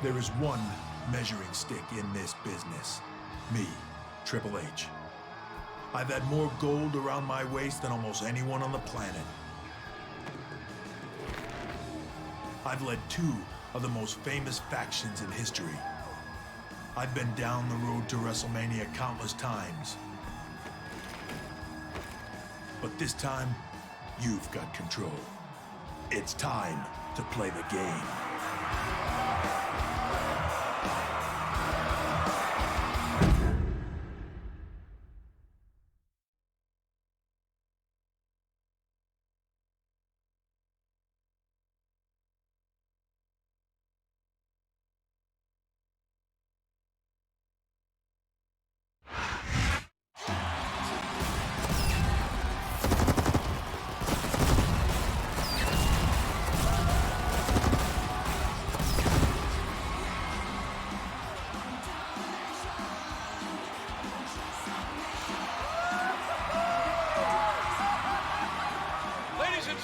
There is one measuring stick in this business. Me, Triple H. I've had more gold around my waist than almost anyone on the planet. I've led two of the most famous factions in history. I've been down the road to Wrestlemania countless times. But this time, you've got control. It's time to play the game.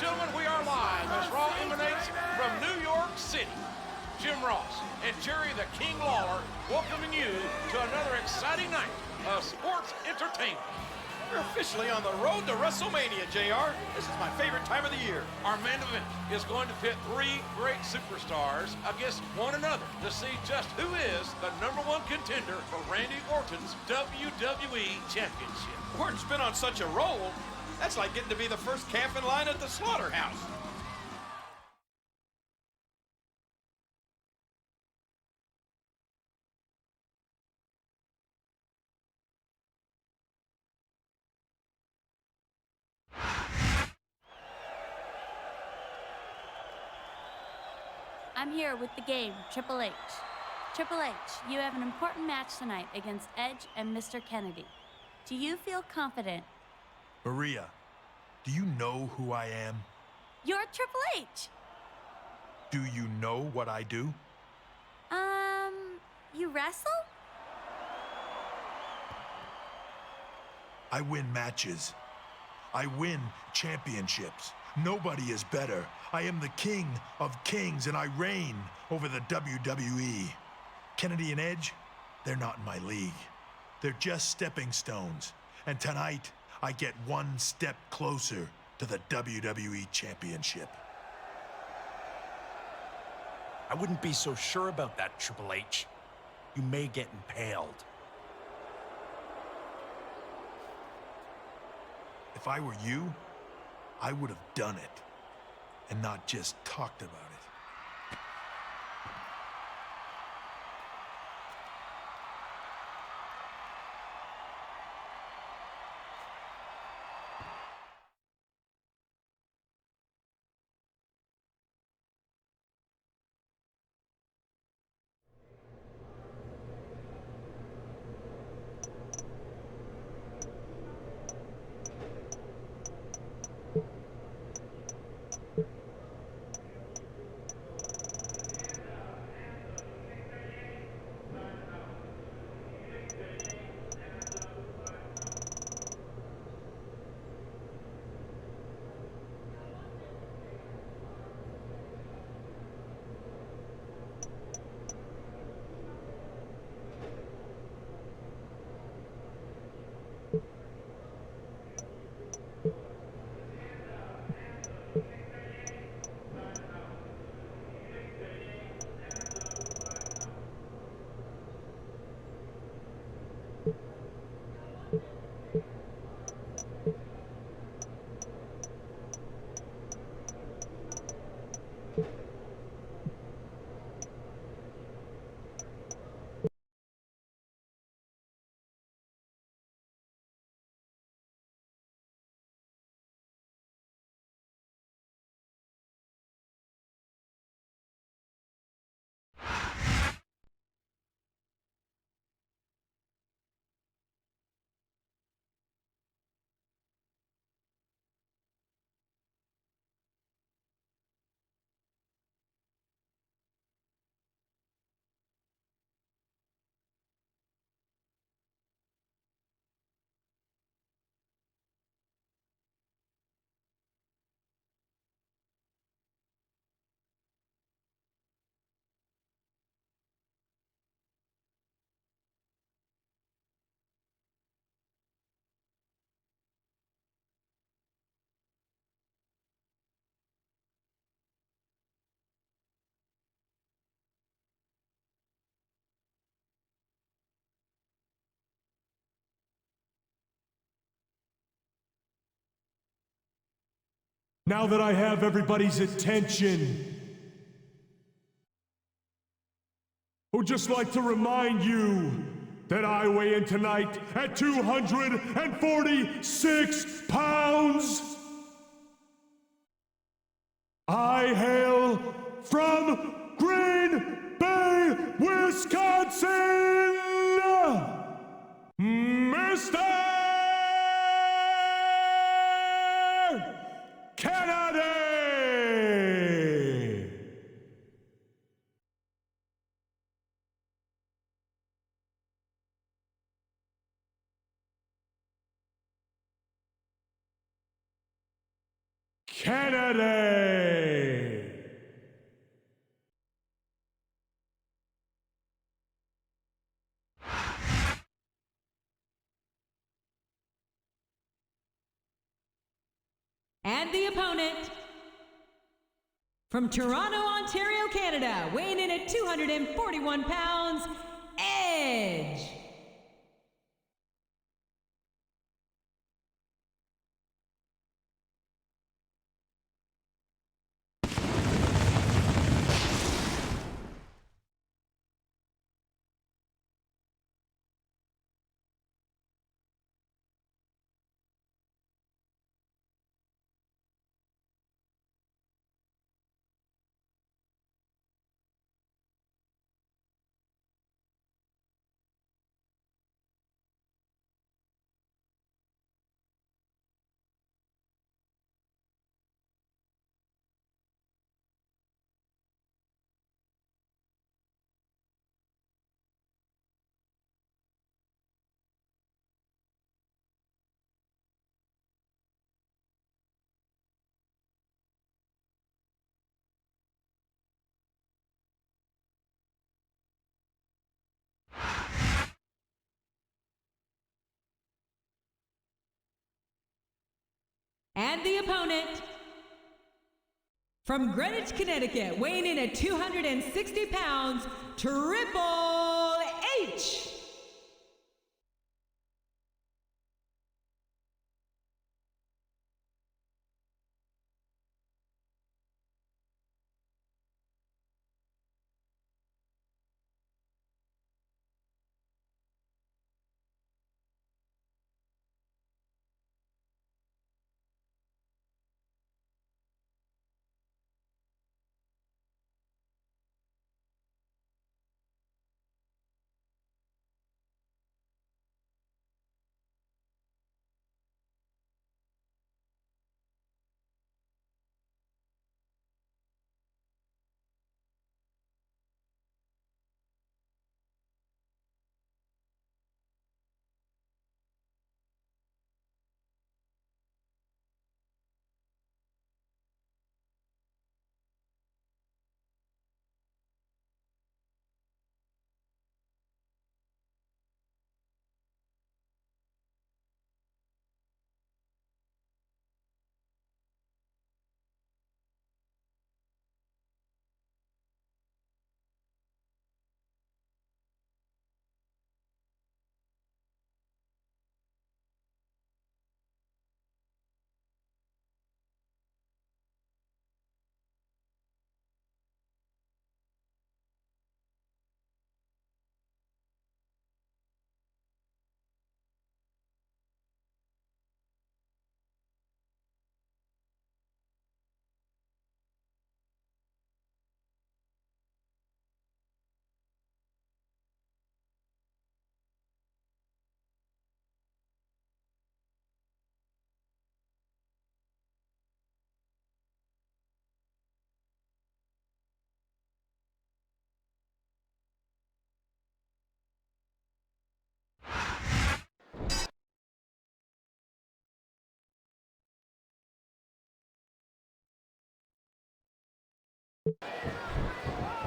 Gentlemen, we are live as Raw emanates from New York City. Jim Ross and Jerry the King Lawler welcoming you to another exciting night of sports entertainment. We're officially on the road to Wrestlemania, JR. This is my favorite time of the year. Our main event is going to pit three great superstars against one another to see just who is the #1 contender for Randy Orton's WWE Championship. Orton's been on such a roll. That's like getting to be the first calf in line at the slaughterhouse. I'm here with the game, Triple H. Triple H, you have an important match tonight against Edge and Mr. Kennedy. Do you feel confident? Maria, do you know who I am? You're Triple H. Do you know what I do? You wrestle? I win matches. I win championships. Nobody is better. I am the king of kings, and I reign over the WWE. Kennedy and Edge, they're not in my league. They're just stepping stones. And tonight, I get one step closer to the WWE Championship. I wouldn't be so sure about that, Triple H. You may get impaled. If I were you, I would have done it, and not just talked about it. Now that I have everybody's attention, I would just like to remind you that I weigh in tonight at 246 pounds. I hail from Green Bay, Wisconsin, Mr. Kennedy! Kennedy! And the opponent, from Toronto, Ontario, Canada, weighing in at 241 pounds, Edge. And the opponent, from Greenwich, Connecticut, weighing in at 260 pounds, Triple H.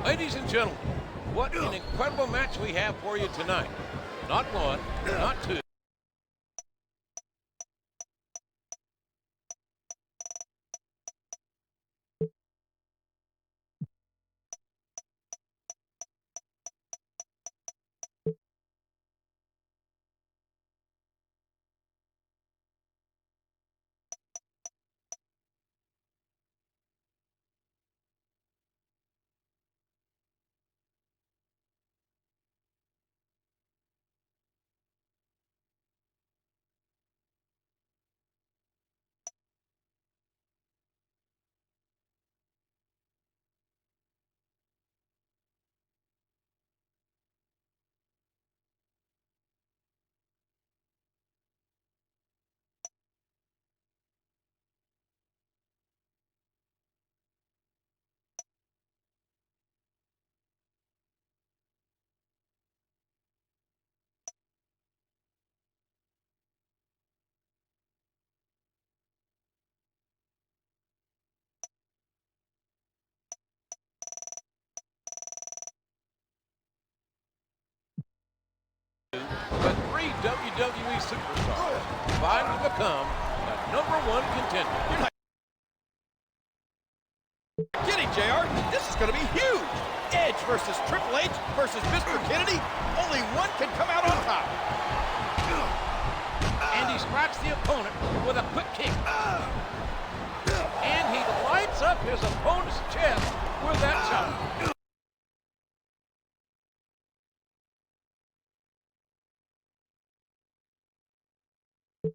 Ladies and gentlemen, what an incredible match we have for you tonight. Not one, not two. WWE superstars vying to become the #1 contender. You're not kidding, JR. This is going to be huge. Edge versus Triple H versus Mr. Kennedy. Only one can come out on top. And he strikes the opponent with a quick kick. And he lights up his opponent's chest with that chop.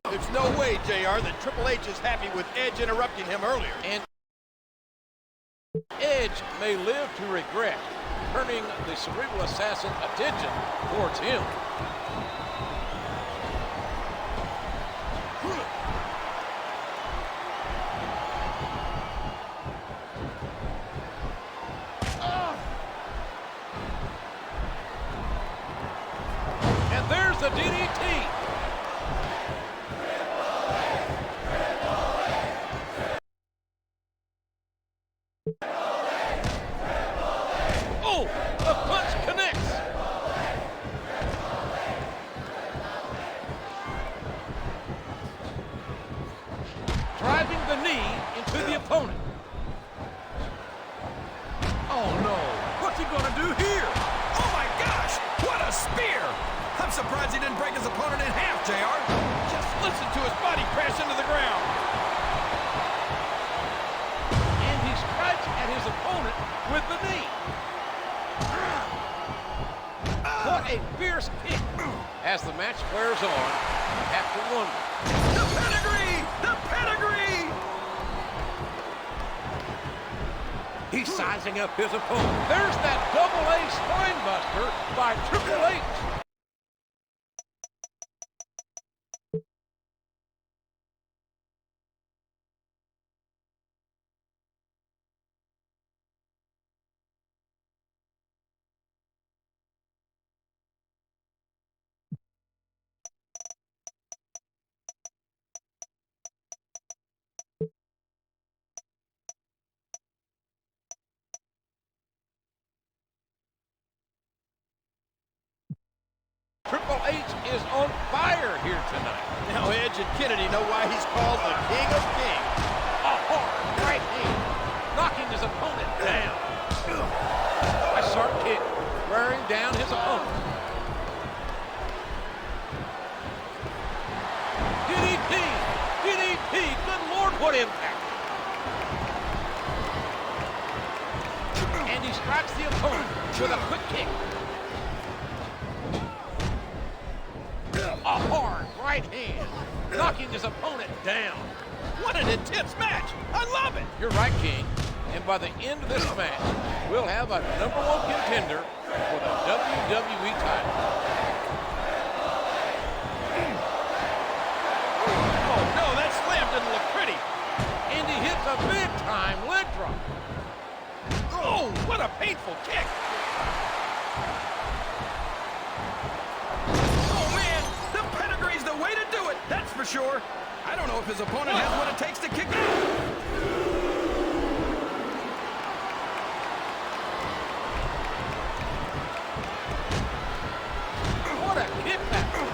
There's no way, JR, that Triple H is happy with Edge interrupting him earlier. And Edge may live to regret turning the cerebral assassin attention towards him. And there's the DDT. Oh, the punch connects. Driving the knee into the opponent. Oh no, what's he gonna do here? Oh my gosh, what a spear! I'm surprised he didn't break his opponent in half, JR. Just listen to his body crash into the ground. And he strikes at his opponent with the knee. What a fierce kick. As the match wears on, you have to wonder. The pedigree! The pedigree! He's sizing up his opponent. There's that double-A spine buster by Triple H. Triple H is on fire here tonight. Now Edge and Kennedy know why he's called the King of Kings. A hard right hand, knocking his opponent down. A sharp kick, wearing down his opponent. DDT, DDT, good Lord, what impact. And he strikes the opponent with a quick kick. A hard right hand, knocking his opponent down. What an intense match! I love it! You're right, King. And by the end of this match, we'll have a #1 contender for the WWE title. Oh no, that slam didn't look pretty. And he hits a big-time leg drop. Oh, what a painful kick! Way to do it, that's for sure. I don't know if his opponent has what it takes to kick out. What a kick that was.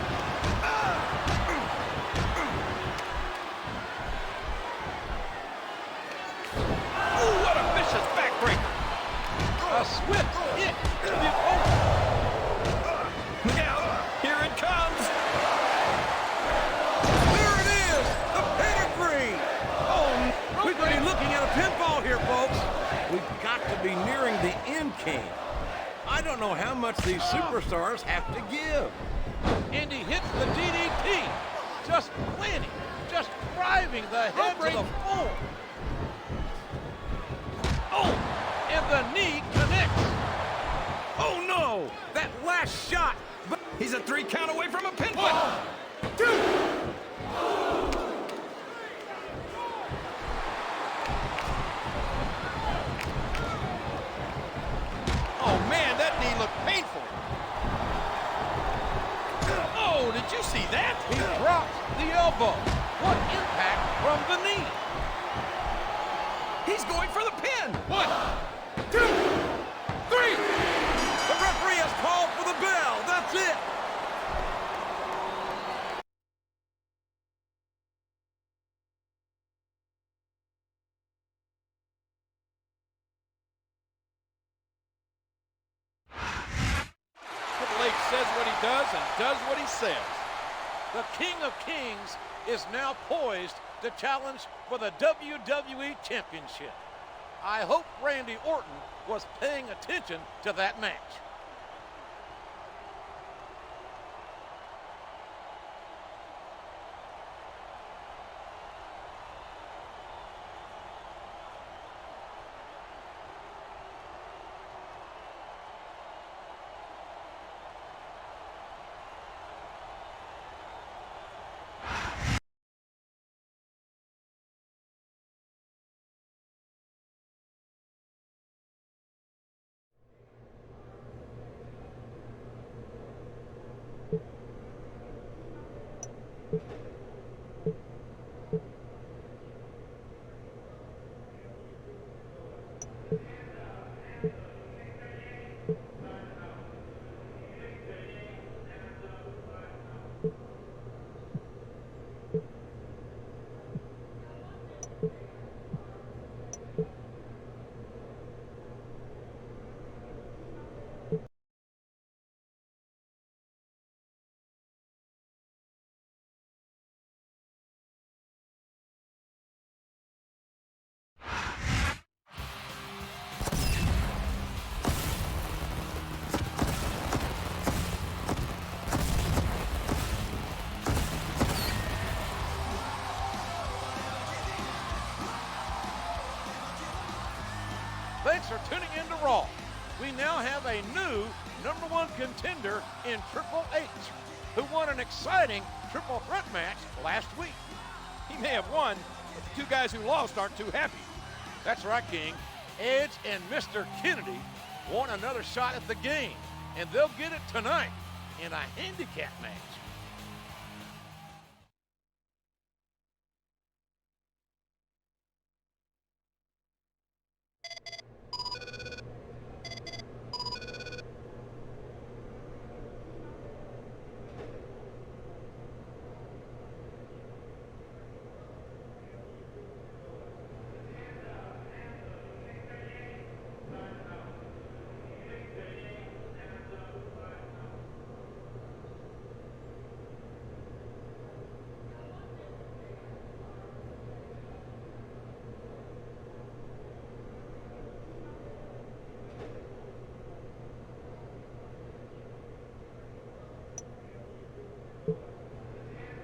Ooh, what a vicious backbreaker. A swift hit to the opponent. Look out, here it comes. We're going to be looking at a pinfall here, folks. We've got to be nearing the end, King. I don't know how much these superstars have to give. And he hits the DDT. Just plenty. Just driving the head to the floor. Oh, and the knee connects. Oh, no. That last shot. He's a 3 count away from a pinfall. 1, 2. Oh, man, that knee looked painful. Oh, did you see that? He drops the elbow. What impact from the knee? He's going for the pin. 1, 2, 3. The referee has called for the bell. That's it. says what he does and does what he says. The King of Kings is now poised to challenge for the WWE Championship. I hope Randy Orton was paying attention to that match. Thanks for tuning in to Raw. We now have a new #1 contender in Triple H, who won an exciting triple threat match last week. He may have won, but the two guys who lost aren't too happy. That's right, King. Edge and Mr. Kennedy want another shot at the game, and they'll get it tonight in a handicap match.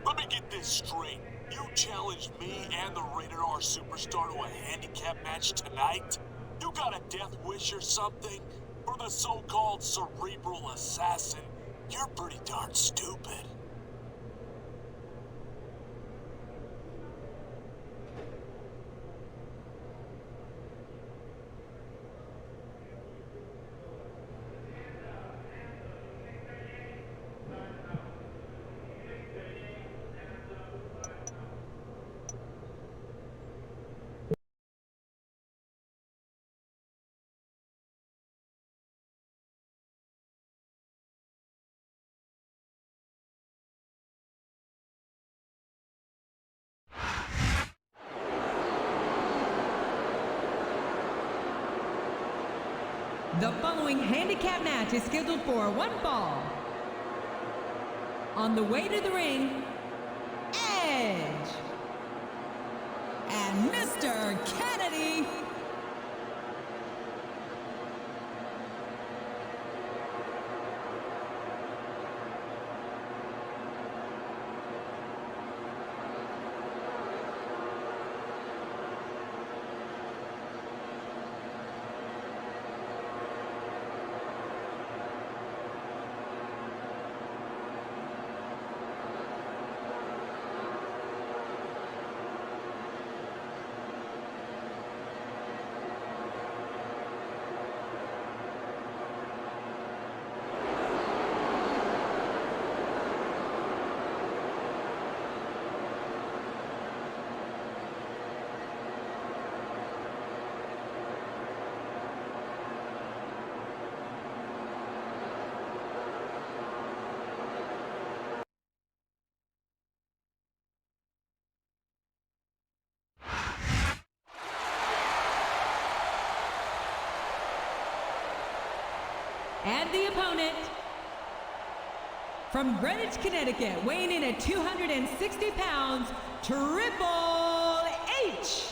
Let me get this straight. You challenged me and the Rated R Superstar to a handicap match tonight? You got a death wish or something? For the so-called cerebral assassin? You're pretty darn stupid. The following handicap match is scheduled for one fall. On the way to the ring, Edge and Mr. Kennedy. And the opponent, From Greenwich, Connecticut, weighing in at 260 pounds, Triple H.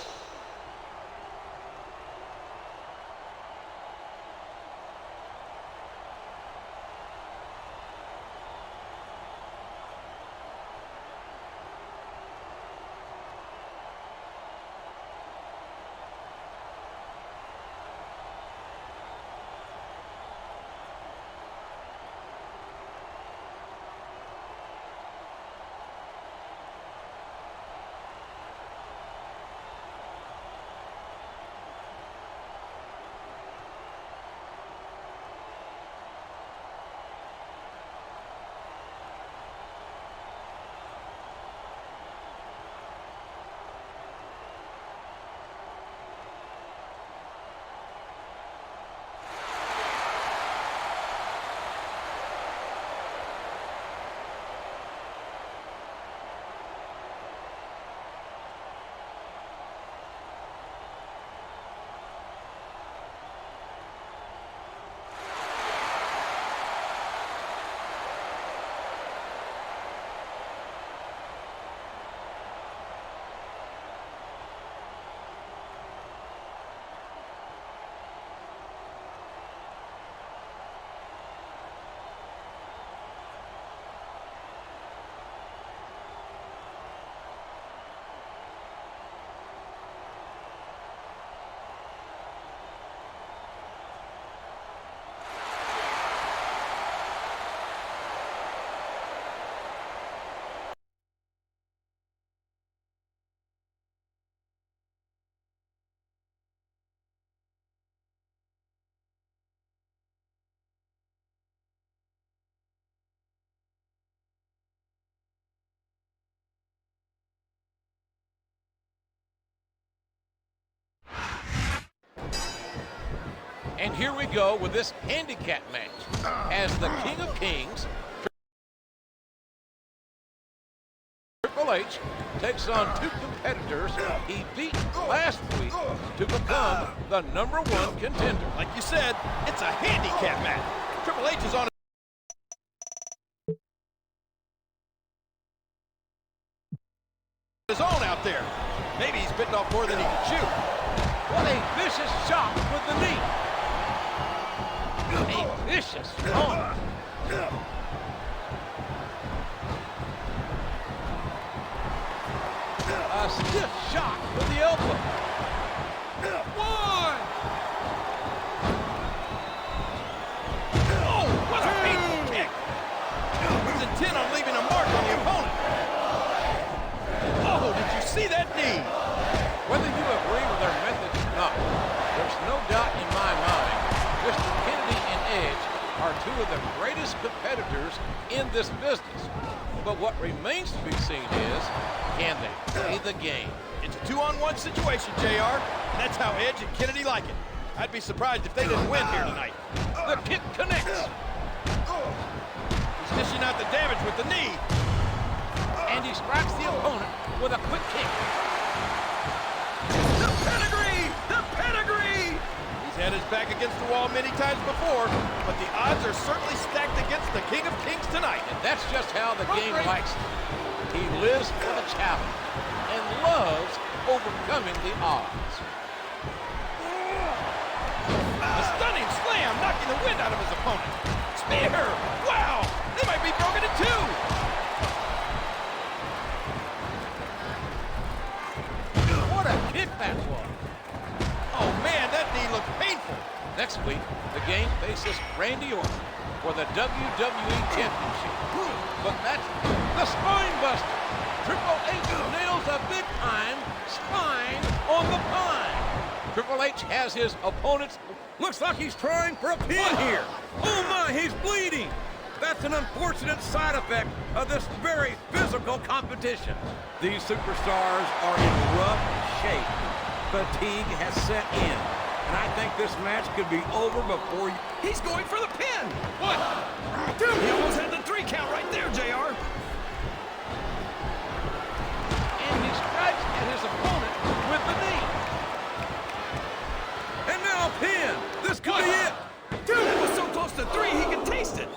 And here we go with this handicap match. As the King of Kings, Triple H takes on two competitors he beat last week to become the #1 contender. Like you said, it's a handicap match. Triple H is on his own out there. Maybe he's bitten off more than he can chew. What a vicious shot with the knee. A vicious taunt. A stiff shot with the elbow. One! Oh, what a painful kick! He's intent on leaving a mark on the opponent. Oh, did you see that knee? Whether you agree with their methods or not, there's no doubt in my mind Mr. Kennedy and Edge are two of the greatest competitors in this business. But what remains to be seen is, can they play the game? It's a 2-on-1 situation, JR. And that's how Edge and Kennedy like it. I'd be surprised if they didn't win here tonight. The kick connects. He's dishing out the damage with the knee. And he strikes the opponent with a quick kick. The pedigree! The pedigree! He's had his back against the wall many times before, but the odds are certainly stacked against the King of Kings tonight. And that's just how the game likes it. He lives for the challenge and loves overcoming the odds. A stunning slam, knocking the wind out of his opponent. Spear! Wow! They might be broken in two! What a kick that was. Oh man, that knee looked painful. Next week, the game faces Randy Orton for the WWE Championship. But that's the spine buster. Triple H nails a big-time spine on the pine. Triple H has his opponents. Looks like he's trying for a pin here. Oh my, he's bleeding. That's an unfortunate side effect of this very physical competition. These superstars are in rough shape. Fatigue has set in. And I think this match could be over before you... He's going for the pin! What? Dude, he almost had the 3 count right there, JR. And he strikes at his opponent with the knee. And now a pin. This could be it. Dude, that was so close to 3 he could taste it.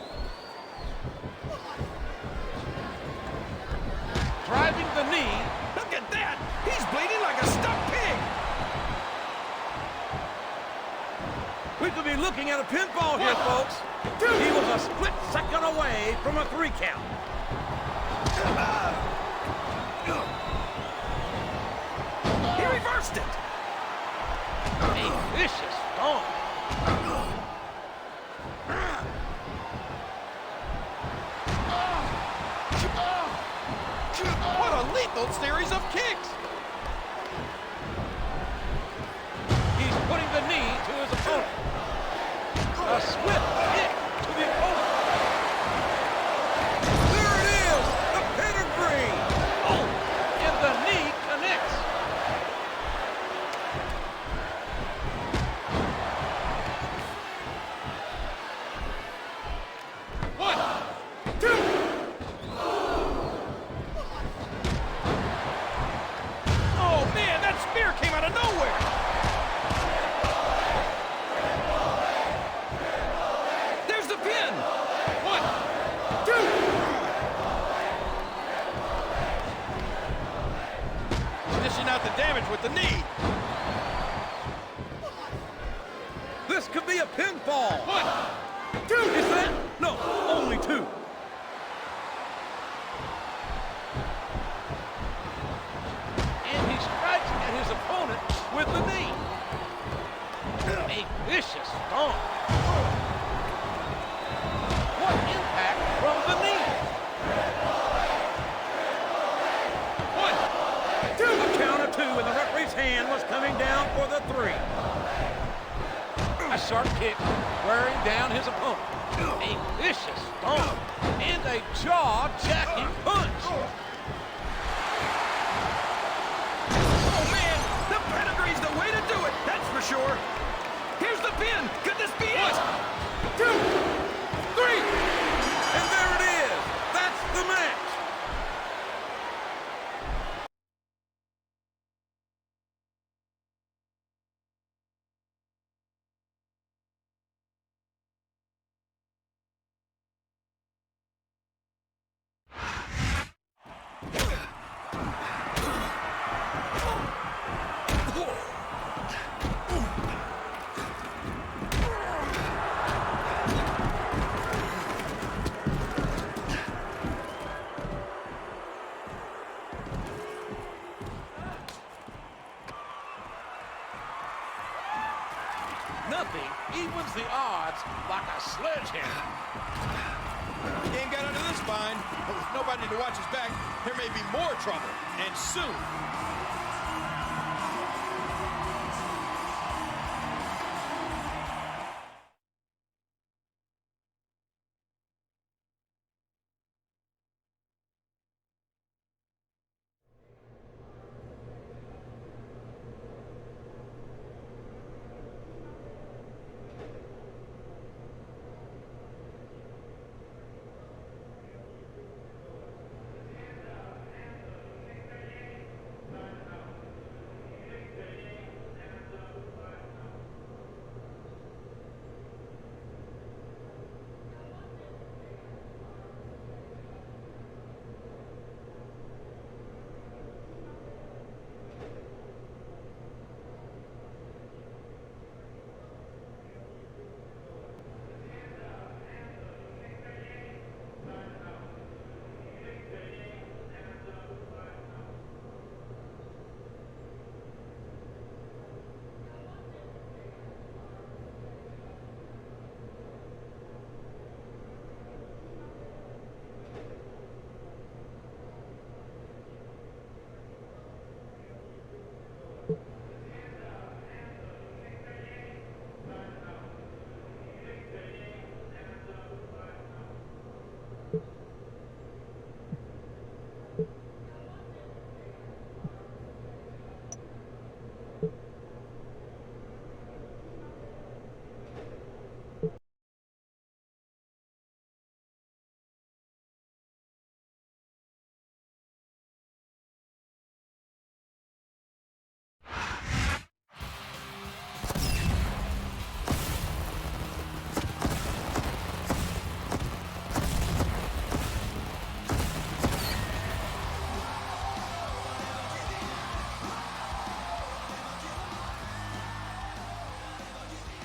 at a pinfall here, folks. He was a split second away from a 3 count. He reversed it. A vicious stomp. What a lethal series of kicks! He's putting the knee to his opponent. A swift kick to the opponent. There it is! The pedigree! Oh! And the knee connects. One, two! Oh man, that spear came out of nowhere! There's the pin! One, dishing out the damage with the knee. This could be a pinfall! One, Two! Is that? No, only 2. And he strikes at his opponent with the knee. A vicious stomp. What impact from the knee? one, A count of 2, and the referee's hand was coming down for the 3. A sharp kick wearing down his opponent. A vicious stomp and a jaw-jacking punch. oh man, the pedigree's the way to do it, that's for sure. Here's the pin, could this be it? 2, 3, and there it is. That's the match. Nothing evens the odds like a sledgehammer. The game got under this bind, but with nobody to watch his back, there may be more trouble, and soon.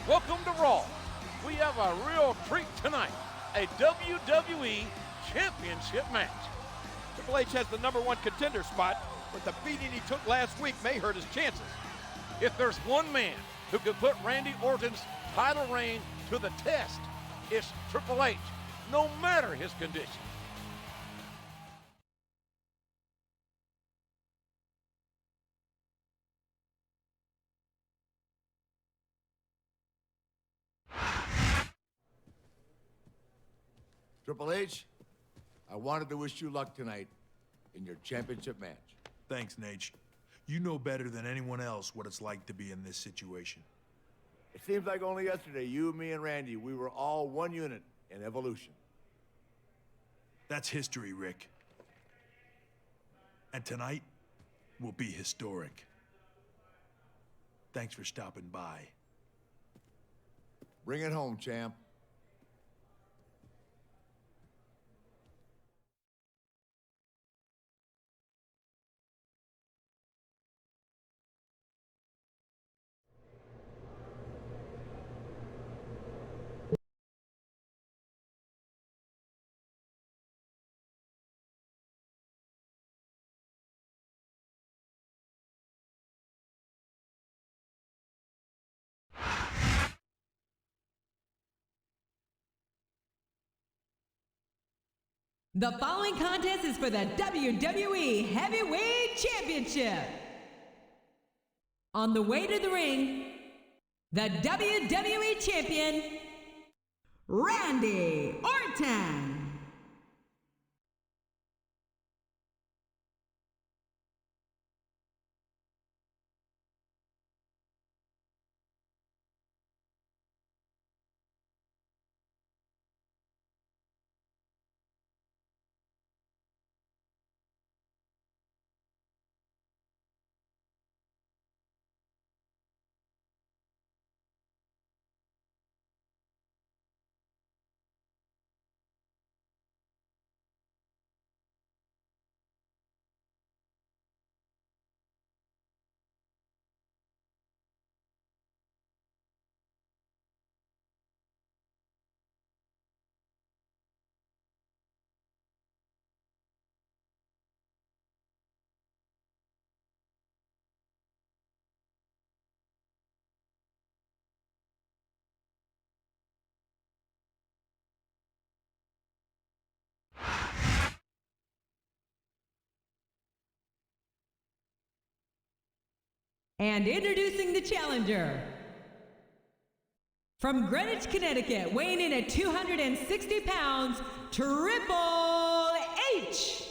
Welcome to Raw. have a real treat tonight. A WWE Championship match. Triple H has the #1 contender spot, but the beating he took last week may hurt his chances. If there's one man who could put Randy Orton's title reign to the test, it's Triple H, no matter his condition. Triple H, I wanted to wish you luck tonight in your championship match. Thanks, Nate. You know better than anyone else what it's like to be in this situation. It seems like only yesterday, you, me, and Randy, we were all one unit in Evolution. That's history, Rick. And tonight will be historic. Thanks for stopping by. Bring it home, champ. The following contest is for the WWE Heavyweight Championship. On the way to the ring, the WWE Champion, Randy Orton. And introducing the challenger. From Greenwich, Connecticut, weighing in at 260 pounds, Triple H.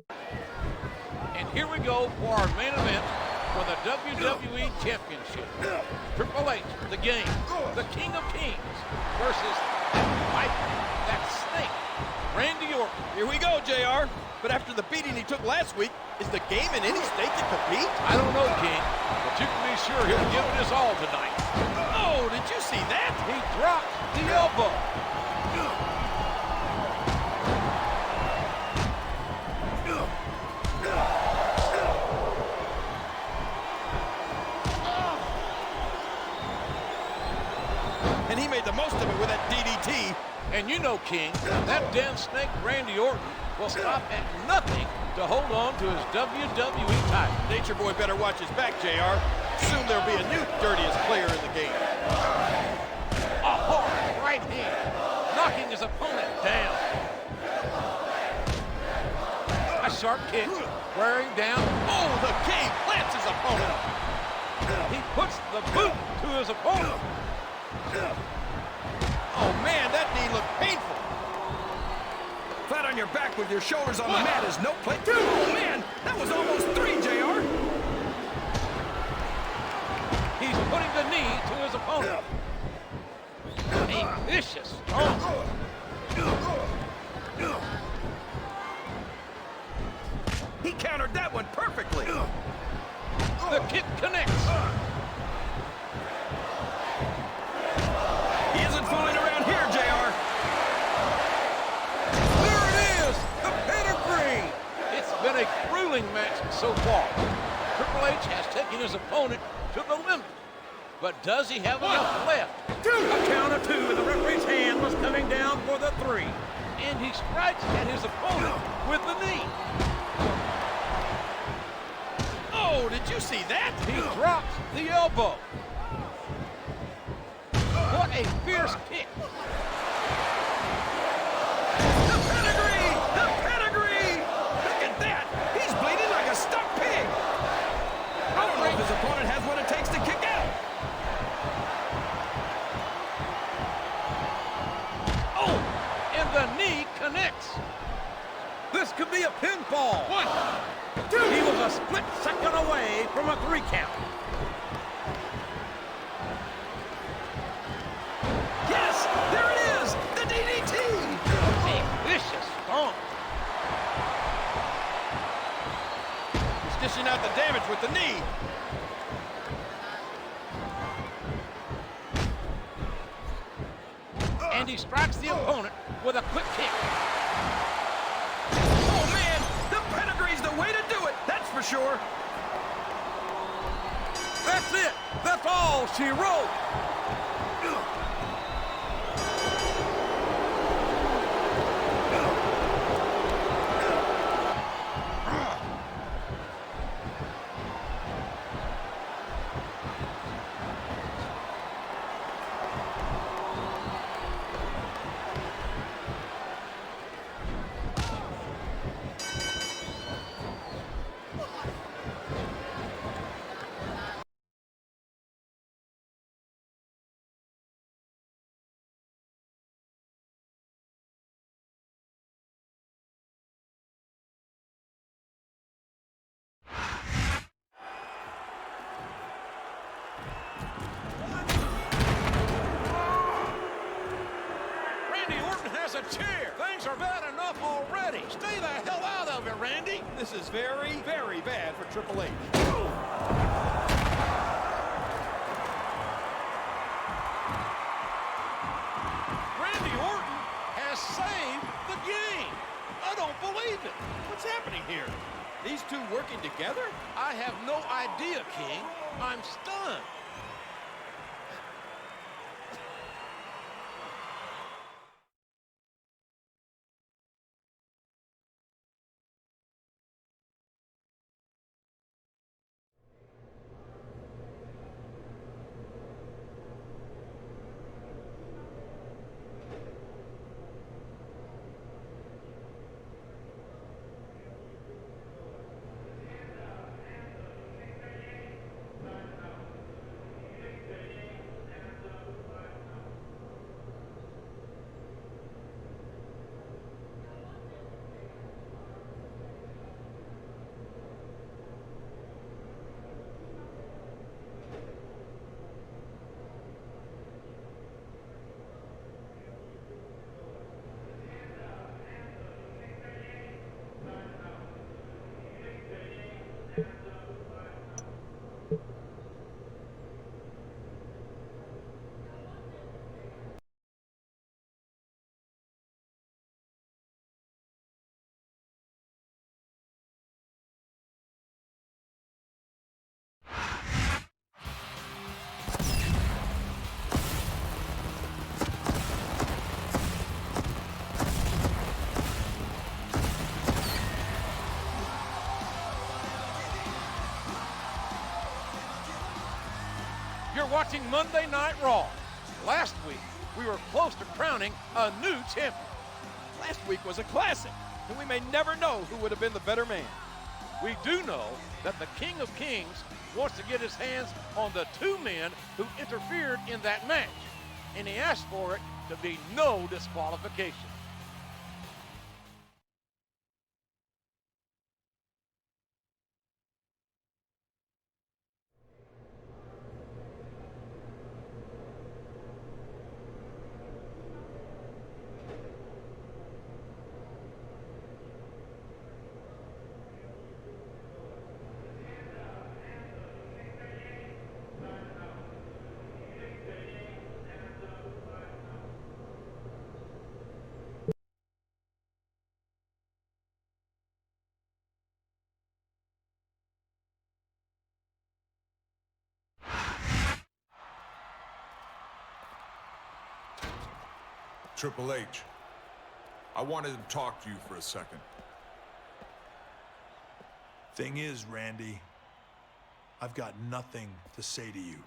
And here we go for our main event for the WWE Championship. Triple H, the game, the King of Kings, versus that viper, that snake, Randy Orton. Here we go, JR. But after the beating he took last week, is the game in any state to compete? I don't know, King, but you can be sure he'll give it his all tonight. Oh, did you see that? He dropped the elbow. And he made the most of it with that DDT. And you know, King, that damn snake Randy Orton will stop at nothing to hold on to his WWE title. Nature Boy better watch his back, JR. Soon there'll be a new dirtiest player in the game. A hard right hand, knocking his opponent down. A sharp kick, wearing down. Oh, the game plants his opponent. He puts the boot to his opponent. Oh, man, that knee looked painful. Flat on your back with your shoulders on the mat is no play. Two! Oh, man, that was almost three, JR. He's putting the knee to his opponent. A vicious stomp. He countered that one perfectly. The kick connects. He isn't fooling around here, JR. There it is, the pedigree. It's been a grueling match so far. Triple H has taken his opponent to the limit. But does he have enough left? A count of two, and the referee's hand was coming down for the three. And he strikes at his opponent with the knee. Oh, did you see that? He drops the elbow. What a fierce kick. The pedigree! The pedigree! Look at that! He's bleeding like a stuck pig. I don't know if his opponent has what it takes to kick out. Oh, and the knee connects. This could be a pinfall. 1, 2. He was a split second away from a 3 count. Yes, there it is! The DDT! A vicious stomp. He's dishing out the damage with the knee. And he strikes the opponent with a quick kick. Oh, man! The pedigree's the way to do it, that's for sure. That's it. That's all she wrote. A chair. Things are bad enough already. Stay the hell out of it, Randy. This is very, very bad for Triple H. Randy Orton has saved the game. I don't believe it. What's happening here? These two working together? I have no idea, King. I'm stunned. You're watching Monday Night Raw. Last week, we were close to crowning a new champion. Last week was a classic, and we may never know who would have been the better man. We do know that the King of Kings wants to get his hands on the two men who interfered in that match, and he asked for it to be no disqualification. Triple H, I wanted to talk to you for a second. Thing is, Randy, I've got nothing to say to you.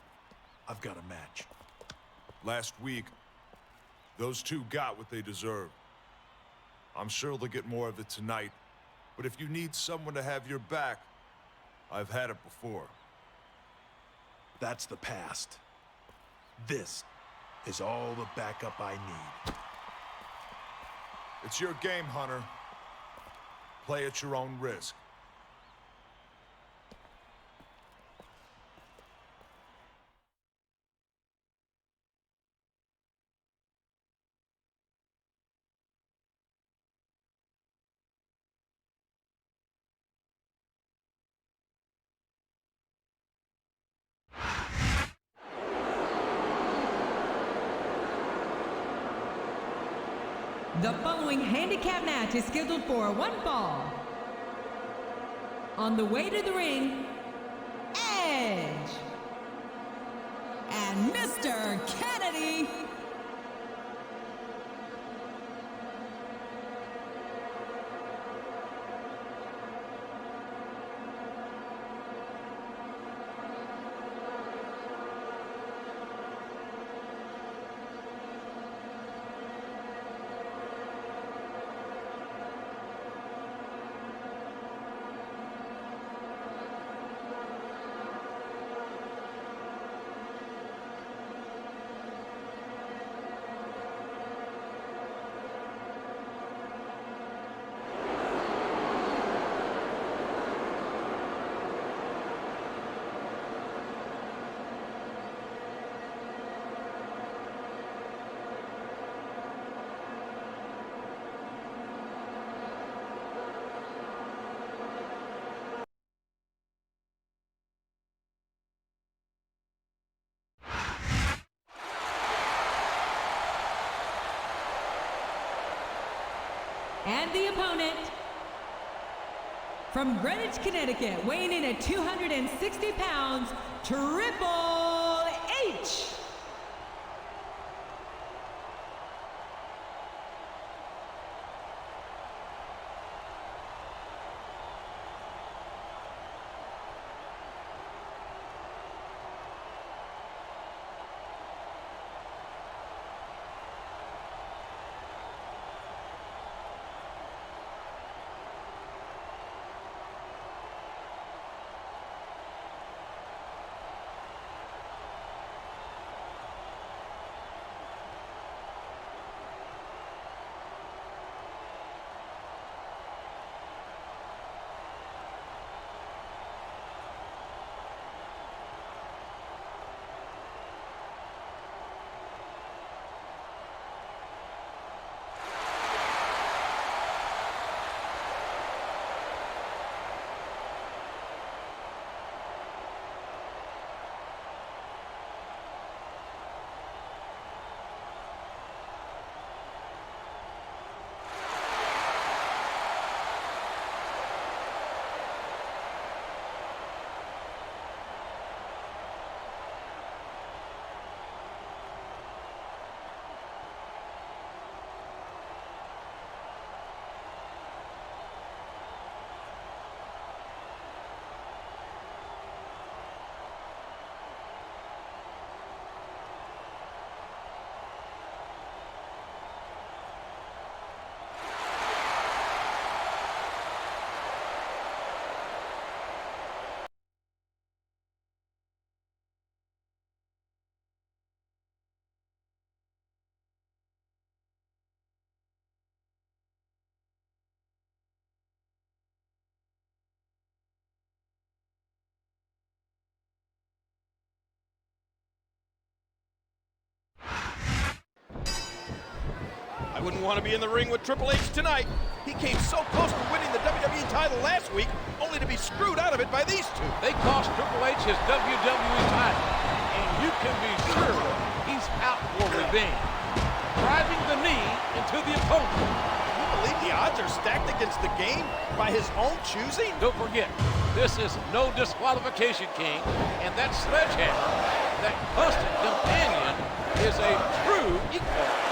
I've got a match. Last week, those two got what they deserved. I'm sure they'll get more of it tonight, but if you need someone to have your back, I've had it before. That's the past. This is all the backup I need. It's your game, Hunter. Play at your own risk. The following handicap match is scheduled for one fall. On the way to the ring, Edge and Mr. Kennedy. And the opponent, from Greenwich, Connecticut, weighing in at 260 pounds, Triple H. I wouldn't want to be in the ring with Triple H tonight. He came so close to winning the WWE title last week, only to be screwed out of it by these two. They cost Triple H his WWE title, and you can be sure he's out for revenge. Driving the knee into the opponent. Can you believe the odds are stacked against the game by his own choosing? Don't forget, this is no disqualification, King, and that sledgehammer, that constant companion, is a true equalizer.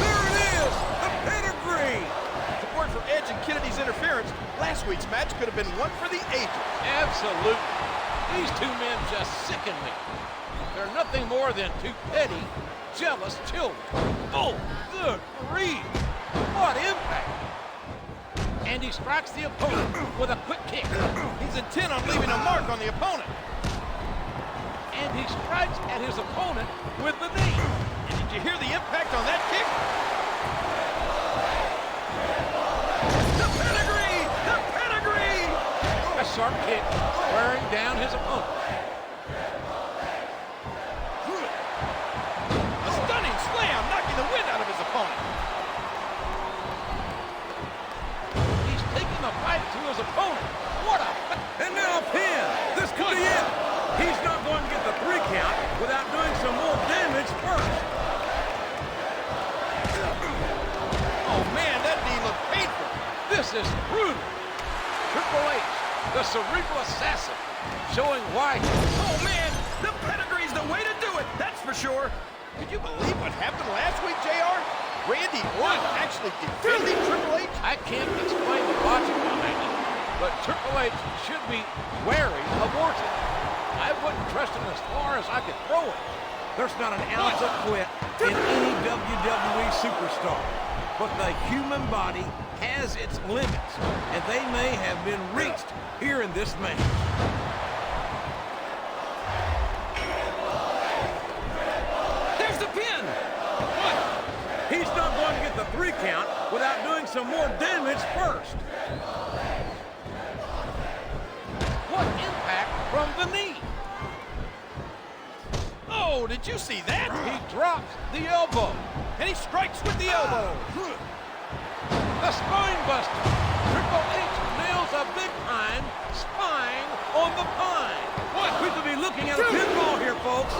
There it is, the pedigree. If it weren't for Edge and Kennedy's interference, last week's match could have been one for the ages. Absolutely. These two men just sicken me. They're nothing more than two petty, jealous children. Oh, good grief. What impact. And he strikes the opponent with a quick kick. He's intent on leaving a mark on the opponent. And he strikes at his opponent with the knee. And did you hear the impact on that kick? The pedigree! The pedigree! A sharp kick wearing down his opponent. A stunning slam knocking the wind out of his opponent. He's taking the fight to his opponent. What a... And now a pin. This could be it. He's not going to get the 3 count without doing some more damage first. Oh man, that knee looked painful. This is brutal. Triple H, the cerebral assassin, showing why. Oh man, the pedigree's the way to do it. That's for sure. Could you believe what happened last week, JR? Randy Orton actually defended Triple H? I can't explain the logic behind it, but Triple H should be wary of Orton. I wouldn't trust him as far as I could throw him. There's not an ounce of quit in any WWE superstar. But the human body has its limits, and they may have been reached here in this match. There's the pin! What? He's not going to get the 3 count without doing some more damage first. What impact from the knee? Oh, did you see that? He drops the elbow. And he strikes with the elbow. The spine buster. Triple H nails a big time spine on the pine. What? We could be looking at a pinfall here, folks.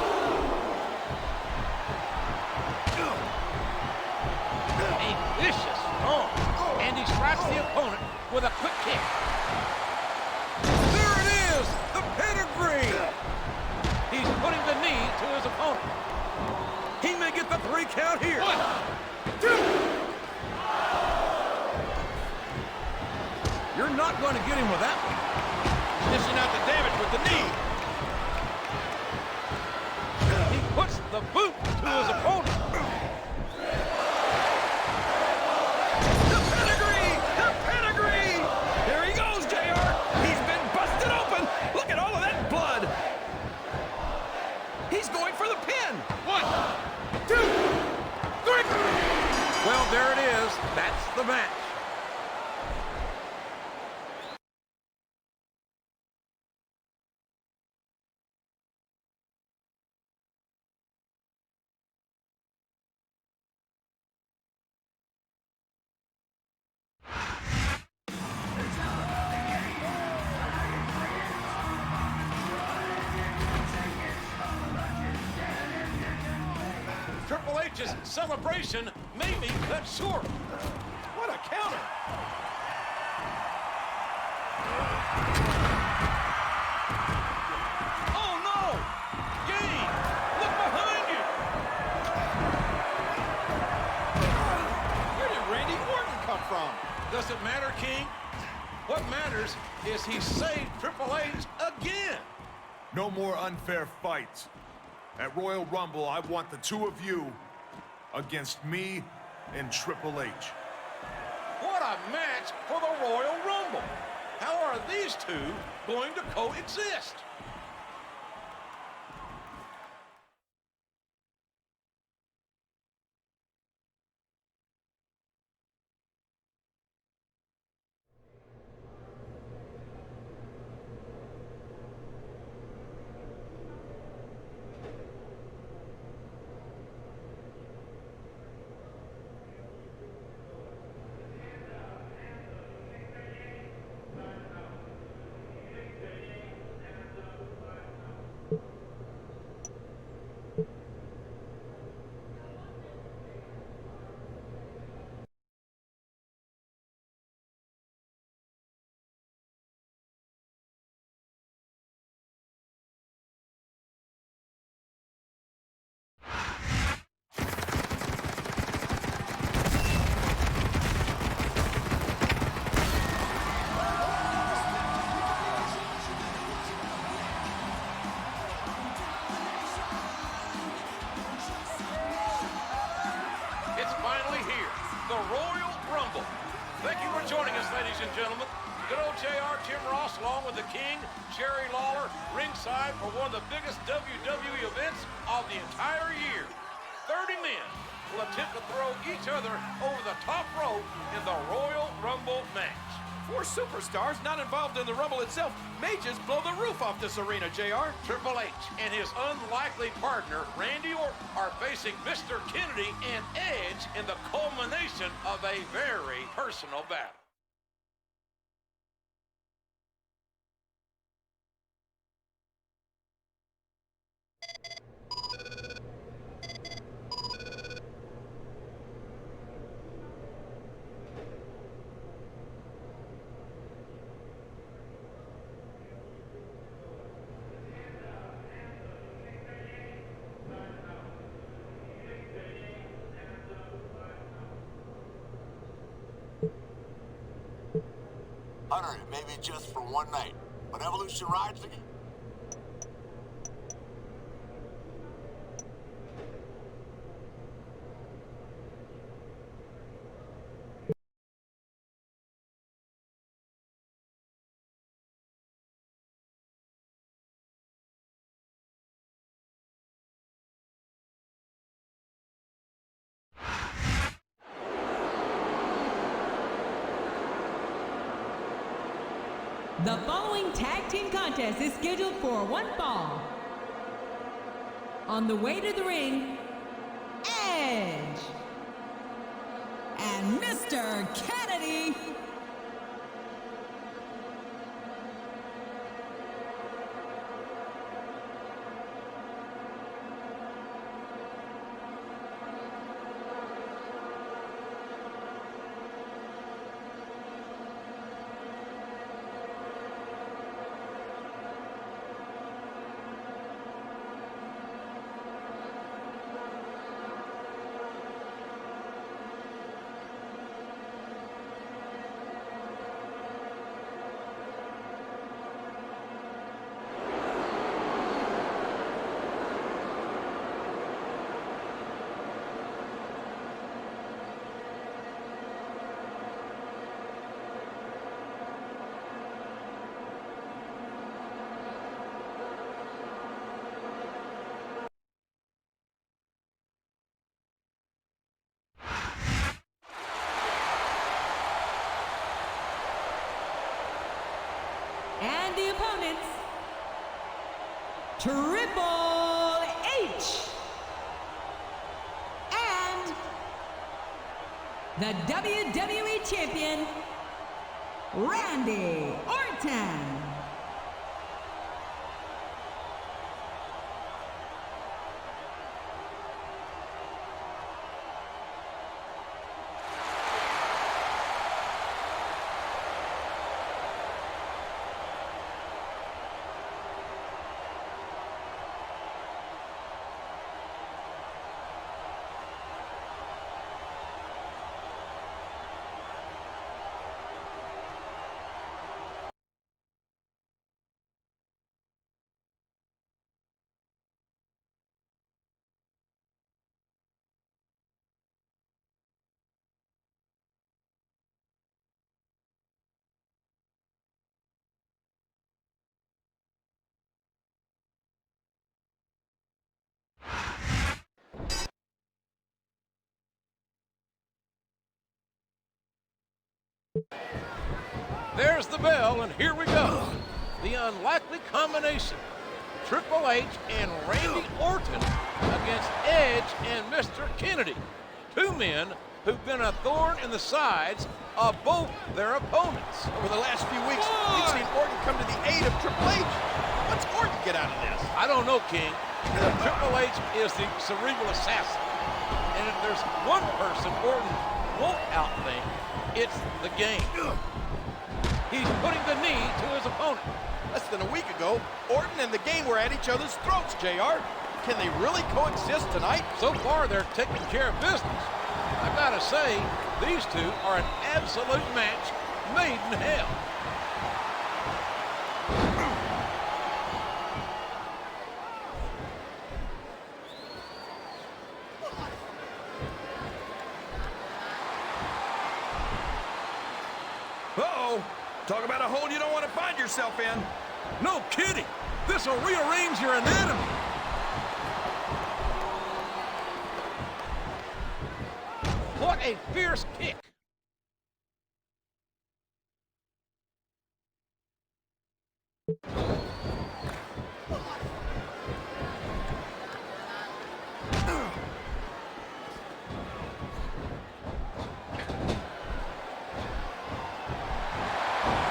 A vicious stomp. And he strikes the opponent with a quick kick. There it is, the pedigree. He's putting the knee to his opponent. He may get the 3 count here. 1, 2. You're not going to get him with that one. Dishing out the damage with the knee. He puts the boot to his opponent. The pedigree! The pedigree! There he goes, JR. He's been busted open. Look at all of that blood. He's going for the pin. 1, 2, 3. Well, there it is. That's the match. Triple H's celebration may be cut short. What a counter. Oh, no! Game! Look behind you! Where did Randy Orton come from? Does it matter, King? What matters is he saved Triple H again. No more unfair fights. At Royal Rumble, I want the 2 of you against me and Triple H. What a match for the Royal Rumble. How are these two going to coexist? ladies and gentlemen. Good old JR, Tim Ross, along with the King, Jerry Lawler, ringside for one of the biggest WWE events of the entire year. 30 men will attempt to throw each other over the top rope in the Royal Rumble match. 4 superstars not involved in the Rumble itself may just blow the roof off this arena, JR. Triple H and his unlikely partner, Randy Orton, are facing Mr. Kennedy and Edge in the culmination of a very personal battle. Hunter, maybe just for one night, but Evolution rides again. The following tag team contest is scheduled for one fall. On the way to the ring, Edge and Mr. Kennedy. And the opponents, Triple H and the WWE Champion, Randy Orton. There's the bell, and here we go. The unlikely combination. Triple H and Randy Orton against Edge and Mr. Kennedy. 2 men who've been a thorn in the sides of both their opponents. Over the last few weeks, we've seen Orton come to the aid of Triple H. What's Orton get out of this? I don't know, King. Triple H is the cerebral assassin. And if there's one person Orton won't outthink, it's the game. He's putting the knee to his opponent. Less than a week ago, Orton and the game were at each other's throats, JR. Can they really coexist tonight? So far, they're taking care of business. I gotta say, these two are an absolute match made in hell. Uh-oh. Talk about a hole you don't want to find yourself in. No kidding. This will rearrange your anatomy. What a fierce kick.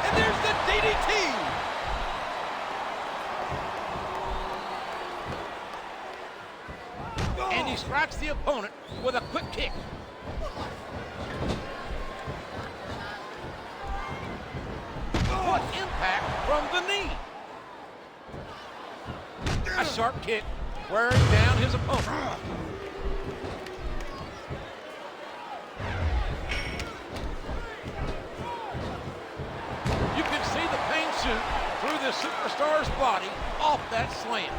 And there's the DDT. And he strikes the opponent with a quick kick. What impact from the knee. A sharp kick wearing down his opponent. You can see the pain shoot through the superstar's body off that slam.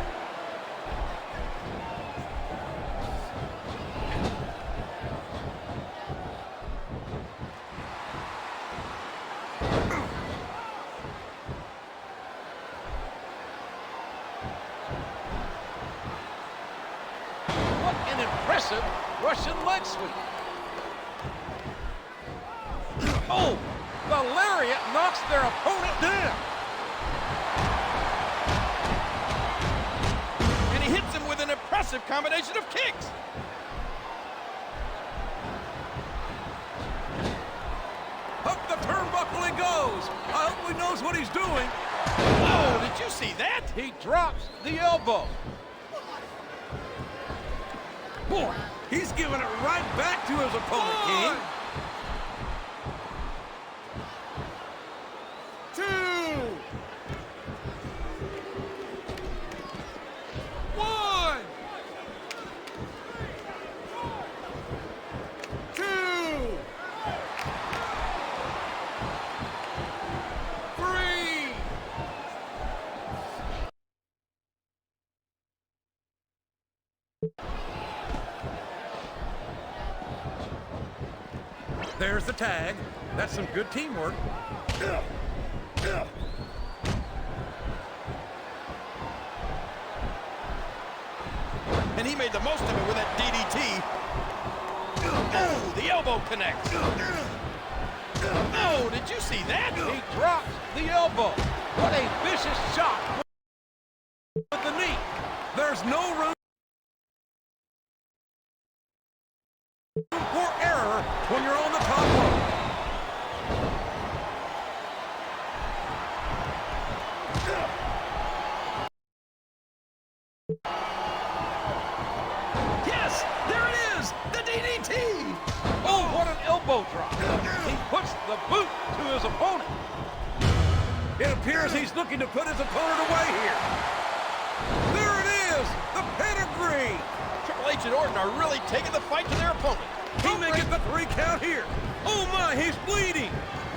What an impressive Russian leg sweep. Oh, the lariat knocks their opponent down. And he hits him with an impressive combination of kicks. Up the turnbuckle he goes. I hope he knows what he's doing. Oh, did you see that? He drops the elbow. Boy, he's giving it right back to his opponent, King. 2. 1. 2. 3. There's the tag. That's some good teamwork. And he made the most of it with that DDT. Oh, the elbow connects. Oh, did you see that? He drops the elbow. What a vicious shot with the knee. There's no room for error when you're on the top rope. Yes, there it is, the DDT. Oh, what an elbow drop. He puts the boot to his opponent. It appears he's looking to put his opponent away here. There it is, the pedigree. Triple H and Orton are really taking the fight to their opponent. He may get the 3 count here. Oh my, he's bleeding.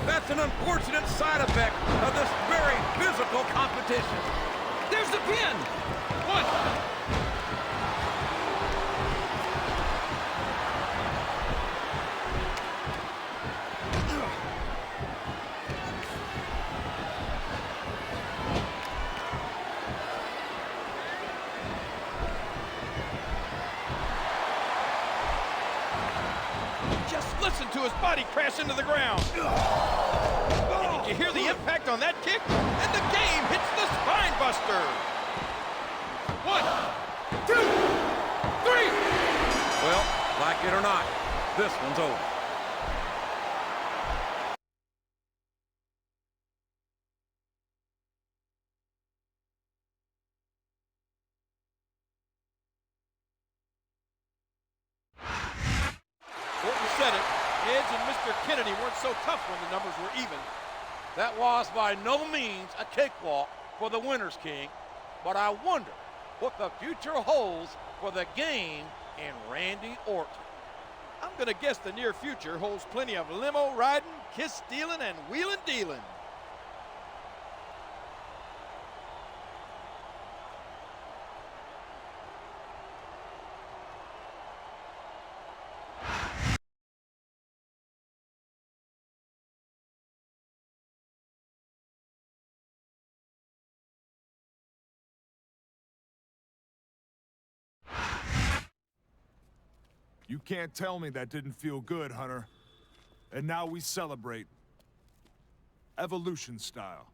That's an unfortunate side effect of this very physical competition. There's the pin. 1. Just listen to his body crash into the ground. And did you hear the impact on that kick? And the game hits the spine buster. 1, 2, 3. Well, like it or not, this one's over. Orton said it. Edge and Mr. Kennedy weren't so tough when the numbers were even. That was by no means a cakewalk for the Winners King, but I wonder what the future holds for the game and Randy Orton. I'm going to guess the near future holds plenty of limo riding, kiss stealing, and wheeling dealing. You can't tell me that didn't feel good, Hunter. And now we celebrate. Evolution style.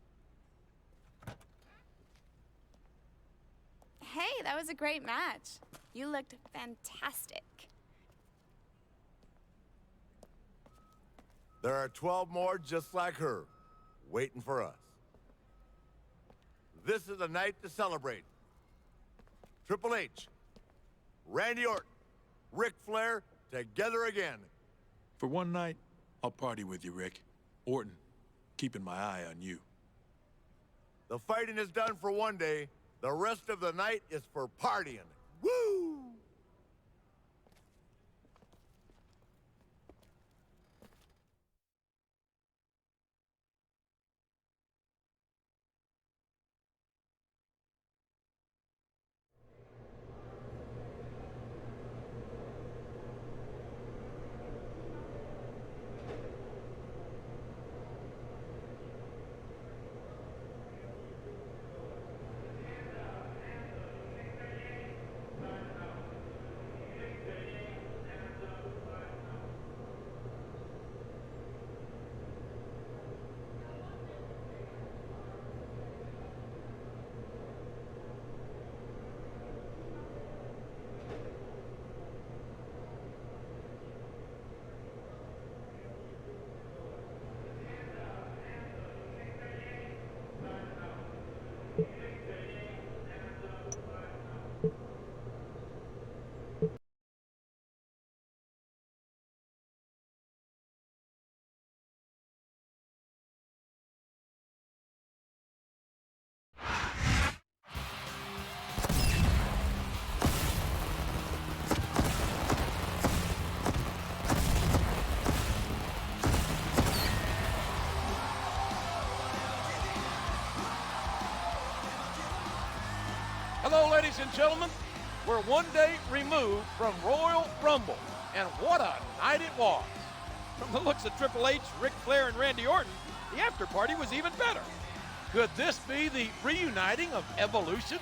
Hey, that was a great match. You looked fantastic. There are 12 more just like her, waiting for us. This is a night to celebrate. Triple H, Randy Orton, Ric Flair, together again. For one night, I'll party with you, Rick. Orton, keeping my eye on you. The fighting is done for one day. The rest of the night is for partying. Woo! Hello, ladies and gentlemen. We're one day removed from Royal Rumble, and what a night it was. From the looks of Triple H, Ric Flair, and Randy Orton, the after party was even better. Could this be the reuniting of Evolution?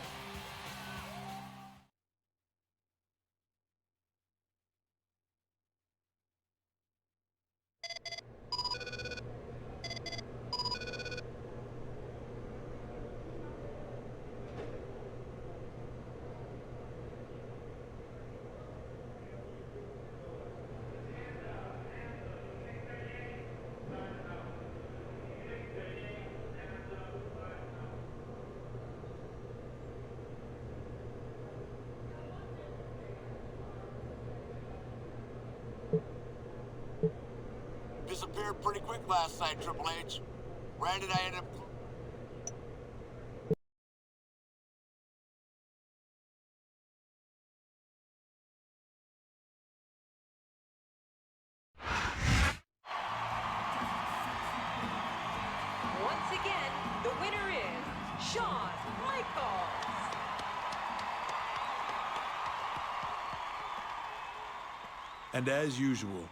Disappeared pretty quick last night, Triple H. Randy and I ended up... Once again, the winner is Shawn Michaels. And as usual,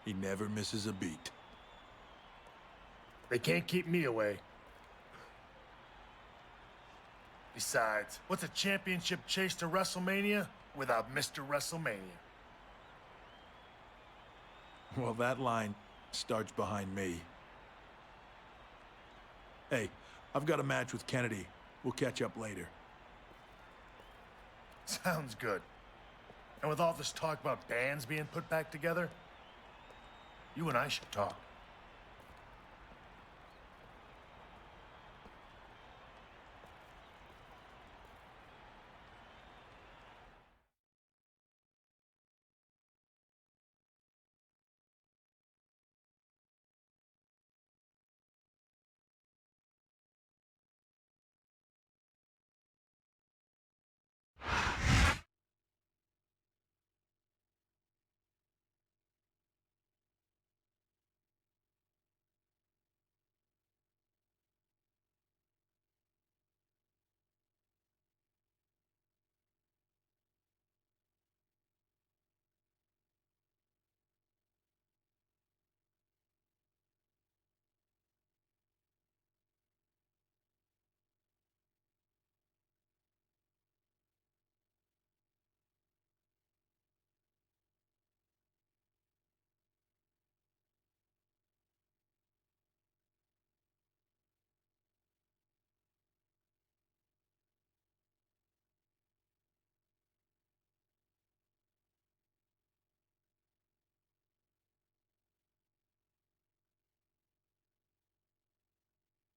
he never misses a beat. They can't keep me away. Besides, what's a championship chase to WrestleMania without Mr. WrestleMania? Well, that line starts behind me. Hey, I've got a match with Kennedy. We'll catch up later. Sounds good. And with all this talk about bands being put back together, you and I should talk.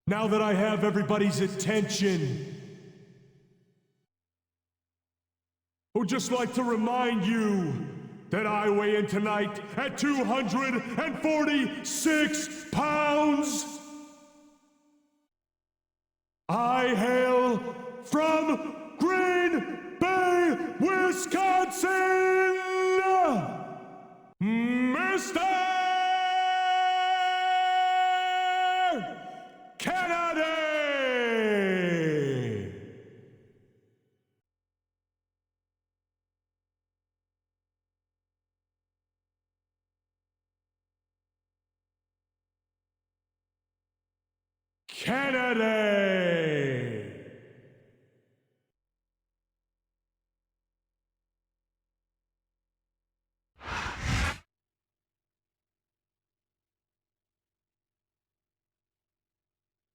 Now that I have everybody's attention, I would just like to remind you that I weigh in tonight at 246 pounds. I hail from Green Bay, Wisconsin, Mr. Kennedy! Kennedy!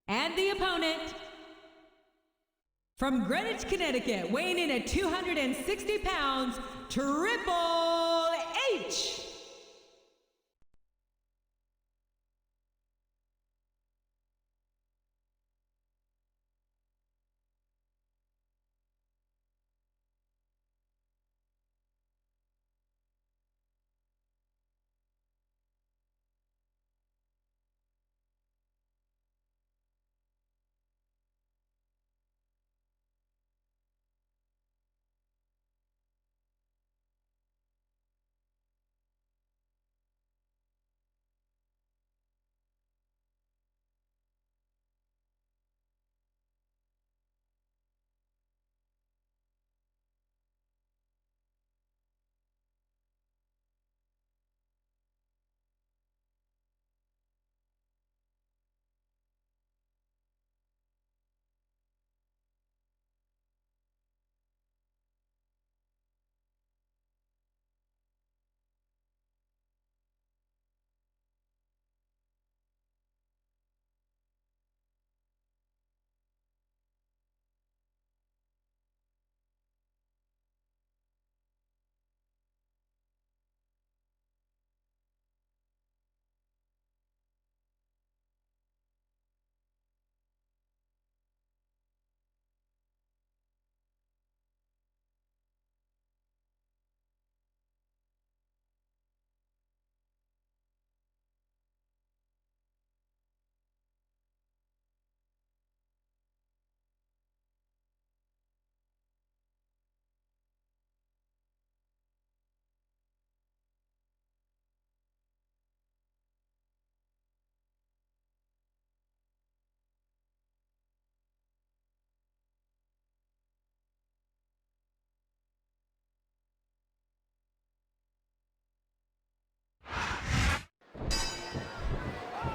And the opponent, from Greenwich, Connecticut, weighing in at 260 pounds, Triple H.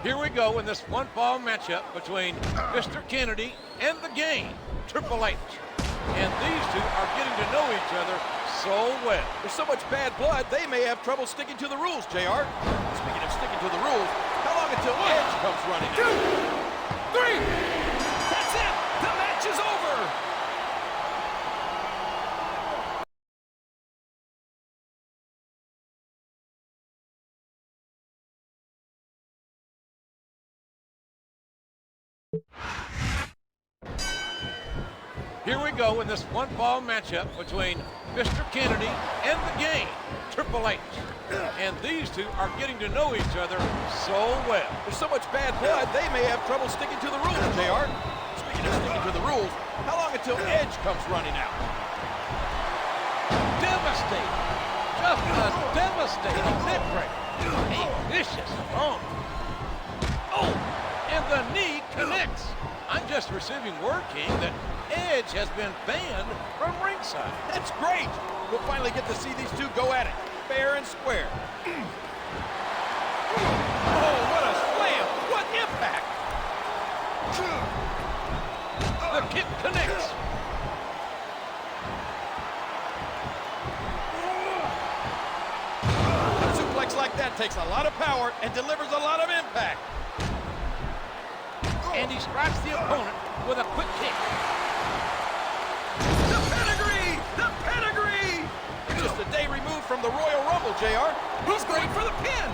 Here we go in this one-fall matchup between Mr. Kennedy and the Game, Triple H. And these two are getting to know each other so well. There's so much bad blood, they may have trouble sticking to the rules, JR. Speaking of sticking to the rules, how long until Edge comes running out? 2, 3! That's it! The match is over! Here we go in this one-fall matchup between Mr. Kennedy and the Game, Triple H. And these two are getting to know each other so well. There's so much bad blood, they may have trouble sticking to the rules, JR. Speaking of sticking to the rules, how long until Edge comes running out? Devastating. Just a devastating neck breaker. A vicious bump. Oh, and the knee connects. I'm just receiving word, King, that Edge has been banned from ringside. That's great. We'll finally get to see these two go at it, fair and square. Oh, what a slam! What impact! The kick connects. A suplex like that takes a lot of power and delivers a lot of impact. And he strikes the opponent with a quick kick. The pedigree! The pedigree! Just a day removed from the Royal Rumble, JR. He's going for the pin!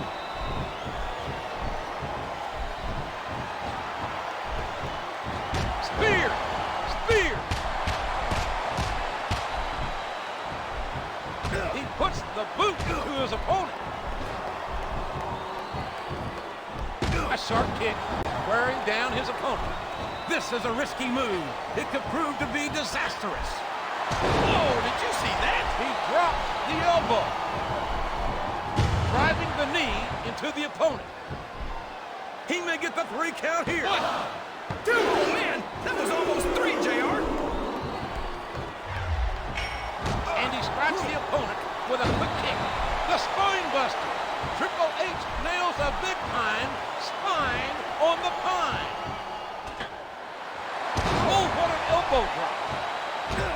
sharp kick, wearing down his opponent. This is a risky move. It could prove to be disastrous. Whoa, did you see that? He dropped the elbow, driving the knee into the opponent. He may get the 3 count here. 1, 2, oh man, that was almost 3, JR. And he strikes the opponent with a quick kick. The spine buster. Triple H nails a big time spine on the pine. Oh, what an elbow drop.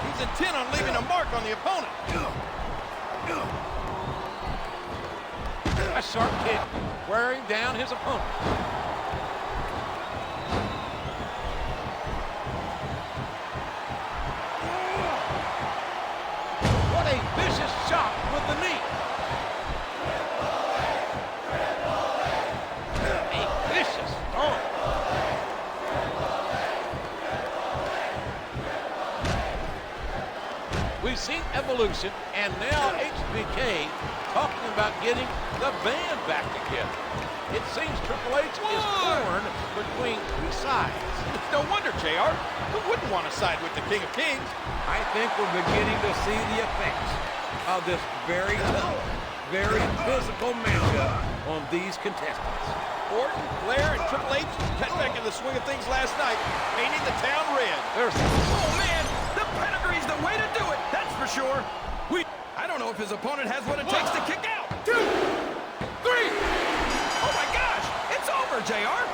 He's intent on leaving a mark on the opponent. A sharp kick, wearing down his opponent. What a vicious shot with the knee. A vicious stomp. We've seen Evolution and now HBK talking about getting the band back together. It seems Triple H is torn between 2 sides. It's no wonder, JR. Who wouldn't want to side with the King of Kings? I think we're beginning to see the effects of this very tough, very physical matchup on these contestants. Orton, Flair, and Triple H got back in the swing of things last night, painting the town red. Oh, man, the pedigree's the way to do it, that's for sure. I don't know if his opponent has what it takes to kick out. 2, 3. Oh, my gosh, it's over, JR.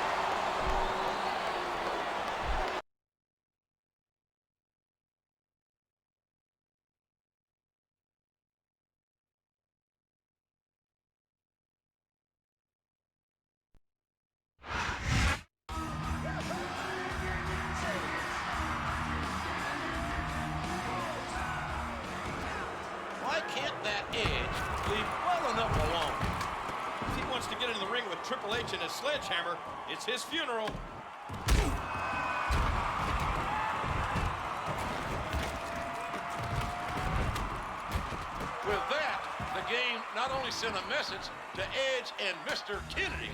Why can't that Edge leave well enough alone? If he wants to get in the ring with Triple H and his sledgehammer, it's his funeral. With that, the game not only sent a message to Edge and Mr. Kennedy,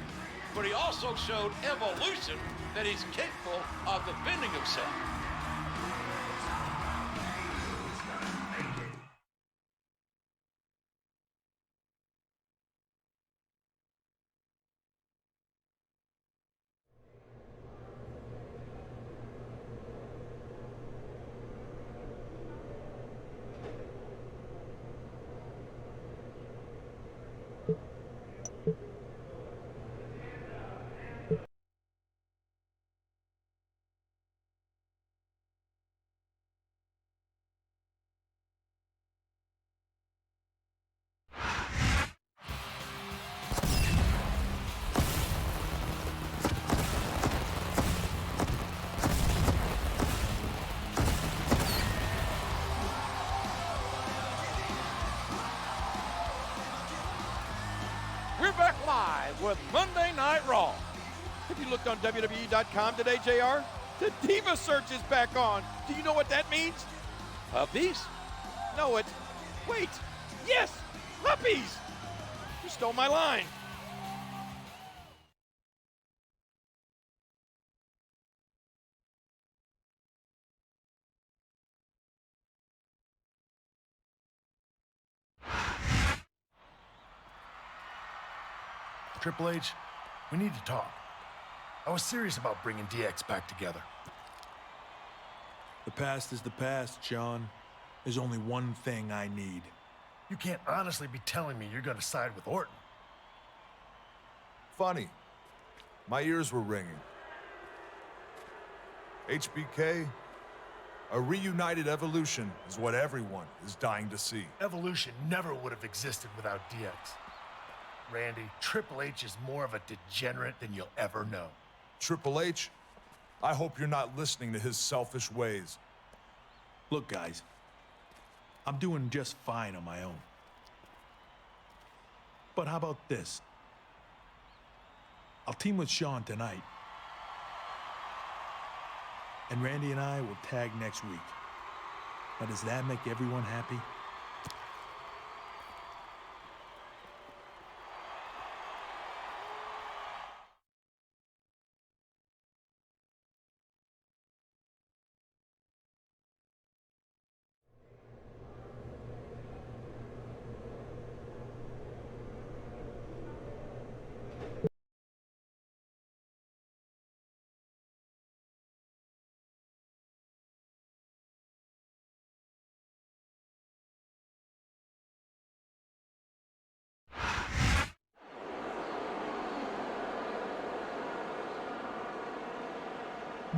but he also showed Evolution that he's capable of defending himself. We're back live with Monday Night Raw. Have you looked on WWE.com today, JR? The Diva Search is back on. Do you know what that means? Puppies? No, it's... Wait! Yes! Puppies! You stole my line. Triple H, we need to talk. I was serious about bringing DX back together. The past is the past, Sean. There's only one thing I need. You can't honestly be telling me you're gonna side with Orton. Funny. My ears were ringing. HBK, a reunited Evolution is what everyone is dying to see. Evolution never would have existed without DX. Randy, Triple H is more of a degenerate than you'll ever know. Triple H, I hope you're not listening to his selfish ways. Look, guys, I'm doing just fine on my own. But how about this? I'll team with Sean tonight. And Randy and I will tag next week. Now, does that make everyone happy?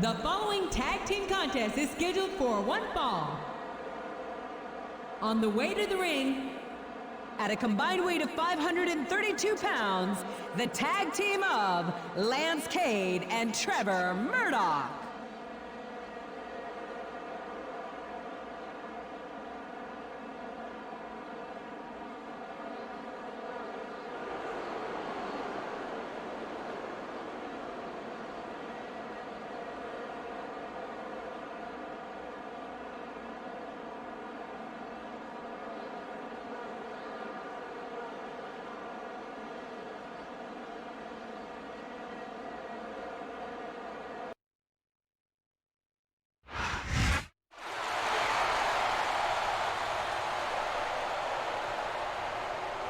The following tag team contest is scheduled for one fall. On the way to the ring, at a combined weight of 532 pounds, the tag team of Lance Cade and Trevor Murdoch.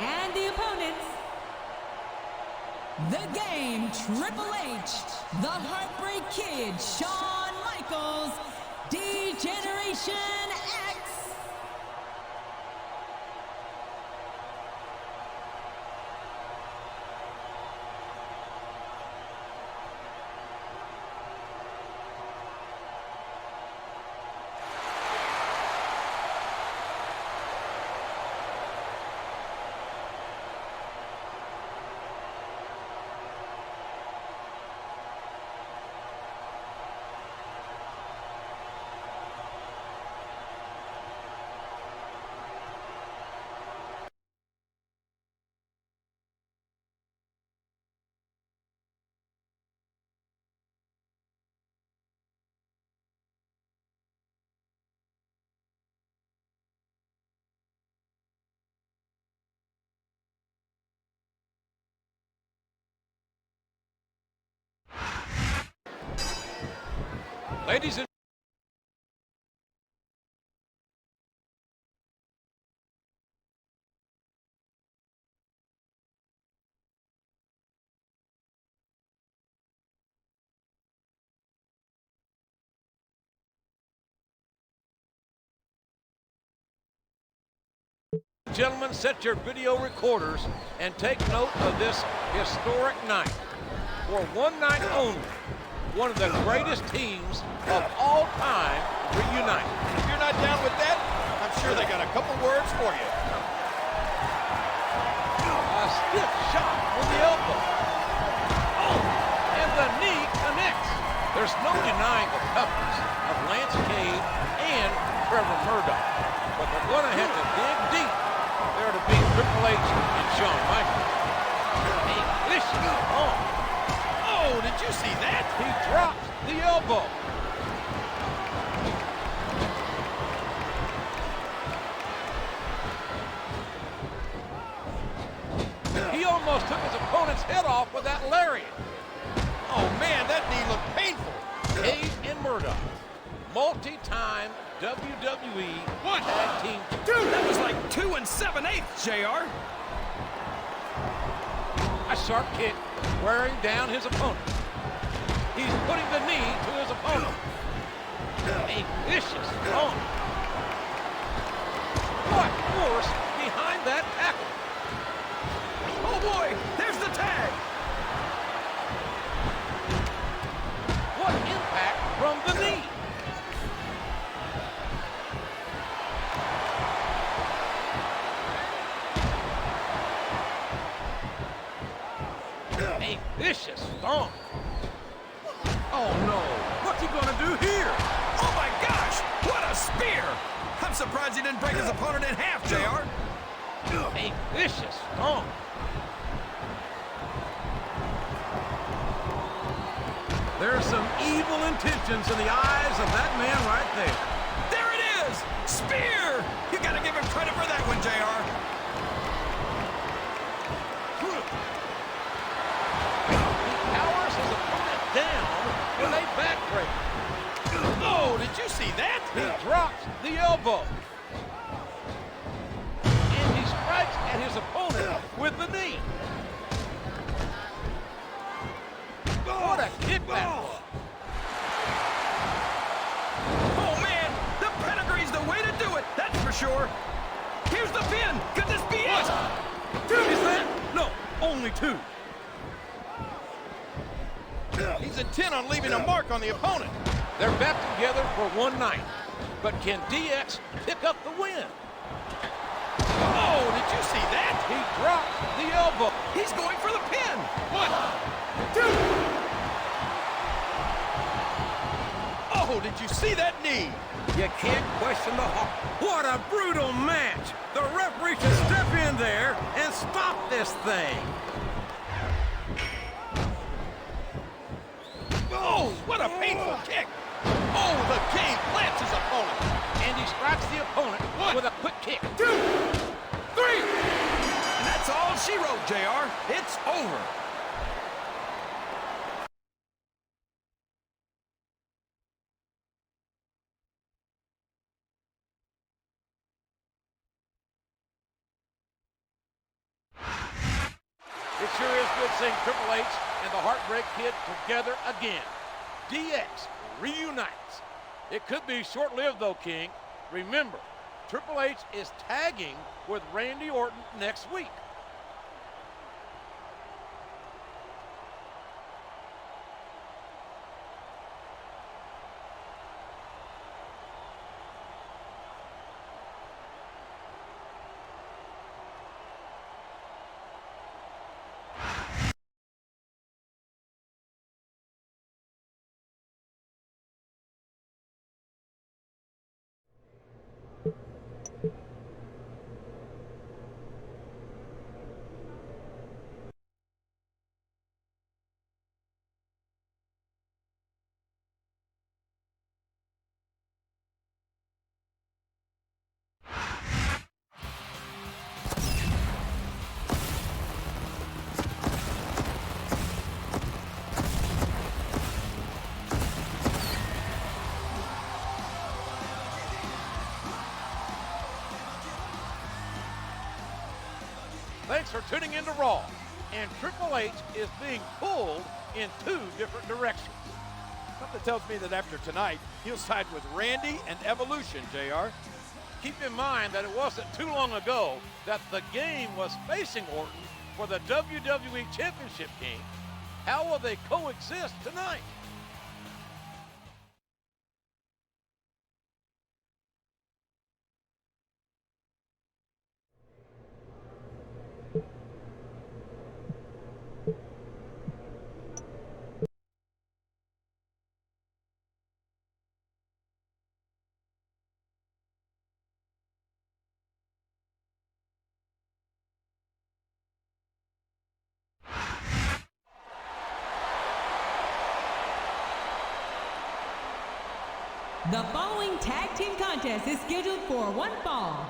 And the opponents, the Game, Triple H, the Heartbreak Kid, Shawn Michaels, D-Generation X. Ladies and gentlemen, set your video recorders and take note of this historic night. For one night only, one of the greatest teams of all time reunite. If you're not down with that, I'm sure they got a couple words for you. A stiff shot on the elbow. Oh, and the knee connects. There's no denying the toughness of Lance Cade and Trevor Murdoch, but they're going to have to dig deep there to beat Triple H and Shawn Michaels. A vicious bump. Oh, did you see that? He drops the elbow. He almost took his opponent's head off with that lariat. Oh, man, that knee looked painful. Cade and Murdoch, multi-time WWE Tag Team. Dude, that was like 2 7/8, JR. A sharp kick wearing down his opponent. He's putting the knee to his opponent. A vicious bump. What force behind that tackle? Oh, boy, there's the tag. What impact from the knee? A vicious stomp. Oh no, what's he gonna do here? Oh my gosh, what a spear! I'm surprised he didn't break his opponent in half, JR. A vicious stomp. There's some evil intentions in the eyes of that man right there. There it is! Spear! You gotta give him credit for that one, JR. With a backbreaker. Oh, did you see that? He drops the elbow. And he strikes at his opponent with the knee. What a kick that was. Oh, man, the pedigree's the way to do it, that's for sure. Here's the pin. Could this be it? Two. Is that? No, only two. He He's intent on leaving a mark on the opponent. They're back together for one night. But can DX pick up the win? Oh, did you see that? He dropped the elbow. He's going for the pin. 1, 2. Oh, did you see that knee? You can't question the heart. What a brutal match. The referee should step in there and stop this thing. Oh, what a painful kick. Oh, the King plants his opponent. And he strikes the opponent 1, with a quick kick. 2, 3. And that's all she wrote, JR. It's over. It sure is good seeing Triple H and the Heartbreak Kid together again. DX reunites. It could be short-lived, though, King. Remember, Triple H is tagging with Randy Orton next week. Thanks for tuning into Raw. And Triple H is being pulled in 2 different directions. Something tells me that after tonight, he'll side with Randy and Evolution, JR. Keep in mind that it wasn't too long ago that the Game was facing Orton for the WWE Championship, King. How will they coexist tonight? The following tag team contest is scheduled for one fall.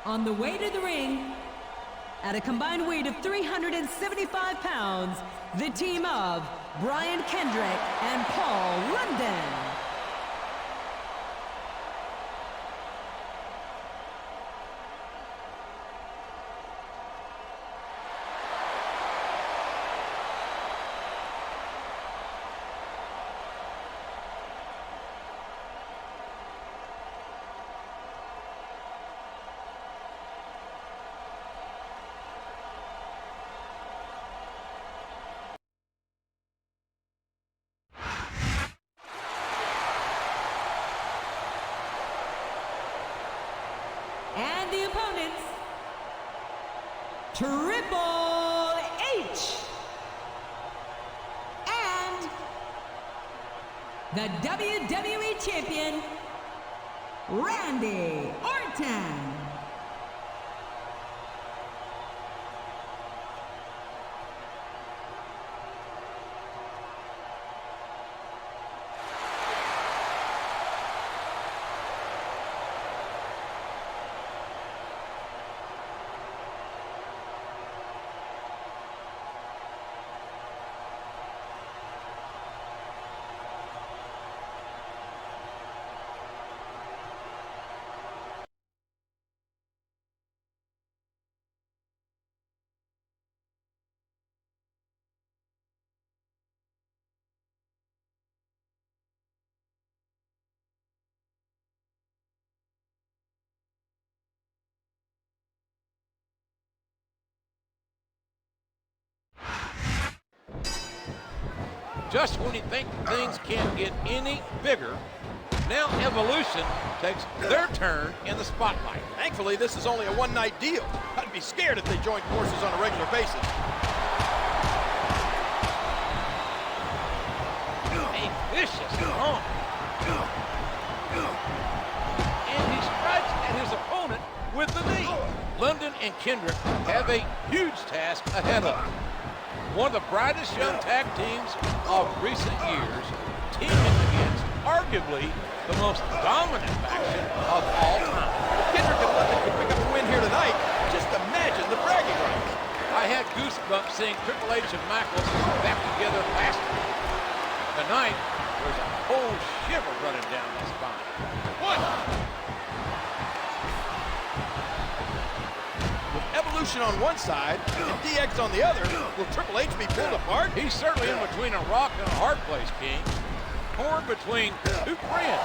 On the way to the ring, at a combined weight of 375 pounds, the team of Brian Kendrick and Paul London. And the opponents, Triple H and the WWE Champion, Randy Orton. Just when you think things can't get any bigger, now Evolution takes their turn in the spotlight. Thankfully, this is only a one-night deal. I'd be scared if they joined forces on a regular basis. A vicious stomp. And he strikes at his opponent with the knee. London and Kendrick have a huge task ahead of them. One of the brightest young tag teams of recent years, teaming against arguably the most dominant faction of all time. Kendrick and London could pick up a win here tonight. Just imagine the bragging rights. I had goosebumps seeing Triple H and Michaels back together last week. Tonight, there's a whole shiver running down my spine. One. With Evolution on one side and DX on the other, will Triple H be pulled apart? He's certainly in between a rock and a hard place, King. Torn between two friends,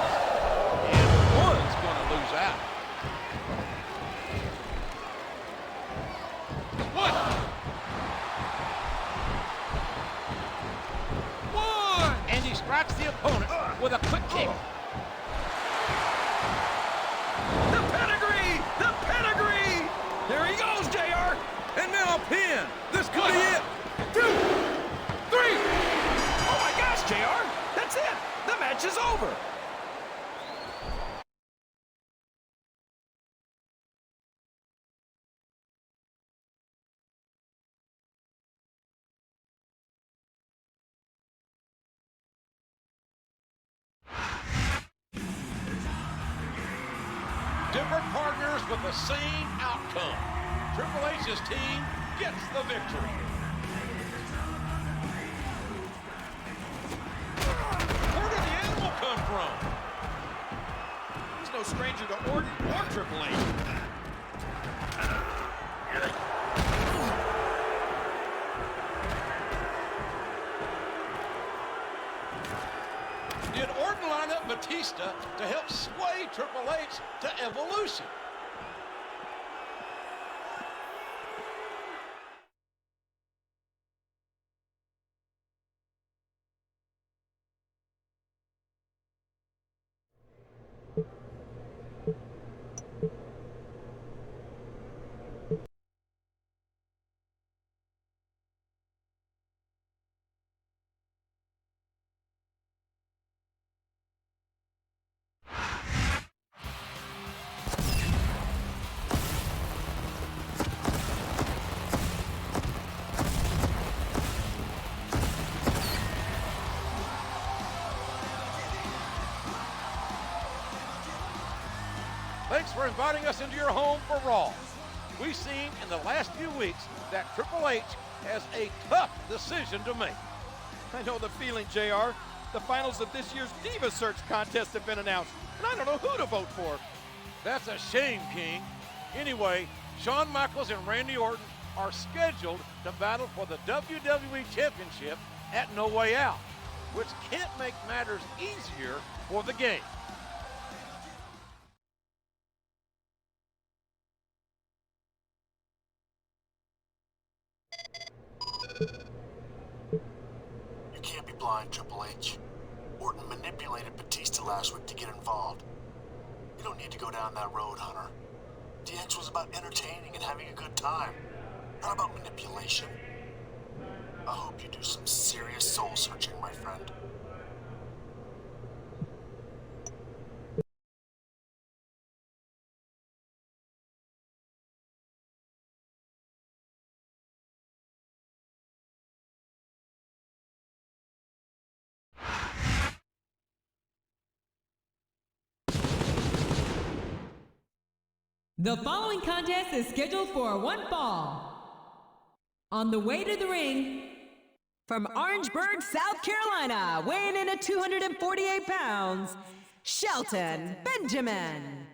and one's going to lose out. One! And he strikes the opponent with a quick kick. The pedigree! The pedigree! There he goes, JR! And now a pin. This could be it. 2, 3! Oh my gosh, JR! That's it! The match is over! Different partners with the same outcome. Triple H's team gets the victory. Where did the animal come from? He's no stranger to Orton or Triple H. Did Orton line up Batista to help sway Triple H to Evolution? Thanks for inviting us into your home for Raw. We've seen in the last few weeks that Triple H has a tough decision to make. I know the feeling, JR. The finals of this year's Diva Search contest have been announced, and I don't know who to vote for. That's a shame, King. Anyway, Shawn Michaels and Randy Orton are scheduled to battle for the WWE Championship at No Way Out, which can't make matters easier for the game. You can't be blind, Triple H. Orton manipulated Batista last week to get involved. You don't need to go down that road, Hunter. DX was about entertaining and having a good time, not about manipulation. I hope you do some serious soul searching, my friend. The following contest is scheduled for one fall. On the way to the ring, from Orangeburg, South Carolina, weighing in at 248 pounds, Shelton Benjamin.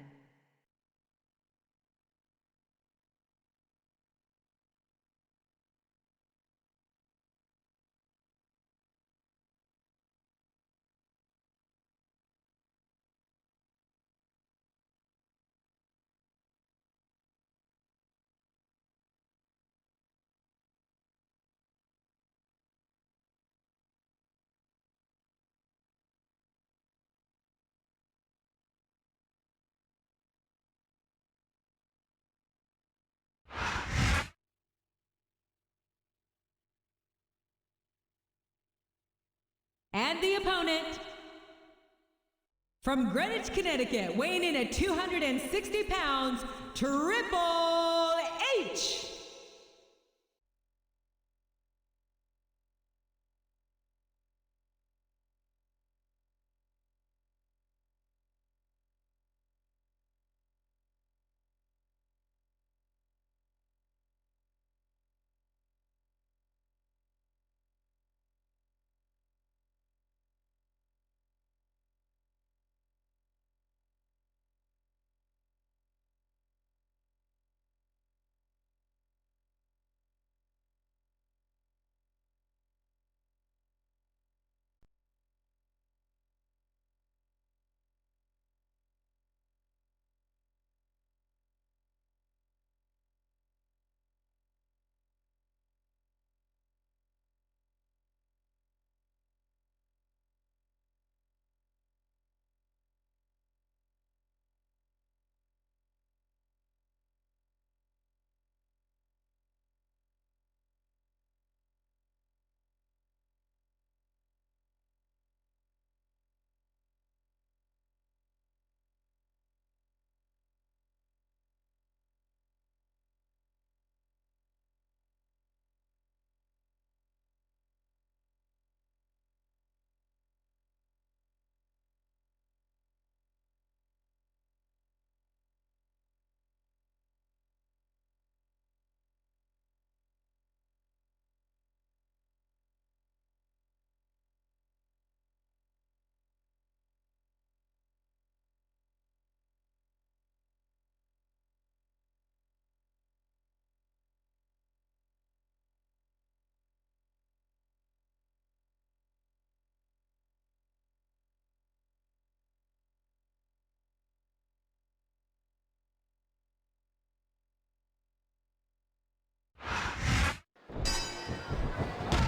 And the opponent, from Greenwich, Connecticut, weighing in at 260 pounds, Triple H.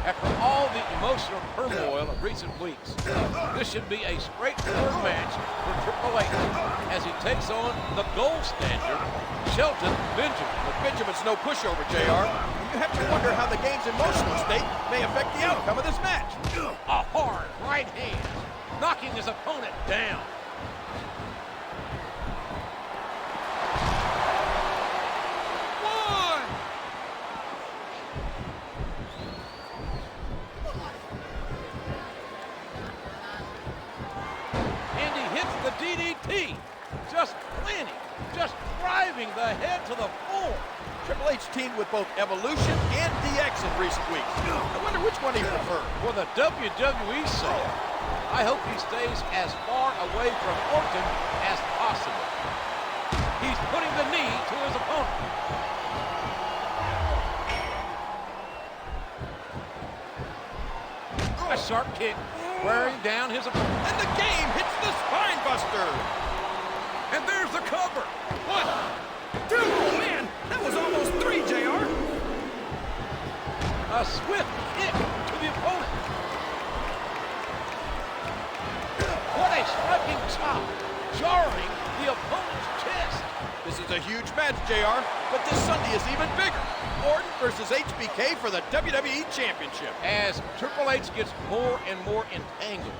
After all the emotional turmoil of recent weeks, this should be a straightforward match for Triple H as he takes on the gold standard, Shelton Benjamin. But Benjamin's no pushover, JR. You have to wonder how the game's emotional state may affect the outcome of this match. A hard right hand, knocking his opponent down. DDT, just plenty, just driving the head to the floor. Triple H teamed with both Evolution and DX in recent weeks. I wonder which one he prefers. For the WWE sake, I hope he stays as far away from Orton as possible. He's putting the knee to his opponent. A sharp kick wearing down his opponent. And the game hits the spine buster. And there's the cover. 1, 2. Oh, man, that was almost 3, JR. A swift kick to the opponent. What a striking chop, jarring the opponent's chest. This is a huge match, JR, but this Sunday is even bigger. Orton versus HBK for the WWE Championship. As Triple H gets more and more entangled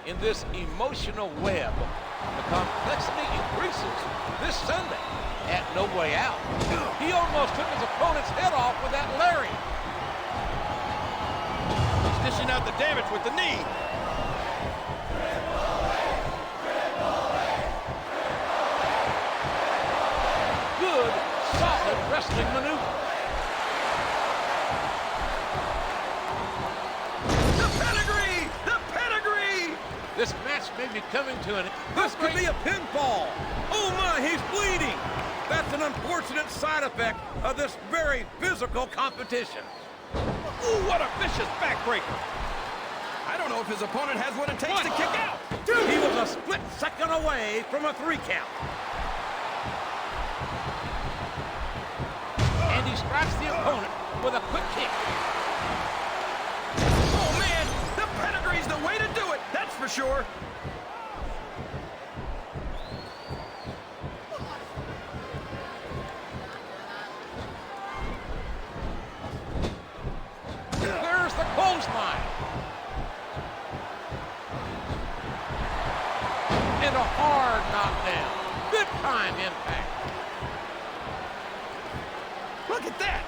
in this emotional web, the complexity increases this Sunday at No Way Out. He almost took his opponent's head off with that lariat. He's dishing out the damage with the knee. Good, solid wrestling maneuver. This match may be coming to an end. This could be a pinfall. Oh my, he's bleeding. That's an unfortunate side effect of this very physical competition. Ooh, what a vicious backbreaker. I don't know if his opponent has what it takes to kick out. He was a split second away from a 3 count. And he strikes the opponent with a quick kick. Oh man, the pedigree's the way to do it. That's for sure. There's the clothesline. Fine impact. Look at that.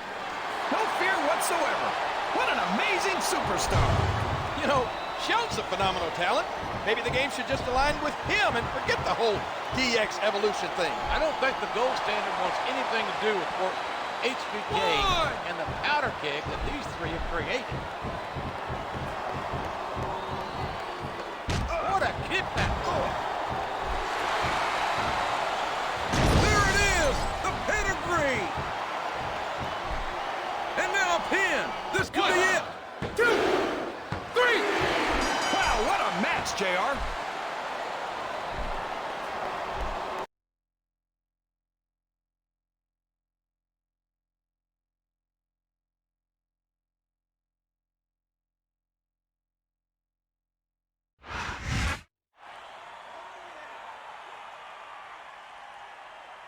No fear whatsoever. What an amazing superstar. You know, Shelton's a phenomenal talent. Maybe the game should just align with him and forget the whole DX evolution thing. I don't think the gold standard wants anything to do with what HBK and the powder keg that these three have created. What a kickback. There it is, the pedigree. And now a pin. This could be it. 2, 3. Wow, what a match, JR.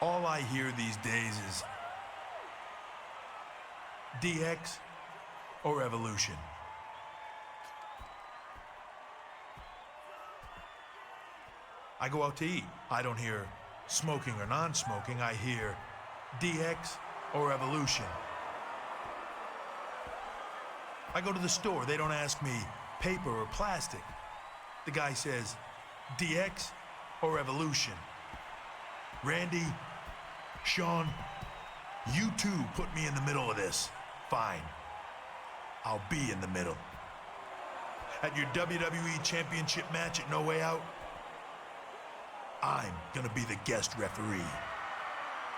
All I hear these days is DX or Evolution. I go out to eat. I don't hear smoking or non-smoking. I hear DX or Evolution. I go to the store. They don't ask me paper or plastic. The guy says DX or Evolution. Randy, Sean, you two put me in the middle of this. Fine. I'll be in the middle. At your WWE Championship match at No Way Out, I'm gonna be the guest referee.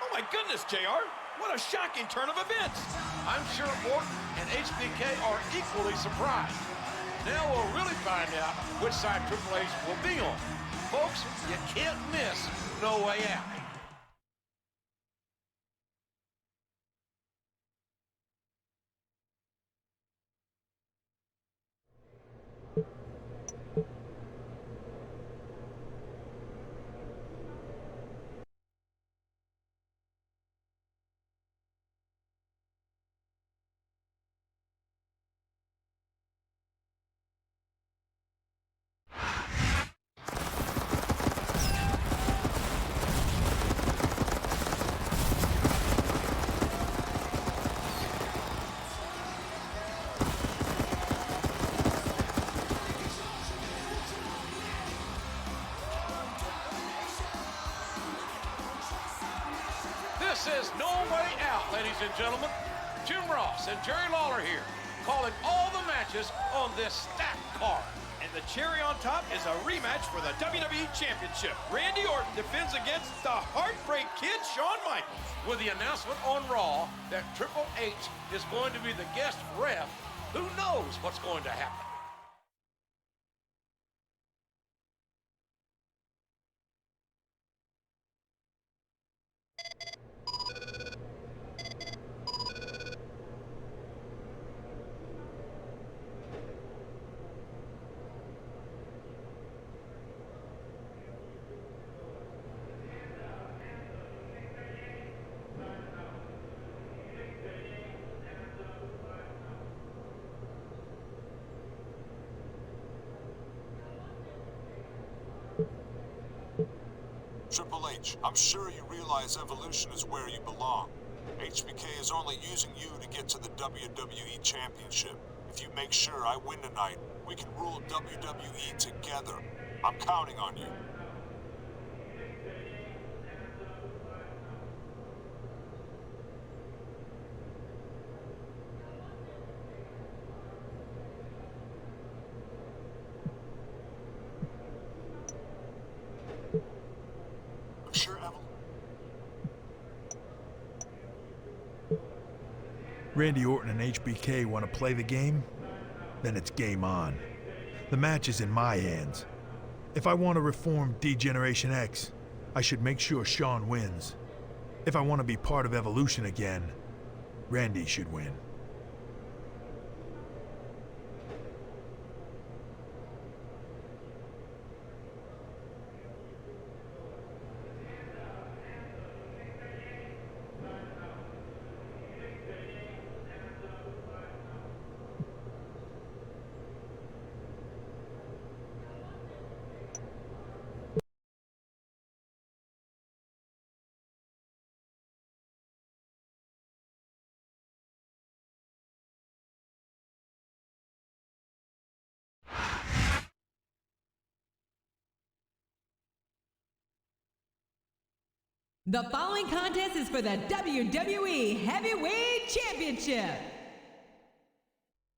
Oh my goodness, JR. What a shocking turn of events. I'm sure Orton and HBK are equally surprised. Now we'll really find out which side Triple H will be on. Folks, you can't miss No Way Out. This is No Way Out, ladies and gentlemen. Jim Ross and Jerry Lawler here, calling all the matches on this stacked card. And the cherry on top is a rematch for the WWE Championship. Randy Orton defends against the Heartbreak Kid, Shawn Michaels. With the announcement on Raw that Triple H is going to be the guest ref, who knows what's going to happen? Triple H, I'm sure you realize Evolution is where you belong. HBK is only using you to get to the WWE Championship. If you make sure I win tonight, we can rule WWE together. I'm counting on you. Randy Orton and HBK want to play the game? Then it's game on. The match is in my hands. If I want to reform D-Generation X, I should make sure Shawn wins. If I want to be part of Evolution again, Randy should win. The following contest is for the WWE Heavyweight Championship.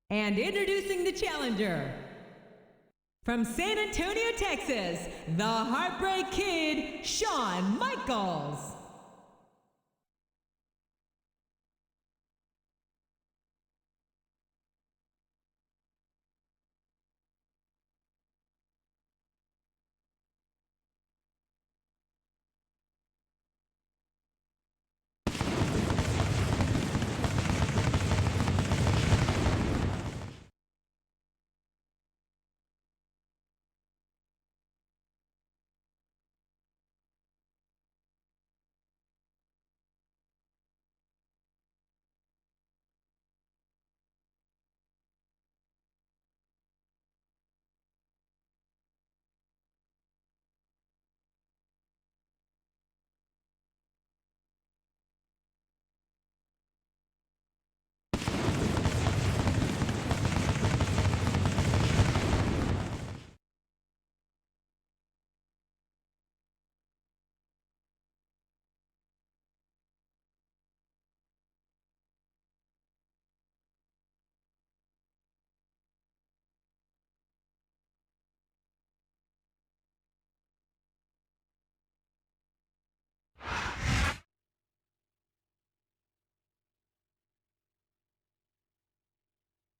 And introducing the challenger. From San Antonio, Texas, the Heartbreak Kid, Shawn Michaels.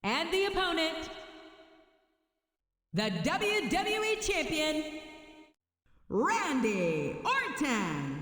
And the opponent, the WWE Champion, Randy Orton.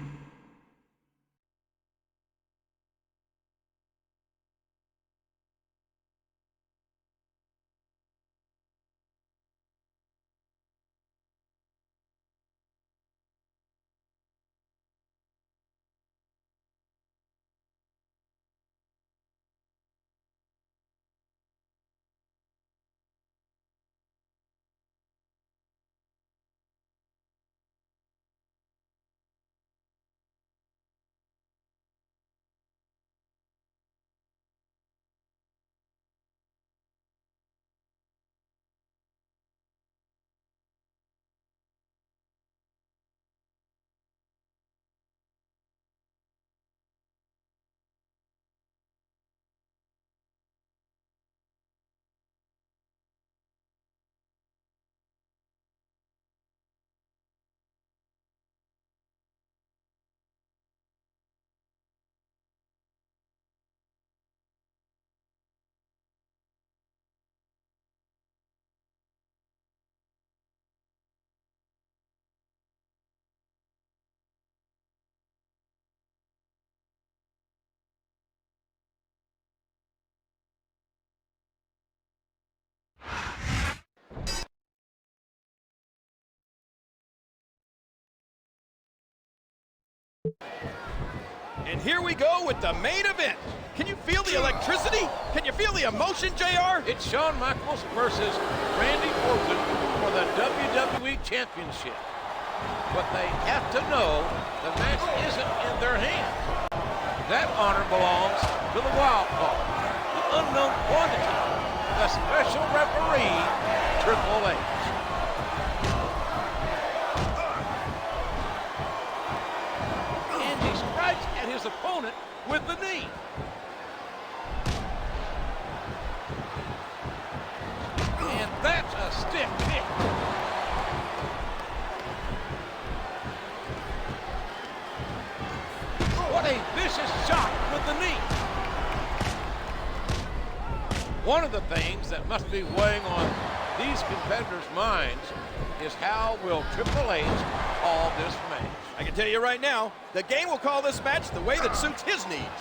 And here we go with the main event. Can you feel the electricity? Can you feel the emotion, JR? It's Shawn Michaels versus Randy Orton for the WWE Championship. But they have to know the match isn't in their hands. That honor belongs to the wild card, the unknown quantity, the special referee, Triple H. And he strikes at his opponent with the knee. And that's a stiff kick. What a vicious shot with the knee. One of the things that must be weighing on these competitors' minds is how will Triple H call this match? I can tell you right now, the game will call this match the way that suits his needs.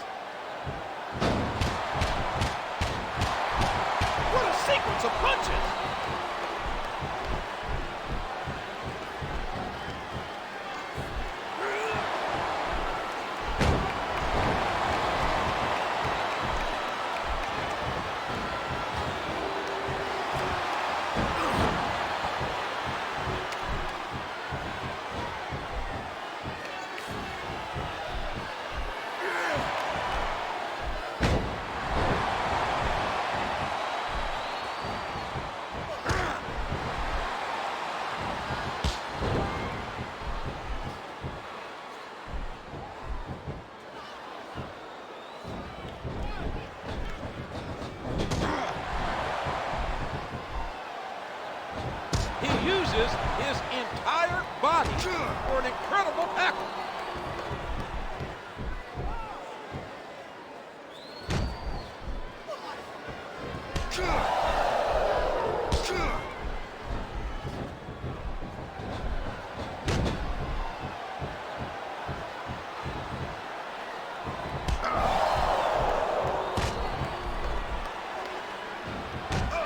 What a sequence of punches! for an incredible tackle.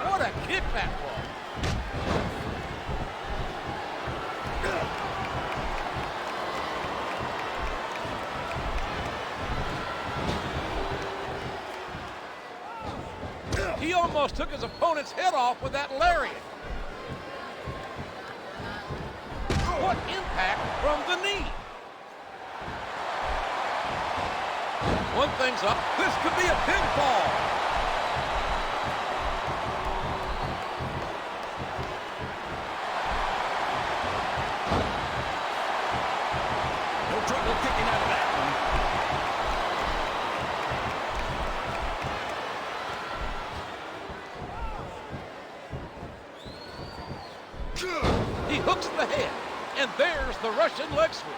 What a kick that was. He almost took his opponent's head off with that lariat. What impact from the knee. One thing's up. This could be a pinfall. No trouble kicking out of that one. He hooks the head, and there's the Russian leg sweep.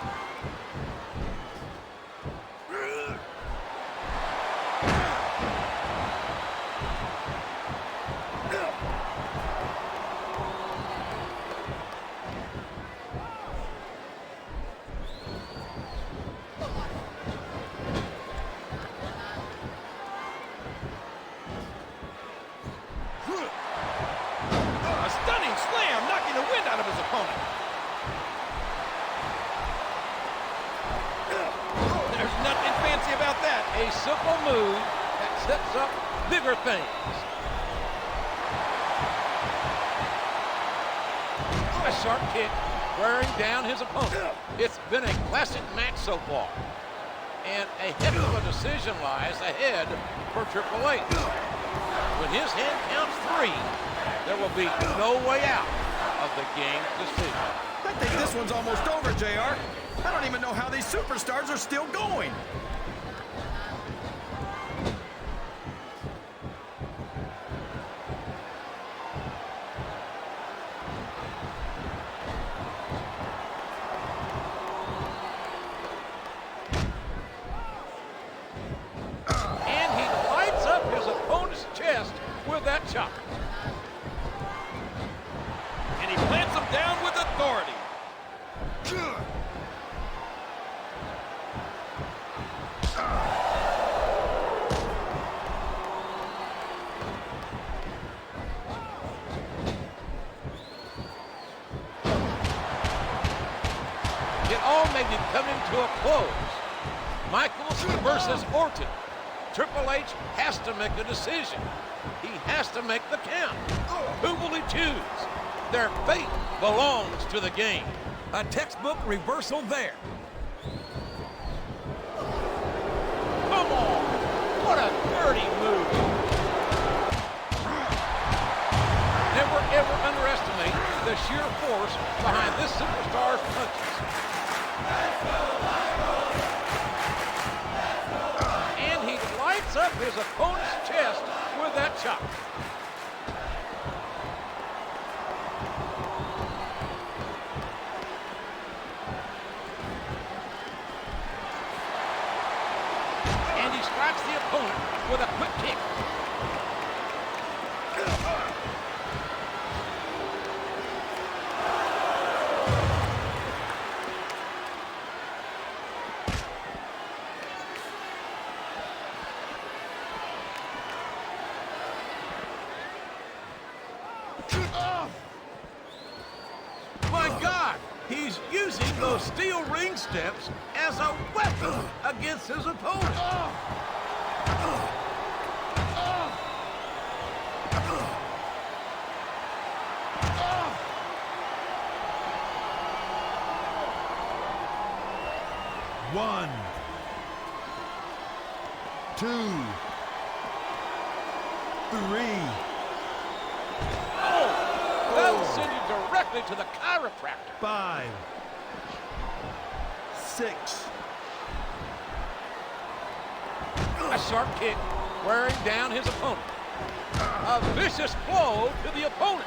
A stunning slam, knocking the wind out of his opponent. There's nothing fancy about that. A simple move that sets up bigger things. A sharp kick wearing down his opponent. It's been a classic match so far. And a heck of a decision lies ahead for Triple H. When his hand counts 3, there will be no way out of the game's decision. I think this one's almost over, JR. I don't even know how these superstars are still going. And he lights up his opponent's chest with that chop. And he plants him down with authority. It all may be coming to a close. Michaels versus Orton. Triple H has to make a decision. He has to make the count. Who will he choose? Their fate belongs to the game. A textbook reversal there. Come on! What a dirty move! Never ever underestimate the sheer force behind this superstar's punches. And he lights up his opponent's chest with that chop. And he strikes the opponent with a quick kick. My God, he's using those steel ring steps as a weapon against his opponent. One, 2, 3. That'll send you directly to the chiropractor. 5, 6. A sharp kick wearing down his opponent. A vicious blow to the opponent.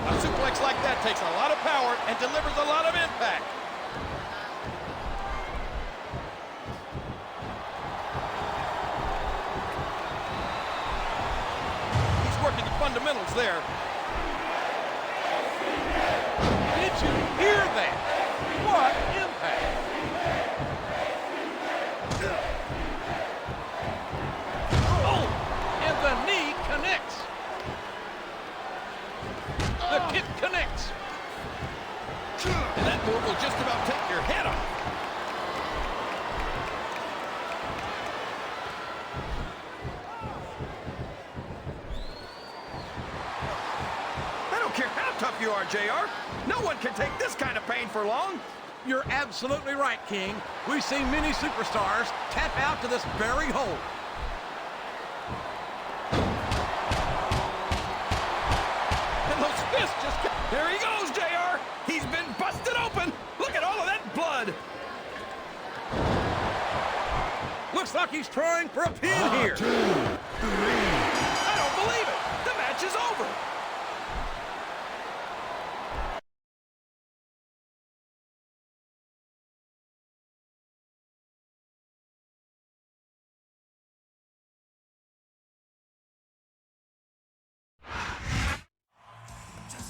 A suplex like that takes a lot of power and delivers a lot of impact. He's working the fundamentals there. Did you hear that? What impact? Oh, and the knee connects. The kick connects. And that move will just about take your head off. I don't care how tough you are, JR. No one can take this kind of pain for long. You're absolutely right, King. We've seen many superstars tap out to this very hole. And those fists just... There he goes, JR. He's been busted open. Look at all of that blood. Looks like he's trying for a pin here. I don't believe it. The match is over.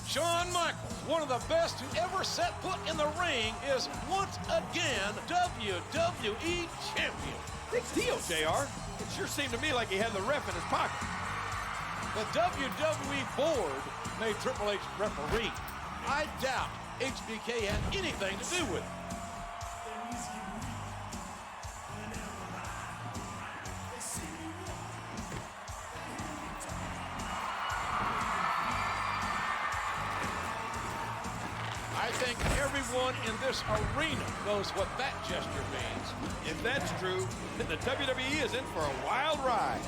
Shawn Michaels, one of the best to ever set foot in the ring, is once again WWE Champion. Big deal, JR. It sure seemed to me like he had the ref in his pocket. The WWE board made Triple H referee. I doubt HBK had anything to do with it. I think everyone in this arena knows what that gesture means. If that's true, then the WWE is in for a wild ride.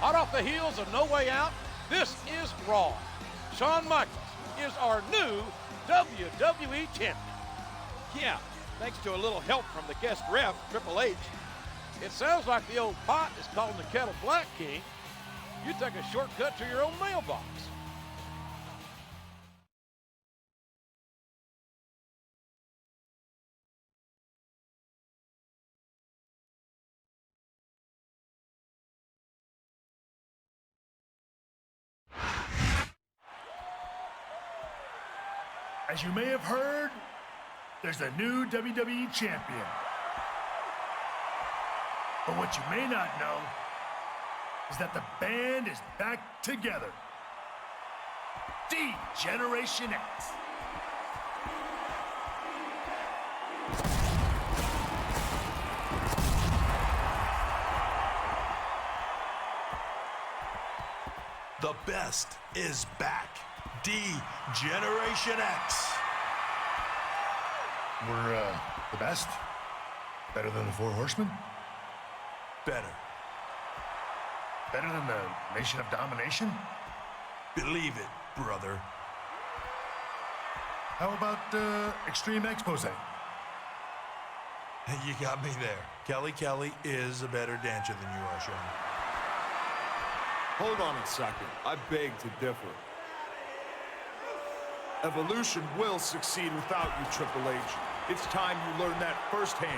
Hot off the heels of No Way Out, this is Raw. Shawn Michaels is our new WWE Champion. Yeah, thanks to a little help from the guest ref, Triple H. It sounds like the old pot is calling the kettle black, King. You take a shortcut to your own mailbox. As you may have heard, there's a new WWE champion. But what you may not know is that the band is back together. D-Generation X. The best is back. D-Generation X. We're the best? Better than the Four Horsemen? Better. Better than the Nation of Domination? Believe it, brother. How about Extreme Expose? You got me there. Kelly is a better dancer than you are, Shawn. Hold on a second. I beg to differ. Evolution will succeed without you, Triple H. It's time you learn that firsthand.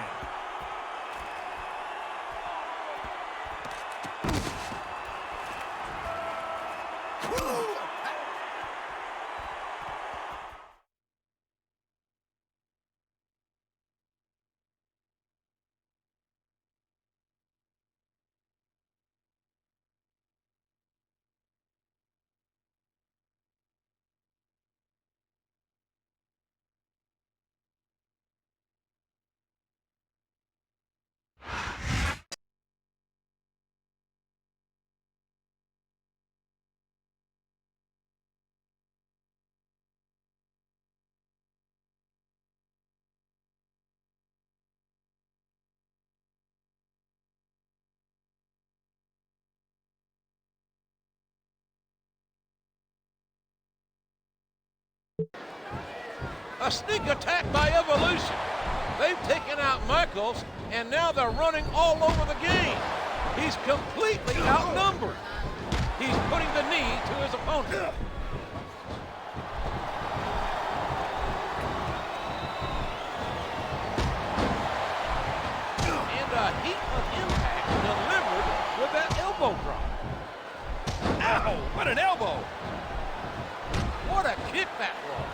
A sneak attack by Evolution. They've taken out Michaels, and now they're running all over the game. He's completely outnumbered. He's putting the knee to his opponent. And a heap of impact delivered with that elbow drop. Ow, what an elbow. What a kick that was.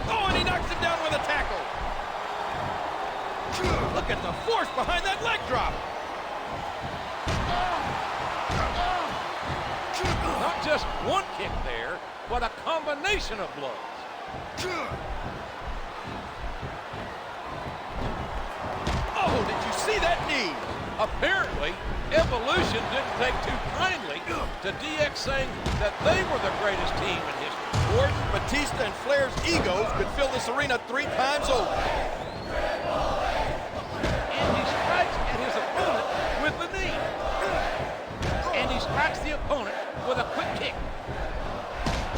Oh, and he knocks him down with a tackle. Look at the force behind that leg drop. Not just one kick there, but a combination of blows. Oh, did you see that knee? Apparently, Evolution didn't take too kindly to DX saying that they were the greatest team in history. Orton, Batista, and Flair's egos could fill this arena 3 times over. And he strikes at his opponent with the knee. And he strikes the opponent with a quick kick.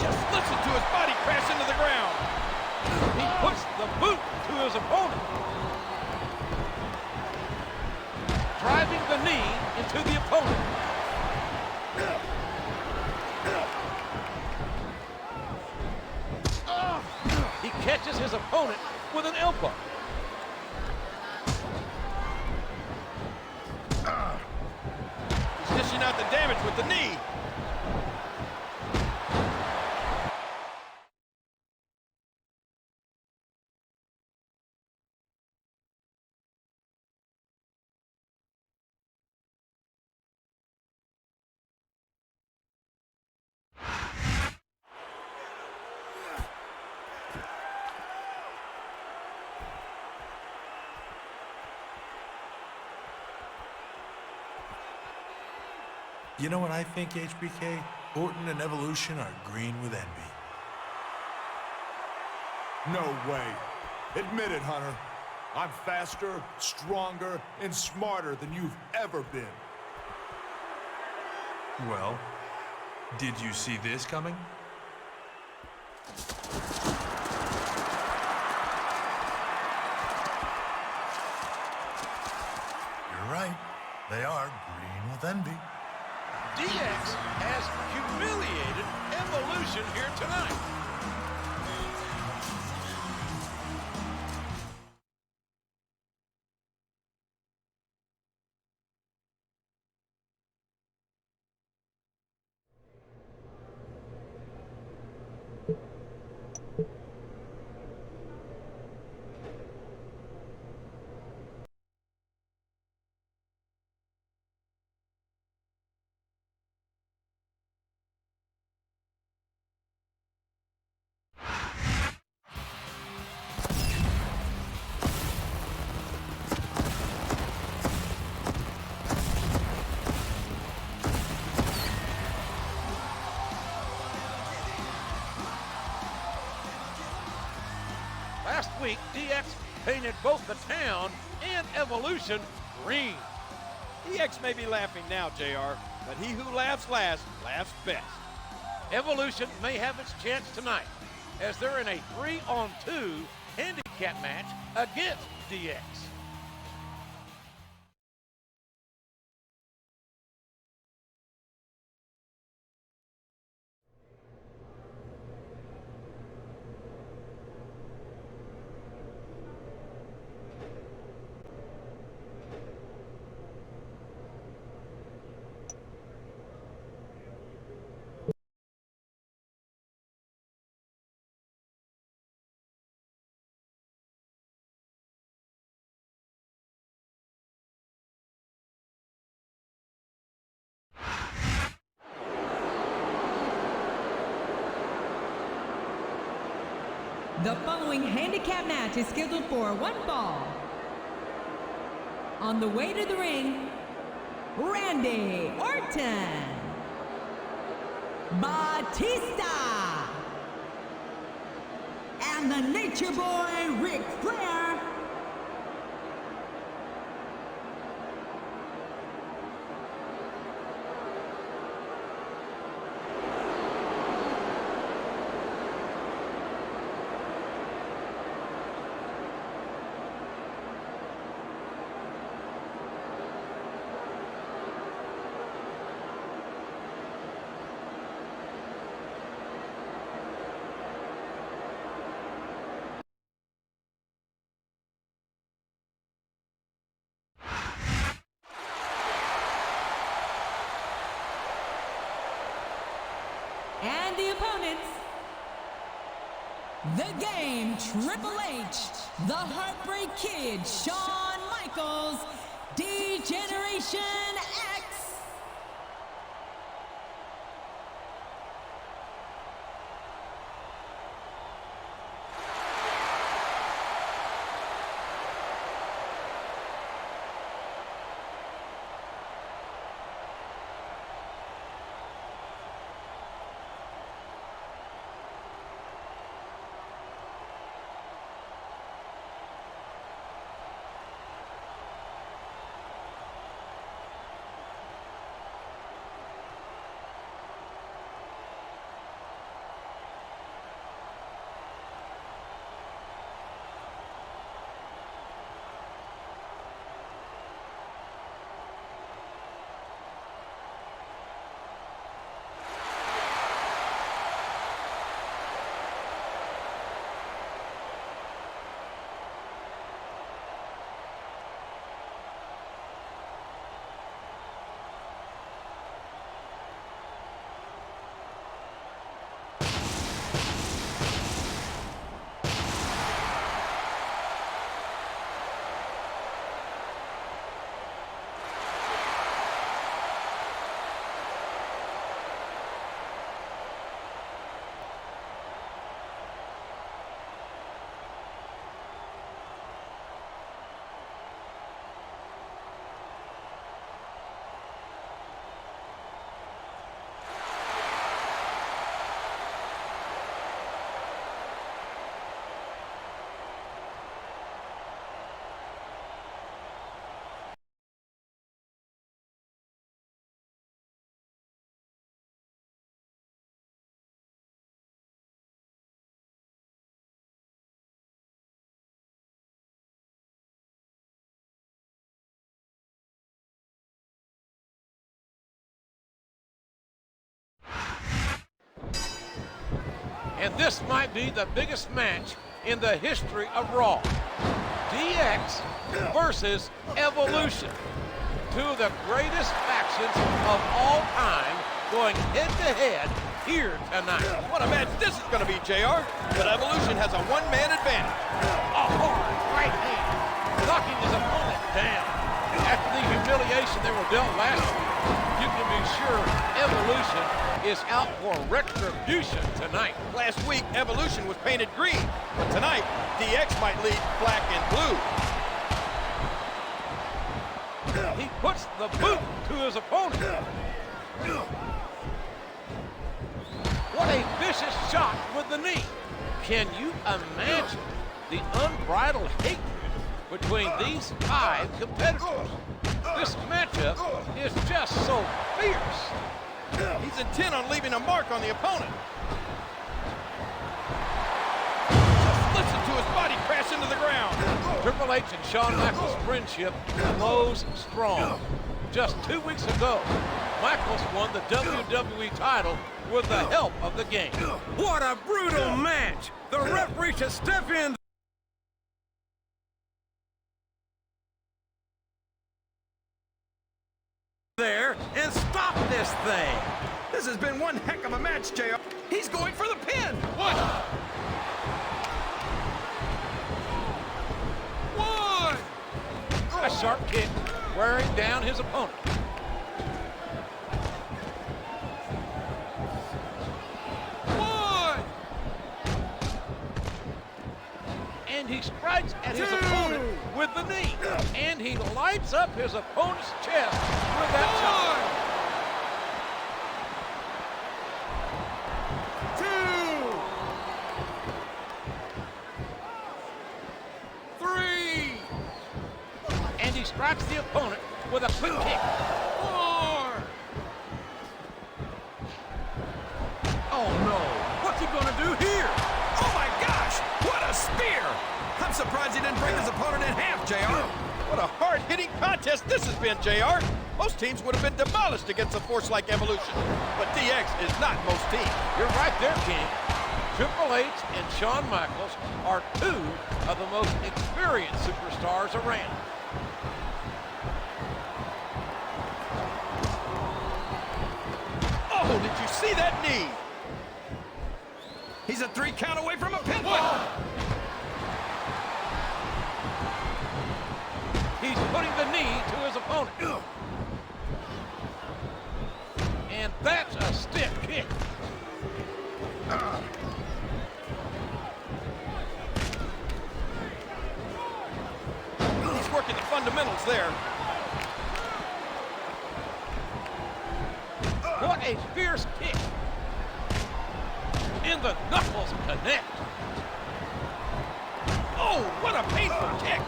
Just listen to his body crash into the ground. He puts the boot to his opponent, driving the knee into the opponent. He catches his opponent with an elbow. He's dishing out the damage with the knee. You know what I think, HBK? Orton and Evolution are green with envy. No way. Admit it, Hunter. I'm faster, stronger, and smarter than you've ever been. Well, did you see this coming? You're right. They are green with envy. DX has humiliated Evolution here tonight. Last week, DX painted both the town and Evolution green. DX may be laughing now, JR, but he who laughs last, laughs best. Evolution may have its chance tonight, as they're in a 3-on-2 handicap match against DX. The following handicap match is scheduled for one fall. On the way to the ring, Randy Orton, Batista, and the Nature Boy Ric Flair. The Game, Triple H, The Heartbreak Kid, Shawn Michaels, D-Generation X. And this might be the biggest match in the history of Raw. DX versus Evolution. Two of the greatest factions of all time going head-to-head here tonight. What a match this is going to be, JR. But Evolution has a one-man advantage. A hard right hand, knocking his opponent down. After the humiliation they were dealt last week, you can be sure Evolution is out for retribution tonight. Last week, Evolution was painted green, but tonight, DX might lead black and blue. He puts the boot to his opponent. What a vicious shot with the knee. Can you imagine the unbridled hatred between these 5 competitors? This matchup is just so fierce. He's intent on leaving a mark on the opponent. Just listen to his body crash into the ground. Triple H and Shawn Michaels' friendship grows strong. Just 2 weeks ago, Michaels won the WWE title with the help of the Game. What a brutal match! The referee should step in there and stop this thing. This has been one heck of a match, JR. He's going for the pin. One. A sharp kick wearing down his opponent. One. And he strikes at his opponent with the knee. And he lights up his opponent's chest with that shot. Strikes the opponent with a quick kick. 4. Oh no, what's he gonna do here? Oh my gosh, what a spear! I'm surprised he didn't break his opponent in half, JR. What a hard-hitting contest this has been, JR. Most teams would have been demolished against a force like Evolution. But DX is not most teams. You're right there, King. Triple H and Shawn Michaels are 2 of the most experienced superstars around. Oh, did you see that knee? He's a 3 count away from a pinfall. 1, sequence there. What a fierce kick. And the knuckles connect. Oh, what a painful kick.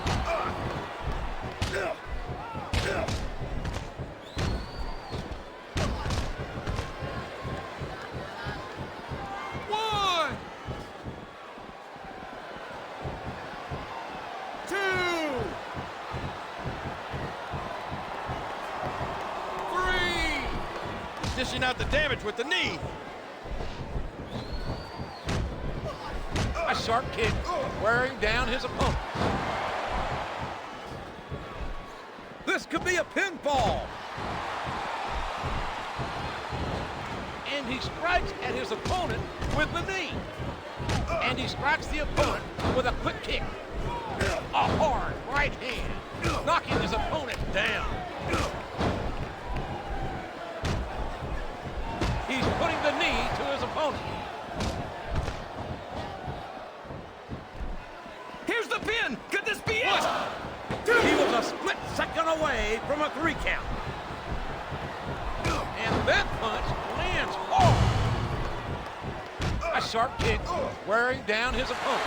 One, two, three. Dishing out the damage with the knee. A sharp kick, wearing down his opponent. This could be a pinfall. And he strikes at his opponent with the knee. And he strikes the opponent with a quick kick. A hard right hand, knocking his opponent down. He's putting the knee to his opponent. Here's the pin. Could this be it? He was a split second away from a 3 count. And that punch lands hard. A sharp kick wearing down his opponent.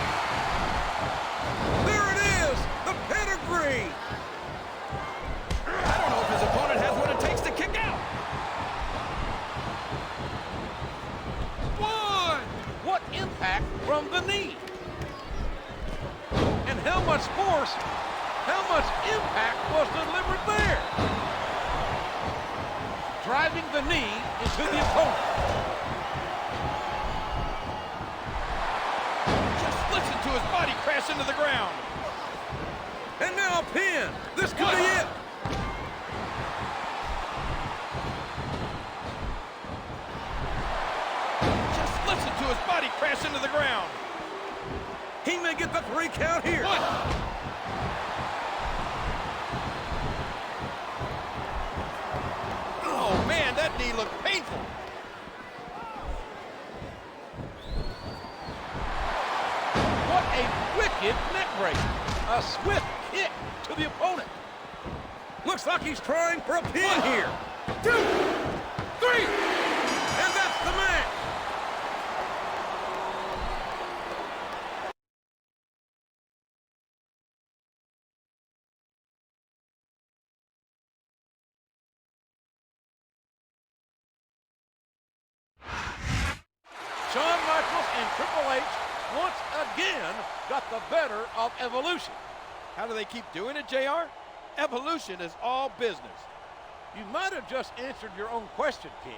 There it is, the pedigree. I don't know if his opponent has what it takes to kick out. One. What impact from the knee? And how much force, how much impact was delivered there? Driving the knee into the opponent. Just listen to his body crash into the ground. And now a pin. This could be it. Just listen to his body crash into the ground. He may get the 3 count here. Oh man, that knee looked painful. What a wicked neck break. A swift kick to the opponent. Looks like he's trying for a pin here. 2, 3, and that's the match. Shawn Michaels and Triple H once again got the better of Evolution. How do they keep doing it, JR? Evolution is all business. You might have just answered your own question, King.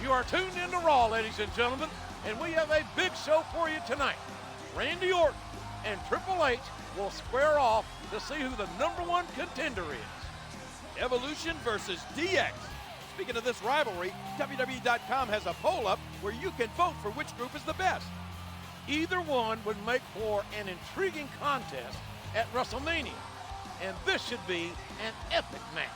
You are tuned into Raw, ladies and gentlemen, and we have a big show for you tonight. Randy Orton and Triple H will square off to see who the #1 contender is. Evolution versus DX. Speaking of this rivalry, WWE.com has a poll up where you can vote for which group is the best. Either one would make for an intriguing contest at WrestleMania, and this should be an epic match.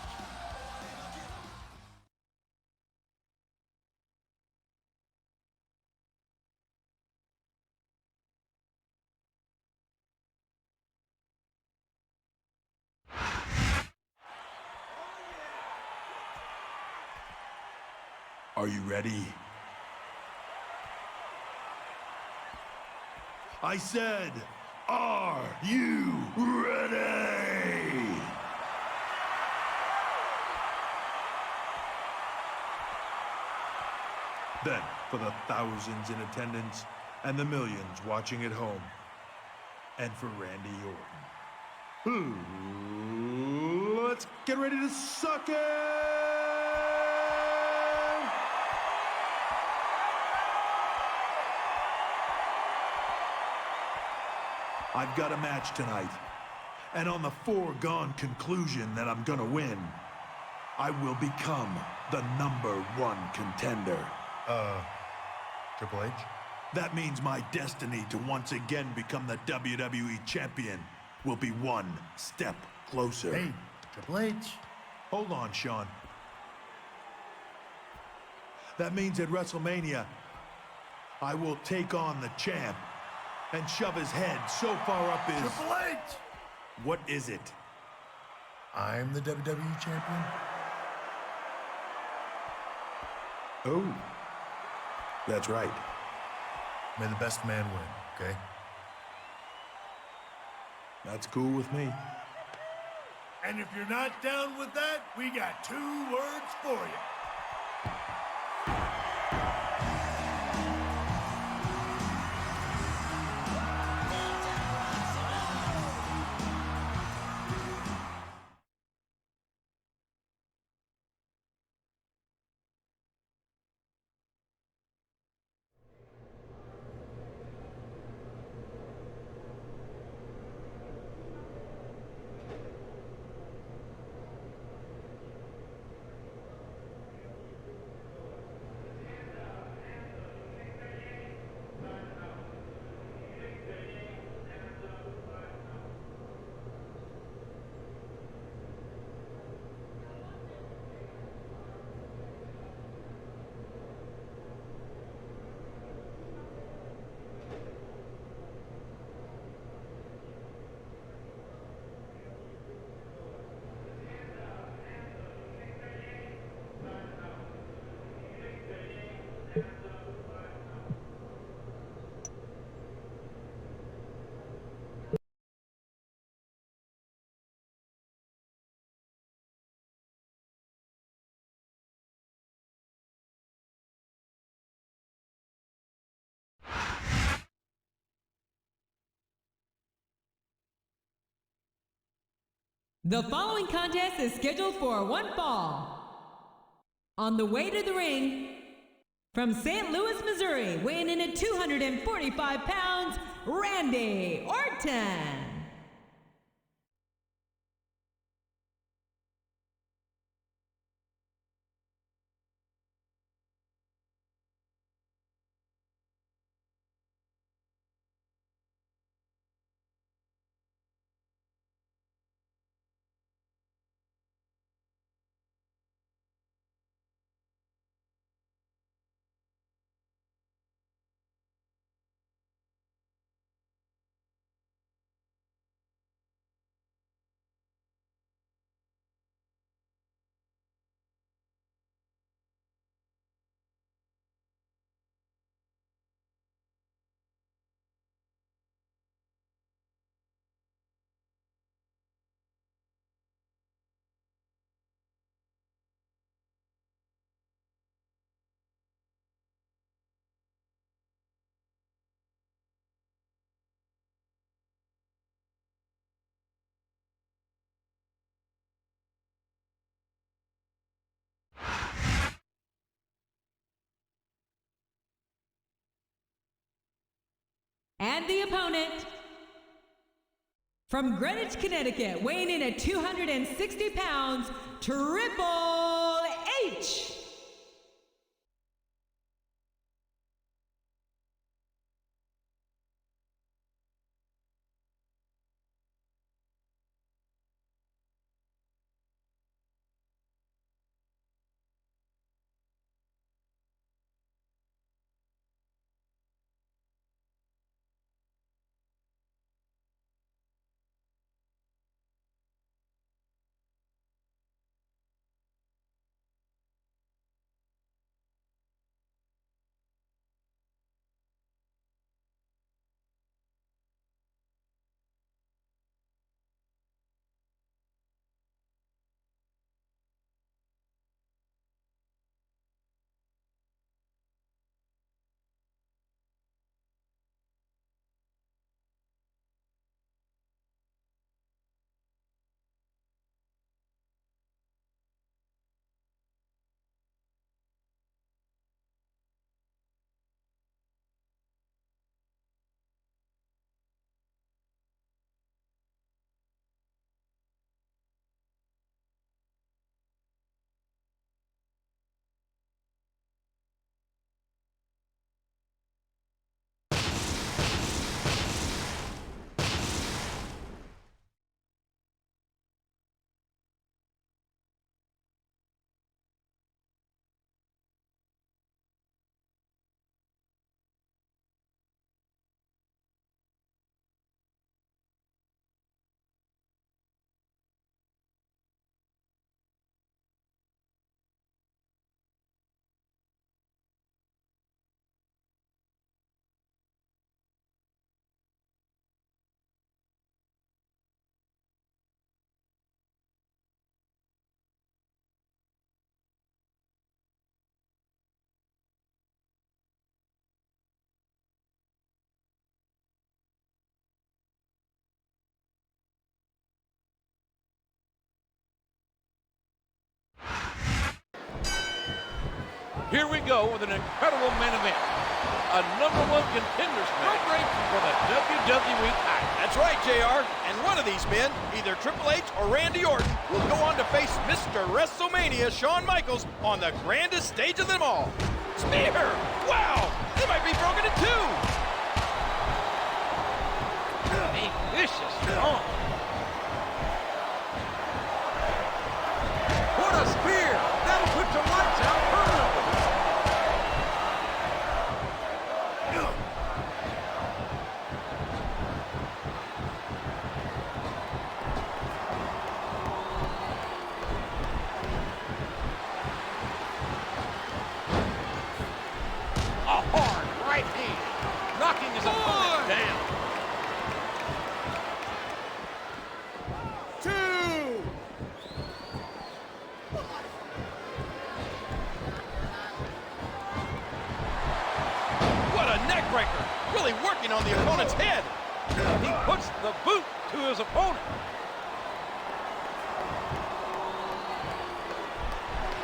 Are you ready? I said, are you ready? Then, for the thousands in attendance and the millions watching at home, and for Randy Orton, let's get ready to suck it! I've got a match tonight, and on the foregone conclusion that I'm gonna win, I will become the #1 contender. Triple H? That means my destiny to once again become the WWE champion will be one step closer. Hey, Triple H. Hold on, Sean. That means at WrestleMania, I will take on the champ and shove his head so far up his... Triple H! What is it? I'm the WWE champion. Oh, that's right. May the best man win, okay? That's cool with me. And if you're not down with that, we got 2 words for you. The following contest is scheduled for one fall. On the way to the ring, from St. Louis, Missouri, weighing in at 245 pounds, Randy Orton. And the opponent, from Greenwich, Connecticut, weighing in at 260 pounds, Triple H. Here we go with an incredible main event. A #1 contenders match for the WWE title. That's right, JR. And one of these men, either Triple H or Randy Orton, will go on to face Mr. WrestleMania, Shawn Michaels, on the grandest stage of them all. Spear! Wow! They might be broken in two! A vicious stomp. What a spear! That'll put your lights out permanently. A hard right hand, knocking his opponent down. Really working on the opponent's head. He puts the boot to his opponent.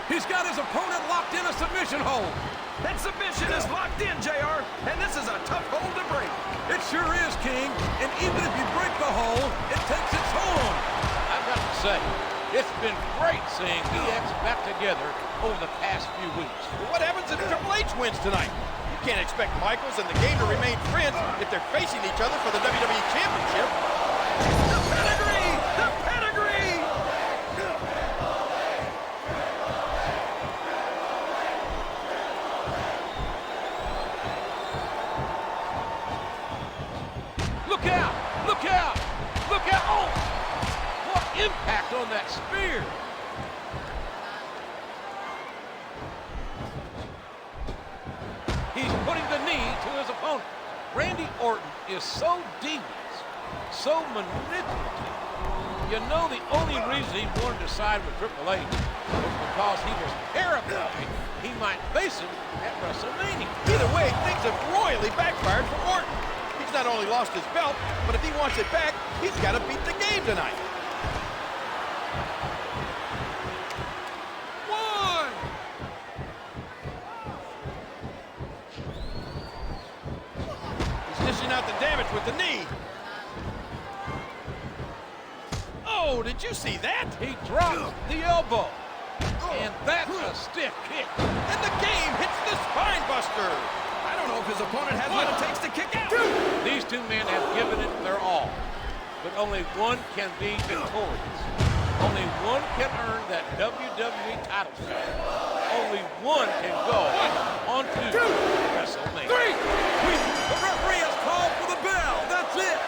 He's got his opponent locked in a submission hold. That submission is locked in, JR, and this is a tough hold to break. It sure is, King, and even if you break the hold, it takes its toll on you. I've got to say, it's been great seeing DX back together over the past few weeks. But what happens if Triple H wins tonight? You can't expect Michaels and the Game to remain friends if they're facing each other for the WWE Championship. The pedigree! The pedigree! Look out! Look out! Look out! Oh! What impact on that spear! He's putting the knee to his opponent. Randy Orton is so devious, so manipulative. You know the only reason he wanted to side with Triple H was because he was terrified he might face him at WrestleMania. Either way, things have royally backfired for Orton. He's not only lost his belt, but if he wants it back, he's got to beat the Game tonight. Out the damage with the knee. Oh, did you see that? He dropped the elbow. And that's a stiff kick. And the Game hits the spine buster. I don't know if his opponent has what it takes to kick out. These two men have given it their all. But only one can be victorious. Only one can earn that WWE title shot. Only one can go on to WrestleMania. The referee has called for the bell. That's it.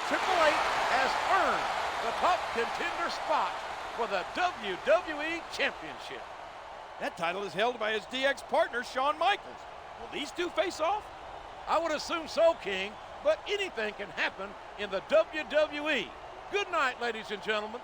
Triple H has earned the top contender spot for the WWE Championship. That title is held by his DX partner, Shawn Michaels. Will these two face off? I would assume so, King, but anything can happen in the WWE. Good night, ladies and gentlemen.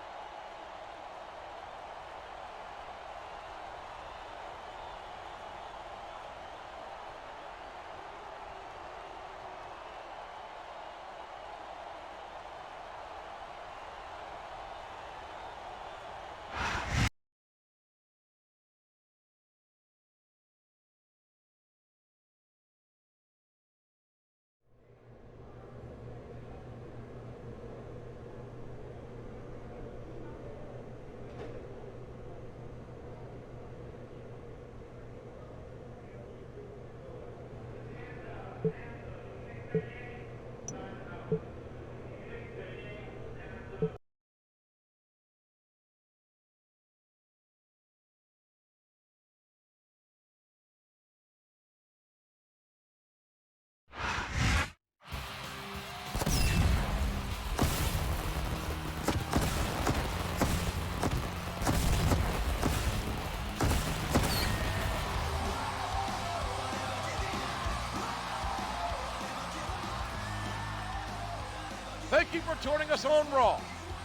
Thank you for joining us on Raw.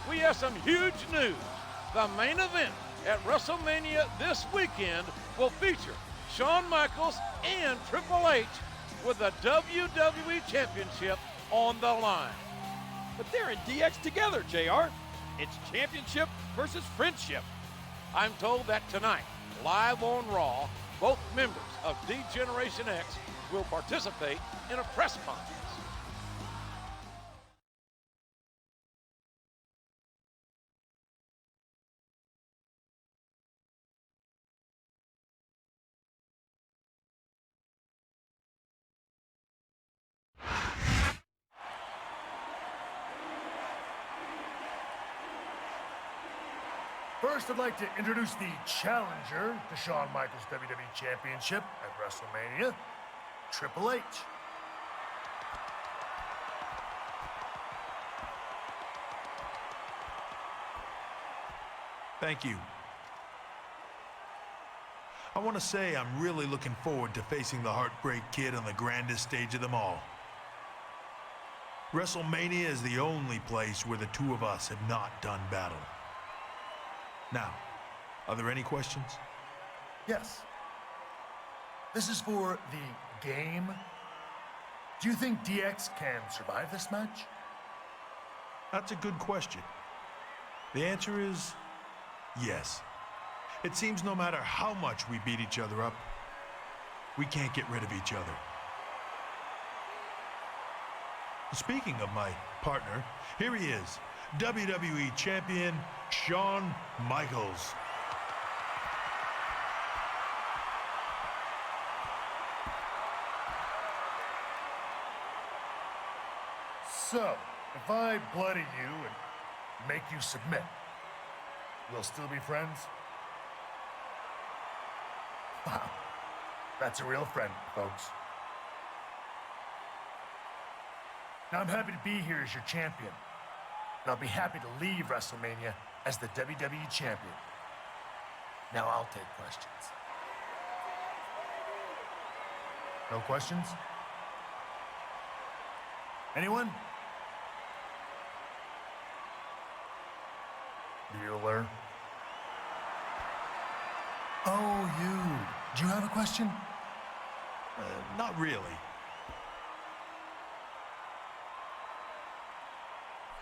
We have some huge news. The main event at WrestleMania this weekend will feature Shawn Michaels and Triple H with the WWE Championship on the line. But they're in DX together, JR. It's championship versus friendship. I'm told that tonight, live on Raw, both members of D-Generation X will participate in a press conference. First, I'd like to introduce the challenger to Shawn Michaels' WWE Championship at WrestleMania, Triple H. Thank you. I want to say I'm really looking forward to facing the Heartbreak Kid on the grandest stage of them all. WrestleMania is the only place where the two of us have not done battle. Now, are there any questions? Yes. This is for the game. Do you think DX can survive this match? That's a good question. The answer is yes. It seems no matter how much we beat each other up, we can't get rid of each other. Speaking of my partner, here he is, WWE Champion Shawn Michaels. So, if I bloody you and make you submit, we'll still be friends? Wow, that's a real friend, folks. Now, I'm happy to be here as your champion, and I'll be happy to leave WrestleMania as the WWE Champion. Now I'll take questions. No questions? Anyone? Bueller. Oh, you. Do you have a question? Not really.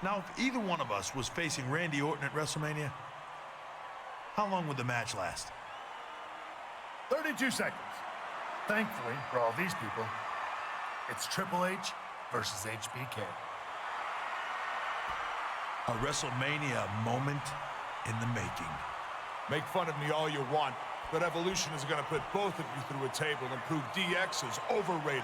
Now, if either one of us was facing Randy Orton at WrestleMania, how long would the match last? 32 seconds. Thankfully, for all these people, it's Triple H versus HBK. A WrestleMania moment in the making. Make fun of me all you want, but Evolution is going to put both of you through a table and prove DX is overrated.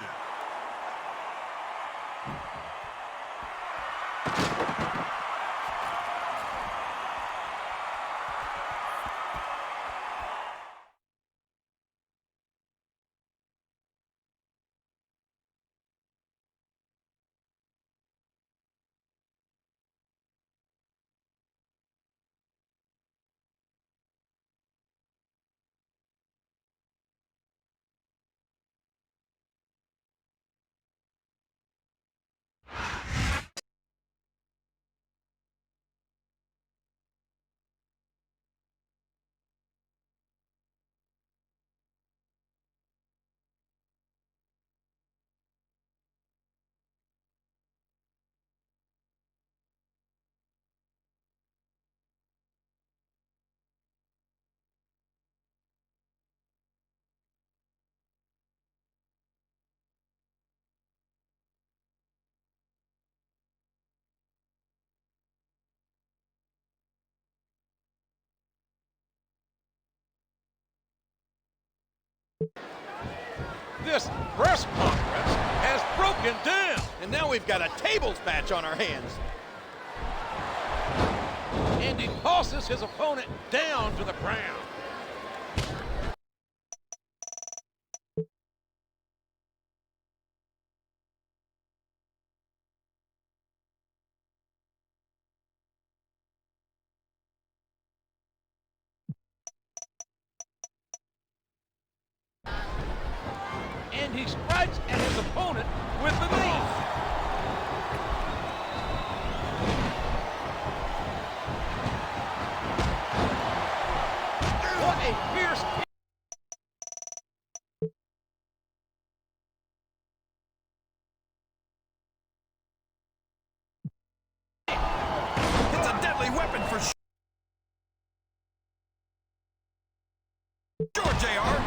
This press conference has broken down. And now we've got a tables match on our hands. And he tosses his opponent down to the ground. And he strikes at his opponent with the knee. What a fierce kick. deadly weapon for sure, JR.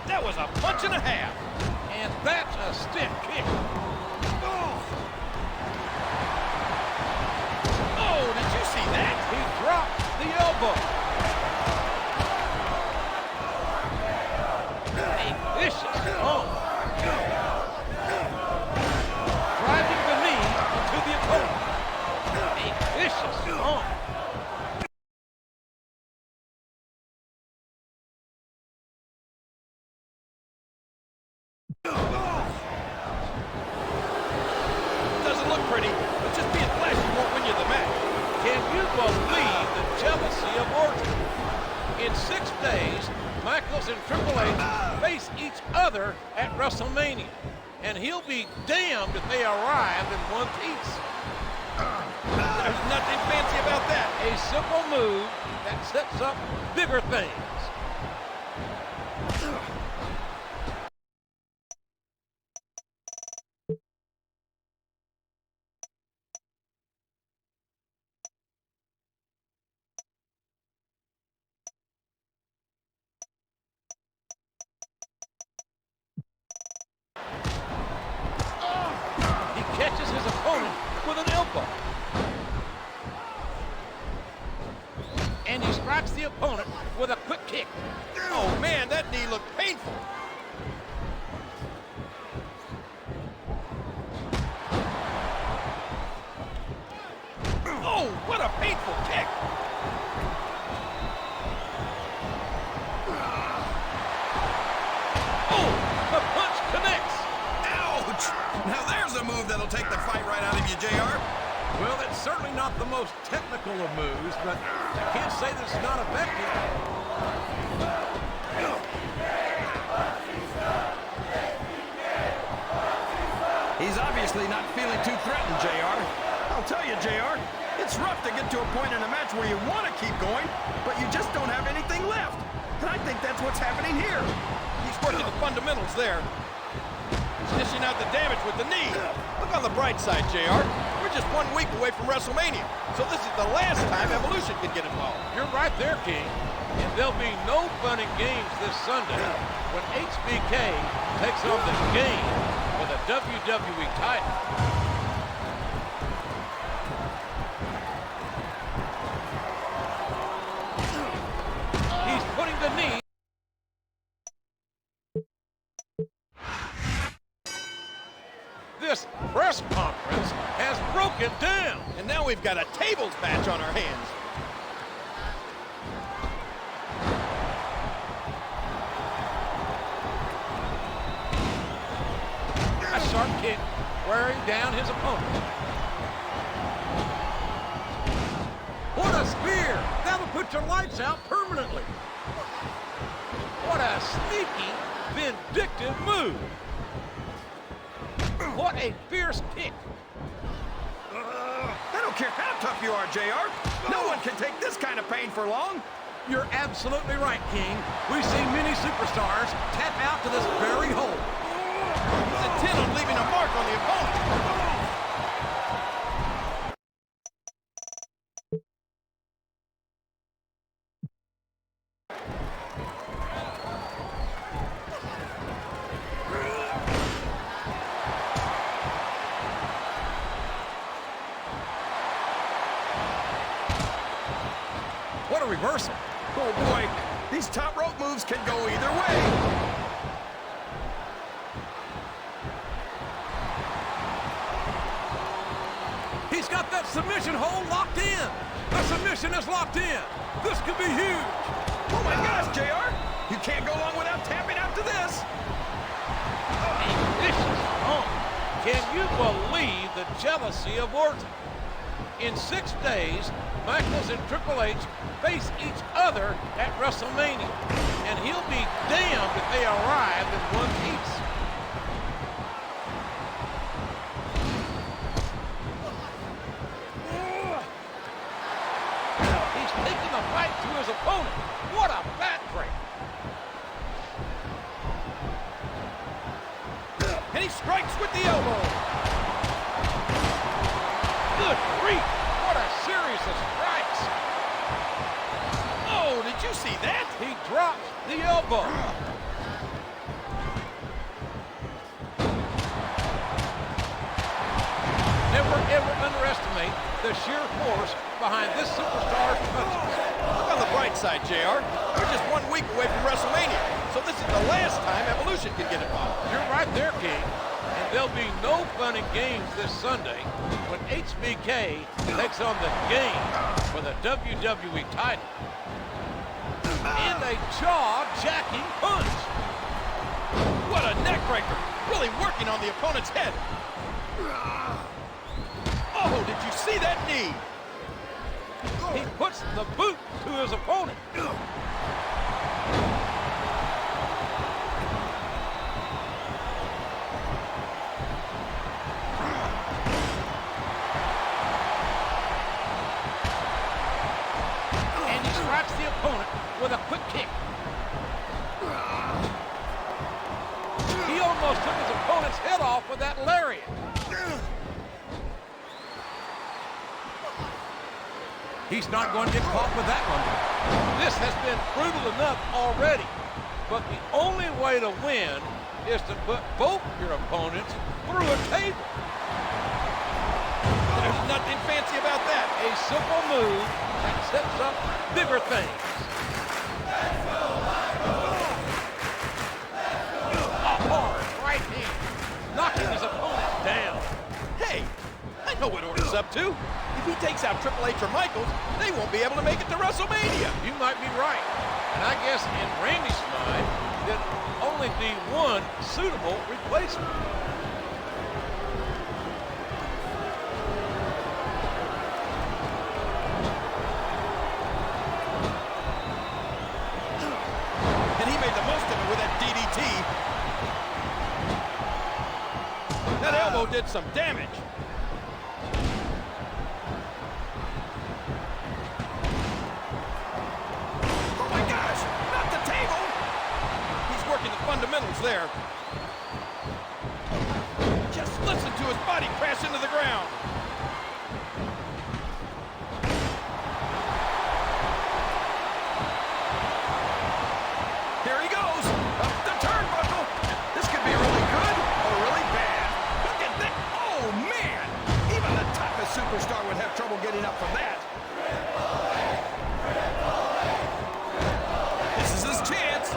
That was a punch and a half. And that's a stiff kick. Oh, did you see that? He dropped the elbow. A vicious bump. Driving the knee into the opponent. A vicious bump. Doesn't look pretty, but just being flashy won't win you the match. Can you believe the jealousy of Orton? In 6 days, Michaels and Triple H face each other at WrestleMania. And he'll be damned if they arrive in one piece. There's nothing fancy about that. A simple move that sets up bigger things. He catches his opponent with an elbow. And he strikes the opponent with a quick kick. Oh, man, that knee looked painful. Oh, what a painful kick. Oh, the punch connects. Ouch! Now there's a move that'll take the fight right out of you, JR. Well, it's certainly not the most technical of moves, but I can't say that it's not effective. He's obviously not feeling too threatened, JR. I'll tell you, JR, it's rough to get to a point in a match where you want to keep going, but you just don't have anything left. And I think that's what's happening here. He's working the fundamentals there. He's dishing out the damage with the knee. Look on the bright side, JR. We're just 1 week away from WrestleMania, so this is the last time Evolution can get involved. You're right there, King. And there'll be no fun and games this Sunday when HBK takes on the Game for the WWE title. He's putting the knee. This press conference has broken down. And now we've got a tables match on our hands. A sharp kick wearing down his opponent. What a spear! That'll put your lights out permanently. What a sneaky, vindictive move. What a fierce kick. I don't care how tough you are, JR. No one can take this kind of pain for long. You're absolutely right, King. We've seen many superstars tap out to this very hole. He's intent on leaving a mark on the opponent. What a reversal. Oh, boy. These top rope moves can go either way. He's got that submission hold locked in. The submission is locked in. This could be huge. Oh, my gosh, JR. You can't go long without tapping out to this. A vicious bump. Can you believe the jealousy of Orton? In 6 days, Michaels and Triple H face each other at WrestleMania. And he'll be damned if they arrive in one piece. He's taking the fight to his opponent. What a backbreaker. And he strikes with the elbow. 3. What a series of strikes. Oh, did you see that? He drops the elbow. Never ever underestimate the sheer force behind this superstar's punches. Look on the bright side, JR. We're just 1 week away from WrestleMania, so this is the last time Evolution can get involved. You're right there, King. And there'll be no fun and games this Sunday when HBK takes on the Game for the WWE title. And a jaw-jacking punch. What a neck breaker. Really working on the opponent's head. Oh, did you see that knee? He puts the boot to his opponent. And he strikes the opponent with a quick kick. He almost took his opponent's head off with that lariat. He's not going to get caught with that one. This has been brutal enough already. But the only way to win is to put both your opponents through a table. There's nothing fancy about that. A simple move that sets up bigger things. A hard right hand, knocking his opponent down. Hey, I know what Orton's up to. If he takes out Triple H or Michaels, they won't be able to make it to WrestleMania. You might be right. And I guess in Randy's mind, there'd only be one suitable replacement. And he made the most of it with that DDT. That elbow did some damage. Fundamentals there. Just listen to his body crash into the ground. Here he goes. Up the turnbuckle. This could be really good or really bad. Look at that. Oh, man. Even the toughest superstar would have trouble getting up from that. This is his chance.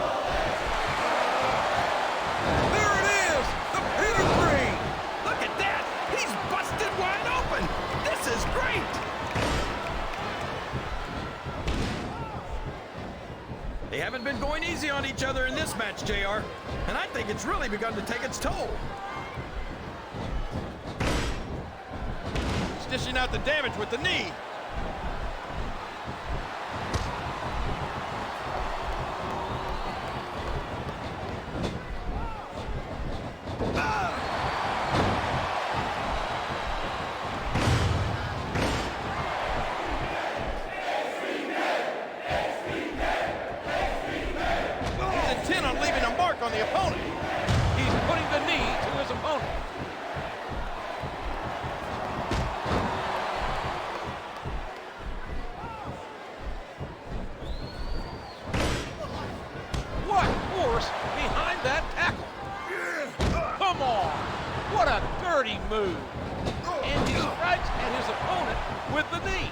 They haven't been going easy on each other in this match, JR. And I think it's really begun to take its toll. He's dishing out the damage with the knee. On the opponent. He's putting the knee to his opponent. What force behind that tackle? Come on. What a dirty move. And he strikes at his opponent with the knee.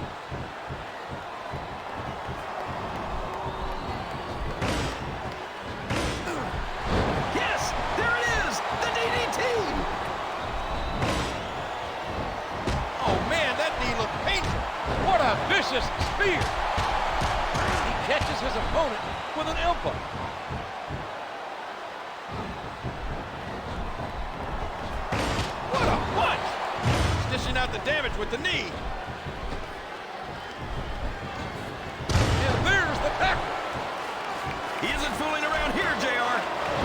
What a vicious spear! He catches his opponent with an elbow. What a punch! He's dishing out the damage with the knee. And there's the tackle. He isn't fooling around here, JR.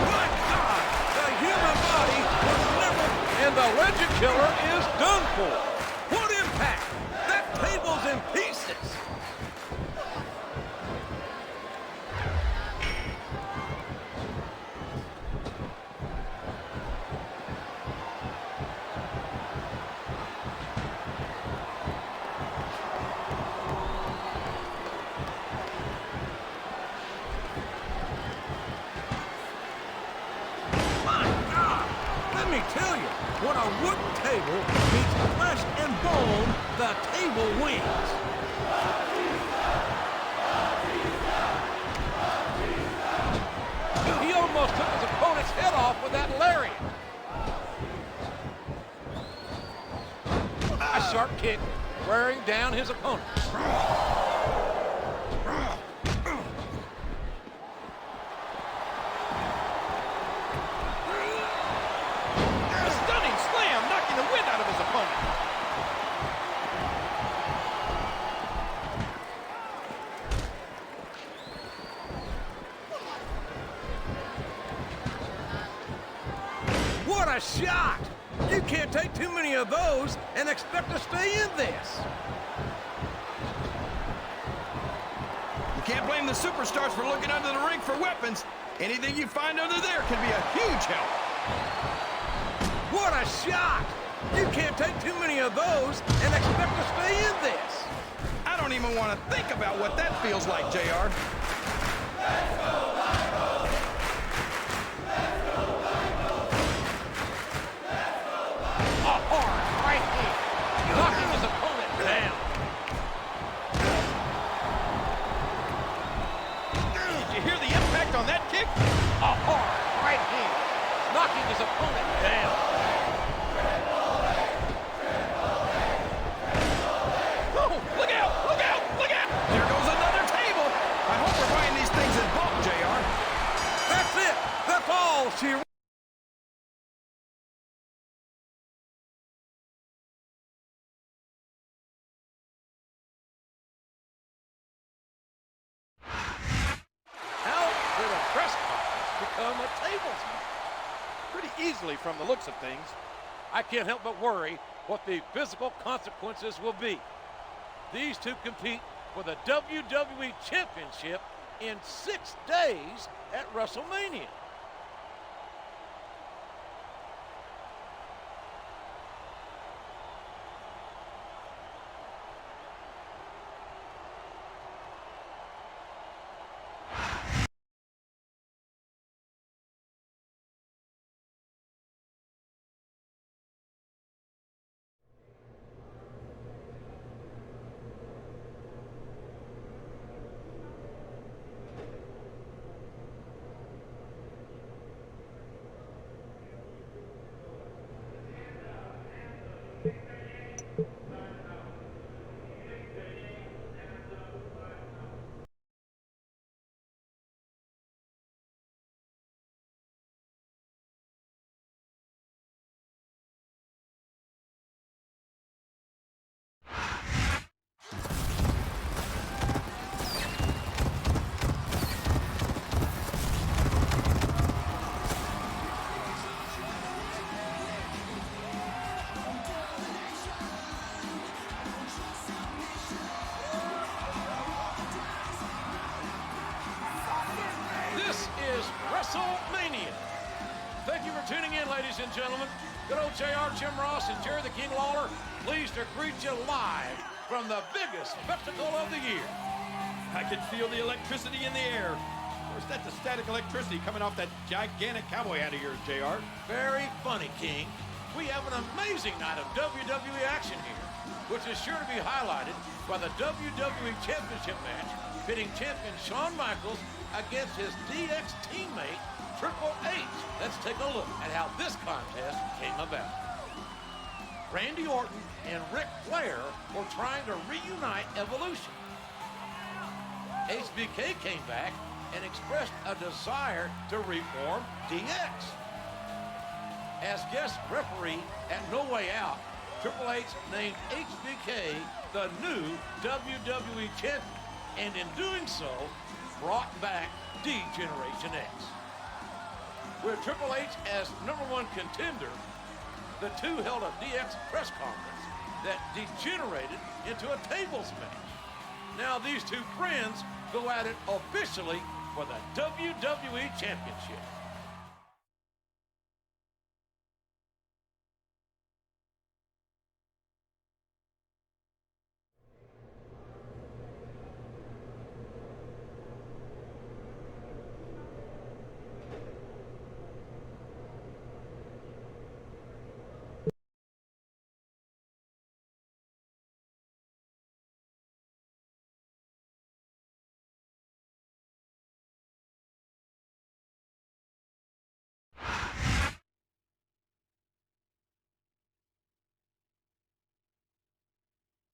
My God! The human body was never... And the Legend Killer is done for. What impact! Table's in pieces. me tell you, when a wooden table meets flesh and bone, the table wins. He almost took his opponent's head off with that lariat. A sharp kick wearing down his opponent. A stunning slam, knocking the wind out of his opponent. What a shot! You can't take too many of those and expect to stay in this. You can't blame the superstars for looking under the ring for weapons. Anything you find under there can be a huge help. What a shot! You can't take too many of those and expect to stay in this. I don't even want to think about what that feels like, JR. A hard right hand, knocking his opponent down. Did you hear the impact on that kick? A hard right hand, knocking his opponent down. Oh, look out! Look out! Look out! There goes another table. I hope we're buying these things in bulk, JR. That's it. That's all she... How did a press conference become a tables match? Pretty easily from the looks of things. I can't help but worry what the physical consequences will be. These two compete for the WWE Championship in 6 days at WrestleMania. This is Wrestlemania. Thank you for tuning in, ladies and gentlemen. Good old JR, Jim Ross, and Jerry the King Lawler, pleased to greet you live from the biggest spectacle of the year. I can feel the electricity in the air. Or is that the static electricity coming off that gigantic cowboy hat of yours, JR? Very funny, King. We have an amazing night of WWE action here, which is sure to be highlighted by the WWE Championship match pitting champion Shawn Michaels against his DX teammate, Triple H. Let's take a look at how this contest came about. Randy Orton and Ric Flair were trying to reunite Evolution. HBK came back and expressed a desire to reform DX. As guest referee at No Way Out, Triple H named HBK the new WWE champion, and in doing so, brought back D-Generation X. With Triple H as #1 contender, the two held a DX press conference that degenerated into a tables match. Now these two friends go at it officially for the WWE Championship.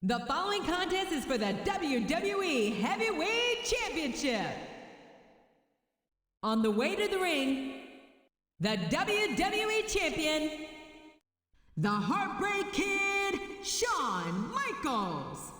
The following contest is for the WWE Heavyweight Championship. On the way to the ring, the WWE Champion, the Heartbreak Kid, Shawn Michaels.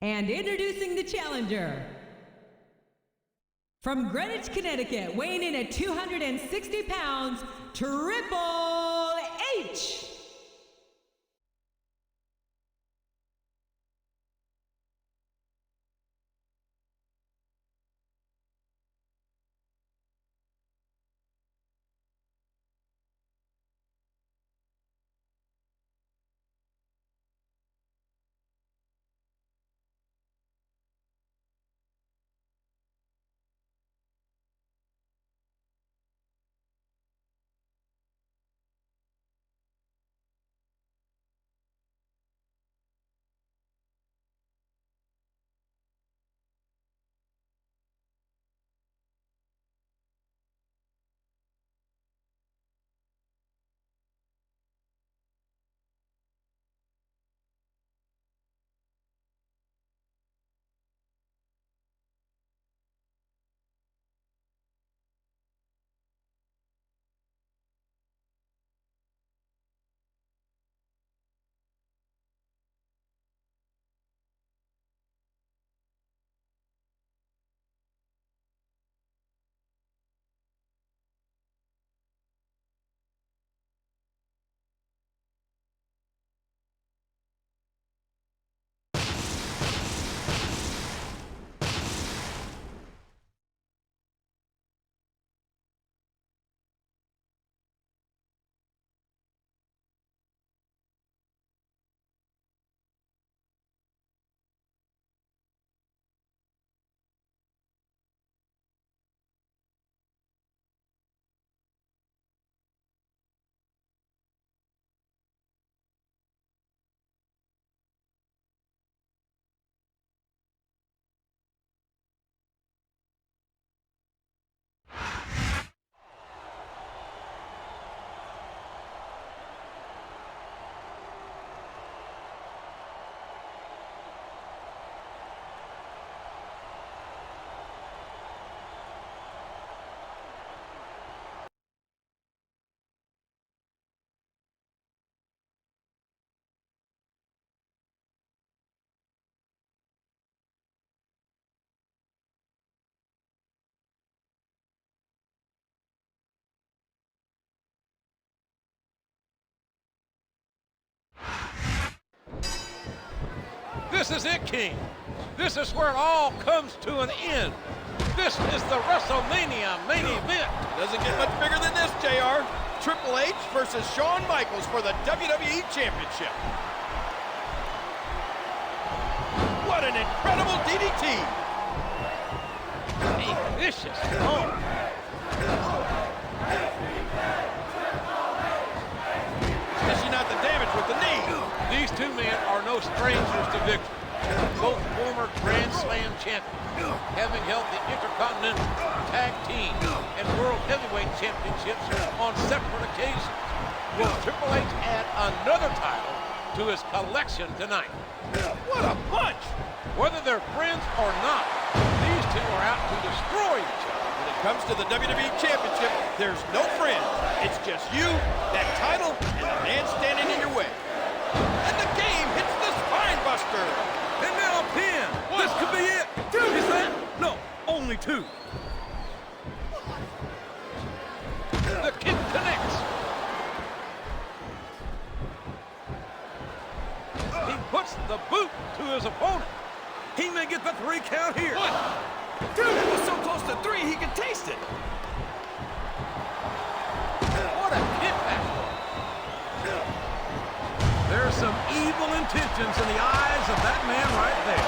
And introducing the challenger. From Greenwich, Connecticut, weighing in at 260 pounds, Triple H. This is it, King. This is where it all comes to an end. This is the Wrestlemania main event. Doesn't get much bigger than this, JR. Triple H versus Shawn Michaels for the WWE Championship. What an incredible DDT. A vicious home. Especially not the damage with the knee. These two men are no strangers to victory. Both former Grand Slam champions, having held the Intercontinental, Tag Team, and World Heavyweight Championships on separate occasions. Will Triple H add another title to his collection tonight? What a punch! Whether they're friends or not, these two are out to destroy each other. When it comes to the WWE Championship, there's no friends. It's just you, that title, and the man standing in your way. And the game hits the spine buster. And now a pin. This could be it. Is that? No, only two. The kick connects. He puts the boot to his opponent. He may get the 3 count here. 1, 2. That was so close to 3, he could taste it. What a kick that was. There's some evil intentions in the eyes of that man right there.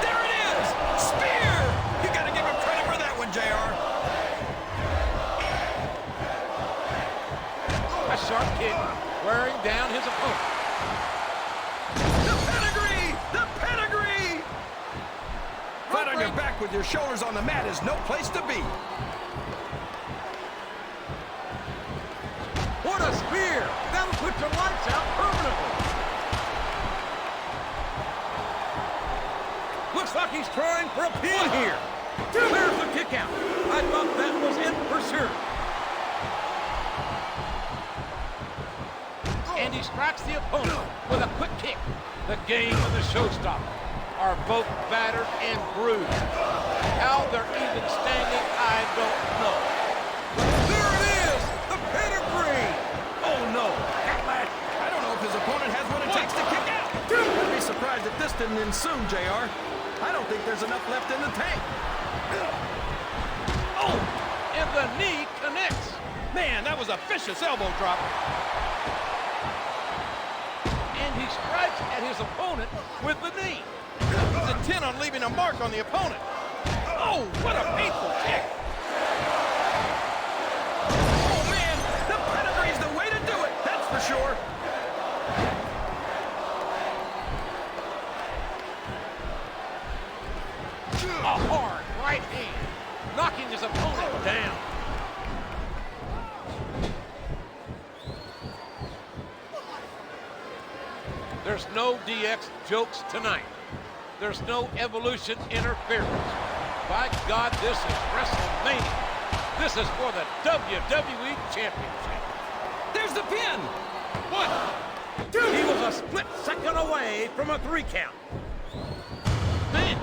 There it is! Spear! You gotta give him credit for that one, JR. A sharp kick wearing down his opponent. The pedigree! The pedigree! Flat on your back with your shoulders on the mat is no place to be. What a spear! That'll put your lights out permanently. Looks like he's trying for a pin here. There's the kick out. I thought that was it for sure. And he strikes the opponent with a quick kick. The game of the showstopper are both battered and bruised. How they're even standing, I don't know. There it is! The pedigree! Oh no! I don't know if his opponent has what it takes to kick out. I'd be surprised if this didn't end soon, JR. I don't think there's enough left in the tank. Oh! And the knee connects. Man, that was a vicious elbow drop. And he strikes at his opponent with the knee. He's intent on leaving a mark on the opponent. Oh, what a painful kick. Oh, man, the pedigree's the way to do it, that's for sure. A hard right hand, knocking his opponent down. There's no DX jokes tonight. There's no evolution interference. By God, this is WrestleMania. This is for the WWE Championship. There's the pin. 1, 2. He was a split second away from a 3 count. Man,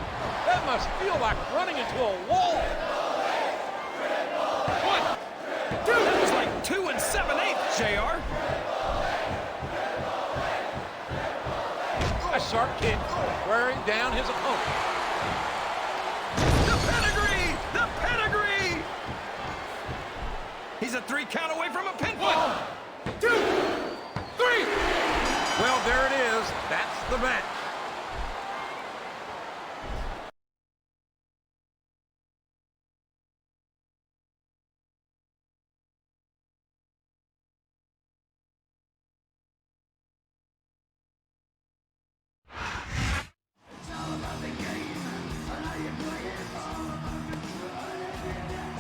that must feel like running into a wall. 1, 2. That was like 2 7/8, JR. A sharp kick wearing down his opponent. The pedigree! The pedigree! He's a 3 count away from a pinfall. 1, 2, 3. Well, there it is. That's the match.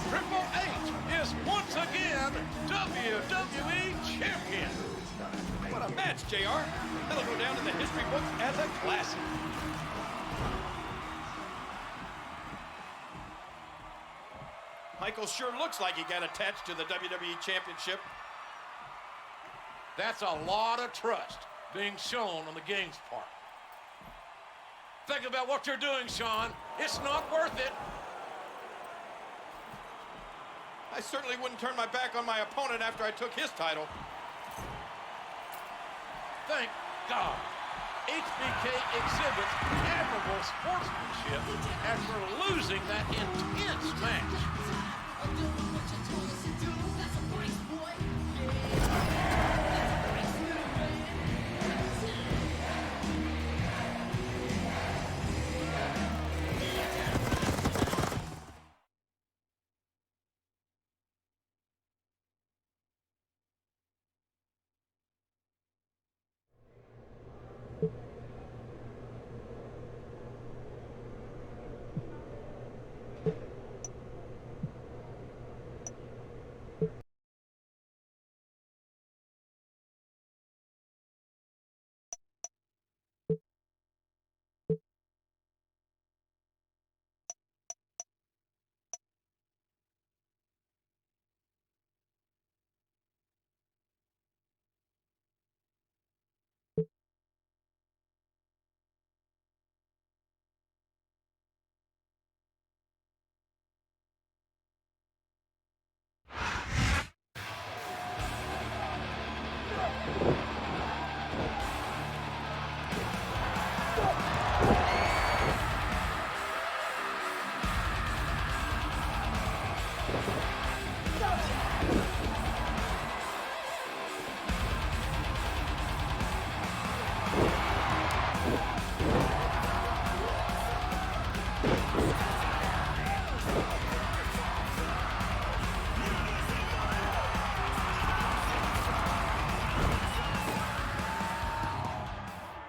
Triple H is once again WWE Champion. What a match, JR. That'll go down in the history books as a classic. Michael sure looks like he got attached to the WWE Championship. That's a lot of trust being shown on the King's part. Think about what you're doing, Shawn. It's not worth it. I certainly wouldn't turn my back on my opponent after I took his title. Thank God. HBK exhibits admirable sportsmanship after losing that intense match.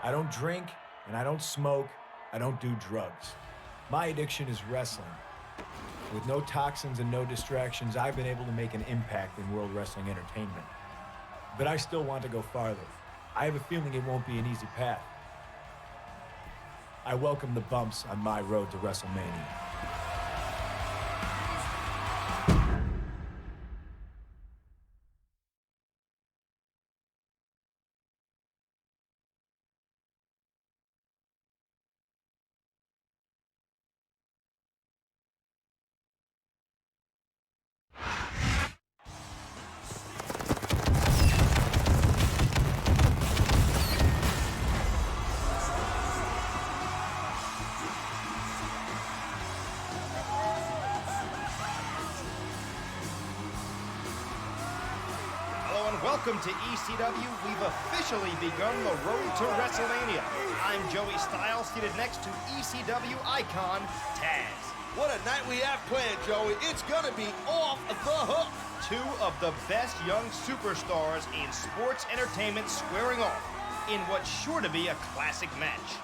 I don't drink, and I don't smoke, I don't do drugs. My addiction is wrestling. With no toxins and no distractions, I've been able to make an impact in world wrestling entertainment. But I still want to go farther. I have a feeling it won't be an easy path. I welcome the bumps on my road to WrestleMania. Welcome to ECW. We've officially begun the road to WrestleMania. I'm Joey Styles, seated next to ECW icon Taz. What a night we have planned, Joey. It's gonna be off the hook. Two of the best young superstars in sports entertainment squaring off in what's sure to be a classic match.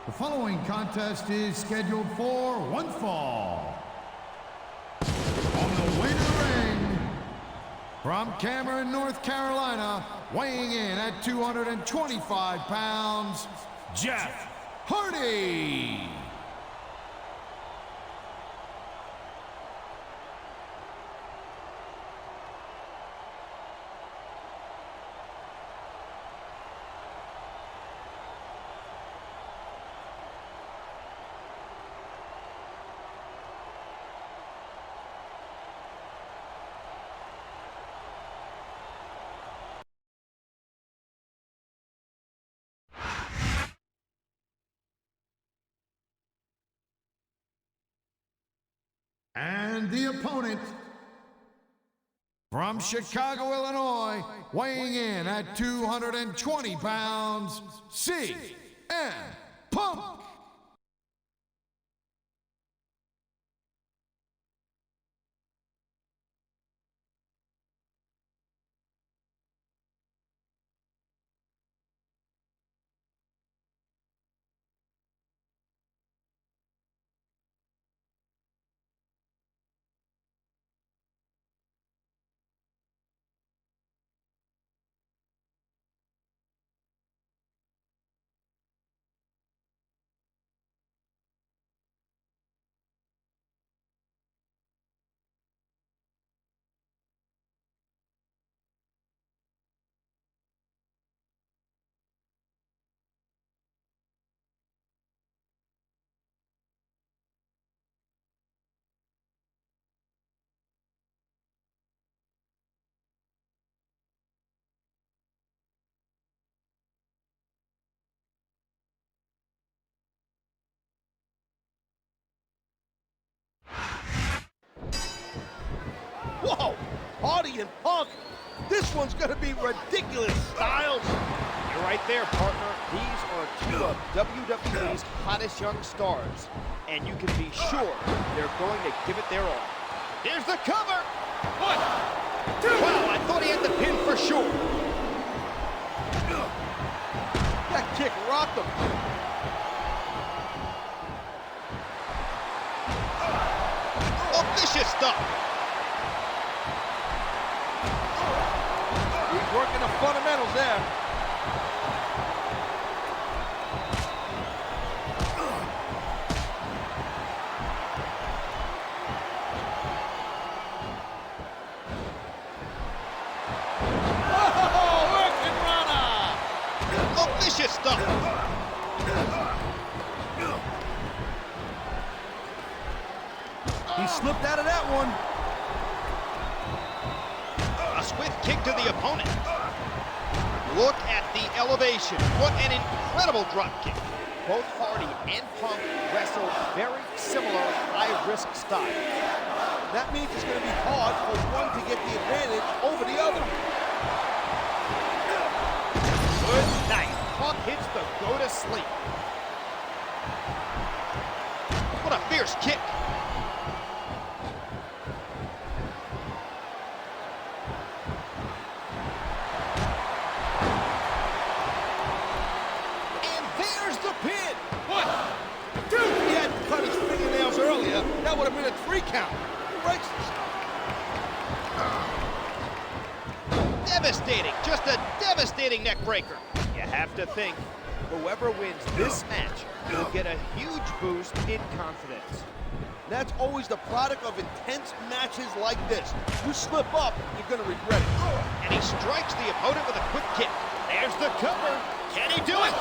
The following contest is scheduled for one fall. On the way to the ring, from Cameron, North Carolina, weighing in at 225 pounds, Jeff Hardy. And the opponent, from Chicago, Illinois, weighing in at 220 pounds, CM Punk. Whoa! Hardy and Punk. This one's gonna be ridiculous, Styles. You're right there, partner. These are two of WWE's hottest young stars, and you can be sure they're going to give it their all. Here's the cover. 1, 2. Wow, I thought he had the pin for sure. That kick rocked him. Oh, vicious stuff. He's working the fundamentals there. Vicious stuff. He slipped out of that one. A swift kick to the opponent. Look at the elevation. What an incredible drop kick. Both Hardy and Punk wrestle very similar high-risk styles. That means it's going to be hard for one to get the advantage over the other. Good night. Punk hits the go to sleep. What a fierce kick. And there's the pin. 1, 2. He had cut his fingernails earlier. That would have been a 3 count. Right. Devastating. Just a devastating neck breaker. You have to think whoever wins this match will get a huge boost in confidence. That's always the product of intense matches like this. You slip up, you're going to regret it. And he strikes the opponent with a quick kick. There's the cover. Can he do it?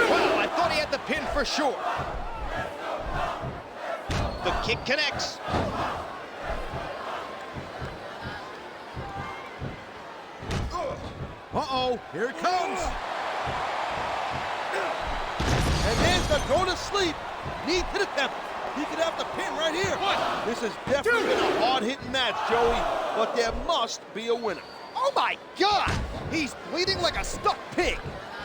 Wow, I thought he had the pin for sure. The kick connects. Uh-oh, here it comes. And there's the go to sleep. Knee to the temple. He could have the pin right here. 1, This has definitely been a hard-hitting match, Joey, but there must be a winner. Oh my God! He's bleeding like a stuck pig.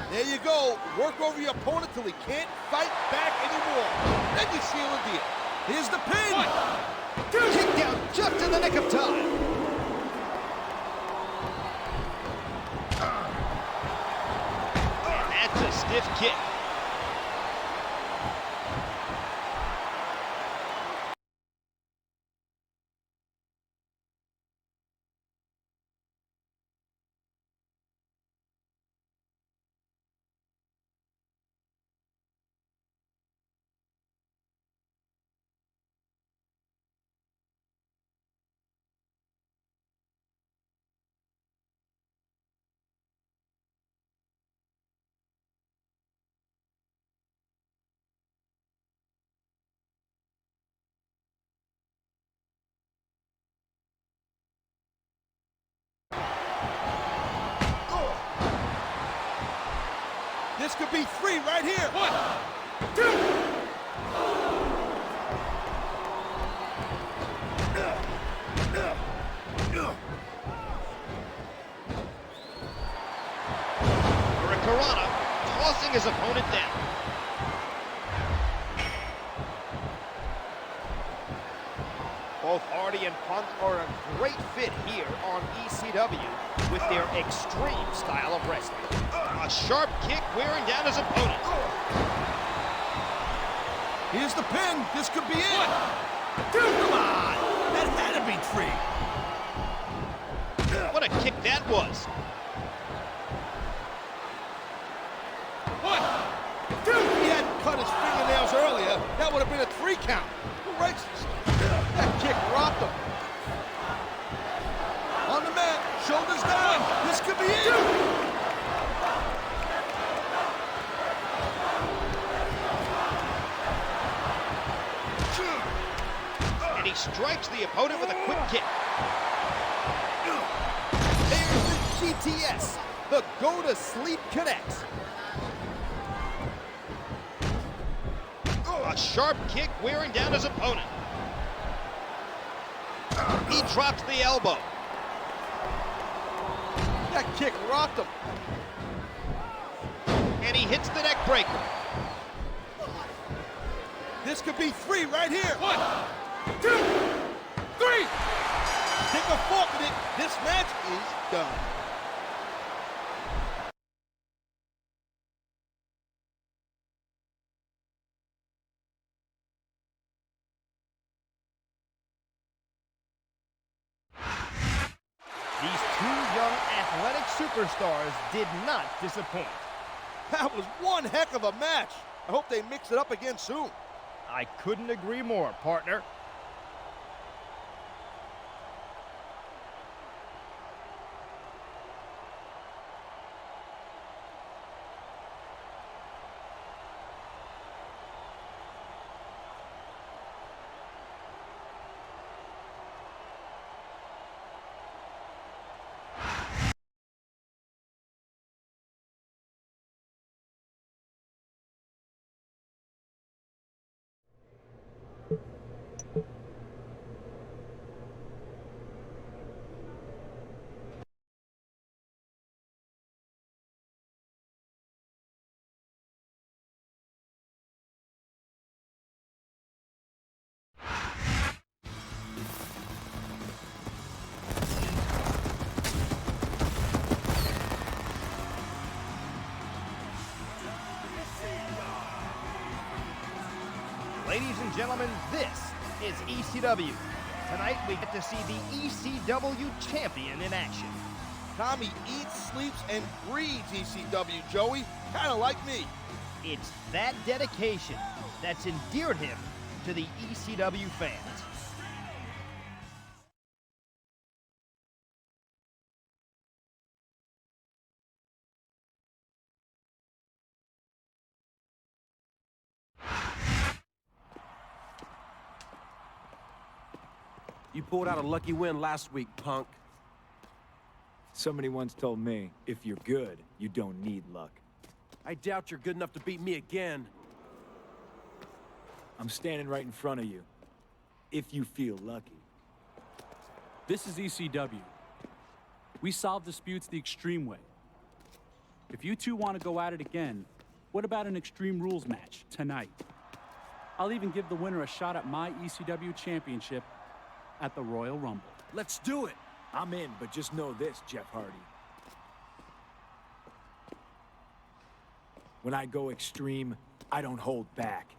There you go. Work over your opponent till he can't fight back anymore. Then you seal the deal. Here's the pin. 1, 2. Kick down just in the nick of time. And that's a stiff kick. This could be 3 right here. 1, 2. Hurricanrana tossing his opponent down. Both Hardy and Punk are a great fit here on ECW with their extreme style of wrestling. A sharp kick wearing down his opponent. Here's the pin. This could be it. 1, 2. Come on. That had to be 3. What a kick that was. 1, 2. He hadn't cut his fingernails earlier. That would have been a 3 count. Right. That kick rocked him. On the mat. Shoulders down. This could be it. 2. And he strikes the opponent with a quick kick. There's the GTS. The go-to-sleep connects. A sharp kick wearing down his opponent. He drops the elbow. That kick rocked him. And he hits the neck breaker. This could be 3 right here. 1, 2, 3. Stick a fork in it. This match is done. These two young athletic superstars did not disappoint. That was one heck of a match. I hope they mix it up again soon. I couldn't agree more, partner. Ladies and gentlemen, this is ECW. Tonight we get to see the ECW champion in action. Tommy eats, sleeps, and breathes ECW, Joey. Kind of like me. It's that dedication that's endeared him to the ECW fans. You pulled out a lucky win last week, punk. Somebody once told me, if you're good, you don't need luck. I doubt you're good enough to beat me again. I'm standing right in front of you, if you feel lucky. This is ECW. We solve disputes the extreme way. If you two want to go at it again, what about an Extreme Rules match tonight? I'll even give the winner a shot at my ECW championship at the Royal Rumble. Let's do it. I'm in, but just know this, Jeff Hardy. When I go extreme, I don't hold back.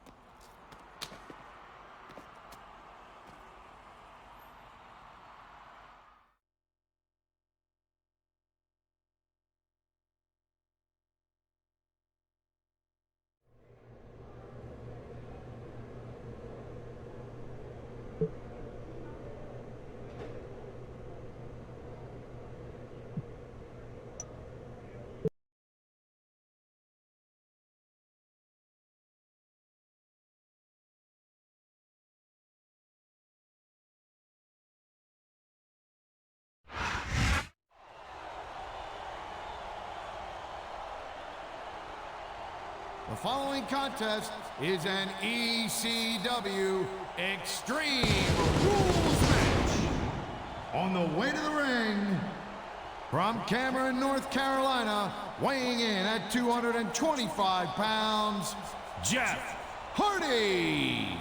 The following contest is an ECW Extreme Rules match. On the way to the ring, from Cameron, North Carolina, weighing in at 225 pounds, Jeff Hardy.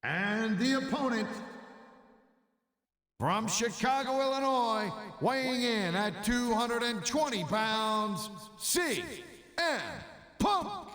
And the opponent, from Chicago, Illinois, weighing in at 220 pounds, CM Punk.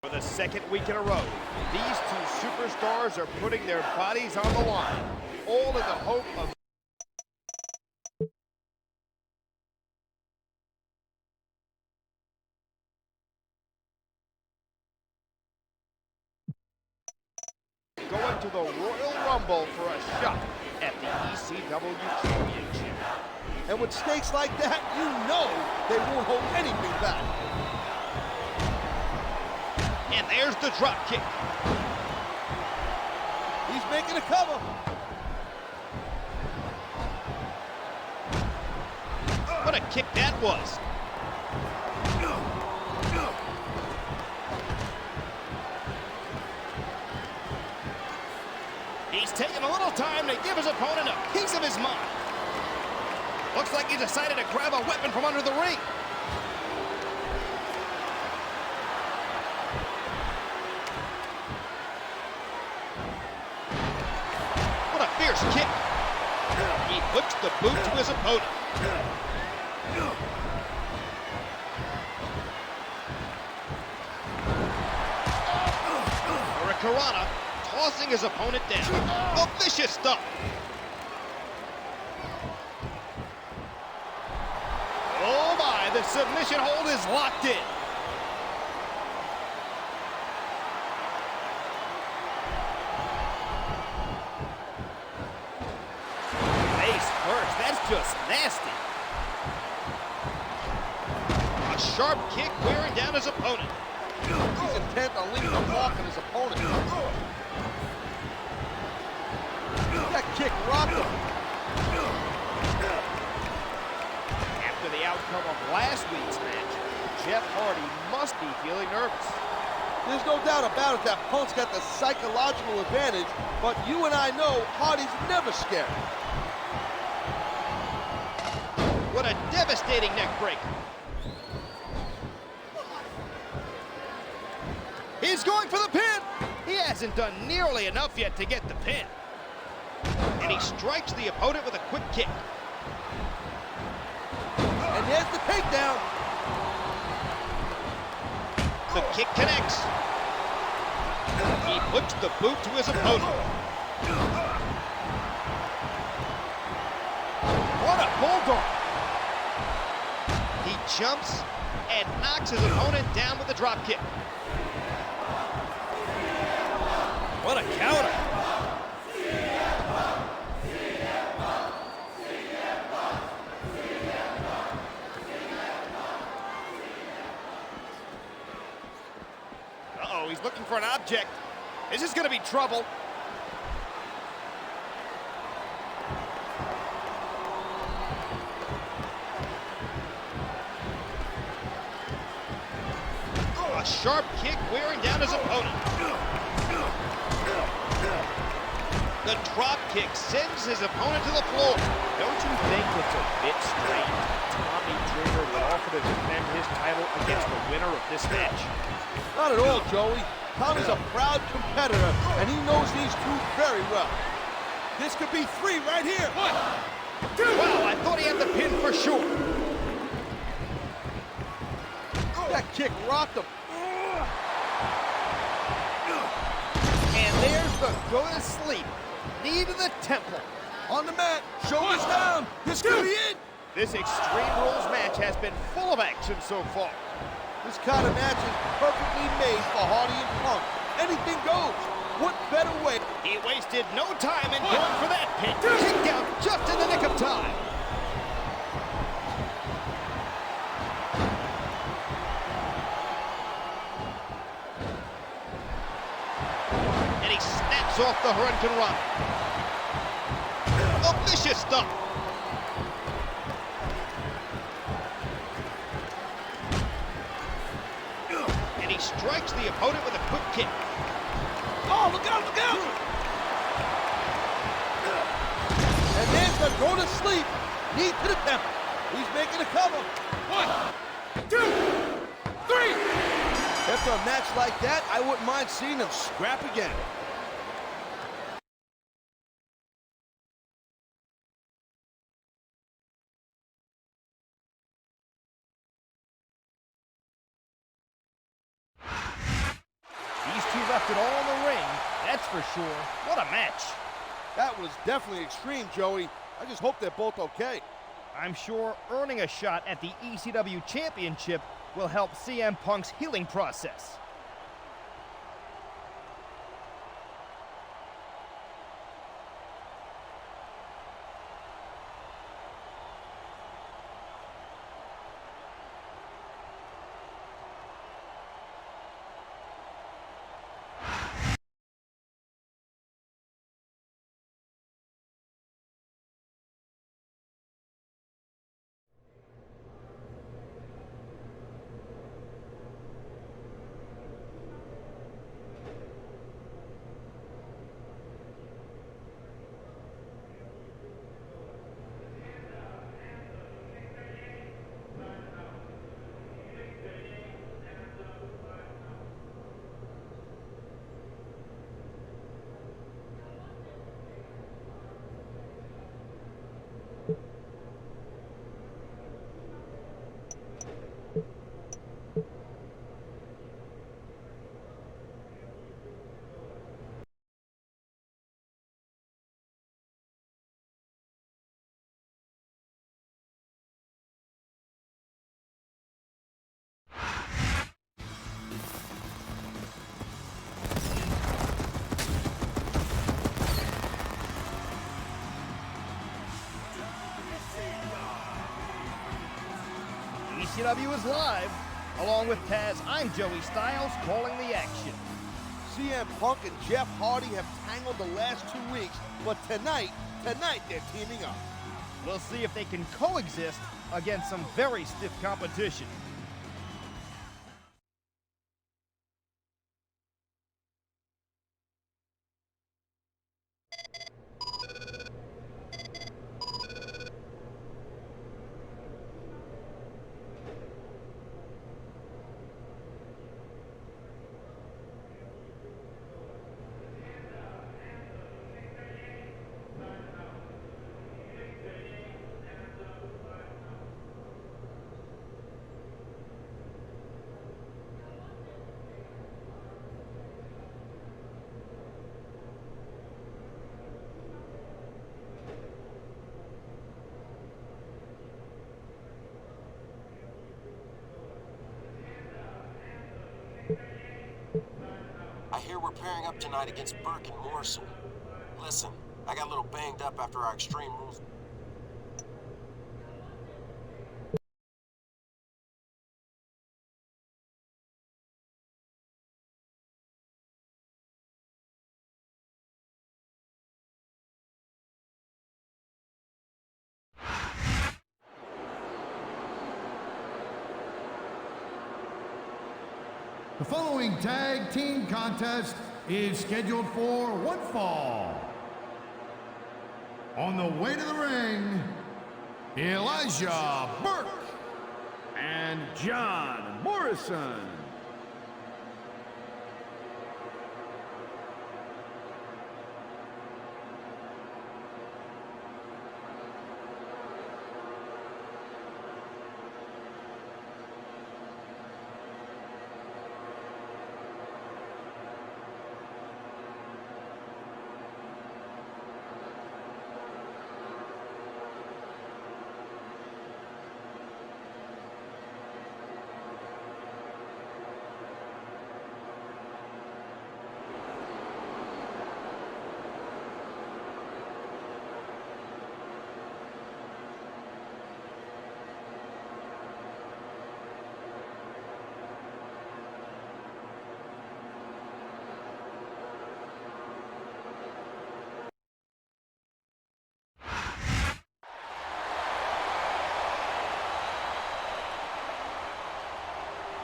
For the second week in a row, these two superstars are putting their bodies on the line, all in the hope of going to the Royal Rumble for a shot at the ECW Championship. And with stakes like that, you know they won't hold anything back. And there's the drop kick. He's making a cover. What a kick that was. He's taking a little time to give his opponent a piece of his mind. Looks like he decided to grab a weapon from under the ring. What a fierce kick. He puts the boot to his opponent. Hurricanrana tossing his opponent down. Oh, vicious stuff. Oh my, the submission hold is locked in. Face first, that's just nasty. A sharp kick wearing down his opponent. He's intent on leaving a mark on his opponent. That kick rocked him. After the outcome of last week's match, Jeff Hardy must be feeling nervous. There's no doubt about it that Punk's got the psychological advantage, but you and I know Hardy's never scared. What a devastating neck breaker. He's going for the pin. He hasn't done nearly enough yet to get the pin. And he strikes the opponent with a quick kick. And there's the takedown. The kick connects. He puts the boot to his opponent. What a bulldog. He jumps and knocks his opponent down with a drop kick. What a counter. Uh-oh, he's looking for an object. This is going to be trouble. A sharp kick wearing down his opponent. The drop kick sends his opponent to the floor. Don't you think it's a bit strange that Tommy Dreamer would offer to defend his title against the winner of this match? Not at all, Joey. Tommy's a proud competitor, and he knows these two very well. This could be 3 right here. 1, 2. Wow, I thought he had the pin for sure. That kick rocked him. And there's the go to sleep. Knee to the temple. On the mat, shoulders down. This could be it. This Extreme Rules match has been full of action so far. This kind of match is perfectly made for Hardy and Punk. Anything goes. What better way? He wasted no time in going for that pin. Kicked out just in the nick of time. And he snaps off the Hurricanrana. Oh, vicious stuff. And he strikes the opponent with a quick kick. Oh, look out, look out! And there's the go to sleep. Knee to the temple. He's making a cover. 1, 2, 3. After a match like that, I wouldn't mind seeing them scrap again. left it all in the ring, that's for sure. What a match. That was definitely extreme, Joey. I just hope they're both okay. I'm sure earning a shot at the ECW Championship will help CM Punk's healing process. ECW is live. Along with Taz, I'm Joey Styles calling the action. CM Punk and Jeff Hardy have tangled the last 2 weeks, but tonight they're teaming up. We'll see if they can coexist against some very stiff competition. I hear we're pairing up tonight against Burke and Morrison. Listen, I got a little banged up after our Extreme Rules. The following tag team contest is scheduled for one fall. On the way to the ring, Elijah Burke And John Morrison.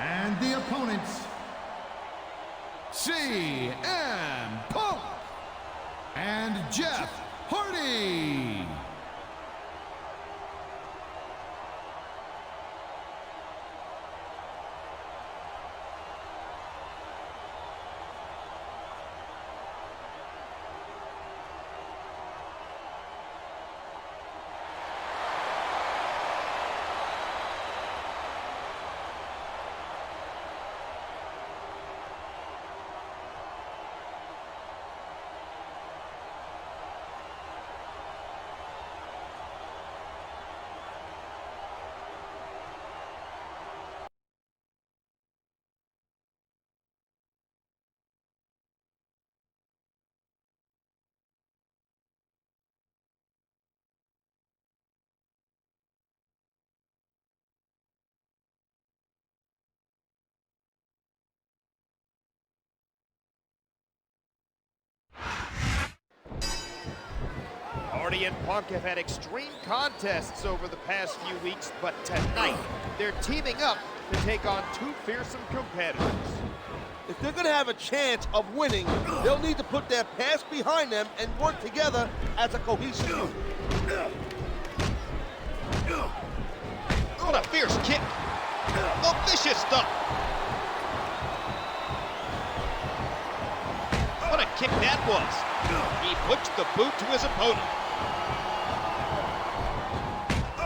and the opponents, CM Punk and Jeff Hardy. Hardy and Punk have had extreme contests over the past few weeks, but tonight they're teaming up to take on two fearsome competitors. If they're gonna have a chance of winning, they'll need to put their past behind them and work together as a cohesive unit. What a fierce kick. Oh, vicious stuff. What a kick that was. He puts the boot to his opponent.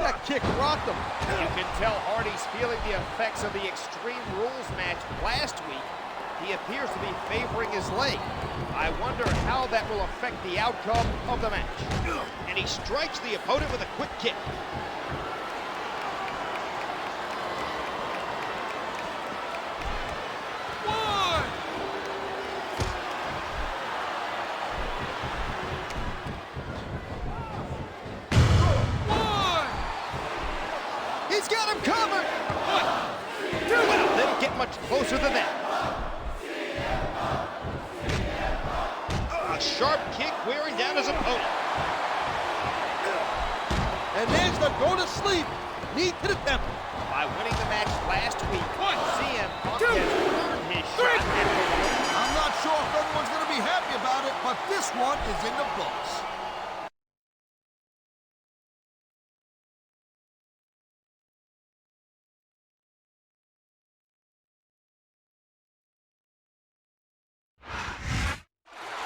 That kick rocked him. You can tell Hardy's feeling the effects of the Extreme Rules match last week. He appears to be favoring his leg. I wonder how that will affect the outcome of the match. And he strikes the opponent with a quick kick. He's got him covered! Well, didn't get much closer than that. A sharp kick wearing down his opponent. And there's the go to sleep. Knee to the temple. By winning the match last week, CM Punk has earned his shot at the world. I'm not sure if everyone's going to be happy about it, but this one is in the books.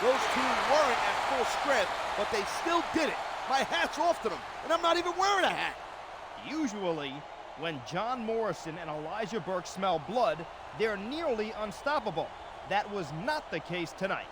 Those two weren't at full strength, but they still did it. My hat's off to them, and I'm not even wearing a hat. Usually, when John Morrison and Elijah Burke smell blood, they're nearly unstoppable. That was not the case tonight.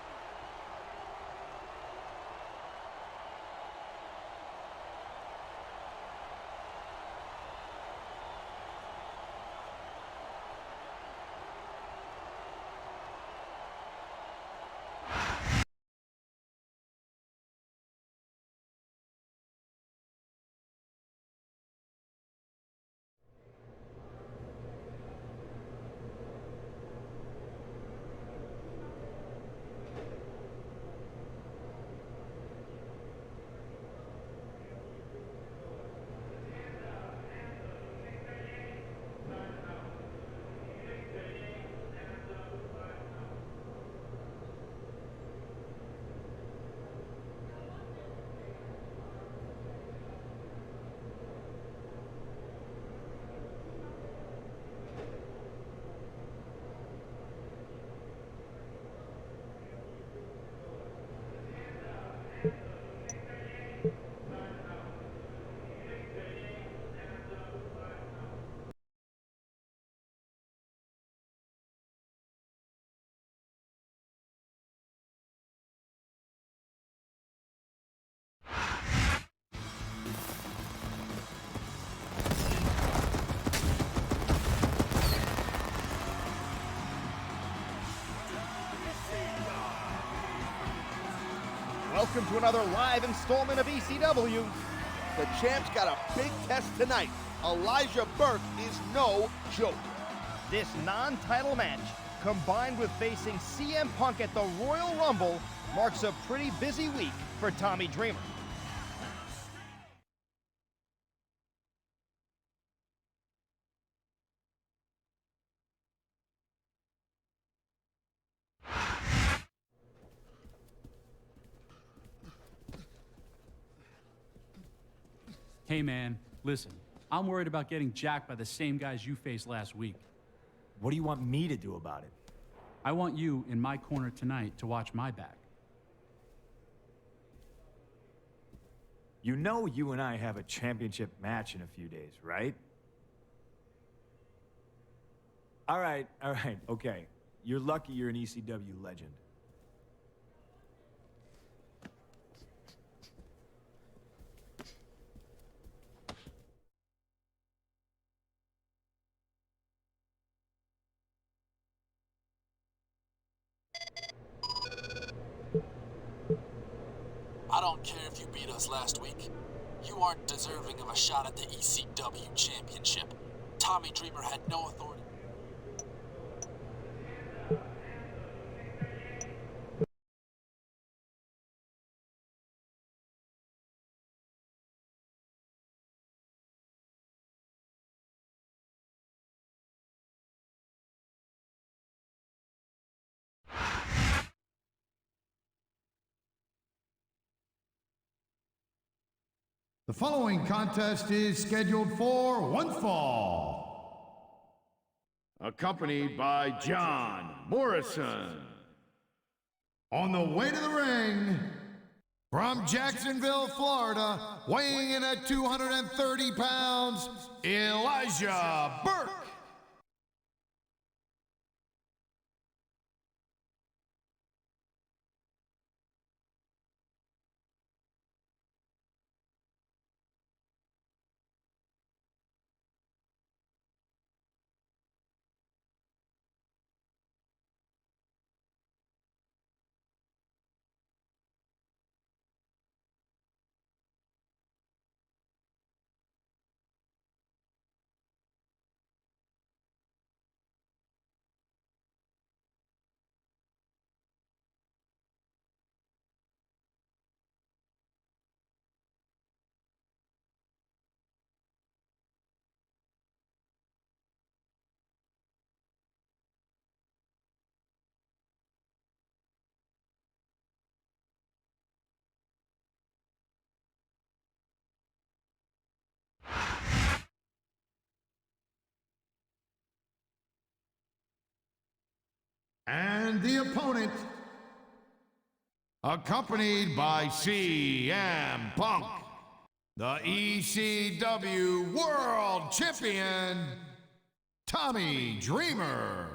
Welcome to another live installment of ECW. The champ's got a big test tonight. Elijah Burke is no joke. This non-title match, combined with facing CM Punk at the Royal Rumble, marks a pretty busy week for Tommy Dreamer. Hey man, listen, I'm worried about getting jacked by the same guys you faced last week. What do you want me to do about it? I want you in my corner tonight to watch my back. You know you and I have a championship match in a few days, right? All right, okay. You're lucky you're an ECW legend. I don't care if you beat us last week. You aren't deserving of a shot at the ECW championship. Tommy Dreamer had no authority. The following contest is scheduled for one fall. Accompanied by John Morrison. On the way to the ring, from Jacksonville, Florida, weighing in at 230 pounds, Elijah Burke. And the opponent, accompanied by CM Punk, the ECW World Champion, Tommy Dreamer.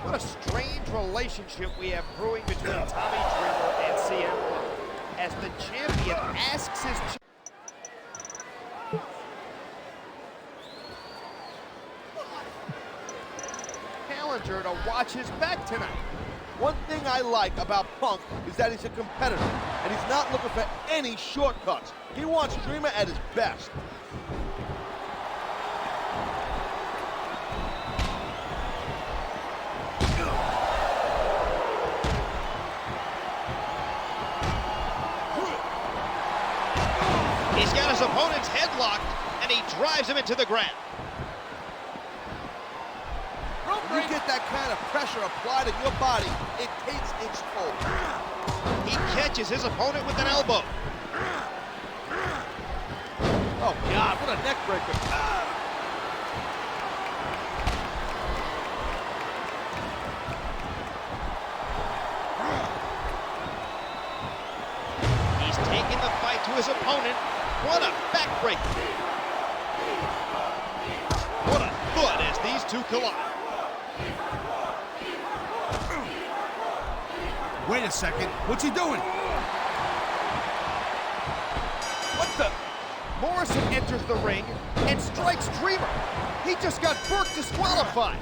What a strange relationship we have brewing between Tommy Dreamer and CM Punk, as the champion asks his challenger to watch his back tonight. One thing I like about Punk is that he's a competitor, and he's not looking for any shortcuts. He wants Dreamer at his best. He's got his opponent's head locked, and he drives him into the ground. When you get that kind of pressure applied in your body, it takes its toll. He catches his opponent with an elbow. Oh, God, what a neck breaker. He's taking the fight to his opponent. What a backbreaker. What a thud as these two collide. Wait a second, what's he doing? What the? Morrison enters the ring and strikes Dreamer. He just got Burke disqualified.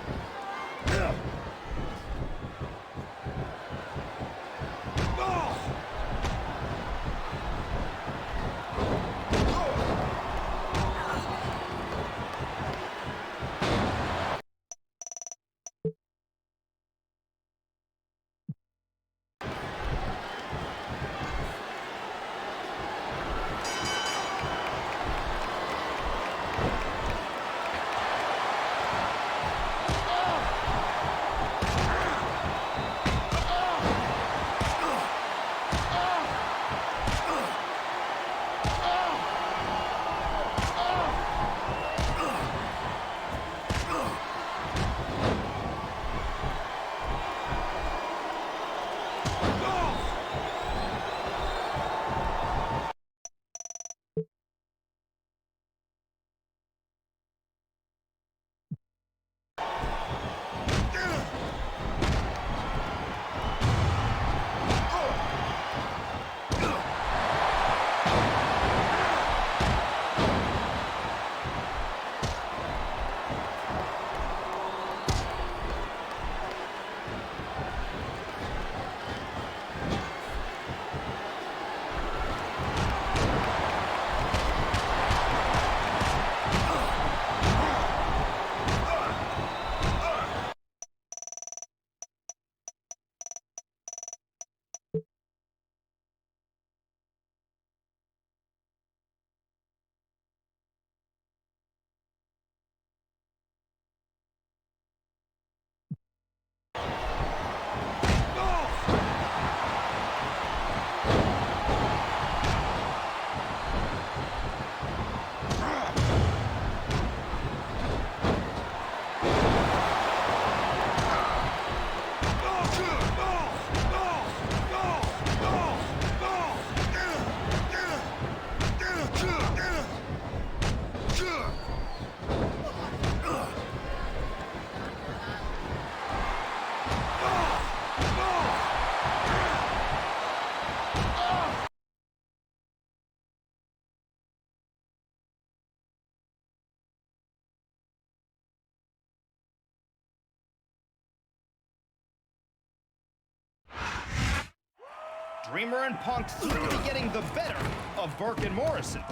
Dreamer and Punk seem to be getting the better of Burke and Morrison.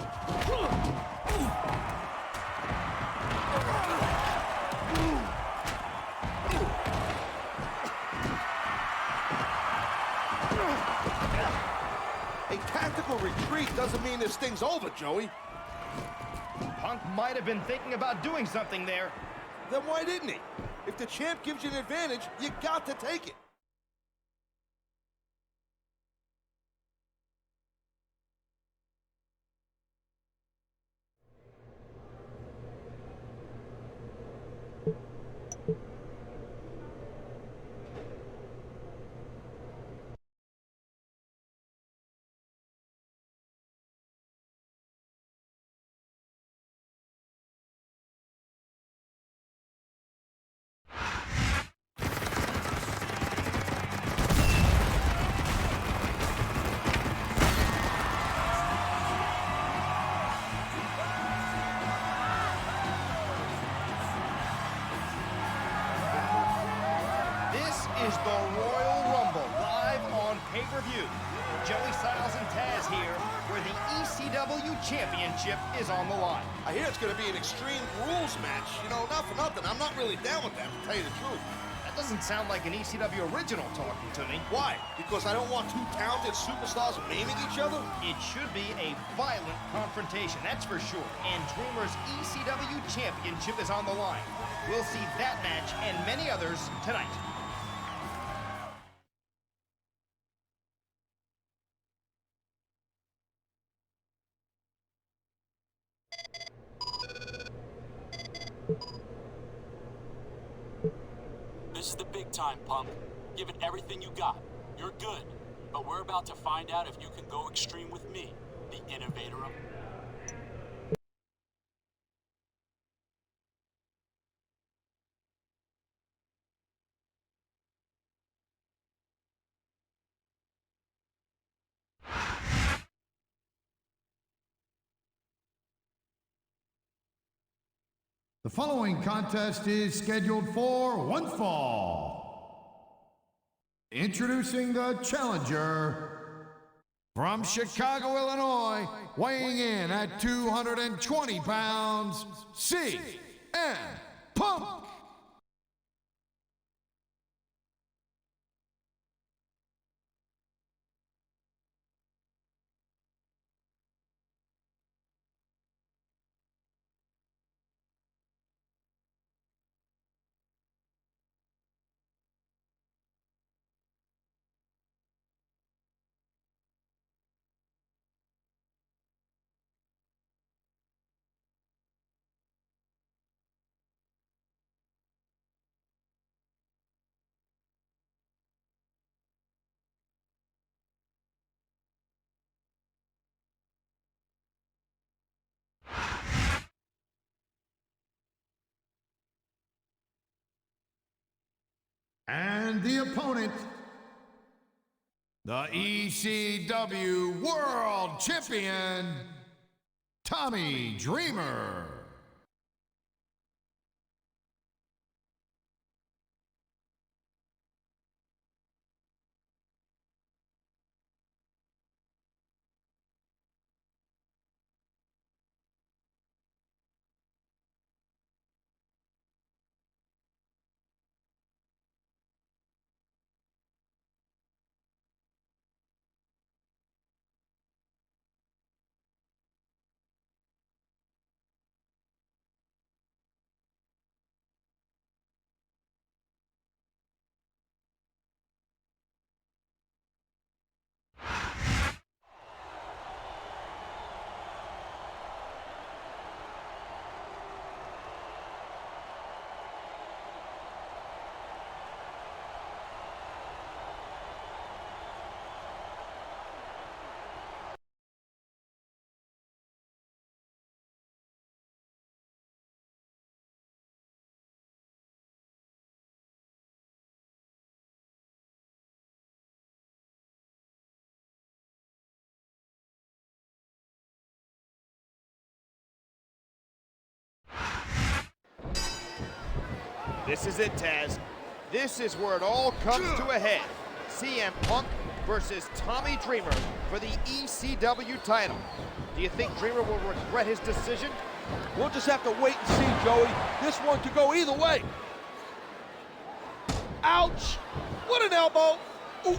A tactical retreat doesn't mean this thing's over, Joey. Punk might have been thinking about doing something there. Then why didn't he? If the champ gives you an advantage, you got to take it. Is the Royal Rumble live on pay-per-view. Joey Styles and Taz here, where the ECW Championship is on the line. I hear it's going to be an Extreme Rules match. You know, not for nothing, I'm not really down with that, to tell you the truth. That doesn't sound like an ECW original talking to me. Why? Because I don't want two talented superstars maiming each other? It should be a violent confrontation, that's for sure. And Dreamer's ECW Championship is on the line. We'll see that match and many others tonight. This is the big time, Punk. Give it everything you got. You're good. But we're about to find out if you can go extreme with me, the innovator of... The following contest is scheduled for one fall. Introducing the challenger from Chicago, Illinois, weighing in at 220 pounds, CM Punk. And the opponent, the ECW World Champion, Tommy Dreamer. This is it, Taz. This is where it all comes to a head. CM Punk versus Tommy Dreamer for the ECW title. Do you think Dreamer will regret his decision? We'll just have to wait and see, Joey. This one could go either way. Ouch! What an elbow! Ooh.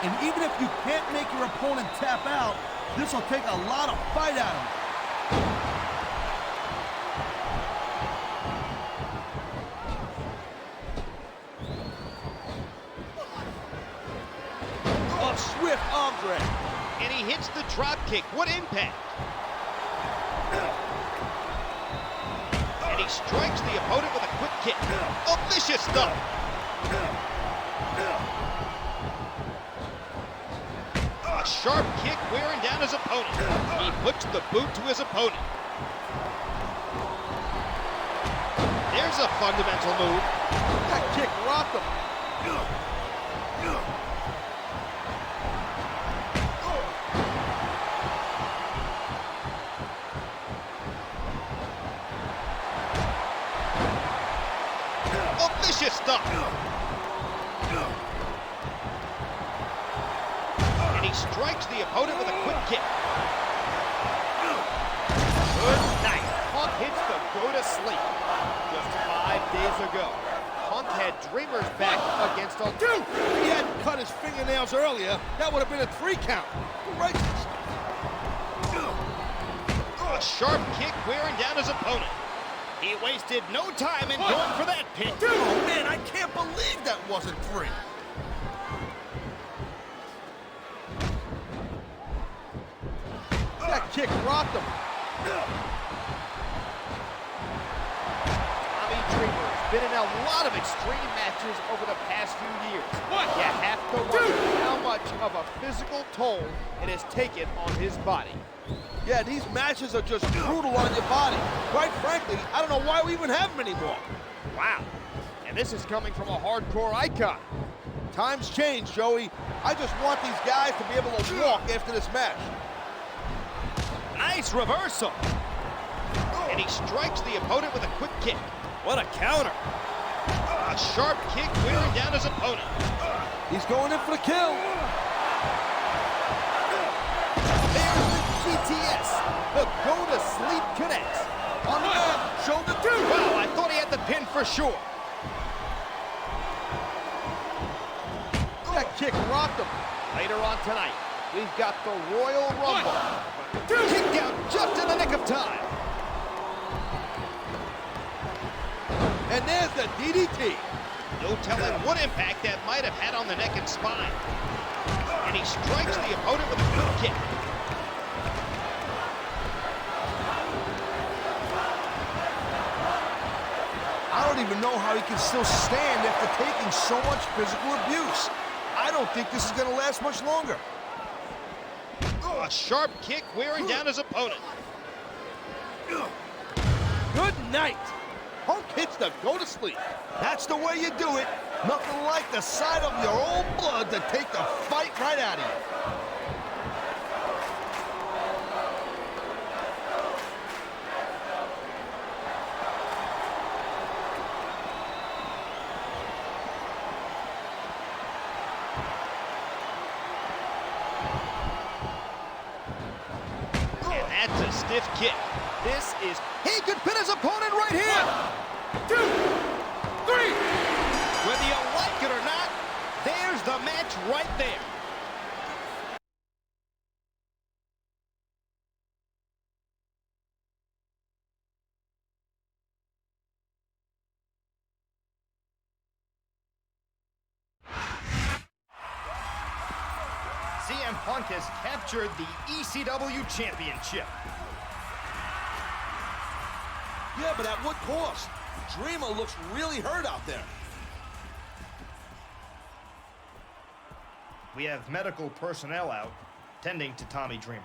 And even if you can't make your opponent tap out, this will take a lot of fight out of him. A swift arm drag. And he hits the drop kick. What impact! And he strikes the opponent with a quick kick. Oh, vicious stuff. A sharp kick wearing down his opponent. He puts the boot to his opponent. There's a fundamental move. That kick rocked him. Oh, vicious stuff. And he strikes the opponent with a quick kick. Good night. Punk hits the go to sleep. Just 5 days ago, Punk had Dreamer's back against a... Dude, if he hadn't cut his fingernails earlier, that would have been a 3 count. Right. A sharp kick wearing down his opponent. He wasted no time in going for that pin. Dude, oh man, I can't believe that wasn't 3. That kick rocked him. Tommy Dreamer's been in a lot of extreme matches over the past few years. You have to wonder how much of a physical toll it has taken on his body. Yeah, these matches are just brutal on your body. Quite frankly, I don't know why we even have them anymore. Wow. And this is coming from a hardcore icon. Times change, Joey. I just want these guys to be able to walk after this match. Nice reversal. And he strikes the opponent with a quick kick. What a counter. A sharp kick wearing down his opponent. He's going in for the kill. There's the GTS. The go-to-sleep connects. On the mat, shoulder 2. Wow, I thought he had the pin for sure. That kick rocked him. Later on tonight, we've got the Royal Rumble. Kicked out just in the nick of time. And there's the DDT. No telling what impact that might have had on the neck and spine. And he strikes the opponent with a quick kick. I don't even know how he can still stand after taking so much physical abuse. I don't think this is going to last much longer. A sharp kick wearing down his opponent. Good night. Punk hits the go to sleep. That's the way you do it. Nothing like the sight of your old blood to take the fight right out of you. That's a stiff kick. This is... He could pin his opponent right here! 1, 2, 3! Whether you like it or not, there's the match right there. CM Punk has captured the ECW Championship. Yeah, but at what cost? Dreamer looks really hurt out there. We have medical personnel out tending to Tommy Dreamer.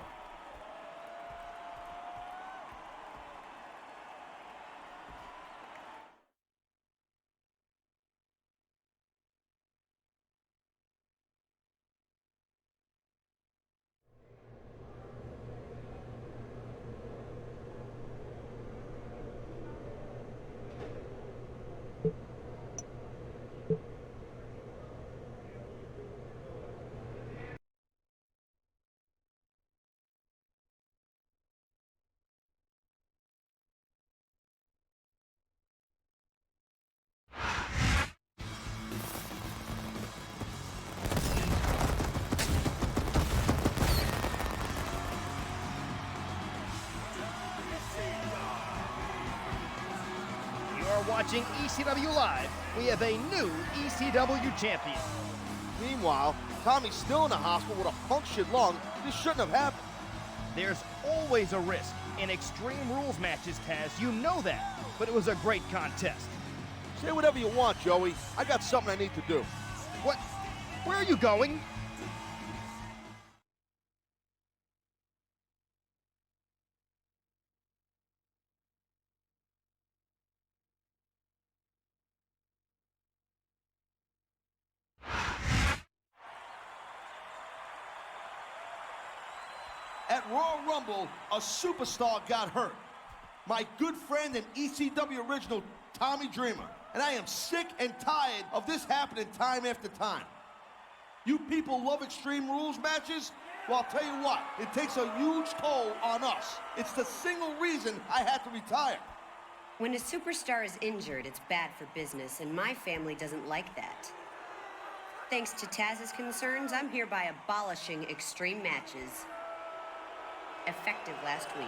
Watching ECW Live, we have a new ECW champion. Meanwhile, Tommy's still in the hospital with a punctured lung. This shouldn't have happened. There's always a risk in Extreme Rules matches, Taz. You know that. But it was a great contest. Say whatever you want, Joey. I got something I need to do. What? Where are you going? At Royal Rumble, a superstar got hurt. My good friend and ECW original, Tommy Dreamer. And I am sick and tired of this happening time after time. You people love Extreme Rules matches? Well, I'll tell you what, it takes a huge toll on us. It's the single reason I had to retire. When a superstar is injured, it's bad for business, and my family doesn't like that. Thanks to Taz's concerns, I'm hereby abolishing extreme matches. Effective last week.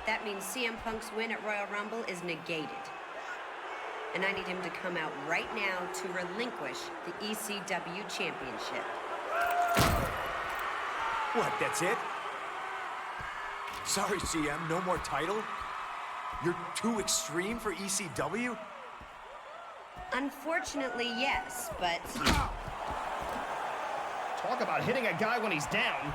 That means CM Punk's win at Royal Rumble is negated. And I need him to come out right now to relinquish the ECW Championship. What, that's it? Sorry, CM, no more title? You're too extreme for ECW? Unfortunately, yes, but... Talk about hitting a guy when he's down.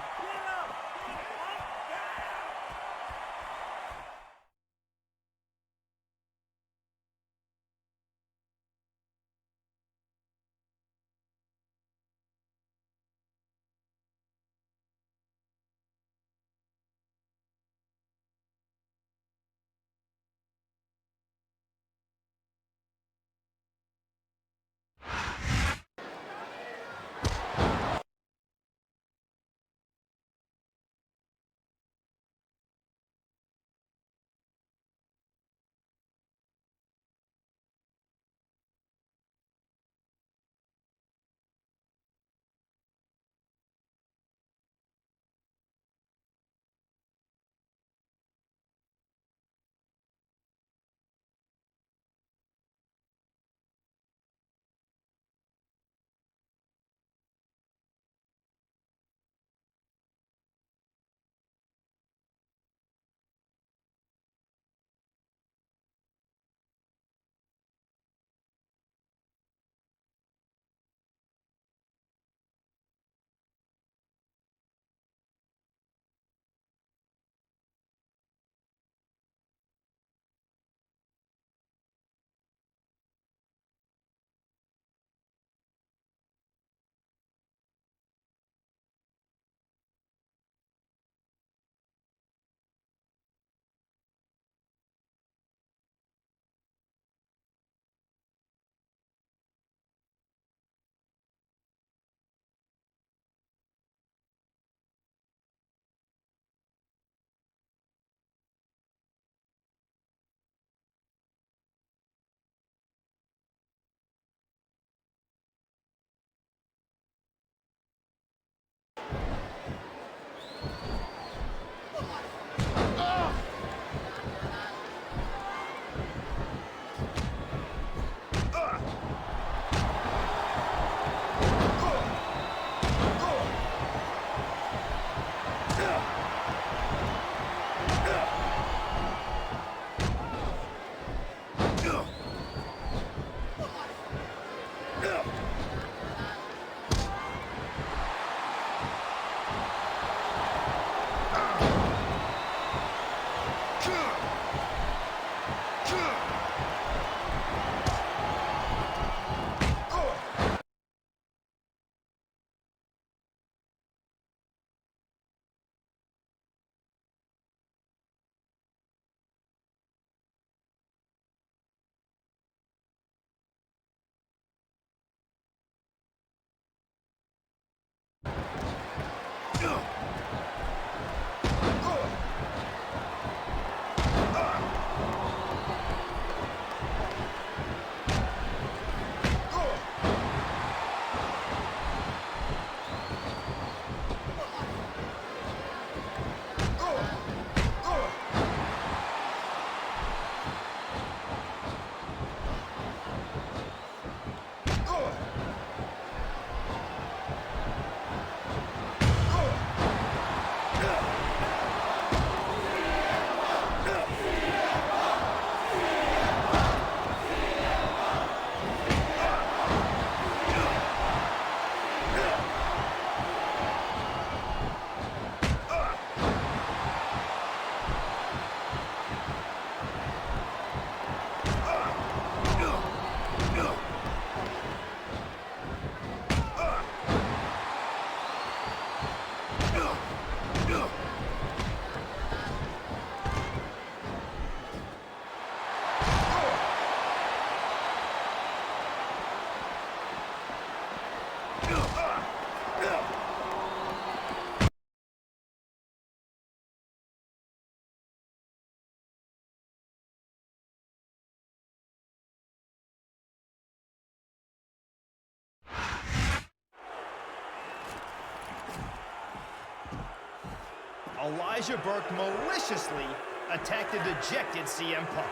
Elijah Burke maliciously attacked the dejected CM Punk.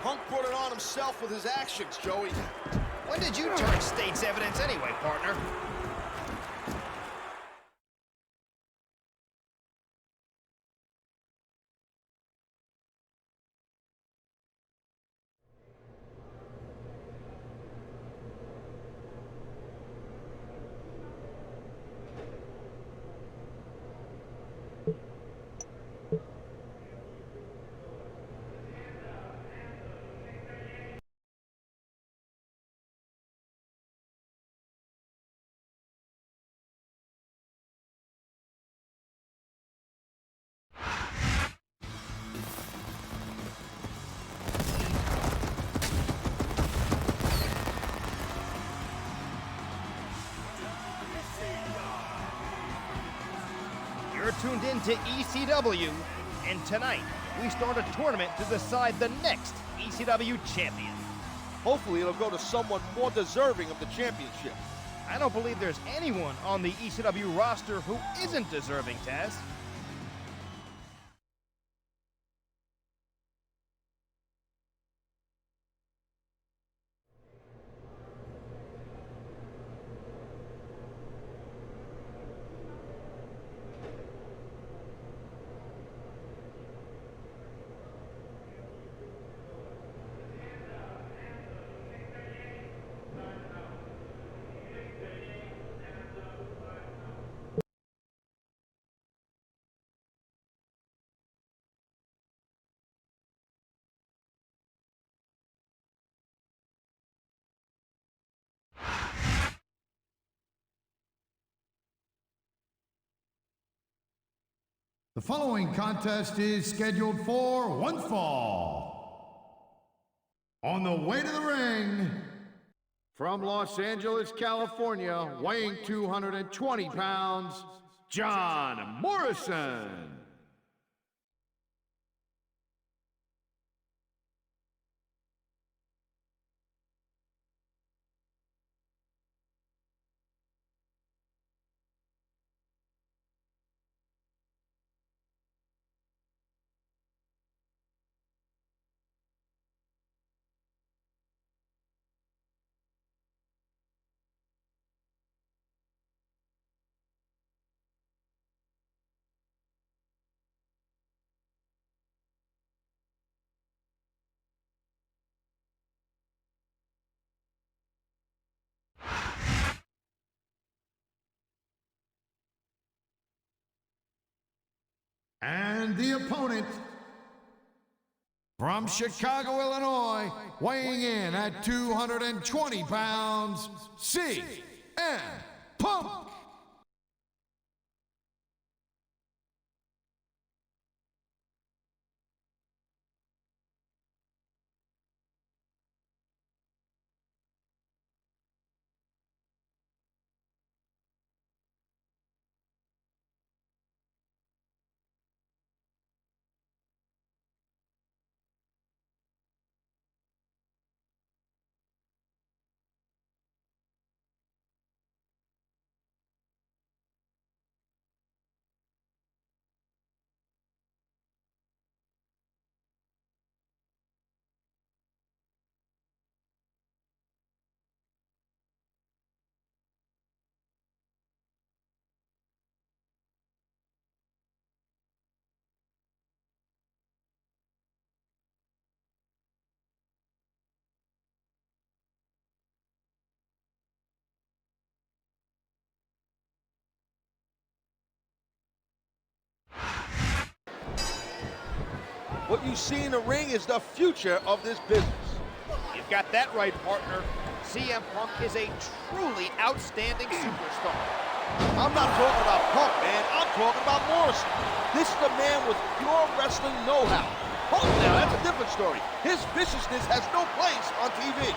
Punk brought it on himself with his actions, Joey. When did you turn state's evidence anyway, partner? You're tuned in to ECW, and tonight we start a tournament to decide the next ECW champion. Hopefully it'll go to someone more deserving of the championship. I don't believe there's anyone on the ECW roster who isn't deserving, Taz. The following contest is scheduled for one fall. On the way to the ring, from Los Angeles, California, weighing 220 pounds, John Morrison. And the opponent, from Chicago, Illinois, weighing in at 220 pounds, CM Punk. What you see in the ring is the future of this business. You've got that right, partner. CM Punk is a truly outstanding superstar. I'm not talking about Punk, man. I'm talking about Morrison. This is the man with pure wrestling know-how. Punk now, that's a different story. His viciousness has no place on TV.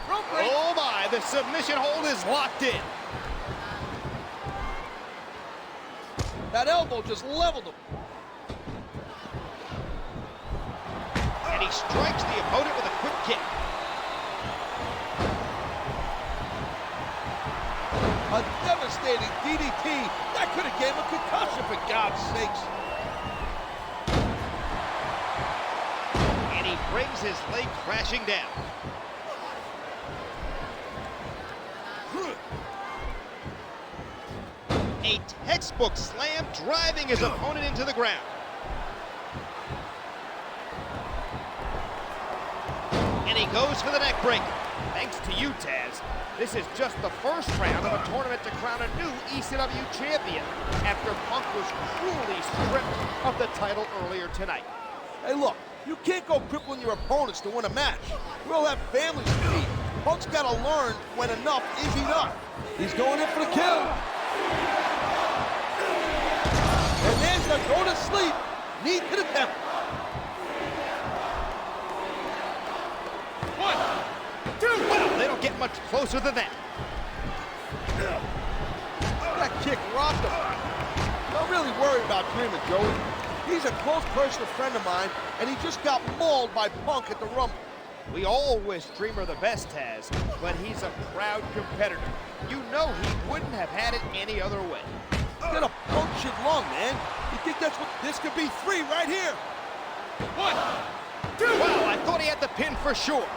Oh my, the submission hold is locked in. That elbow just leveled him. And he strikes the opponent with a quick kick. devastating DDT. That could have gave him a concussion, for God's sakes. And he brings his leg crashing down. A textbook slam driving his opponent into the ground. And he goes for the neck breaker. Thanks to you, Taz. This is just the first round of a tournament to crown a new ECW champion after Punk was cruelly stripped of the title earlier tonight. Hey, look, you can't go crippling your opponents to win a match. We all have families to feed. Punk's got to learn when enough is enough. He's going in for the kill. And there's the go to sleep. Knee to the temple. 1, 2. Wow, they don't get much closer than that. That kick rocked him. Not really worried about Dreamer, Joey. He's a close personal friend of mine, and he just got mauled by Punk at the Rumble. We all wish Dreamer the best, Taz, but he's a proud competitor. You know he wouldn't have had it any other way. Get a punctured lung, man. You think that's what this could be? 3 right here. 1, 2. Wow, I thought he had the pin for sure.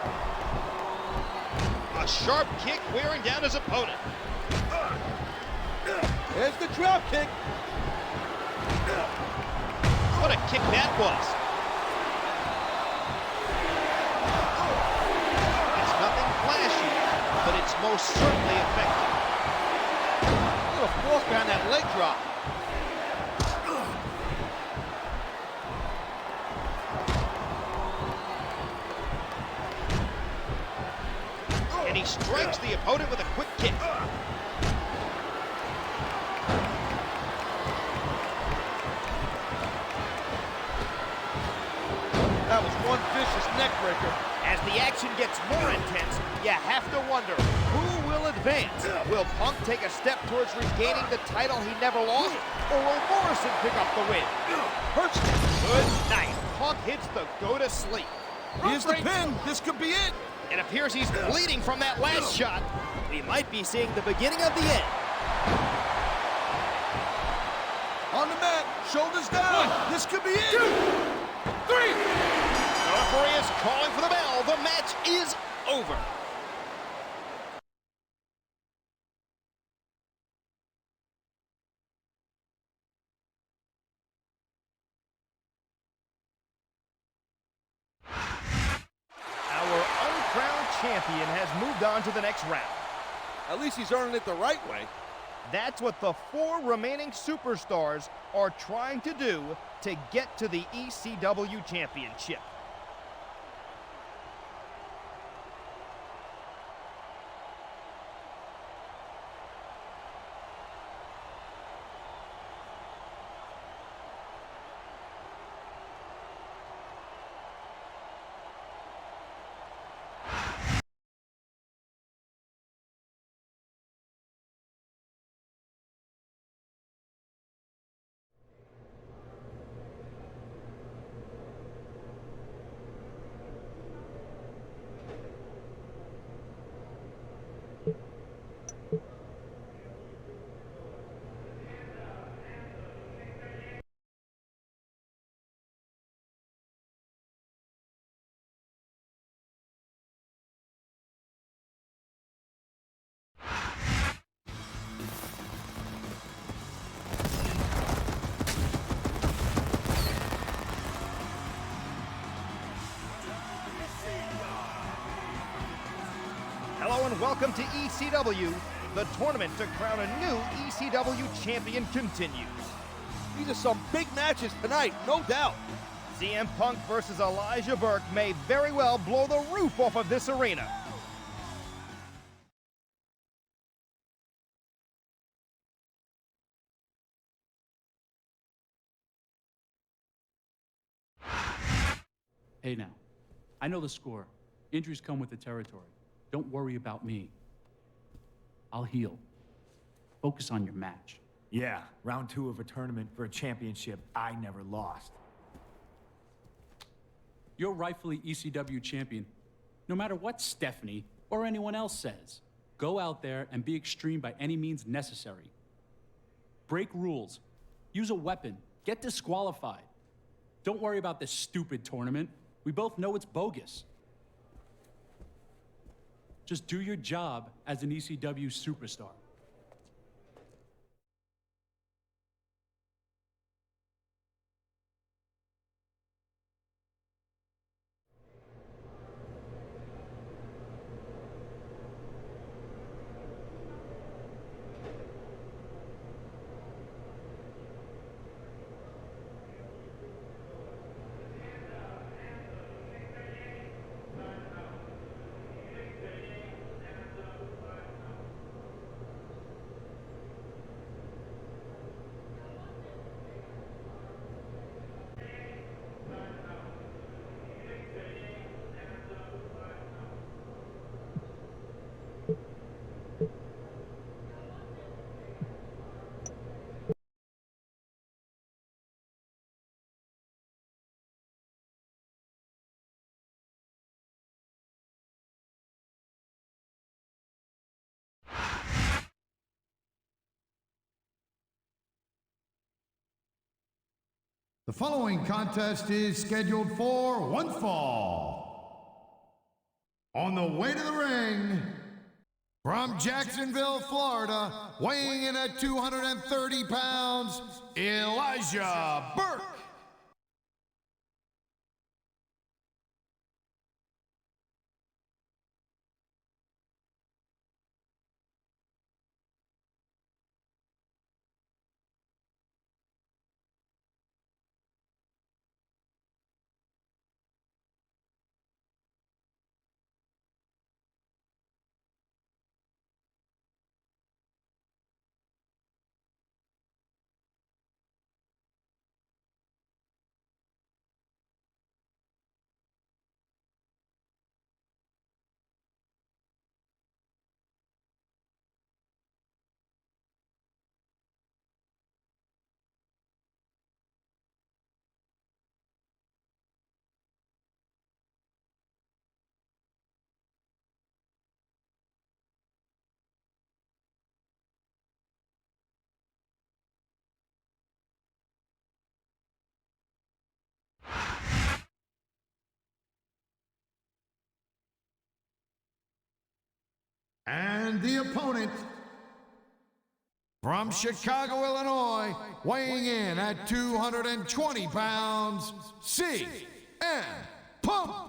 A sharp kick wearing down his opponent. There's the drop kick. What a kick that was. It's nothing flashy, but it's most certainly effective. A little force behind that leg drop. And he strikes the opponent with a quick kick. That was one vicious neck breaker. As the action gets more intense, you have to wonder, who will advance? Will Punk take a step towards regaining the title he never lost? Or will Morrison pick up the win? Hurts. Good night. Punk hits the go-to-sleep. Here's the pin. This could be it. It appears he's bleeding from that last shot. We might be seeing the beginning of the end. On the mat, shoulders down. 1, this could be it. 2, 3. The referee is calling for the bell. The match is over. Our uncrowned champion has moved on to the next round. At least he's earning it the right way. That's what the 4 remaining superstars are trying to do to get to the ECW championship. Hello and welcome to ECW. The tournament to crown a new ECW champion continues. These are some big matches tonight, no doubt. CM Punk versus Elijah Burke may very well blow the roof off of this arena. Hey now, I know the score. Injuries come with the territory. Don't worry about me. I'll heal. Focus on your match. Yeah, round 2 of a tournament for a championship I never lost. You're rightfully ECW champion, no matter what Stephanie or anyone else says. Go out there and be extreme by any means necessary. Break rules. Use a weapon. Get disqualified. Don't worry about this stupid tournament. We both know it's bogus. Just do your job as an ECW superstar. The following contest is scheduled for one fall. On the way to the ring, from Jacksonville, Florida, weighing in at 230 pounds, Elijah Burke. And the opponent, from Chicago, Illinois, weighing in at 220 pounds, CM Punk.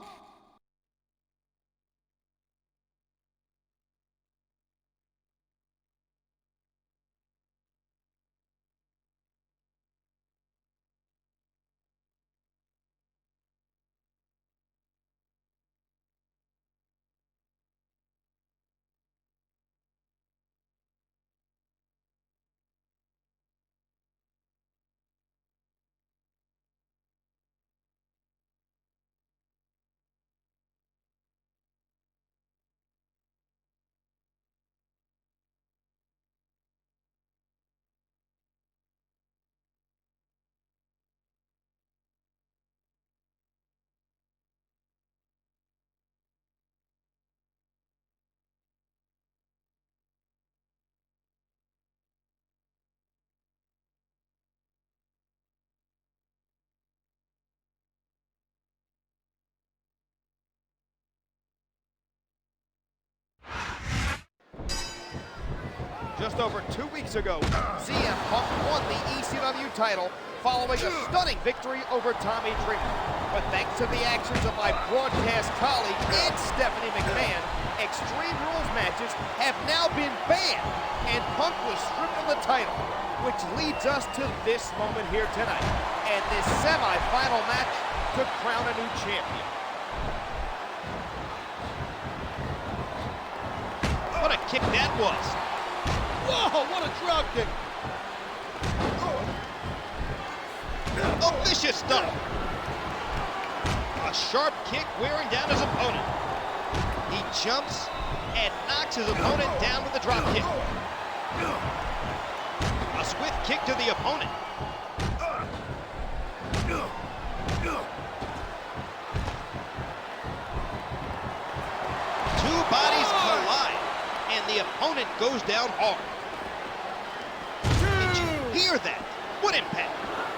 Just over 2 weeks ago, CM Punk won the ECW title following a stunning victory over Tommy Dreamer. But thanks to the actions of my broadcast colleague and Stephanie McMahon, Extreme Rules matches have now been banned, and Punk was stripped of the title, which leads us to this moment here tonight, and this semi-final match to crown a new champion. What a kick that was. Whoa, what a drop kick. Oh, vicious stuff. A sharp kick wearing down his opponent. He jumps and knocks his opponent down with a drop kick. A swift kick to the opponent. Two bodies collide, and the opponent goes down hard. Did you hear that? What impact?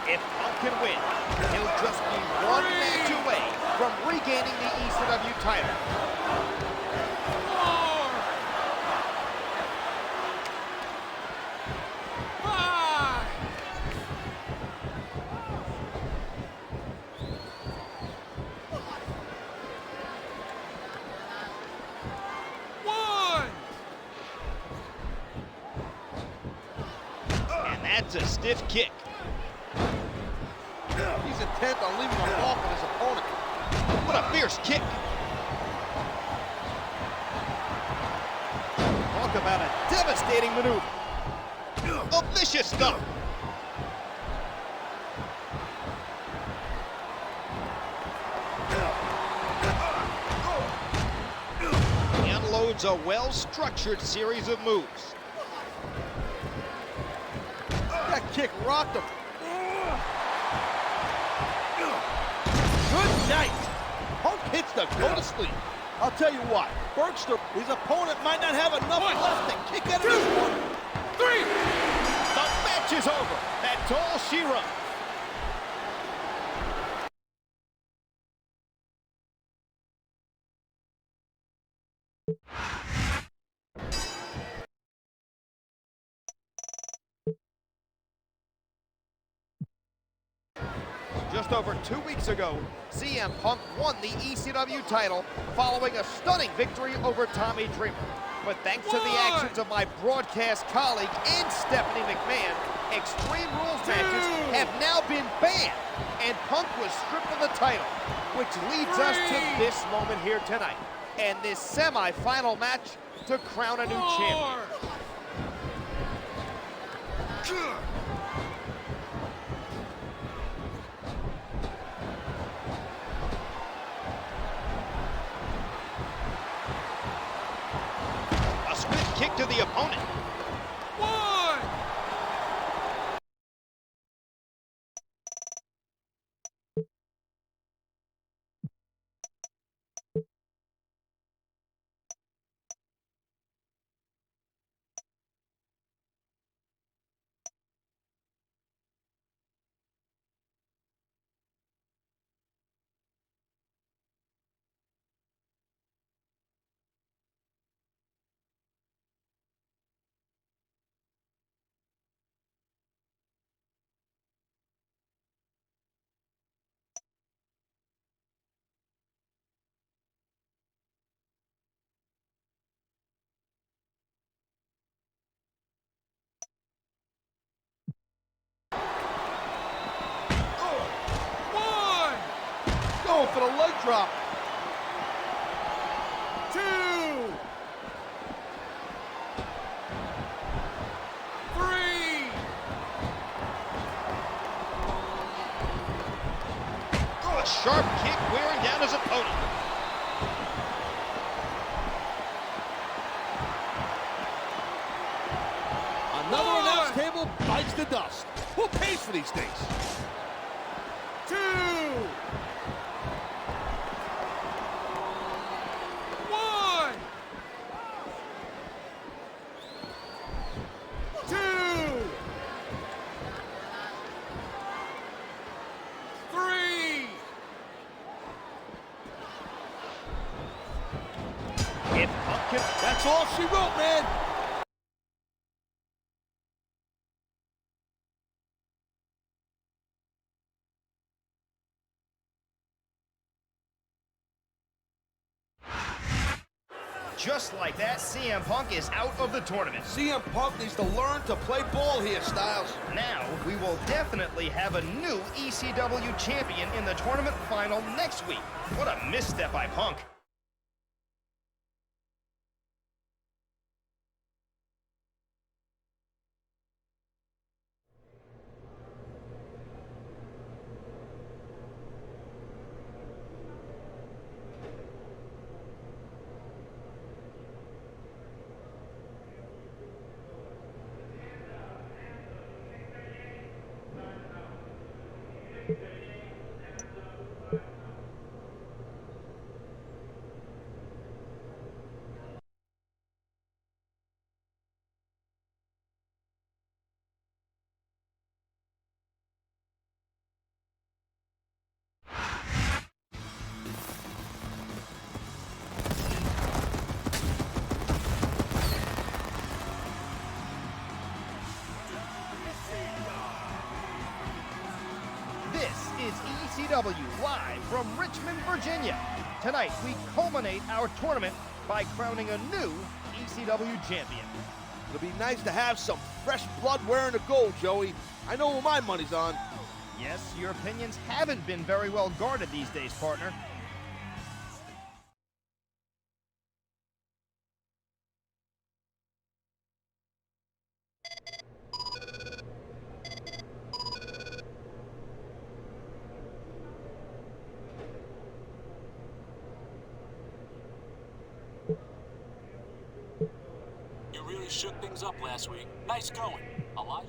If Punk can win, he'll just be one match away from regaining the ECW title. That's a stiff kick. He's intent on leaving a mark on his opponent. What a fierce kick. Talk about a devastating maneuver. A vicious stomp. He unloads a well-structured series of moves. That kick rocked him. Good night. Punk hits the go to sleep. I'll tell you what, Bergster, his opponent might not have enough left to kick out of this one. 3. The match is over. That's all she wrote. Just over 2 weeks ago, CM Punk won the ECW title following a stunning victory over Tommy Dreamer. But thanks to the actions of my broadcast colleague and Stephanie McMahon, Extreme Rules matches have now been banned, and Punk was stripped of the title, which leads us to this moment here tonight, and this semi-final match to crown a new champion. Kick to the opponent. 1. Going for the leg drop. 2. 3. Oh, a sharp kick wearing down his opponent. Another announce table bites the dust. Who pays for these things? 2. 1. 2. 3. If Punk can... That's all she wrote, man. Just like that, CM Punk is out of the tournament. CM Punk needs to learn to play ball here, Styles. Now, we will definitely have a new ECW champion in the tournament final next week. What a misstep by Punk. is ECW live from Richmond, Virginia. Tonight, we culminate our tournament by crowning a new ECW champion. It'll be nice to have some fresh blood wearing the gold, Joey. I know who my money's on. Yes, your opinions haven't been very well guarded these days, partner. You really shook things up last week. Nice going. Elijah?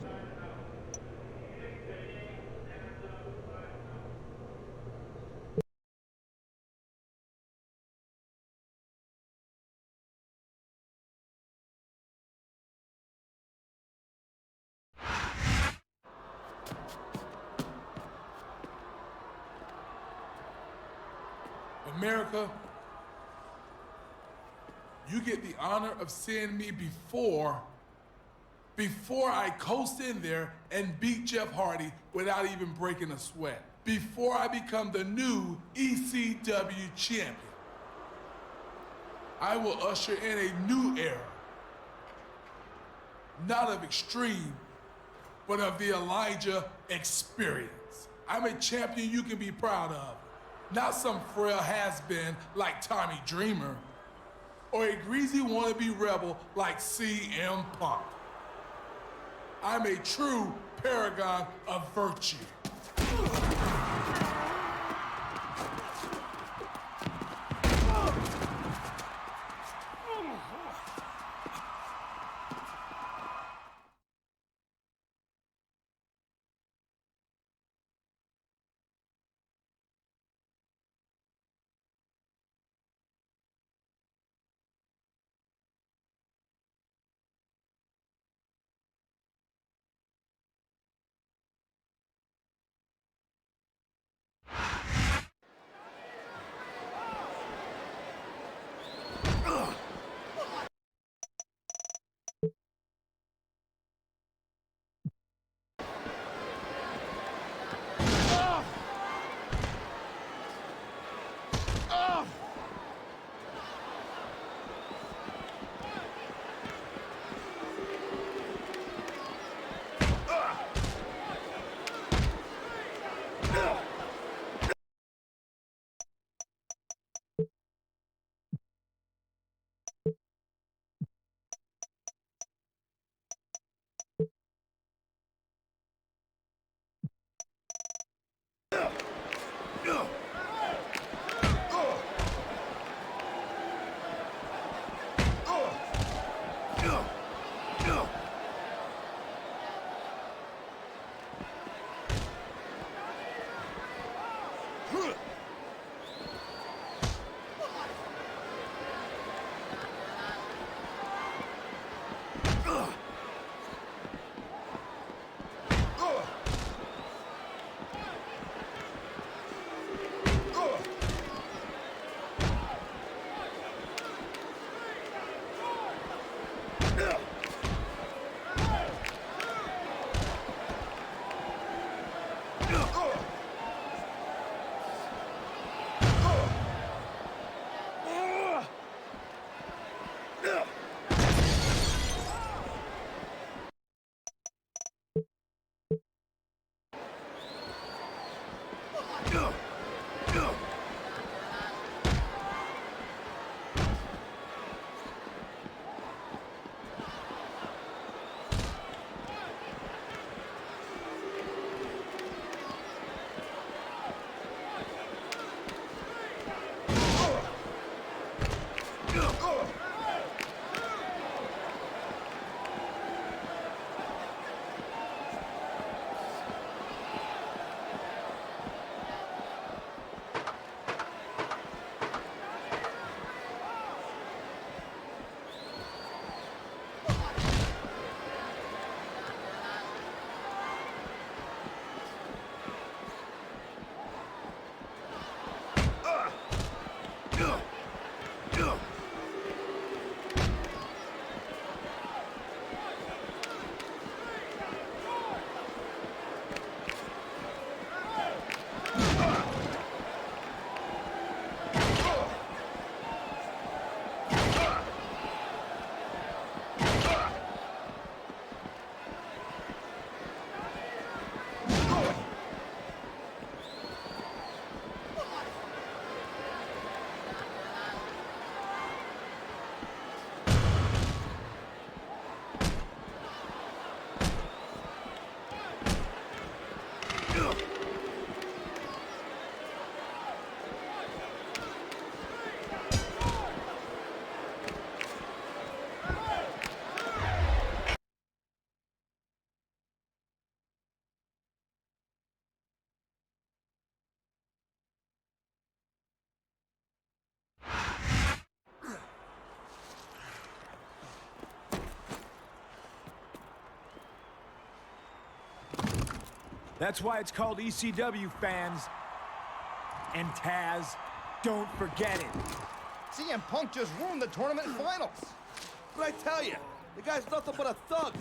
America, you get the honor of seeing me before I coast in there and beat Jeff Hardy without even breaking a sweat. Before I become the new ECW champion. I will usher in a new era. Not of extreme, but of the Elijah experience. I'm a champion you can be proud of. Not some frail has-been like Tommy Dreamer, or a greasy wannabe rebel like CM Punk. I'm a true paragon of virtue. That's why it's called ECW, fans. And Taz, don't forget it. CM Punk just ruined the tournament finals. But I tell you, the guy's nothing but a thug.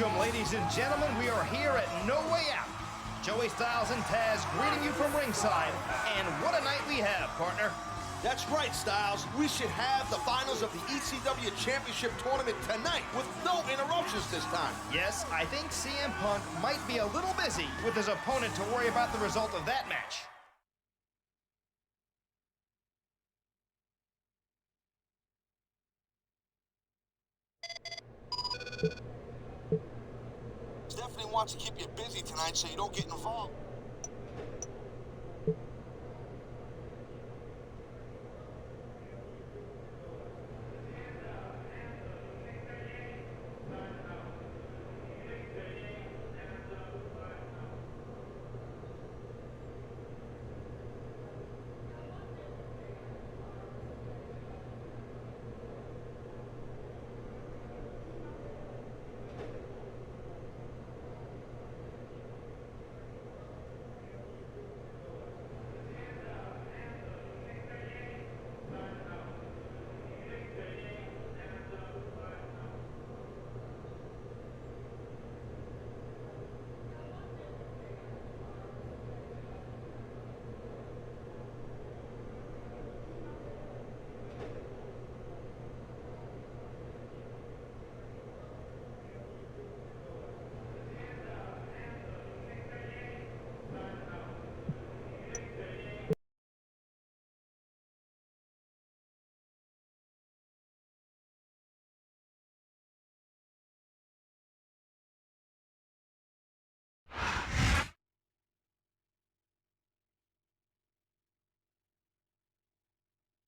Welcome, ladies and gentlemen. We are here at No Way Out. Joey Styles and Taz greeting you from ringside. And what a night we have, partner. That's right, Styles. We should have the finals of the ECW Championship Tournament tonight with no interruptions this time. Yes, I think CM Punk might be a little busy with his opponent to worry about the result of that match. Stephanie wants to keep you busy tonight so you don't get involved.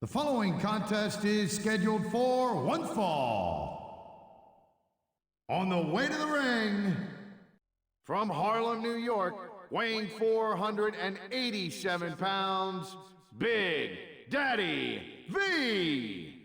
The following contest is scheduled for one fall. On the way to the ring, from Harlem, New York, weighing 487 pounds, Big Daddy V.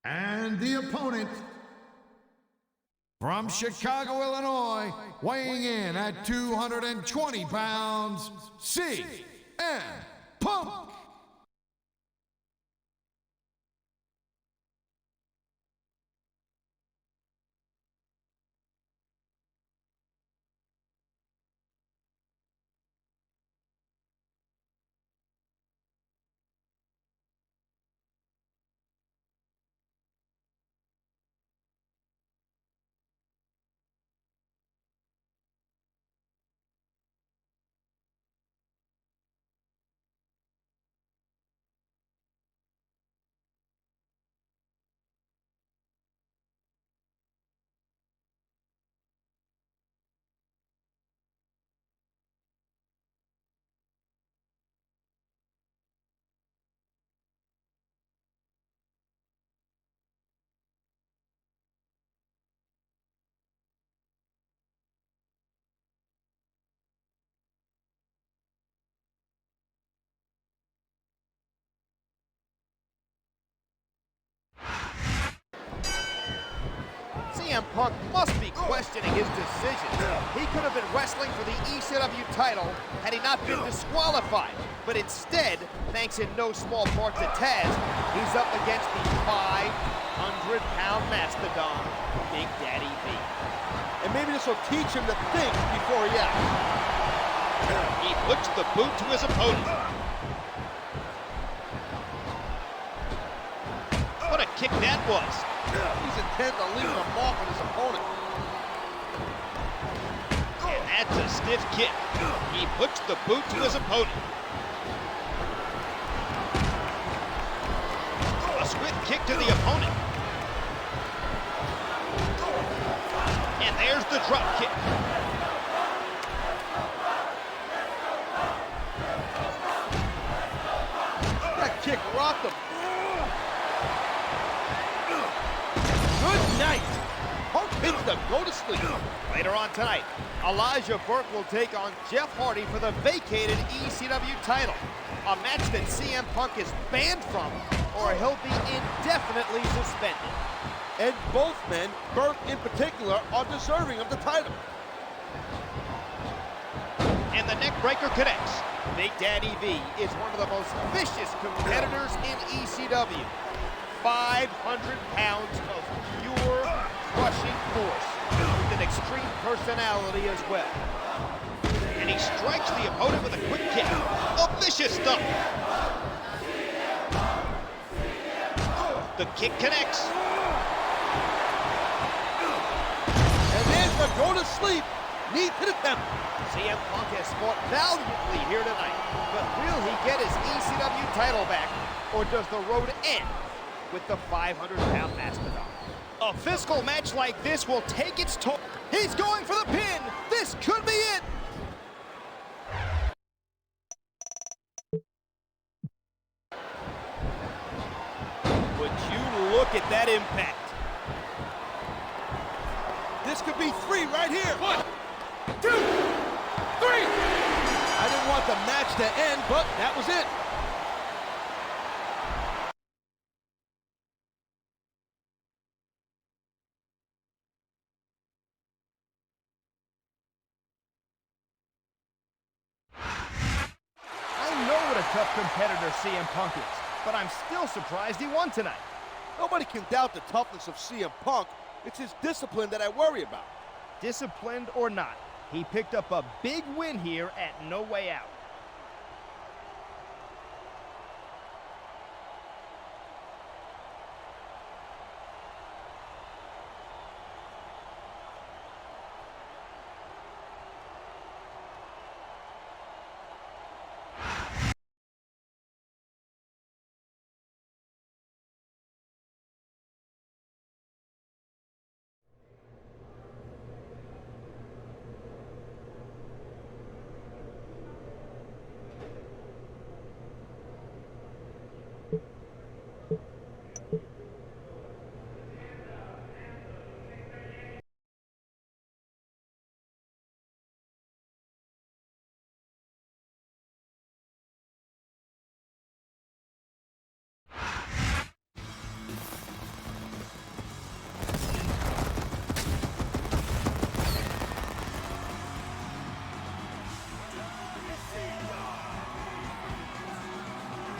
And the opponent, from Chicago, Illinois, weighing in at 220 pounds, CM Punk. Punk must be questioning his decision. He could have been wrestling for the ECW title had he not been disqualified. But instead, thanks in no small part to Taz, he's up against the 500-pound mastodon, Big Daddy V. And maybe this will teach him to think before he acts. He puts the boot to his opponent. What a kick that was. He's intent on leaving a mark on his opponent. And that's a stiff kick. He puts the boot to his opponent. A swift kick to the opponent. And there's the drop kick. That kick rocked him. Good night. Punk hits the go to sleep. Later on tonight, Elijah Burke will take on Jeff Hardy for the vacated ECW title. A match that CM Punk is banned from, or he'll be indefinitely suspended. And both men, Burke in particular, are deserving of the title. And the neck breaker connects. Big Daddy V is one of the most vicious competitors in ECW. 500 pounds of pure crushing force with an extreme personality as well. And he strikes the opponent with a quick kick. A vicious stomp. The kick connects. And there's the go to sleep. Knee to the temple. CM Punk has fought valiantly here tonight, but will he get his ECW title back, or does the road end with the 500-pound mastodon? A physical match like this will take its toll. He's going for the pin. This could be it. Would you look at that impact? This could be 3 right here. 1, 2, 3. I didn't want the match to end, but that was it. I know what a tough competitor CM Punk is, but I'm still surprised he won tonight. Nobody can doubt the toughness of CM Punk. It's his discipline that I worry about. Disciplined or not, he picked up a big win here at No Way Out.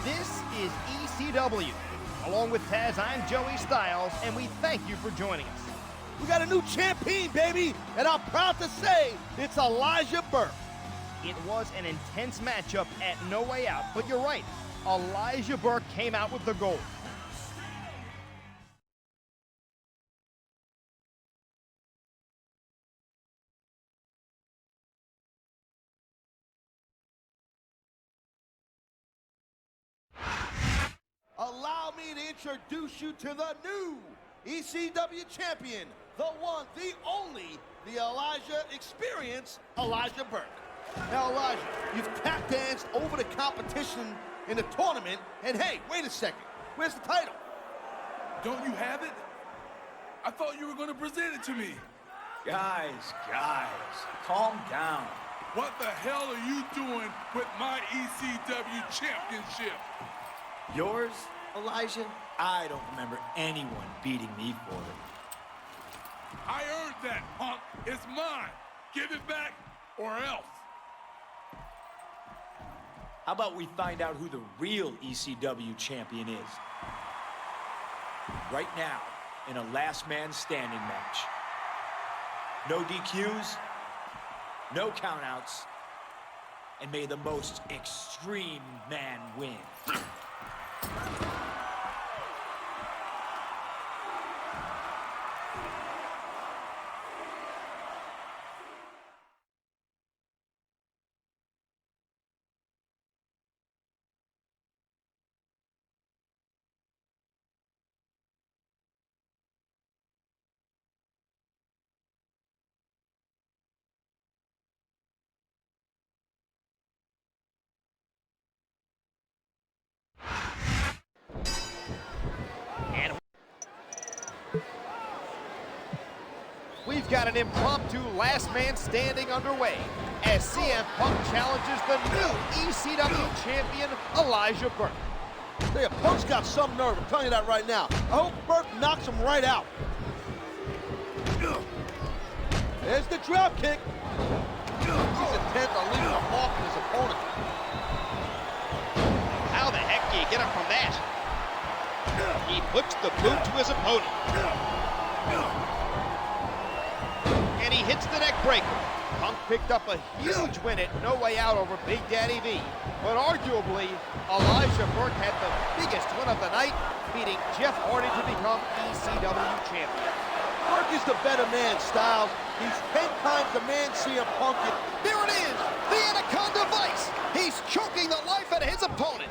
This is ECW. Along with Taz, I'm Joey Styles, and we thank you for joining us. We got a new champion, baby, and I'm proud to say it's Elijah Burke. It was an intense matchup at No Way Out, but you're right. Elijah Burke came out with the gold. Allow me to introduce you to the new ECW champion, the one, the only, the Elijah Experience, Elijah Burke. Now, Elijah, you've tap danced over the competition in the tournament, and hey, wait a second, where's the title? Don't you have it? I thought you were going to present it to me. Guys, calm down. What the hell are you doing with my ECW championship? Yours, Elijah? I don't remember anyone beating me for it. I earned that, punk. It's mine. Give it back or else. How about we find out who the real ECW champion is? Right now, in a last man standing match. No DQs, no countouts, and may the most extreme man win. We've got an impromptu last man standing underway as CM Punk challenges the new ECW champion, Elijah Burke. Hey, Punk's got some nerve, I'm telling you that right now. I hope Burke knocks him right out. There's the drop kick. He's intent on leaving a mark on his opponent. How the heck do you get him from that? He puts the boot to his opponent. And he hits the neck breaker. Punk picked up a huge win at No Way Out over Big Daddy V. But arguably, Elijah Burke had the biggest win of the night, beating Jeff Hardy to become ECW champion. Burke is the better man, Styles. He's 10 times the man CM Punk is. There it is, the Anaconda Vice. He's choking the life out of his opponent.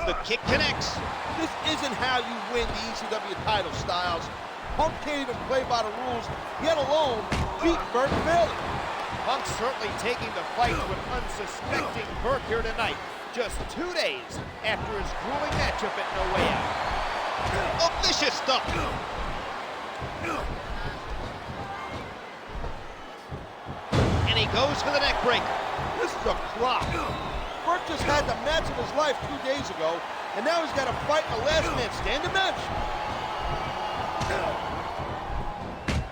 The kick connects. This isn't how you win the ECW title, Styles. Punk can't even play by the rules, yet alone beat Burke fairly. Punk certainly taking the fight to an unsuspecting Burke here tonight, just 2 days after his grueling matchup at No Way Out. Oh, vicious stuff. And he goes for the neck breaker. This is a crop. Burke just had the match of his life 2 days ago, and now he's got to fight in a last man standing match.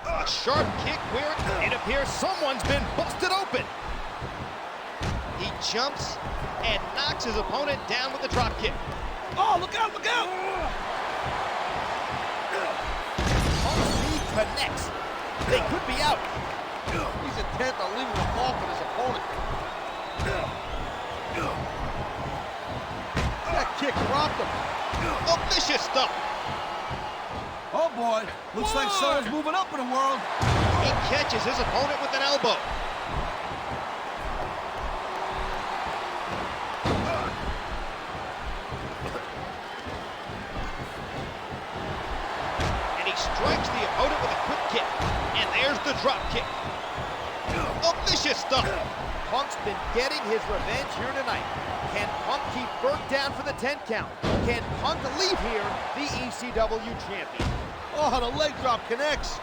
A sharp kick where it appears someone's been busted open. He jumps and knocks his opponent down with a drop kick. Oh, look out, look out! Punk's knee connects. They could be out. He's intent on leaving a mark on his opponent. That kick rocked him. Oh, vicious stuff. Oh boy, looks like someone's moving up in the world. He catches his opponent with an elbow. And he strikes the opponent with a quick kick. And there's the drop kick. Oh, vicious stuff. Punk's been getting his revenge here tonight. Can Punk keep Burke down for the 10 count? Can Punk leave here the ECW champion? Oh, the leg drop connects.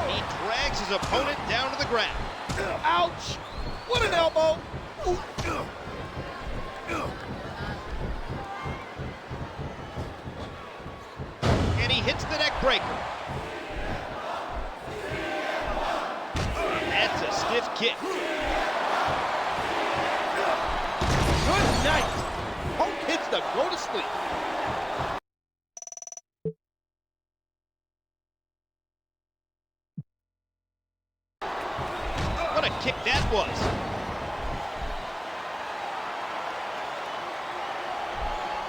He drags his opponent down to the ground. Ouch! What an elbow! And he hits the neck breaker. And that's a stiff kick. Good night! Punk hits the go to sleep. What a kick that was.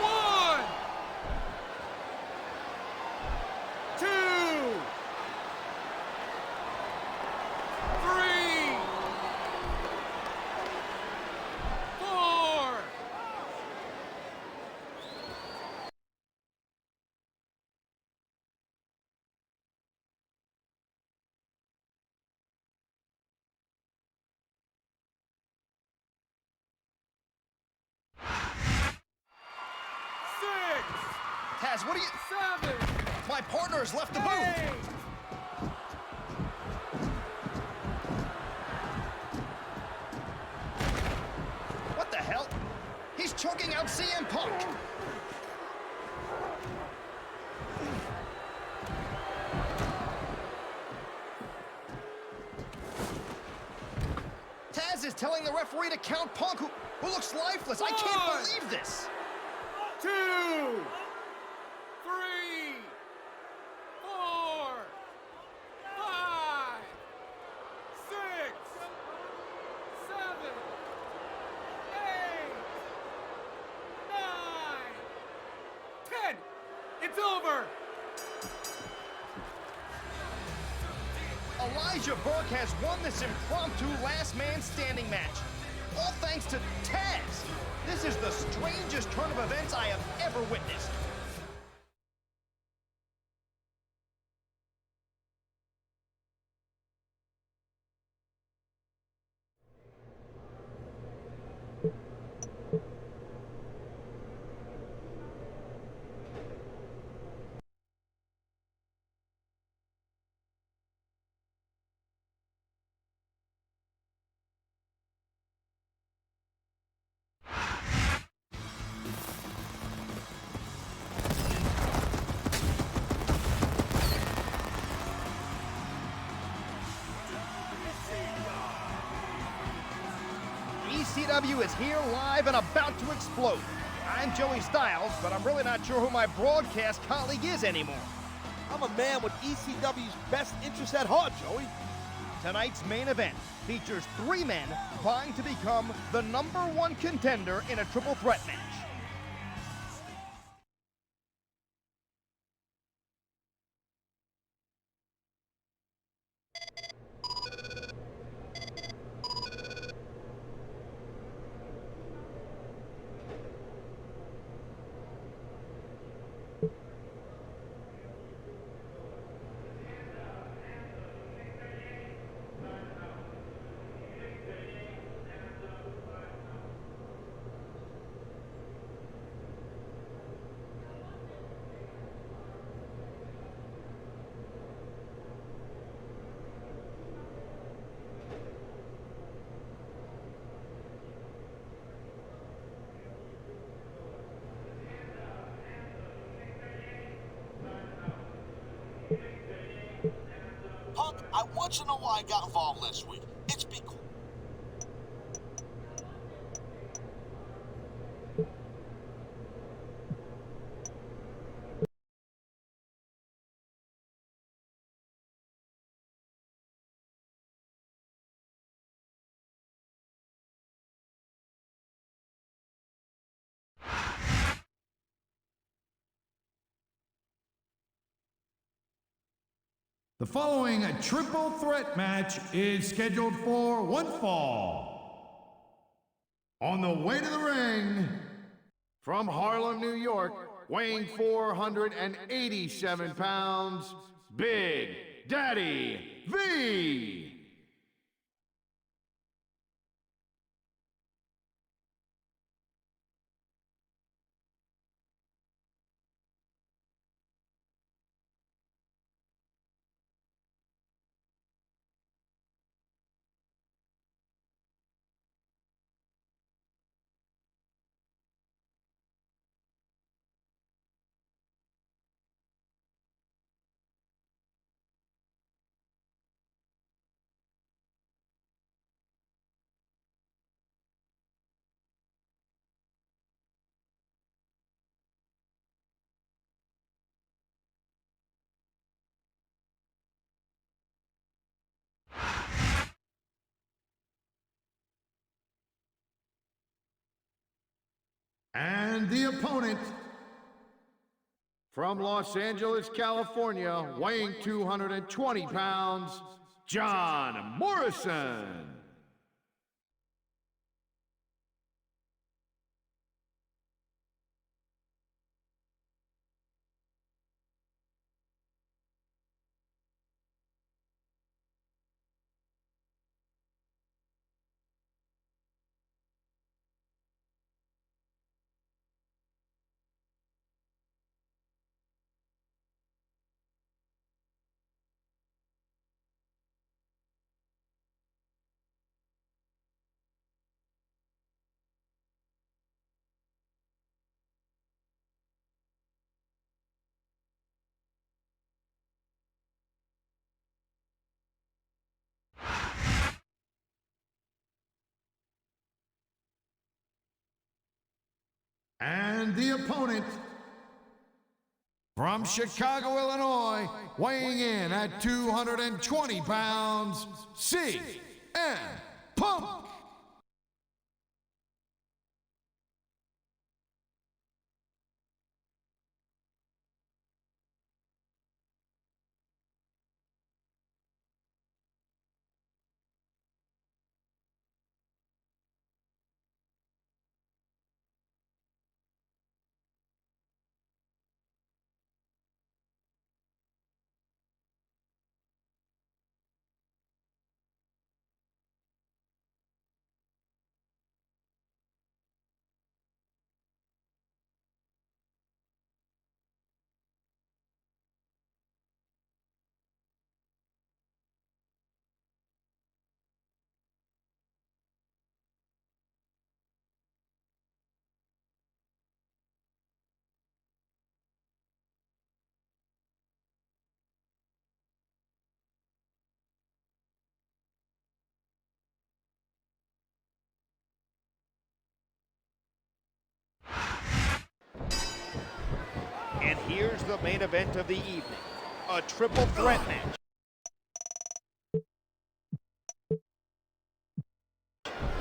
One, two, three, four. Taz, what are you... 7. My partner has left the booth. choking out CM Punk. Taz is telling the referee to count Punk, who looks lifeless. I can't believe this. 2, 3, 4, 5, 6, 7, 8, 9, 10. It's over. Elijah Burke has won this impromptu last man standing match. All thanks to Taz. This is the strangest turn of events I have ever witnessed. ECW is here live and about to explode. I'm Joey Styles, but I'm really not sure who my broadcast colleague is anymore. I'm a man with ECW's best interests at heart, Joey. Tonight's main event features 3 men vying to become the #1 contender in a triple threat match. Punk, I want you to know why I got involved last week. It's because... The following triple threat match is scheduled for 1 fall. On the way to the ring, from Harlem, New York, weighing 487 pounds, Big Daddy V. And the opponent, from Los Angeles, California, weighing 220 pounds, John Morrison. And the opponent from Chicago, Illinois, weighing in at 220 pounds, CM Punk. And here's the main event of the evening, a triple threat match.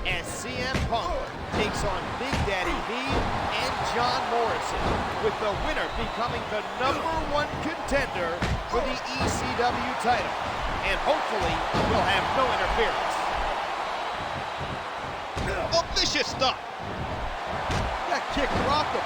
As CM Punk takes on Big Daddy V and John Morrison, with the winner becoming the #1 contender for the ECW title. And hopefully, will have no interference. Oh, vicious stuff. That kick rocked him.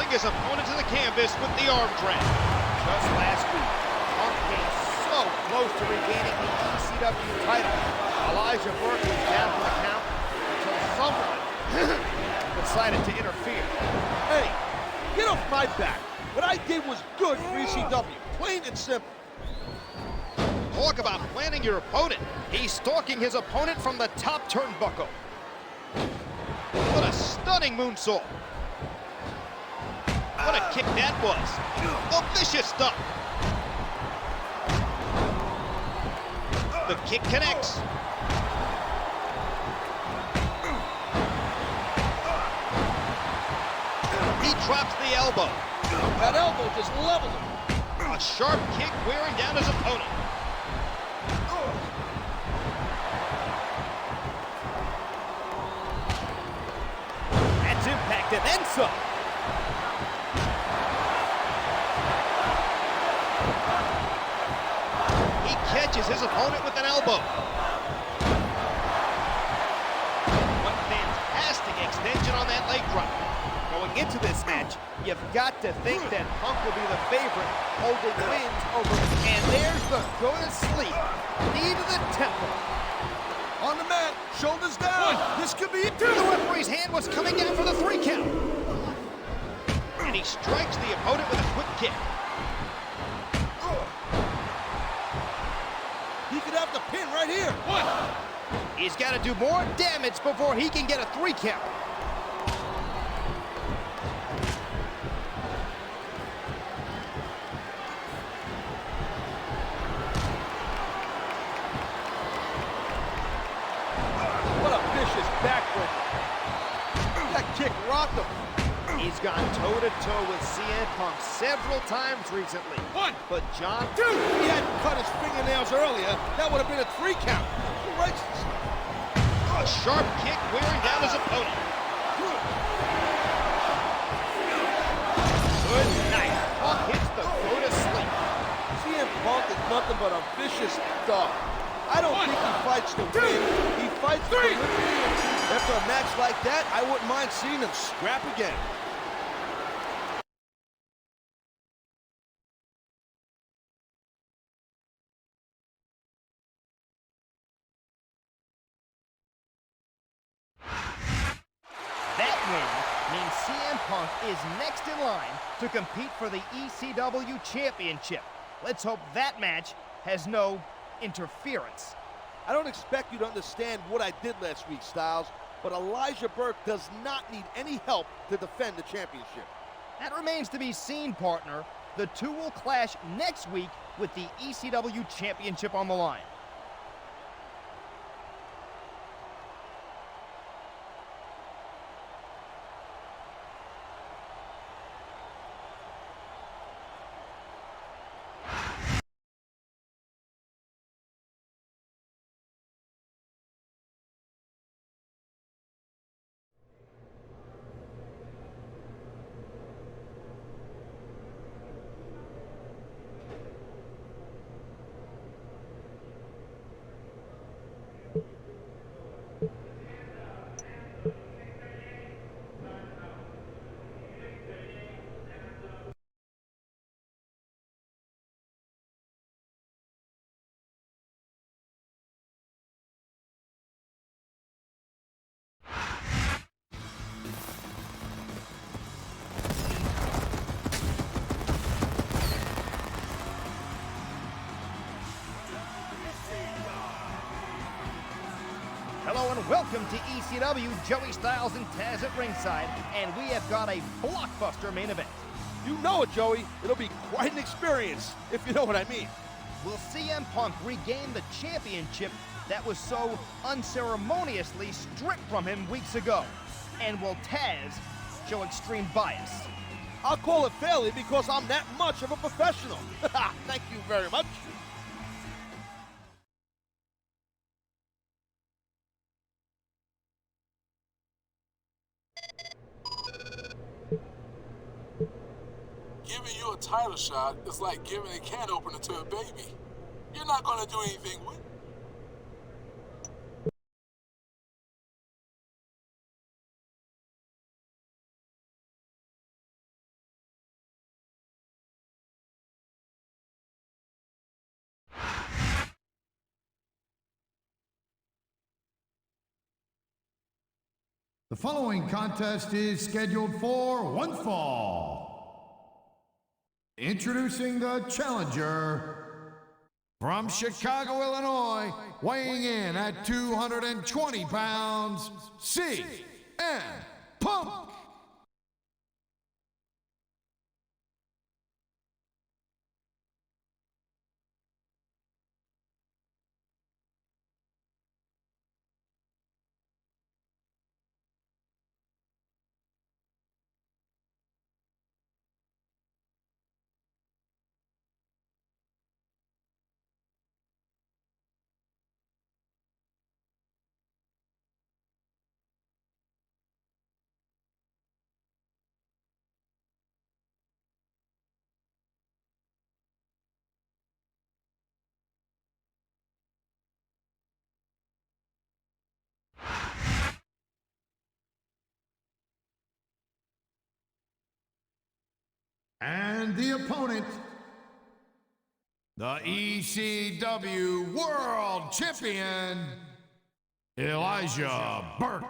His opponent to the canvas with the arm drag. Just last week, Punk came so close to regaining the ECW title. Elijah Burke was down for the count until someone decided to interfere. Hey, get off my back. What I did was good for ECW, plain and simple. Talk about planning your opponent. He's stalking his opponent from the top turnbuckle. What a stunning moonsault. What a kick that was. Oh, vicious stuff. The kick connects. He drops the elbow. That elbow just leveled him. A sharp kick wearing down his opponent. That's impact and then some. Catches his opponent with an elbow. What fantastic extension on that leg drop. Going into this match, you've got to think that Punk will be the favorite, holding wins over. And there's the go to sleep. Knee to the temple. On the mat, shoulders down. This could be it. The referee's hand was coming down for the 3 count. And he strikes the opponent with a quick kick. The pin right here. What? He's got to do more damage before he can get a 3 count. What a vicious backbreaker. That kick rocked him. He's gone toe-to-toe with CM Punk several times recently. One. But John... Dude, if he hadn't cut his fingernails earlier, that would have been a 3 count. Gracious. A sharp kick wearing down his opponent. Good night. Punk hits the go-to-sleep. CM Punk is nothing but a vicious dog. I don't think he fights to win. He fights to win. After a match like that, I wouldn't mind seeing him scrap again. Means CM Punk is next in line to compete for the ECW Championship. Let's hope that match has no interference. I don't expect you to understand what I did last week, Styles, but Elijah Burke does not need any help to defend the championship. That remains to be seen, partner. The two will clash next week with the ECW Championship on the line. Hello and welcome to ECW, Joey Styles and Taz at ringside, and we have got a blockbuster main event. You know it, Joey. It'll be quite an experience, if you know what I mean. Will CM Punk regain the championship that was so unceremoniously stripped from him weeks ago? And will Taz show extreme bias? I'll call it fairly because I'm that much of a professional. Thank you very much. Giving you a title shot is like giving a can opener to a baby. You're not going to do anything with it. The following contest is scheduled for one fall. Introducing the challenger from Chicago, Illinois, weighing in at 220 pounds, CM Punk. And the opponent, the ECW World Champion, Elijah Burke.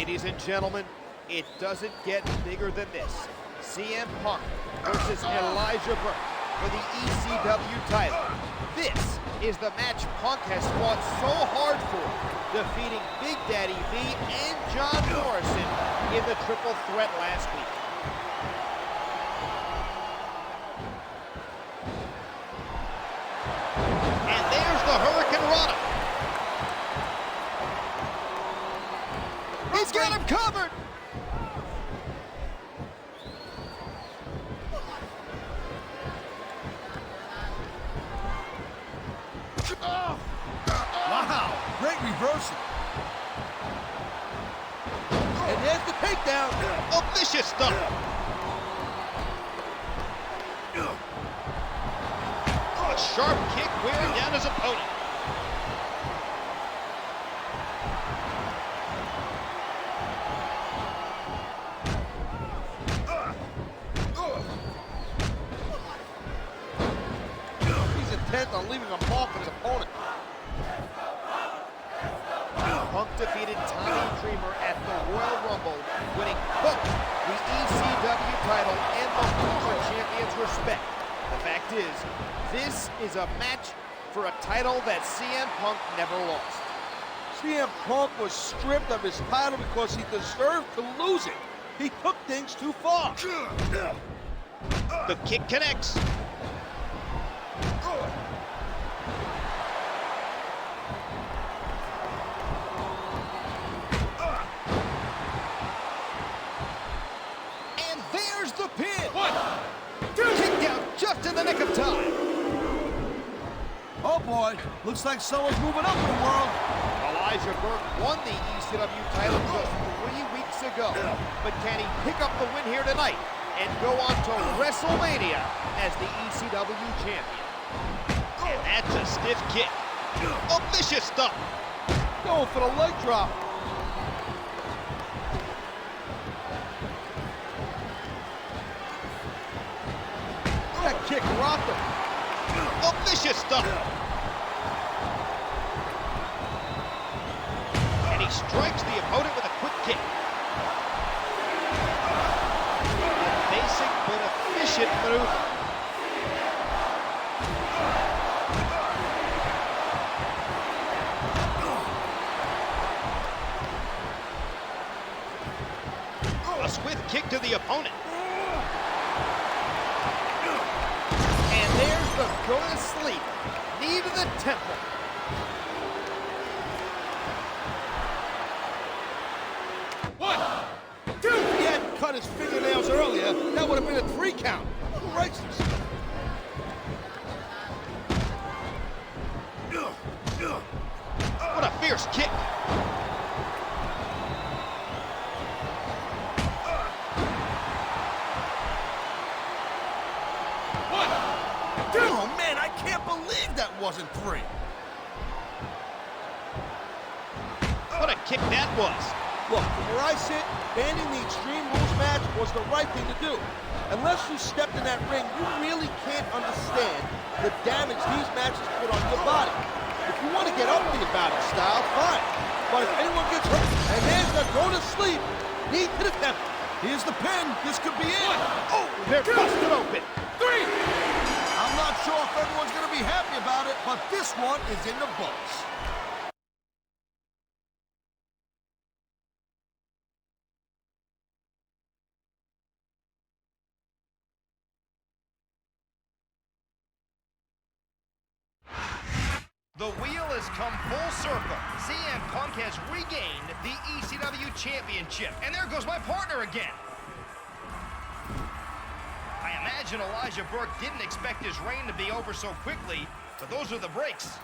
Ladies and gentlemen, it doesn't get bigger than this. CM Punk versus Elijah Burke for the ECW title. This is the match Punk has fought so hard for, defeating Big Daddy V and John Morrison in the triple threat last week. And there's the Hurricane Rana. He's got him covered. Wow, great reversal. And there's the takedown. Oh, vicious stuff. A sharp kick wearing down his opponent. He's intent on leaving a mark on his opponent. Punk defeated Tommy Dreamer at the Royal Rumble, winning both the ECW title and the former champion's respect. The fact is, this is a match for a title that CM Punk never lost. CM Punk was stripped of his title because he deserved to lose it. He took things too far. The kick connects. And there's the pin. 1, 2. Kick out just in the nick of time. Oh boy, looks like someone's moving up in the world. Elijah Burke won the ECW title just 3 weeks ago. But can he pick up the win here tonight and go on to Wrestlemania as the ECW champion? And that's a stiff kick. Oh, vicious stuff. Going for the leg drop. That kick rocked him. Oh, vicious stuff. And he strikes the opponent with a quick kick. A basic but efficient maneuver. A swift kick to the opponent. And there's the go to sleep. Knee to the temple. If he hadn't cut his fingernails earlier, that would have been a 3 count. Who writes this? What a fierce kick. Oh man, I can't believe that wasn't 3. What a kick that was. Look, from where I sit, banning the Extreme Rules match was the right thing to do. Unless you stepped in that ring, you really can't understand the damage these matches put on your body. If you want to get uppity about it style, fine. But if anyone gets hurt, and there's the go to sleep, knee to the temple. Here's the pin. This could be it. Oh, they're busted open. 3. I'm not sure if everyone's going to be happy about it, but this one is in the books. The wheel has come full circle. CM Punk has regained the ECW championship. And there goes my partner again. I imagine Elijah Burke didn't expect his reign to be over so quickly, but those are the breaks.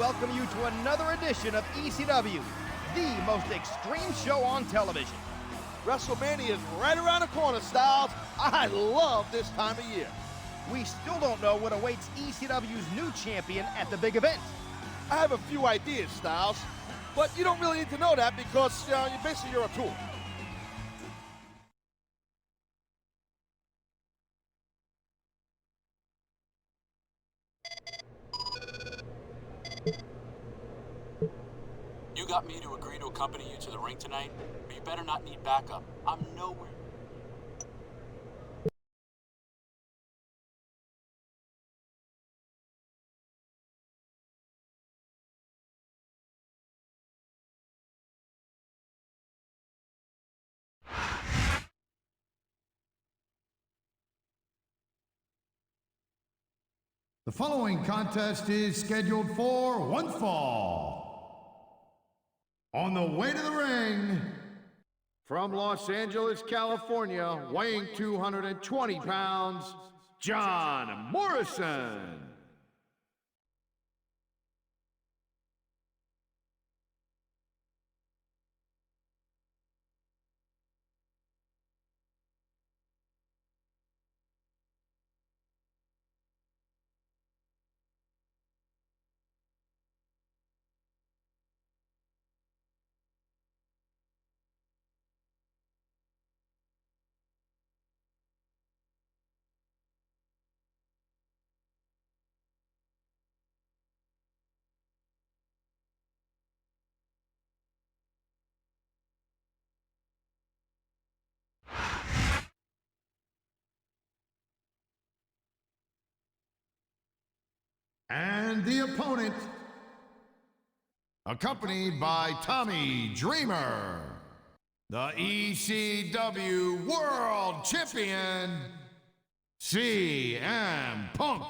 welcome you to another edition of ECW, the most extreme show on television. WrestleMania is right around the corner, Styles. I love this time of year. We still don't know what awaits ECW's new champion at the big event. I have a few ideas, Styles, but you don't really need to know that because you're a tool. You got me to agree to accompany you to the ring tonight, but you better not need backup. I'm nowhere. The following contest is scheduled for one fall. On the way to the ring, from Los Angeles, California, weighing 220 pounds, John Morrison. And the opponent, accompanied by Tommy Dreamer, the ECW World Champion, CM Punk.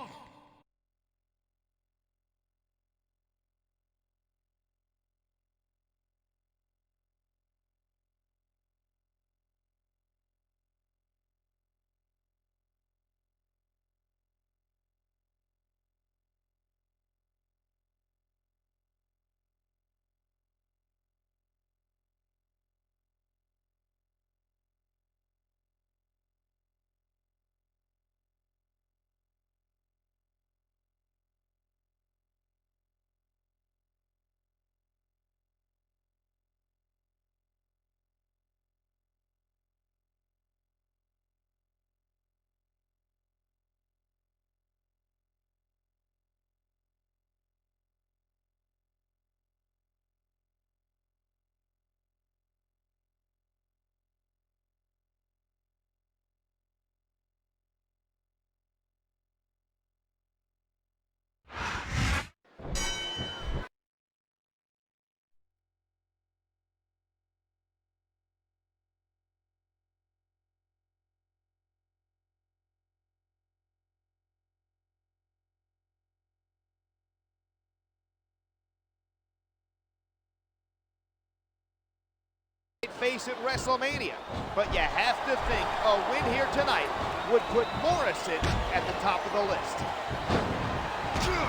Face at WrestleMania, but you have to think a win here tonight would put Morrison at the top of the list.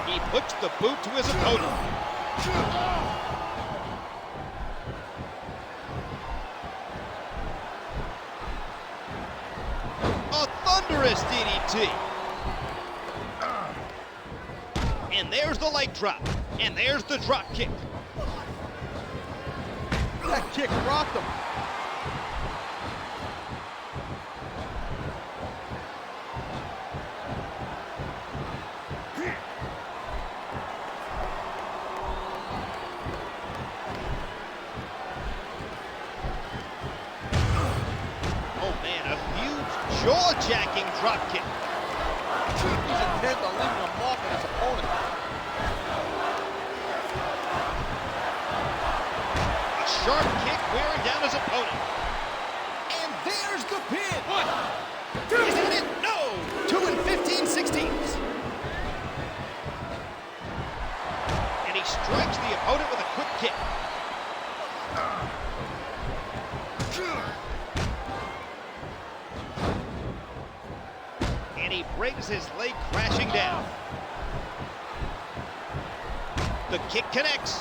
He puts the boot to his opponent. A thunderous DDT. And there's the leg drop. And there's the drop kick. That kick rocked him. Oh man, a huge jaw-jacking drop kick. He's intent on leaving a mark on his opponent. Sharp kick wearing down his opponent. And there's the pin. 1, 2. Is that it? No. 2 and 15/16. And he strikes the opponent with a quick kick. And he brings his leg crashing down. The kick connects.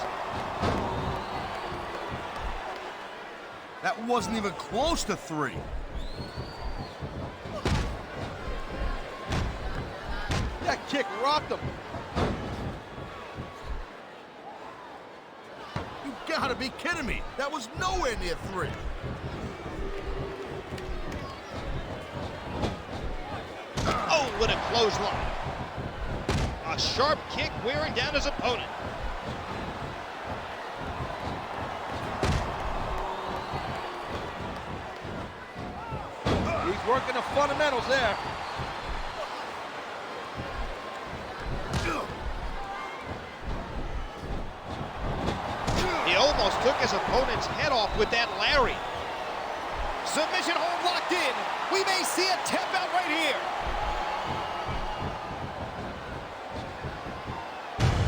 That wasn't even close to 3. That kick rocked him. You gotta be kidding me. That was nowhere near 3. Oh, what a clothesline. A sharp kick wearing down his opponent. He's working the fundamentals there. He almost took his opponent's head off with that lariat. Submission hold locked in. We may see a tap out right here.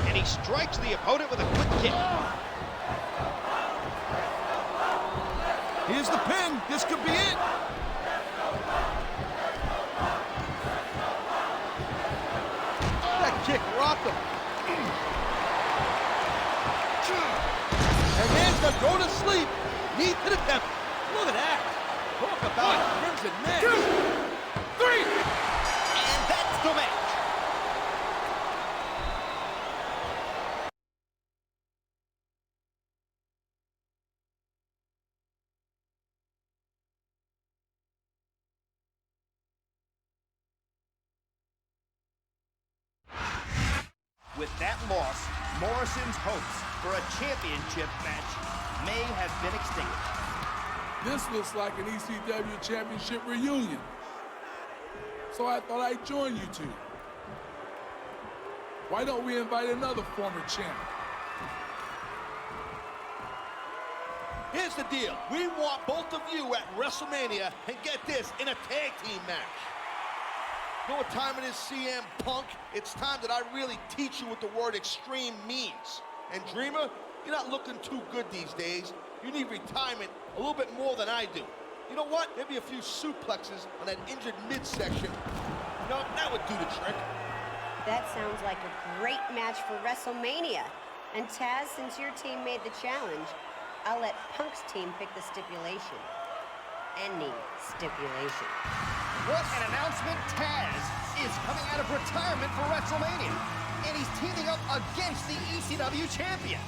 And he strikes the opponent with a quick kick. Here's the pin. This could be it. That kick rocked him. And man's gonna go to sleep. Knee to the temple. Look at that. Talk about a crimson match. 2, 3. And that's the match. With that loss, Morrison's hopes for a championship match may have been extinguished. This looks like an ECW championship reunion. So I thought I'd join you two. Why don't we invite another former champ? Here's the deal. We want both of you at WrestleMania, and get this, in a tag team match. You know what time it is, CM Punk? It's time that I really teach you what the word extreme means. And Dreamer, you're not looking too good these days. You need retirement a little bit more than I do. You know what? Maybe a few suplexes on that injured midsection. You know, that would do the trick. That sounds like a great match for WrestleMania. And Taz, since your team made the challenge, I'll let Punk's team pick the stipulation. Any stipulation. What an announcement. Taz is coming out of retirement for WrestleMania. And he's teaming up against the ECW champion.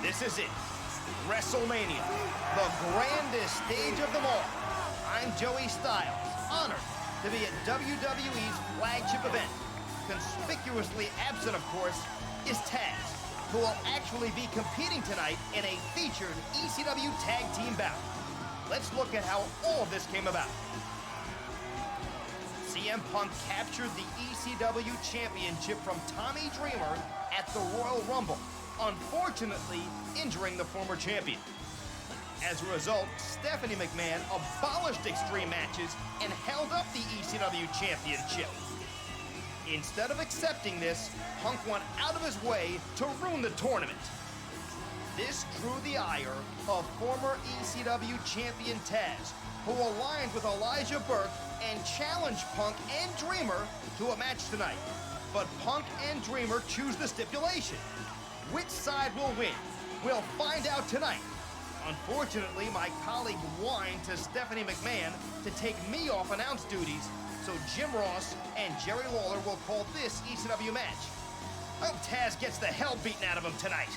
This is it, WrestleMania, the grandest stage of them all. I'm Joey Styles, honored to be at WWE's flagship event. Conspicuously absent, of course, is Taz, who will actually be competing tonight in a featured ECW tag team bout. Let's look at how all of this came about. CM Punk captured the ECW championship from Tommy Dreamer at the Royal Rumble, unfortunately injuring the former champion. As a result, Stephanie McMahon abolished extreme matches and held up the ECW championship. Instead of accepting this, Punk went out of his way to ruin the tournament. This drew the ire of former ECW champion Taz, who aligned with Elijah Burke and challenged Punk and Dreamer to a match tonight. But Punk and Dreamer choose the stipulation. which side will win? We'll find out tonight. Unfortunately, my colleague whined to Stephanie McMahon to take me off announce duties, so Jim Ross and Jerry Lawler will call this ECW match. I hope Taz gets the hell beaten out of him tonight.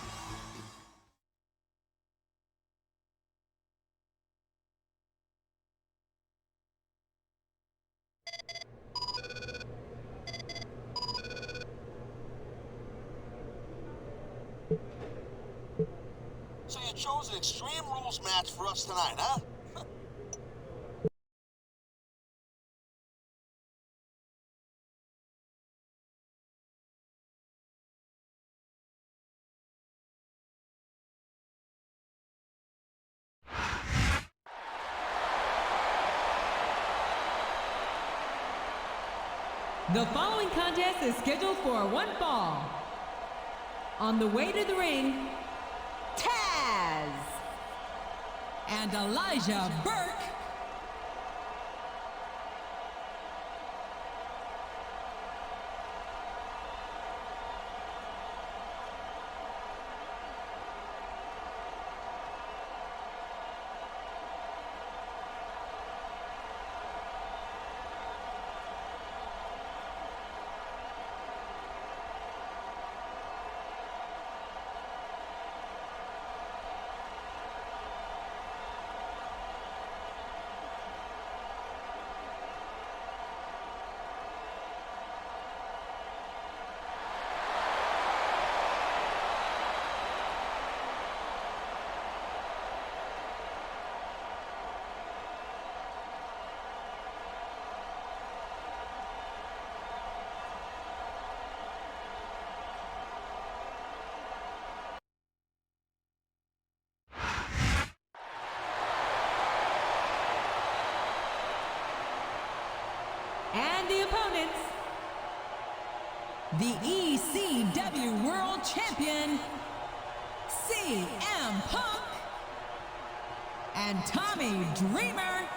So you chose an Extreme Rules match for us tonight, huh? The following contest is scheduled for one fall. On the way to the ring, Taz and Elijah Burke. And the opponents, the ECW World Champion, CM Punk, and Tommy Dreamer.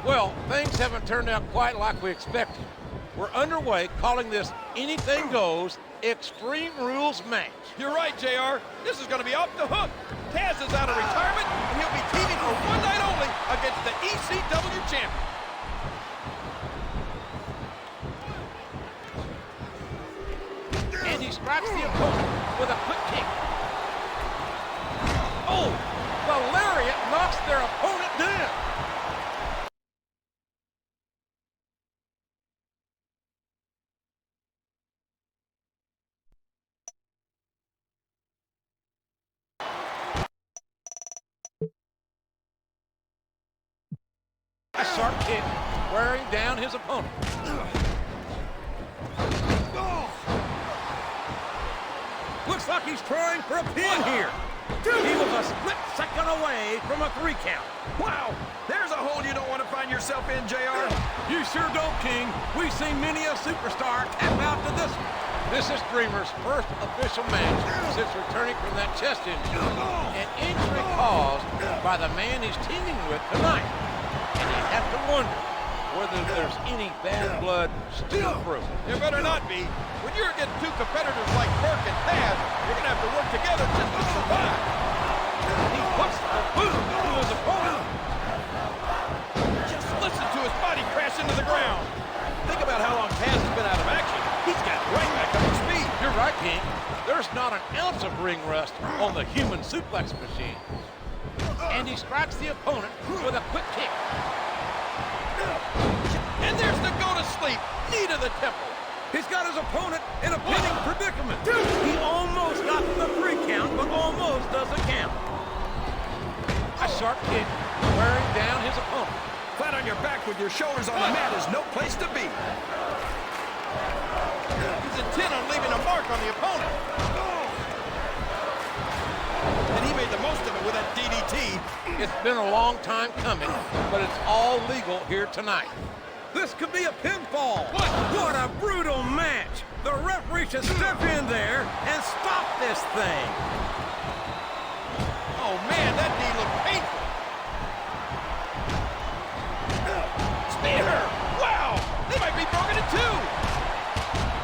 Well, things haven't turned out quite like we expected. We're underway calling this Anything Goes Extreme Rules match. You're right, JR. This is going to be off the hook. Taz is out of retirement, and he'll be teaming for one night only against the ECW champion. And he strikes the opponent with a quick kick. Oh, the lariat knocks their opponent down. A sharp kick wearing down his opponent. Looks like he's trying for a pin here. He was a split second away from a 3 count. Wow, there's a hole you don't want to find yourself in, JR. You sure don't, King. We've seen many a superstar tap out to this one. This is Dreamer's first official match since returning from that chest injury. An injury caused by the man he's teaming with tonight. And you have to wonder whether there's any bad blood still brewing. There better not be. When you're against two competitors like Burke and Taz, you're going to have to work together just to survive. He puts the boot to his opponent. Just listen to his body crash into the ground. Think about how long Taz has been out of action. He's got right back up to speed. You're right, King. There's not an ounce of ring rust on the human suplex machine. And he strikes the opponent with a quick kick. And there's the go to sleep, knee to the temple. He's got his opponent in a pinning predicament. He almost got the 3 count, but almost doesn't count. A sharp kick wearing down his opponent. Flat on your back with your shoulders on the mat is no place to be. He's intent on leaving a mark on the opponent. And he made the most of it with that DDT. It's been a long time coming, but it's all legal here tonight. This could be a pinfall. What a brutal match. The referee should step in there and stop this thing. Oh, man, that knee looked painful. Spear! Wow! They might be broken in two.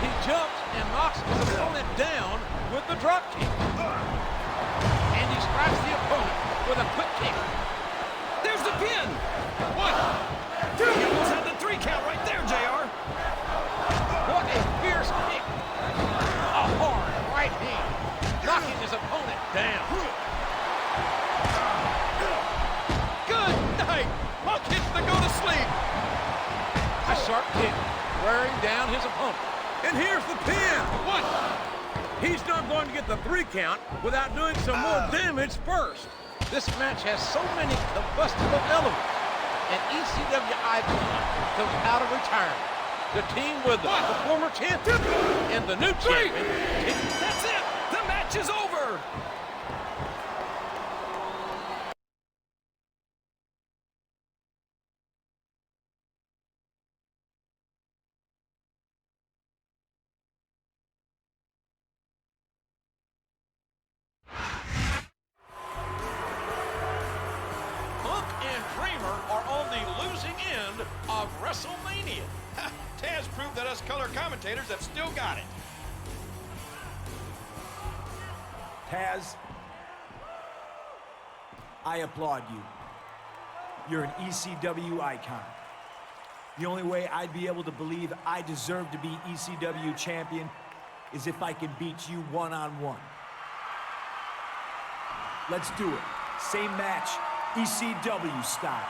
He jumps and knocks his opponent down with the drop kick. And he strikes the opponent with a quick kick. There's the pin. 1, 2. He almost had the 3 count right there, JR. What a fierce kick. A hard right hand, knocking his opponent down. Good night. Punk hits the go to sleep. A sharp kick wearing down his opponent. And here's the pin. 1. He's not going to get the 3 count without doing some more damage first. This match has so many combustible elements. An ECW icon comes out of retirement. The team with the former champion and the new champion. That's it. The match is over. Of WrestleMania. Taz proved that us color commentators have still got it. Taz, I applaud you. You're an ECW icon. The only way I'd be able to believe I deserve to be ECW champion is if I could beat you one-on-one. Let's do it. Same match, ECW style.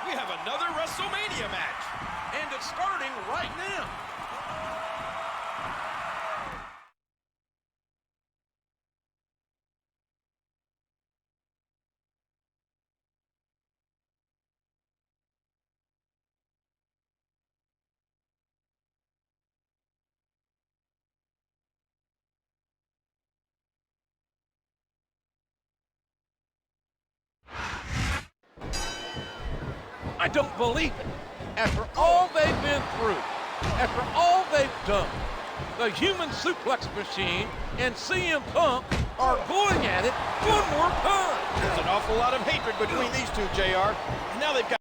We have another WrestleMania match, and it's starting right now. I don't believe it. After all they've been through, after all they've done, the human suplex machine and CM Punk are going at it one more time. There's an awful lot of hatred between these two, JR. And now they've got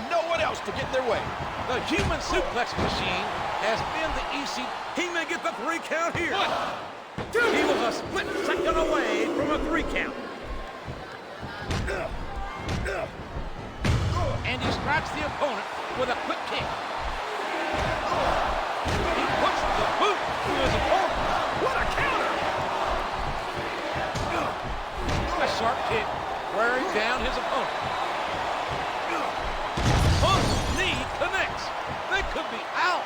no one else to get in their way. The human suplex machine has been the EC. He may get the 3 count here. 1, 2. He was a split second away from a 3 count. And he strikes the opponent with a quick kick. He puts the boot to his opponent. What a counter! A sharp kick wearing down his opponent. Punk's knee connects. They could be out.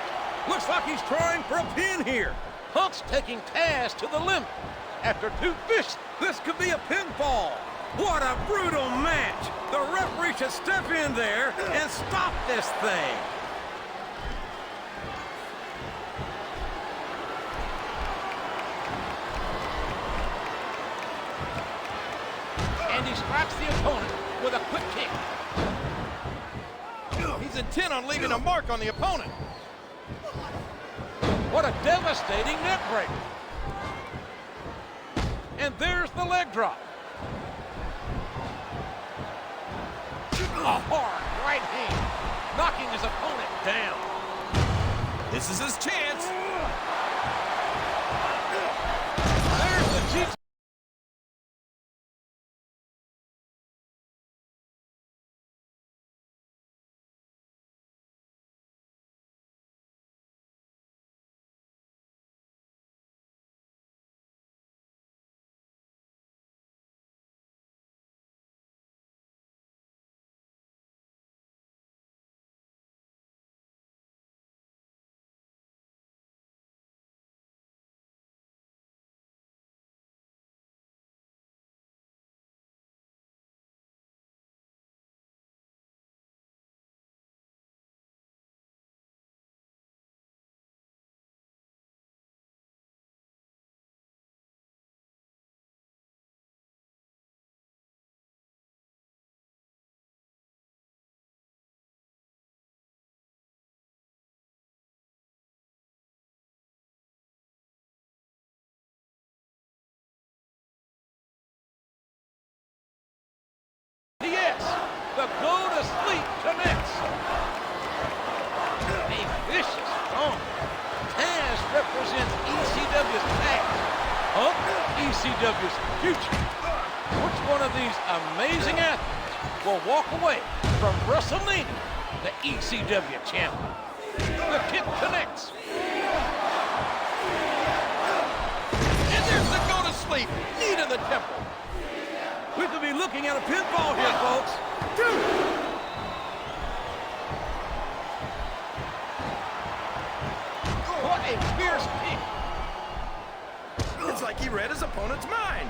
Looks like he's trying for a pin here. Punk's taking Taz to the limit. After 2 fists, this could be a pinfall. What a brutal match. The referee should step in there and stop this thing. And he strikes the opponent with a quick kick. He's intent on leaving a mark on the opponent. What a devastating neck breaker. And there's the leg drop. A hard right hand, knocking his opponent down. This is his chance. There's the G ECW's future. Which one of these amazing athletes will walk away from Wrestlemania the ECW champion? The kick connects. And there's the go to sleep. Knee to the temple. We could be looking at a pinfall here, folks. What a fierce kick. It's like he read his opponent's mind.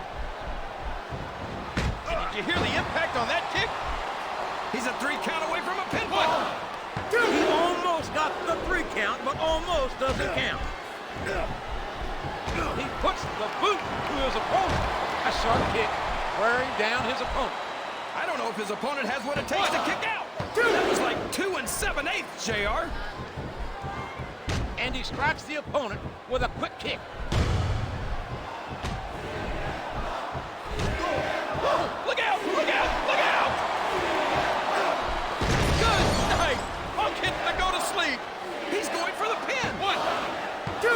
And did you hear the impact on that kick? He's a 3 count away from a pinfall. He almost got the 3 count, but almost doesn't count. He puts the boot to his opponent. A sharp kick wearing down his opponent. I don't know if his opponent has what it takes to kick out. That was like 2 7/8, JR. And he strikes the opponent with a quick kick. Look out! Look out! Look out! Good night! Punk hits the go to sleep. He's going for the pin. 1, 2.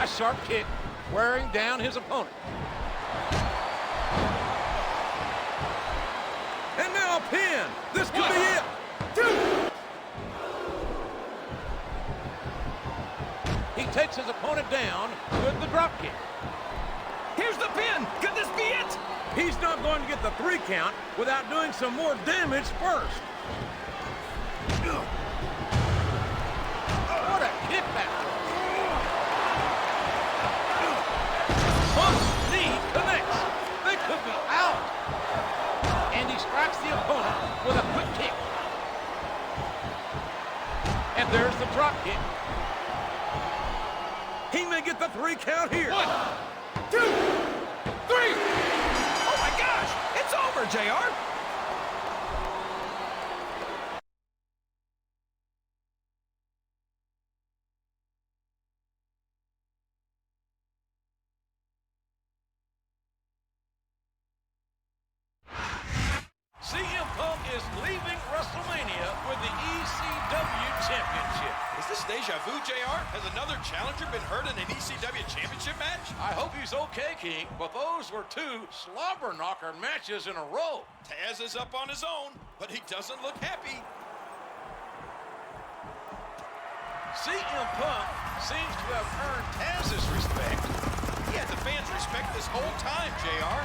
A sharp kick wearing down his opponent. And now a pin. This could be it. 2. He takes his opponent down with the drop kick. Here's the pin. Could this be it? He's not going to get the 3 count without doing some more damage first. What a kick back. Knee connects. They could be out. And he strikes the opponent with a quick kick. And there's the drop kick. He may get the 3 count here. 1, 2, 3. Oh my gosh! It's over, JR. CM Punk is leaving Wrestlemania with the ECW Championship. Is this deja vu, JR? Has another challenger been hurt in an ECW Championship match? I hope he's okay, King, but those were 2 slobber knocker matches in a row. Taz is up on his own, but he doesn't look happy. CM Punk seems to have earned Taz's respect. He had the fans' respect this whole time, JR.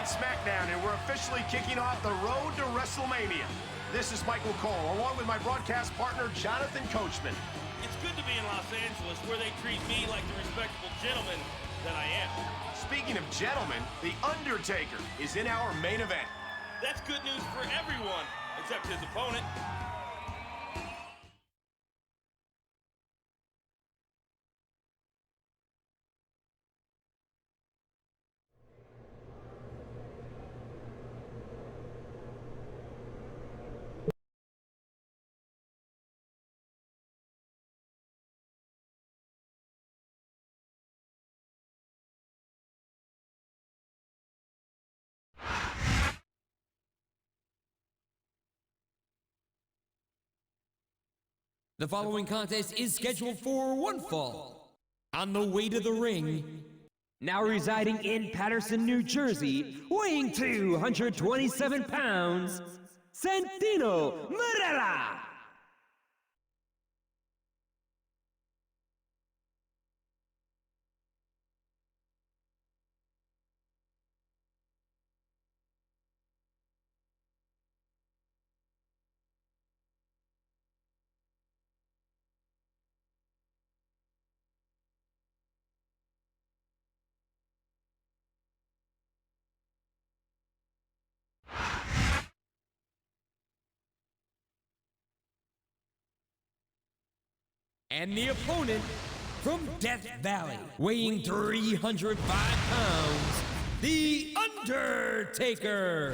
SmackDown, and we're officially kicking off the road to WrestleMania. This is Michael Cole, along with my broadcast partner, Jonathan Coachman. It's good to be in Los Angeles, where they treat me like the respectable gentleman that I am. Speaking of gentlemen, The Undertaker is in our main event. That's good news for everyone, except his opponent. The following contest is scheduled for one fall. On the way to the ring, now residing in Patterson, New Jersey, weighing 227 pounds, Santino Marella. And the opponent from Death Valley, weighing 305 pounds, The Undertaker.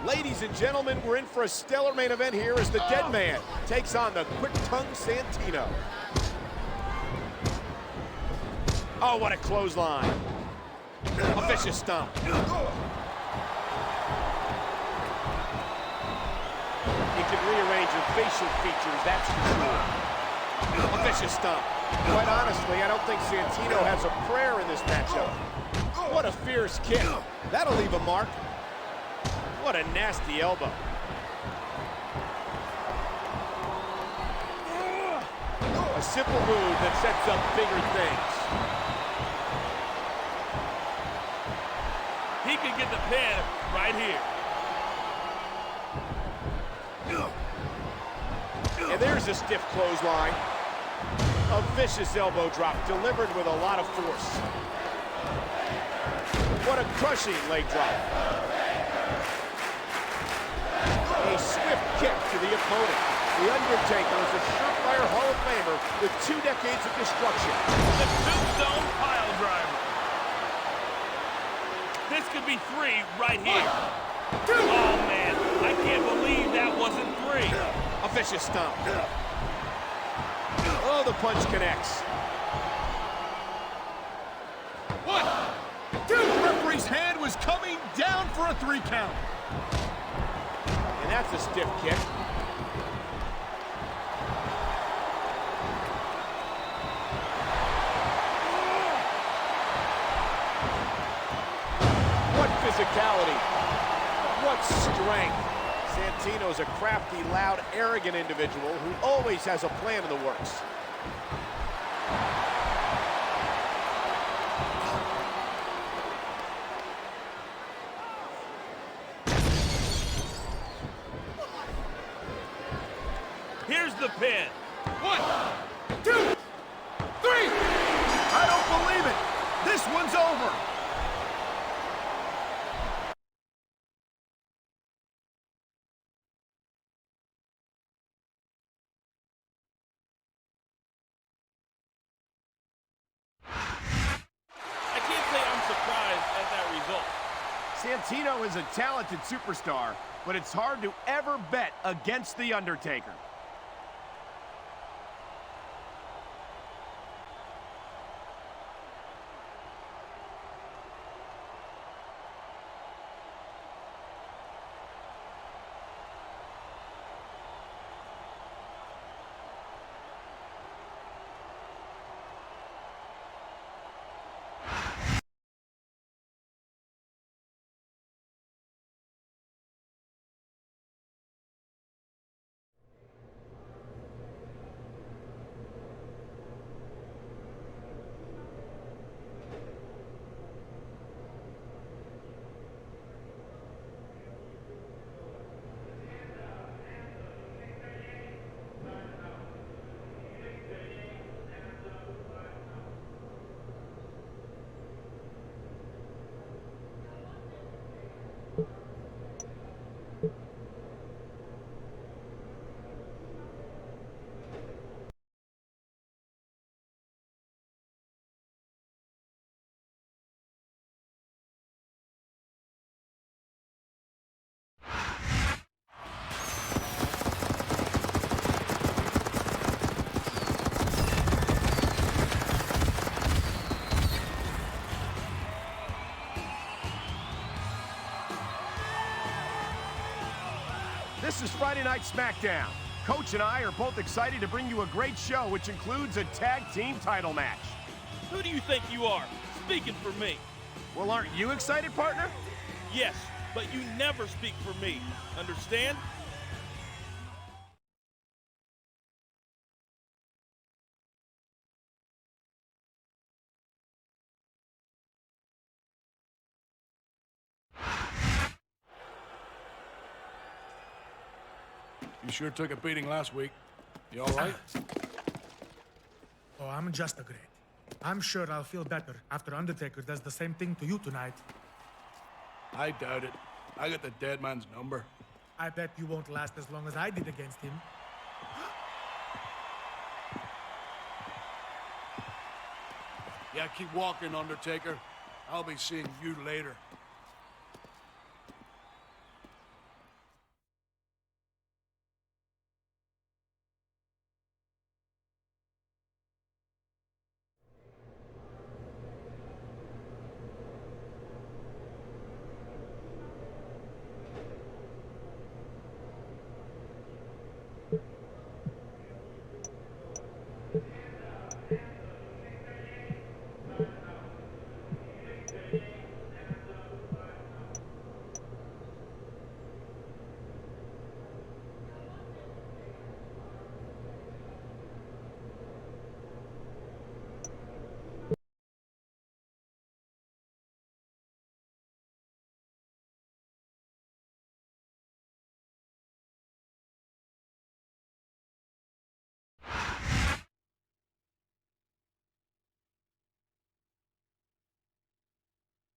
Ladies and gentlemen, we're in for a stellar main event here as the Dead Man takes on the quick-tongued Santino. Oh, what a clothesline. A vicious stomp. He can rearrange your facial features, that's for sure. A vicious stomp. Quite honestly, I don't think Santino has a prayer in this matchup. What a fierce kick. That'll leave a mark. What a nasty elbow. A simple move that sets up bigger things. He can get the pin right here. And there's a stiff clothesline. A vicious elbow drop delivered with a lot of force. What a crushing leg drop. A swift kick to the opponent. The Undertaker is a surefire Hall of Famer with 2 decades of destruction. The Tombstone Pile Driver. This could be 3 right here. Oh, man. I can't believe that wasn't 3. A vicious stomp. Oh, the punch connects. 1, 2. The referee's hand was coming down for a 3 count. And that's a stiff kick. What physicality. What strength. Santino's a crafty, loud, arrogant individual who always has a plan in the works. Here's the pin. 1, 2, 3. I don't believe it. This one's over. I can't say I'm surprised at that result. Santino is a talented superstar, but it's hard to ever bet against The Undertaker. This is Friday Night SmackDown. Coach and I are both excited to bring you a great show, which includes a tag team title match. Who do you think you are, speaking for me? Well, aren't you excited, partner? Yes, but you never speak for me. Understand? You sure took a beating last week. You all right? Oh, I'm just great. I'm sure I'll feel better after Undertaker does the same thing to you tonight. I doubt it. I got the dead man's number. I bet you won't last as long as I did against him. Yeah, keep walking, Undertaker. I'll be seeing you later.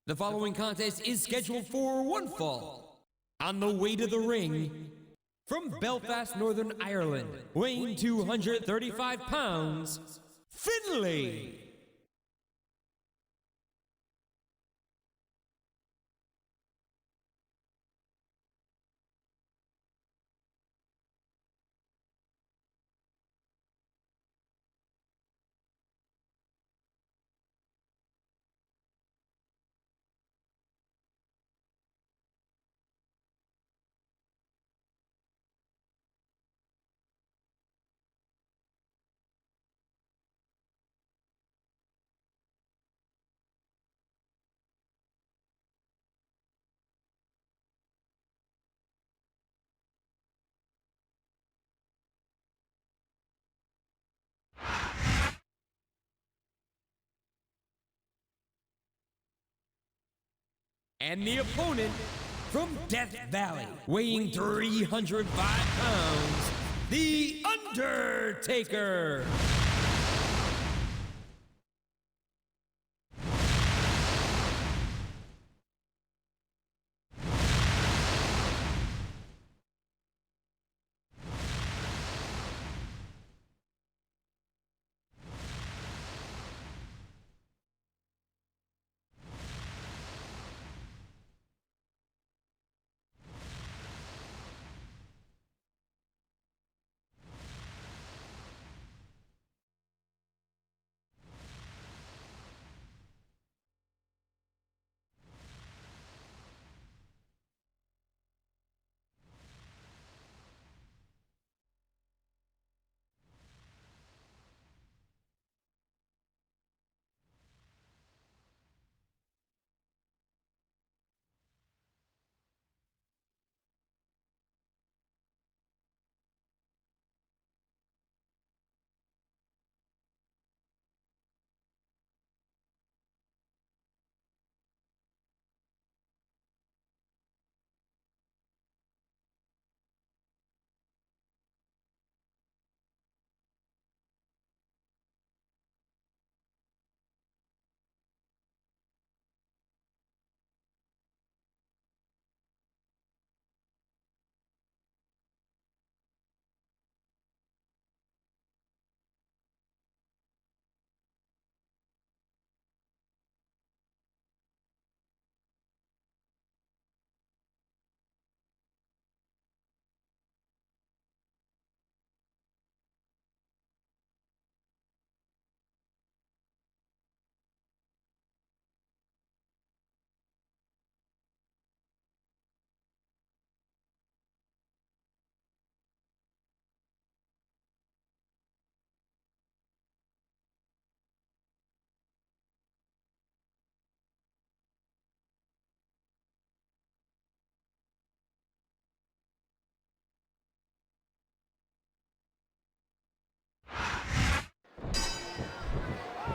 The following contest is scheduled for one fall. On the way to the ring, From Belfast, Northern Ireland, weighing 235 pounds, Finlay. And the opponent from Death Valley, weighing 305 pounds, The Undertaker.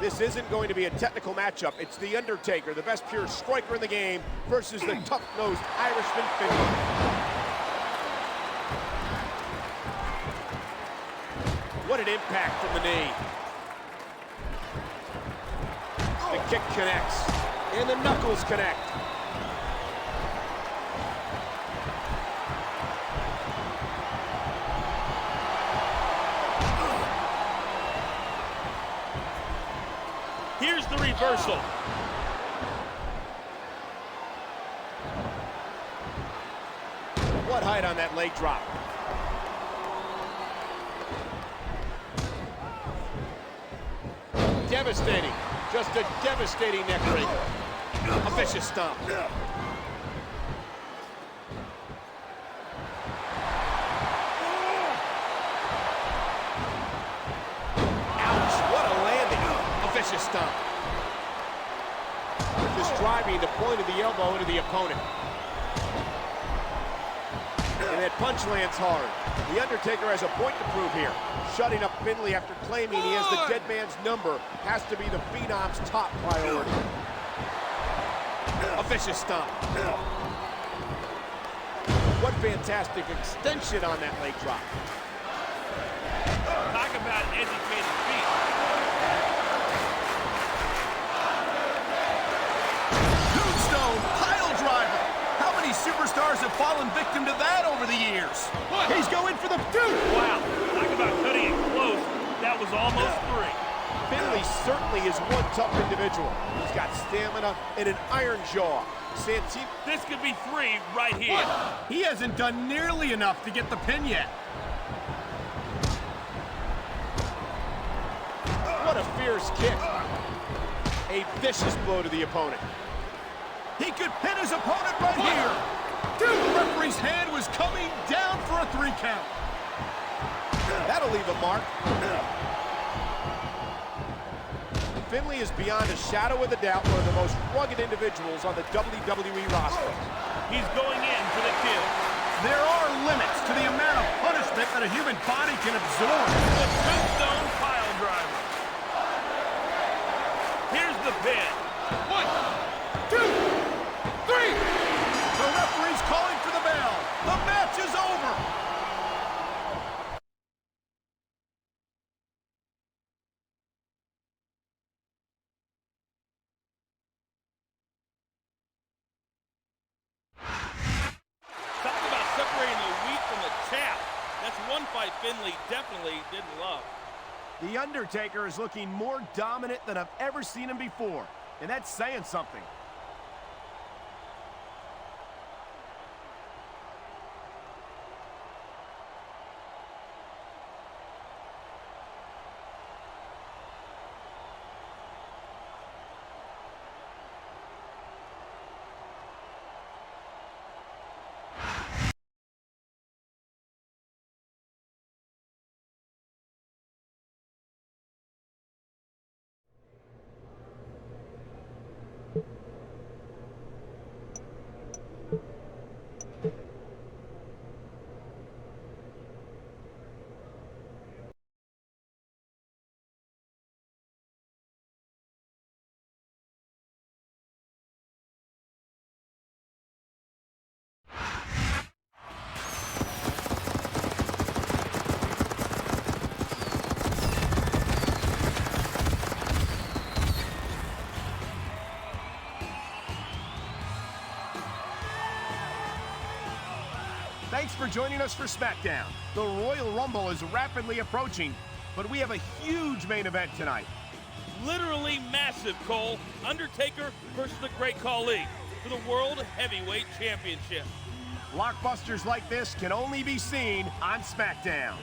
This isn't going to be a technical matchup. It's The Undertaker, the best pure striker in the game, versus the tough-nosed Irishman Phenom. What an impact from the knee. The kick connects, and the knuckles connect. Here's the reversal. What height on that leg drop. Devastating. Just a devastating neck breaker. A vicious stomp. Stomp. Just driving the point of the elbow into the opponent. And that punch lands hard. The Undertaker has a point to prove here. Shutting up Finlay after claiming he has the dead man's number has to be the Phenom's top priority. A vicious stomp. What fantastic extension on that leg drop. Talk about an educated feet. Pile driver. How many superstars have fallen victim to that over the years. He's going for the... Wow, talk about cutting it close. That was almost 3. Finley certainly is one tough individual. He's got stamina and an iron jaw. Santino... This could be 3 right here. He hasn't done nearly enough to get the pin yet. What a fierce kick. A vicious blow to the opponent. He could pin his opponent right here. The referee's hand was coming down for a 3 count. That'll leave a mark. Finley is beyond a shadow of a doubt one of the most rugged individuals on the WWE roster. He's going in for the kill. There are limits to the amount of punishment that a human body can absorb. The tombstone pile driver. Here's the pin. 1, 2, 3. The referee's calling for the bell. The match is over. Talk about separating the wheat from the chaff. That's one fight Finley definitely didn't love. The Undertaker is looking more dominant than I've ever seen him before, and that's saying something. Thanks for joining us for SmackDown. The Royal Rumble is rapidly approaching, but we have a huge main event tonight. Literally massive, Cole. Undertaker versus the Great Khali for the World Heavyweight Championship. Blockbusters like this can only be seen on SmackDown.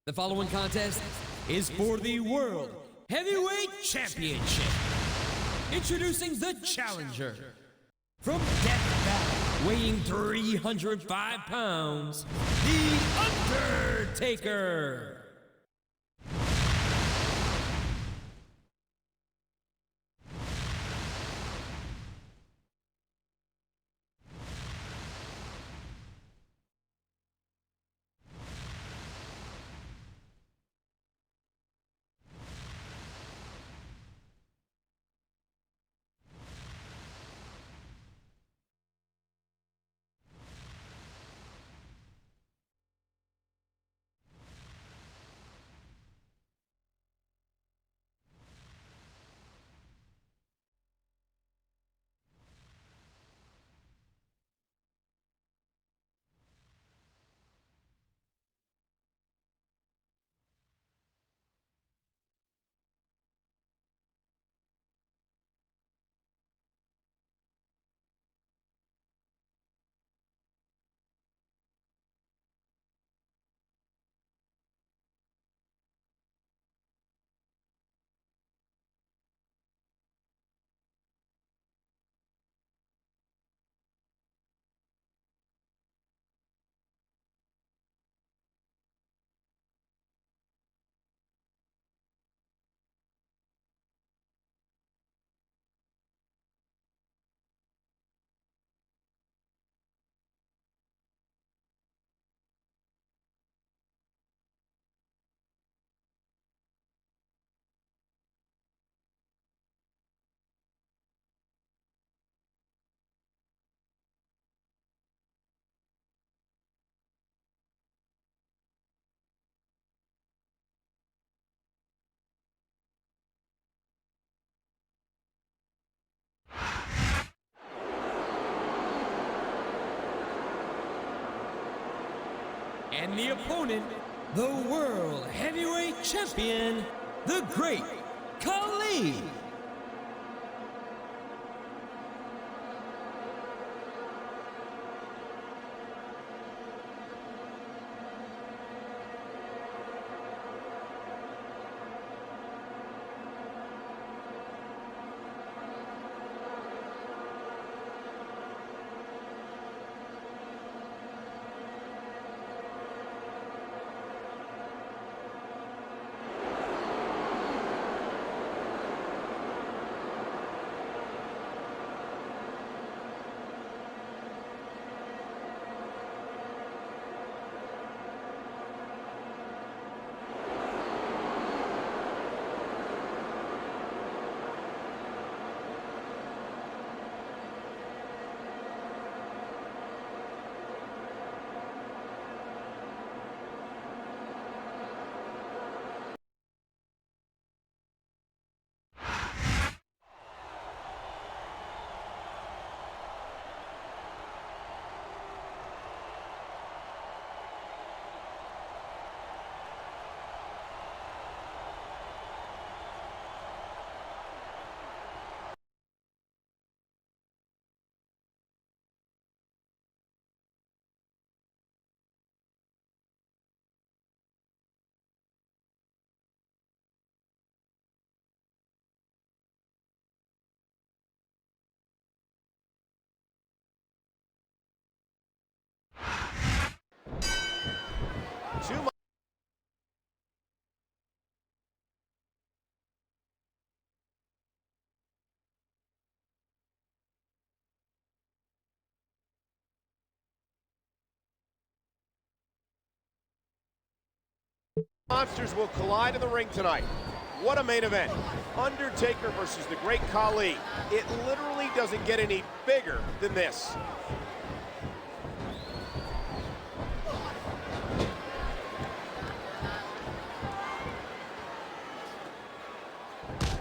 The following contest is for the World Heavyweight Championship. Introducing the challenger. From Death Valley, weighing 305 pounds, The Undertaker. And the opponent, the World Heavyweight Champion, the Great Khali. Monsters will collide in the ring tonight. What a main event. Undertaker versus the Great Khali. It literally doesn't get any bigger than this.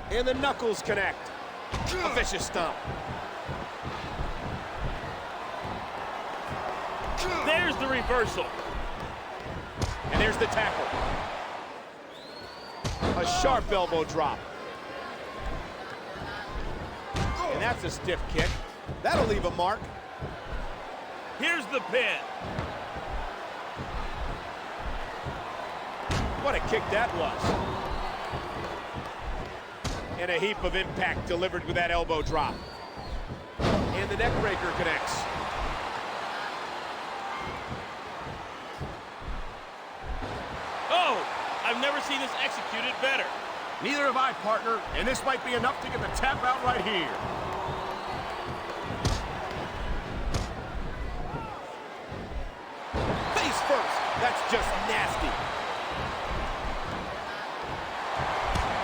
And the knuckles connect. A vicious stomp. There's the reversal. And there's the tackle. A sharp elbow drop. And that's a stiff kick. That'll leave a mark. Here's the pin. What a kick that was. And a heap of impact delivered with that elbow drop. And the neck breaker connects. Oh, I've never seen this executed better. Neither have I, partner, and this might be enough to get the tap out right here. Face first. That's just nasty.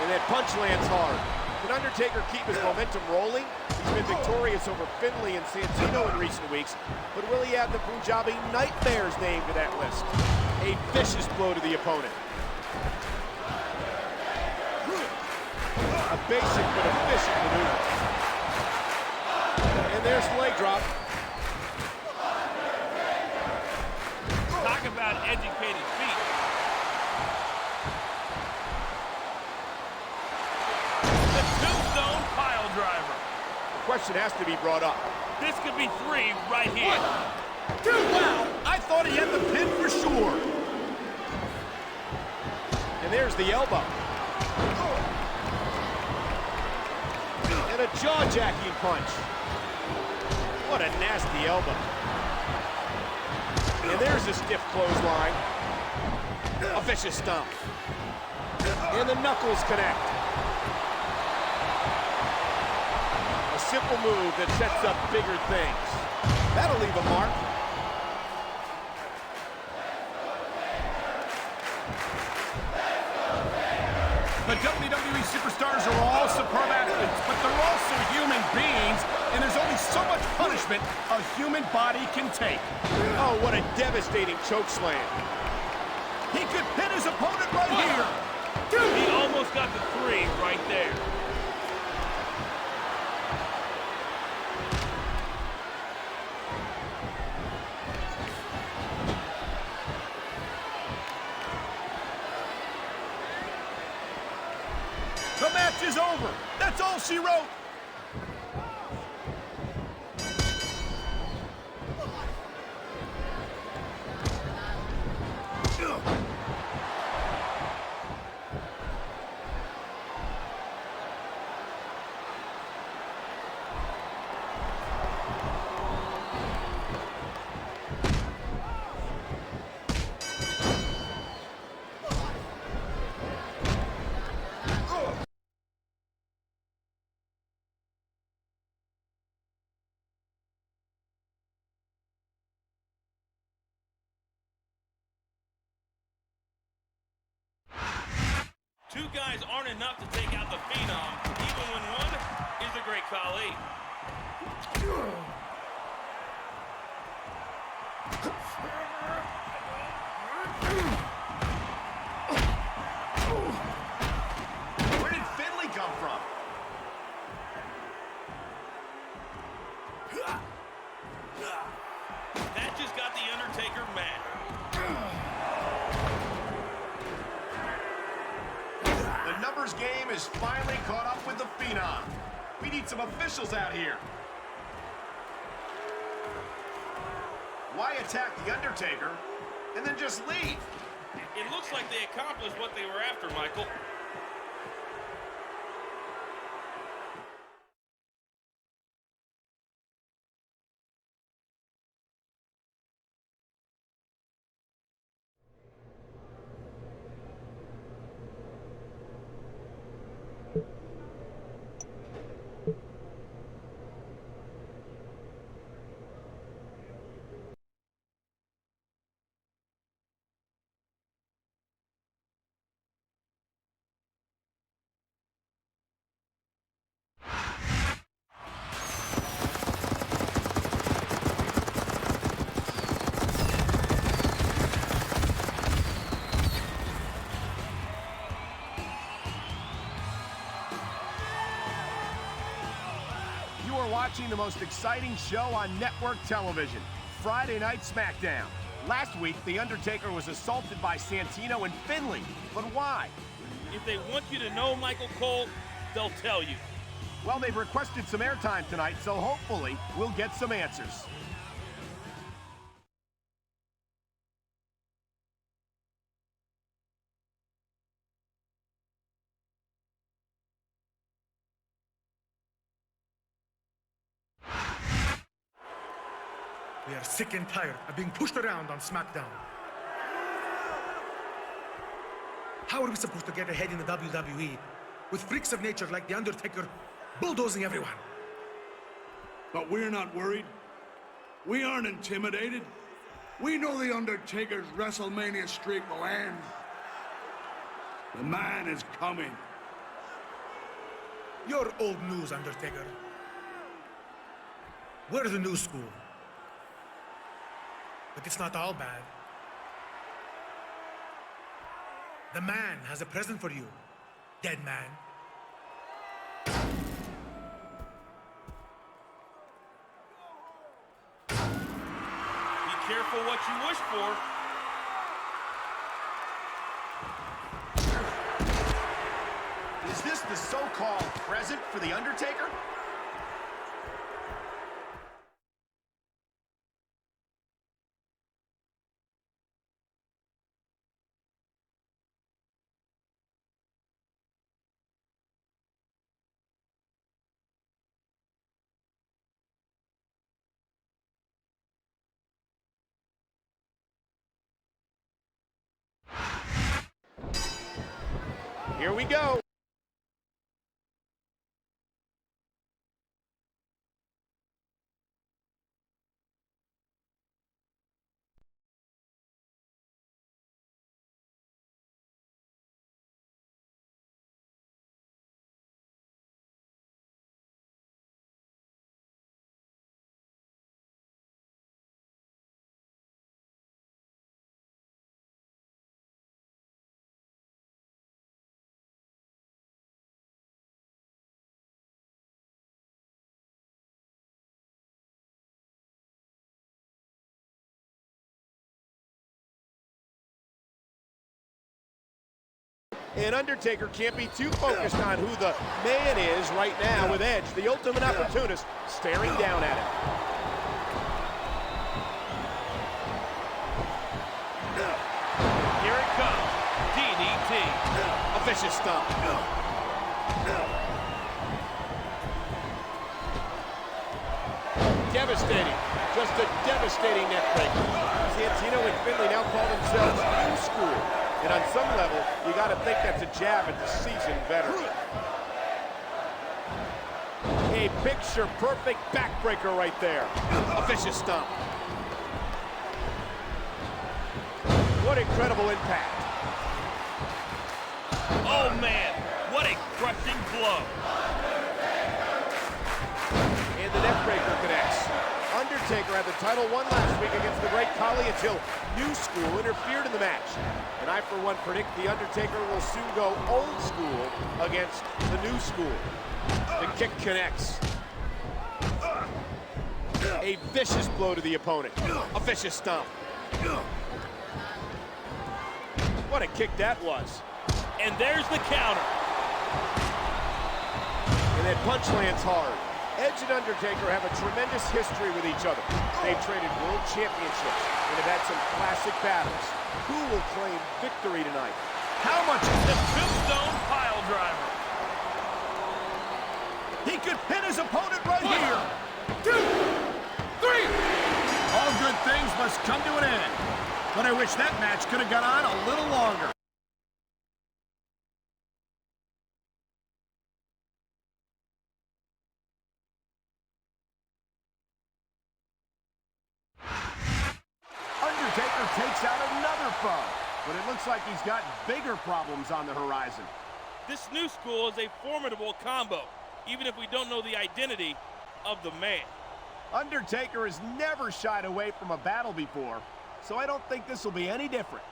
And that punch lands hard. Can Undertaker keep his momentum rolling? He's been victorious over Finlay and Santino in recent weeks, but will he add the Punjabi Nightmare's name to that list? A vicious blow to the opponent. A basic but efficient maneuver. And there's the leg drop. Talk about educated feet. The tombstone pile driver. The question has to be brought up. This could be 3 right here. Dude, wow! I thought he had the pin for sure. And there's the elbow. And a jaw-jacking punch. What a nasty elbow. And there's a stiff clothesline. A vicious stomp. And the knuckles connect. A simple move that sets up bigger things. That'll leave a mark. The WWE superstars are all superb athletes, but they're also human beings, and there's only so much punishment a human body can take. Oh, what a devastating choke slam. He could pin his opponent right here. Dude. He almost got the 3 right there. match is over. That's all she wrote. Two guys aren't enough to take out the Phenom, even when one is the Great Khali. Where did Finley come from? That just got the Undertaker mad. The numbers game is finally caught up with the Phenom. We need some officials out here. Why attack the Undertaker and then just leave? It looks like they accomplished what they were after, Michael. You are watching the most exciting show on network television, Friday Night SmackDown. Last week, The Undertaker was assaulted by Santino and Finley, but why? If they want you to know, Michael Cole, they'll tell you. Well, they've requested some airtime tonight, so hopefully we'll get some answers. We are sick and tired of being pushed around on SmackDown. How are we supposed to get ahead in the WWE with freaks of nature like The Undertaker bulldozing everyone? But we're not worried. We aren't intimidated. We know The Undertaker's Wrestlemania streak will end. The man is coming. You're old news, Undertaker. We're the new school. But it's not all bad. The man has a present for you, dead man. Be careful what you wish for. Is this the so-called present for The Undertaker? Here we go. And Undertaker can't be too focused on who the man is right now with Edge, the ultimate opportunist, staring down at him. Here it comes. DDT. A vicious stomp. Devastating. Just a devastating neck breaker. Santino and Finley now call themselves New School. And on some level, you got to think that's a jab at the seasoned veteran. A picture-perfect backbreaker right there. A vicious stomp. What incredible impact. Oh, man. What a crushing blow. And the neckbreaker connects. Undertaker had the title won last week against the Great Khali until New School interfered in the match. And I, for one, predict the Undertaker will soon go old school against the New School. The kick connects. A vicious blow to the opponent. A vicious stomp. What a kick that was. And there's the counter. And that punch lands hard. Edge and Undertaker have a tremendous history with each other. They've traded world championships and have had some classic battles. Who will claim victory tonight? How much? The tombstone pile driver. He could pin his opponent right here. 2, 3. All good things must come to an end. But I wish that match could have gone on a little longer. Undertaker takes out another foe, but it looks like he's got bigger problems on the horizon. This New School is a formidable combo, even if we don't know the identity of the man. Undertaker has never shied away from a battle before, so I don't think this will be any different.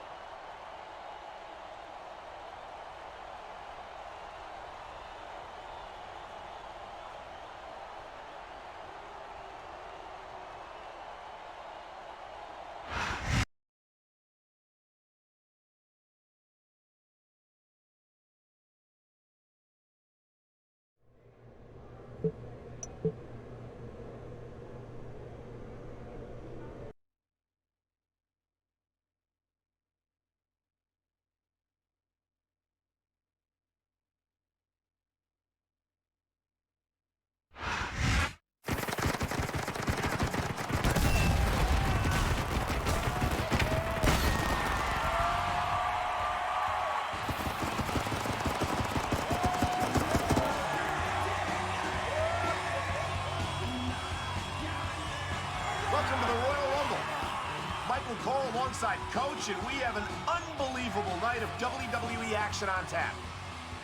Alongside Coach, and we have an unbelievable night of WWE action on tap.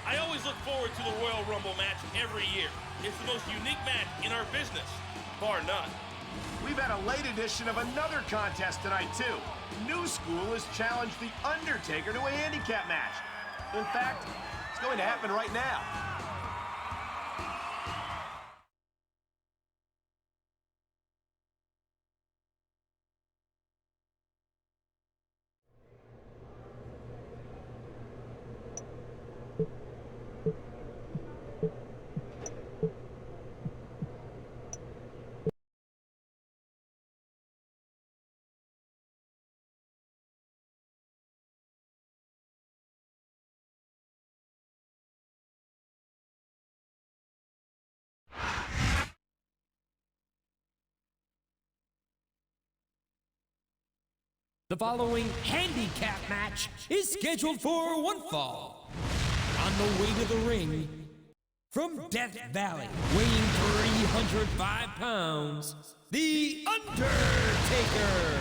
I always look forward to the Royal Rumble match every year. It's the most unique match in our business, bar none. We've had a late edition of another contest tonight, too. New School has challenged The Undertaker to a handicap match. In fact, it's going to happen right now. The following handicap match is scheduled for one fall. On the way to the ring, from Death Valley, weighing 305 pounds, The Undertaker.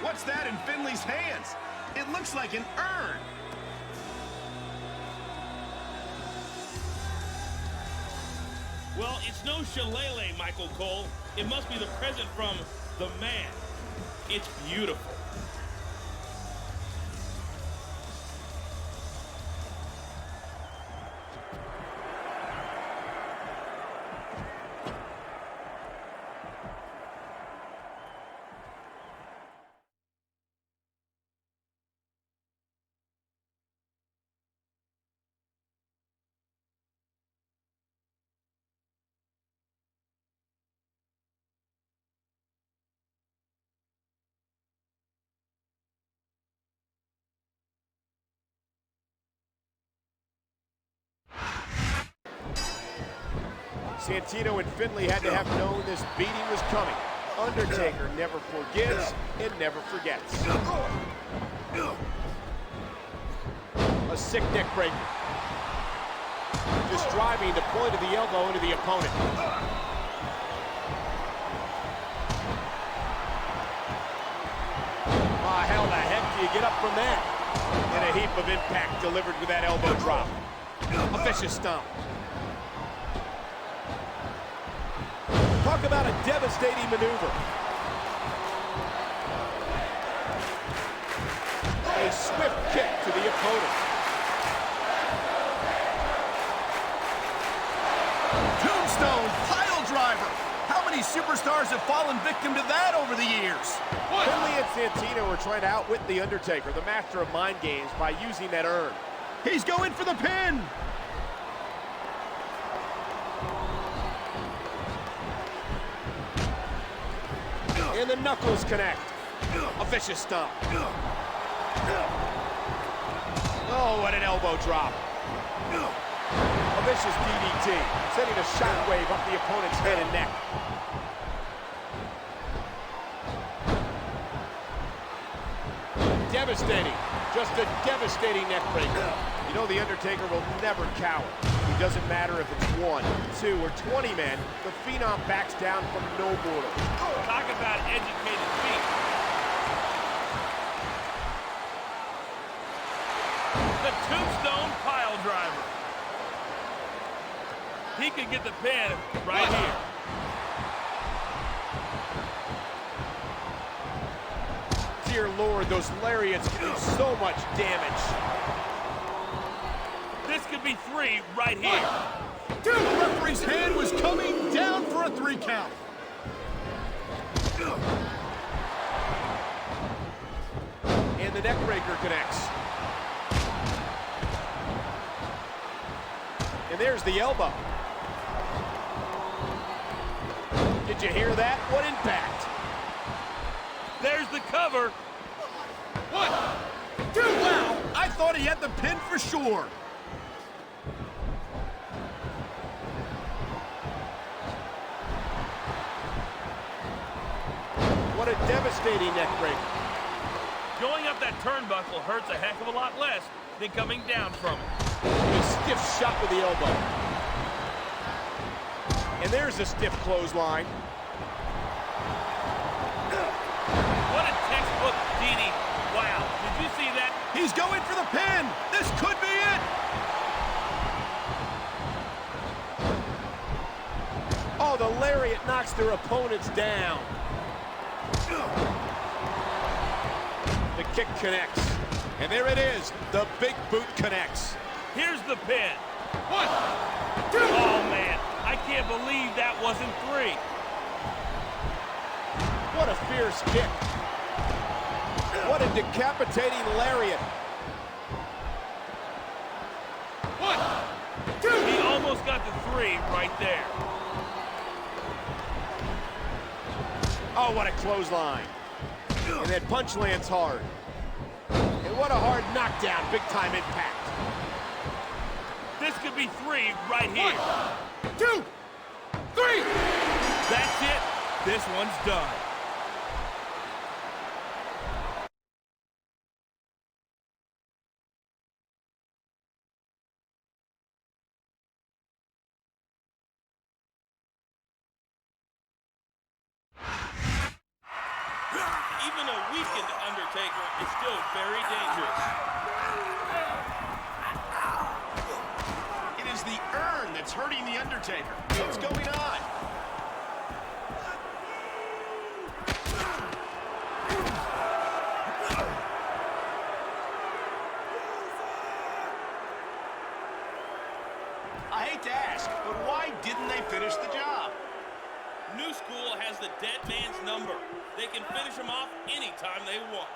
What's that in Finley's hands? It looks like an urn. Well, it's no shillelagh, Michael Cole. It must be the present from the man. It's beautiful. Santino and Finley had to have known this beating was coming. Undertaker never forgives and never forgets. A sick neck breaker. Just driving the point of the elbow into the opponent. How the heck do you get up from that? And a heap of impact delivered with that elbow drop. A vicious stomp. Talk about a devastating maneuver. A swift kick to the opponent. Tombstone pile driver. How many superstars have fallen victim to that over the years? Finley and Santino were trying to outwit the Undertaker, the master of mind games, by using that urn. He's going for the pin. And the knuckles connect. A vicious stomp. Oh, what an elbow drop. A vicious DDT, sending a shockwave up the opponent's head and neck. Devastating. Just a devastating neck breaker. You know the Undertaker will never cower. It doesn't matter if it's 1, 2, or 20 men. The Phenom backs down from no mortal. Talk about educated feet. The Tombstone pile driver. He could get the pin right here. Dear Lord, those lariats can do so much damage. This could be 3 right here. The referee's hand was coming down for a 3 count. And the neck breaker connects. And there's the elbow. Did you hear that? What impact? There's the cover. 1, 2, wow! I thought he had the pin for sure. What a devastating neck breaker. Going up that turnbuckle hurts a heck of a lot less than coming down from it. A stiff shot with the elbow. And there's a stiff clothesline. What a textbook DD. Wow, did you see that? He's going for the pin. This could be it. Oh, the lariat knocks their opponents down. The kick connects. And there it is. The big boot connects. Here's the pin. 1, 2. Oh, man. I can't believe that wasn't 3. What a fierce kick. What a decapitating lariat. 1, 2. He almost got the 3 right there. Oh, what a clothesline. And that punch lands hard. And what a hard knockdown, big-time impact. This could be 3 right here. 1, 2, 3. That's it. This one's done. Even a weakened Undertaker is still very dangerous. It is the urn that's hurting the Undertaker. What's going on? I hate to ask, but why didn't they finish the job? New School has the dead man's number. They can finish him off anytime they want.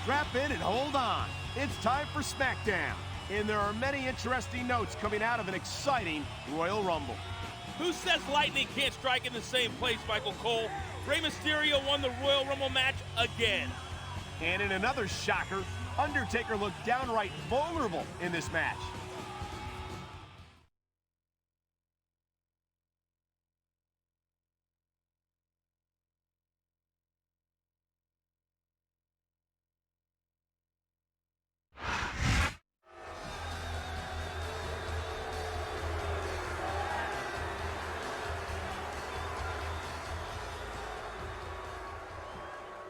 Strap in and hold on. It's time for SmackDown. And there are many interesting notes coming out of an exciting Royal Rumble. Who says lightning can't strike in the same place, Michael Cole? Rey Mysterio won the Royal Rumble match again. And in another shocker, Undertaker looked downright vulnerable in this match.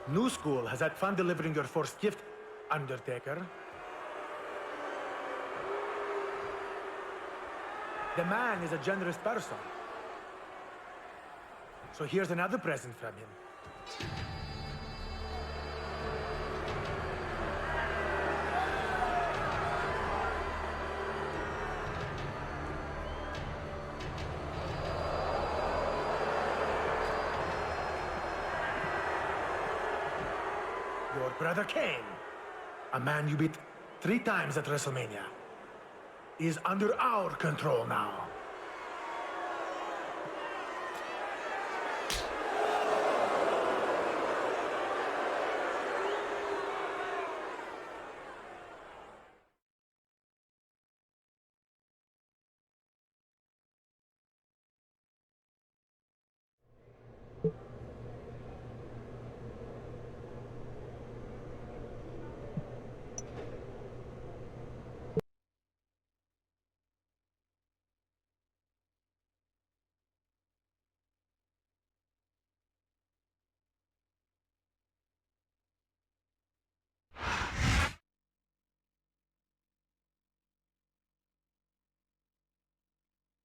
New School has had fun delivering your first gift, Undertaker. The man is a generous person. So here's another present from him. Your brother Kane, a man you beat 3 times at Wrestlemania, is under our control now.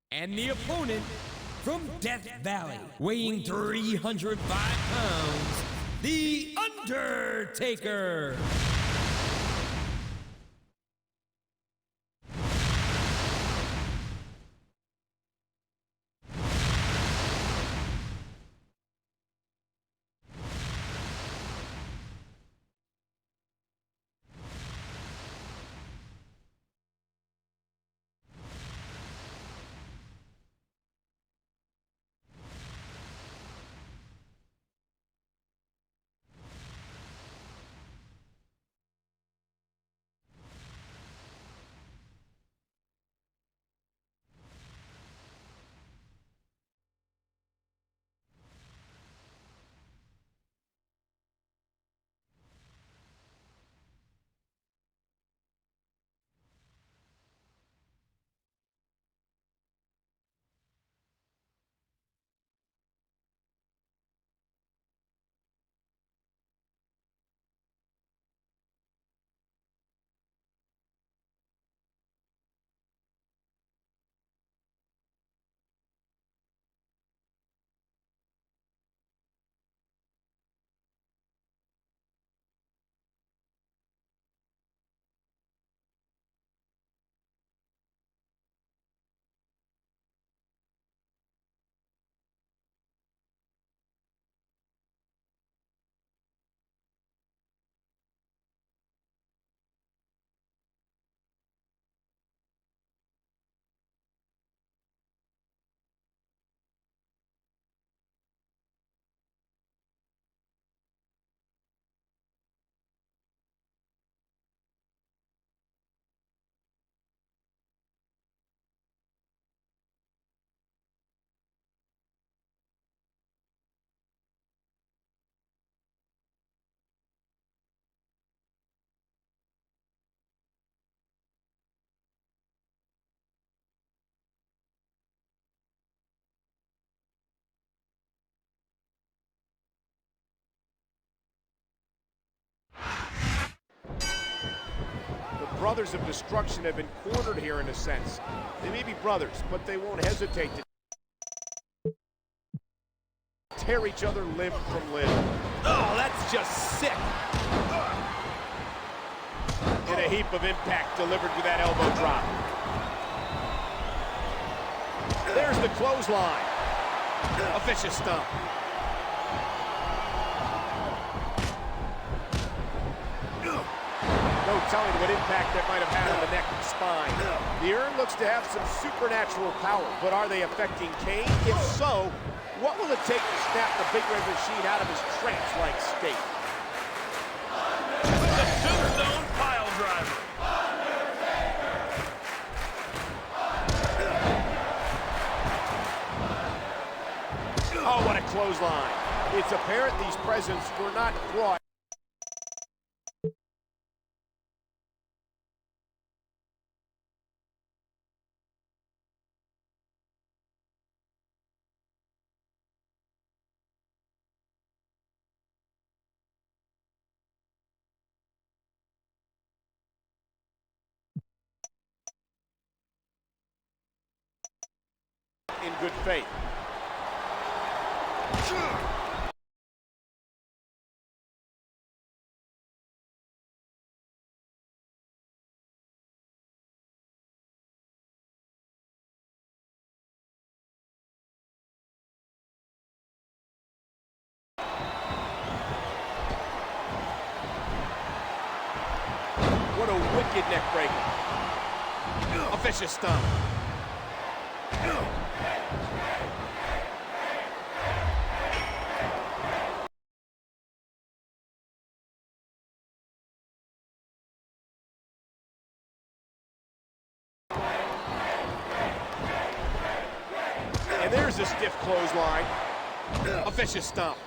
And the opponent from Death Valley, weighing 305 pounds, The Undertaker. brothers of destruction have been cornered here in a sense. They may be brothers, but they won't hesitate to tear each other limb from limb. Oh, that's just sick. And a heap of impact delivered with that elbow drop. There's the clothesline. A vicious stomp. No telling what impact that might have had on the neck and spine. The urn looks to have some supernatural power, but are they affecting Kane? If so, what will it take to snap the Big Red Machine out of his trance-like state? The tombstone pile driver. Oh, what a clothesline. It's apparent these presents were not brought. In good faith. What a wicked neck breaker. A vicious stomp. And there's a stiff clothesline. A vicious stomp.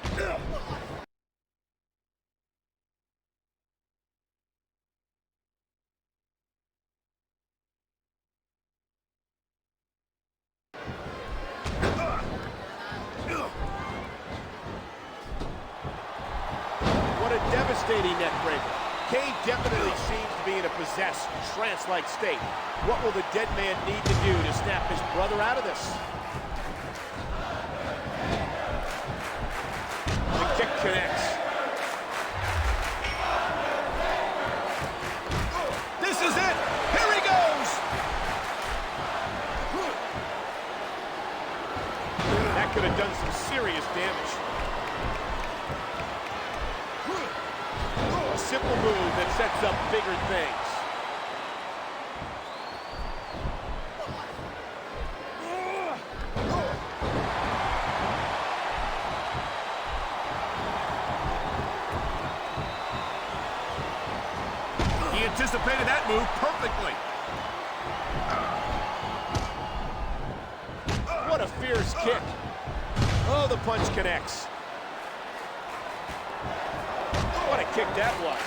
What a devastating neck breaker. Kane definitely seems to be in a possessed, trance-like state. What will the dead man need to do to snap his brother out of this? The kick connects. This is it! Here he goes! That could have done some serious damage. A simple move that sets up bigger things. He anticipated that move perfectly. What a fierce kick. Oh, the punch connects. What a kick that was.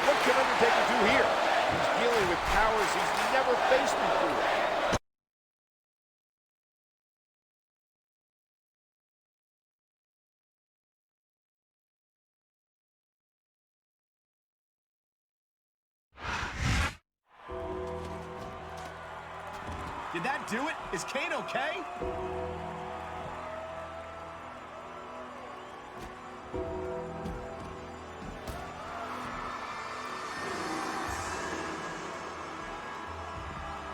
What can Undertaker do here? He's dealing with powers he's never faced before. Did that do it? Is Kane okay?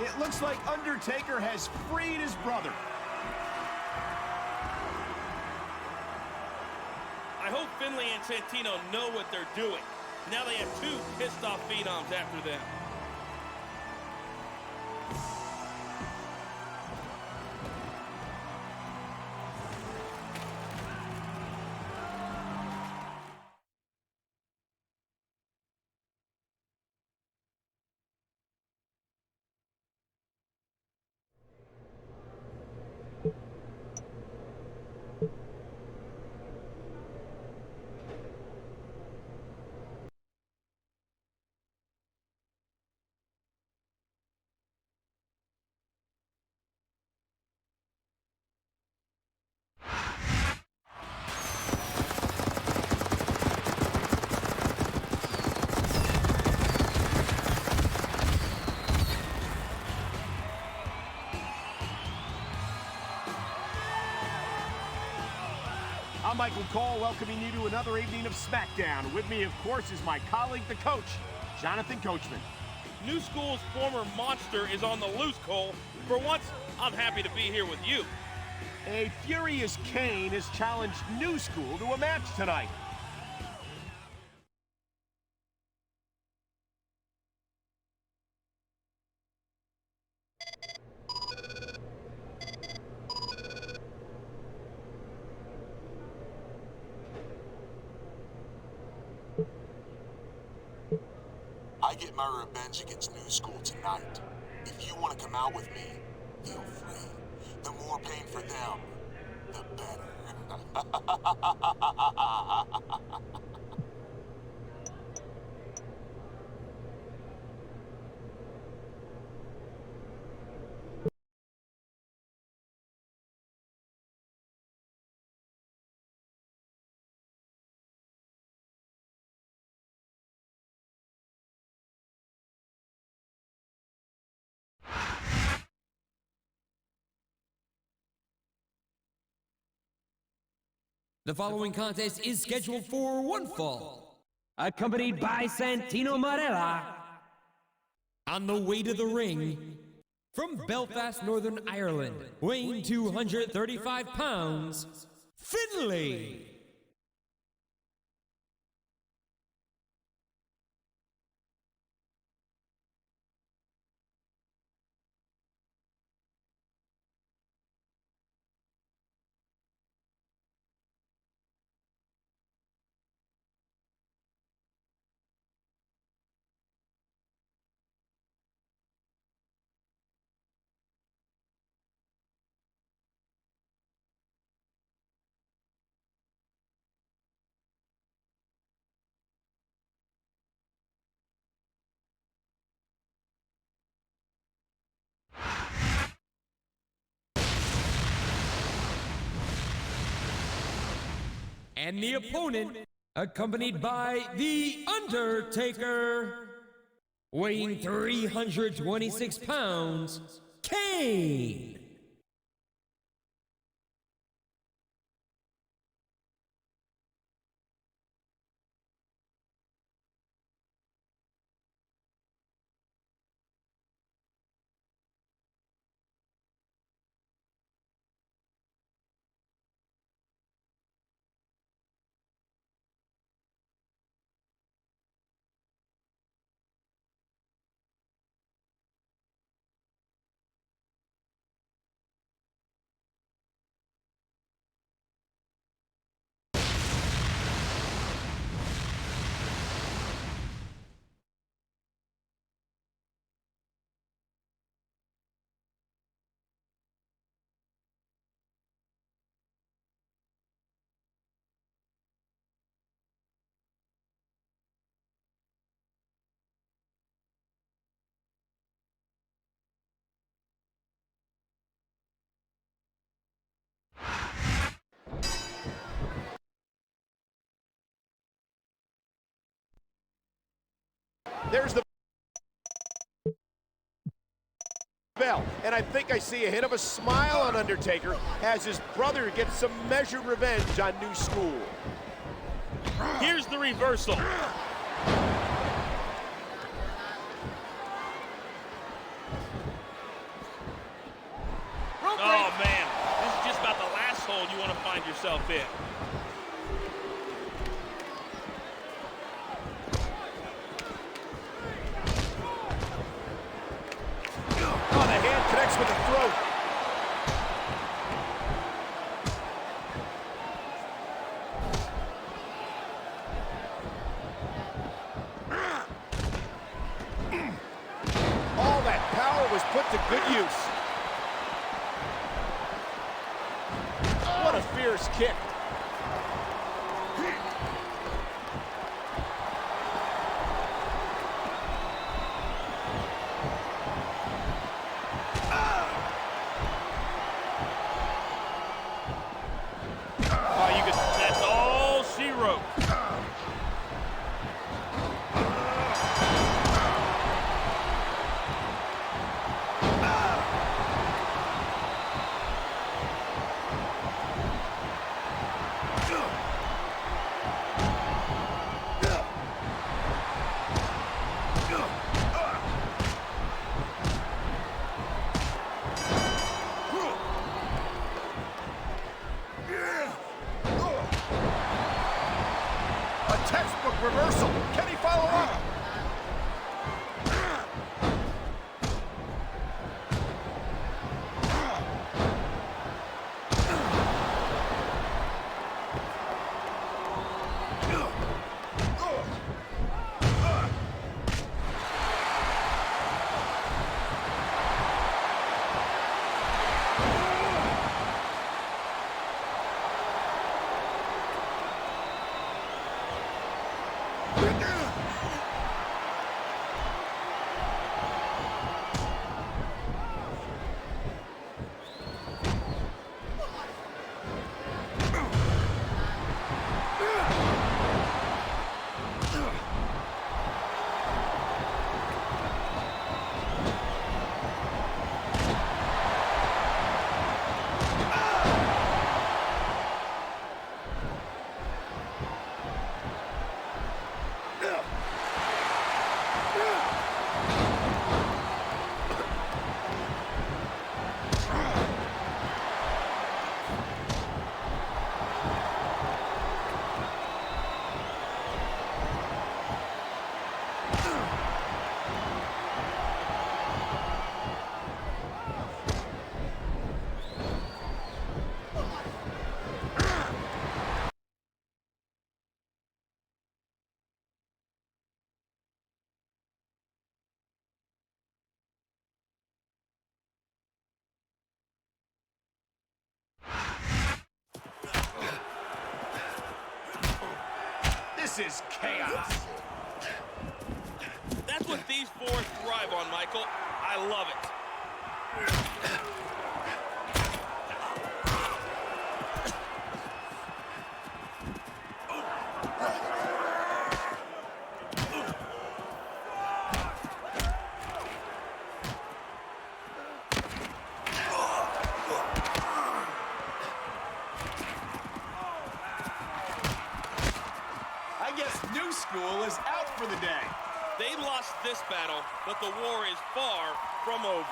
It looks like Undertaker has freed his brother. I hope Finlay and Santino know what they're doing. Now they have two pissed-off Phenoms after them. I'm Michael Cole, welcoming you to another evening of SmackDown. With me, of course, is my colleague, the coach, Jonathan Coachman. New School's former monster is on the loose, Cole. For once, I'm happy to be here with you. A furious Kane has challenged New School to a match tonight. I get my revenge against New School tonight. If you want to come out with me, feel free. The more pain for them, the better. The following contest is scheduled for one fall, accompanied by Santino Marella. On the way to the ring, from Belfast, Northern Ireland, weighing 235 pounds, Finlay. And the opponent, accompanied by The Undertaker, weighing 326 pounds, Kane. There's the bell, and I think I see a hint of a smile on Undertaker as his brother gets some measured revenge on New School. Here's the reversal. Oh, man. This is just about the last hold you want to find yourself in. Oh, the hand connects with the throat. All that power was put to good use. What a fierce kick. That's all she wrote. Reversal. Can he follow up? This is chaos. That's what these four thrive on, Michael. I love it. I guess New School is out for the day. They lost this battle, but the war is far from over.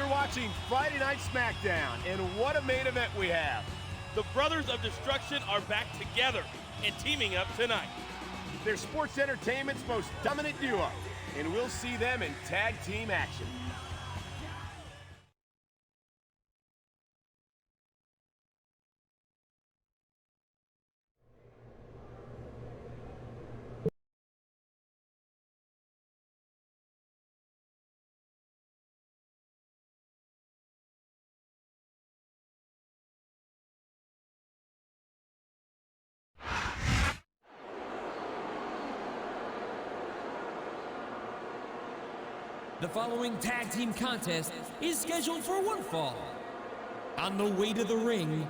Watching Friday Night SmackDown, and what a main event we have. The Brothers of Destruction are back together and teaming up tonight. They're sports entertainment's most dominant duo, and we'll see them in tag team action. The following tag team contest is scheduled for one fall. On the way to the ring,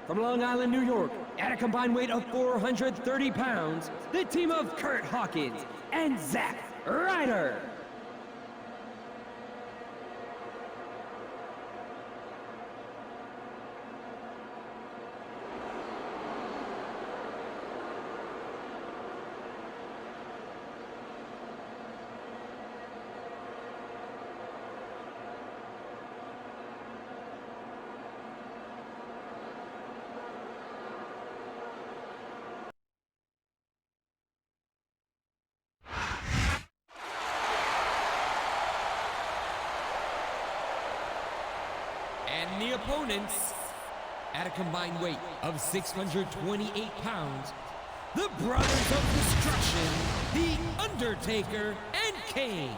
from Long Island, New York, at a combined weight of 430 pounds, the team of Kurt Hawkins and Zack Ryder. And the opponents, at a combined weight of 628 pounds, the Brothers of Destruction, The Undertaker and Kane.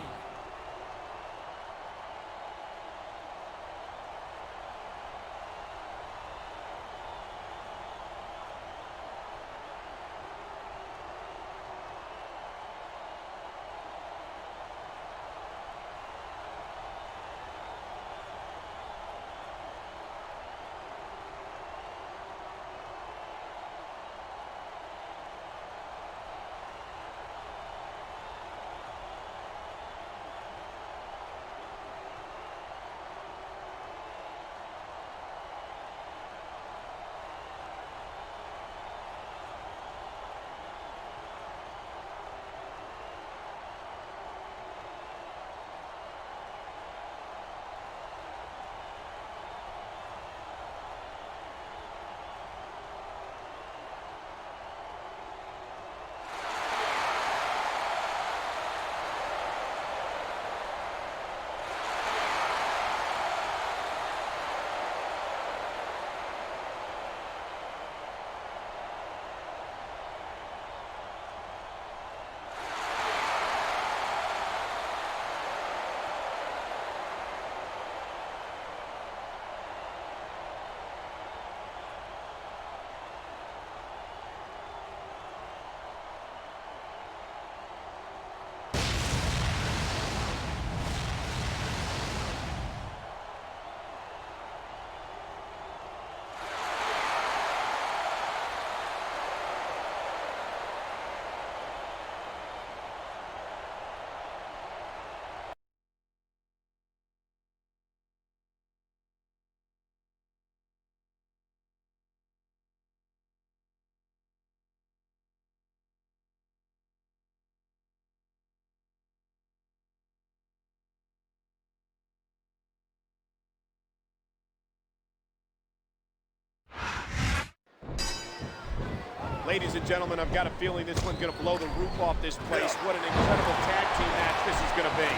Ladies and gentlemen, I've got a feeling this one's going to blow the roof off this place. What an incredible tag team match this is going to be.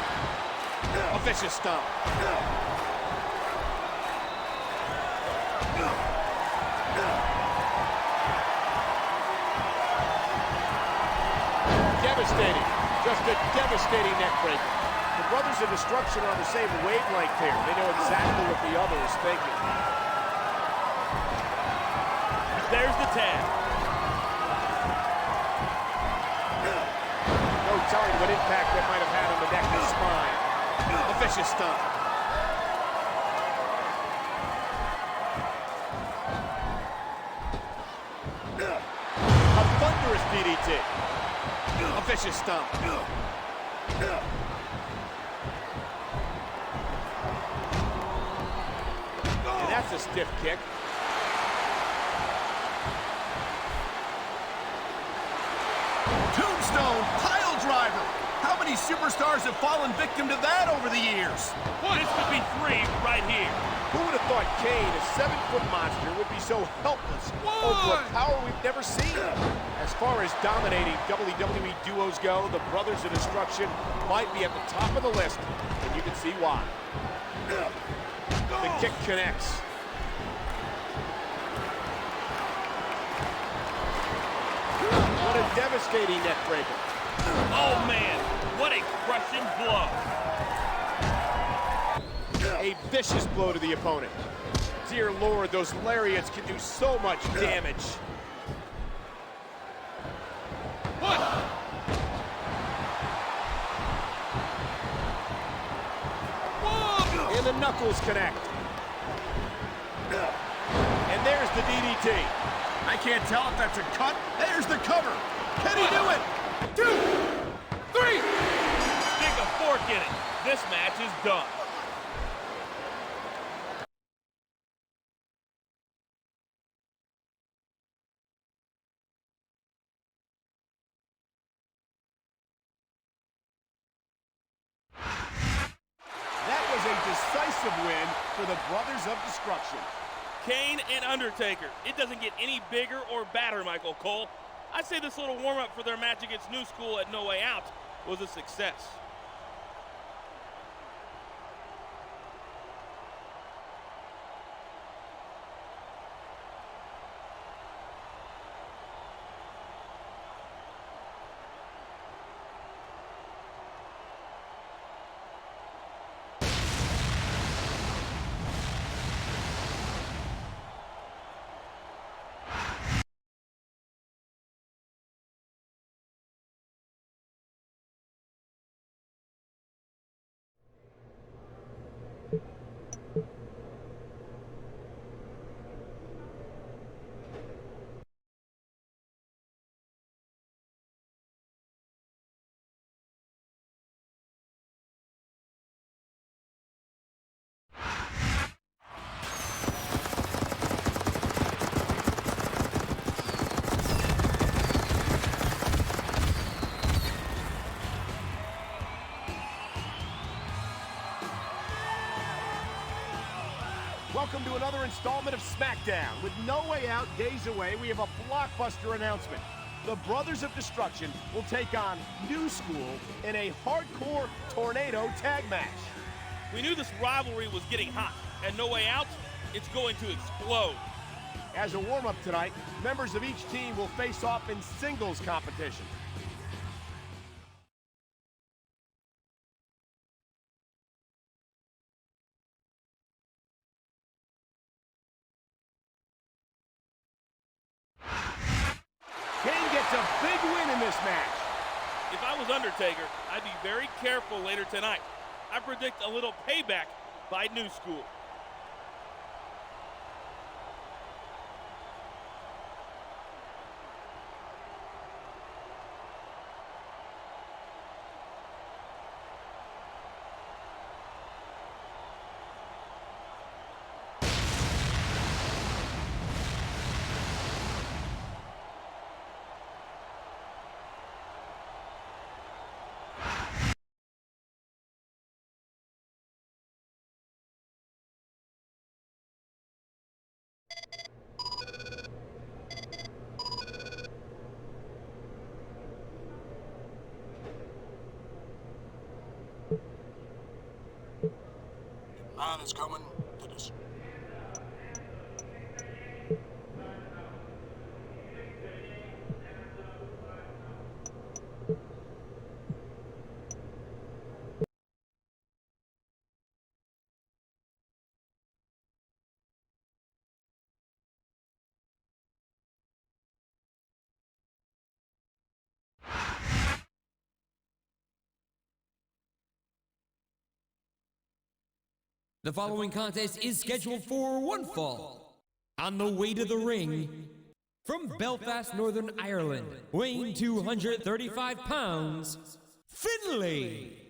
A vicious stomp. Devastating. Just a devastating neck breaker. The Brothers of Destruction are on the same wavelength here. They know exactly what the other is thinking. There's the tag. No telling what impact that might have had on the neck and spine. A vicious stomp. A thunderous DDT. A vicious stomp. And that's a stiff kick. Tombstone pile driver. How many superstars have fallen victim to that over the years? Well, this could be 3 right here. Who would have thought Kane, a 7-foot monster, would be so helpless over a power we've never seen? As far as dominating WWE duos go, the Brothers of Destruction might be at the top of the list, and you can see why. The kick connects. What a devastating neck breaker. Oh, man. What a crushing blow. A vicious blow to the opponent. Dear Lord, those lariats can do so much damage. What? Whoa! And the knuckles connect. And there's the DDT. I can't tell if that's a cut. There's the cover. Can he do it? 2, 3. Stick a fork in it. This match is done. That was a decisive win for the Brothers of Destruction. Kane and Undertaker. It doesn't get any bigger or badder, Michael Cole. I'd say this little warm-up for their match against New School at No Way Out was a success. Welcome to another installment of SmackDown. With no way out, days away, we have a blockbuster announcement. The Brothers of Destruction will take on New School in a hardcore tornado tag match. We knew this rivalry was getting hot, and No Way Out, it's going to explode. As a warm-up tonight, members of each team will face off in singles competition. Kane gets a big win in this match. If I was Undertaker, I'd be very careful later tonight. I predict a little payback by New School. is coming to this. The following contest is scheduled for one fall. On the way to the ring, from Belfast, Northern Ireland, weighing 235 pounds, Finlay.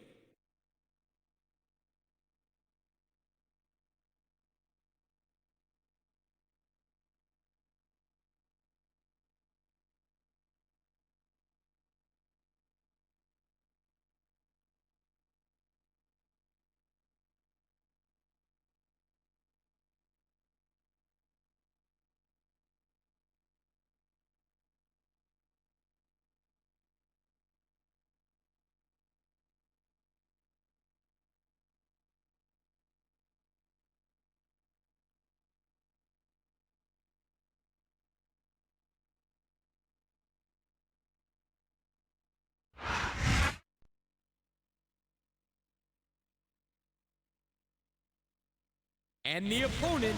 And the opponent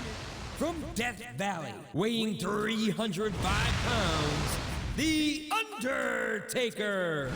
from Death Valley, weighing 305 pounds, The Undertaker.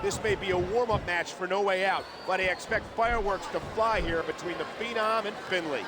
This may be a warm-up match for No Way Out, but I expect fireworks to fly here between the Phenom and Finlay.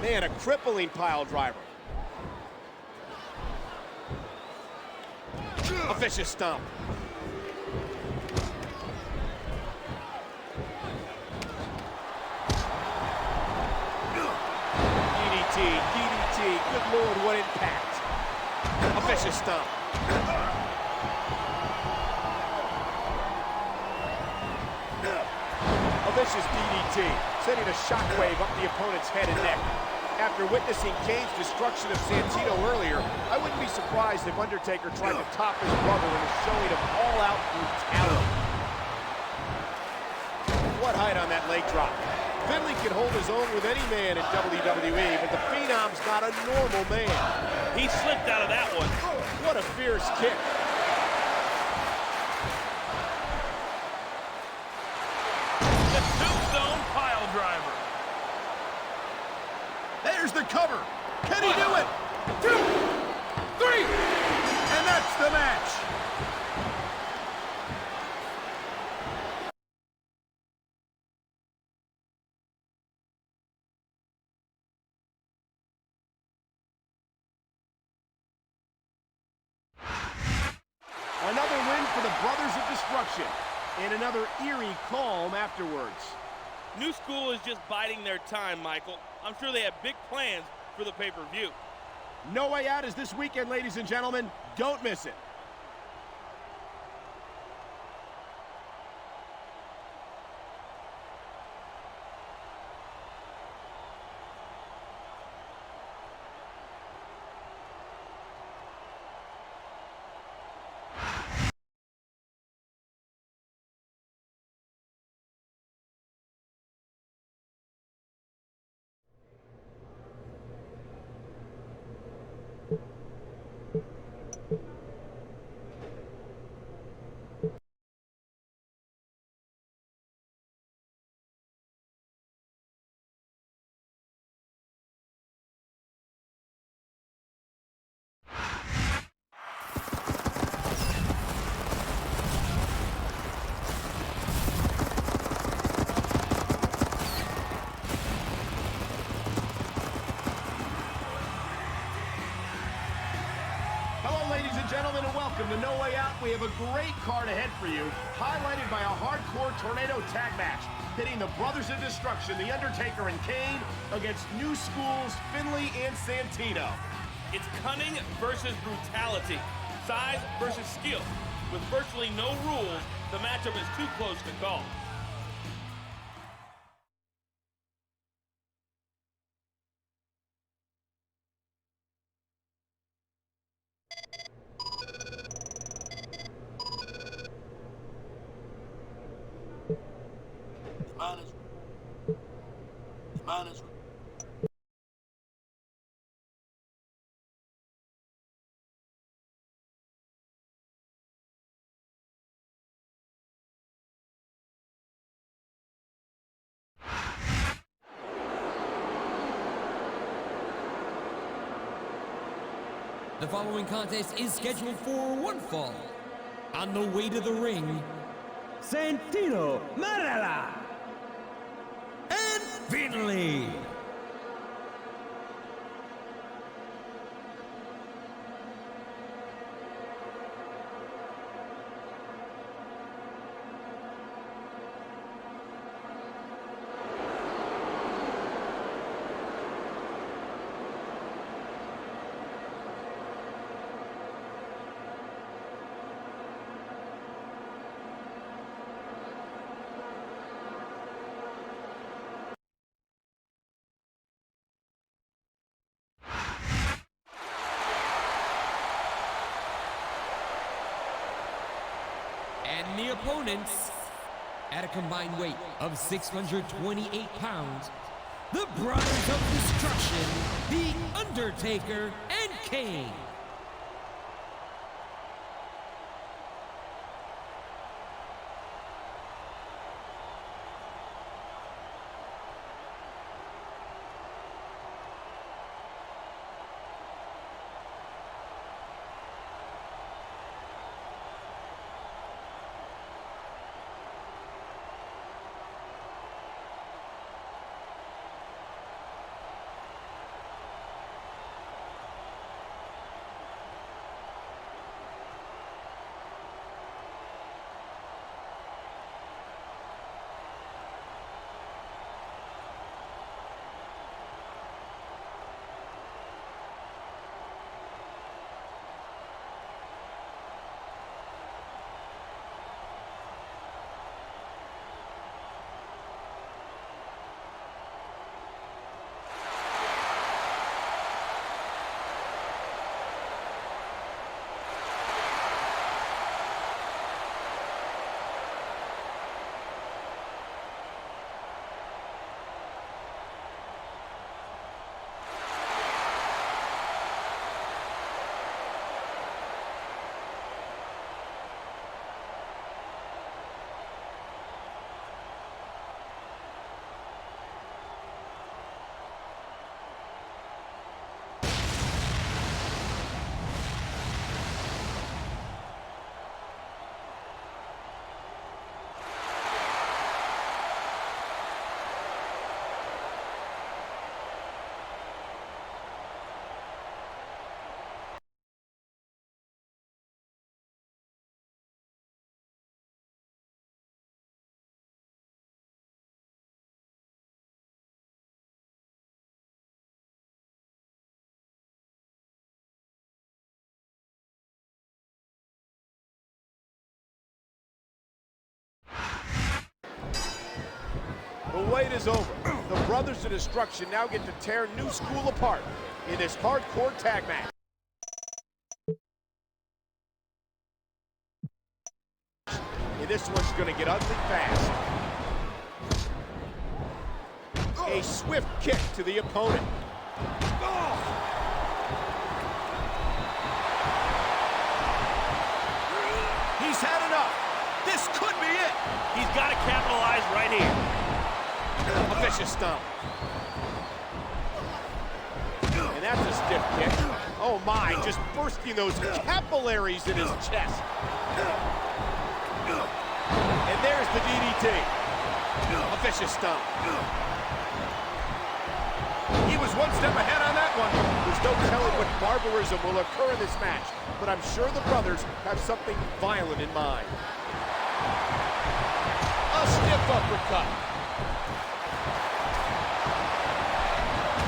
Man, a crippling pile driver. A vicious stomp. DDT, good Lord, what impact. A vicious stomp. A vicious DDT, sending a shockwave up the opponent's head and neck. After witnessing Kane's destruction of Santino earlier, I wouldn't be surprised if Undertaker tried to top his brother in a showing of all-out brutality. What height on that leg drop. Finley can hold his own with any man in WWE, but the Phenom's not a normal man. He slipped out of that one. What a fierce kick. The tombstone pile driver. There's the cover. Can he do it? 2, 3, and that's the match. Another win for the Brothers of Destruction, and another eerie calm afterwards. New School is just biding their time, Michael. I'm sure they have big plans for the pay-per-view. No Way Out is this weekend, ladies and gentlemen. Don't miss it. Ladies and gentlemen, and welcome to No Way Out. We have a great card ahead for you, highlighted by a hardcore tornado tag match, pitting the Brothers of Destruction, The Undertaker and Kane, against New School's Finley and Santino. It's cunning versus brutality, size versus skill. With virtually no rules, the matchup is too close to call. The following contest is scheduled for one fall. On the way to the ring, Santino Marella and Finley. And the opponents, at a combined weight of 628 pounds, the Brothers of Destruction, The Undertaker and Kane. The wait is over. The Brothers of Destruction now get to tear New School apart in this hardcore tag match. And this one's gonna get ugly fast. A swift kick to the opponent. He's had enough. This could be it. He's got to capitalize right here. A vicious stomp. And that's a stiff kick. Oh my, just bursting those capillaries in his chest. And there's the DDT. A vicious stomp. He was one step ahead on that one. There's no telling what barbarism will occur in this match, but I'm sure the brothers have something violent in mind. A stiff uppercut.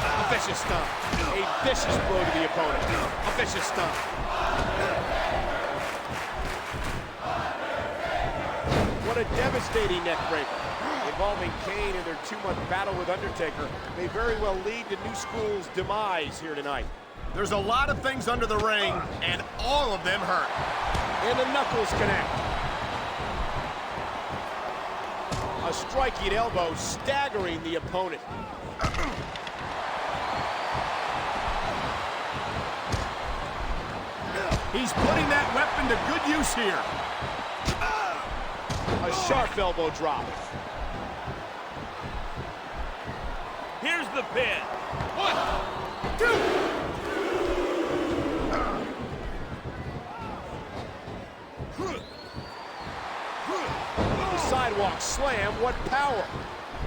A vicious stomp. A vicious blow to the opponent. A vicious stomp. What a devastating neck breaker. Involving Kane in their 2-month battle with Undertaker may very well lead to New School's demise here tonight. There's a lot of things under the ring, and all of them hurt. And the knuckles connect. A striking elbow staggering the opponent. He's putting that weapon to good use here. A sharp elbow drop. Here's the pin. 1, 2. The sidewalk slam, what power.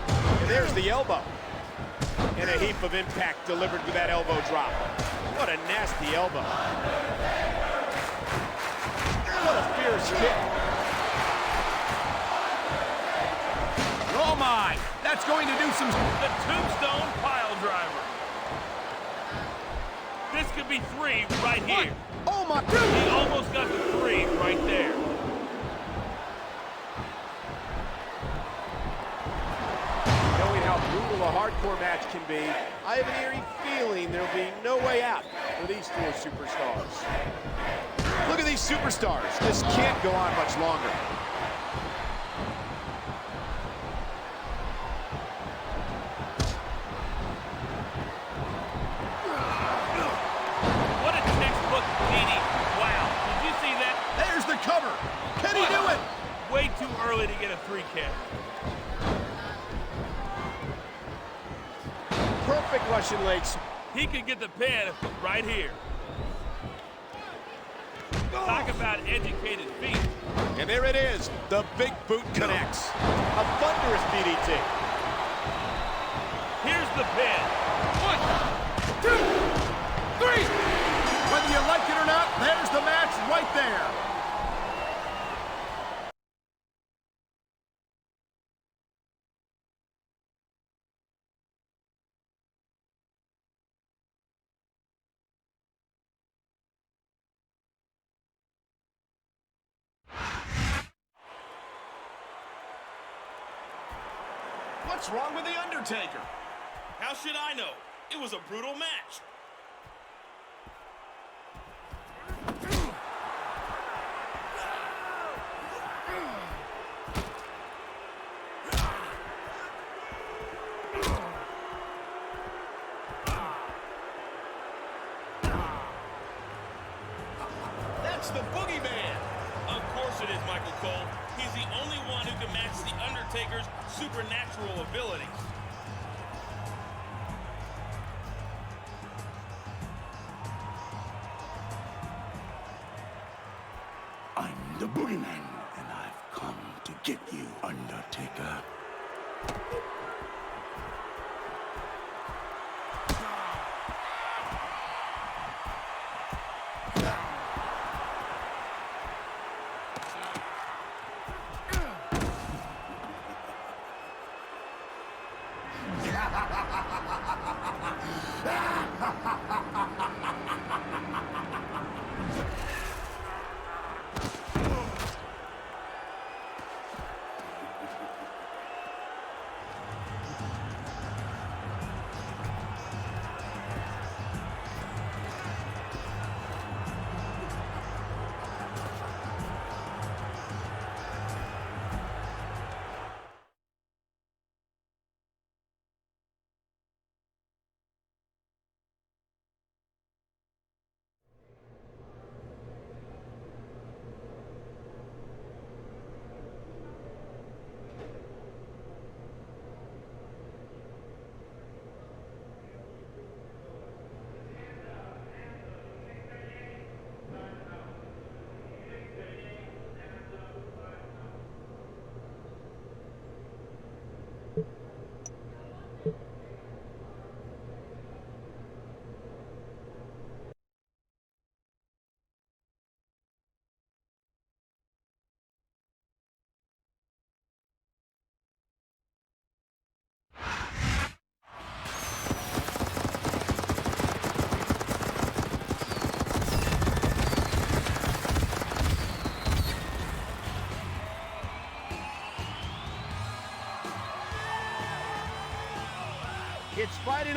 And there's the elbow. And a heap of impact delivered with that elbow drop. What a nasty elbow. What a fierce kick. Oh my, that's going to do some... The tombstone pile driver. This could be 3 right here. Oh my... He almost got the 3 right there. Knowing how brutal a hardcore match can be, I have an eerie feeling there'll be no way out for these 4 superstars. Look at these superstars. This can't go on much longer. What a textbook beating. Wow. Did you see that? There's the cover. Can he do it? Way too early to get a 3 count. Perfect Russian legs. He could get the pin right here. Talk about educated feet. And there it is. The big boot connects. A thunderous DDT. Here's the pin. 1, 2, 3. Whether you like it or not, there's the match right there. What's wrong with The Undertaker? How should I know? It was a brutal match. That's the Boogeyman. Of course it is, Michael Cole. He's the only one who can match The Undertaker's supernatural abilities. I'm the Boogeyman, and I've come to get you, Undertaker.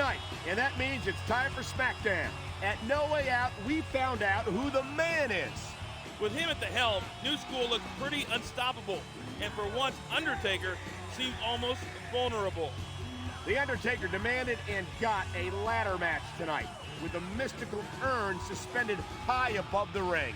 tonight, and that means it's time for SmackDown. At No Way Out, we found out who the man is. With him at the helm, New School looks pretty unstoppable, and for once, Undertaker seems almost vulnerable. The Undertaker demanded and got a ladder match tonight, with a mystical urn suspended high above the ring.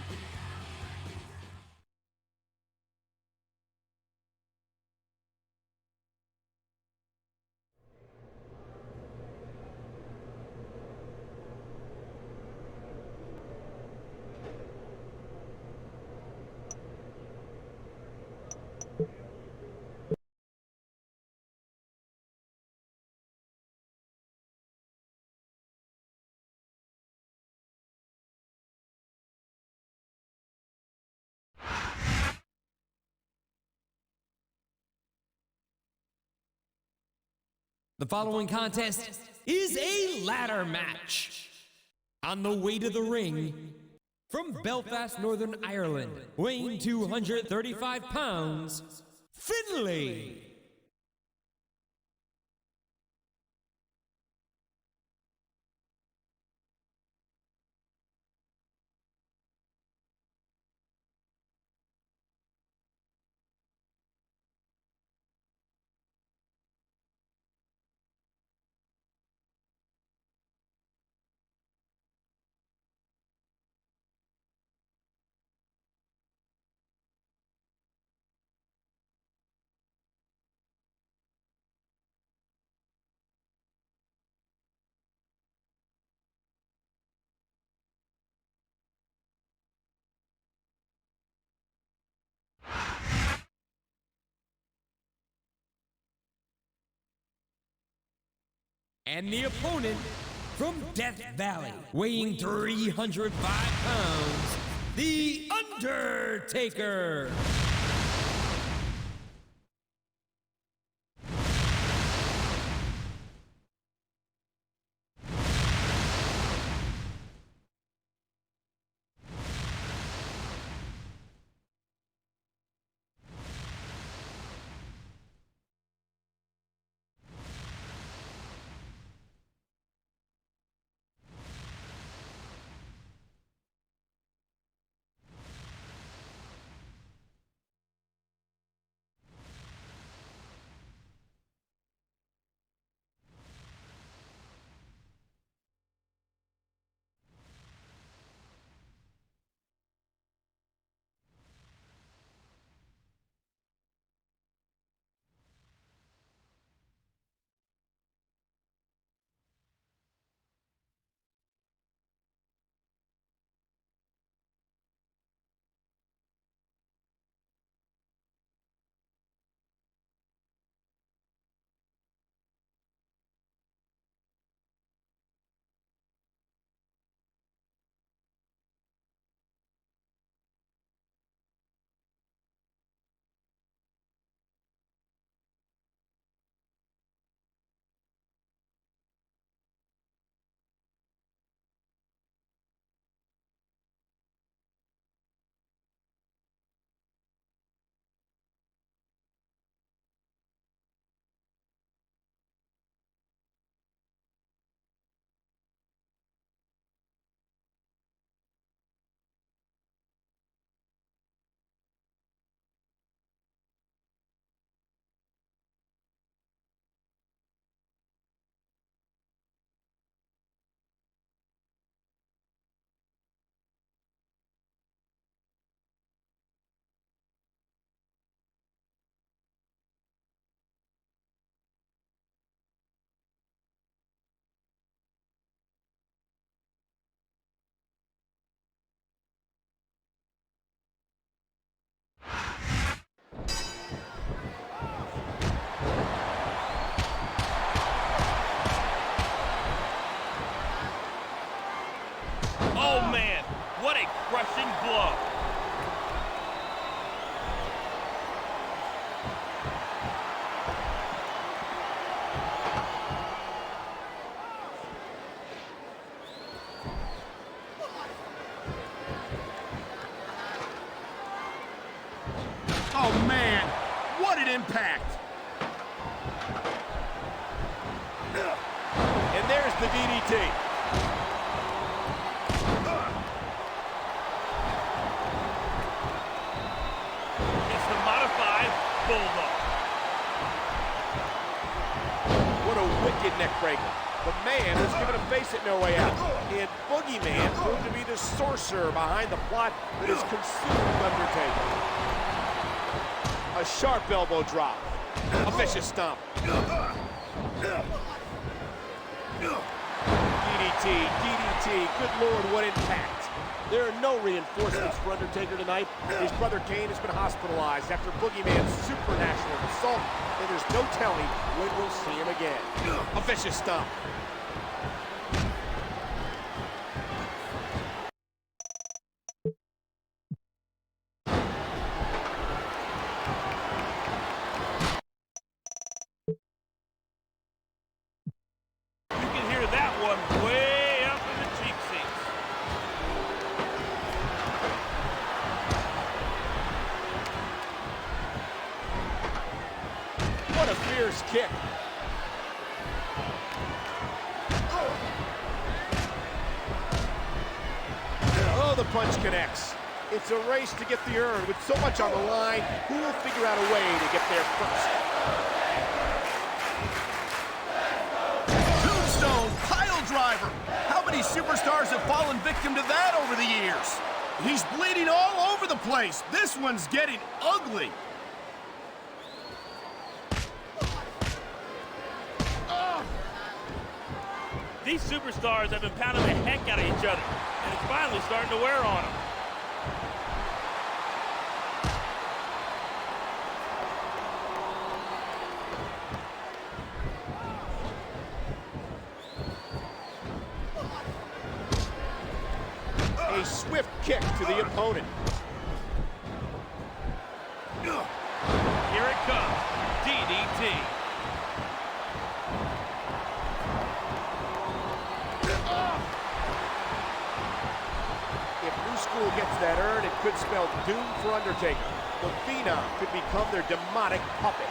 The following contest is a ladder match. On the way to the ring, from Belfast, Northern Ireland, weighing 235 pounds, Finlay. And the opponent from Death Valley, weighing 305 pounds, The Undertaker. Oh man, what a crushing blow. Oh man, what an impact! And there's There's the DDT. It's the modified bulldog. What a wicked neck breaker. The man was given a face at No Way Out. And Boogeyman proved to be the sorcerer behind the plot that has consumed Undertaker. A sharp elbow drop. A vicious stomp. DDT, DDT. Good Lord, what impact. There are no reinforcements for Undertaker tonight. His brother Kane has been hospitalized after Boogeyman's supernatural assault, and there's no telling when we'll see him again. A vicious stomp. You can hear that one way up in the cheap seats. What a fierce kick. Oh, the punch connects. It's a race to get the urn. With so much on the line, who will figure out a way to get there first? Tombstone pile driver. How many superstars have fallen victim to that over the years? He's bleeding all over the place. This one's getting ugly. These superstars have been pounding the heck out of each other, and it's finally starting to wear on them. A swift kick to the opponent. Here it comes, DDT. If New School gets that urn, it could spell doom for Undertaker. The Phenom could become their demonic puppet.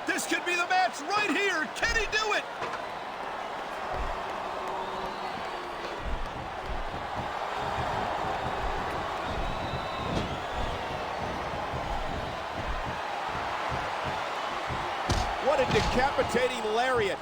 This could be the match right here. Can he do it? What a decapitating lariat.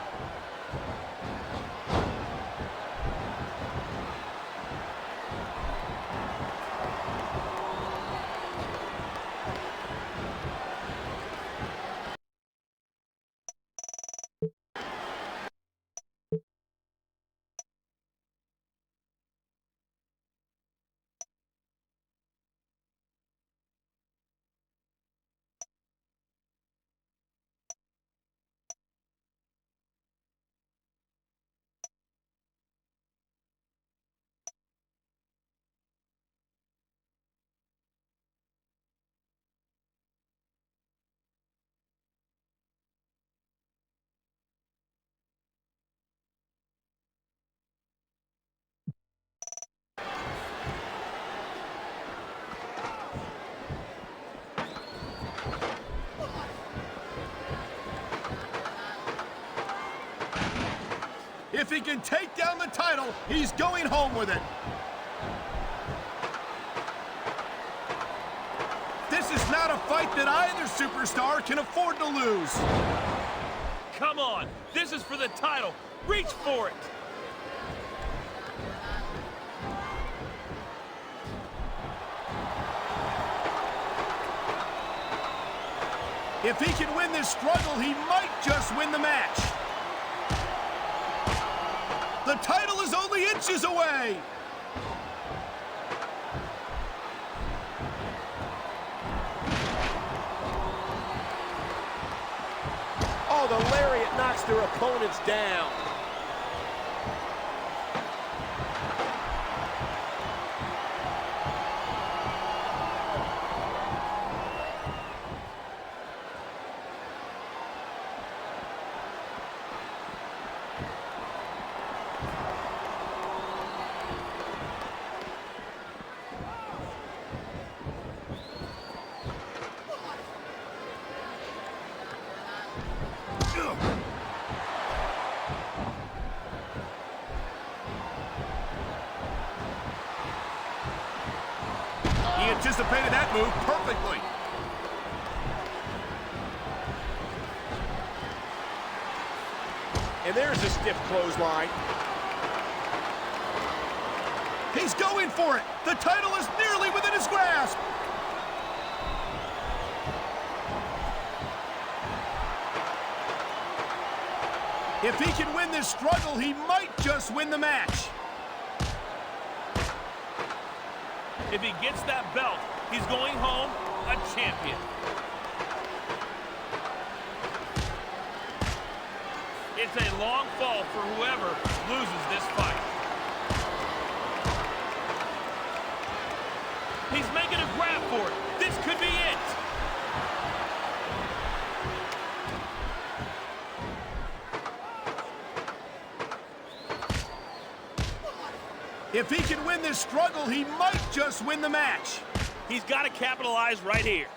If he can take down the title, he's going home with it. This is not a fight that either superstar can afford to lose. Come on, this is for the title. Reach for it. If he can win this struggle, he might just win the match. The title is only inches away. Oh, the lariat knocks their opponents down. He anticipated that move perfectly. And there's a stiff clothesline. He's going for it. The title is nearly within his grasp. If he can win this struggle, he might just win the match. If he gets that belt, he's going home a champion. It's a long fall for whoever loses this fight. He's making a grab for it. This could be it. If he can win this struggle, he might just win the match. He's got to capitalize right here.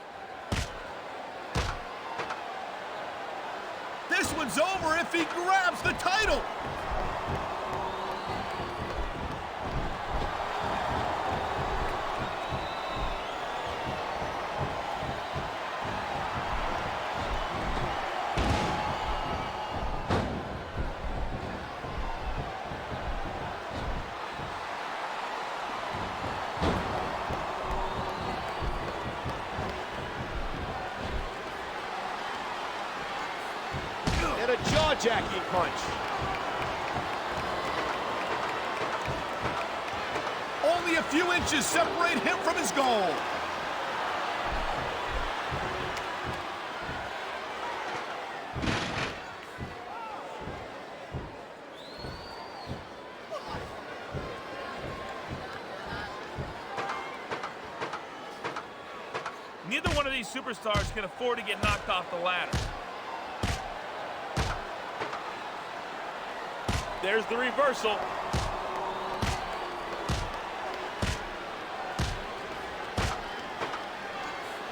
This one's over if he grabs the title. And a jaw-jacking punch. Only a few inches separate him from his goal. Neither one of these superstars can afford to get knocked off the ladder. There's the reversal.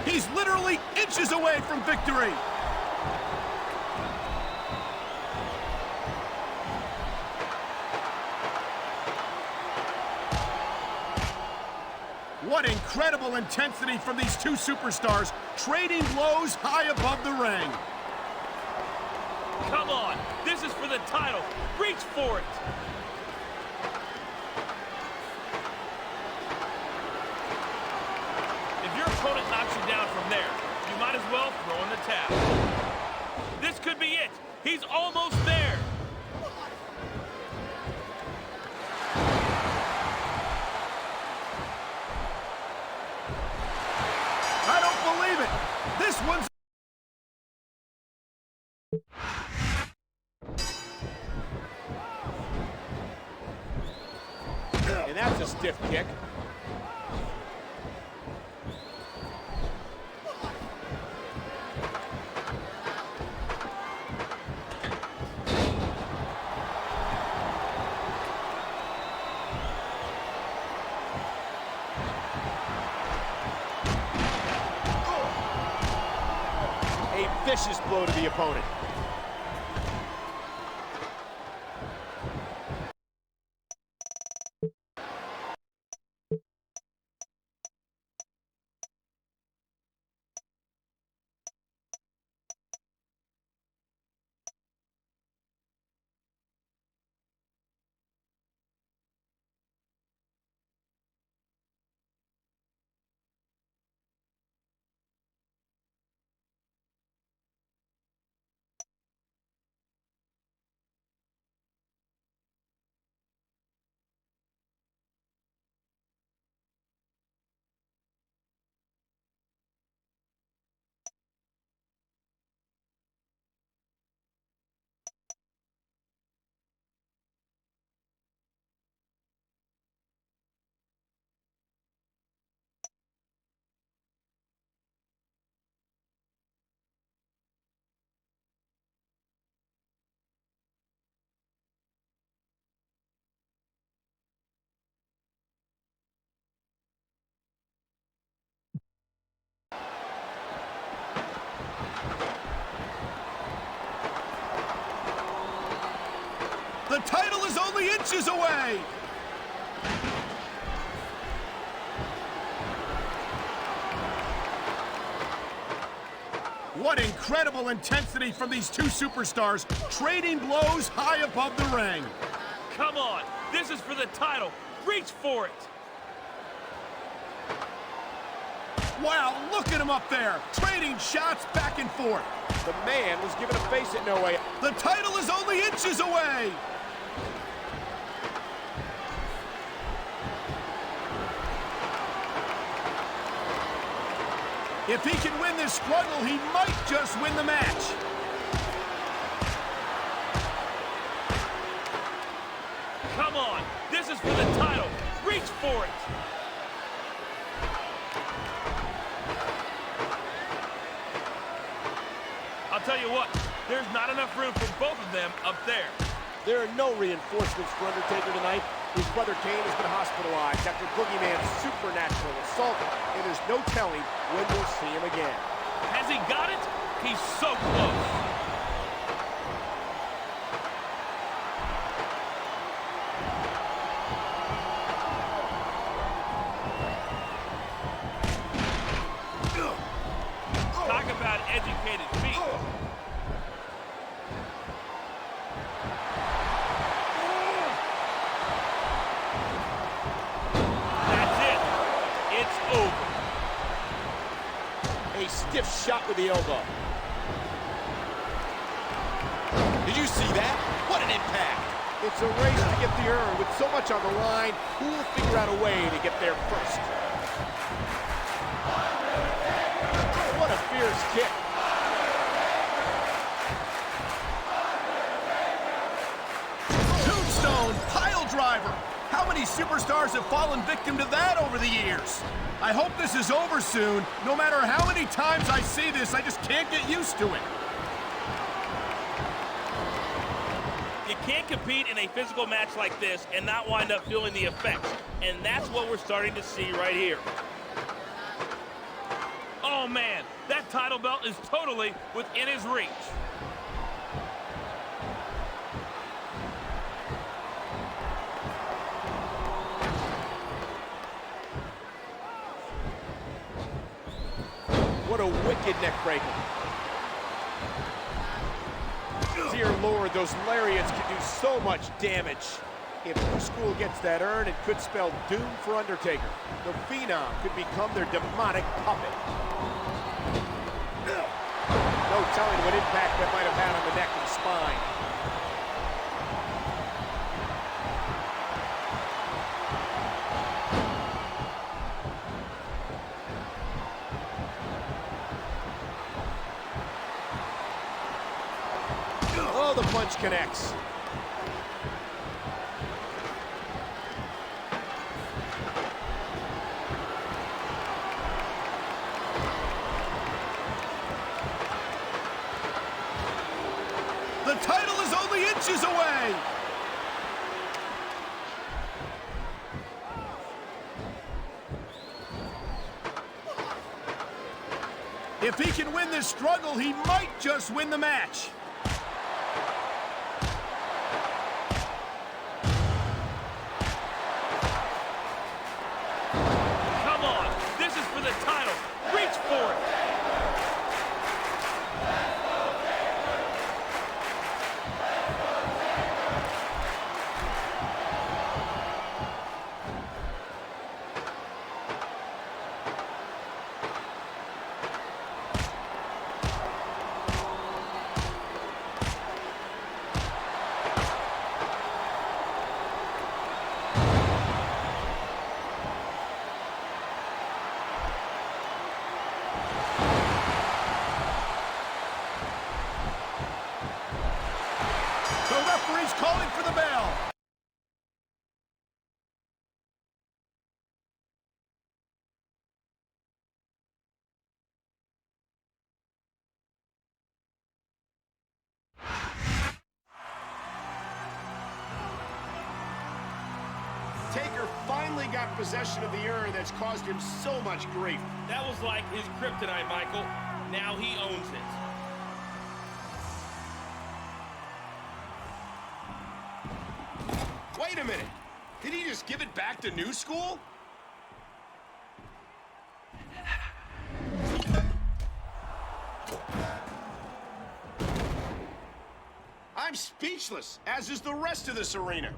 He's literally inches away from victory. What incredible intensity from these two superstars, trading blows high above the ring. Come on, this is for the title. Reach for it. If your opponent knocks you down from there, you might as well throw in the towel. This could be it. He's almost there. I don't believe it. This one's... And that's a stiff kick. A vicious blow to the opponent. The title is only inches away. What incredible intensity from these two superstars, trading blows high above the ring. Come on, this is for the title. Reach for it. Wow, look at him up there, trading shots back and forth. The man was given a face at No Way. The title is only inches away. If he can win this struggle, he might just win the match. Come on, this is for the title. Reach for it. I'll tell you what, there's not enough room for both of them up there. There are no reinforcements for Undertaker tonight. His brother Kane has been hospitalized after Boogeyman's supernatural assault, and there's no telling when we'll see him again. Has he got it? He's so close. Talk about educated feet. A stiff shot with the elbow. Did you see that? What an impact! It's a race to get the urn. With so much on the line, who will figure out a way to get there first? What a fierce kick. Tombstone, pile driver. How many superstars have fallen victim to that over the years? I hope this is over soon. No matter how many times I see this, I just can't get used to it. You can't compete in a physical match like this and not wind up feeling the effects. And that's what we're starting to see right here. Oh man, that title belt is totally within his reach. What a wicked neck breaker. Dear Lord, those lariats can do so much damage. If New School gets that urn, it could spell doom for Undertaker. The Phenom could become their demonic puppet. No telling what impact that might have had on the neck and spine. Oh, the punch connects. The title is only inches away. If he can win this struggle, he might just win the match. Come on, this is for the title. Reach for it. The referee's calling for the bell. Taker finally got possession of the urn that's caused him so much grief. That was like his kryptonite, Michael. Now he owns it. Wait a minute. Did he just give it back to New School? I'm speechless, as is the rest of this arena.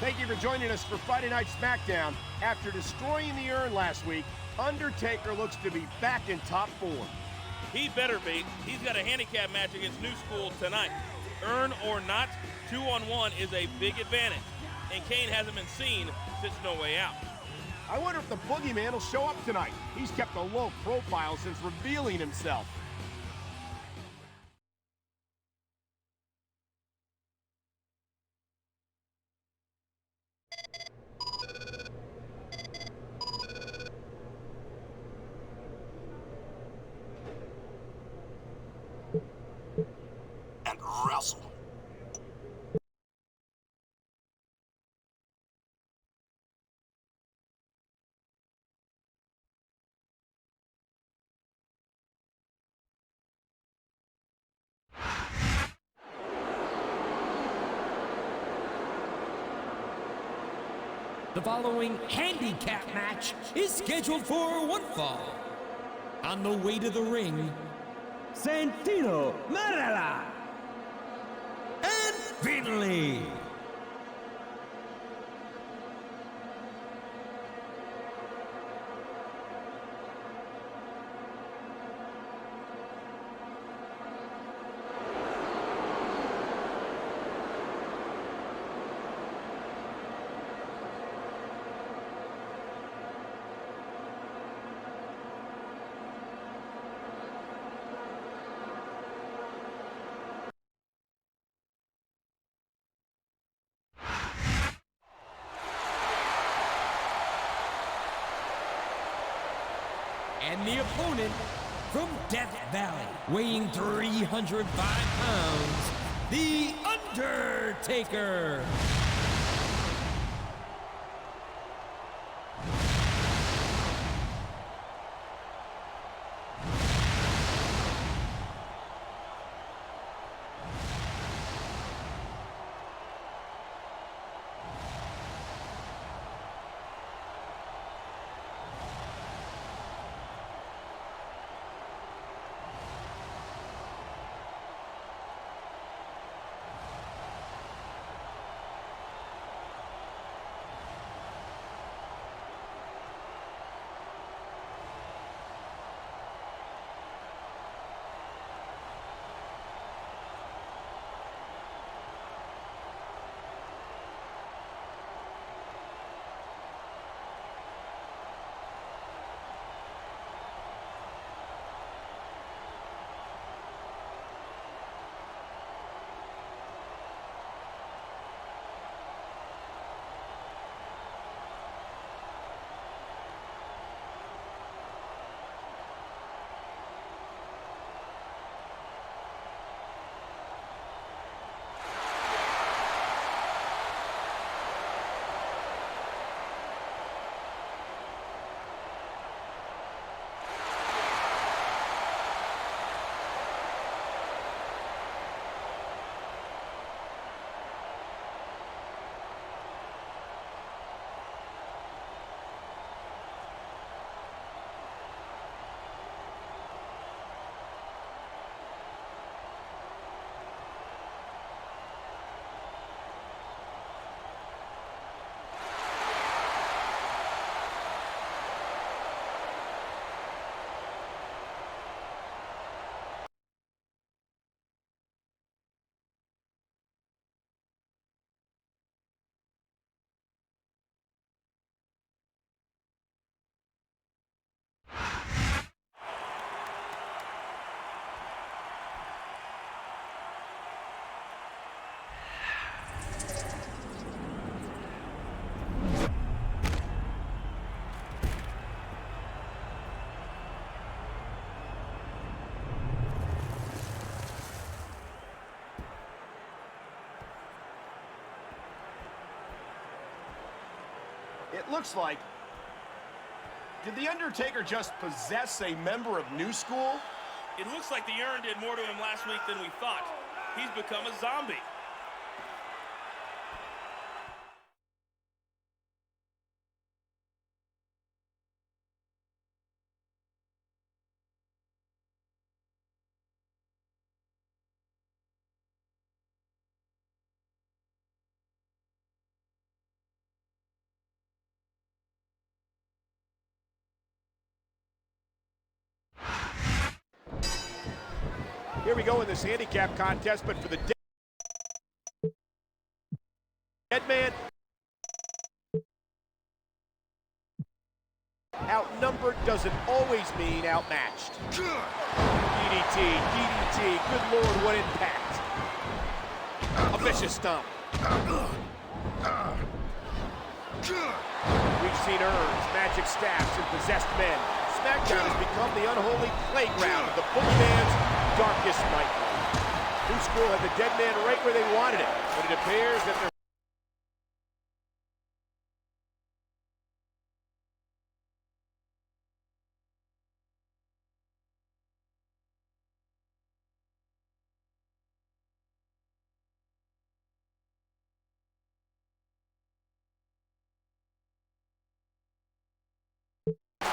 Thank you for joining us for Friday Night SmackDown. After destroying the urn last week, Undertaker looks to be back in top form. He better be. He's got a handicap match against New School tonight. Urn or not, 2-on-1 is a big advantage. And Kane hasn't been seen since No Way Out. I wonder if the Boogeyman will show up tonight. He's kept a low profile since revealing himself. And wrestle. The following handicap match is scheduled for one fall. On the way to the ring, Santino Marella and Finley. And the opponent from Death Valley, weighing 305 pounds, The Undertaker. It looks like... Did The Undertaker just possess a member of New School? It looks like the urn did more to him last week than we thought. He's become a zombie. Here we go in this handicap contest, but for the dead man, outnumbered doesn't always mean outmatched. DDT, DDT, good lord, what impact. A vicious stomp. We've seen urns, magic staffs, and possessed men. SmackDown has become the unholy playground of the Boogeyman's darkest nightmare. New School had the dead man right where they wanted it, but it appears that they're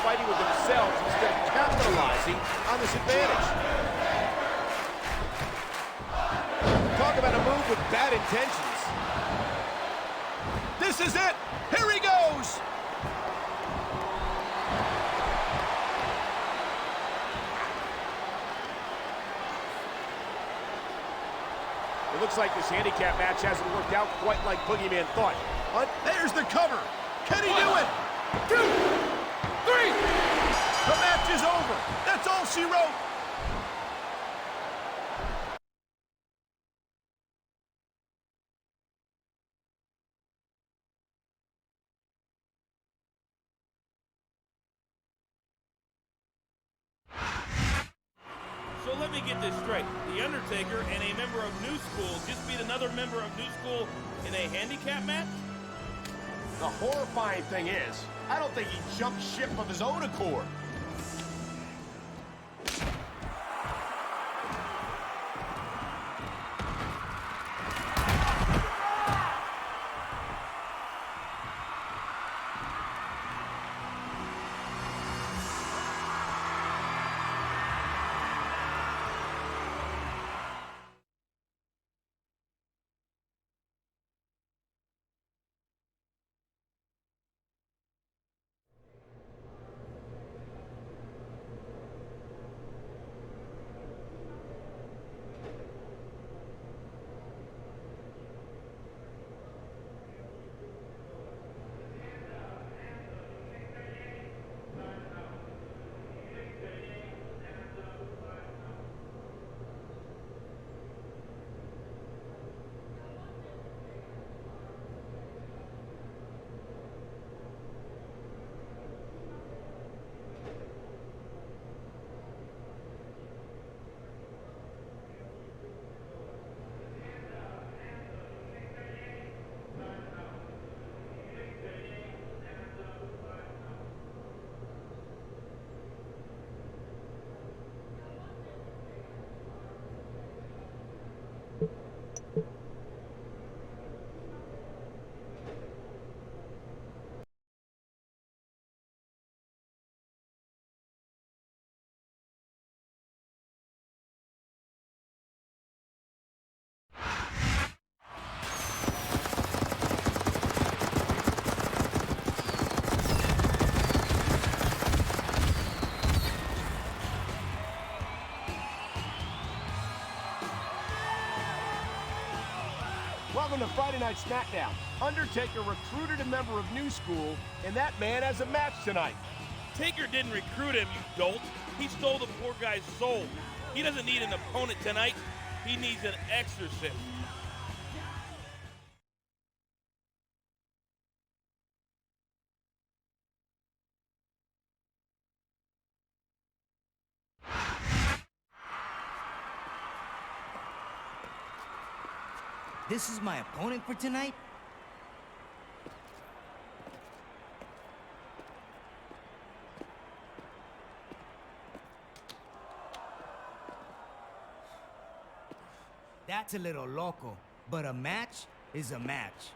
fighting with themselves instead of capitalizing on this advantage. Talk about a move with bad intentions. This is it! Here he goes! It looks like this handicap match hasn't worked out quite like Boogeyman thought. There's the cover! Can he do it? 2, 3! The match is over! That's all she wrote! So let me get this straight. The Undertaker and a member of New School just beat another member of New School in a handicap match? The horrifying thing is, I don't think he jumped ship of his own accord. Welcome to Friday Night SmackDown. Undertaker recruited a member of New School, and that man has a match tonight. Taker didn't recruit him, you dolt. He stole the poor guy's soul. He doesn't need an opponent tonight. He needs an exorcist. This is my opponent for tonight? That's a little loco, but a match is a match.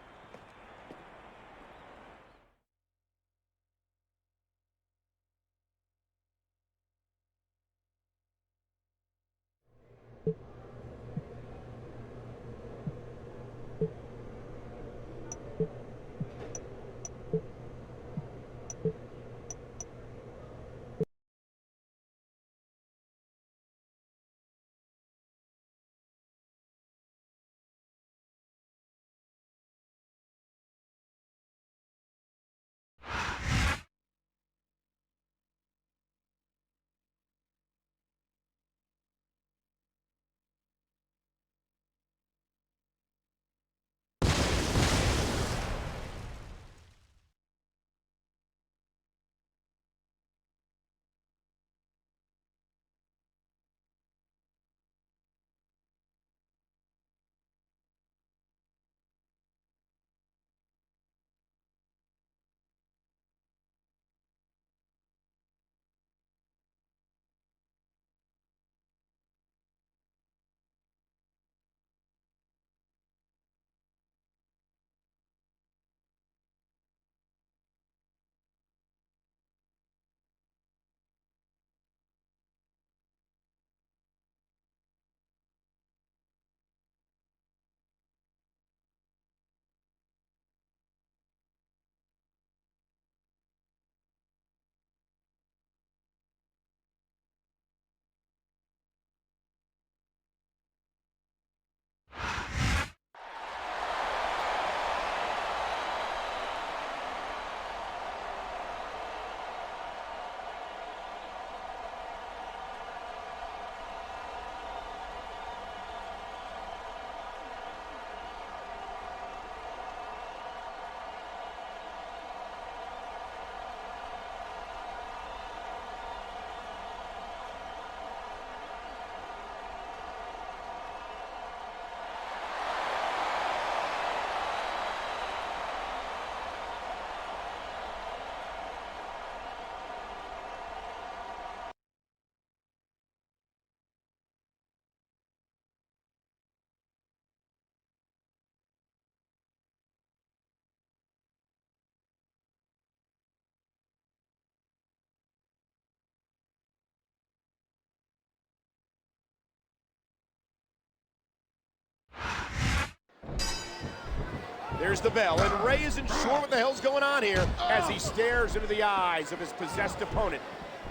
There's the bell, and Ray isn't sure what the hell's going on here as he stares into the eyes of his possessed opponent.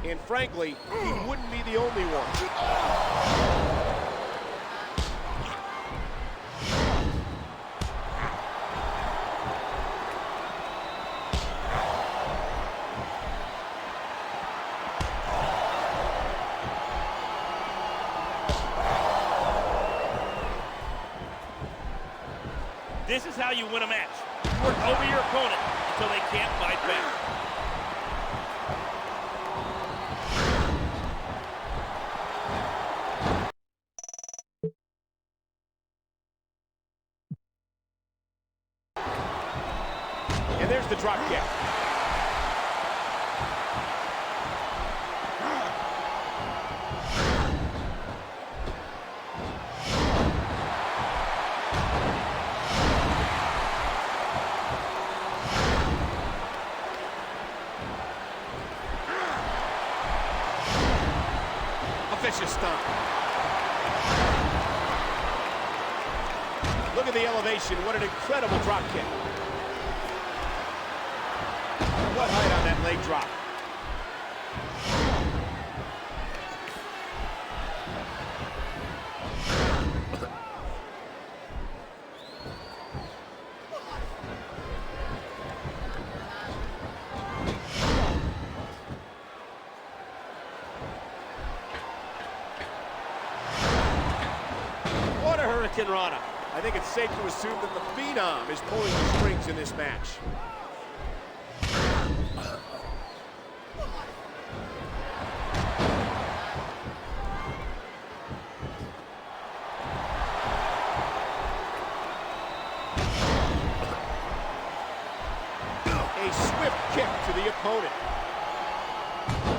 And frankly, he wouldn't be the only one. This is how you win a match. You work over your opponent until they can't fight back. And there's the drop kick. Vicious stomp. Look at the elevation. What an incredible drop kick. What height on that leg drop. Rana. I think it's safe to assume that the Phenom is pulling the strings in this match. A swift kick to the opponent.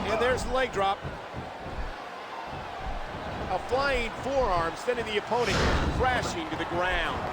And there's the leg drop. A flying forearm sending the opponent crashing to the ground.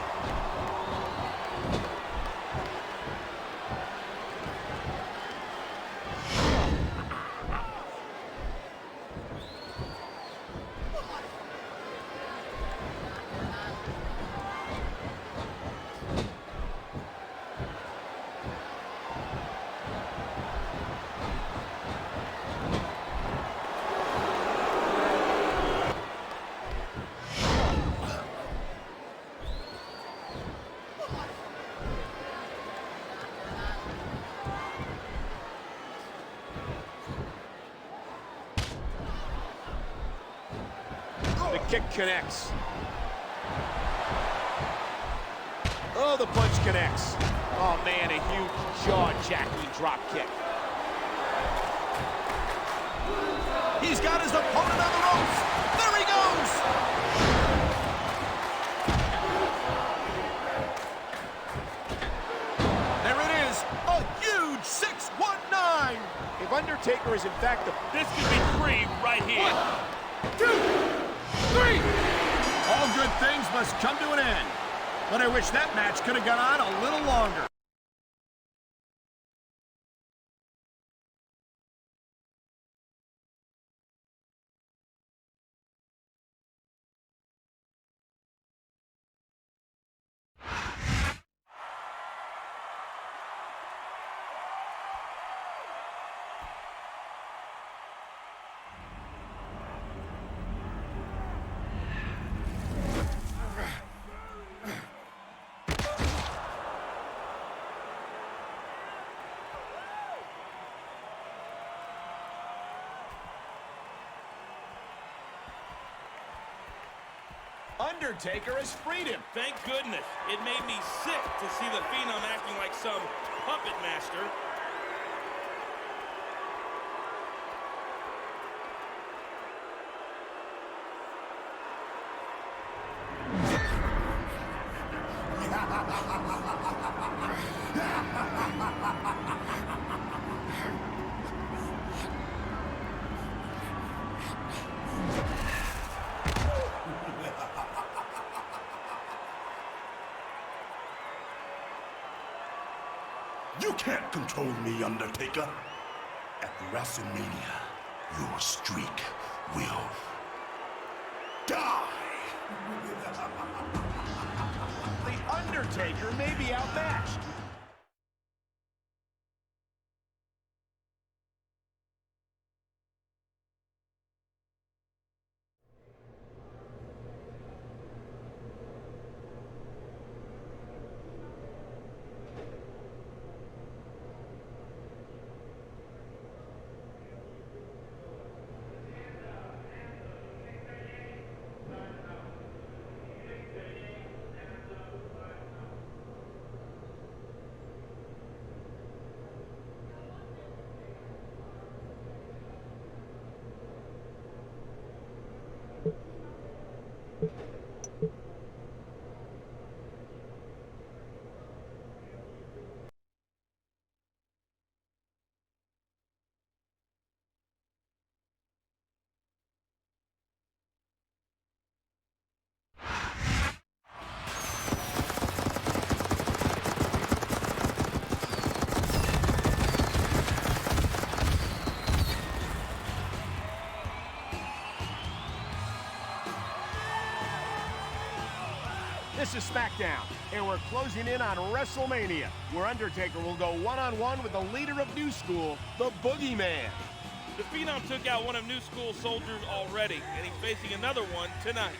The kick connects. Oh, the punch connects. Oh man, a huge jaw-jacking drop kick. He's got his opponent on the ropes. There he goes. There it is, a huge 619. If Undertaker is in fact the... This could be 3 right here. 1, 2, 3. All good things must come to an end. But I wish that match could have gone on a little longer. Undertaker has freed him. Thank goodness. It made me sick to see the Phenom acting like some puppet master. You can't control me, Undertaker. At WrestleMania, your streak will die. The Undertaker may be outmatched. This is SmackDown, and we're closing in on WrestleMania, where Undertaker will go one-on-one with the leader of New School, the Boogeyman. The Phenom took out one of New School soldiers already, and he's facing another one tonight.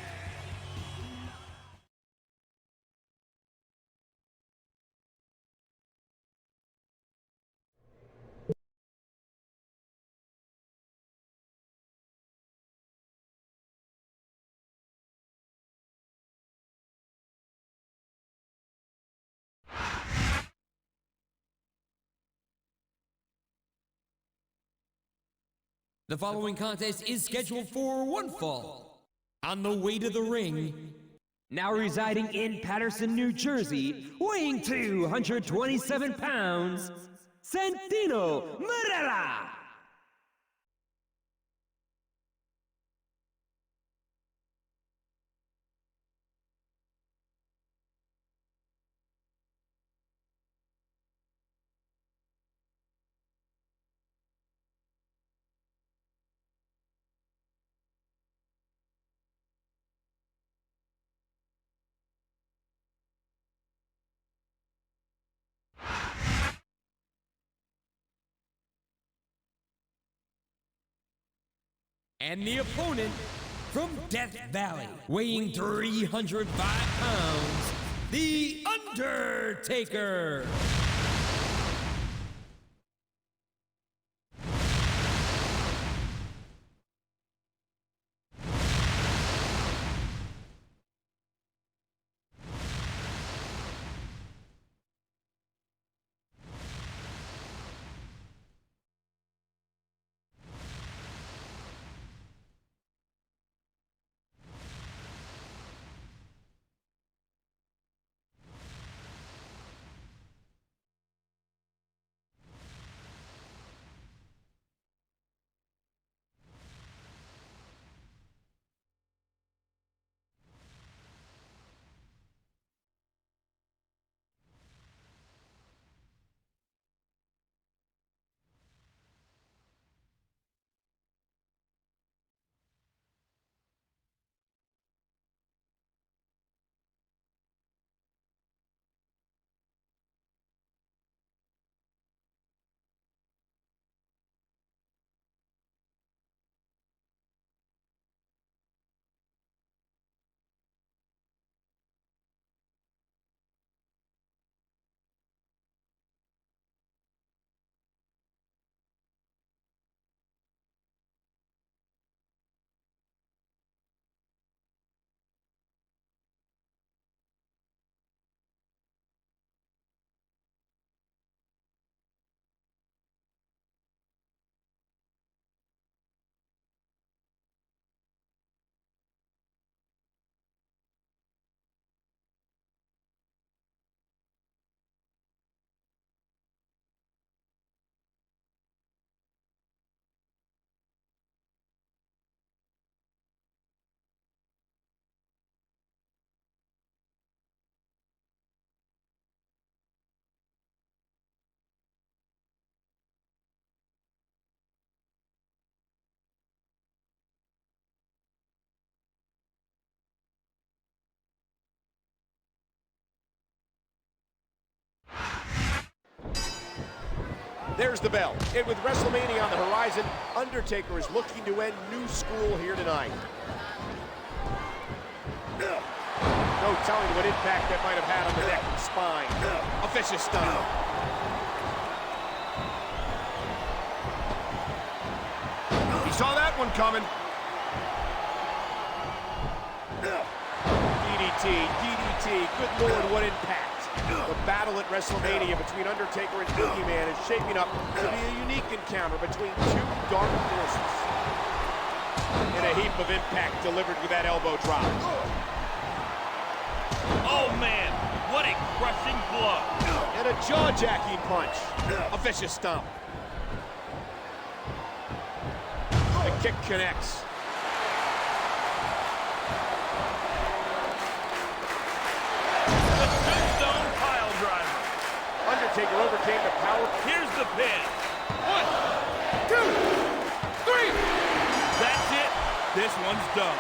The following contest is scheduled for one fall. On the way to the ring, now residing in Patterson, New Jersey, weighing 227 pounds, Santino Marella. And the opponent from Death Valley, weighing 305 pounds, The Undertaker. There's the bell. And with WrestleMania on the horizon, Undertaker is looking to end new school here tonight. No telling what impact that might have had on the neck and spine. A vicious stunner. He saw that one coming. DDT. Good Lord, what impact. The battle at WrestleMania between Undertaker and Boogeyman is shaping up to be a unique encounter between two dark forces. And a heap of impact delivered with that elbow drop. Oh man, what a crushing blow. And a jaw-jacking punch. A vicious stomp. The kick connects. Undertaker overcame the power. Here's the pin. 1, 2, 3. That's it. This one's done.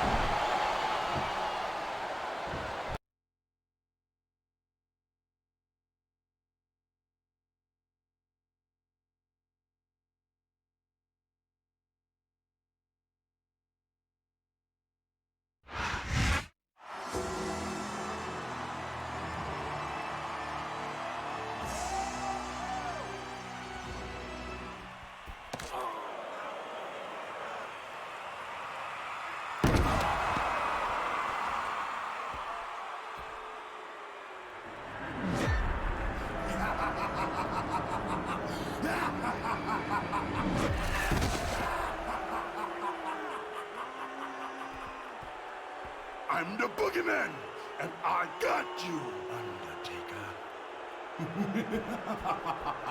I'm the Boogeyman, and I got you, Undertaker.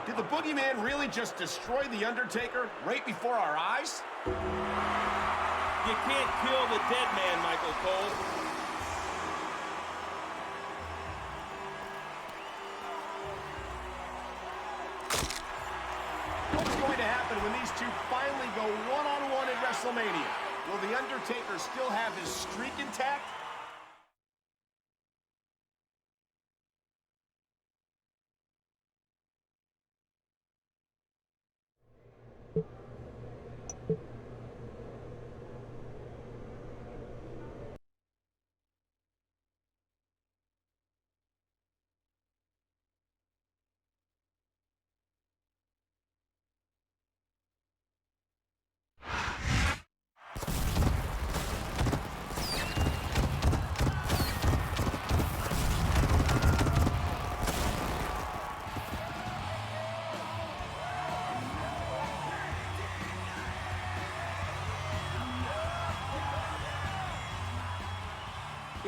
Did the Boogeyman really just destroy the Undertaker right before our eyes? You can't kill the dead man, Michael Cole. What's going to happen when these two finally go one-on-one at WrestleMania? Will the Undertaker still have his streak intact?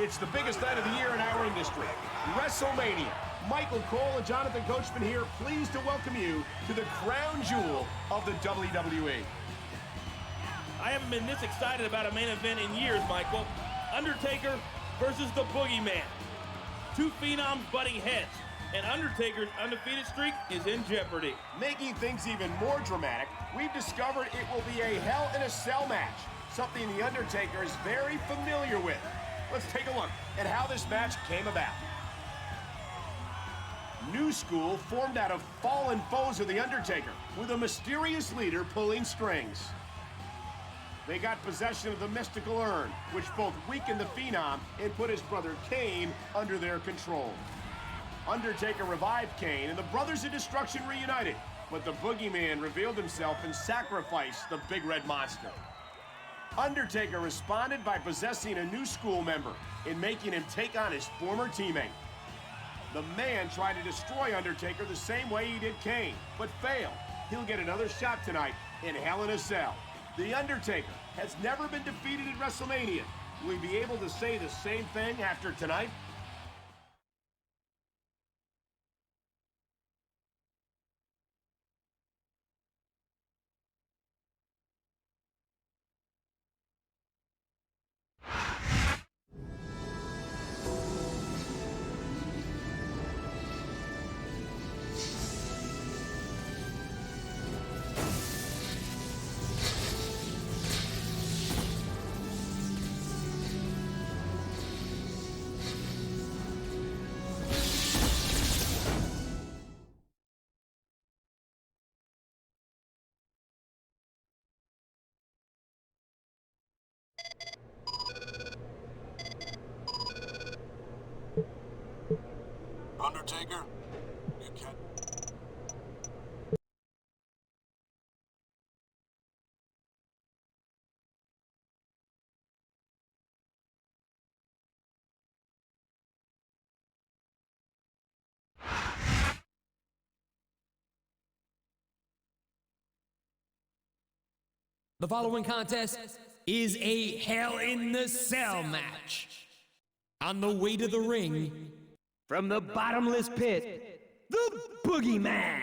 It's the biggest night of the year in our industry, WrestleMania. Michael Cole and Jonathan Coachman here, pleased to welcome you to the crown jewel of the WWE. I haven't been this excited about a main event in years, Michael. Undertaker versus the Boogeyman. Two phenoms butting heads, and Undertaker's undefeated streak is in jeopardy. Making things even more dramatic, we've discovered it will be a Hell in a Cell match, something The Undertaker is very familiar with. Let's take a look at how this match came about. New School formed out of fallen foes of The Undertaker, with a mysterious leader pulling strings. They got possession of the mystical urn, which both weakened the Phenom and put his brother Kane under their control. Undertaker revived Kane, and the Brothers of Destruction reunited, but the Boogeyman revealed himself and sacrificed the Big Red Monster. Undertaker responded by possessing a New School member and making him take on his former teammate. The man tried to destroy Undertaker the same way he did Kane, but failed. He'll get another shot tonight in Hell in a Cell. The Undertaker has never been defeated at WrestleMania. Will we be able to say the same thing after tonight? Undertaker, you can't... The following contest is a Hell in the Cell match. On the way to the ring, from the bottomless pit, the Boogeyman.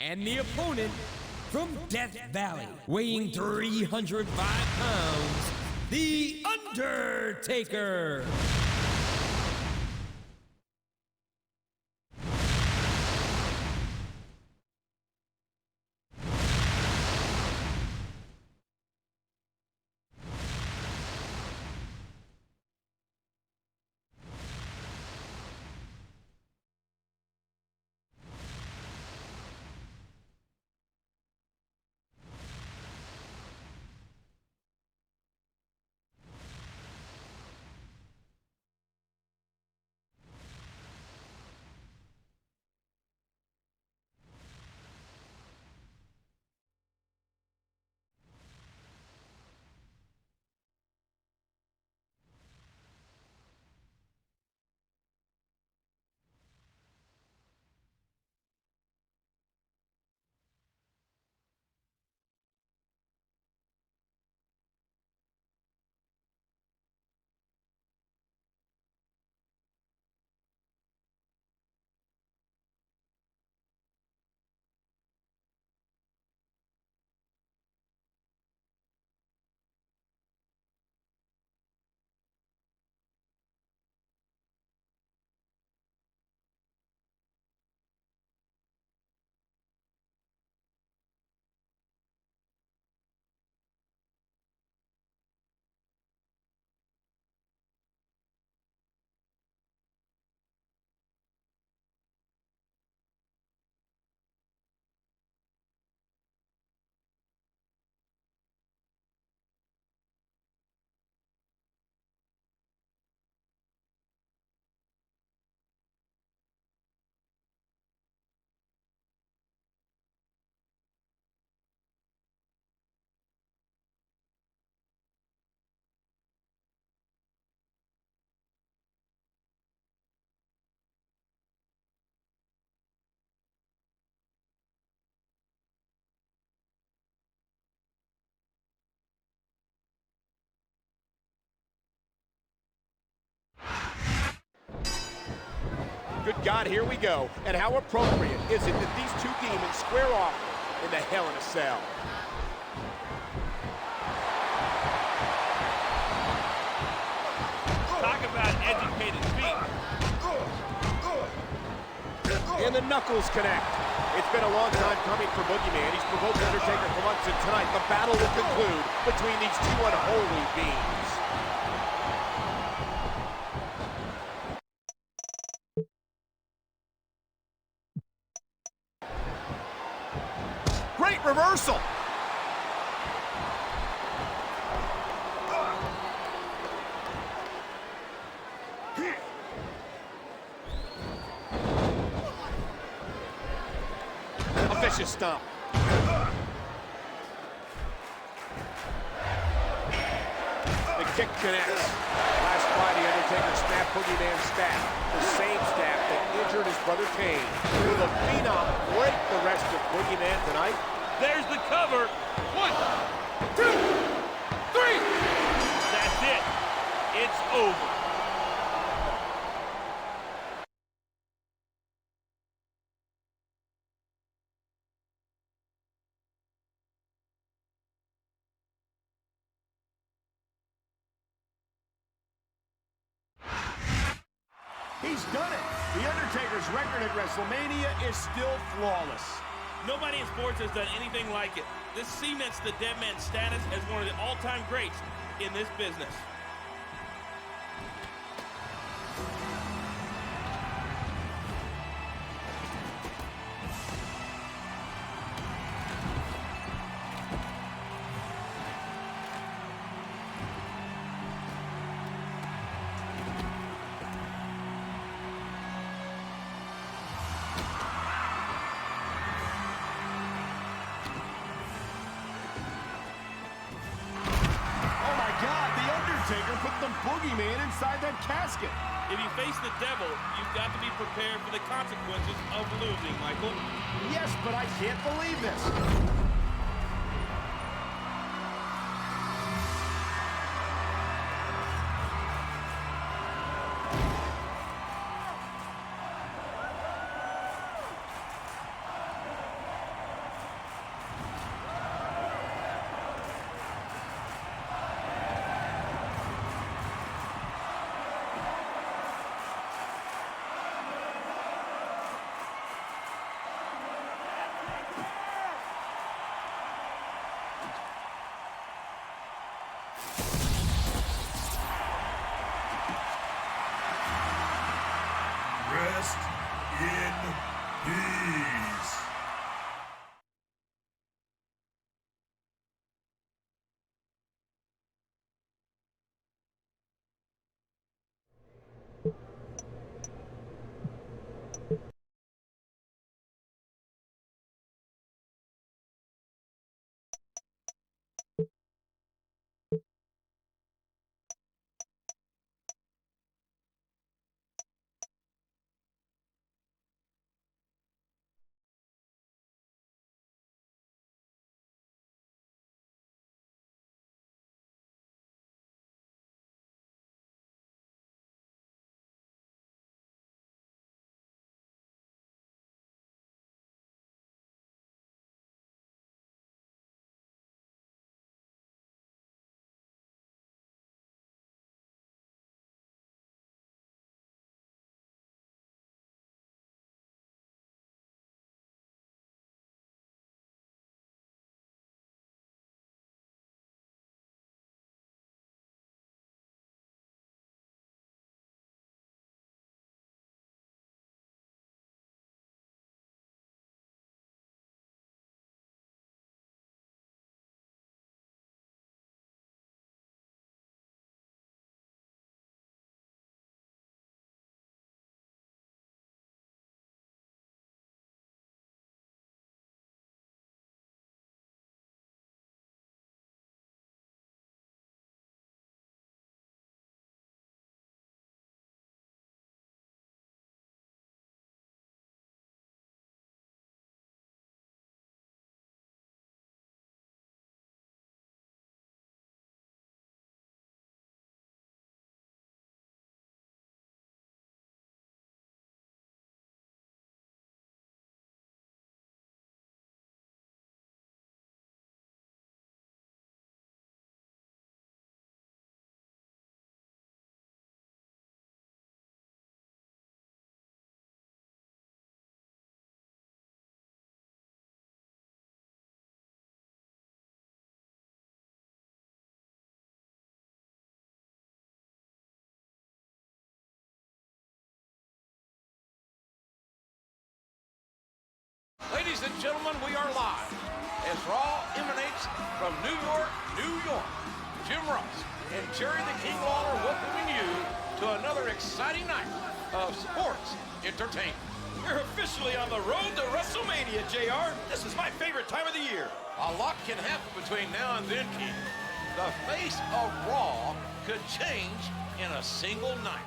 And the opponent from Death Valley, weighing 305 pounds, The Undertaker. Good God, here we go. And how appropriate is it that these two demons square off in the Hell in a Cell? Talk about educated feet. And the knuckles connect. It's been a long time coming for Boogeyman. He's provoked Undertaker for months, and tonight the battle will conclude between these two unholy beings. Great reversal. A vicious stomp. The kick connects. Last Friday, Undertaker snapped Boogeyman's staff, the same staff that injured his brother Kane. Will the Phenom break the rest of Boogeyman tonight? There's the cover. 1, 2, 3. That's it. It's over. He's done it. The Undertaker's record at WrestleMania is still flawless. Nobody in sports has done anything like it. This cements the dead man's status as one of the all-time greats in this business. Undertaker put the Boogeyman inside that casket. If you face the devil, you've got to be prepared for the consequences of losing, Michael. Yes, but I can't believe this. Ladies and gentlemen, we are live as Raw emanates from New York, New York. Jim Ross and Jerry the King Lawler welcoming you to another exciting night of sports entertainment. We're officially on the road to WrestleMania, JR. This is my favorite time of the year. A lot can happen between now and then, King. The face of Raw could change in a single night.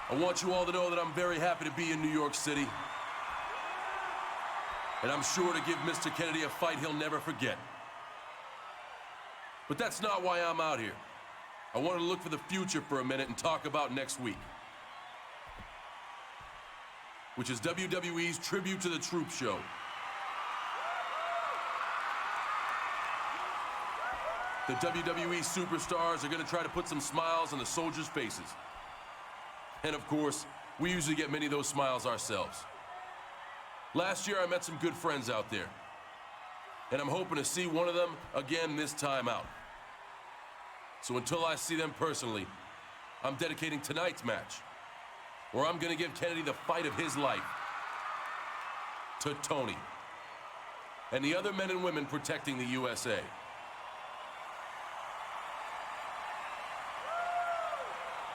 I want you all to know that I'm very happy to be in New York City. And I'm sure to give Mr. Kennedy a fight he'll never forget. But that's not why I'm out here. I wanted to look for the future for a minute and talk about next week, which is WWE's Tribute to the Troop show. The WWE superstars are going to try to put some smiles on the soldiers' faces. And of course, we usually get many of those smiles ourselves. Last year, I met some good friends out there. And I'm hoping to see one of them again this time out. So until I see them personally, I'm dedicating tonight's match, where I'm gonna give Kennedy the fight of his life, to Tony and the other men and women protecting the USA.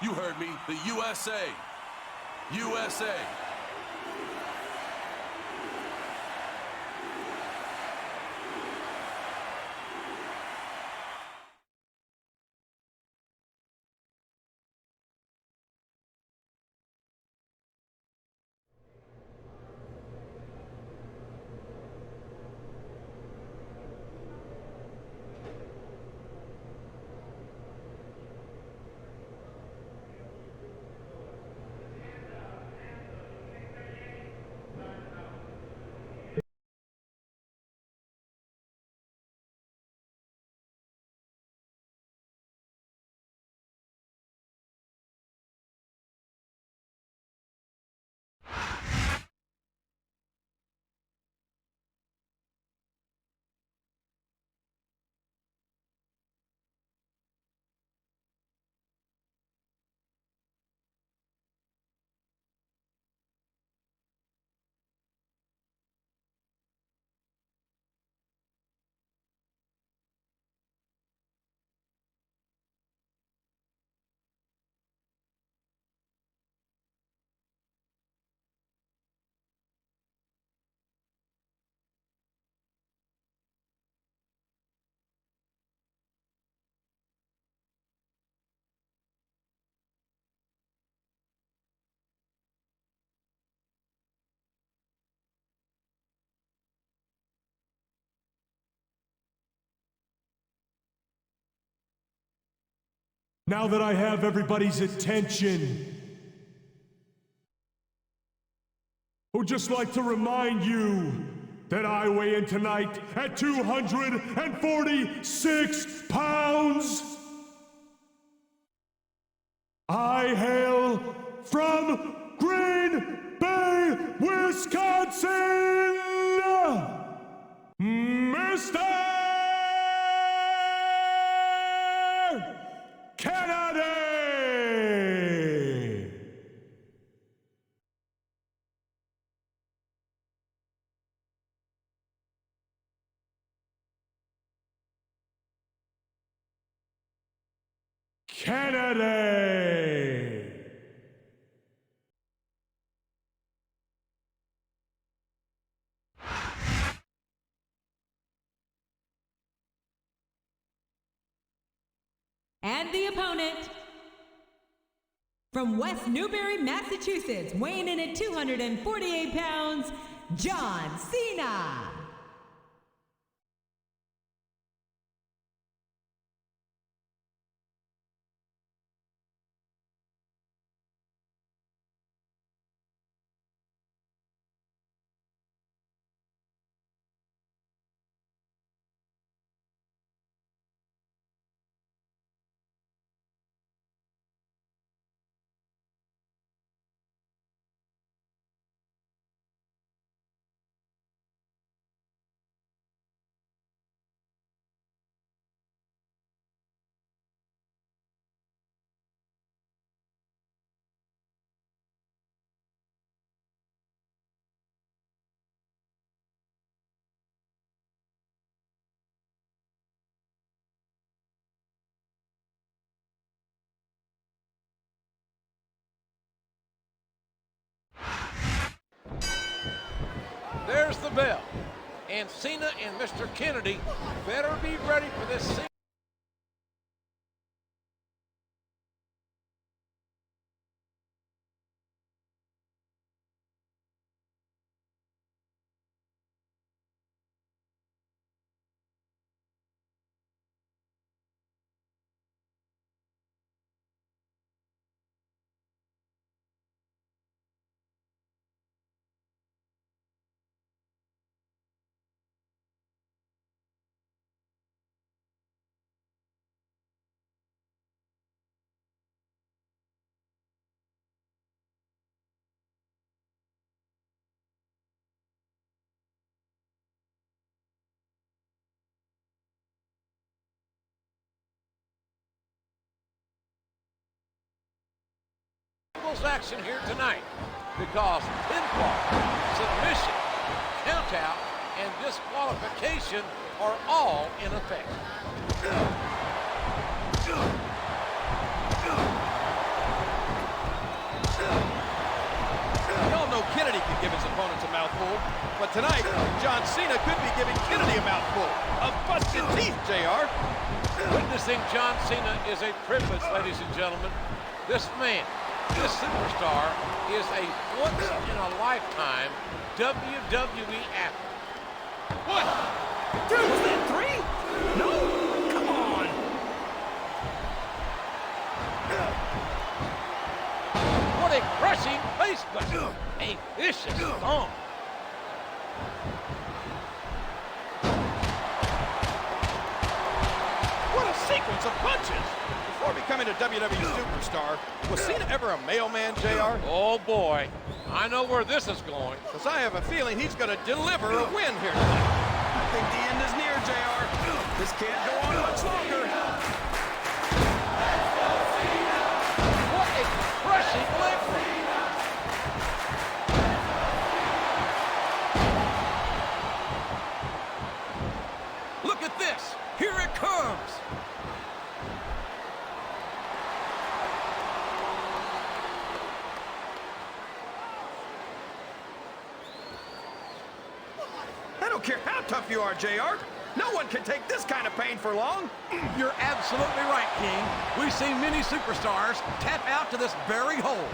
You heard me, the USA. USA. Now that I have everybody's attention, I would just like to remind you that I weigh in tonight at 246 pounds. I hail from Green Bay, Wisconsin, Mr. Kennedy! Kennedy! And the opponent, from West Newbury, Massachusetts, weighing in at 248 pounds, John Cena. There's the bell. And Cena and Mr. Kennedy better be ready for this scene. Action here tonight because pinfall, submission, countout, and disqualification are all in effect. We all know Kennedy can give his opponents a mouthful, but tonight, John Cena could be giving Kennedy a mouthful of busted teeth, JR. Witnessing John Cena is a privilege, ladies and gentlemen. This man, this superstar, is a once-in-a-lifetime WWE athlete. 1, 2, was that 3? No, come on. What a crushing face buster. A vicious stomp. What a sequence of punches. Before becoming a WWE superstar, was Cena ever a mailman, JR? Oh boy, I know where this is going. Because I have a feeling he's going to deliver a win here tonight. I think the end is near, JR. This can't go on much longer. What a crushing leg break. Look at this. Here it comes. I don't care how tough you are, JR. No one can take this kind of pain for long. You're absolutely right, King. We've seen many superstars tap out to this very hole.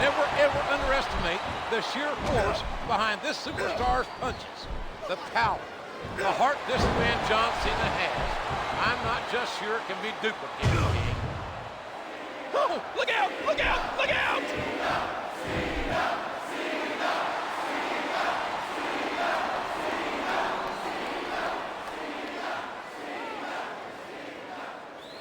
Never, ever underestimate the sheer force behind this superstar's punches. The power, the heart this man John Cena has. I'm not just sure it can be duplicated, King. Oh, look out, look out, look out!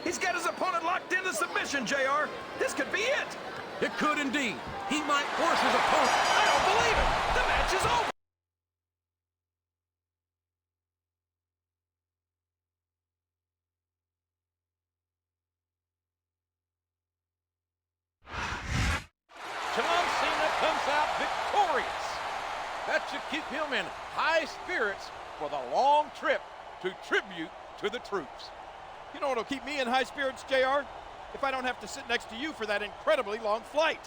He's got his opponent locked into submission, JR. This could be it. It could indeed. He might force his opponent. I don't believe it. The match is over. John Cena comes out victorious. That should keep him in high spirits for the long trip to tribute to the troops. You know what'll keep me in high spirits, JR? If I don't have to sit next to you for that incredibly long flight.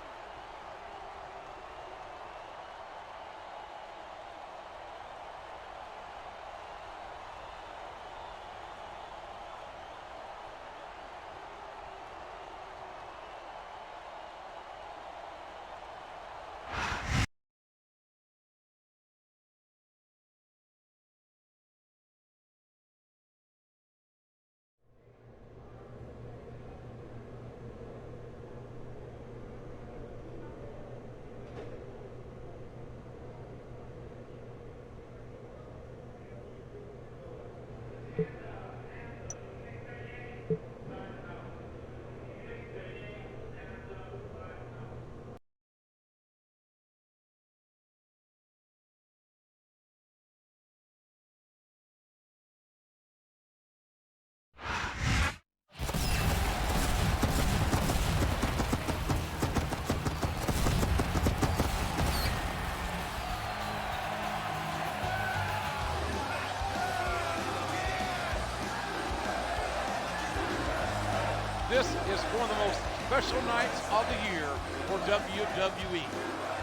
This is one of the most special nights of the year for WWE,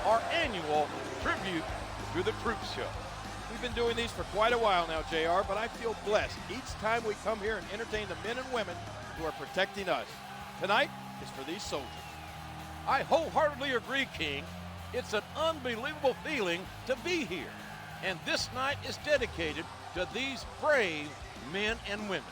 our annual tribute to the Troops Show. We've been doing these for quite a while now, JR, but I feel blessed each time we come here and entertain the men and women who are protecting us. Tonight is for these soldiers. I wholeheartedly agree, King. It's an unbelievable feeling to be here. And this night is dedicated to these brave men and women.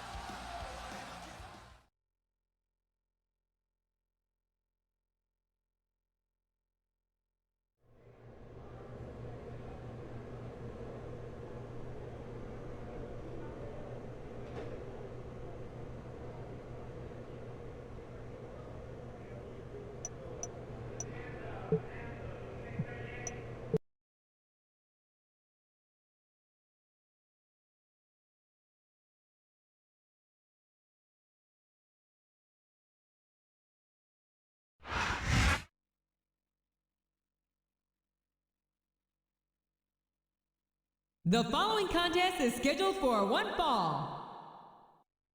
The following contest is scheduled for one fall.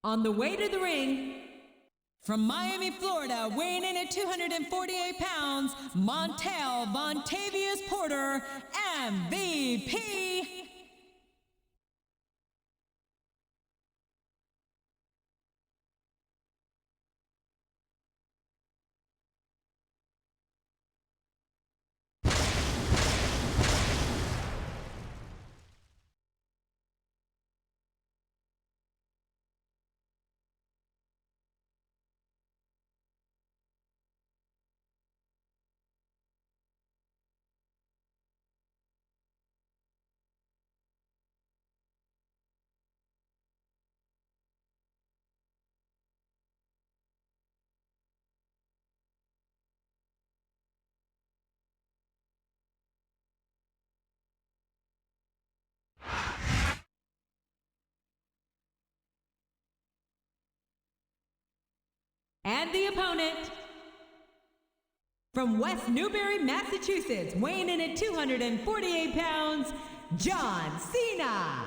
On the way to the ring, from Miami, Florida, weighing in at 248 pounds, Montel Vontavious Porter, MVP. And the opponent, from West Newbury, Massachusetts, weighing in at 248 pounds, John Cena.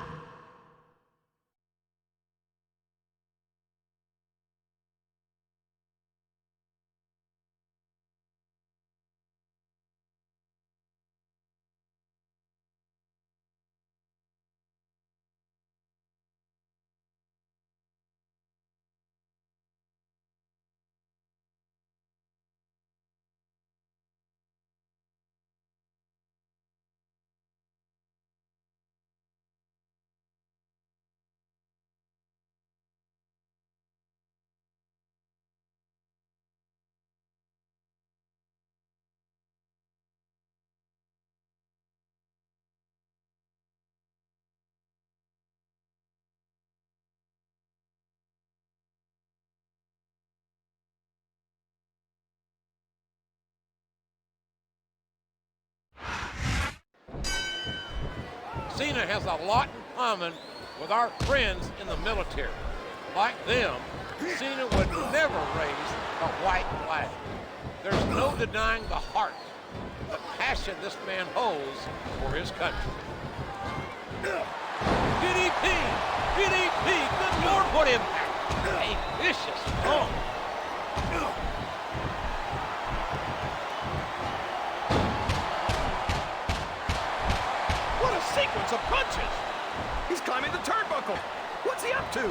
Cena has a lot in common with our friends in the military. Like them, Cena would never raise a white flag. There's no denying the heart, the passion this man holds for his country. DDP! DDP! Good Lord, what impact! A vicious thump. Sequence of punches. He's climbing the turnbuckle. What's he up to?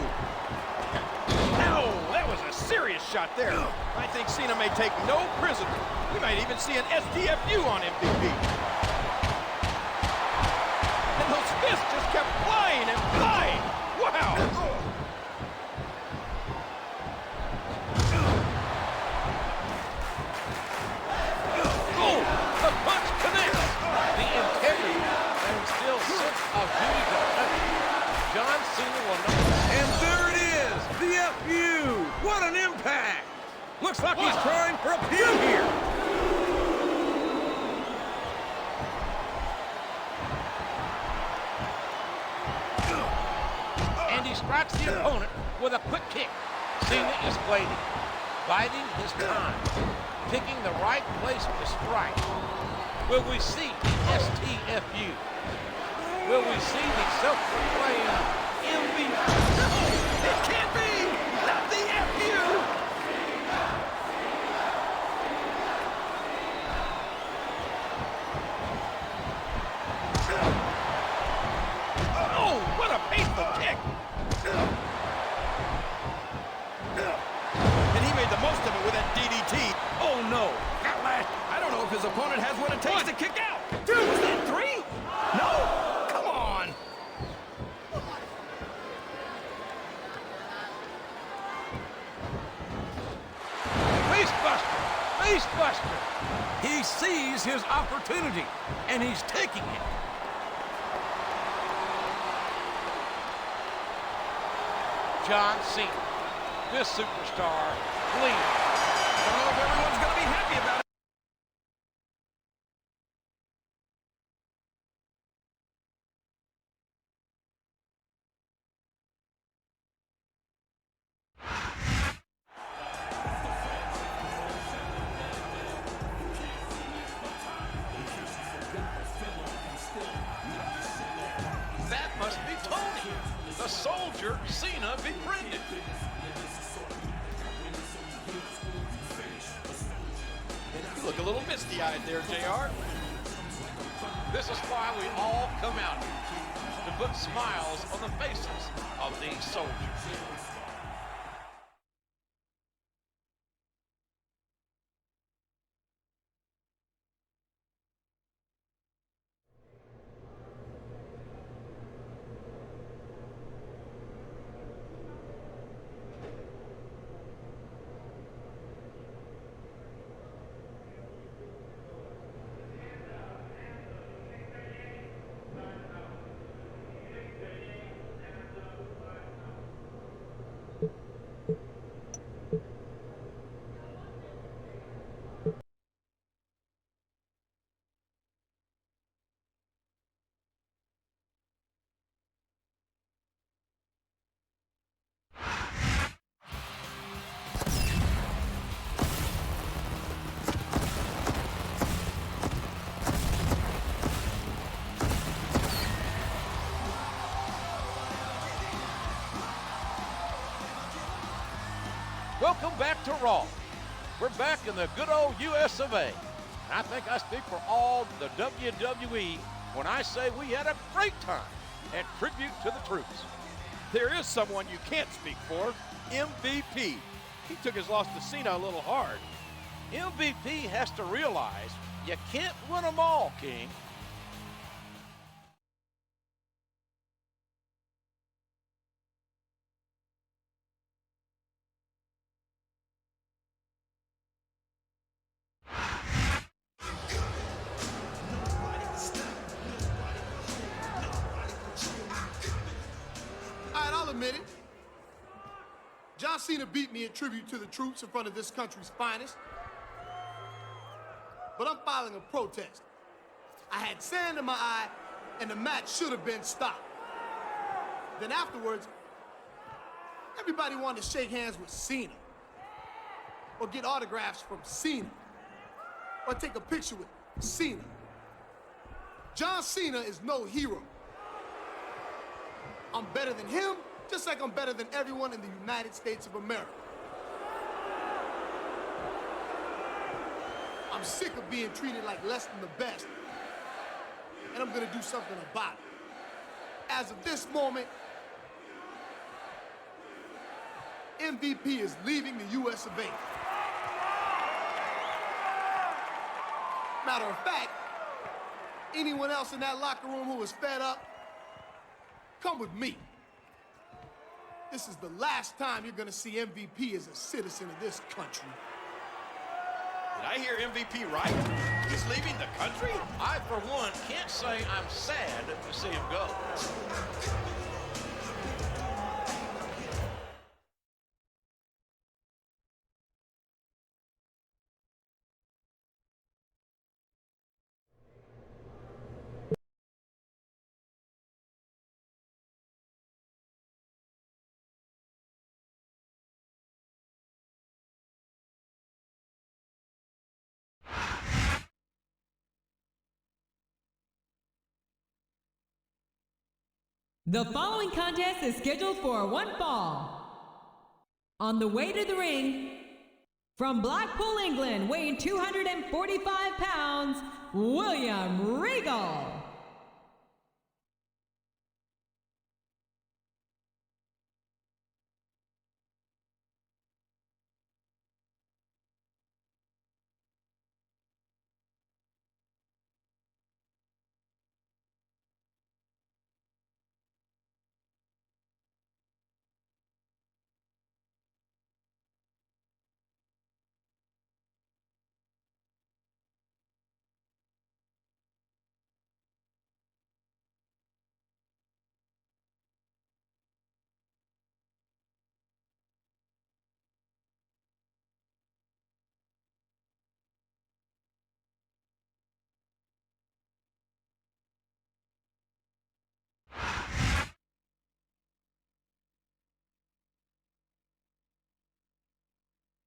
Ow, that was a serious shot there. I think Cena may take no prisoner. We might even see an STFU on MVP. And those fists just kept flying and flying. Wow. Oh, the punch connects. The integrity and still sense of duty to country. John Cena will not. And there it is, the FU. What an impact. Looks like he's trying for a pin here. And he strikes the opponent with a quick kick. Cena is waiting, biding his time, picking the right place to strike. Will we see the STFU? Will we see the self-proclaimed MVP? No, it can't be! Not the FU! his opponent has what it takes to kick out. Dude, was that 3? No? Come on. Beastbuster! Beastbuster! He sees his opportunity, and he's taking it. John Cena, this superstar, bleeding. I don't know if everyone's going to be happy about it. That must be Tony, the soldier Cena befriended. You look a little misty-eyed there, JR. This is why we all come out here, to put smiles on the faces of these soldiers. Welcome back to Raw. We're back in the good old US of A. And I think I speak for all the WWE when I say we had a great time and tribute to the troops. There is someone you can't speak for, MVP. He took his loss to Cena a little hard. MVP has to realize you can't win them all, King. I'll admit it. John Cena beat me in tribute to the troops in front of this country's finest. But I'm filing a protest. I had sand in my eye, and the match should have been stopped. Then afterwards, everybody wanted to shake hands with Cena, or get autographs from Cena, or take a picture with Cena. John Cena is no hero. I'm better than him, just like I'm better than everyone in the United States of America. I'm sick of being treated like less than the best, and I'm gonna do something about it. As of this moment, MVP is leaving the US of A. Matter of fact, anyone else in that locker room who is fed up, come with me. This is the last time you're gonna see MVP as a citizen of this country. Did I hear MVP right? He's leaving the country? I, for one, can't say I'm sad to see him go. The following contest is scheduled for one fall. On the way to the ring, from Blackpool, England, weighing 245 pounds, William Regal.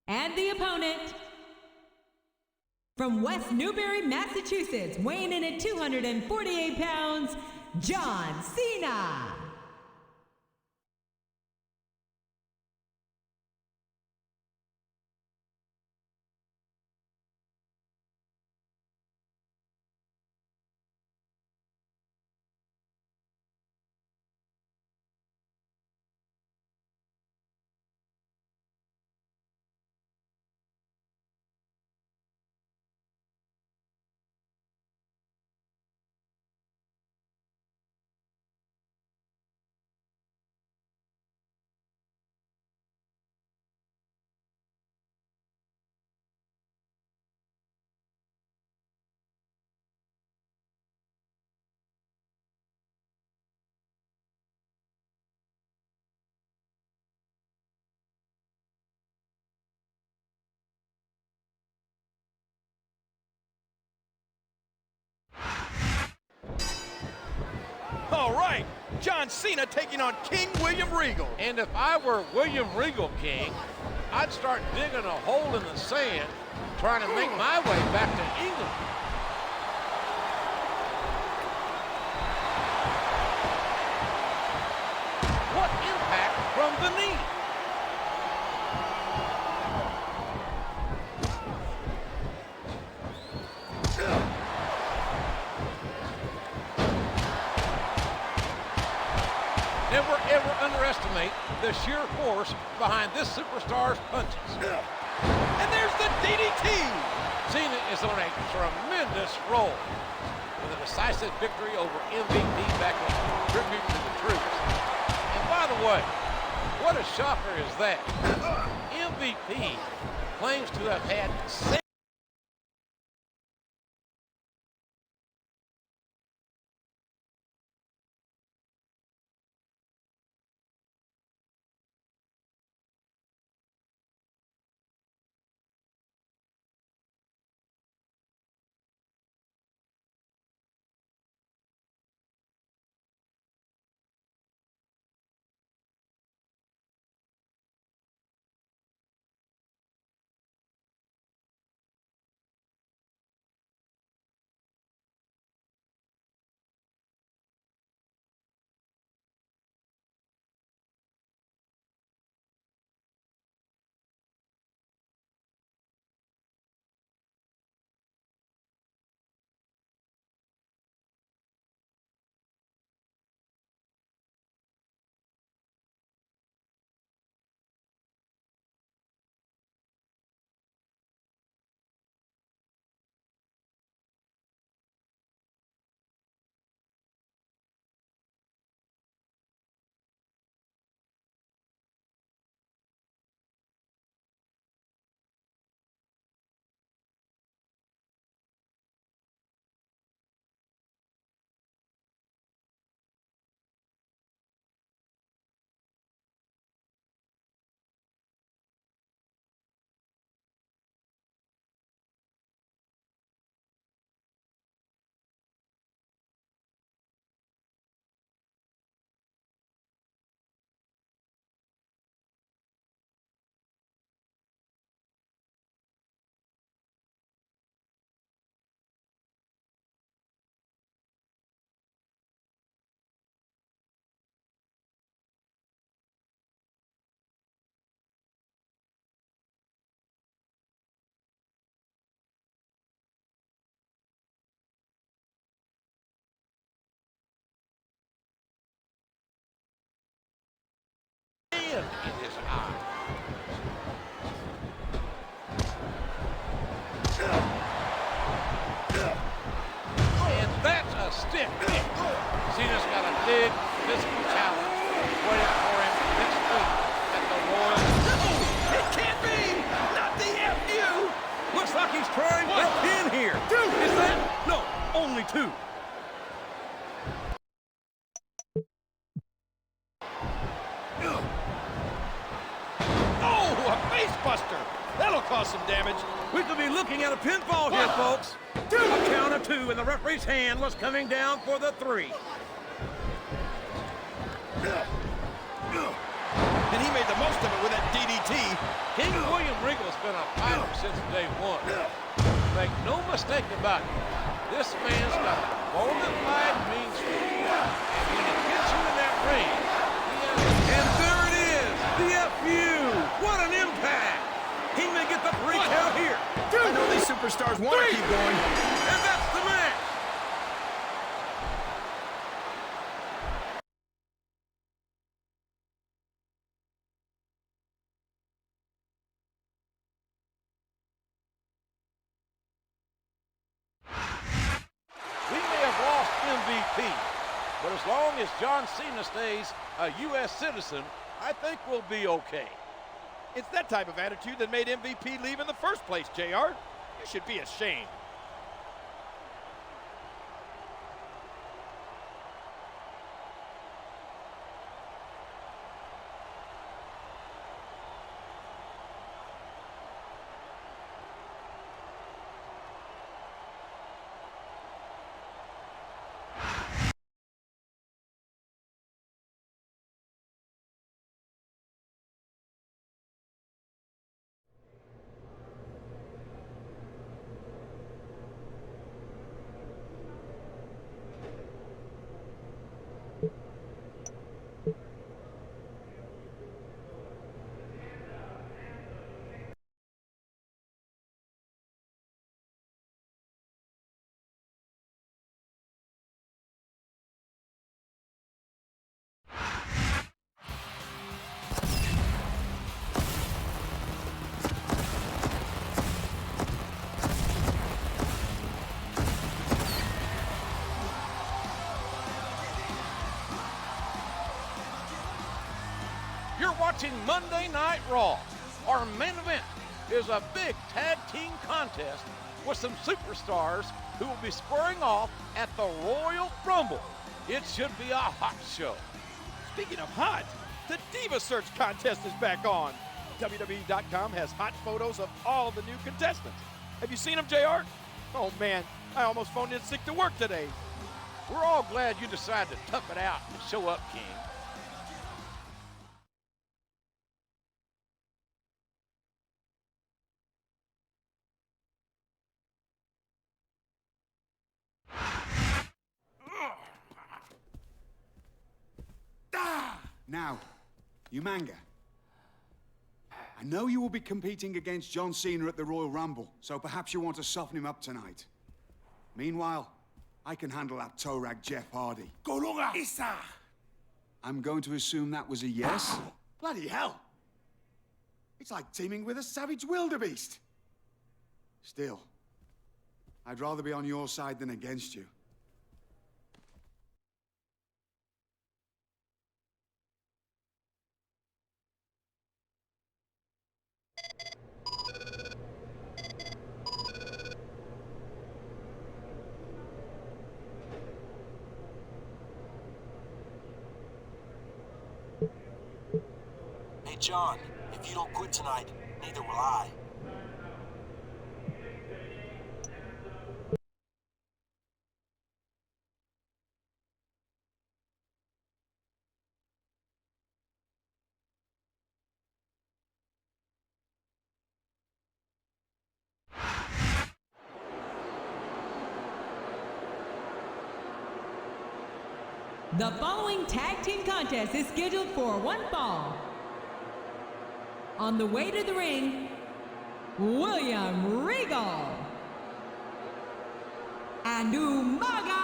And the opponent, from West Newbury, Massachusetts, weighing in at 248 pounds, John Cena. All right, John Cena taking on King William Regal. And if I were William Regal, King, I'd start digging a hole in the sand, trying to make my way back to England. What impact from the knee? Never ever underestimate the sheer force behind this superstar's punches. And there's the DDT. Cena is on a tremendous roll with a decisive victory over MVP back in tribute to the troops. And by the way, what a shocker is that? MVP claims to have had 6 in his eye. And that's a stiff kick. Cena's got a big physical challenge waiting for him next week at the Royal. No, it can't be! Not the FU! Looks like he's trying for a pin here. Dude, Is that? No, only 2. Oh, a face buster! That'll cause some damage. We could be looking at a pinfall here, folks. A count of 2, and the referee's hand was coming down for the 3. And he made the most of it with that DDT. King William Regal's been a fighter since day one. Make no mistake about it. This man's got a bona fide mean streak. And when he gets you in that ring, he has a... And there it is, the FU. What an impact. He may get the 3 count here. I know these superstars want to keep going. And that's the match. We may have lost MVP, but as long as John Cena stays a U.S. citizen, I think we'll be okay. It's that type of attitude that made MVP leave in the first place, JR. You should be ashamed. You're watching Monday Night Raw. Our main event is a big tag team contest with some superstars who will be squaring off at the Royal Rumble. It should be a hot show. Speaking of hot, the Diva Search contest is back on. WWE.com has hot photos of all of the new contestants. Have you seen them, JR? Oh man, I almost phoned in sick to work today. We're all glad you decided to tough it out and show up, King. Now, Umanga, I know you will be competing against John Cena at the Royal Rumble, so perhaps you want to soften him up tonight. Meanwhile, I can handle that toe rag Jeff Hardy. Golunga! Isa! I'm going to assume that was a yes? Bloody hell! It's like teaming with a savage wildebeest. Still, I'd rather be on your side than against you. Hey, John, if you don't quit tonight, neither will I. The following tag team contest is scheduled for one fall. On the way to the ring, William Regal and Umaga.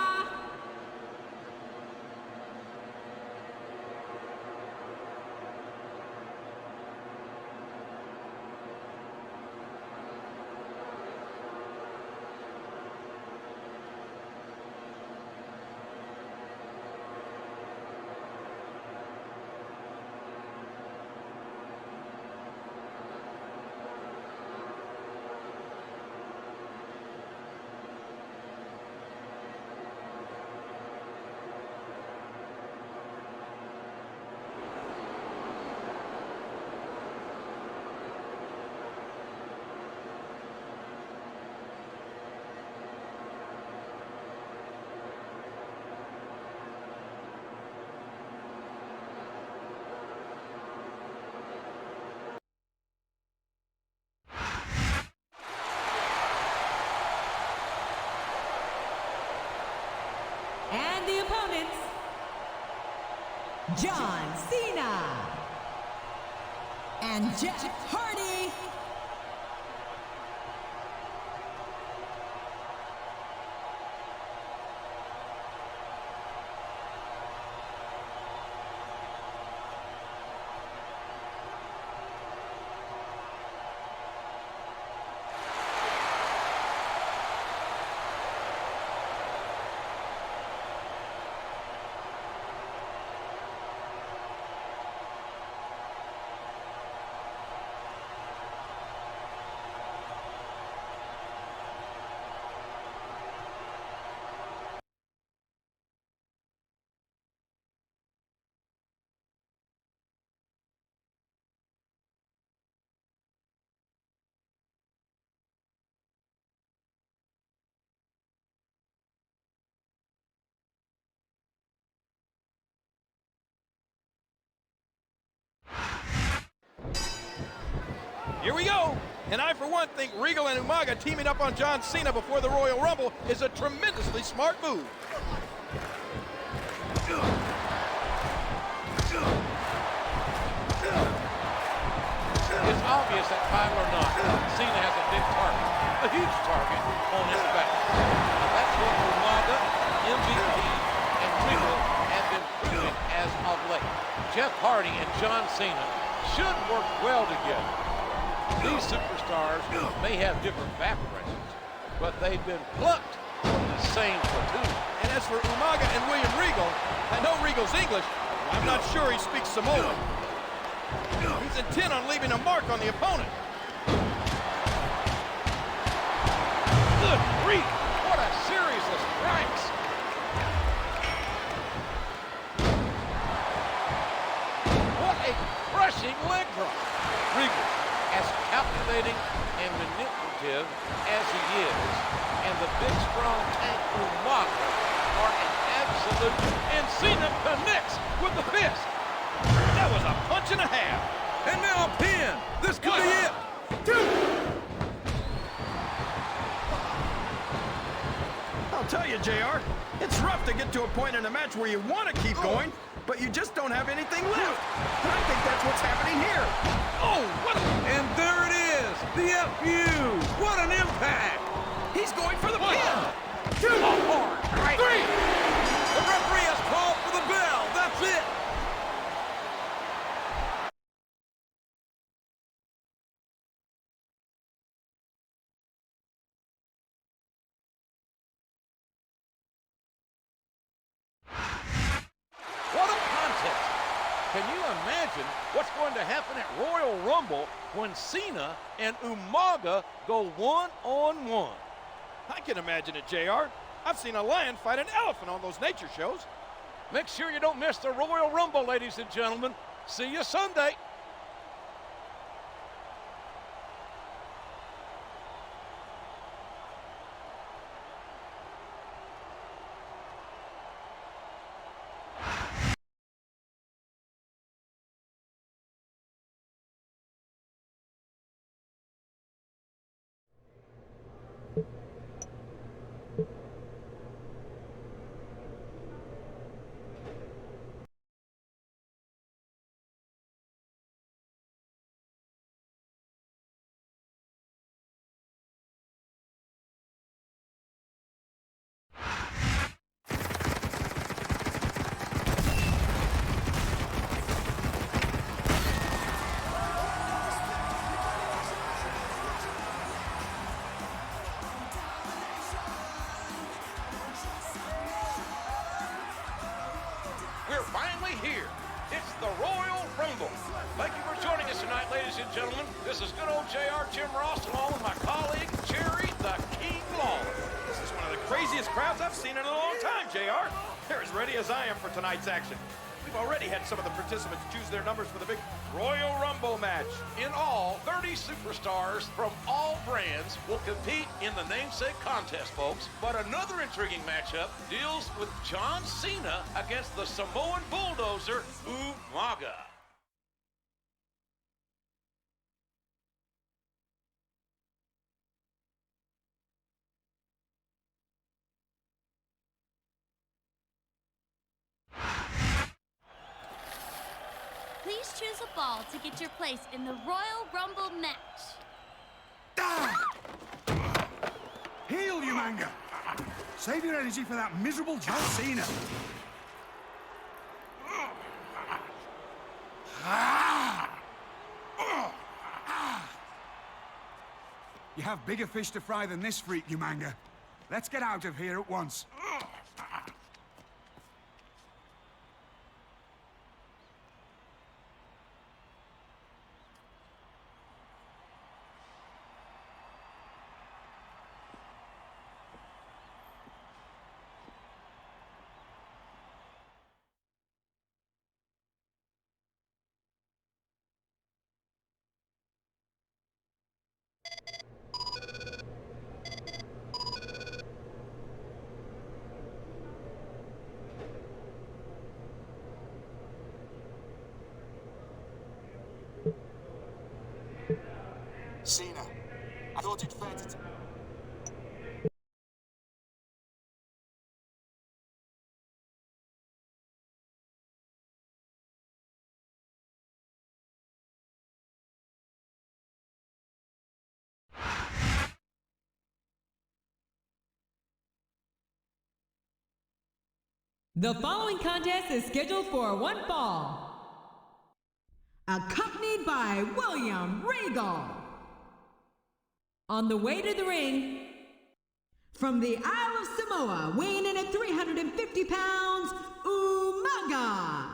John Cena, and Jeff Hardy. Here we go. And I, for one, think Regal and Umaga teaming up on John Cena before the Royal Rumble is a tremendously smart move. It's obvious that title or not, Cena has a big target, a huge target on his back. And that's what Umaga, MVP, and Regal have been proving as of late. Jeff Hardy and John Cena should work well together. These superstars may have different backgrounds, but they've been plucked from the same platoon. And as for Umaga and William Regal, I know Regal's English. I'm not sure he speaks Samoan. He's intent on leaving a mark on the opponent. Good grief! What a series of strikes! What a crushing leg drop! Regal, as calculating and manipulative as he is, and the big strong tank Umaga are an absolute, and Cena connects with the fist. That was a punch and a half. And now a pin. This could be it. 2. I'll tell you, JR, it's rough to get to a point in a match where you want to keep going, but you just don't have anything left. And I think that's what's happening here. Oh, what a... And there it is. The FU. What an impact. He's going for the pin. 2. Right. 3. The referee has called for the bell. That's it. What a contest! Can you imagine what's going to happen at Royal Rumble when Cena and Umaga go one-on-one? I can imagine it, JR. I've seen a lion fight an elephant on those nature shows. Make sure you don't miss the Royal Rumble, ladies and gentlemen. See you Sunday. We're finally here. It's the Royal Rumble. Thank you for joining us tonight, ladies and gentlemen. This is good old JR Jim Ross, along with my colleague, Jerry the King Lawler. This is one of the craziest crowds I've seen in a long time, JR. They're as ready as I am for tonight's action. We've already had some of the participants choose their numbers for the big Royal Rumble match. In all, 30 superstars from all brands will compete in the namesake contest, folks. But another intriguing matchup deals with John Cena against the Samoan bulldozer, Umaga. Please choose a ball to get your place in the Royal Rumble match. Heal, you manga! Save your energy for that miserable John Cena. You have bigger fish to fry than this freak, you manga. Let's get out of here at once. Cena, I thought it fair to... The following contest is scheduled for one fall. Accompanied by William Regal. On the way to the ring, from the Isle of Samoa, weighing in at 350 pounds, Umaga.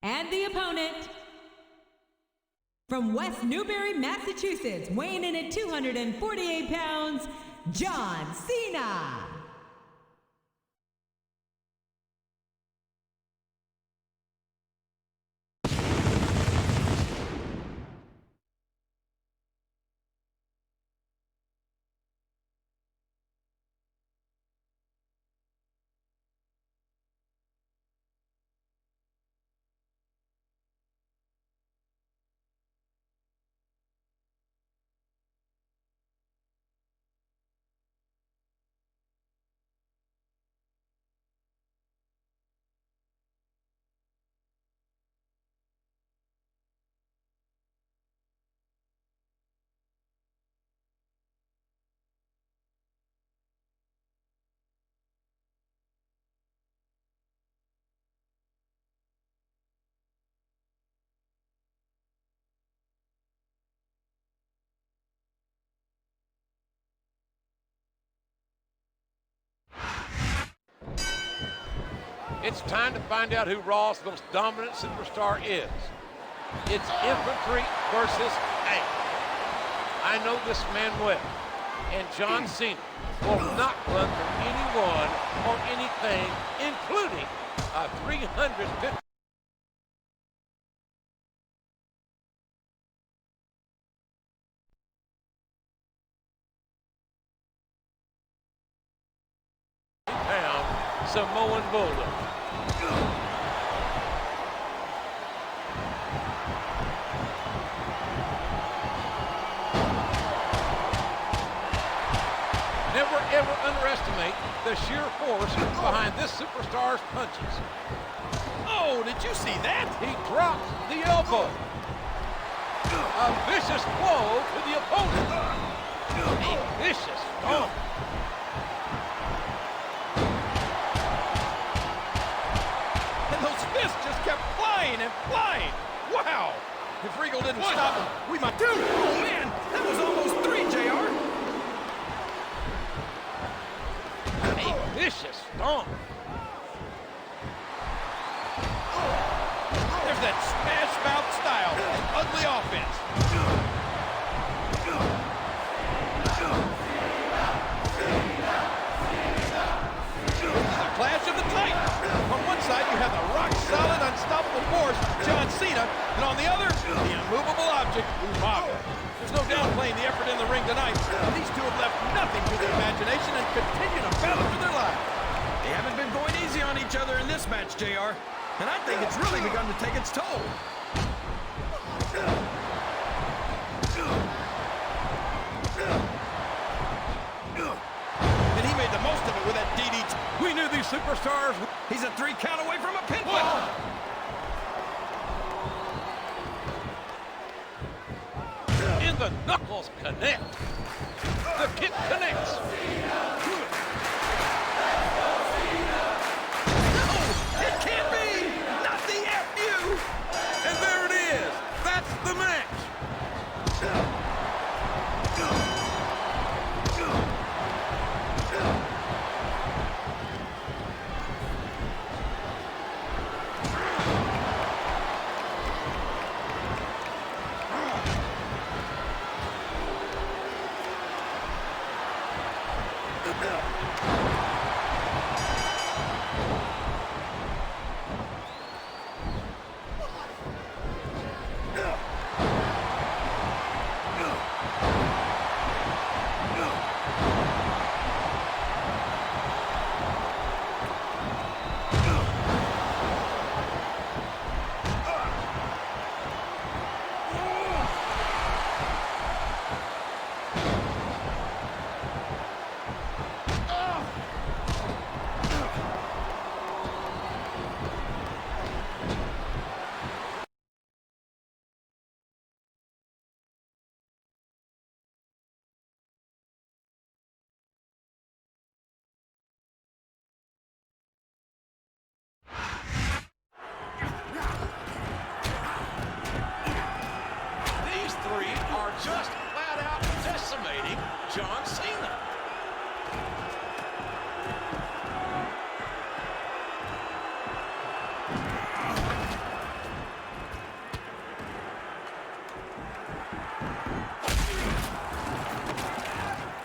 And the opponent, from West Newbury, Massachusetts, weighing in at 248 pounds, John Cena. It's time to find out who Raw's most dominant superstar is. It's infantry versus tank. I know this man well, and John Cena will not run from anyone or anything, including a 350 pound Samoan bulldog. Never ever underestimate the sheer force behind this superstar's punches. Oh, did you see that? He drops the elbow. A vicious blow to the opponent. A vicious stomp. And those fists just kept flying and flying. Wow. If Regal didn't stop him, we might... Dude, oh man, that was almost 3, JR. A vicious stomp. that smash mouth style and ugly offense. This is a clash of the titans. On one side, you have the rock-solid, unstoppable force, John Cena, and on the other, the immovable object, Umaga. There's no downplaying the effort in the ring tonight. These two have left nothing to their imagination and continue to battle for their lives. They haven't been going easy on each other in this match, JR. And I think it's really begun to take its toll. And he made the most of it with that DDT. We knew these superstars. He's a 3 count away from a pinfall. And the knuckles connect. The kick connects. It can't be! Not the FU! And there it is! That's the match! Just flat out decimating John Cena.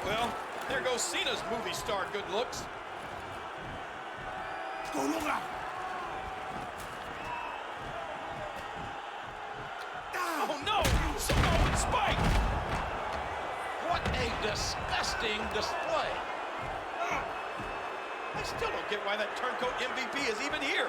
Well, there goes Cena's movie star good looks. Oh no! Samoan spike! What a disgusting display. I still don't get why that turncoat MVP is even here.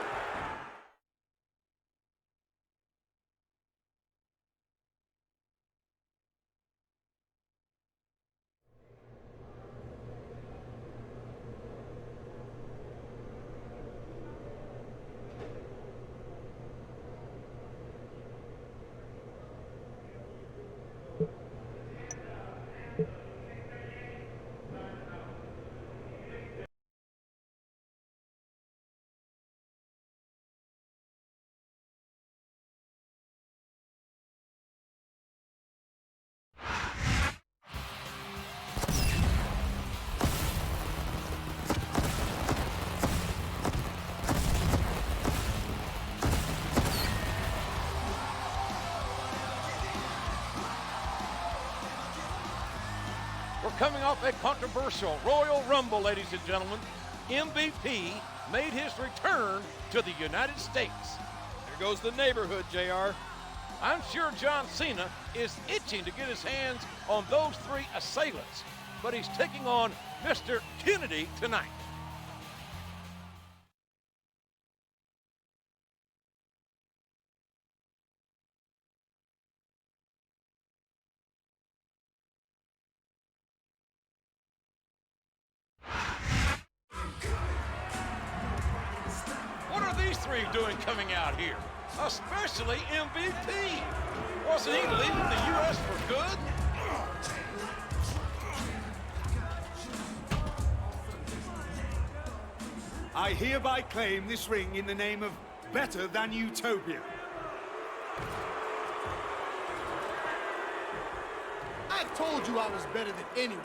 Coming off a controversial Royal Rumble, ladies and gentlemen, MVP made his return to the United States. There goes the neighborhood, JR. I'm sure John Cena is itching to get his hands on those 3 assailants, but he's taking on Mr. Kennedy tonight. What are these 3 doing coming out here? Especially MVP. Wasn't he leaving the U.S. for good? I hereby claim this ring in the name of Better Than Utopia. I told you I was better than anyone.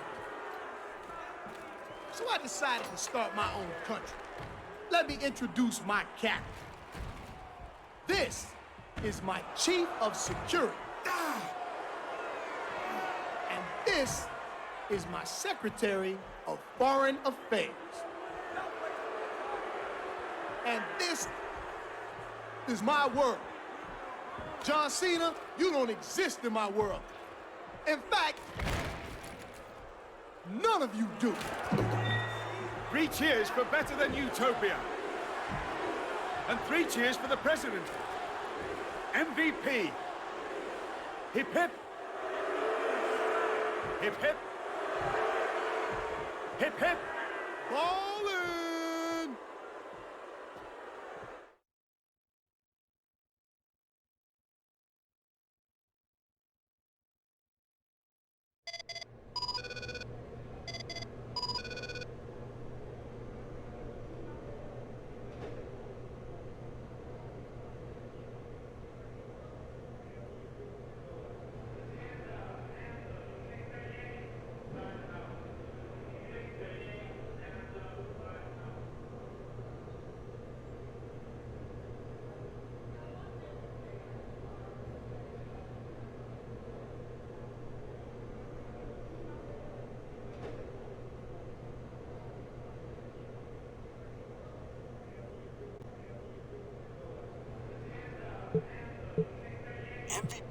So I decided to start my own country. Let me introduce my captain. This is my chief of security. And this is my secretary of foreign affairs. And this is my world. John Cena, you don't exist in my world. In fact, none of you do. 3 cheers for better than Utopia. And 3 cheers for the president. MVP. Hip hip. Hip hip. Hip hip. Ballin'! MVP.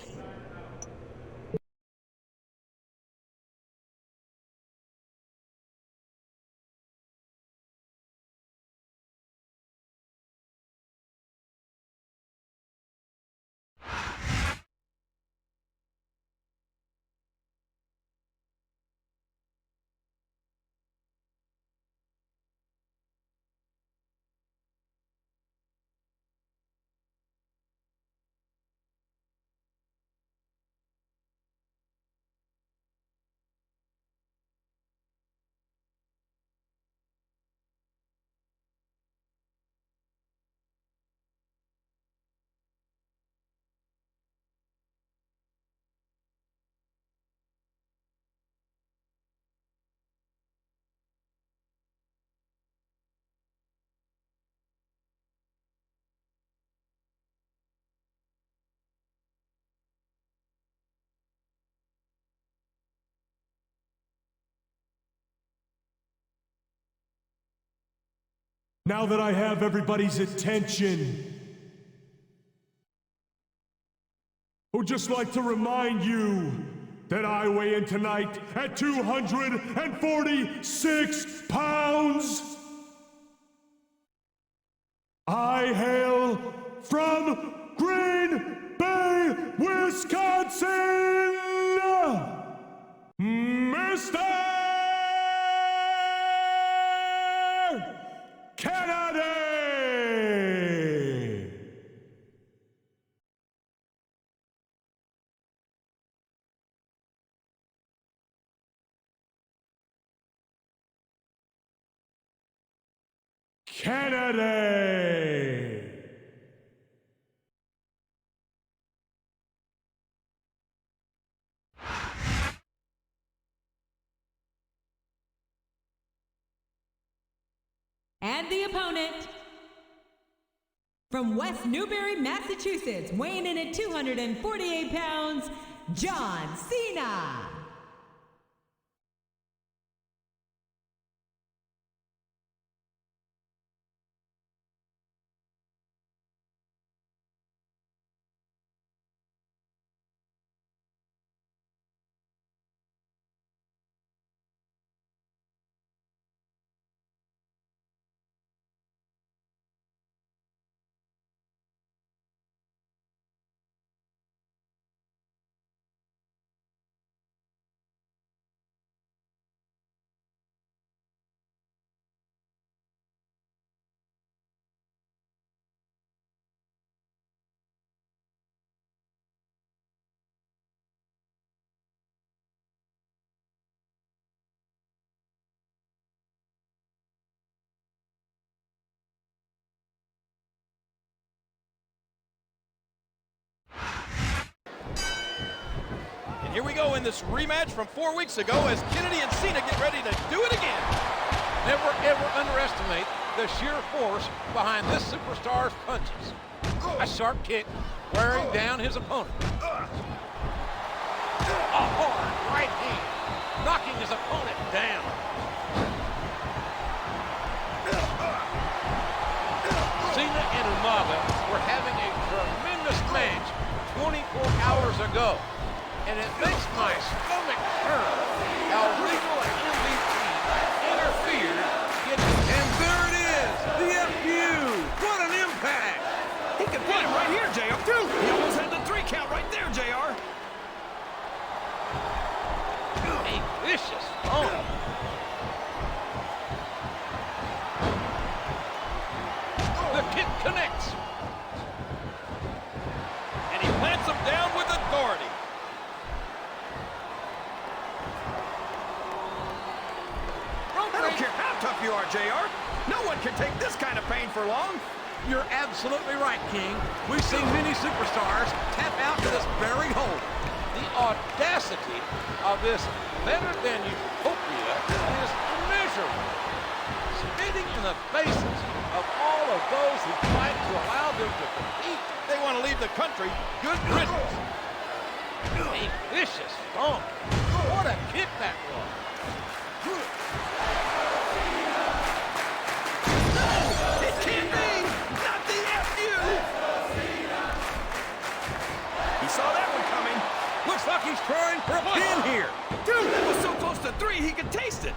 Now that I have everybody's attention, I would just like to remind you that I weigh in tonight at 246 pounds. I hail from Green Bay, Wisconsin, Mr. Kennedy! Kennedy! And the opponent, from West Newbury, Massachusetts, weighing in at 248 pounds, John Cena. Here we go in this rematch from 4 weeks ago as Kennedy and Cena get ready to do it again. Never, ever underestimate the sheer force behind this superstar's punches. A sharp kick wearing down his opponent. A hard right hand, knocking his opponent down. Cena and Umaga were having a tremendous match 24 hours ago, and it makes my stomach turn how Regal and MVP interfered. And there it is, the FU. What an impact! He can put him right here, JR. Dude, he almost had the 3 count right there, JR. A vicious bump. The kick connects. And he plants him down with authority. I don't care how tough you are, JR. No one can take this kind of pain for long. You're absolutely right, King. We've seen many superstars tap out to this very hold. The audacity of this better-than-utopia is immeasurable. Spitting in the faces of all of those who fight to allow them to compete. They want to leave the country. Good riddance. A vicious stomp. What a kick that was. It can't be! Not the FU! He saw that one coming. Looks like he's trying for a pin here. Dude, that was so close to 3 he could taste it.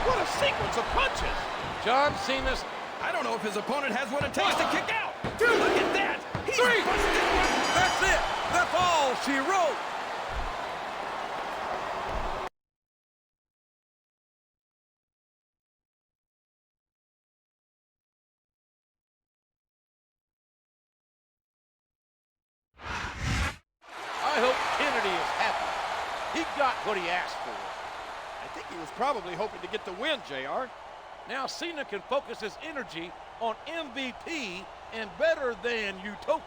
What a sequence of punches. John Cena's... I don't know if his opponent has what it takes to kick out. Dude, look at that. He's 3. busted. That's it. That's all she wrote. I hope Kennedy is happy. He got what he asked for. I think he was probably hoping to get the win, JR. Now Cena can focus his energy on MVP and better than Utopia.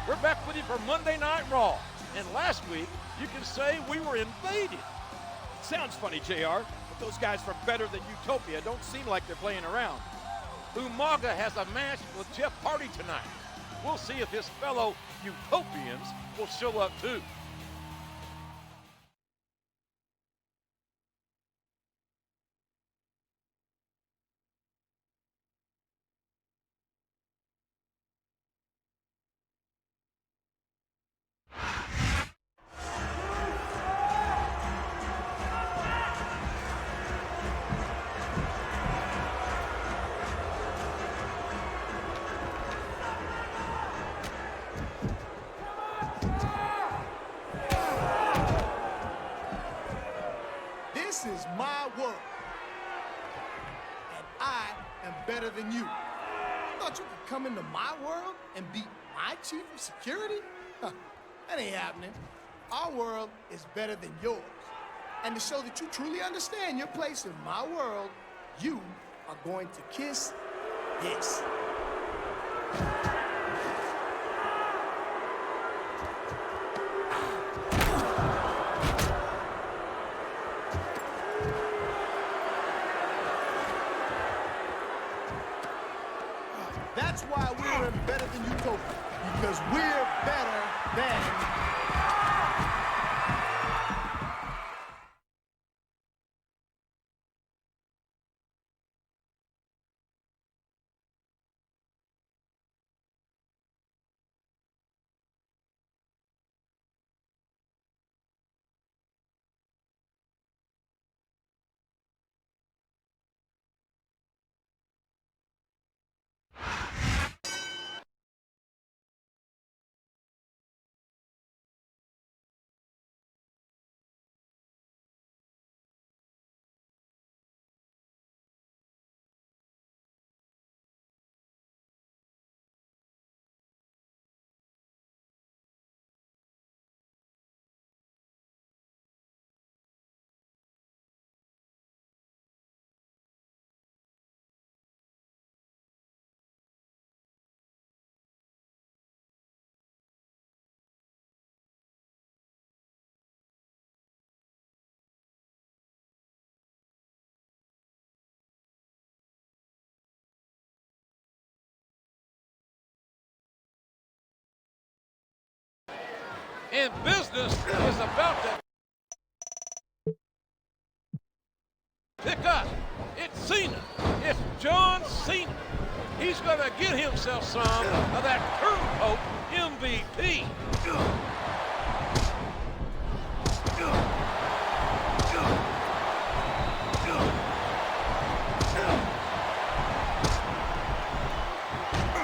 We're back with you for Monday Night Raw. And last week, you can say we were invaded. Sounds funny, JR, but those guys from Better Than Utopia don't seem like they're playing around. Umaga has a match with Jeff Hardy tonight. We'll see if his fellow Utopians will show up too. This is my world, and I am better than you. Thought you could come into my world and beat my chief of security? Huh, that ain't happening. Our world is better than yours. And to show that you truly understand your place in my world, you are going to kiss this. That's why we're in Better Than because we're better than... And business is about to pick up. It's Cena. It's John Cena. He's going to get himself some of that turncoat MVP.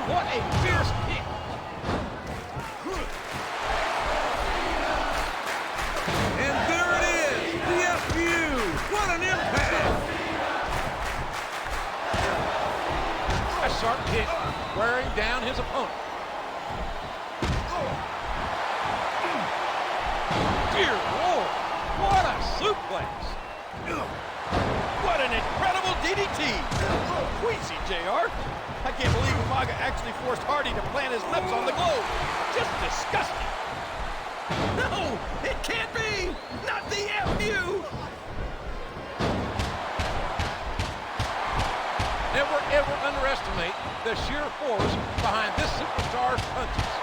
What a fierce kick. And there it is, the FU. What an impact. A sharp kick wearing down his opponent. Dear Lord, what a suplex. What an incredible DDT. Queasy, JR. I can't believe Umaga actually forced Hardy to plant his lips on the globe. Just disgusting. No, it can't be. Not the FU. Never ever underestimate the sheer force behind this superstar's punches.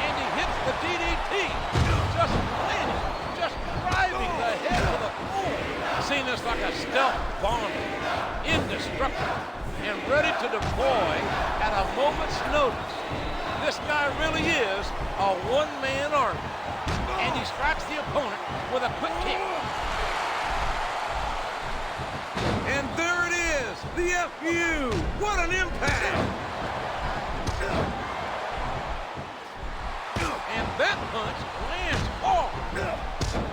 And he hits the DDT. Just landing, just driving the head of the floor. Cena's like a stealth bomber, indestructible, and ready to deploy at a moment's notice. This guy really is a one-man army. And he strikes the opponent with a quick kick. And there it is, the FU. What an impact. And that punch lands hard,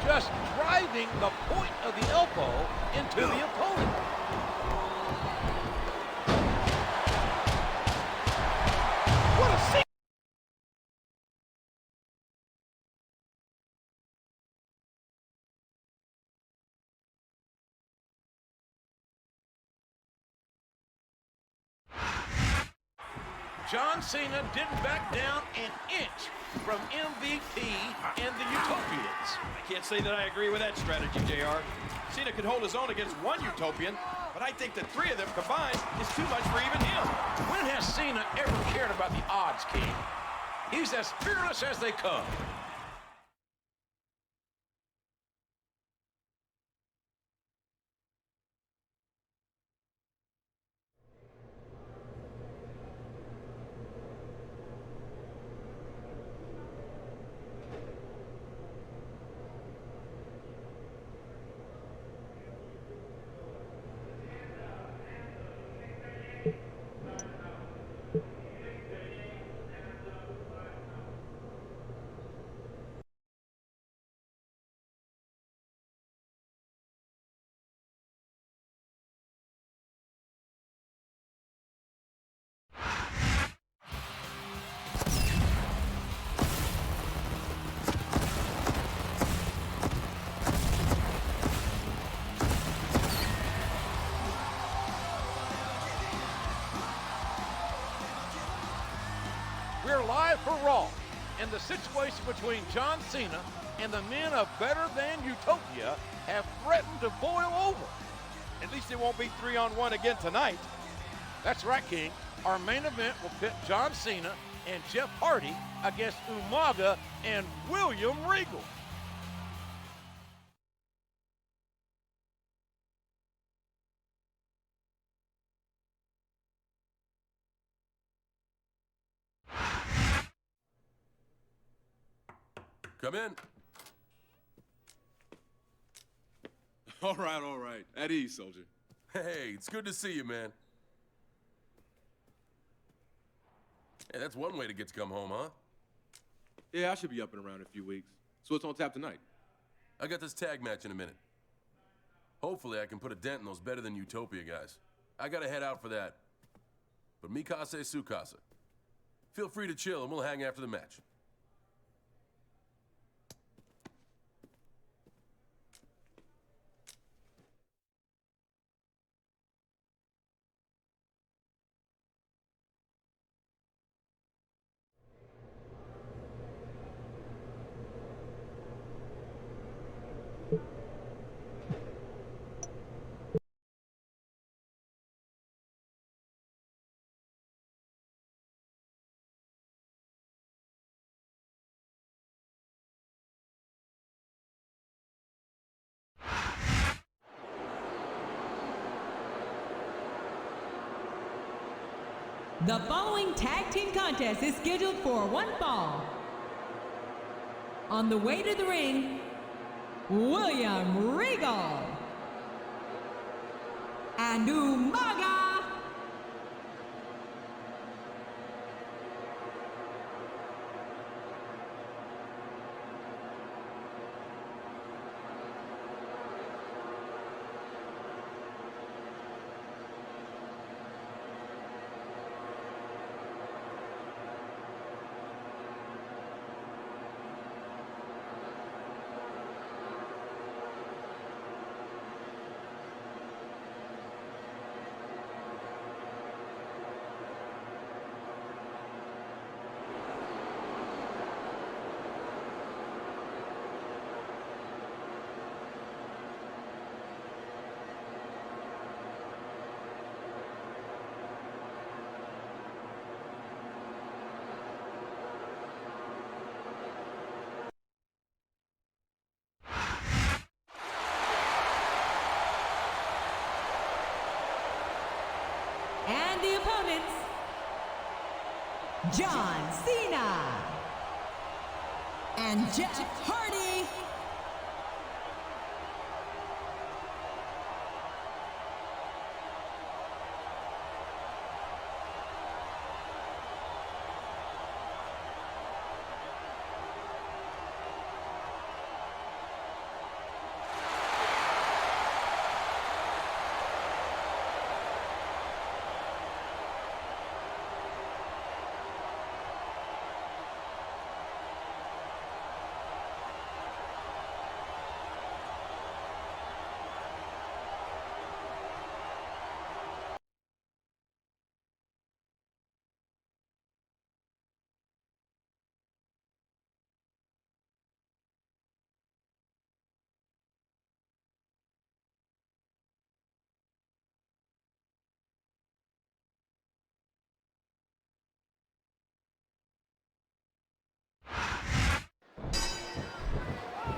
just driving the point of the elbow into the opponent. What a sequence. John Cena didn't back down an inch from MVP and the Utopians. I can't say that I agree with that strategy, JR. Cena could hold his own against one Utopian, but I think the three of them combined is too much for even him. When has Cena ever cared about the odds, King? He's as fearless as they come. We're live for Raw, and the situation between John Cena and the men of Better Than Utopia have threatened to boil over. At least it won't be 3-on-1 again tonight. That's right, King. Our main event will pit John Cena and Jeff Hardy against Umaga and William Regal. Come in. All right. At ease, soldier. Hey, it's good to see you, man. Hey, that's one way to get to come home, huh? Yeah, I should be up and around in a few weeks. So what's on tap tonight? I got this tag match in a minute. Hopefully I can put a dent in those better than Utopia guys. I gotta head out for that. But Mikase Sukasa. Feel free to chill and we'll hang after the match. The following tag team contest is scheduled for one fall. On the way to the ring, William Regal and Umaga. And the opponents, John Cena and Jeff Hardy.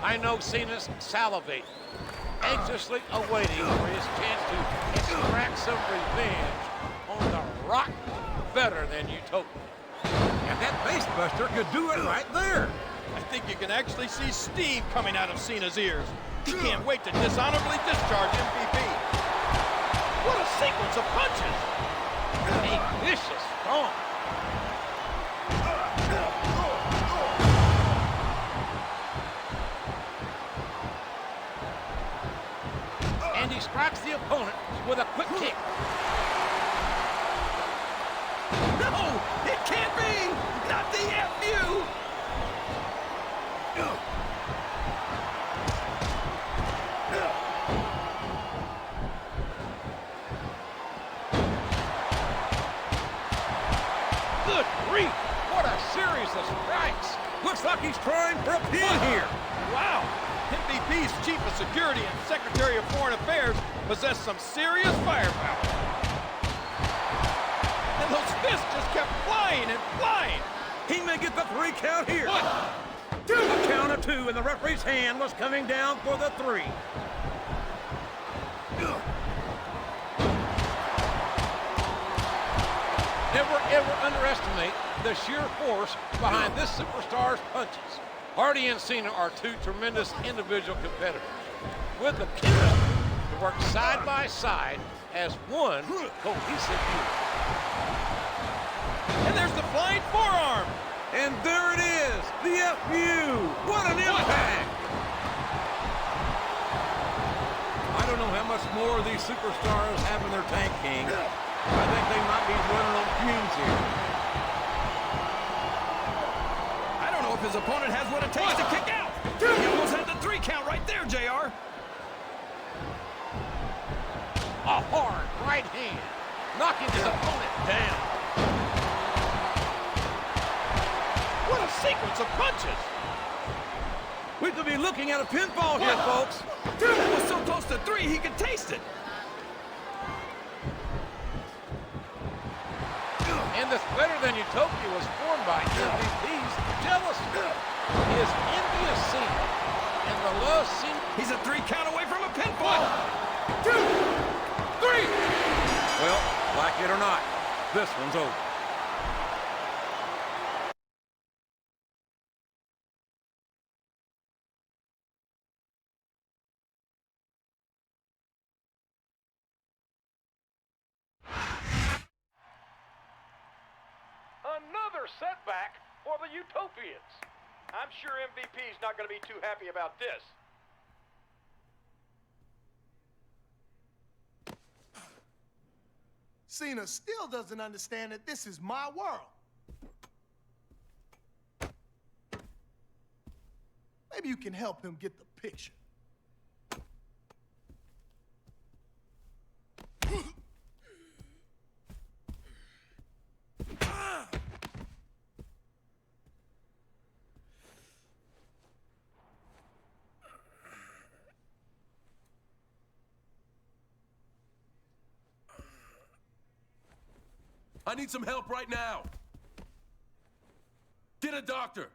I know Cena's salivating, anxiously awaiting for his chance to extract some revenge on the rock better than Utopia. And that basebuster could do it right there. I think you can actually see steam coming out of Cena's ears. He can't wait to dishonorably discharge MVP. What a sequence of punches! A vicious stomp. And he strikes the opponent with a quick kick. No! It can't be! Not the FU! Good grief! What a series of strikes! Looks like he's trying for a pin here. Wow! MVP's Chief of Security and Secretary of Foreign Affairs possess some serious firepower. And those fists just kept flying and flying. He may get the 3 count here. 1, 2. A count of 2, and the referee's hand was coming down for the 3. Never ever underestimate the sheer force behind this superstar's punches. Hardy and Cena are 2 tremendous individual competitors with the chemistry to work side by side as one cohesive unit. And there's the flying forearm. And there it is, the FU. What an impact. I don't know how much more these superstars have in their tank, King. I think they might be running on fumes here. I don't know if his opponent has what it takes to kick out. He almost had the 3 count right there, JR. A hard right hand, knocking his opponent down. What a sequence of punches. We could be looking at a pinfall here, folks. That was so close to 3, he could taste it. And this better than utopia was formed by MVP's jealousy. His envy of Cena and the love Cena. He's a 3 count away from a pinfall. 1, 2, 3. Well, like it or not, this one's over. Another setback for the Utopians. I'm sure MVP's not going to be too happy about this. Cena still doesn't understand that this is my world. Maybe you can help him get the picture. I need some help right now. Get a doctor.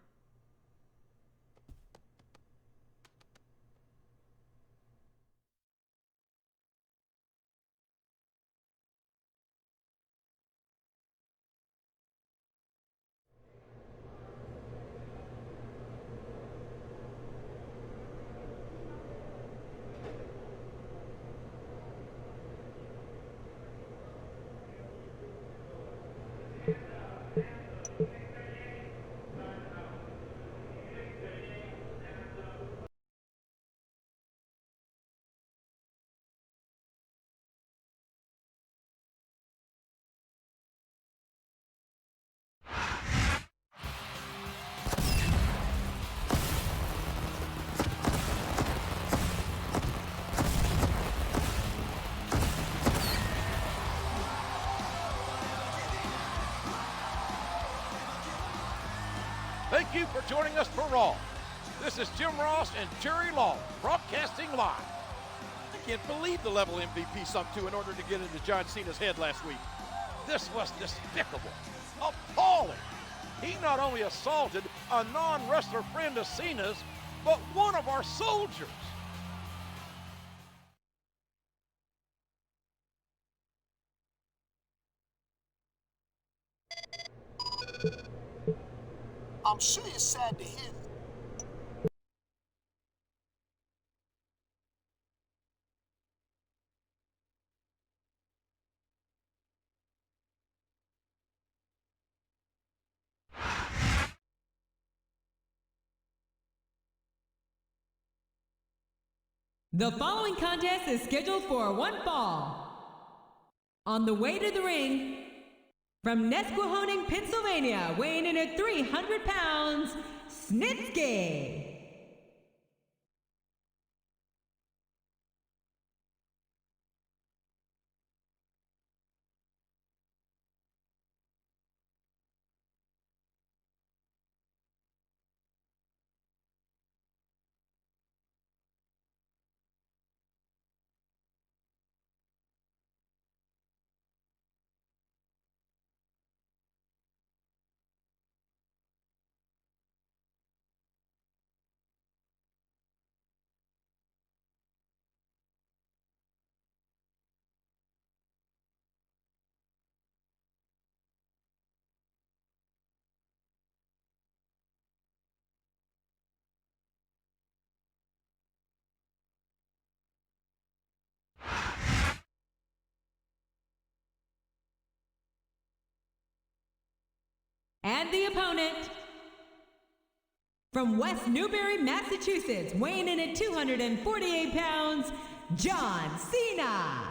Thank you for joining us for Raw. This is Jim Ross and Jerry Law, broadcasting live. I can't believe the level MVP sunk to in order to get into John Cena's head last week. This was despicable, appalling. He not only assaulted a non-wrestler friend of Cena's, but one of our soldiers. I'm sure you're sad to hear that. The following contest is scheduled for 1 fall. On the way to the ring, from Nesquehoning, Pennsylvania, weighing in at 300 pounds, Snitsky. And the opponent, from West Newbury, Massachusetts, weighing in at 248 pounds, John Cena.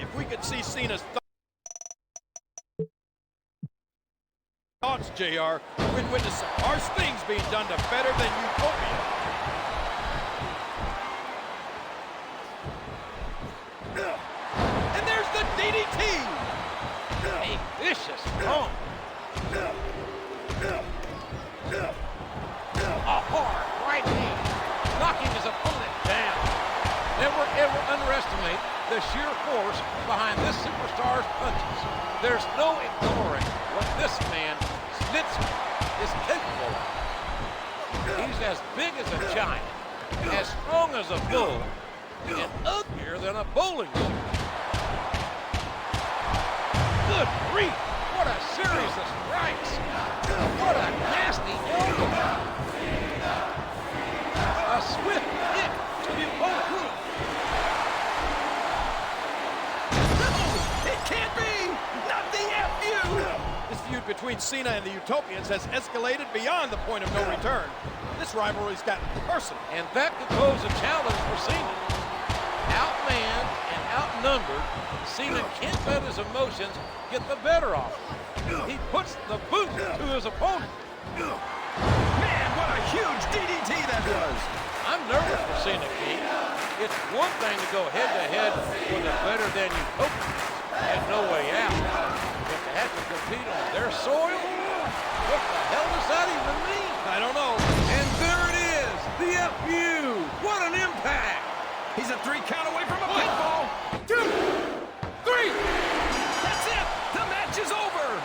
If we could see Cena's thoughts, JR, we'd witness some harsh things being done to better than Utopia. And there's the DDT! A vicious pump. A hard right hand, knocking his opponent down. Never ever underestimate the sheer force behind this superstar's punches. There's no ignoring what this man, Snitsky, is capable of. He's as big as a giant, as strong as a bull, and uglier than a bowling shoe. Good grief! What a series of strikes! What a nasty elbow! A swift hit to the opponent. Can't be! Not the FU! This feud between Cena and the Utopians has escalated beyond the point of no return. This rivalry's gotten personal. And that could pose a challenge for Cena. Outmanned and outnumbered, Cena can't let his emotions get the better of him. He puts the boot to his opponent. Man, what a huge DDT that was! I'm nervous for Cena, Keith. It's one thing to go head-to-head with a better-than-Utopia and No Way Out, but to have to compete on their soil? What the hell does that even mean? I don't know. And there it is, the FU. What an impact! He's a 3 count away from a pinfall. 2, 3. That's it. The match is over.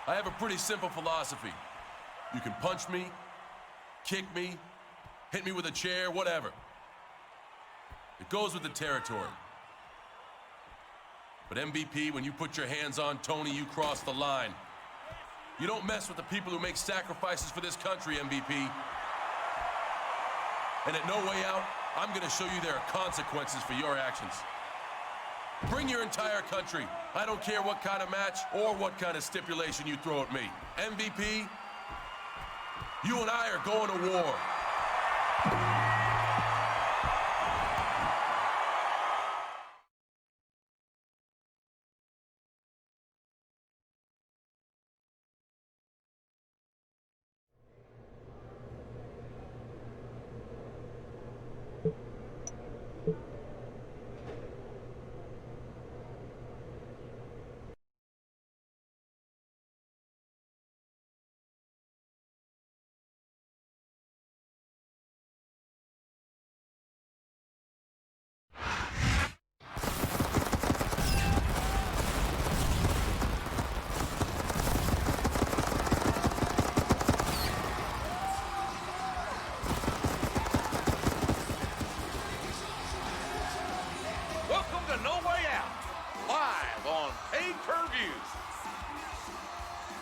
I have a pretty simple philosophy. You can punch me, kick me, hit me with a chair, whatever. It goes with the territory. But MVP, when you put your hands on Tony, you cross the line. You don't mess with the people who make sacrifices for this country, MVP. And at No Way Out, I'm gonna show you there are consequences for your actions. Bring your entire country. I don't care what kind of match or what kind of stipulation you throw at me. MVP, you and I are going to war.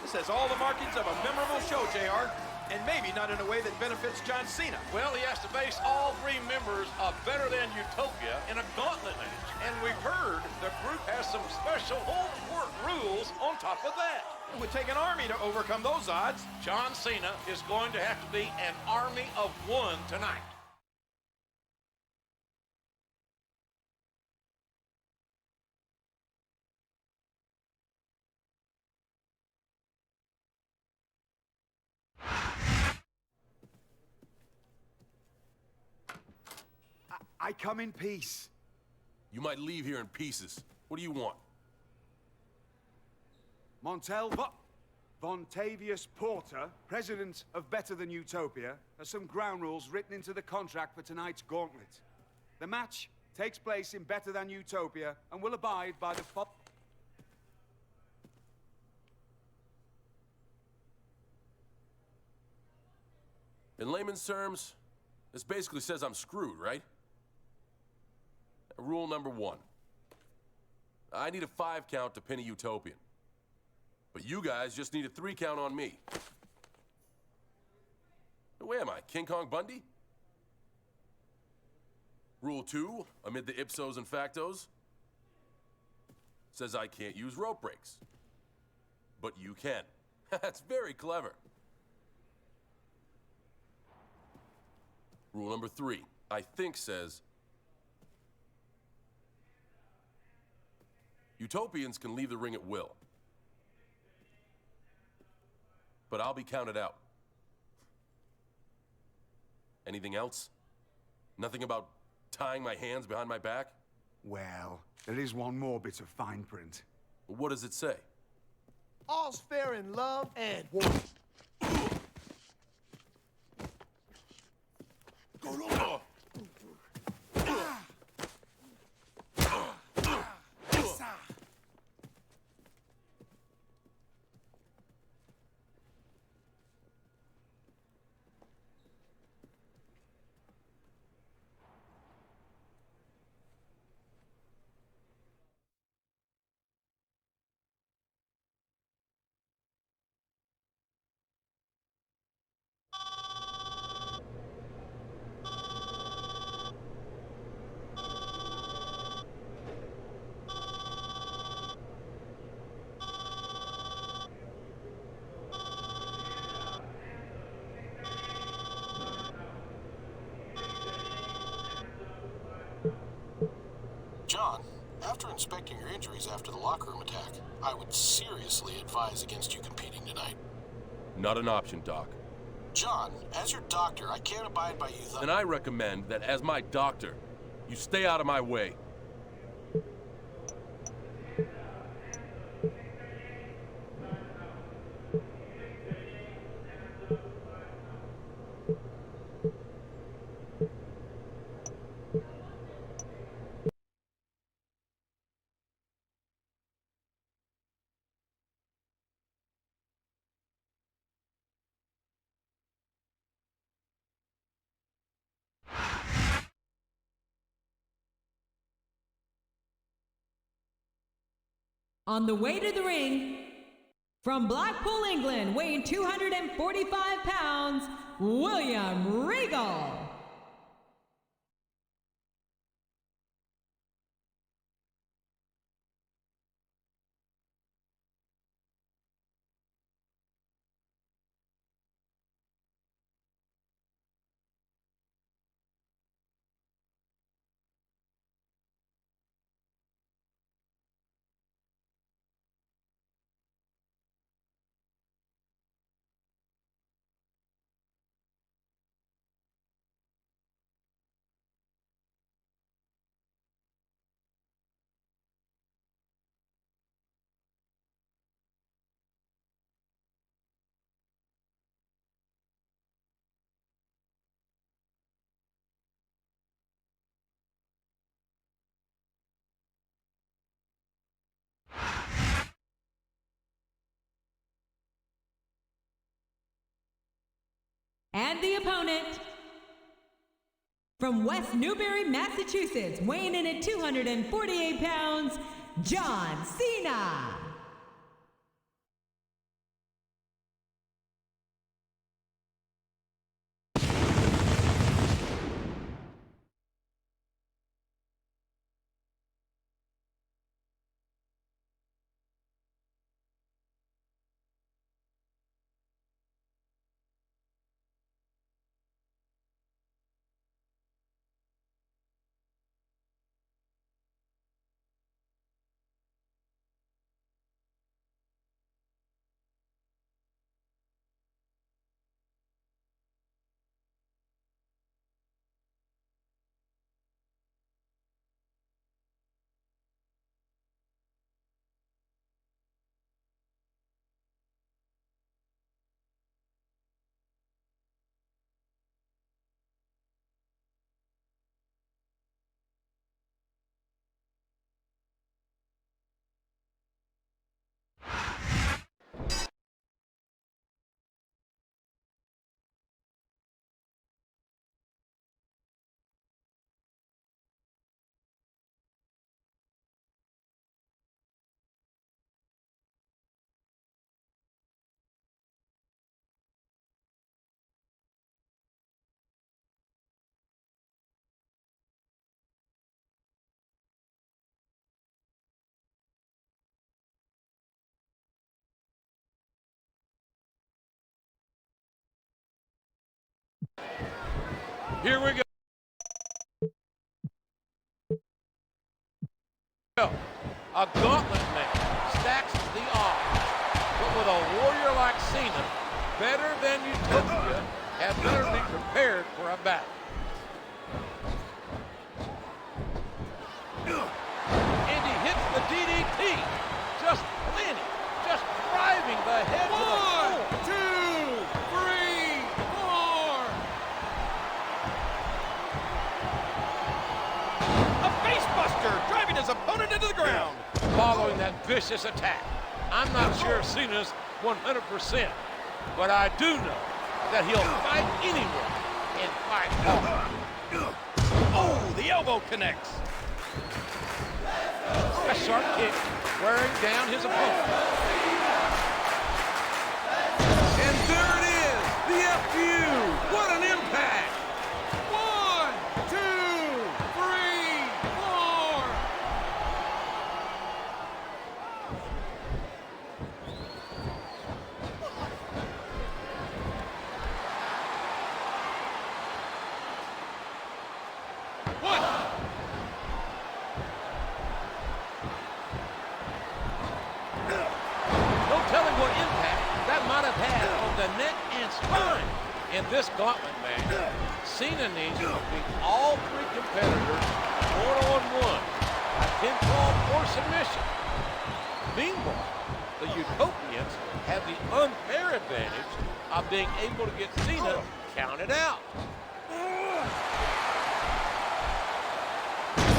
This has all the markings of a memorable show, JR, and maybe not in a way that benefits John Cena. Well, he has to face all three members of Better Than Utopia in a gauntlet match. And we've heard the group has some special home court rules on top of that. It would take an army to overcome those odds. John Cena is going to have to be an army of one tonight. I come in peace. You might leave here in pieces. What do you want? Montel Vontavious Porter, president of Better Than Utopia, has some ground rules written into the contract for tonight's gauntlet. The match takes place in Better Than Utopia and will abide by the In layman's terms, this basically says I'm screwed, right? Rule number 1. I need a 5 count to pin a Utopian. But you guys just need a 3 count on me. Where am I, King Kong Bundy? Rule 2, amid the ipsos and factos, says I can't use rope breaks. But you can. That's very clever. Rule number 3, I think says Utopians can leave the ring at will. But I'll be counted out. Anything else? Nothing about tying my hands behind my back? Well, there is one more bit of fine print. What does it say? All's fair in love and war. John, after inspecting your injuries after the locker room attack, I would seriously advise against you competing tonight. Not an option, Doc. John, as your doctor, I can't abide by you. And I recommend that as my doctor, you stay out of my way. On the way to the ring, from Blackpool, England, weighing 245 pounds, William Regal. And the opponent, from West Newbury, Massachusetts, weighing in at 248 pounds, John Cena. Here we go. A gauntlet match stacks the odds, but with a warrior like Cena, better than Utopia, had better be prepared for a battle. And he hits the DDT, just plenty, just driving the head to the floor. 1, 2, 3, 4. A facebuster, driving his opponent into the ground. Following that vicious attack, I'm not sure Cena's 100%, but I do know that he'll fight anyone and fight hard. Oh, the elbow connects. A sharp kick wearing down his opponent. And there it is, the FU. What an impact. 1, 2, 3, 4. What? No telling what impact that might have had on the neck and spine. In this gauntlet match, Cena needs to beat all three competitors one-on-one, a pinfall or submission. Meanwhile, the Utopians have the unfair advantage of being able to get Cena counted out.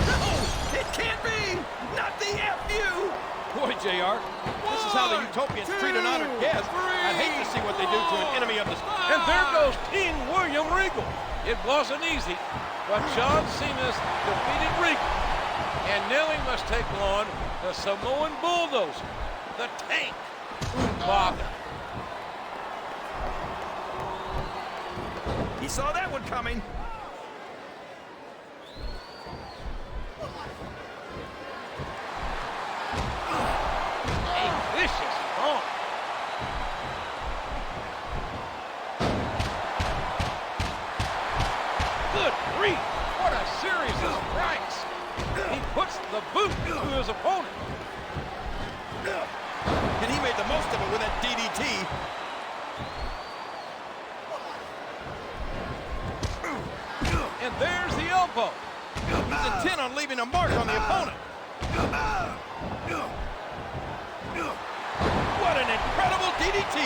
No, it can't be. Not the FU. Boy, JR, this is how the Utopians treat an honored guest. I'd hate to see what they do to an enemy of the sport. And there goes King William Regal. It wasn't easy, but John Cena's defeated Regal. And now he must take on the Samoan bulldozer, the Tank, Umaga. He saw that one coming. A vicious taunt. Good grief, what a series of strikes. He puts the boot to his opponent. And he made the most of it with that DDT. And there's the elbow. He's intent on leaving a mark on the opponent. What an incredible DDT.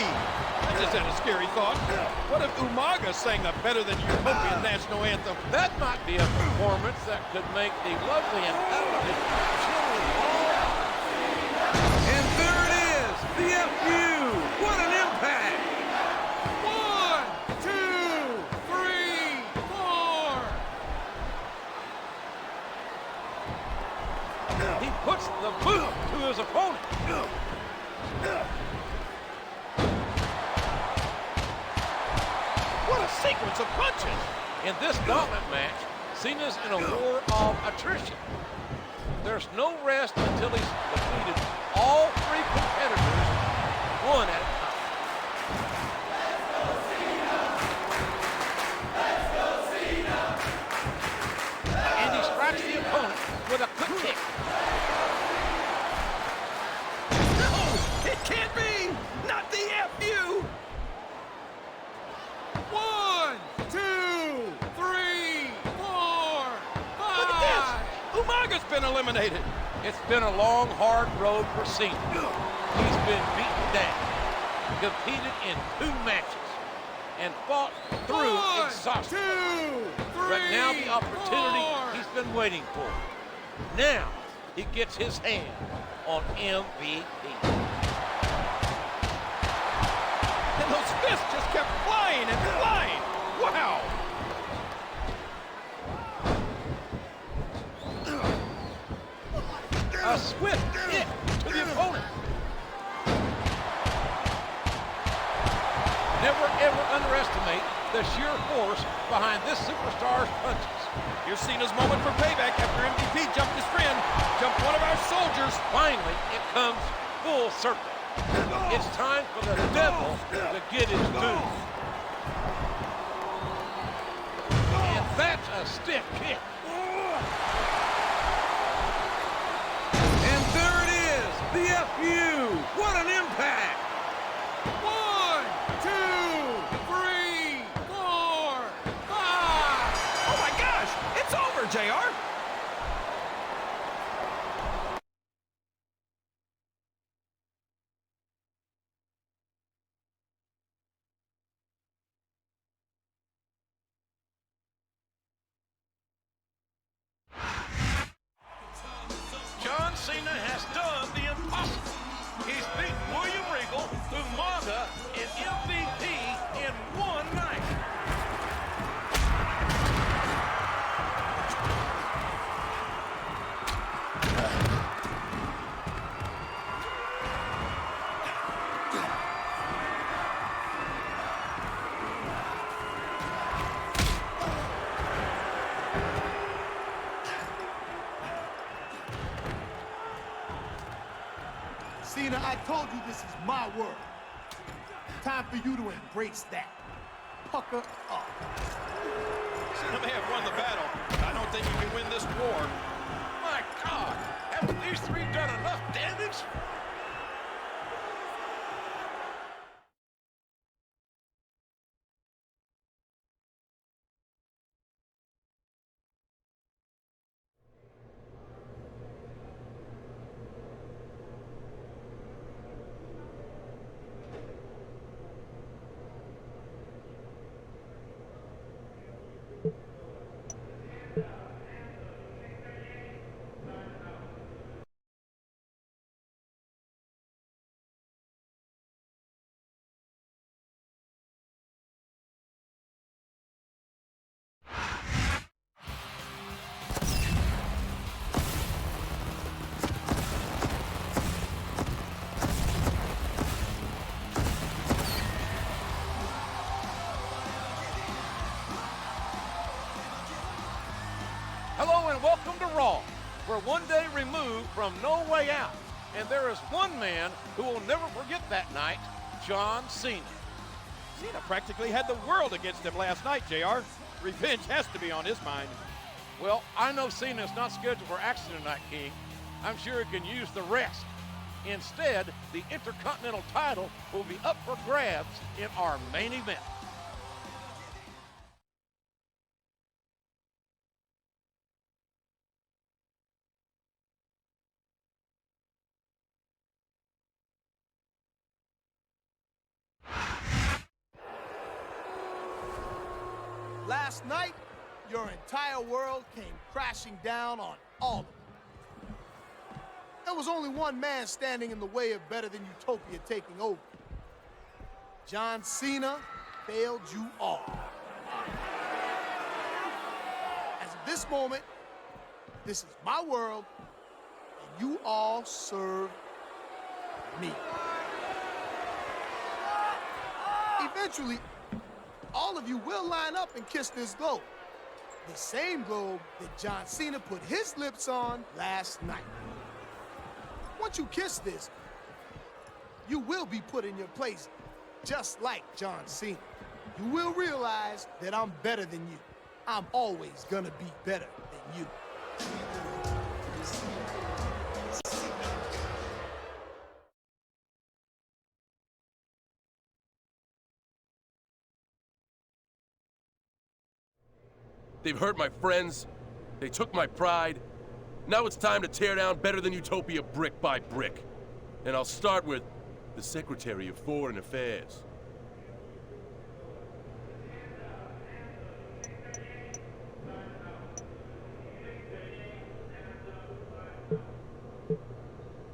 I just had a scary thought. What if Umaga sang the Better Than Utopian national anthem? That might be a performance that could make the lovely and talented children all. And there it is, the FU. What an impact. 1, 2, 3, 4. He puts the boot to his opponent. What a sequence of punches. In this gauntlet match, Cena's in a war of attrition. There's no rest until he's defeated all three competitors one at a time. And he strikes the opponent with a quick kick. No, it can't be. Not the FU. 1, 2, 3, 4, 5. Look at this. Umaga's been eliminated. It's been a long, hard road for Cena. He's been beaten down, competed in 2 matches, and fought through 1, exhaustion. 2, 3, But now the opportunity 4. he's been waiting for. Now he gets his hand on MVP. And those fists just kept flying and flying. Wow. A swift kick to the opponent. Never ever underestimate the sheer force behind this superstar's punches. Here's Cena's moment for payback after MVP jumped his friend, jumped one of our soldiers. Finally, it comes full circle. It's time for the devil to get his due. That's a stiff kick. And there it is, the FU. What an impact. 1, 2, 3, 4, 5. Oh my gosh, it's over, JR. John Cena has done the impossible. He's beat William Regal, Umaga, and MVP in one night. Cena, I told you this is my world. Time for you to embrace that. Pucker up. Cena may have won the battle, but I don't think he can win this war. My God, haven't these three done enough damage? Hello and welcome to Raw. We're one day removed from No Way Out, and there is one man who will never forget that night, John Cena. Cena practically had the world against him last night, JR. Revenge has to be on his mind. Well, I know Cena is not scheduled for action tonight, King. I'm sure he can use the rest. Instead, the Intercontinental title will be up for grabs in our main event. Last night, your entire world came crashing down on all of you. There was only one man standing in the way of Better Than Utopia taking over. John Cena failed you all. As of this moment, this is my world, and you all serve me. Eventually, all of you will line up and kiss this globe. The same globe that John Cena put his lips on last night. Once you kiss this, you will be put in your place, just like John Cena. You will realize that I'm better than you. I'm always gonna be better than you. They've hurt my friends. They took my pride. Now it's time to tear down Better Than Utopia brick by brick. And I'll start with the Secretary of Foreign Affairs.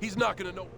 He's not gonna know.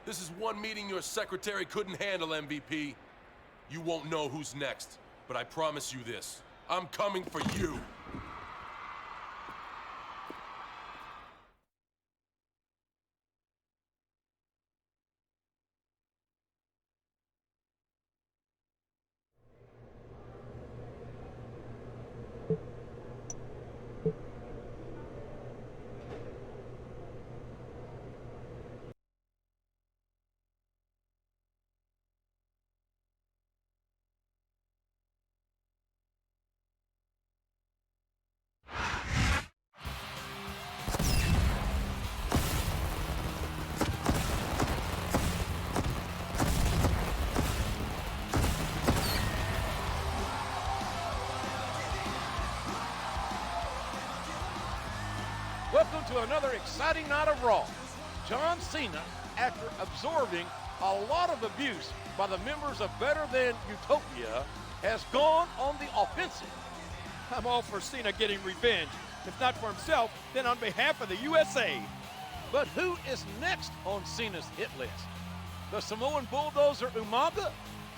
This is one meeting your secretary couldn't handle, MVP. You won't know who's next, but I promise you this. I'm coming for you. Welcome to another exciting night of Raw. John Cena, after absorbing a lot of abuse by the members of Better Than Utopia, has gone on the offensive. I'm all for Cena getting revenge. If not for himself, then on behalf of the USA. But who is next on Cena's hit list? The Samoan bulldozer Umaga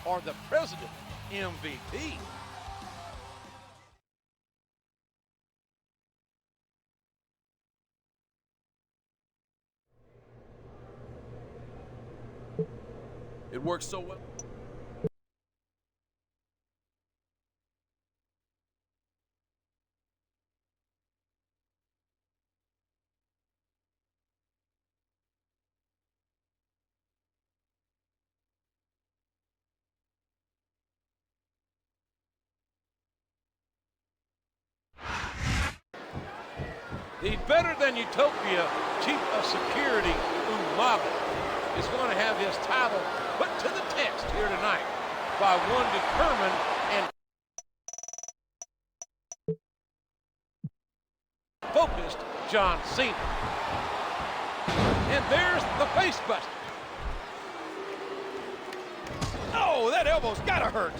or the President MVP? It works so well. The better-than-Utopia Chief of Security, Umaga, is going to have his title put to the test here tonight by one determined and focused John Cena. And there's the face buster. Oh, that elbow's gotta hurt.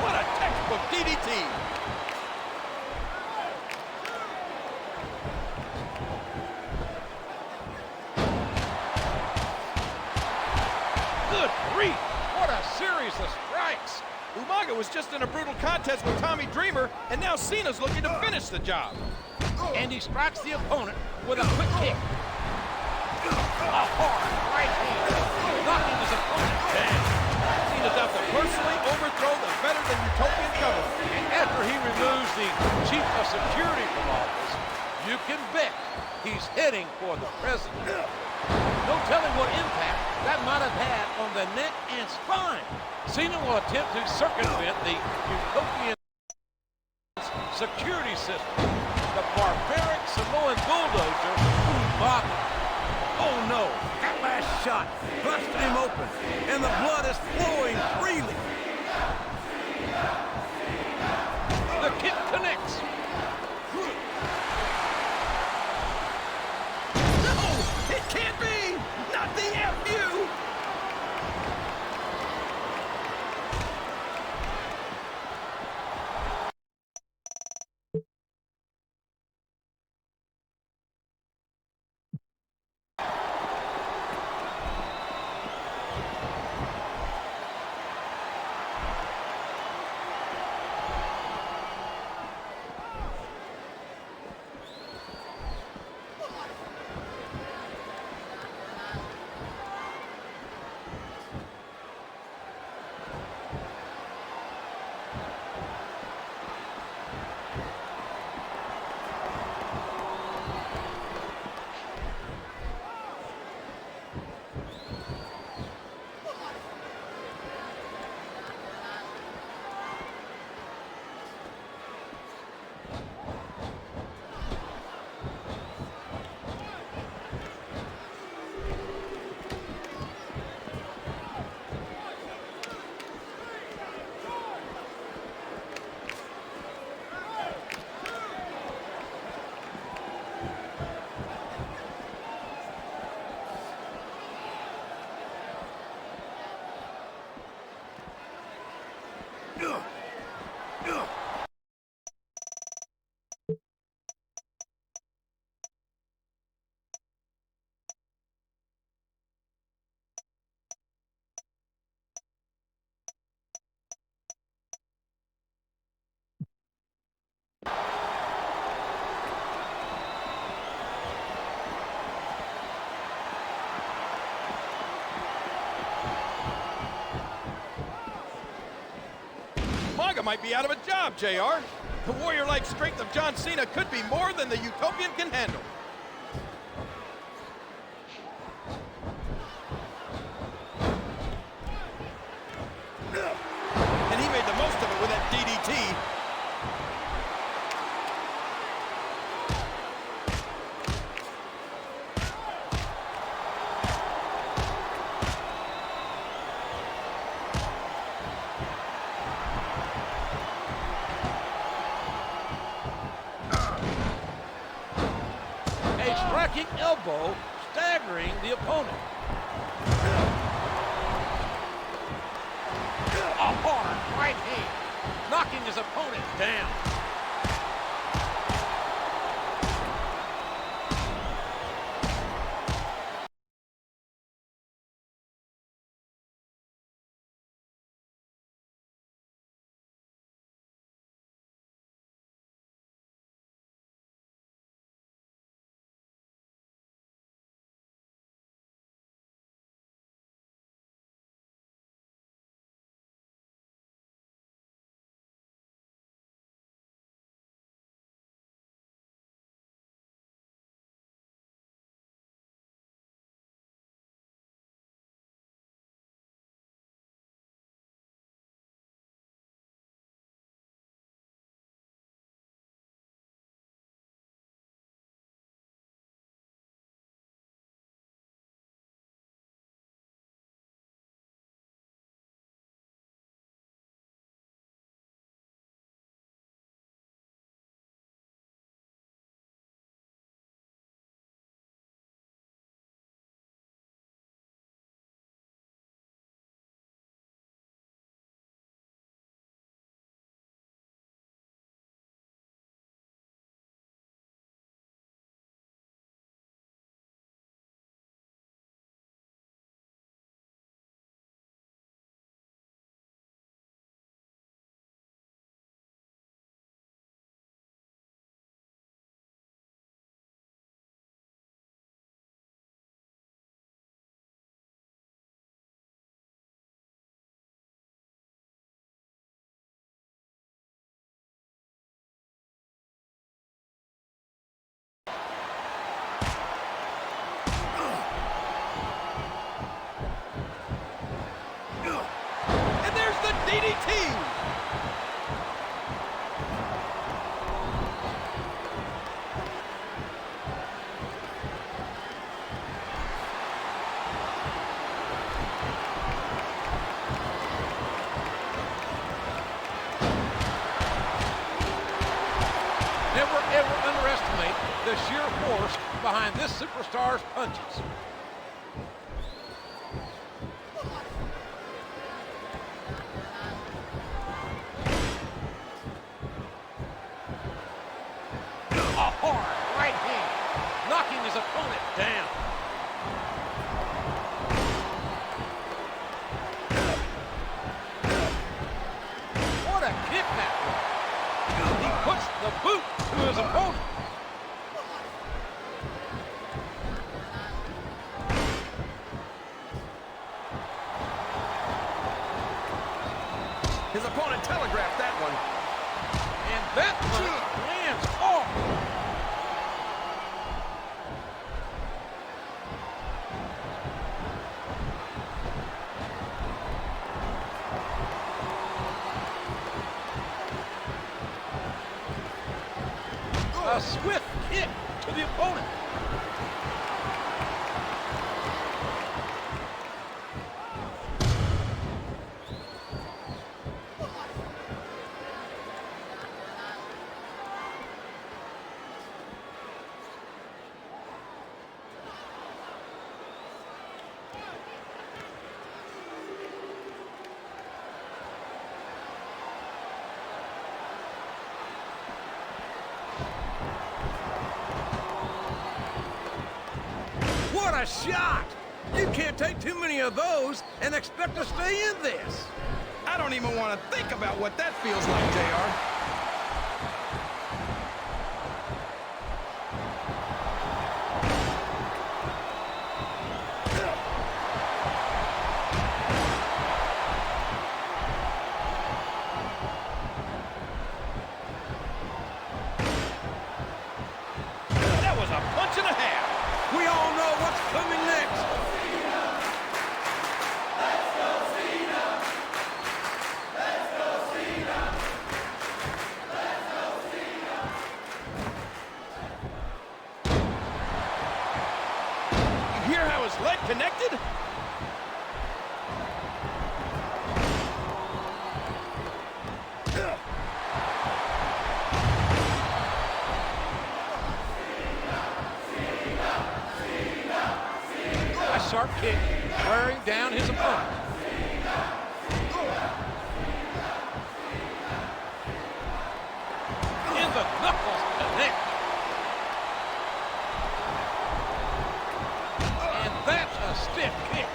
What a textbook DDT. Good grief! What a series of strikes! Umaga was just in a brutal contest with Tommy Dreamer, and now Cena's looking to finish the job. And he strikes the opponent with a quick kick. A hard right hand, knocking his opponent down. Cena's out to personally overthrow the better-than-Utopian government. And after he removes the Chief of Security from office, you can bet he's heading for the president. No telling what impact that might have had on the neck and spine. Cena will attempt to circumvent the Utopian security system. The barbaric Samoan bulldozer, Umaga. Oh no! That last shot busted him open, and the blood is flowing freely. The kick connects. It can't be! Not the FU! Umaga might be out of a job, JR. The warrior-like strength of John Cena could be more than the Utopian can handle. And he made the most of it with that DDT. Striking elbow, staggering the opponent. A hard right hand, knocking his opponent down. force behind this superstar's punches. A hard right hand, knocking his opponent down. What a kick that was. He puts the boot to his opponent. His opponent telegraphed that one. And that punch lands hard. A swift kick to the opponent. What a shot! You can't take too many of those and expect to stay in this. I don't even want to think about what that feels like, JR. That was a punch and a half. We all know what's coming next. You hear how his leg connected? A sharp kick, wearing down his opponent. And the knuckles connect. And that's a stiff kick.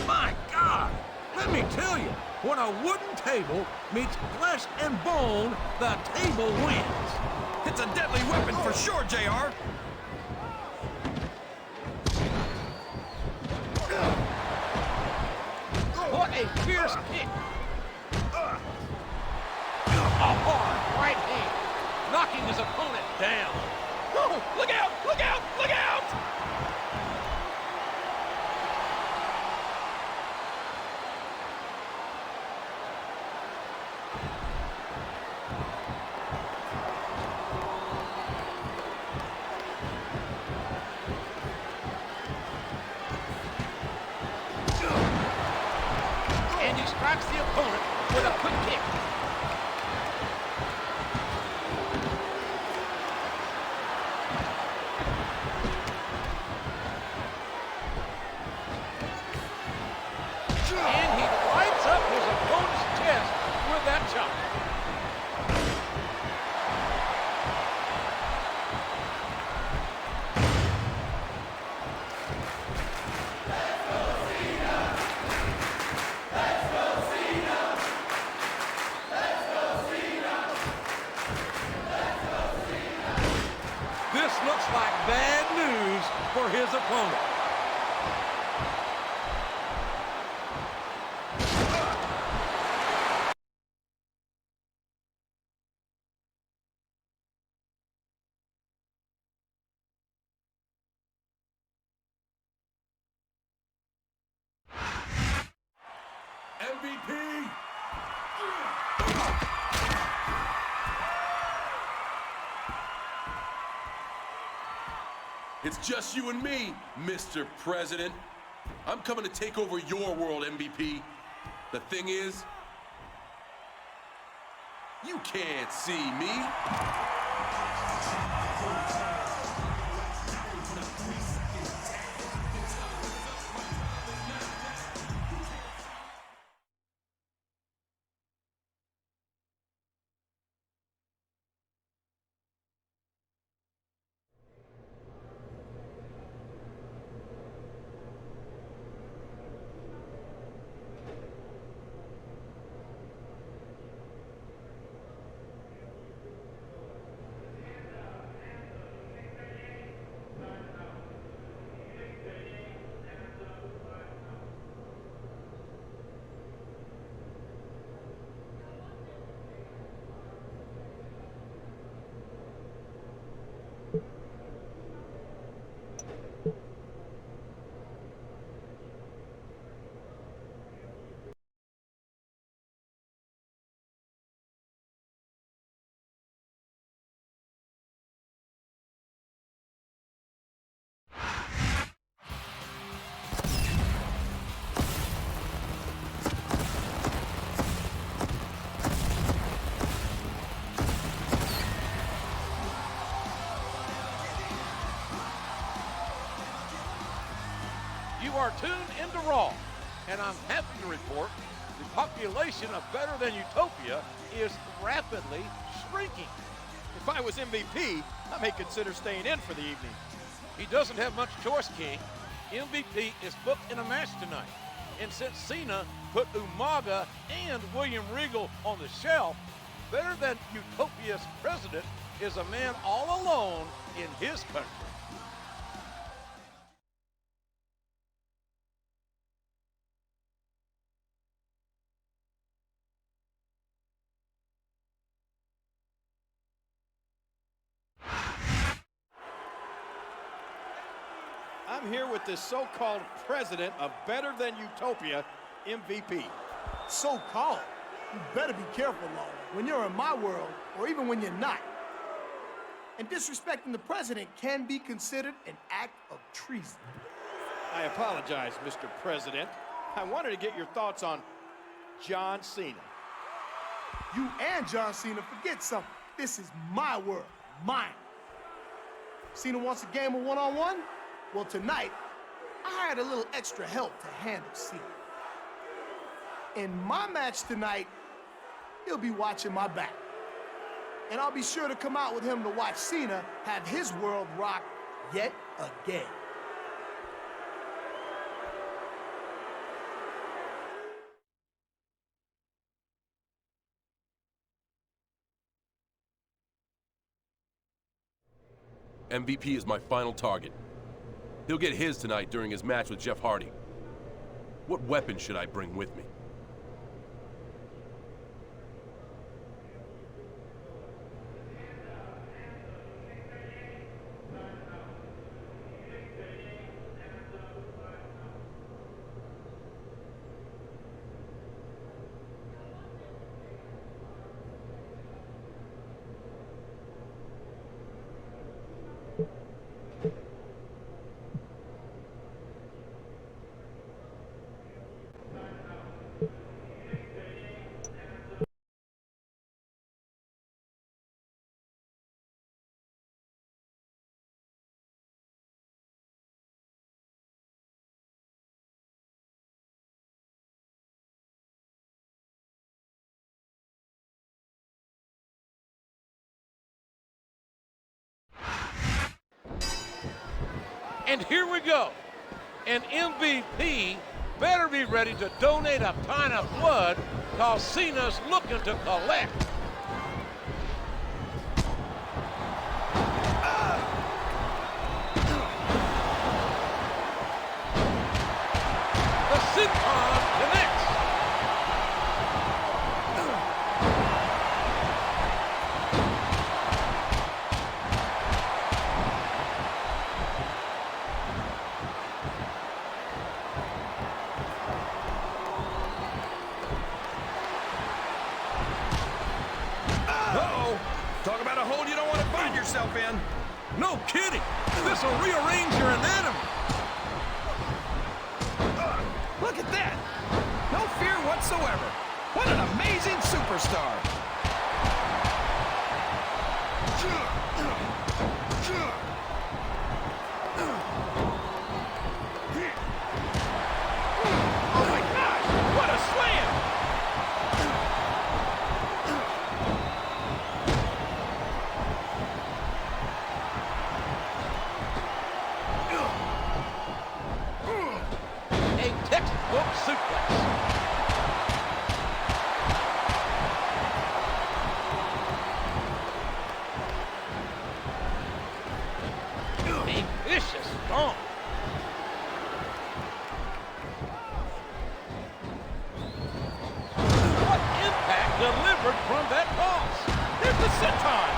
My God! Let me tell you, when a wooden table meets flesh and bone, the table wins. It's a deadly weapon for sure, JR. What a fierce kick. A hard right hand, knocking his opponent down. Oh, look out! Look out! Look out! And he strikes the opponent with a quick kick. And he lights up his opponent's chest with that chop. This looks like bad news for his opponent. MVP, It's just you and me, Mr. President. I'm coming to take over your world, MVP. The thing is, you can't see me. You are tuned into Raw, and I'm happy to report the population of Better Than Utopia is rapidly shrinking. If I was MVP, I may consider staying in for the evening. He doesn't have much choice, King. MVP is booked in a match tonight. And since Cena put Umaga and William Regal on the shelf, Better Than Utopia's president is a man all alone in his country. I'm here with this so-called president of Better Than Utopia, MVP. So-called? You better be careful, Lawler, when you're in my world, or even when you're not. And disrespecting the president can be considered an act of treason. I apologize, Mr. President. I wanted to get your thoughts on John Cena. You and John Cena forget something. This is my world, mine. Cena wants a game of one-on-one? Well, tonight, I hired a little extra help to handle Cena. In my match tonight, he'll be watching my back. And I'll be sure to come out with him to watch Cena have his world rocked yet again. MVP is my final target. He'll get his tonight during his match with Jeff Hardy. What weapon should I bring with me? And here we go. And MVP better be ready to donate a pint of blood, cause Cena's looking to collect. The senton connects. yourself in. No kidding. This will rearrange your anatomy. Look at that. No fear whatsoever. What an amazing superstar. Oh my gosh, what a slam! A textbook suplex. A vicious stomp. What impact delivered from that toss. There's the senton.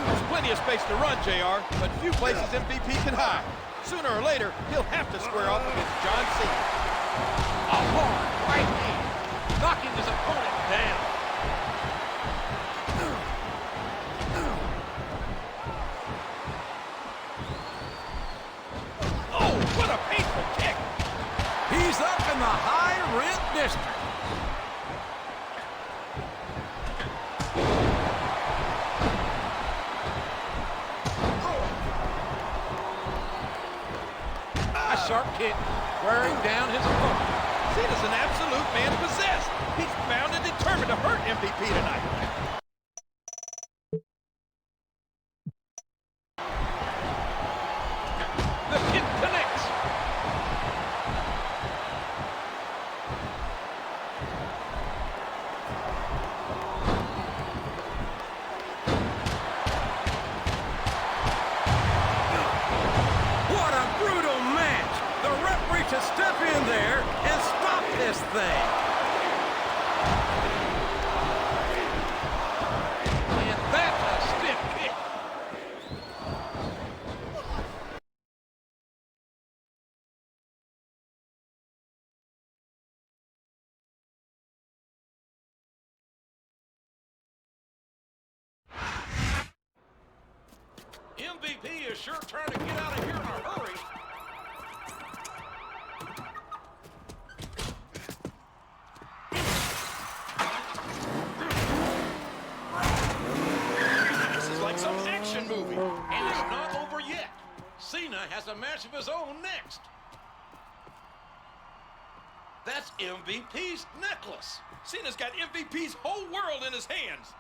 There's plenty of space to run, JR, but few places MVP can hide. Sooner or later, he'll have to square off against John Cena. A hard right hand, knocking his opponent down. Oh, what a painful kick. He's up in the high rent district. A sharp kick, wearing down his opponent. Cena's an absolute man possessed. He's bound and determined to hurt MVP tonight. The kick connects. What a brutal match. The referee should step in there and stop this thing. And that's a stiff kick. MVP is sure trying to get out of here in a hurry. This is like some action movie. And it's not over yet. Cena has a match of his own next. That's MVP's necklace. Cena's got MVP's whole world in his hands.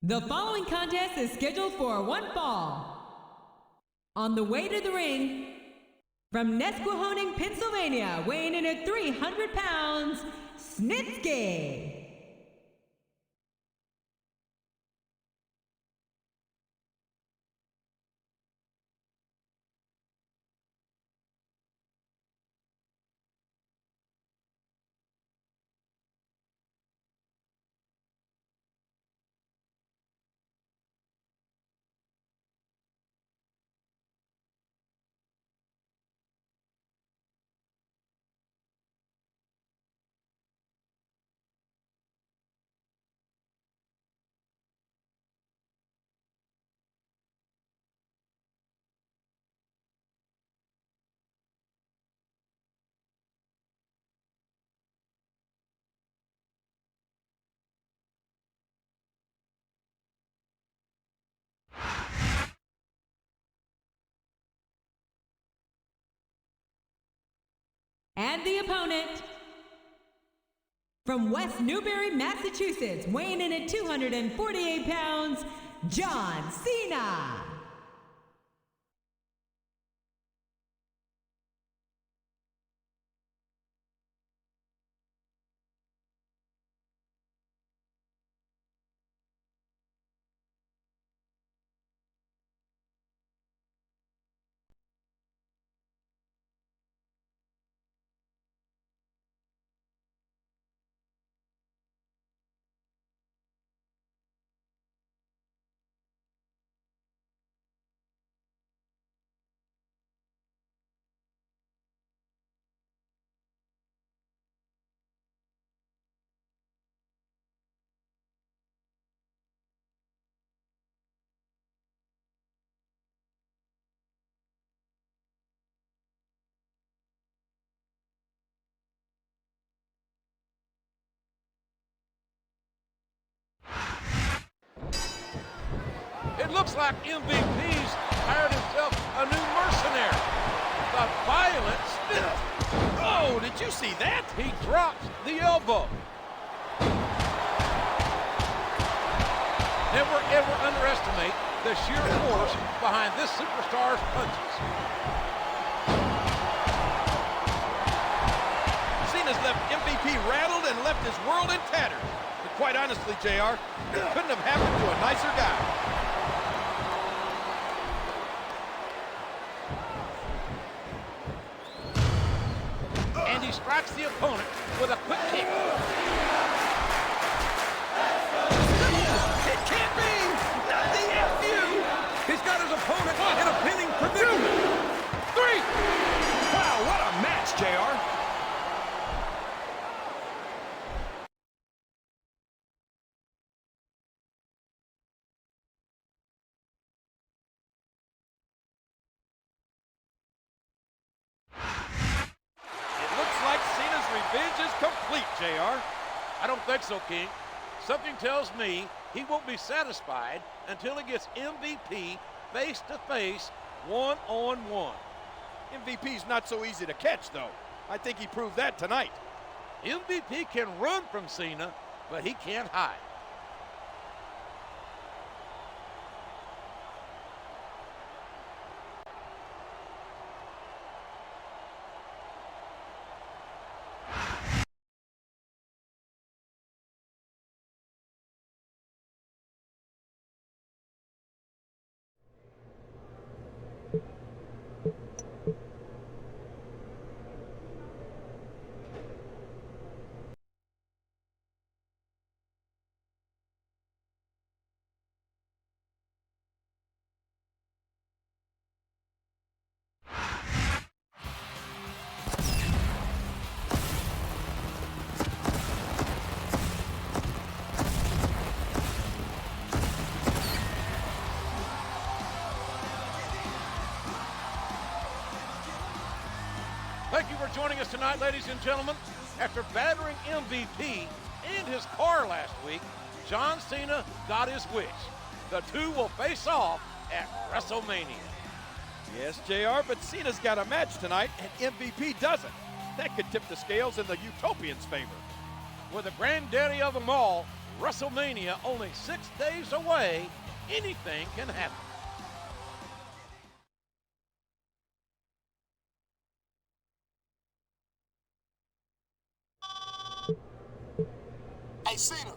The following contest is scheduled for one fall. On the way to the ring, from Nesquehoning, Pennsylvania, weighing in at 300 pounds, Snitsky. And the opponent, from West Newbury, Massachusetts, weighing in at 248 pounds, John Cena. It looks like MVP's hired himself a new mercenary. The violent stiff. Oh, did you see that? He drops the elbow. Never ever underestimate the sheer force behind this superstar's punches. Cena's left MVP rattled and left his world in tatters. But quite honestly, JR, it couldn't have happened to a nicer guy. And he strikes the opponent with a quick kick. It can't be! Not the FU! He's got his opponent in a pinning predicament. 3! Wow, what a match, JR! Revenge is complete, JR. I don't think so, King. Something tells me he won't be satisfied until he gets MVP face-to-face, one-on-one. MVP's not so easy to catch, though. I think he proved that tonight. MVP can run from Cena, but he can't hide. Thank you for joining us tonight, ladies and gentlemen. After battering MVP and his car last week, John Cena got his wish. The two will face off at WrestleMania. Yes, JR, but Cena's got a match tonight, and MVP doesn't. That could tip the scales in the Utopians' favor. With the granddaddy of them all, WrestleMania only 6 days away, anything can happen. Hey, Cena,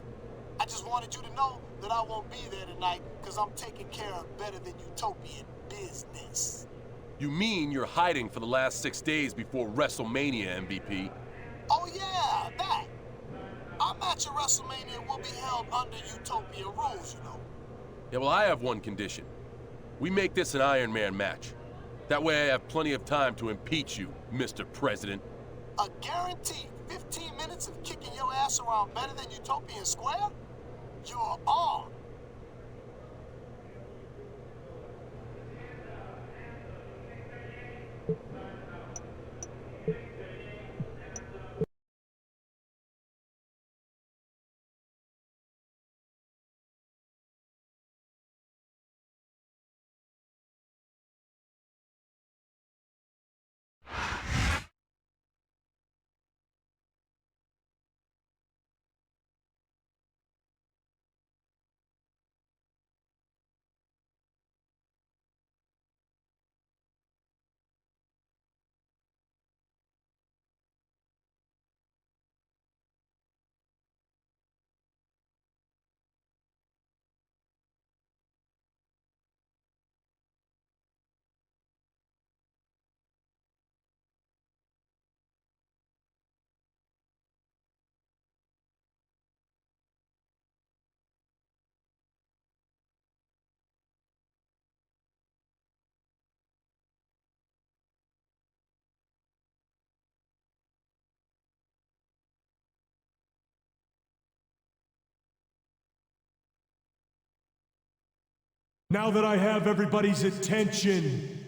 I just wanted you to know that I won't be there tonight because I'm taking care of better than utopian business. You mean you're hiding for the last 6 days before WrestleMania, MVP? Oh, yeah, that. Our match at WrestleMania will be held under Utopia rules, you know. Yeah, well, I have one condition. We make this an Iron Man match. That way I have plenty of time to impeach you, Mr. President. A guaranteed 15 minutes of kicking your ass around better than Utopian Square? You're on. Now that I have everybody's attention,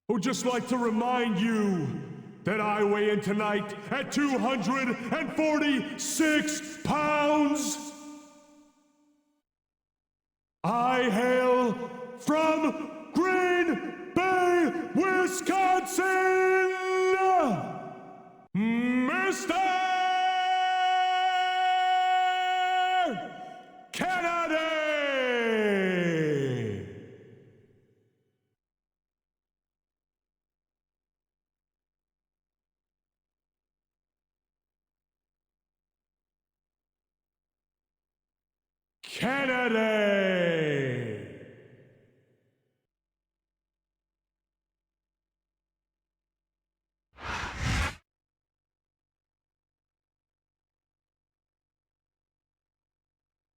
I would just like to remind you that I weigh in tonight at 246 pounds. Kennedy.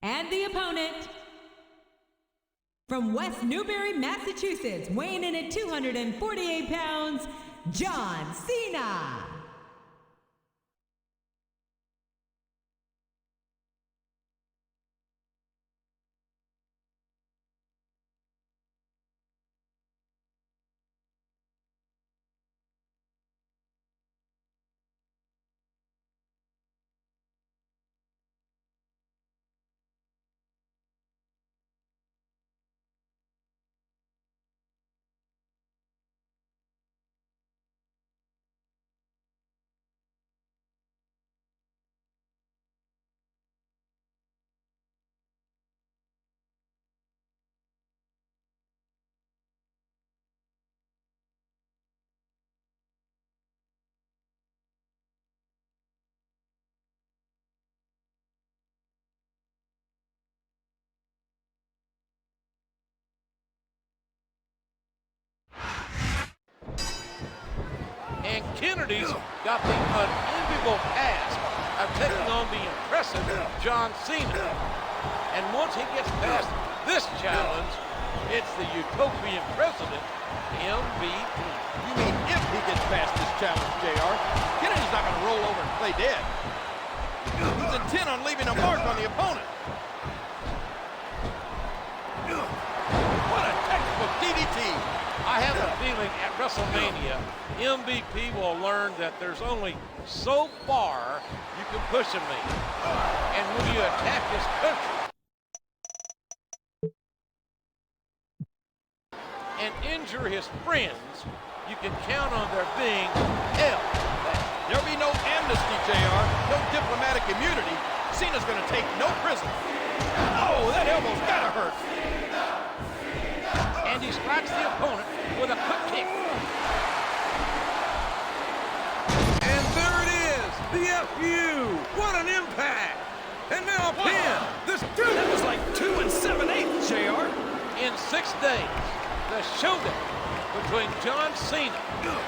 And the opponent, from West Newbury, Massachusetts, weighing in at 248 pounds, John Cena. And Kennedy's got the unenviable task of taking on the impressive John Cena. And once he gets past this challenge, it's the utopian president, MVP. You mean if he gets past this challenge, JR? Kennedy's not going to roll over and play dead. He's intent on leaving a mark on the opponent. What a textbook DDT. I have a feeling at WrestleMania, MVP will learn that there's only so far you can push a man. And when you attack his country and injure his friends, you can count on there being hell. There'll be no amnesty, JR. No diplomatic immunity. Cena's going to take no prisoners. Oh, that elbow's got to hurt. And he strikes the opponent with a quick kick. And there it is, the FU. What an impact. And now a pin. That was like 2 7/8, JR. In 6 days, the showdown between John Cena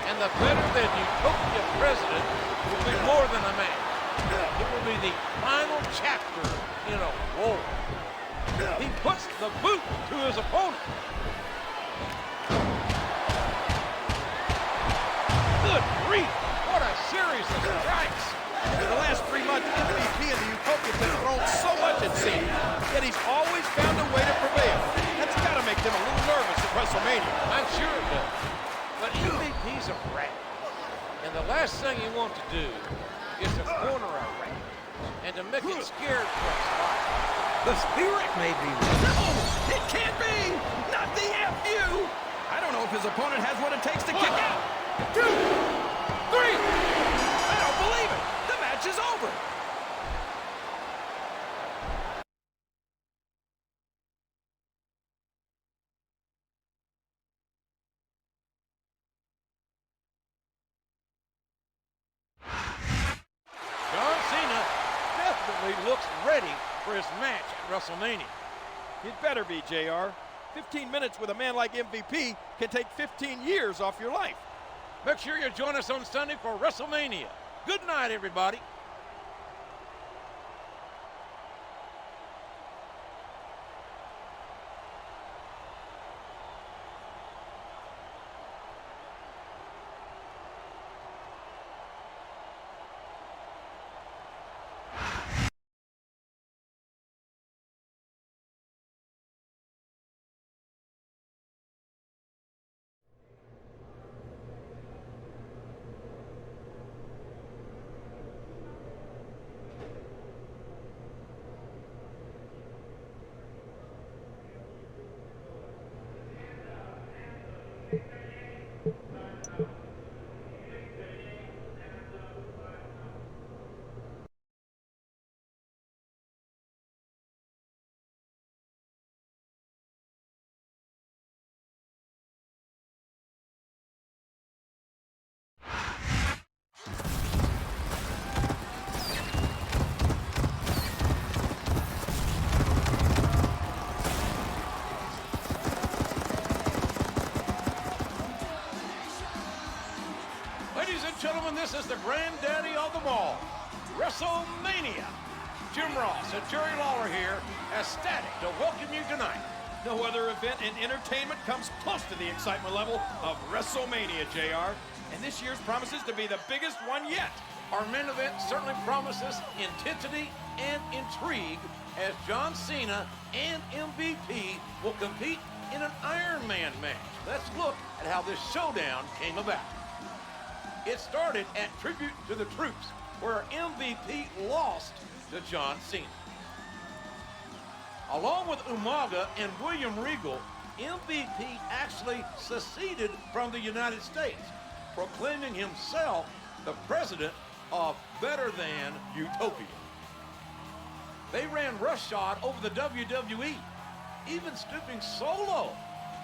and the better-than-utopia president will be more than a match. It will be the final chapter in a war. He puts the boot to his opponent. Good grief! What a series of strikes! In the last 3 months, MVP and the Utopians have thrown so much at Cena, yet he's always found a way to prevail. That's got to make them a little nervous at WrestleMania. I'm sure it does. But MVP's a rat. And the last thing you want to do is to corner a rat and to make it scared for its life. The spirit may be right. No! It can't be! Not the FU! I don't know if his opponent has what it takes to kick out. 2, 3! I don't believe it! The match is over! John Cena definitely looks ready for his match at WrestleMania. It better be, JR. 15 minutes with a man like MVP can take 15 years off your life. Make sure you join us on Sunday for WrestleMania. Good night, everybody. And this is the granddaddy of them all, Wrestlemania. Jim Ross and Jerry Lawler here, ecstatic to welcome you tonight. No other event in entertainment comes close to the excitement level of WrestleMania, JR. And this year's promises to be the biggest one yet. Our main event certainly promises intensity and intrigue as John Cena and MVP will compete in an Iron Man match. Let's look at how this showdown came about. It started at Tribute to the Troops, where MVP lost to John Cena. Along with Umaga and William Regal, MVP actually seceded from the United States, proclaiming himself the president of Better Than Utopia. They ran roughshod over the WWE, even stooping so low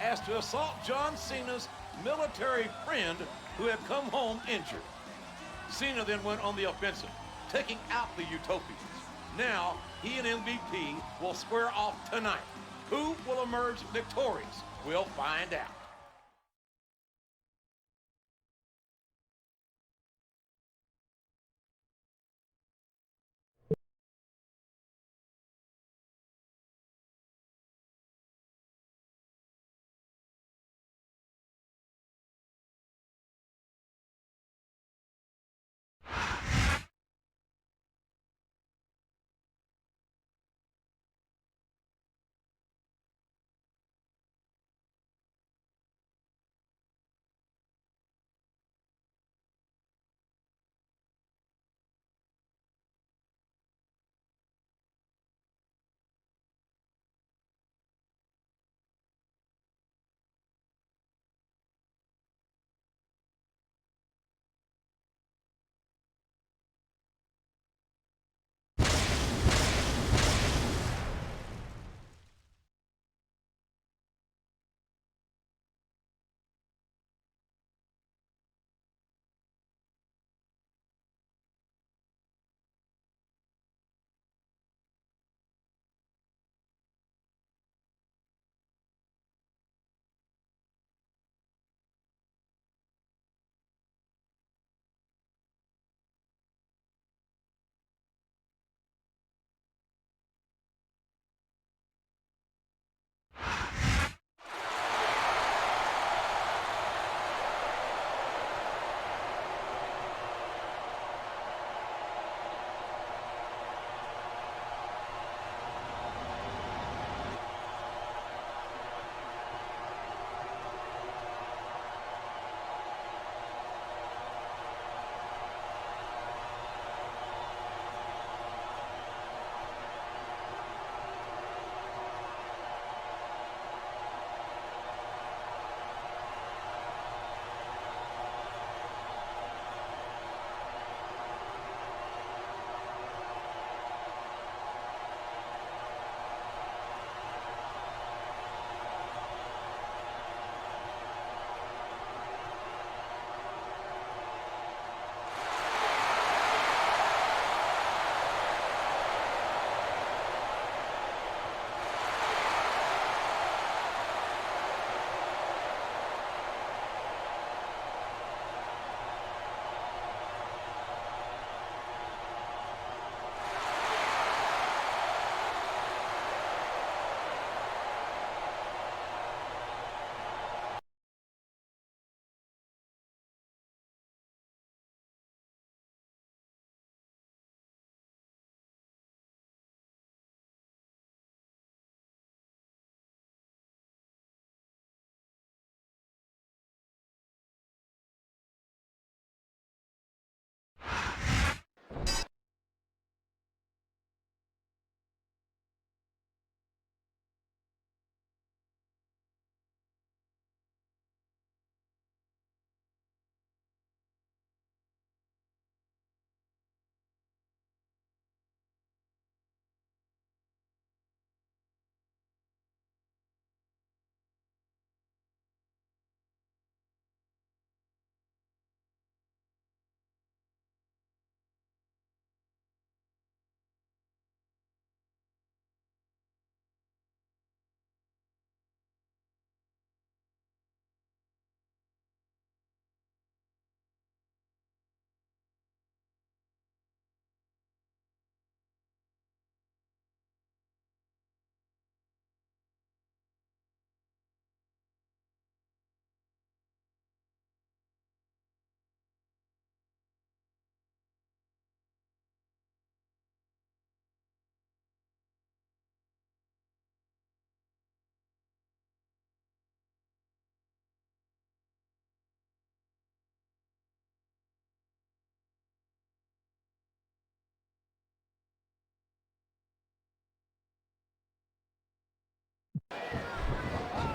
as to assault John Cena's military friend who had come home injured. Cena then went on the offensive, taking out the Utopians. Now, he and MVP will square off tonight. Who will emerge victorious? We'll find out.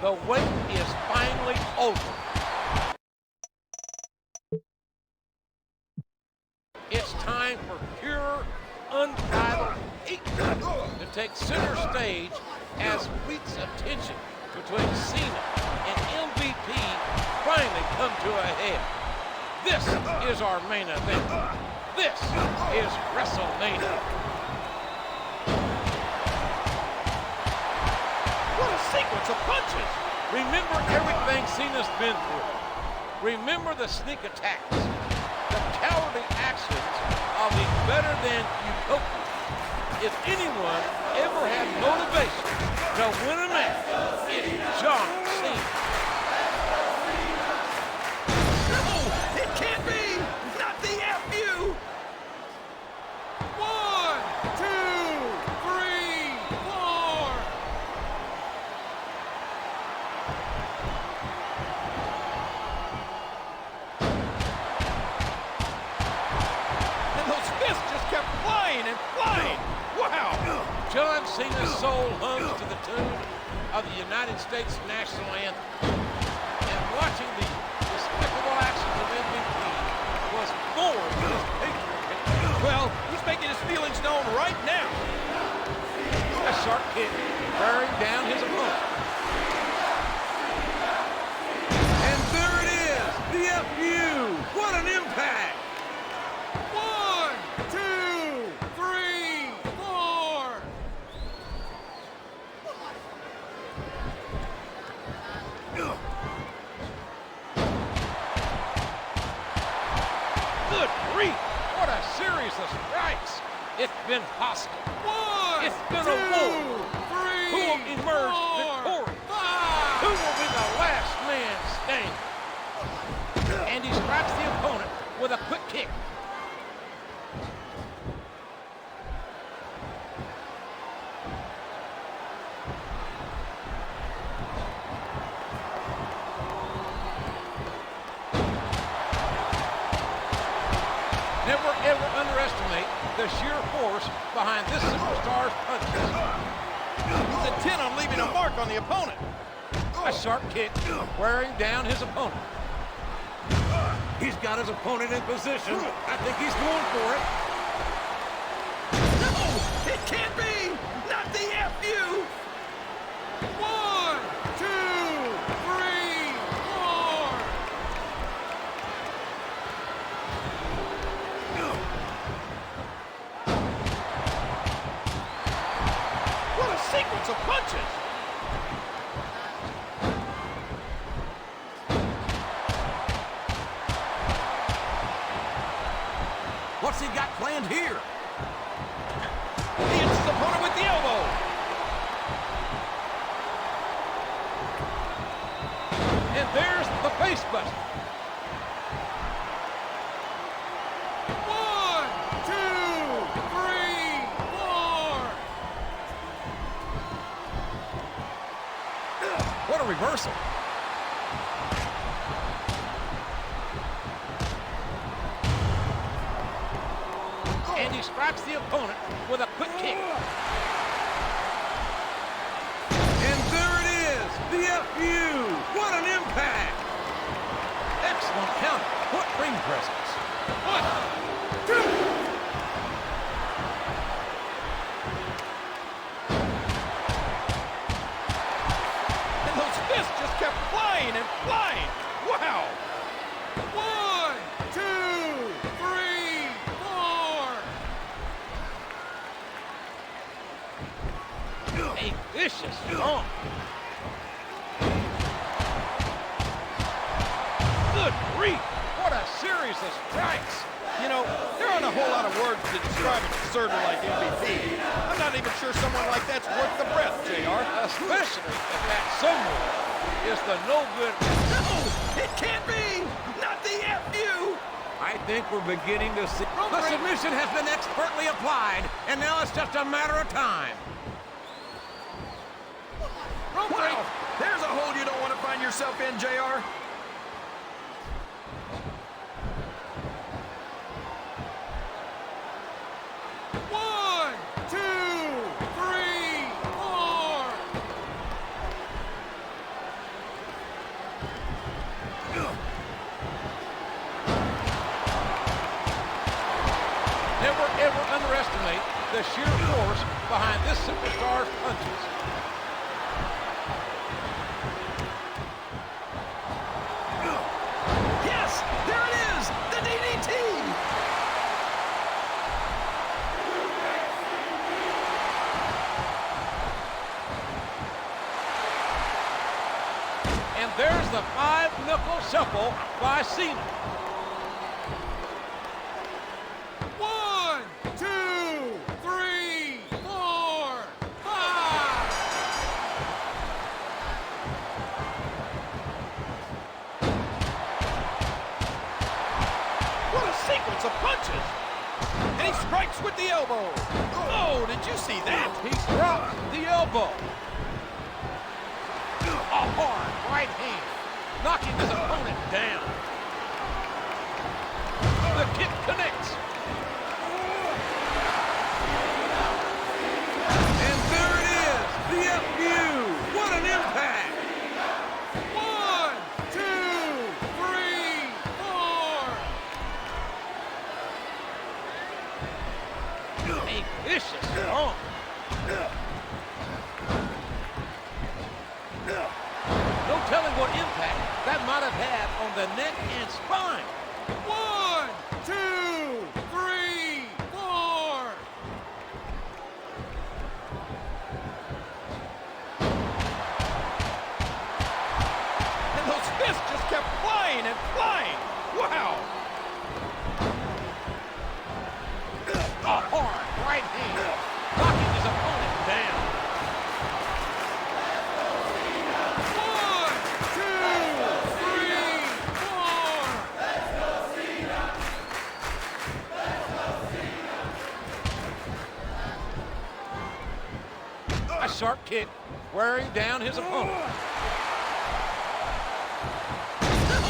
The wait is finally over. It's time for pure, unbridled heat to take center stage as Wheat's attention between Cena and MVP finally come to a head. This is our main event. This is Wrestlemania. What a sequence of punches! Remember everything Cena's been through. Remember the sneak attacks, the cowardly actions of the better-than-utopia. If anyone ever had motivation to win a match, it's John Cena. No, it can't be! Not the FU! 1, 2, 3, 4! And those fists just kept flying and flying! Wow! John Cena's soul hums to the tune of the United States national anthem. And watching the despicable actions of MVP was more than his patriotism. Well, he's making his feelings known right now. A sharp kick bearing down his opponent. And there it is, the FU. What an impact! 1, 2, 3, 4! Good grief! What a series of strikes! It's been hostile. 1, It's been 2, a war. 3, Who will emerge 4, victorious? 5! Who will be the last man standing? And he strikes the opponent with a quick kick. Never ever underestimate the sheer force behind this superstar's punches. He's intent on leaving a mark on the opponent. A sharp kick wearing down his opponent. He's got his opponent in position. I think he's going for it. No, it can't be! Not the FU! 1, 2, 3, 4! What a sequence of punches! What's he got planned here? He hits his opponent with the elbow. And there's the face buster. 1, 2, 3, 4! What a reversal. And he strikes the opponent with a quick kick. And there it is, the FU. What an impact. Excellent counter. What ring presence. 1, 2! And those fists just kept flying and flying! Wow! 1, 2, 3, 4! A vicious stomp. Good grief! What a series of strikes! You know, there aren't a whole lot of words to describe a deserter like MVP. I'm not even sure someone like that's worth the breath, JR. Especially if that someone is the no-good. No! It can't be! Not the FU! I think we're beginning to see. The submission has been expertly applied, and now it's just a matter of time. Wow! There's a hole you don't want to find yourself in, JR. One, 2, 3, 4. underestimate the sheer force behind this superstar's punches. Yes, there it is, the DDT. And there's the 5-knuckle shuffle by Cena. 1, 2, 3, 4, 5. What a sequence of punches! And he strikes with the elbow. Oh, did you see that? He drops the elbow. A hard right hand, knocking his opponent down. The kick connects. And there it is, the FU. What an impact! 1, 2, 3, 4. A vicious stomp. No telling what impact that might have had on the neck and spine. 1, 2, 3, 4. And those fists just kept flying and flying. Wow. A hard right hand, knocking his opponent down. 1, 2, 3, 4. A sharp kick wearing down his opponent. No,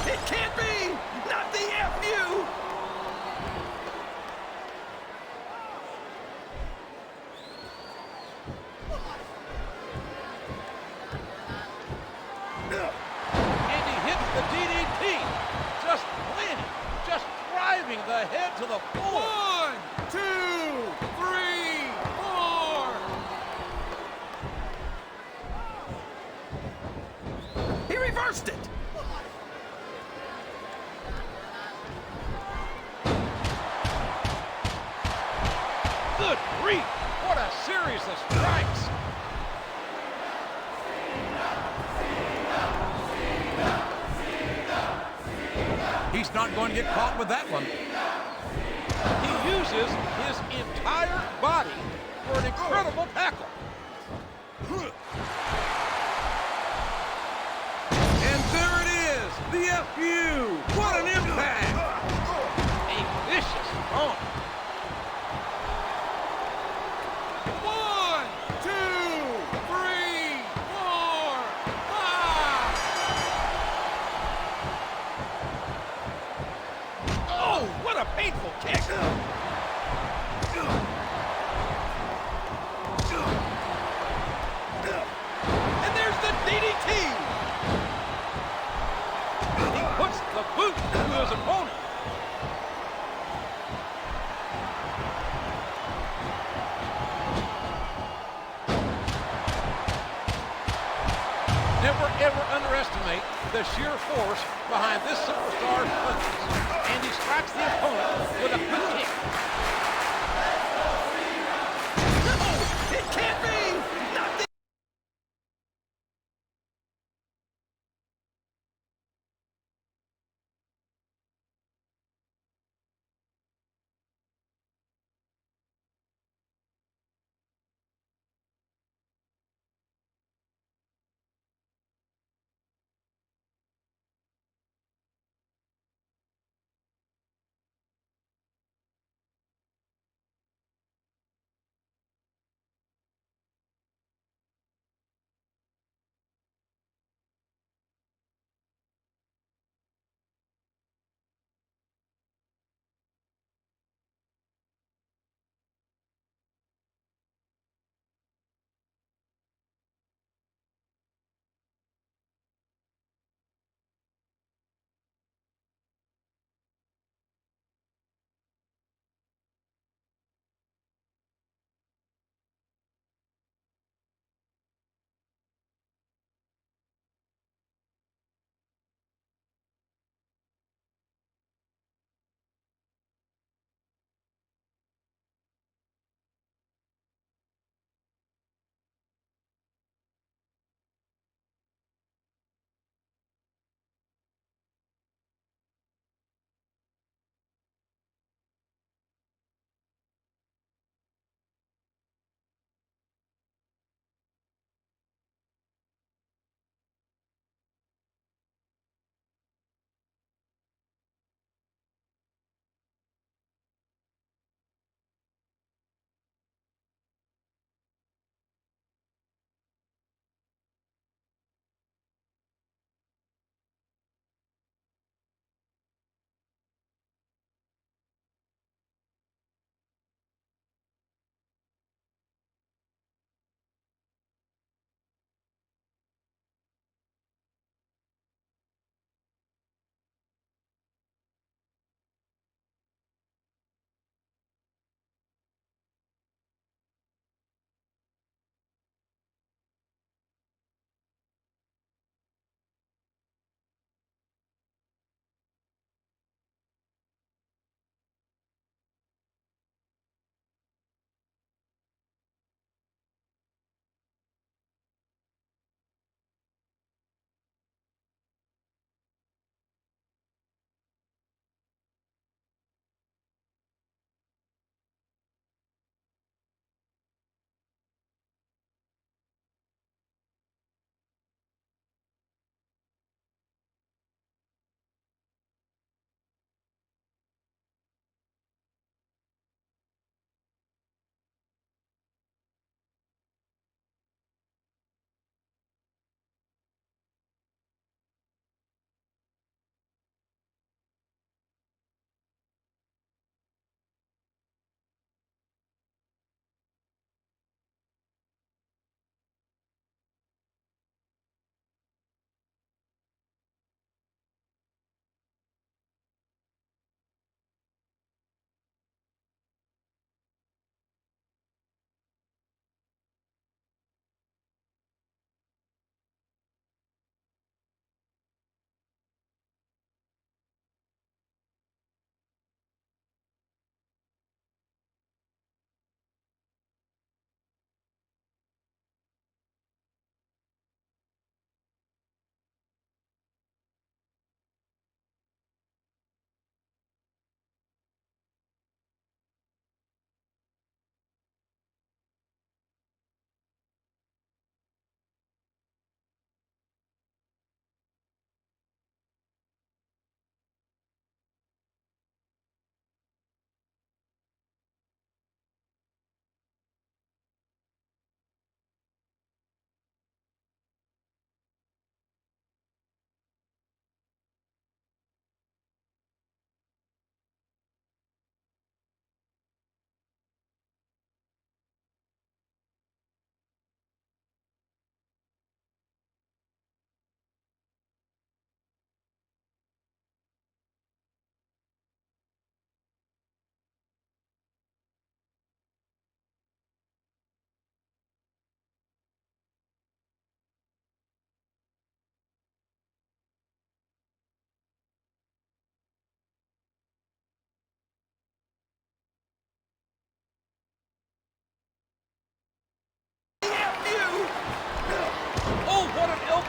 it can't be. Not the FU. And he hits the DDT. Just planting, just driving the head to the floor. 1, 2, 3, 4. He reversed it. Good grief. What a series of strikes. He's not going to get caught with that one. He uses his entire body for an incredible tackle. And there it is, the FU. What an impact! A vicious stomp. 1, 2, 3, 4, 5. Oh, what a painful kick. And there's the DDT. He puts the boot to his opponent. Never ever underestimate the sheer force behind this superstar's punches. And he strikes the opponent with a quick kick. No, it can't be. Not the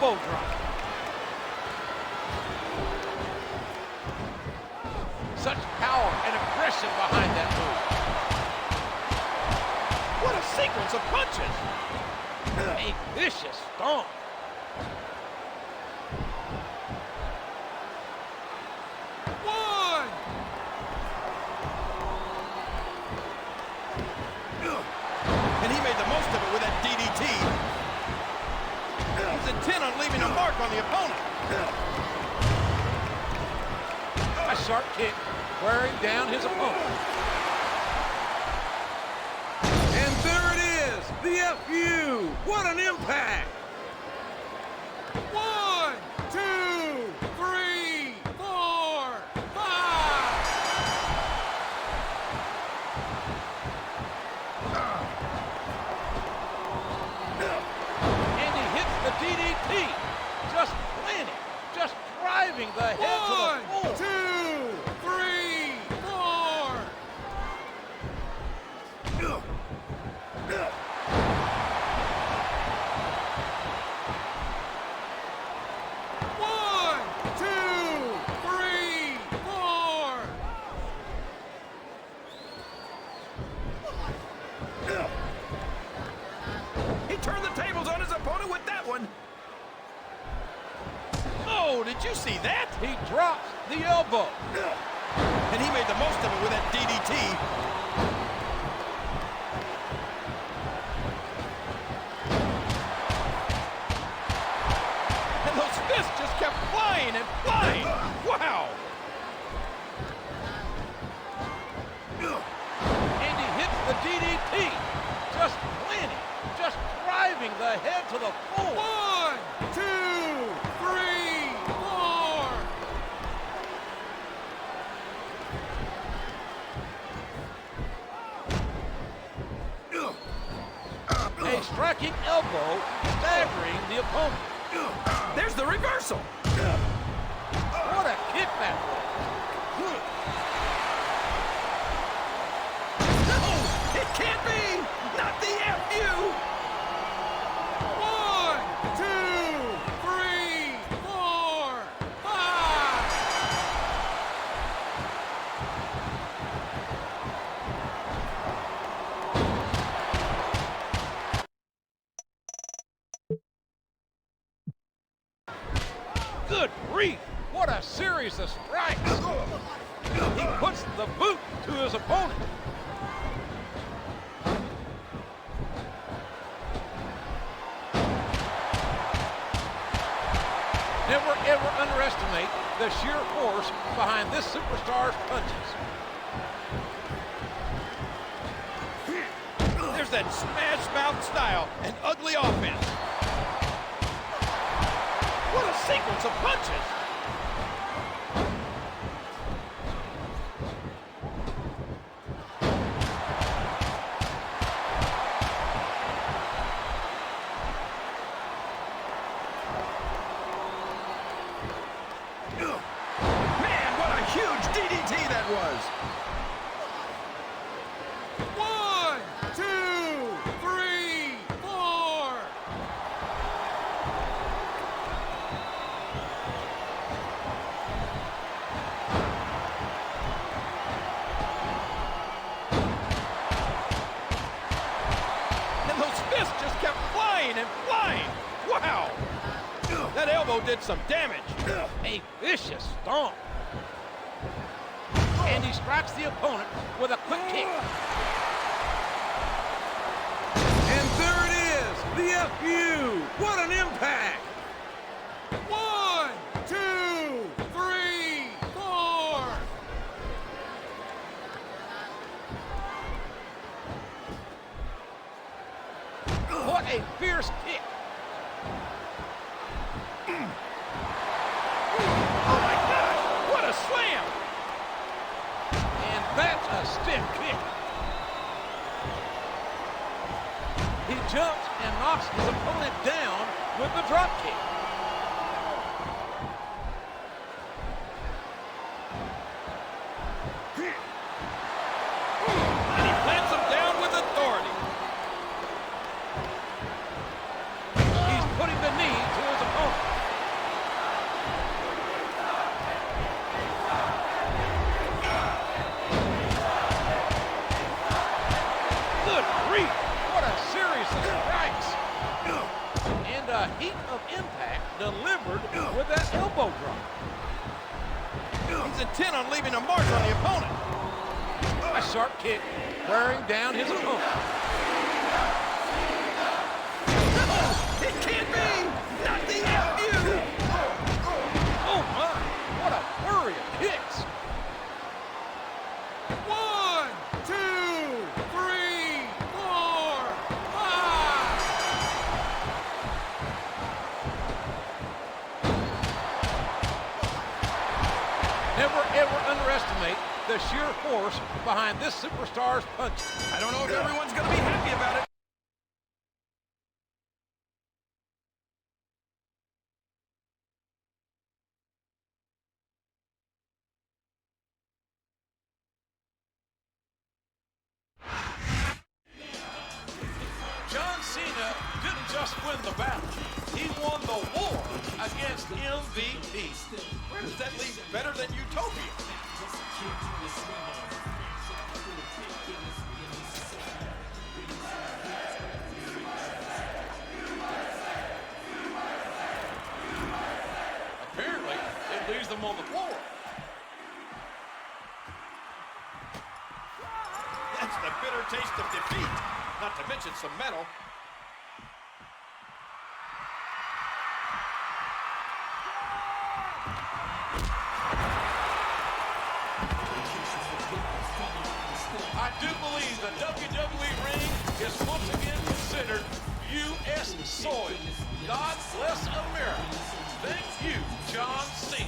elbow drop. Such power and aggression behind that move. What a sequence of punches. A vicious stomp. One. And he made the most of it with that DDT. He's intent on leaving a mark on the opponent. A sharp kick wearing down his opponent. And there it is, the FU. What an impact. 1, 2, 3, 4, 5. And he hits the DDT. Just planting, just driving the head to the floor. 1, 2, 3, 4. Oh, did you see that? He drops the elbow. And he made the most of it with that DDT. And those fists just kept flying and flying. Wow. And he hits the DDT. Just planting, just driving the head to the floor. 1, 2, 3, 4. A striking elbow, staggering the opponent. There's the reversal. What a kick that was. No, it can't be. Not the FU. 1, 2, 3, 4, 5. Good grief. What a series of strikes. He puts the boot to his opponent. Never ever underestimate the sheer force behind this superstar's punches. There's that smash mouth style and ugly offense. What a sequence of punches. Man, what a huge DDT that was. 1, 2, 3, 4. And those fists just kept flying and flying. Wow. That elbow did some damage. A vicious stomp. And he strikes the opponent with a quick kick. And there it is, the FU. What an impact. 1, 2, 3, 4. What a fierce kick. Oh my gosh, what a slam. And that's a stiff kick. He jumps and knocks his opponent down with the drop kick. And he plants him down with authority. He's putting the knee to his opponent. elbow drop. He's intent on leaving a mark on the opponent. A sharp kick wearing down his opponent. No, it can't be! Not the FU! Oh my, what a flurry of kicks. 1, 2, 3, 4, 5. Never ever underestimate the sheer force behind this superstar's punch. I don't know if everyone's going to be happy about it. John Cena didn't just win the battle. He won the war against MVP. Where does that leave better than Utopia? Apparently, it leaves them on the floor. That's the bitter taste of defeat, not to mention some metal. I do believe the WWE ring is once again considered U.S. soil. God bless America. Thank you, John Cena.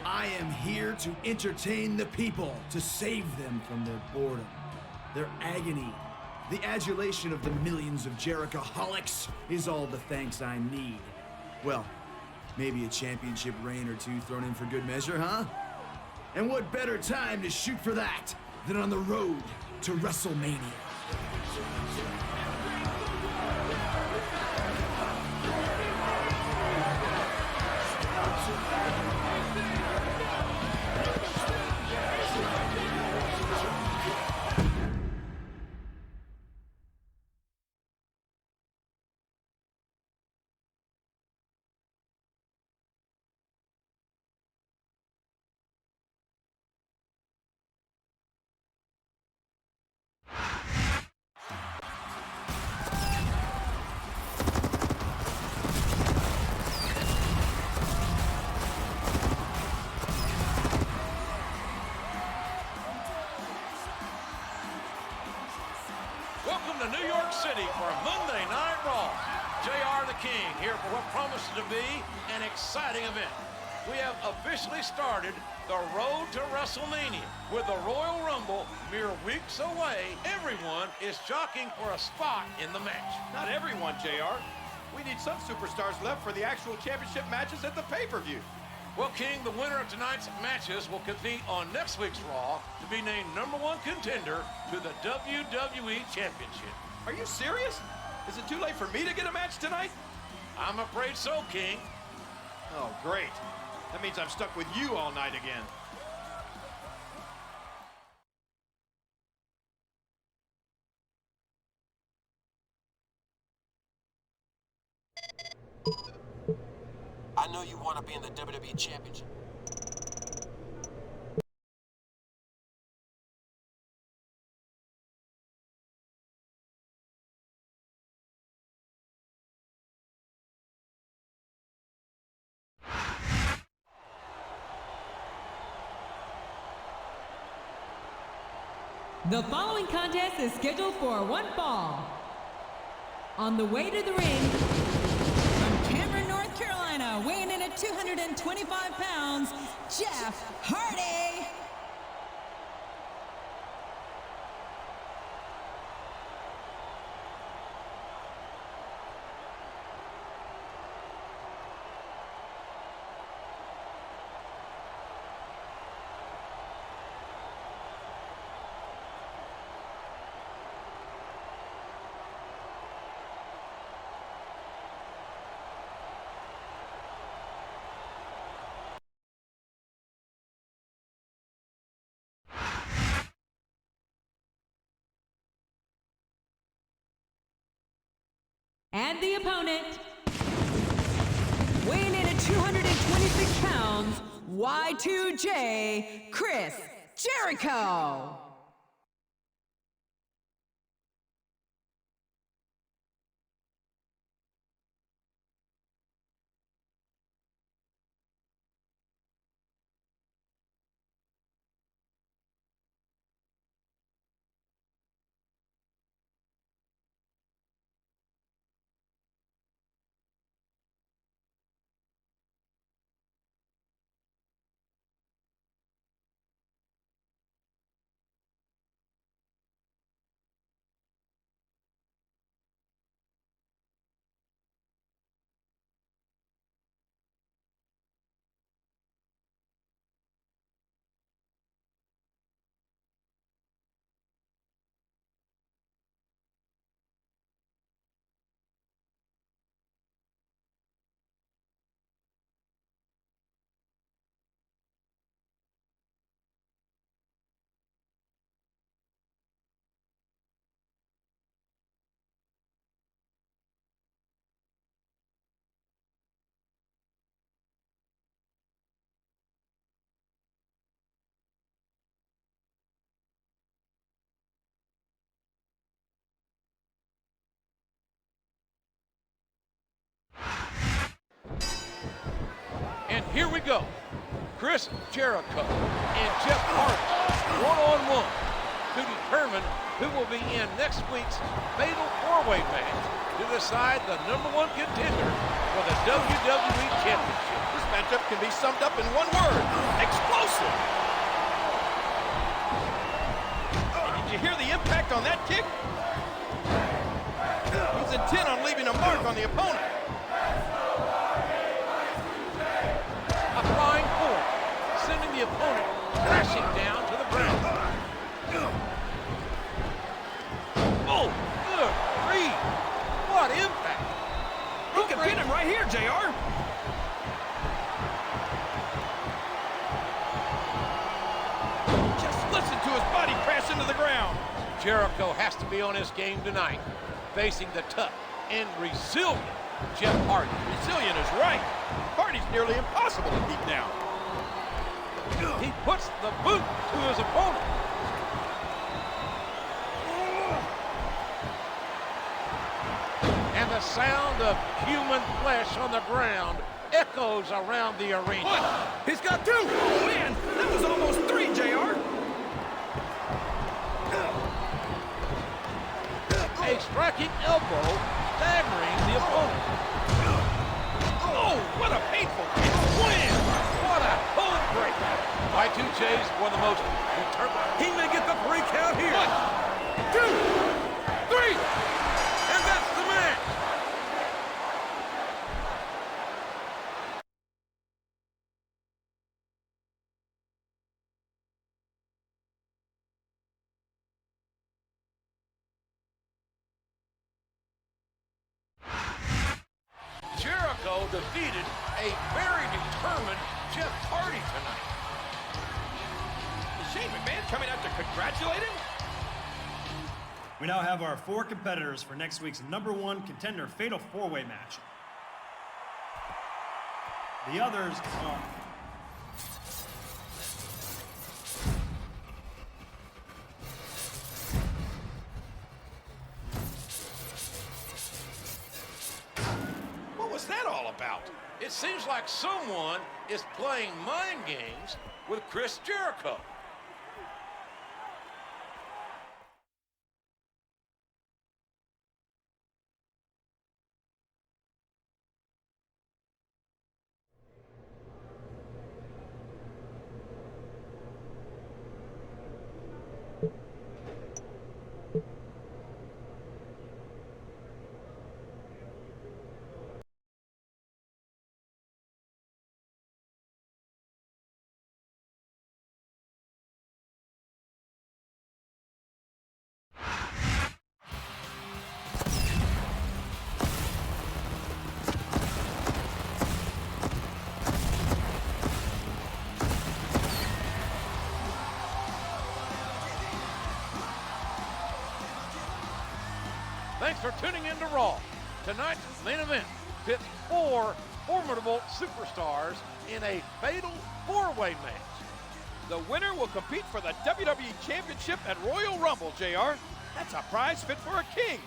I am here to entertain the people, to save them from their boredom, their agony. The adulation of the millions of Jerichoholics is all the thanks I need. Well, maybe a championship reign or two thrown in for good measure, huh? And what better time to shoot for that than on the road to Wrestlemania? Welcome to New York City for Monday Night Raw. JR the King here for what promises to be an exciting event. We have officially started the road to Wrestlemania. With the Royal Rumble mere weeks away, everyone is jockeying for a spot in the match. Not everyone, JR. We need some superstars left for the actual championship matches at the pay-per-view. Well, King, the winner of tonight's matches will compete on next week's Raw to be named #1 contender to the WWE Championship. Are you serious? Is it too late for me to get a match tonight? I'm afraid so, King. Oh, great. That means I'm stuck with you all night again. I know you want to be in the WWE Championship. The following contest is scheduled for one fall. On the way to the ring, from Cameron, North Carolina, weighing in at 225 pounds, Jeff Hardy. And the opponent, weighing in at 226 pounds, Y2J, Chris Jericho. And here we go. Chris Jericho and Jeff Hardy, one-on-one, to determine who will be in next week's fatal four-way match to decide the #1 contender for the WWE Championship. This matchup can be summed up in one word: explosive. And did you hear the impact on that kick? He's intent on leaving a mark on the opponent. A flying form, sending the opponent crashing down to the ground. Oh, good grief. What impact. He can pin him right here, JR. Just listen to his body crash into the ground. Jericho has to be on his game tonight, facing the tough and resilient Jeff Hardy. Resilient is right. Hardy's nearly impossible to beat down. He puts the boot to his opponent. And the sound of human flesh on the ground echoes around the arena. What? He's got two! Oh, man, that was almost three, JR. a striking elbow, staggering the opponent. Oh, what a painful win! What a home break! Y2J's one of the most determined. He may get the 3 count here. 1, 2, 3! And that's the match. Jericho defeated a very determined Jeff Hardy tonight. Is Shane McMahon coming out to congratulate him? We now have our 4 competitors for next week's #1 contender fatal 4-way match. The others are... What was that all about? It seems like someone is playing mind games with Chris Jericho. Thanks for tuning in to Raw. Tonight's main event pits 4 formidable superstars in a fatal 4-way match. The winner will compete for the WWE Championship at Royal Rumble, JR. That's a prize fit for a king.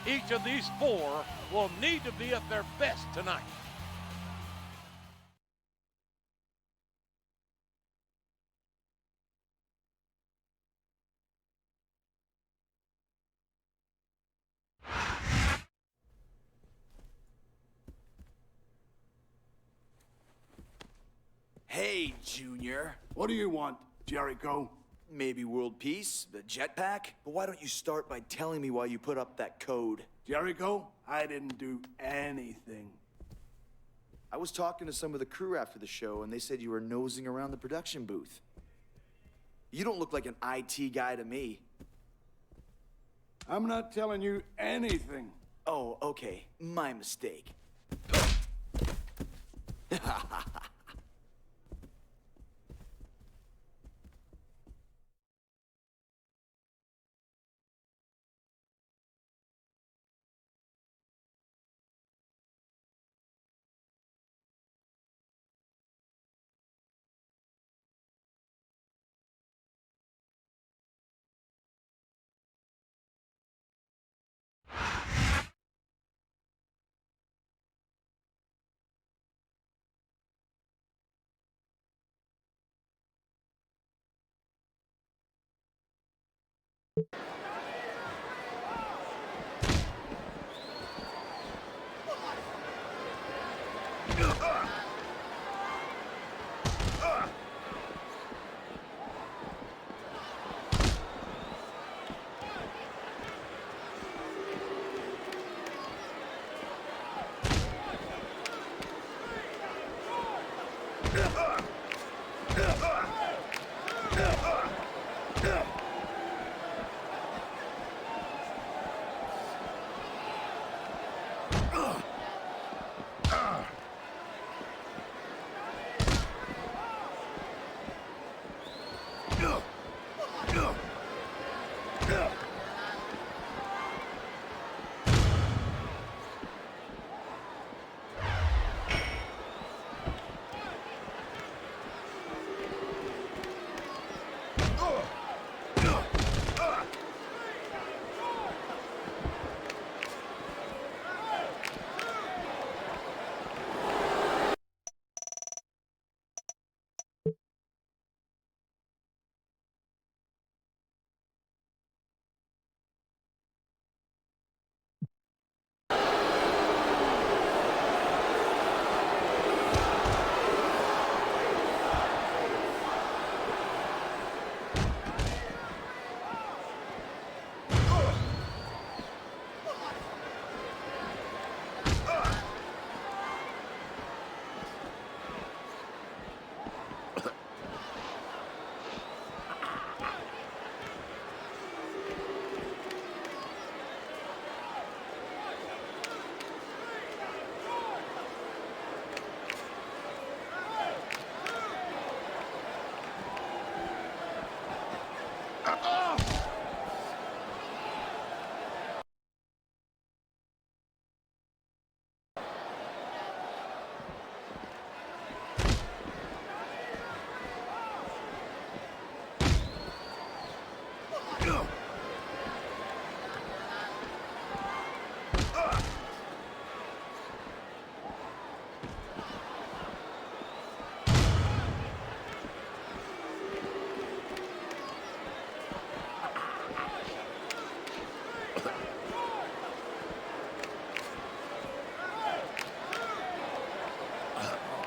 Each of these 4 will need to be at their best tonight. Hey, Junior. What do you want, Jericho? Maybe world peace, the jetpack? But why don't you start by telling me why you put up that code? Jericho, I didn't do anything. I was talking to some of the crew after the show, and they said you were nosing around the production booth. You don't look like an IT guy to me. I'm not telling you anything. Oh, okay. My mistake.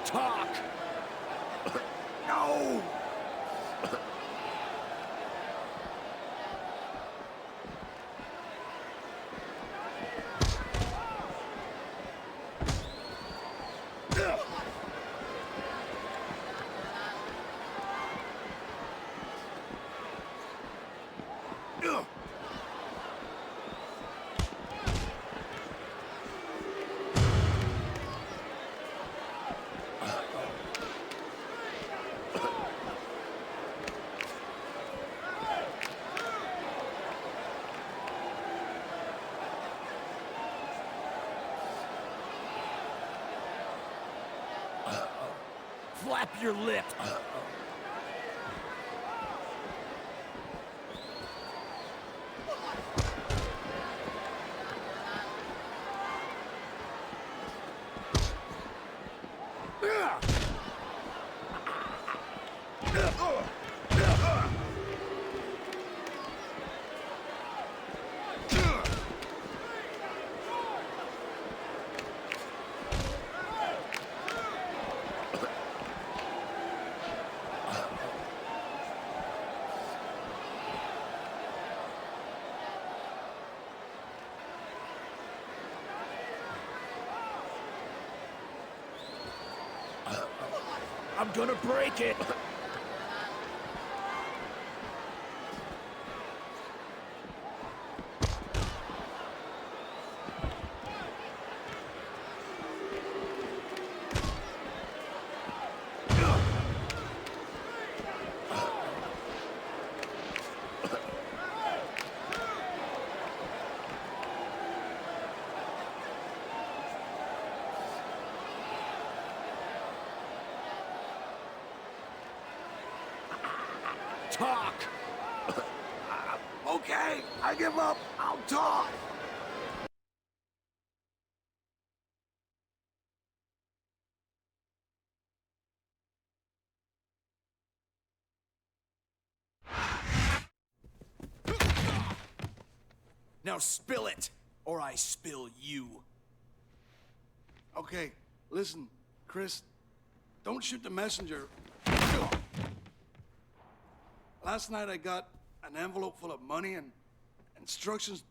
Talk! No! Flap your lip. I'm gonna break it. Talk! Okay, I give up. I'll talk. Now spill it, or I spill you. Okay, listen, Chris, don't shoot the messenger. Last night I got an envelope full of money and instructions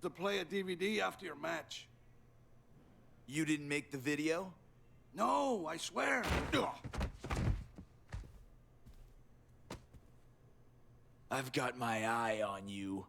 to play a DVD after your match. You didn't make the video? No, I swear. I've got my eye on you.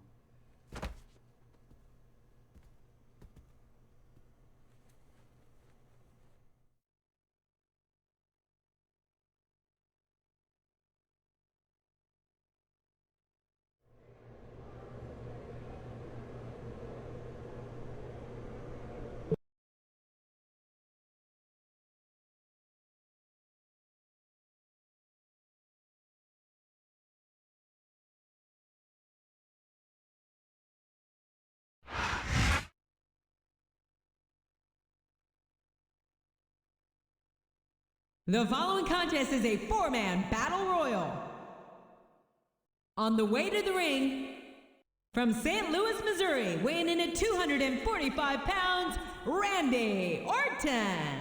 The following contest is a four-man battle royal. On the way to the ring, from St. Louis, Missouri, weighing in at 245 pounds, Randy Orton.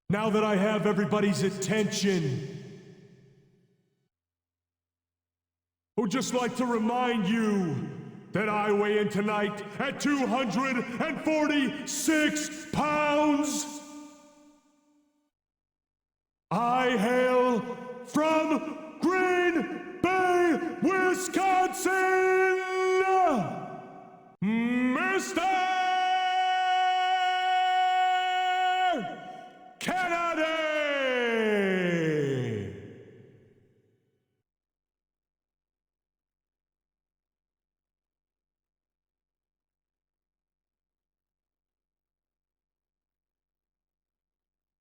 Now that I have everybody's attention, I would just like to remind you that I weigh in tonight at 246 pounds. I hail from Green Bay, Wisconsin, Mr. Kennedy!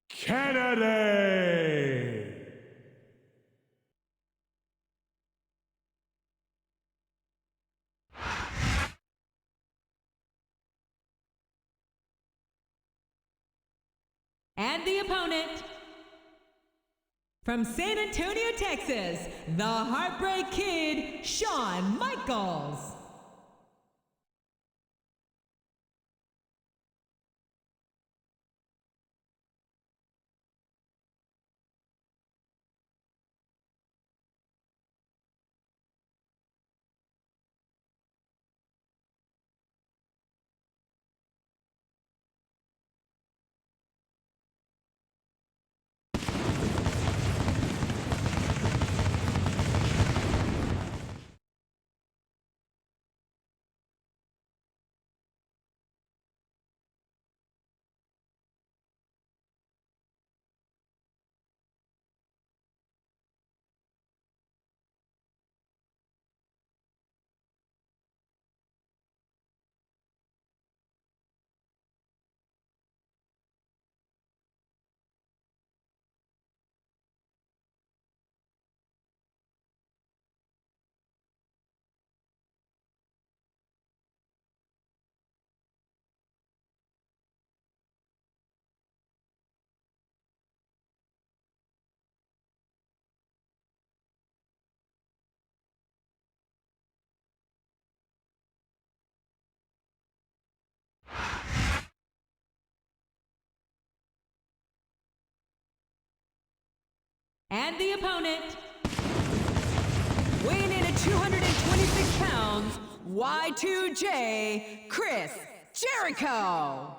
Kennedy! And the opponent, from San Antonio, Texas, the Heartbreak Kid, Shawn Michaels. And the opponent, weighing in at 226 pounds, Y2J, Chris Jericho.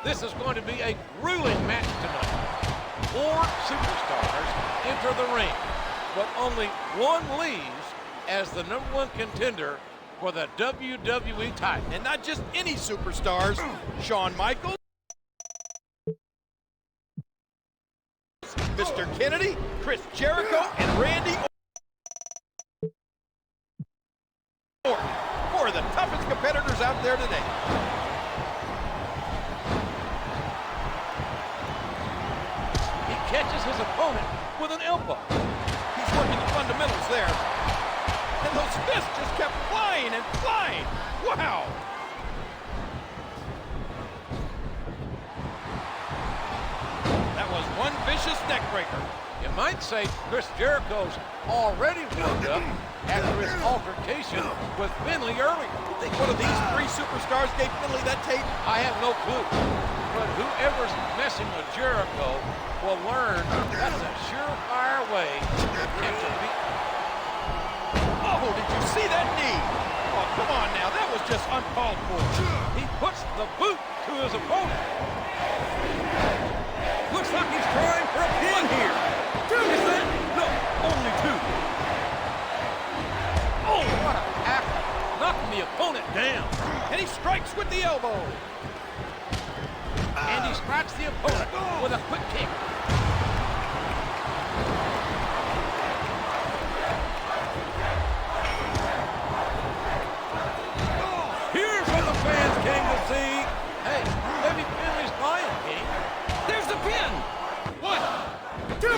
This is going to be a grueling match tonight. 4 superstars enter the ring, but only one leaves as the #1 contender for the WWE title. And not just any superstars, Shawn Michaels, Mr. Kennedy, Chris Jericho, and Randy Orton. 4 of the toughest competitors out there today. Catches his opponent with an elbow. He's working the fundamentals there. And those fists just kept flying and flying. Wow. That was one vicious neck breaker. You might say Chris Jericho's already warmed up after his altercation with Finley earlier. You think one of these three superstars gave Finley that tape? I have no clue. But whoever's messing with Jericho will learn that's a surefire way to catch a beat. Oh, did you see that knee? Oh, come on now. That was just uncalled for. He puts the boot to his opponent. Looks like he's trying for a pin here. Is that? No, only two. Oh, what a tackle. Knocking the opponent down. And he strikes with the elbow. And he strikes the opponent with a quick kick. Here's what the fans came to see. Hey, maybe Finley's lying, King. There's the pin. 1, 2.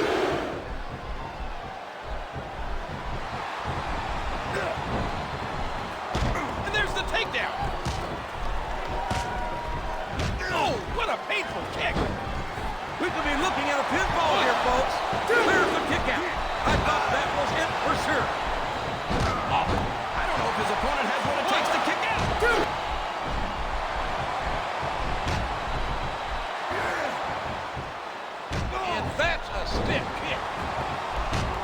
And there's the takedown. Oh, what a painful kick. We could be looking at a pinfall here, folks. There's the kick out. I thought that was it for sure. Oh, I don't know if his opponent has what it takes to kick out. 2. And that's a stiff kick.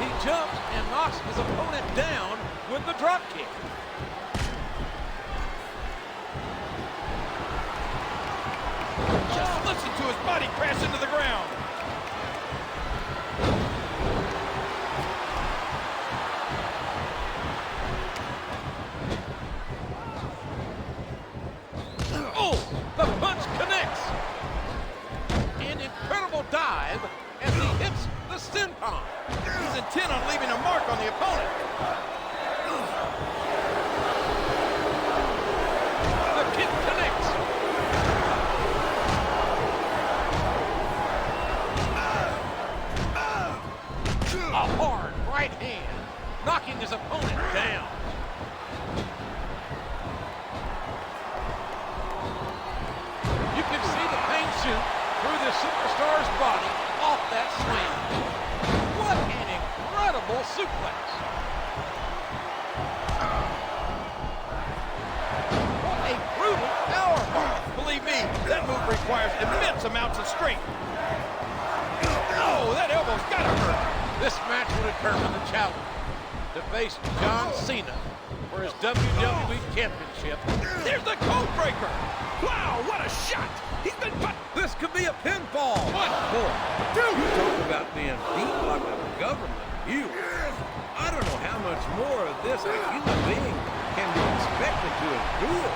He jumps and knocks his opponent down with the drop kick. Just listen to his body crash into the ground. Oh, the punch connects. An incredible dive as he hits the senton. He's intent on leaving a mark on the opponent. The kick connects. A hard right hand, knocking his opponent down. You can see the paint shoot through the superstar's body off that slam. What an incredible suplex. What a brutal powerbomb. Believe me, that move requires immense amounts of strength. Oh, that elbow's gotta hurt. This match will determine the challenge to face John Cena for his WWE Championship. There's the code breaker. Wow, what a shot. He's been put. This could be a pinfall. 1, Boy, you talk about being beat like a government hero. I don't know how much more of this a human being can be expected to endure.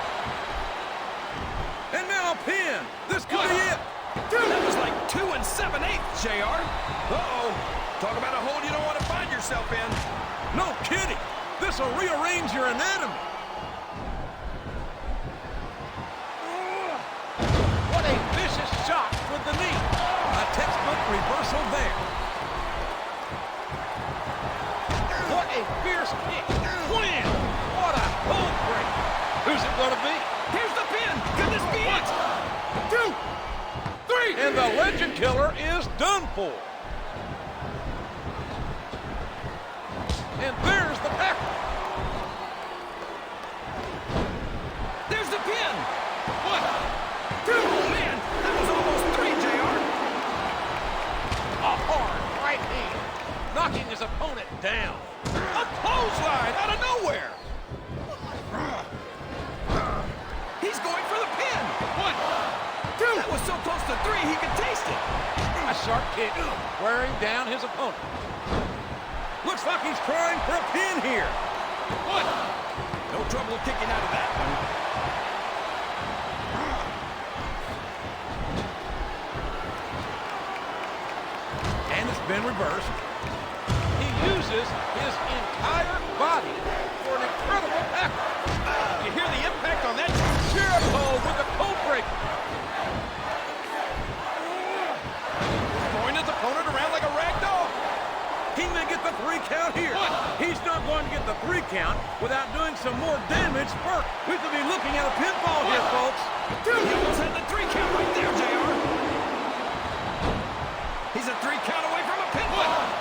And now a pin. This could be it. That was like 2 7/8, JR. Uh-oh. Talk about a hole you don't want to find yourself in. No kidding. This will rearrange your anatomy. What a vicious shot with the knee. A textbook reversal there. What a fierce kick. Wham! What a cold break. Who's it going to be? Here's the pin. Could this be it? 2, 3. And the Legend Killer is done for. And there's the tackle. There's the pin. 1, 2. Oh, man, that was almost 3, JR. A hard right hand, knocking his opponent down. A clothesline out of nowhere. He's going for the pin. 1, 2. That was so close to 3, he could taste it. A sharp kick, wearing down his opponent. Looks like he's trying for a pin here. 1. No trouble kicking out of that one. And it's been reversed. He uses his entire body for an incredible tackle. You hear the impact on that? Jericho with the code breaker. Throwing his opponent around like a rag doll. He may get the 3 count here. He's not going to get the 3 count without doing some more damage first. We could be looking at a pinfall here, folks. He almost had the 3 count right there, JR. He's a 3 count away from a pinfall.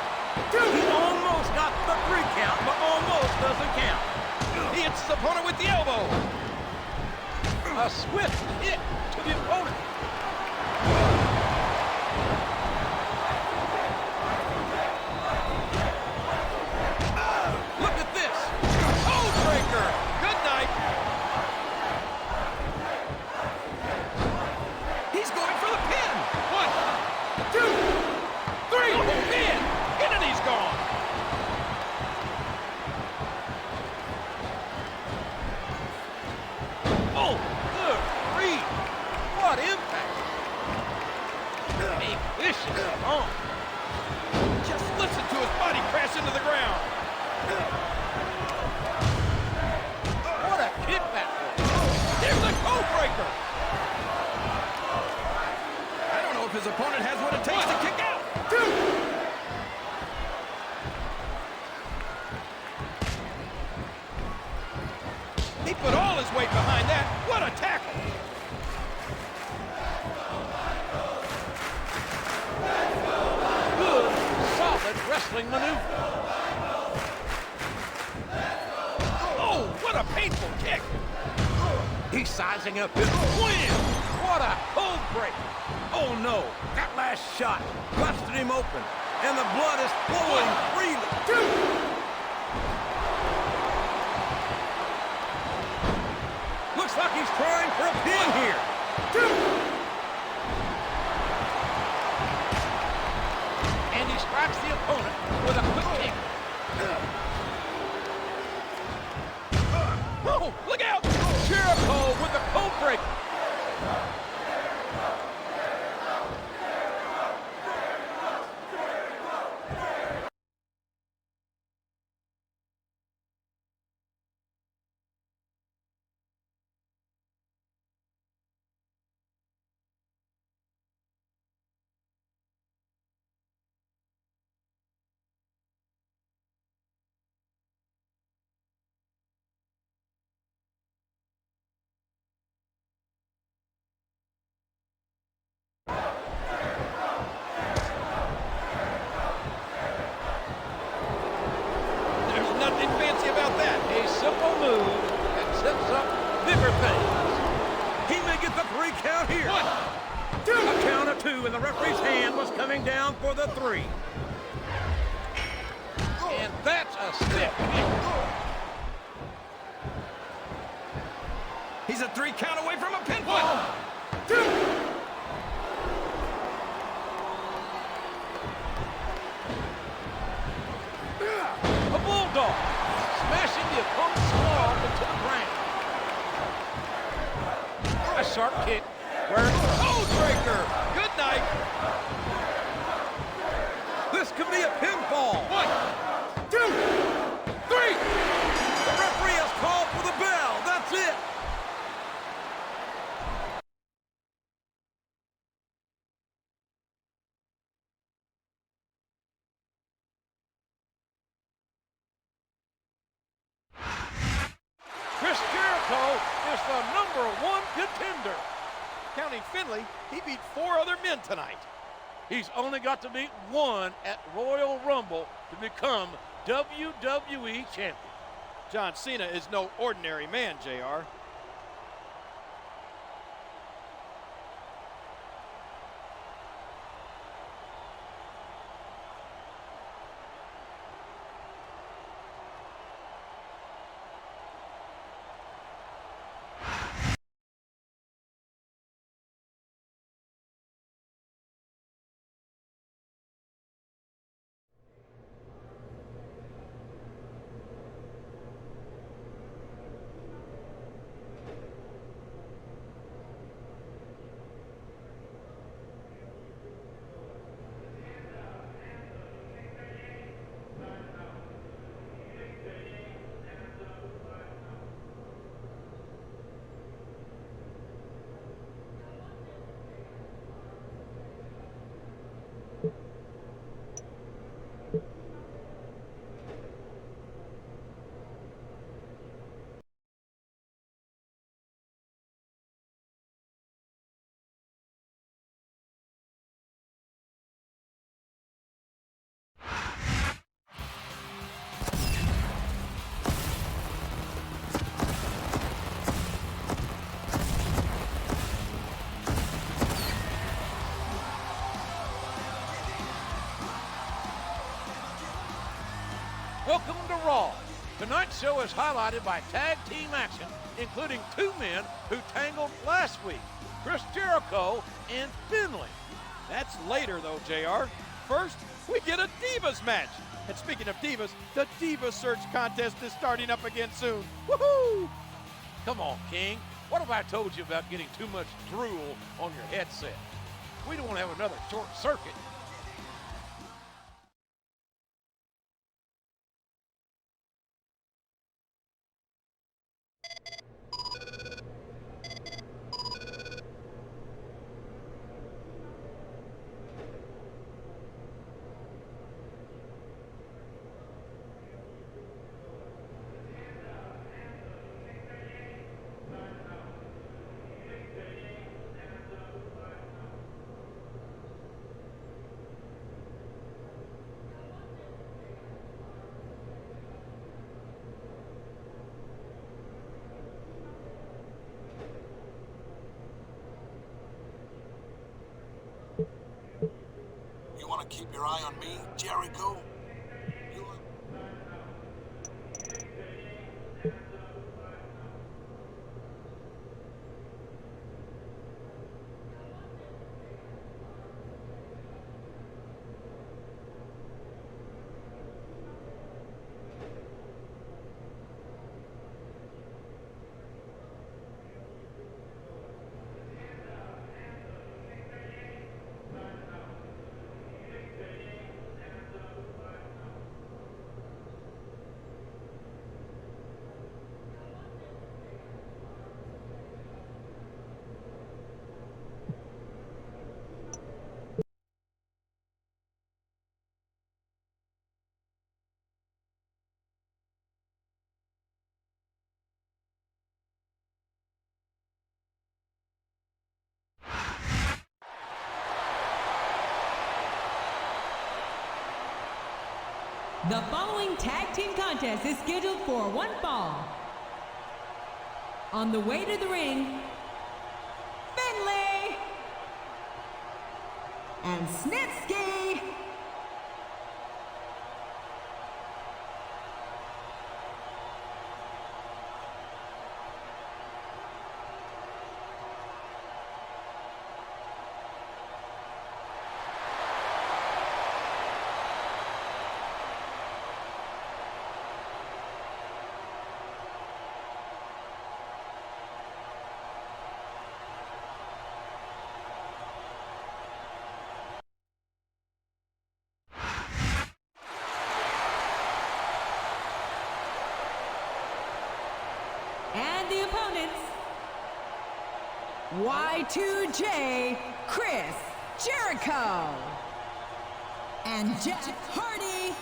hits his opponent with the elbow. A swift hit to the opponent. Look at this. Code breaker. Good night. He's going for the pin. 1, 2, 3. Oh, man. In and he's gone. Oh, good grief. What impact. A vicious bomb. Just listen to his body crash into the ground. What a kickback. Here's the code breaker. I don't know if his opponent has what it takes to kick out. 2. He put all his weight behind that. What a tackle. Good, solid wrestling maneuver. Oh, what a painful kick. He's sizing up his win. What a code break. Oh no, that last shot busted him open, and the blood is flowing freely. 2. Looks like he's trying for a pin here. 2. And he strikes the opponent with a quick kick. Oh, look out! Jericho with the code break. Simple move that sets up bigger things. He may get the 3 count here. 1, 2. A count of 2, and the referee's hand was coming down for the 3. And that's a stick. He's a 3 count away from a pinfall. 1, 2. A bulldog. Smashing the opponent's skull into the ground. A sharp kick. Code breaker. Good night. This could be a pinfall. 1, 2, 3. The referee has called for the bell. That's it. Chris Jericho is the #1 contender. Counting Finley, he beat 4 other men tonight. He's only got to beat 1 at Royal Rumble to become WWE champion. John Cena is no ordinary man, JR. Welcome to Raw. Tonight's show is highlighted by tag team action, including two men who tangled last week, Chris Jericho and Finlay. That's later, though, JR. First, we get a Divas match. And speaking of Divas, the Diva Search contest is starting up again soon. Woohoo! Come on, King. What have I told you about getting too much drool on your headset? We don't want to have another short circuit. You want to keep your eye on me, Jericho? The following tag team contest is scheduled for one fall. On the way to the ring, Finlay and Snitsky. And the opponents, Y2J Chris Jericho and Jeff Hardy.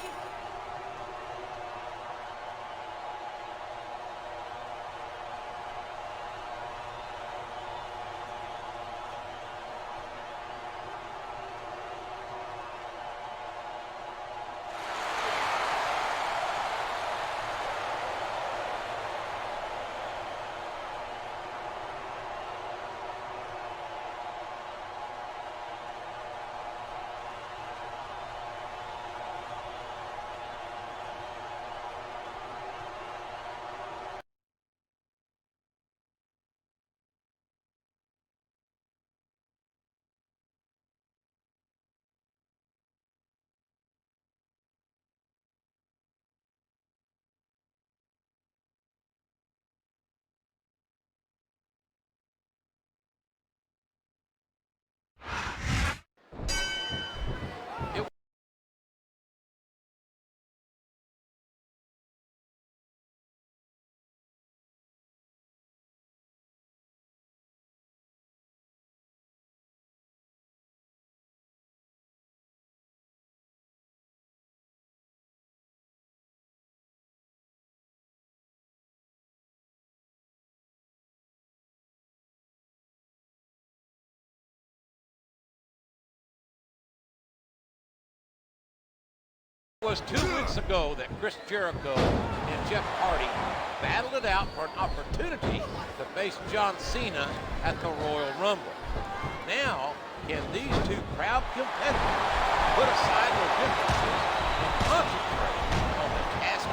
It was 2 weeks ago that Chris Jericho and Jeff Hardy battled it out for an opportunity to face John Cena at the Royal Rumble. Now, can these two proud competitors put aside their differences and concentrate on the task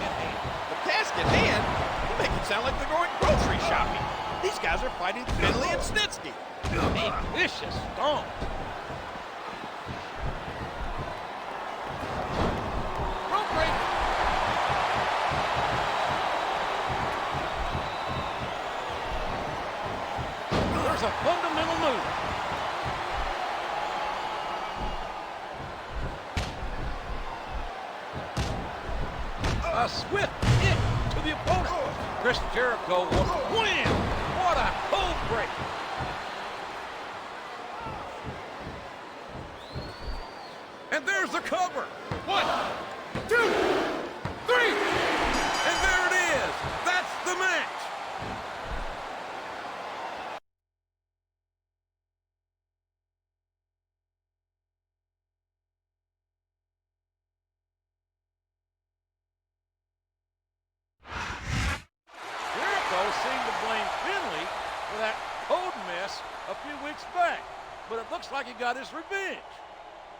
at hand, you make it sound like they're going grocery shopping. These guys are fighting Finley and Snitsky. A vicious stomp. Rope break. There's a fundamental move. A swift hit to the opponent. Chris Jericho will win. What a cold break. And there's the cover. 1, 2, 3. And there it is. That's the match. Jericho seemed to blame Finley for that code mess a few weeks back, but it looks like he got his revenge.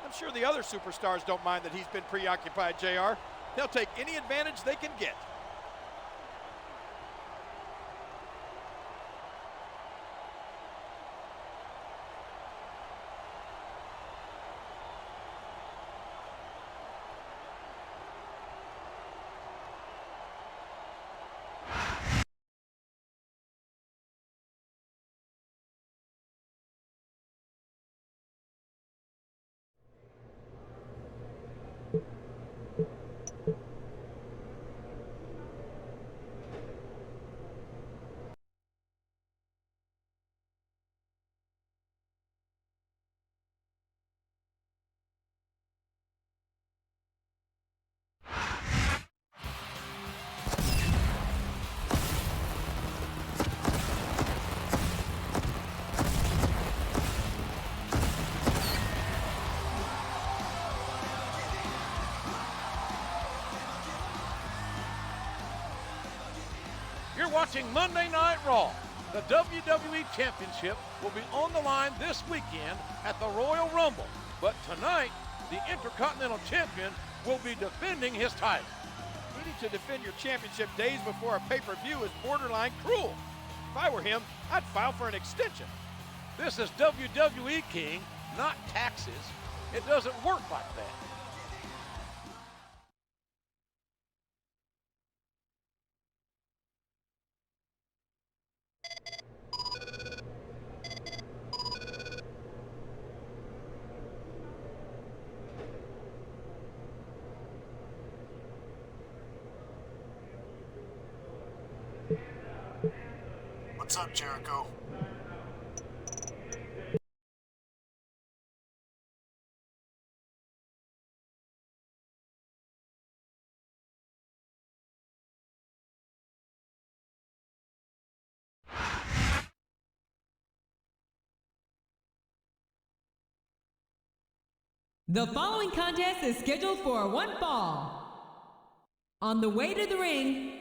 I'm sure the other superstars don't mind that he's been preoccupied, JR. They'll take any advantage they can get. You're watching Monday Night Raw. The WWE Championship will be on the line this weekend at the Royal Rumble. But tonight, the Intercontinental Champion will be defending his title. Needing to defend your championship days before a pay-per-view is borderline cruel. If I were him, I'd file for an extension. This is WWE, King, not taxes. It doesn't work like that. What's up, Jericho? The following contest is scheduled for one fall. On the way to the ring,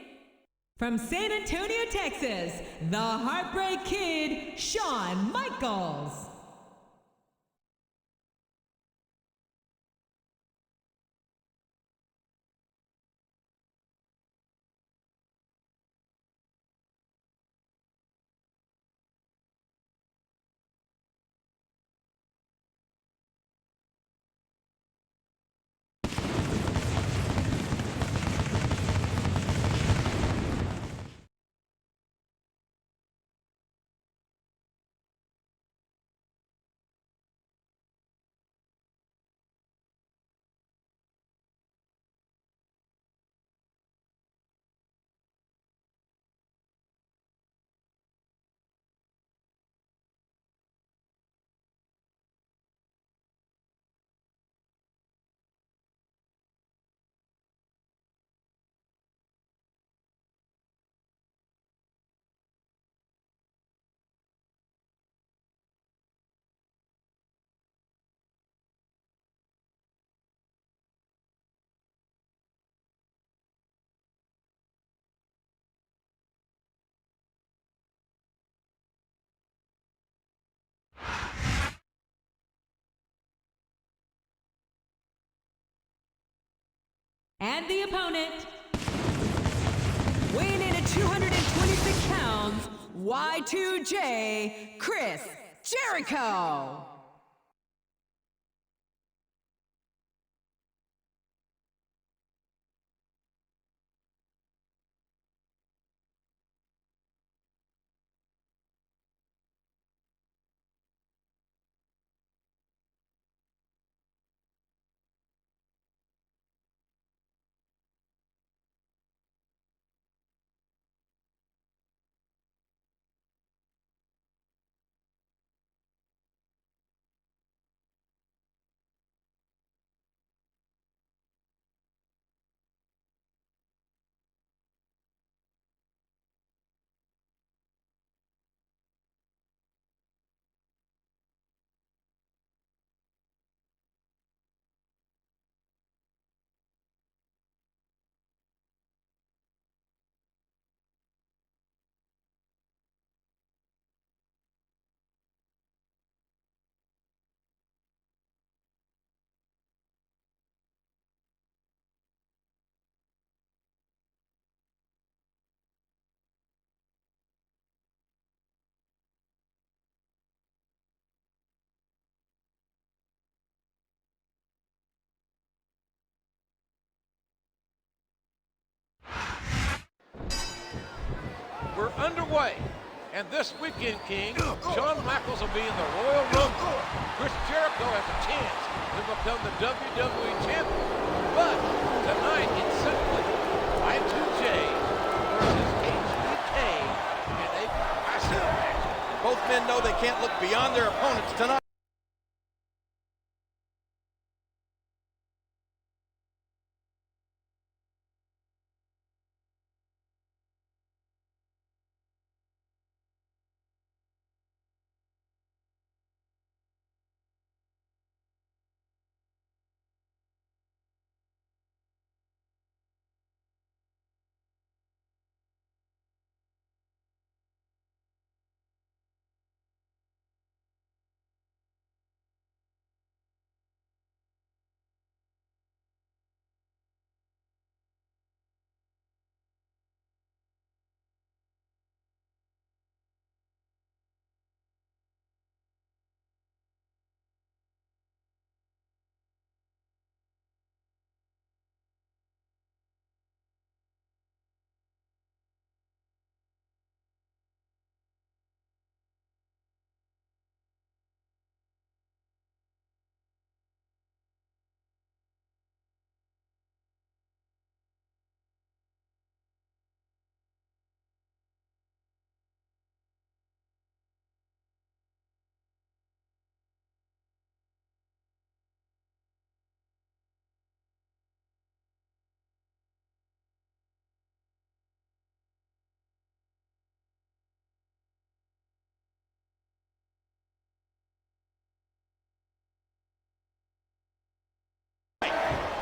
from San Antonio, Texas, the Heartbreak Kid, Shawn Michaels. And the opponent, weighing in at 226 pounds, Y2J, Chris Jericho. We're underway, and this weekend, King, Shawn Michaels will be in the Royal Rumble. Chris Jericho has a chance to become the WWE Champion, but tonight it's simply Y2J versus HBK in a classic match. Both men know they can't look beyond their opponents tonight.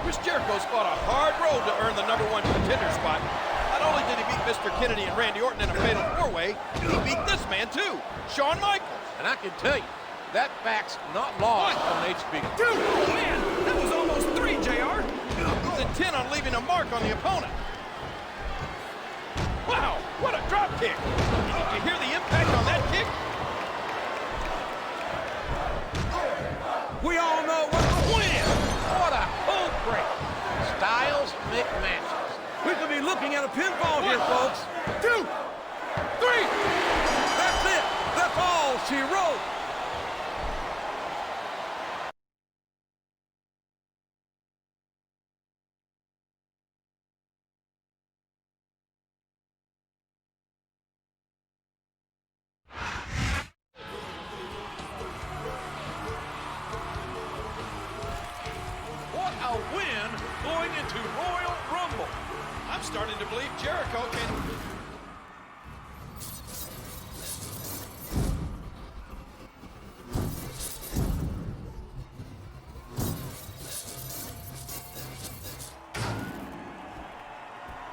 Chris Jericho's fought a hard road to earn the #1 contender spot. Not only did he beat Mr. Kennedy and Randy Orton in a fatal four-way, he beat this man too, Shawn Michaels. And I can tell you, that fact's not lost on HBK. Dude, oh man, that was almost 3, JR. He's intent on leaving a mark on the opponent. Wow, what a drop kick. Did you hear the impact on that kick? We all know what the win. What a hook break. Styles make matches. We could be looking at a pinfall here, folks. 2, 3. That's it. That's all she wrote. What a win going into Royal Rumble. I'm starting to believe Jericho can...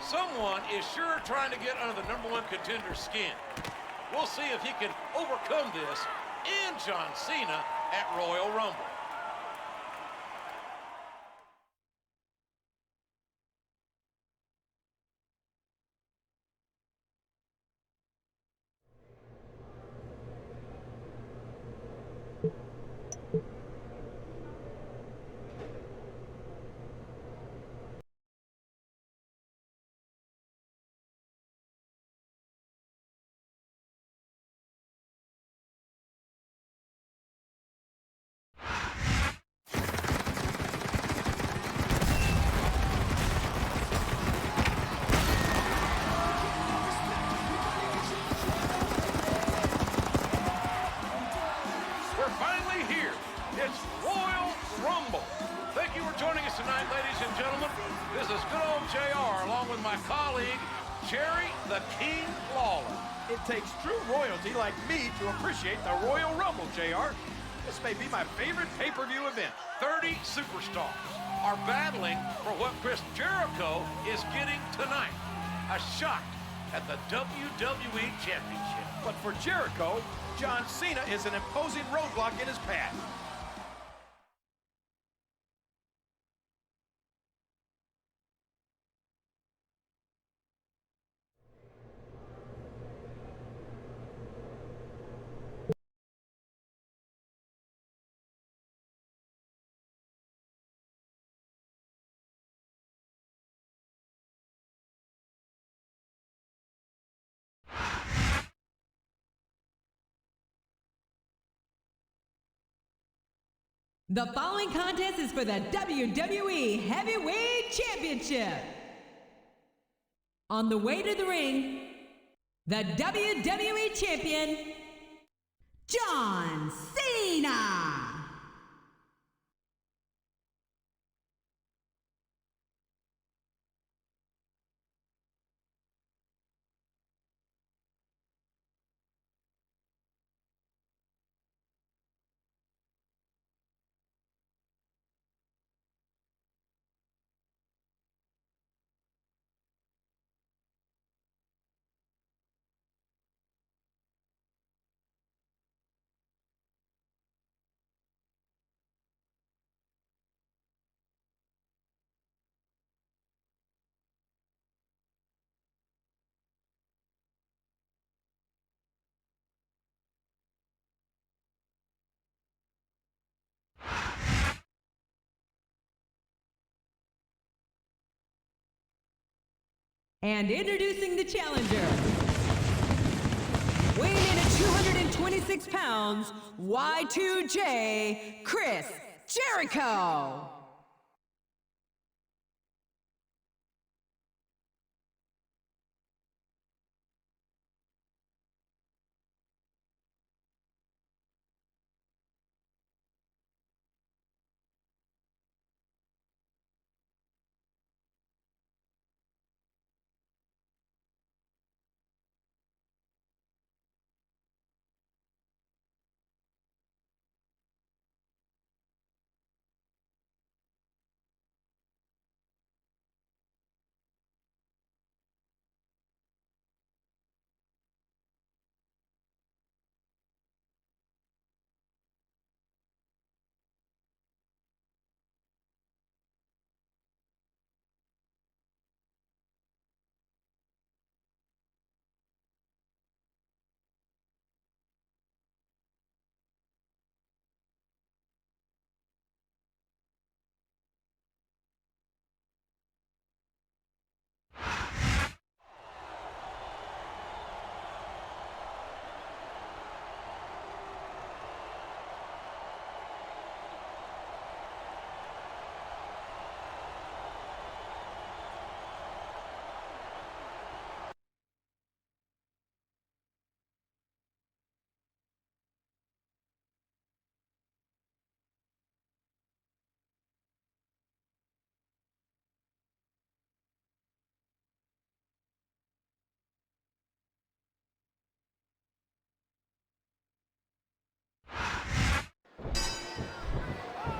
Someone is sure trying to get under the #1 contender's skin. We'll see if he can overcome this and John Cena at Royal Rumble. tonight, ladies and gentlemen. This is good old JR, along with my colleague, Jerry the King Lawler. It takes true royalty like me to appreciate the Royal Rumble, JR. This may be my favorite pay-per-view event. 30 superstars are battling for what Chris Jericho is getting tonight. A shot at the WWE Championship. But for Jericho, John Cena is an imposing roadblock in his path. The following contest is for the WWE Heavyweight Championship. On the way to the ring, the WWE Champion, John Cena. And introducing the challenger, weighing in at 226 pounds, Y2J, Chris Jericho.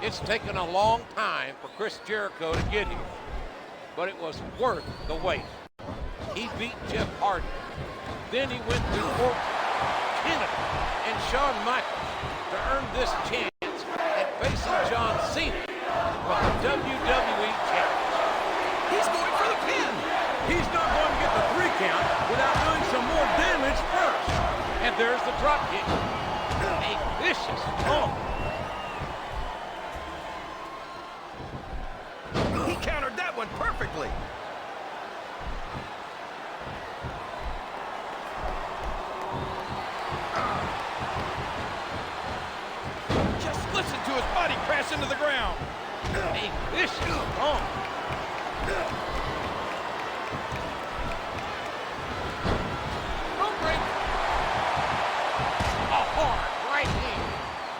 It's taken a long time for Chris Jericho to get here, but it was worth the wait. He beat Jeff Hardy. Then he went to Fort Kennedy and Shawn Michaels to earn this chance at facing John Cena for the WWE Championship. He's going for the pin. He's not going to get the 3 count without doing some more damage first. And there's the drop kick. A vicious pump. He countered that one perfectly. Just listen to his body crash into the ground. A vicious pump.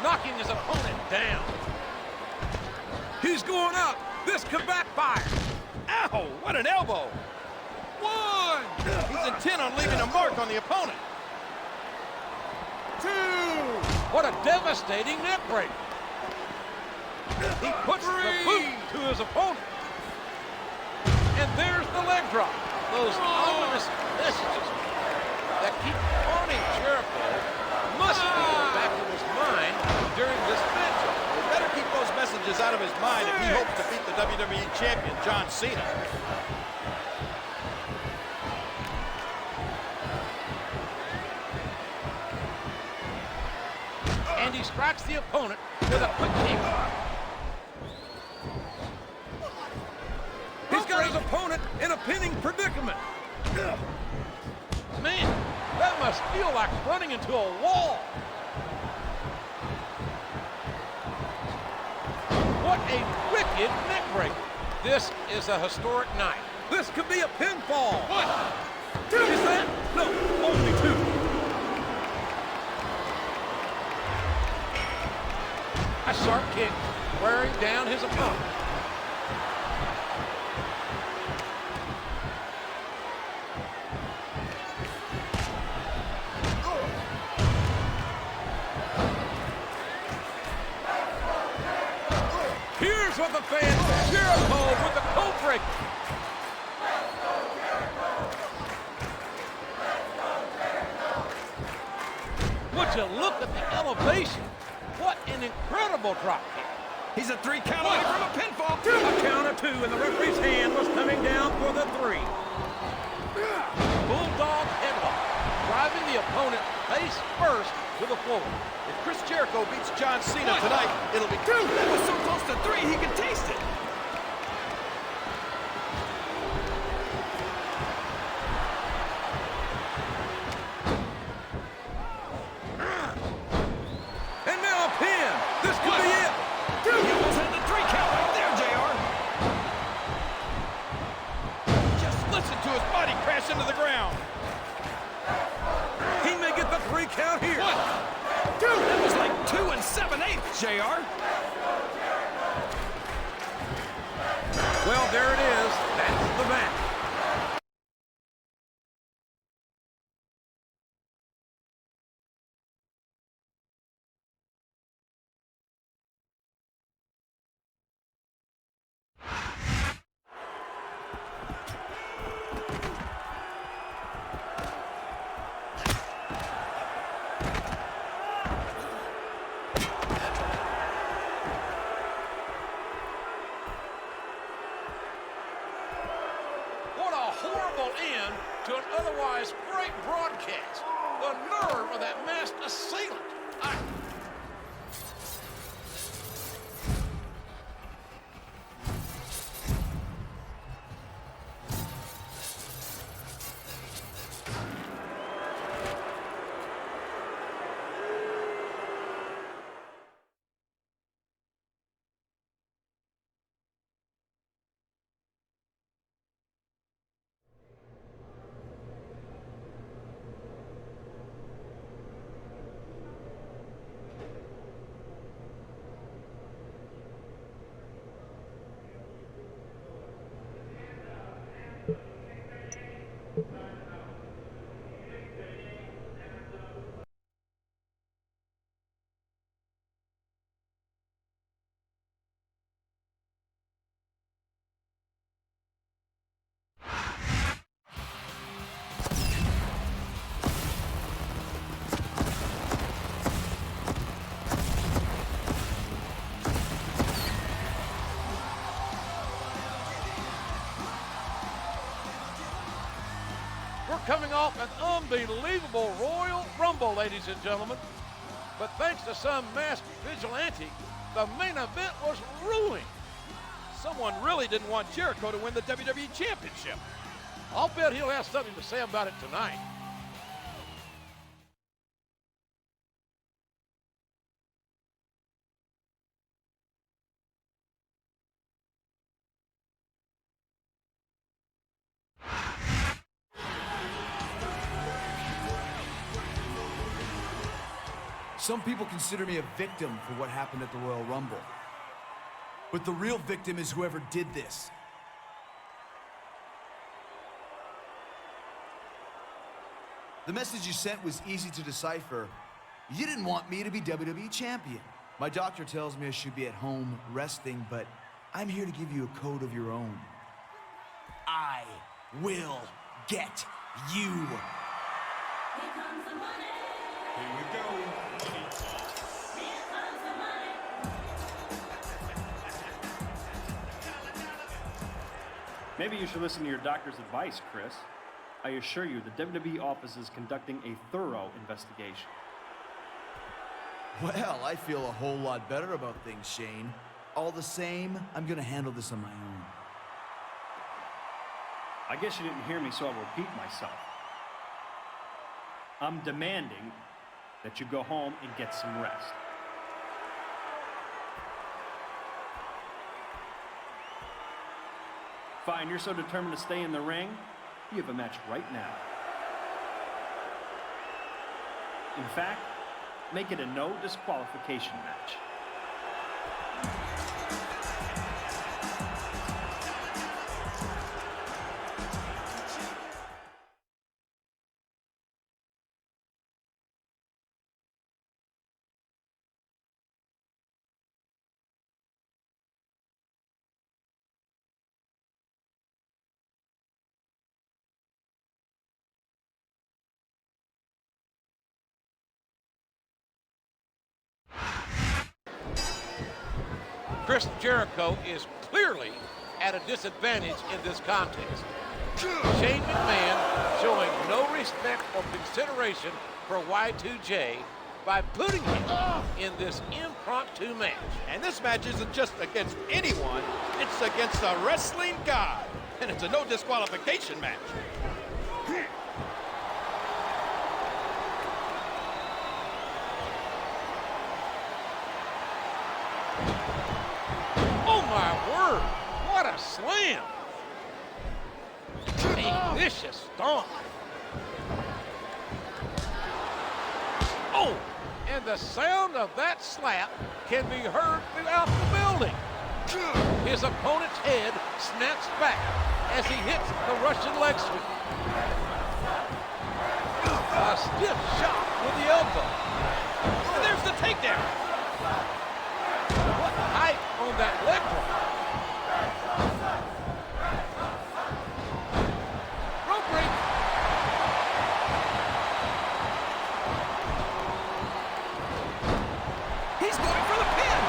knocking his opponent down. He's going up. This could backfire. Ow, what an elbow. 1. He's intent on leaving a mark on the opponent. 2. What a devastating neck break. He puts the boot to his opponent. And there's the leg drop. Those ominous messages that keep haunting Jericho must be in the back of his mind during this match. He better keep those messages out of his mind if he hopes to beat the WWE Champion, John Cena. And he strikes the opponent with a quick kick. He's got his opponent in a pinning predicament. Man, that must feel like running into a wall. What a wicked neck break. This is a historic night. This could be a pinfall. 1, 2. Is that? No, only 2. A sharp kick wearing down his opponent. Here's what the fans Jericho with the coat break. Would you look at the elevation? What an incredible drop kick. He's a 3 count away from a pinfall. A count of 2, and the referee's hand was coming down for the 3. Bulldog headlock, driving the opponent face first to the floor. If Chris Jericho beats John Cena tonight, it'll be 2. That was so close to 3, he could taste it. And now a pin. This could be it. He almost had the 3 count right there, JR. Just listen to his body crash into the ground. He may get the 3 count here. 1, 2. That was like 2 7/8, JR. Well, there it is. That's the match. Horrible end to an otherwise great broadcast. The nerve of that masked assailant. Coming off an unbelievable Royal Rumble, ladies and gentlemen. But thanks to some masked vigilante, the main event was ruined. Someone really didn't want Jericho to win the WWE Championship. I'll bet he'll have something to say about it tonight. Some people consider me a victim for what happened at the Royal Rumble. But the real victim is whoever did this. The message you sent was easy to decipher. You didn't want me to be WWE champion. My doctor tells me I should be at home resting, but I'm here to give you a code of your own. I will get you. Here comes the money. Here we go. Here comes the money. Maybe you should listen to your doctor's advice, Chris. I assure you, the WWE office is conducting a thorough investigation. Well, I feel a whole lot better about things, Shane. All the same, I'm gonna handle this on my own. I guess you didn't hear me, so I'll repeat myself. I'm demanding that you go home and get some rest. Fine, you're so determined to stay in the ring, you have a match right now. In fact, make it a no disqualification match. Chris Jericho is clearly at a disadvantage in this contest. Shane McMahon showing no respect or consideration for Y2J by putting him in this impromptu match. And this match isn't just against anyone, it's against a wrestling god. And it's a no disqualification match. Oh my word, what a slam. A vicious stomp. Oh, and the sound of that slap can be heard throughout the building. His opponent's head snaps back as he hits the Russian leg sweep. A stiff shot with the elbow. And there's the takedown. What height on that leg drop. Rope break. He's going for the pin.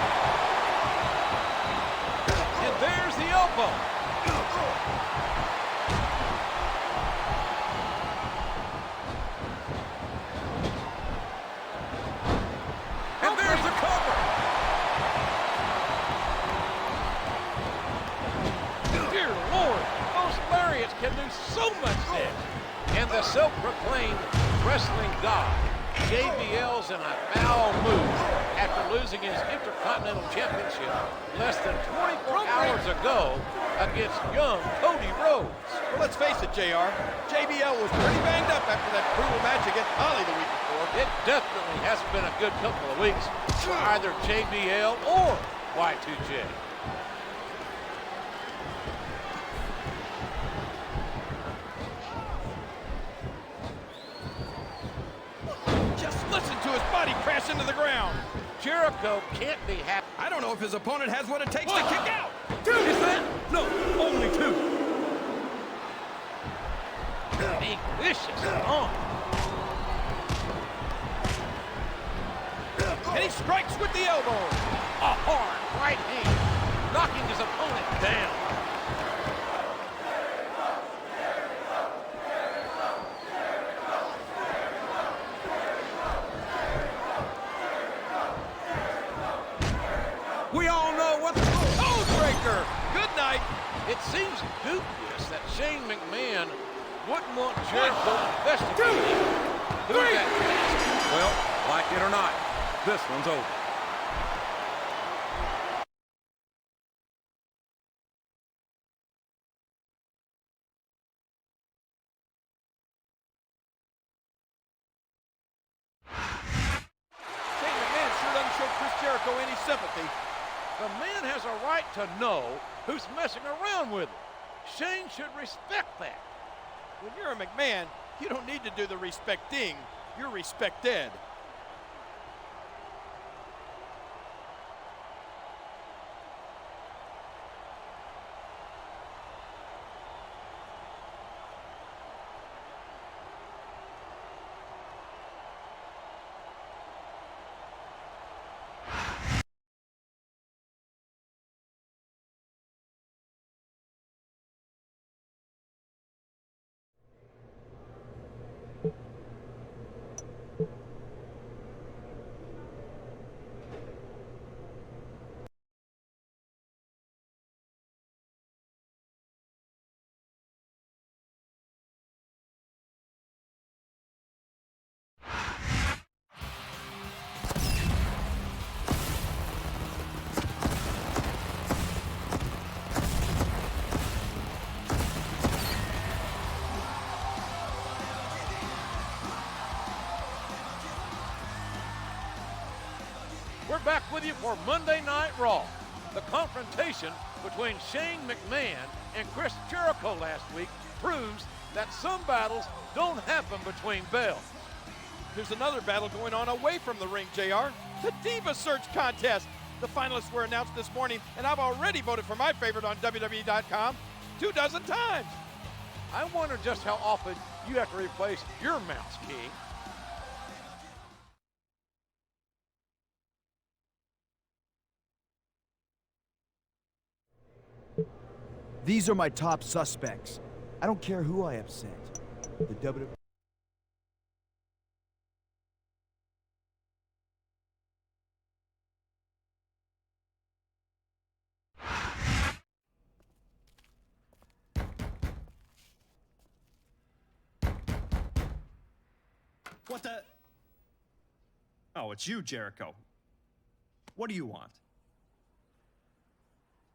And there's the elbow. And there's the cover. Dear Lord, those lariats can do so much damage. And the self-proclaimed wrestling god, JBL's in a foul move after losing his Intercontinental Championship less than 24 hours ago against young Cody Rhodes. Well, let's face it, JR. JBL was pretty banged up after that brutal match against Holly the week before. It definitely hasn't been a good couple of weeks for either JBL or Y2J. Just listen to his body crash into the ground. Jericho can't be happy. I don't know if his opponent has what it takes to kick out. Is that? No, only two. A vicious stomp. And he strikes with the elbow. A hard right hand, knocking his opponent down. We all know what the code breaker. Good night. It seems dubious that Shane McMahon wouldn't want Jericho investigating who that is. Well, like it or not, this one's over. Shane McMahon sure doesn't show Chris Jericho any sympathy. The man has a right to know who's messing around with him. Shane should respect that. When you're a McMahon, you don't need to do the respecting. You're respected. We're back with you for Monday Night Raw. The confrontation between Shane McMahon and Chris Jericho last week proves that some battles don't happen between bells. There's another battle going on away from the ring, JR. The Diva Search Contest. The finalists were announced this morning, and I've already voted for my favorite on WWE.com 24 times. I wonder just how often you have to replace your mouse, King. These are my top suspects. I don't care who I upset. The WWE. What the? Oh, it's you, Jericho. What do you want?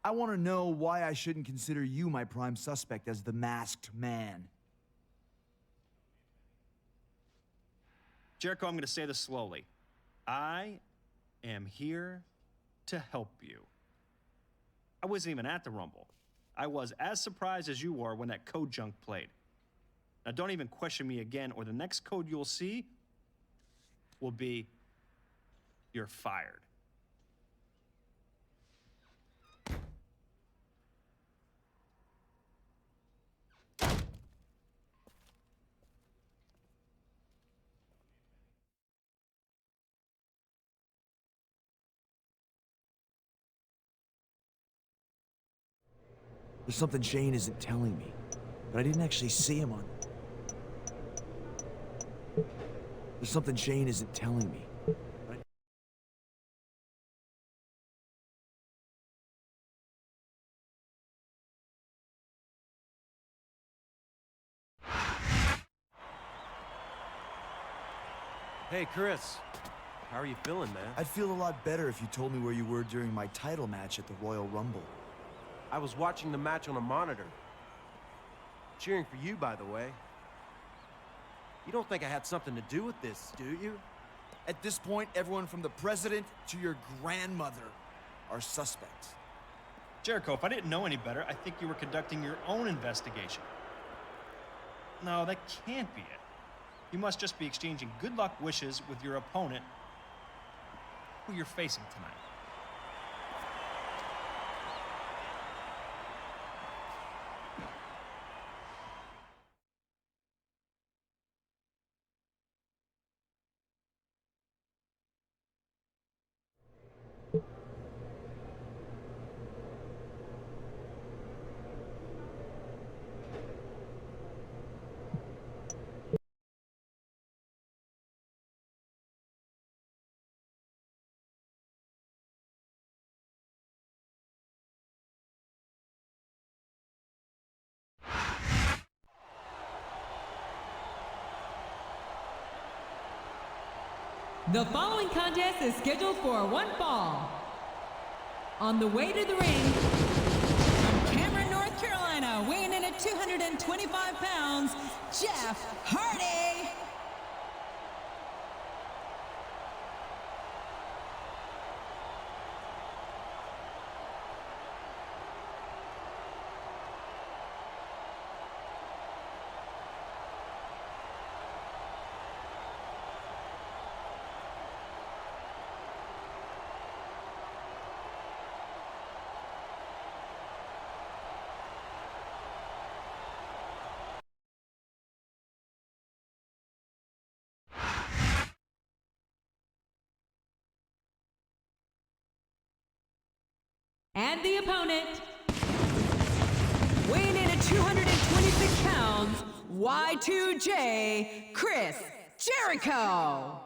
I want to know why I shouldn't consider you my prime suspect as the masked man. Jericho, I'm going to say this slowly. I am here to help you. I wasn't even at the Rumble. I was as surprised as you were when that code junk played. Now, don't even question me again, or the next code you'll see will be, you're fired. There's something Shane isn't telling me, but I didn't actually see him on. There's something Shane isn't telling me. Hey, Chris. How are you feeling, man? I'd feel a lot better if you told me where you were during my title match at the Royal Rumble. I was watching the match on a monitor. Cheering for you, by the way. You don't think I had something to do with this, do you? At this point, everyone from the president to your grandmother are suspects. Jericho, if I didn't know any better, I think you were conducting your own investigation. No, that can't be it. You must just be exchanging good luck wishes with your opponent, who you're facing tonight. The following contest is scheduled for one fall. On the way to the ring, from Cameron, North Carolina, weighing in at 225 pounds, Jeff Hardy. And the opponent, weighing in at 226 pounds, Y2J, Chris Jericho.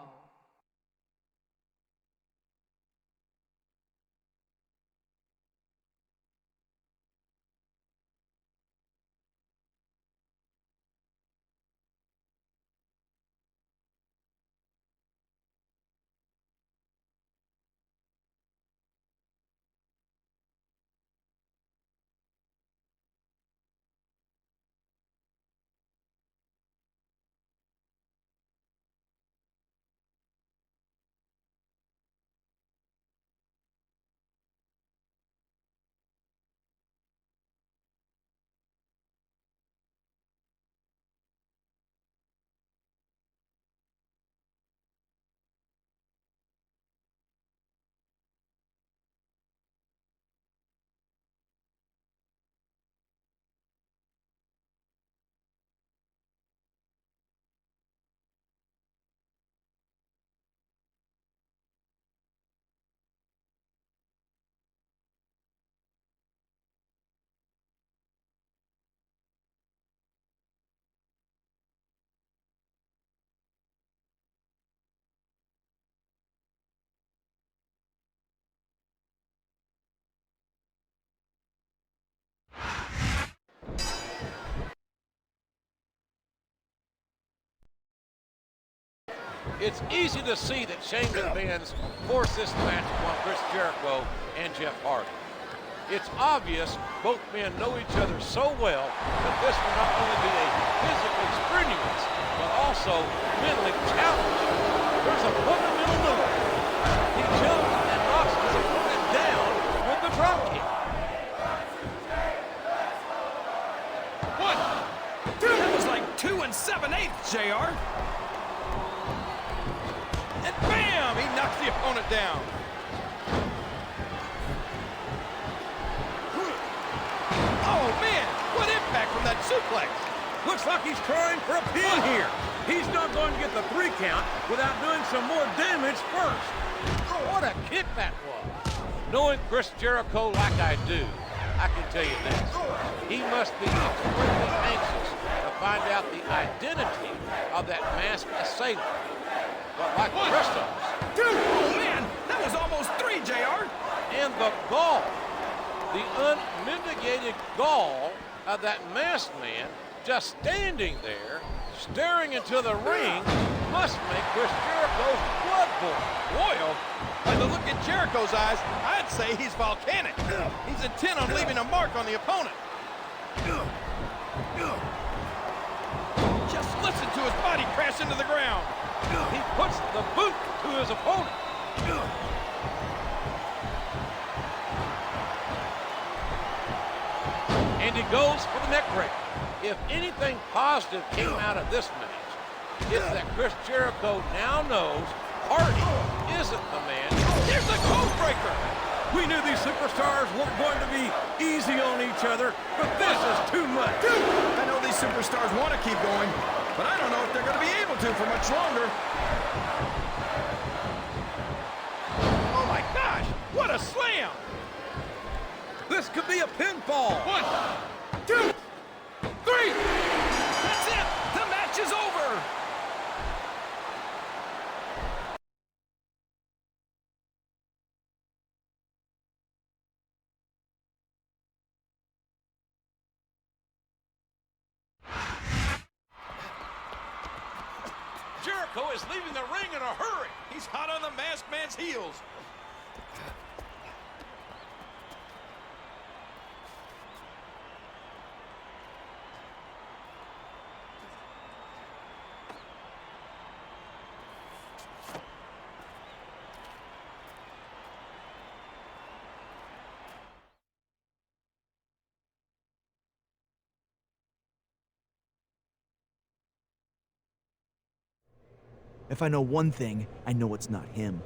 It's easy to see that Shane McMahon's forced this match upon Chris Jericho and Jeff Hardy. It's obvious both men know each other so well that this will not only be a physically strenuous, but also mentally challenging. There's a fundamental move. He jumps and knocks his opponent down with the drop kick. 1, 2. That was like 2 7/8, JR. And bam! He knocks the opponent down. Oh, man! What impact from that suplex! Looks like he's trying for a pin here. He's not going to get the 3 count without doing some more damage first. Oh, what a kick that was. Knowing Chris Jericho like I do, I can tell you this. He must be extremely anxious to find out the identity of that masked assailant. But like the rest of us. 2! Oh, man! That was almost 3, JR! And the gall, the unmitigated gall of that masked man just standing there, staring into the ring, must make Chris Jericho's blood boil. Boil? By the look in Jericho's eyes, I'd say he's volcanic. He's intent on leaving a mark on the opponent. Just listen to his body crash into the ground. He puts the boot to his opponent. And he goes for the neck breaker. If anything positive came out of this match, it's that Chris Jericho now knows Hardy isn't the man. Here's the code breaker. We knew these superstars weren't going to be easy on each other, but this is too much. I know these superstars want to keep going, but I don't know if they're going to be able to for much longer. Oh my gosh, what a slam! This could be a pinfall. 1, 2, 3! That's it! The match is over! Jericho is leaving the ring in a hurry. He's hot on the masked man's heels. If I know one thing, I know it's not him.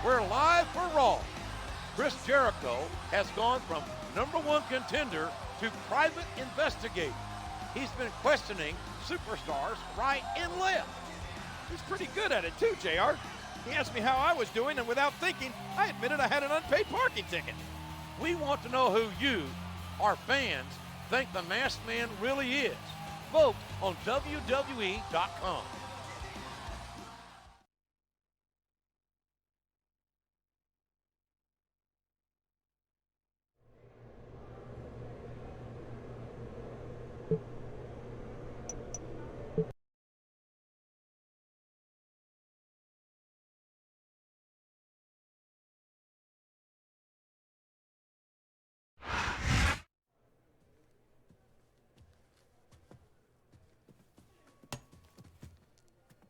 We're live for Raw. Chris Jericho has gone from #1 contender to private investigator. He's been questioning superstars right and left. He's pretty good at it too, JR. He asked me how I was doing, and without thinking, I admitted I had an unpaid parking ticket. We want to know who you, our fans, think the Masked Man really is. Vote on WWE.com.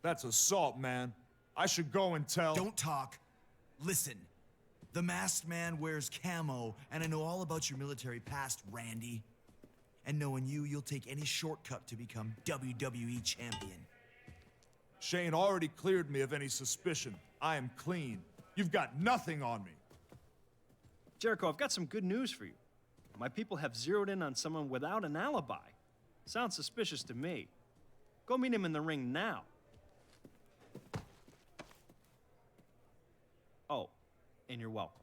That's assault, man. I should go and tell. Don't talk. Listen. The Masked Man wears camo, and I know all about your military past, Randy. And knowing you, you'll take any shortcut to become WWE champion. Shane already cleared me of any suspicion. I am clean. You've got nothing on me. Jericho, I've got some good news for you. My people have zeroed in on someone without an alibi. Sounds suspicious to me. Go meet him in the ring now. Oh, and you're welcome.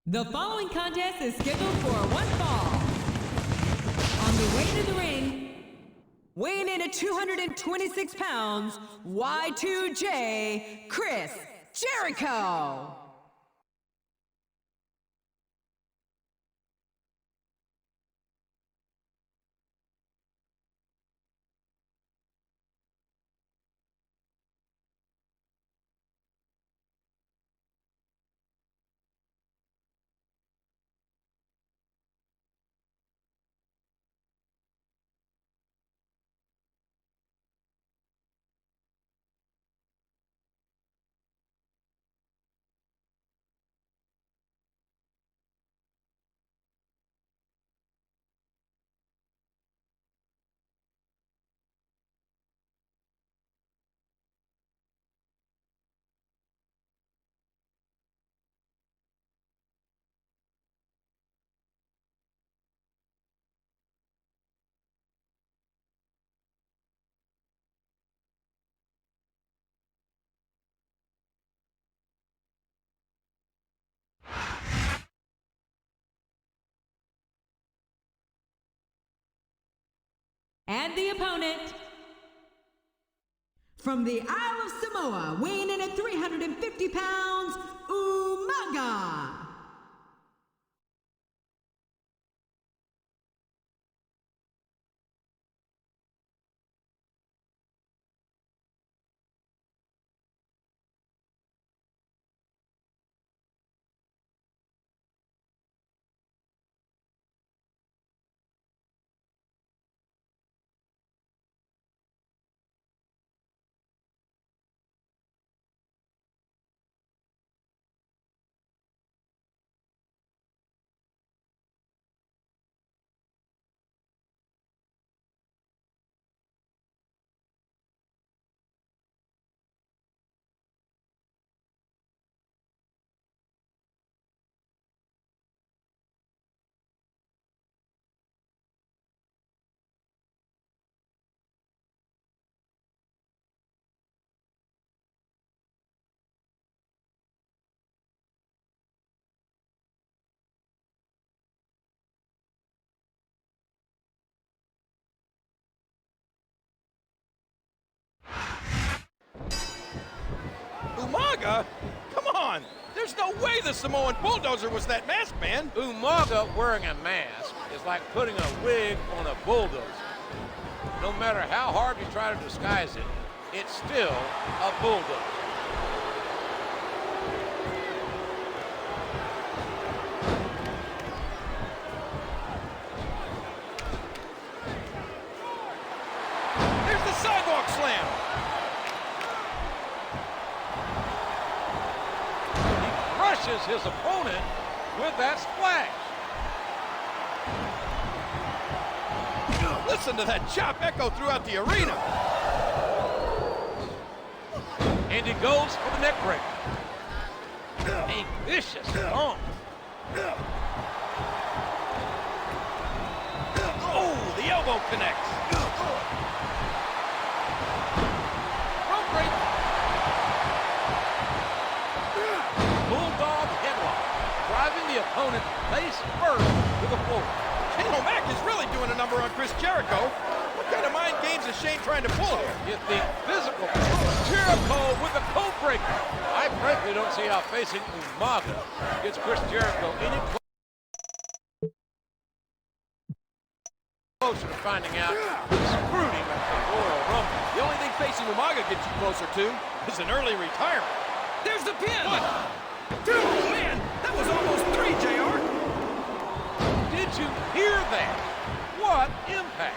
The following contest is scheduled for one fall. On the way to the ring, weighing in at 226 pounds, Y2J, Chris Jericho. And the opponent, from the Isle of Samoa, weighing in at 350 pounds, Umaga. Umaga? Come on! There's no way the Samoan bulldozer was that masked man. Umaga wearing a mask is like putting a wig on a bulldozer. No matter how hard you try to disguise it, it's still a bulldozer. There's the sidewalk slam. He crushes his opponent with that splash. Listen to that chop echo throughout the arena. And he goes for the neck breaker. A vicious stomp. Oh, the elbow connects. Rope break. Bulldog headlock, driving the opponent face first to the floor. Phenom is really doing a number on Chris Jericho. What kind of mind games is Shane trying to pull here? Get the physical. Jericho with the code breaker. I frankly don't see how facing Umaga gets Chris Jericho any closer to finding out who screwed him at the Royal Rumble. The only thing facing Umaga gets you closer to is an early retirement. There's the pin. 1, 2, man, that was almost 3, JR. Did you hear that? What impact?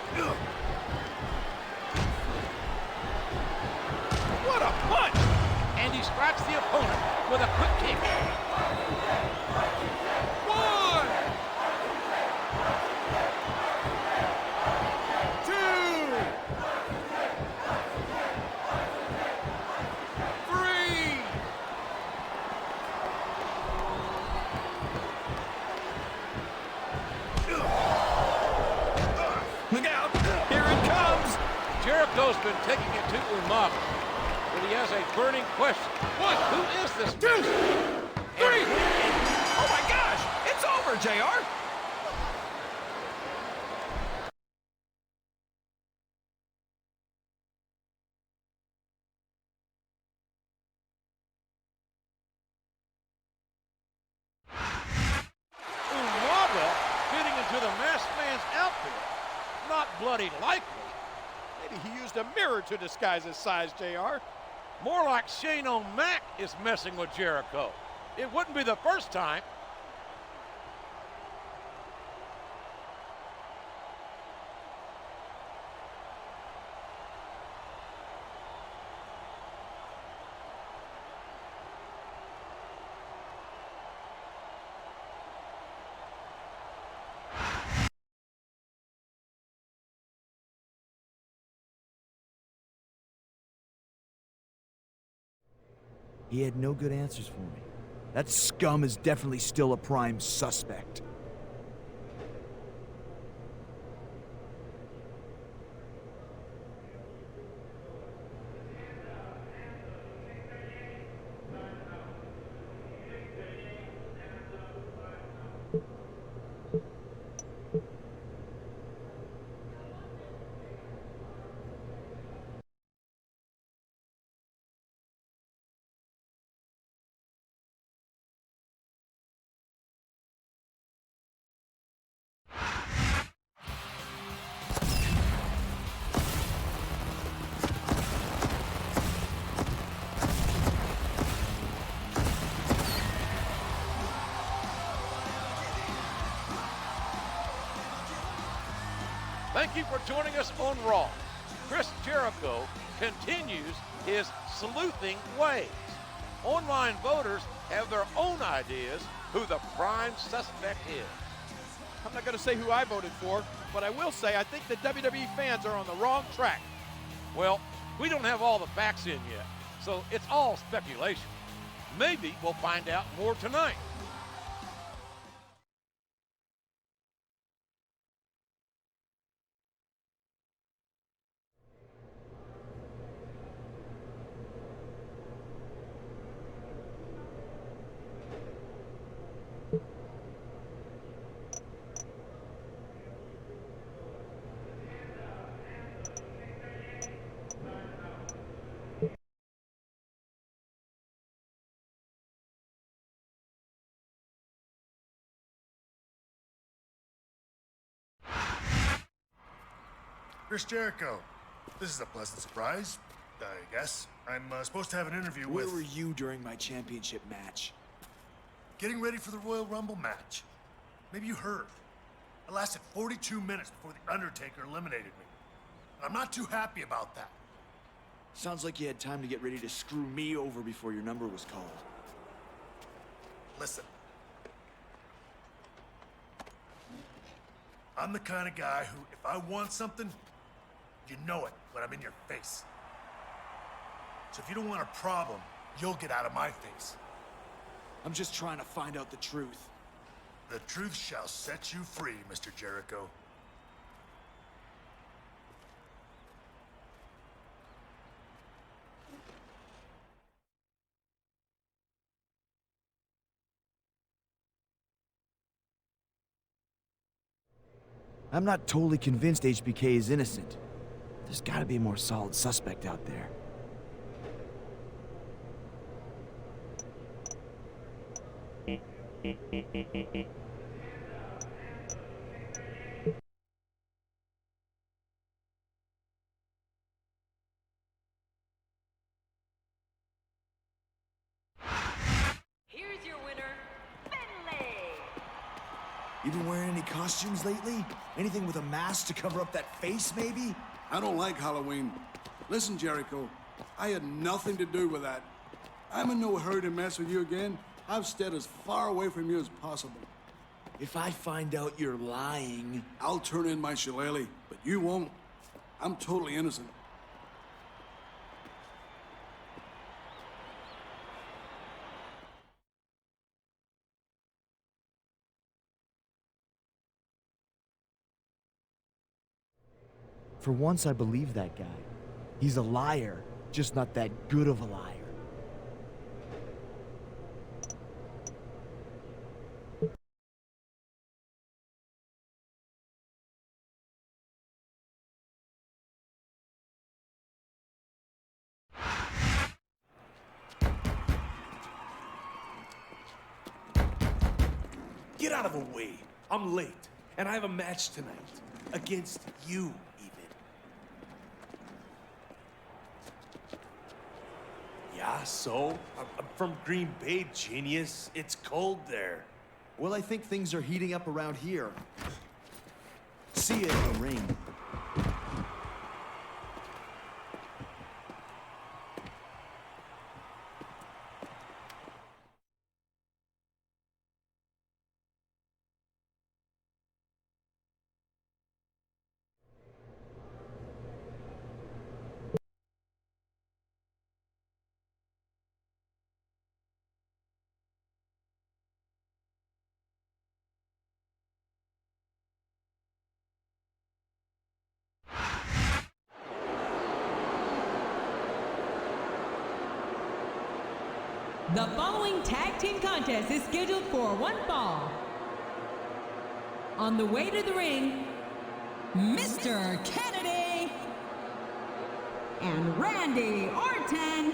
What a punch! And he strikes the opponent with a quick kick. 1, 2, 3. Look out! Here it comes! Jericho's been taking it to Umaga, but he has a burning question. Who is this 2, 3! Oh my gosh! It's over, JR! Umaga fitting into the masked man's outfit. Not bloody likely. Maybe he used a mirror to disguise his size, JR. More like Shane O'Mac is messing with Jericho. It wouldn't be the first time. He had no good answers for me. That scum is definitely still a prime suspect. Thank you for joining us on Raw. Chris Jericho continues his sleuthing ways. Online voters have their own ideas who the prime suspect is. I'm not going to say who I voted for, but I will say I think the WWE fans are on the wrong track. Well, we don't have all the facts in yet, so it's all speculation. Maybe we'll find out more tonight. Chris Jericho. This is a pleasant surprise, I guess. I'm supposed to have an interview with... Where were you during my championship match? Getting ready for the Royal Rumble match. Maybe you heard. It lasted 42 minutes before the Undertaker eliminated me. And I'm not too happy about that. Sounds like you had time to get ready to screw me over before your number was called. Listen. I'm the kind of guy who, if I want something, you know it when I'm in your face. So if you don't want a problem, you'll get out of my face. I'm just trying to find out the truth. The truth shall set you free, Mr. Jericho. I'm not totally convinced HBK is innocent. There's gotta be a more solid suspect out there. Here's your winner, Finlay. You been wearing any costumes lately? Anything with a mask to cover up that face, maybe? I don't like Halloween. Listen, Jericho, I had nothing to do with that. I'm in no hurry to mess with you again. I've stayed as far away from you as possible. If I find out you're lying... I'll turn in my shillelagh, but you won't. I'm totally innocent. For once, I believe that guy. He's a liar, just not that good of a liar. Get out of the way. I'm late, and I have a match tonight. Against you, even. Yeah, so? I'm from Green Bay, genius. It's cold there. Well, I think things are heating up around here. See you in the ring. The following tag team contest is scheduled for one fall. On the way to the ring, Mr. Kennedy and Randy Orton.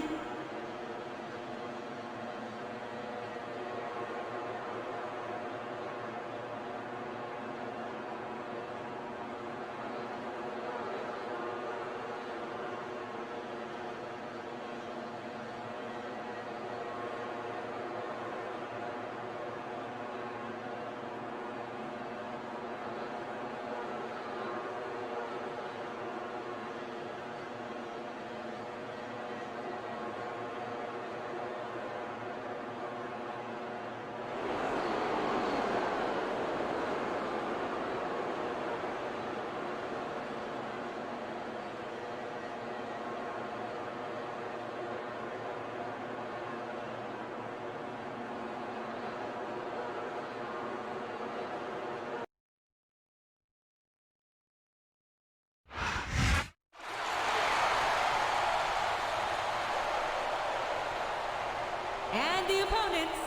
And the opponents,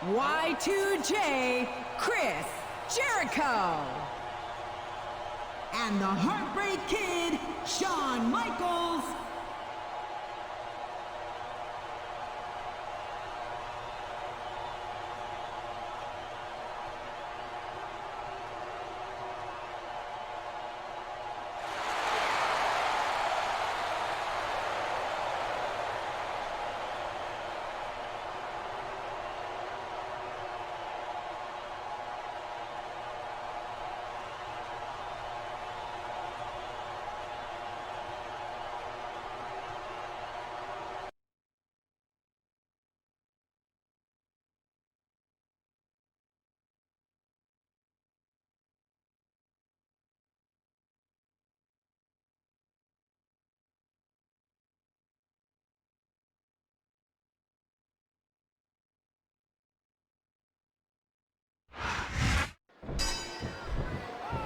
Y2J Chris Jericho and the Heartbreak Kid Shawn Michaels.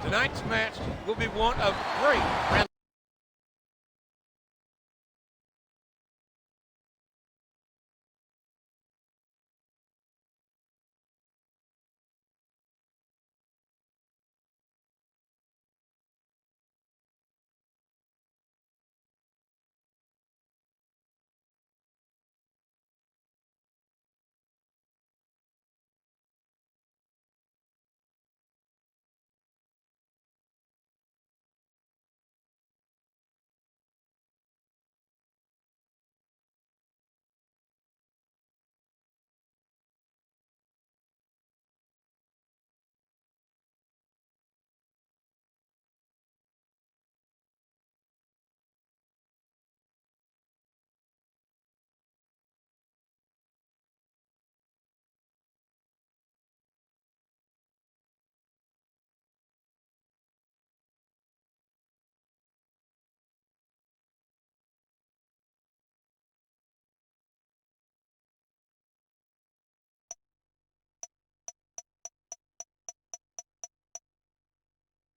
Tonight's match will be one of great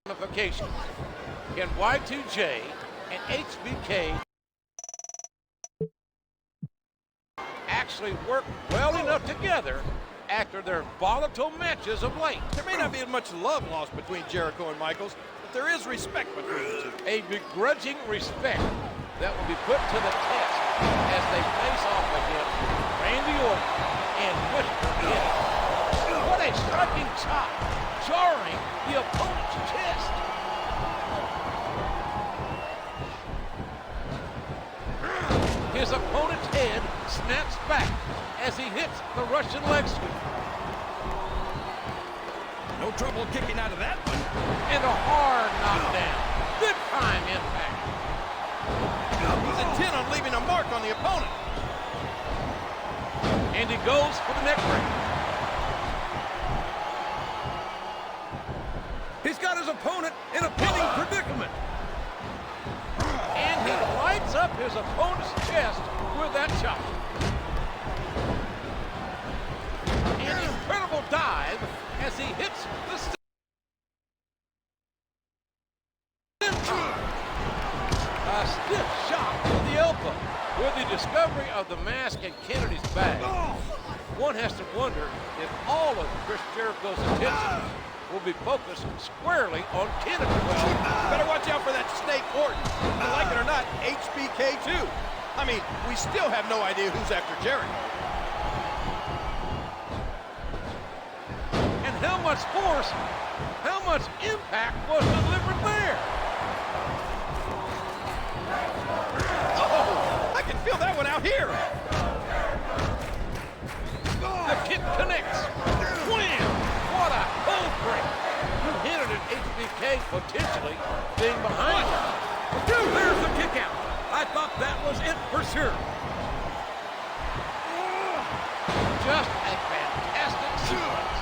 ramifications. Can Y2J and HBK actually work well enough together after their volatile matches of late? There may not be much love lost between Jericho and Michaels, but there is respect between the two. A begrudging respect that will be put to the test as they face off against Randy Orton and Mr. Kennedy. What a striking chop, jarring the opponent's chest. His opponent's head snaps back as he hits the Russian leg sweep. No trouble kicking out of that one. And a hard knockdown. Good time impact. He's intent on leaving a mark on the opponent. And he goes for the neck break. He's got his opponent in a pinning predicament. And he lights up his opponent's chest with that chop. An incredible dive as he hits the a stiff shot with the elbow. With the discovery of the mask in Kennedy's bag, one has to wonder if all of Chris Jericho's attention will be focused squarely on Kennedy. Well, better watch out for that snake Orton. And like it or not, HBK too. I mean, we still have no idea who's after Jericho. And how much force, how much impact was delivered there? Oh, I can feel that one out here. The kick connects. Wham! What a cold break. You hinted at HBK potentially being behind him. There's the kick out. I thought that was it for sure. Just a fantastic sequence.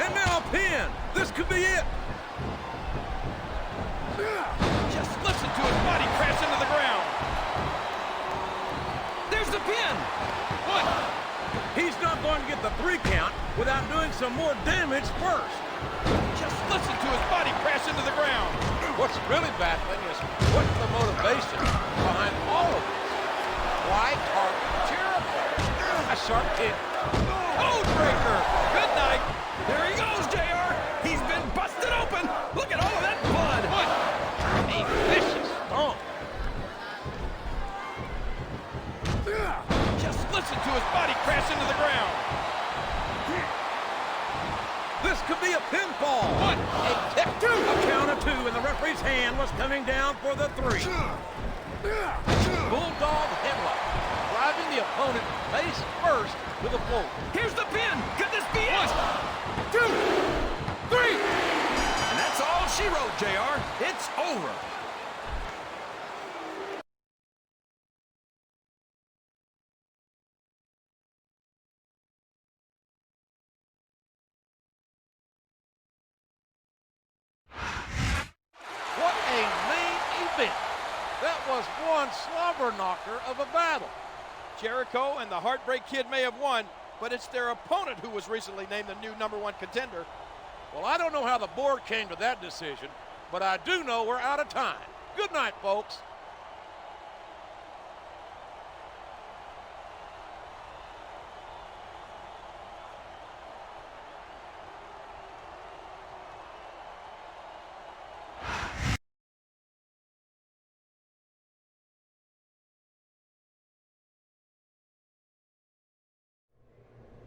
And now a pin. This could be it. Just listen to his body crash into the ground. There's the pin. What? He's not going to get the 3 count without doing some more damage first. Just listen to his body crash into the ground. What's really baffling is what's the motivation behind all of this? Why target Jericho? A sharp kick. Code breaker. Good night. There he goes, JR. He's been busted open. Look at all of that blood. What? A vicious stomp. Just listen to his body crash into the ground. This could be a pinfall. What? A tech 2. A count of 2, and the referee's hand was coming down for the 3. Bulldog headlock, driving the opponent face first to the floor. Here's the pin. Could this be it? 1, 2, 3. And that's all she wrote, JR. It's over. What a main event. That was one slobber knocker of a battle. Jericho and the Heartbreak Kid may have won, but it's their opponent who was recently named the new #1 contender. Well, I don't know how the board came to that decision, but I do know we're out of time. Good night, folks.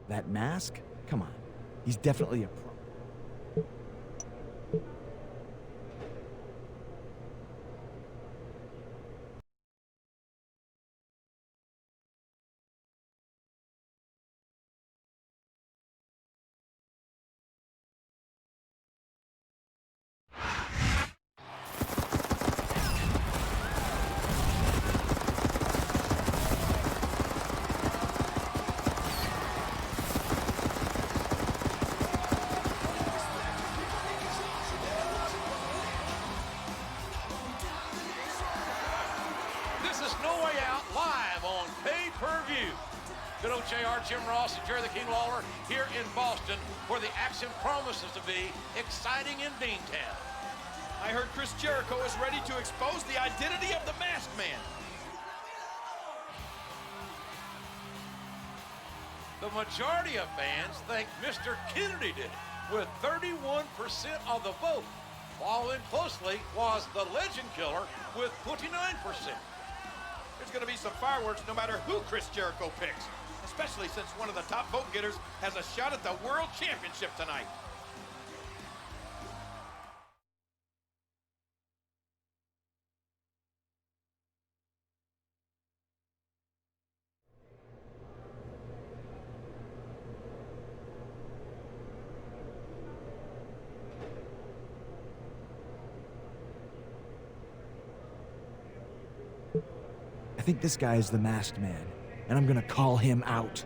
That mask? Come on. He's definitely a pro. Good old JR, Jim Ross, and Jerry the King Lawler here in Boston, where the action promises to be exciting in Beantown. I heard Chris Jericho is ready to expose the identity of the Masked Man. The majority of fans think Mr. Kennedy did it, with 31% of the vote. Following closely was the Legend Killer with 29%. There's going to be some fireworks no matter who Chris Jericho picks, especially since one of the top vote getters has a shot at the World Championship tonight. I think this guy is the Masked Man, and I'm gonna call him out.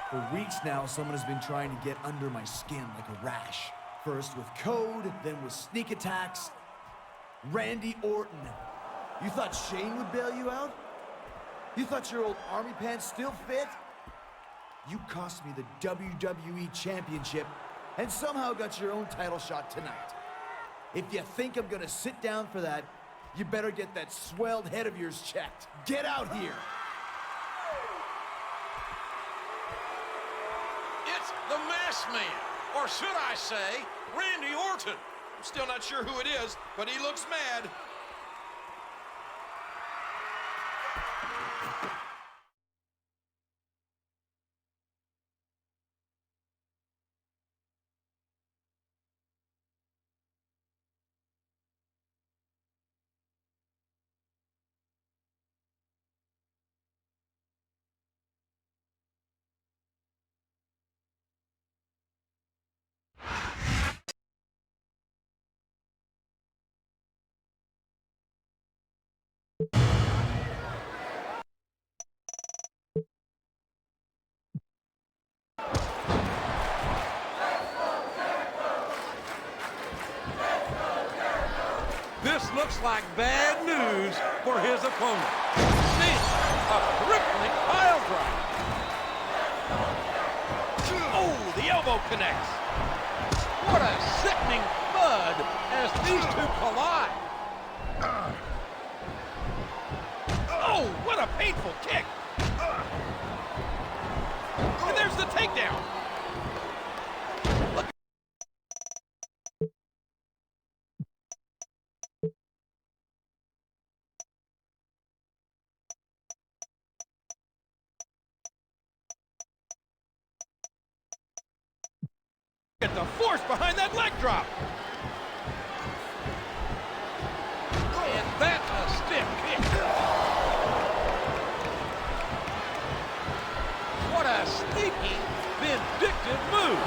For weeks now, someone has been trying to get under my skin like a rash. First with code, then with sneak attacks. Randy Orton. You thought Shane would bail you out? You thought your old army pants still fit? You cost me the WWE Championship and somehow got your own title shot tonight. If you think I'm gonna sit down for that, you better get that swelled head of yours checked. Get out here! It's the Masked Man, or should I say, Randy Orton. I'm still not sure who it is, but he looks mad. This looks like bad news for his opponent. See, a crippling pile driver. Oh, the elbow connects. What a sickening thud as these two collide. Oh, what a painful kick. And there's the takedown. Get the force behind that leg drop. And that's a stiff kick. What a sneaky, vindictive move.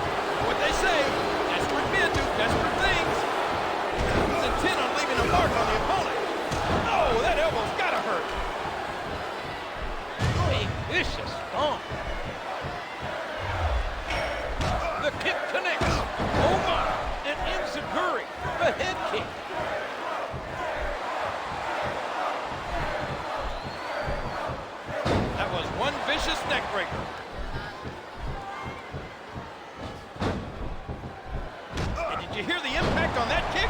What they say, desperate men do desperate things. He's intent on leaving a mark on the opponent. Oh, that elbow's gotta hurt. A vicious stomp. The kick connects. Oh my, an hear the impact on that kick?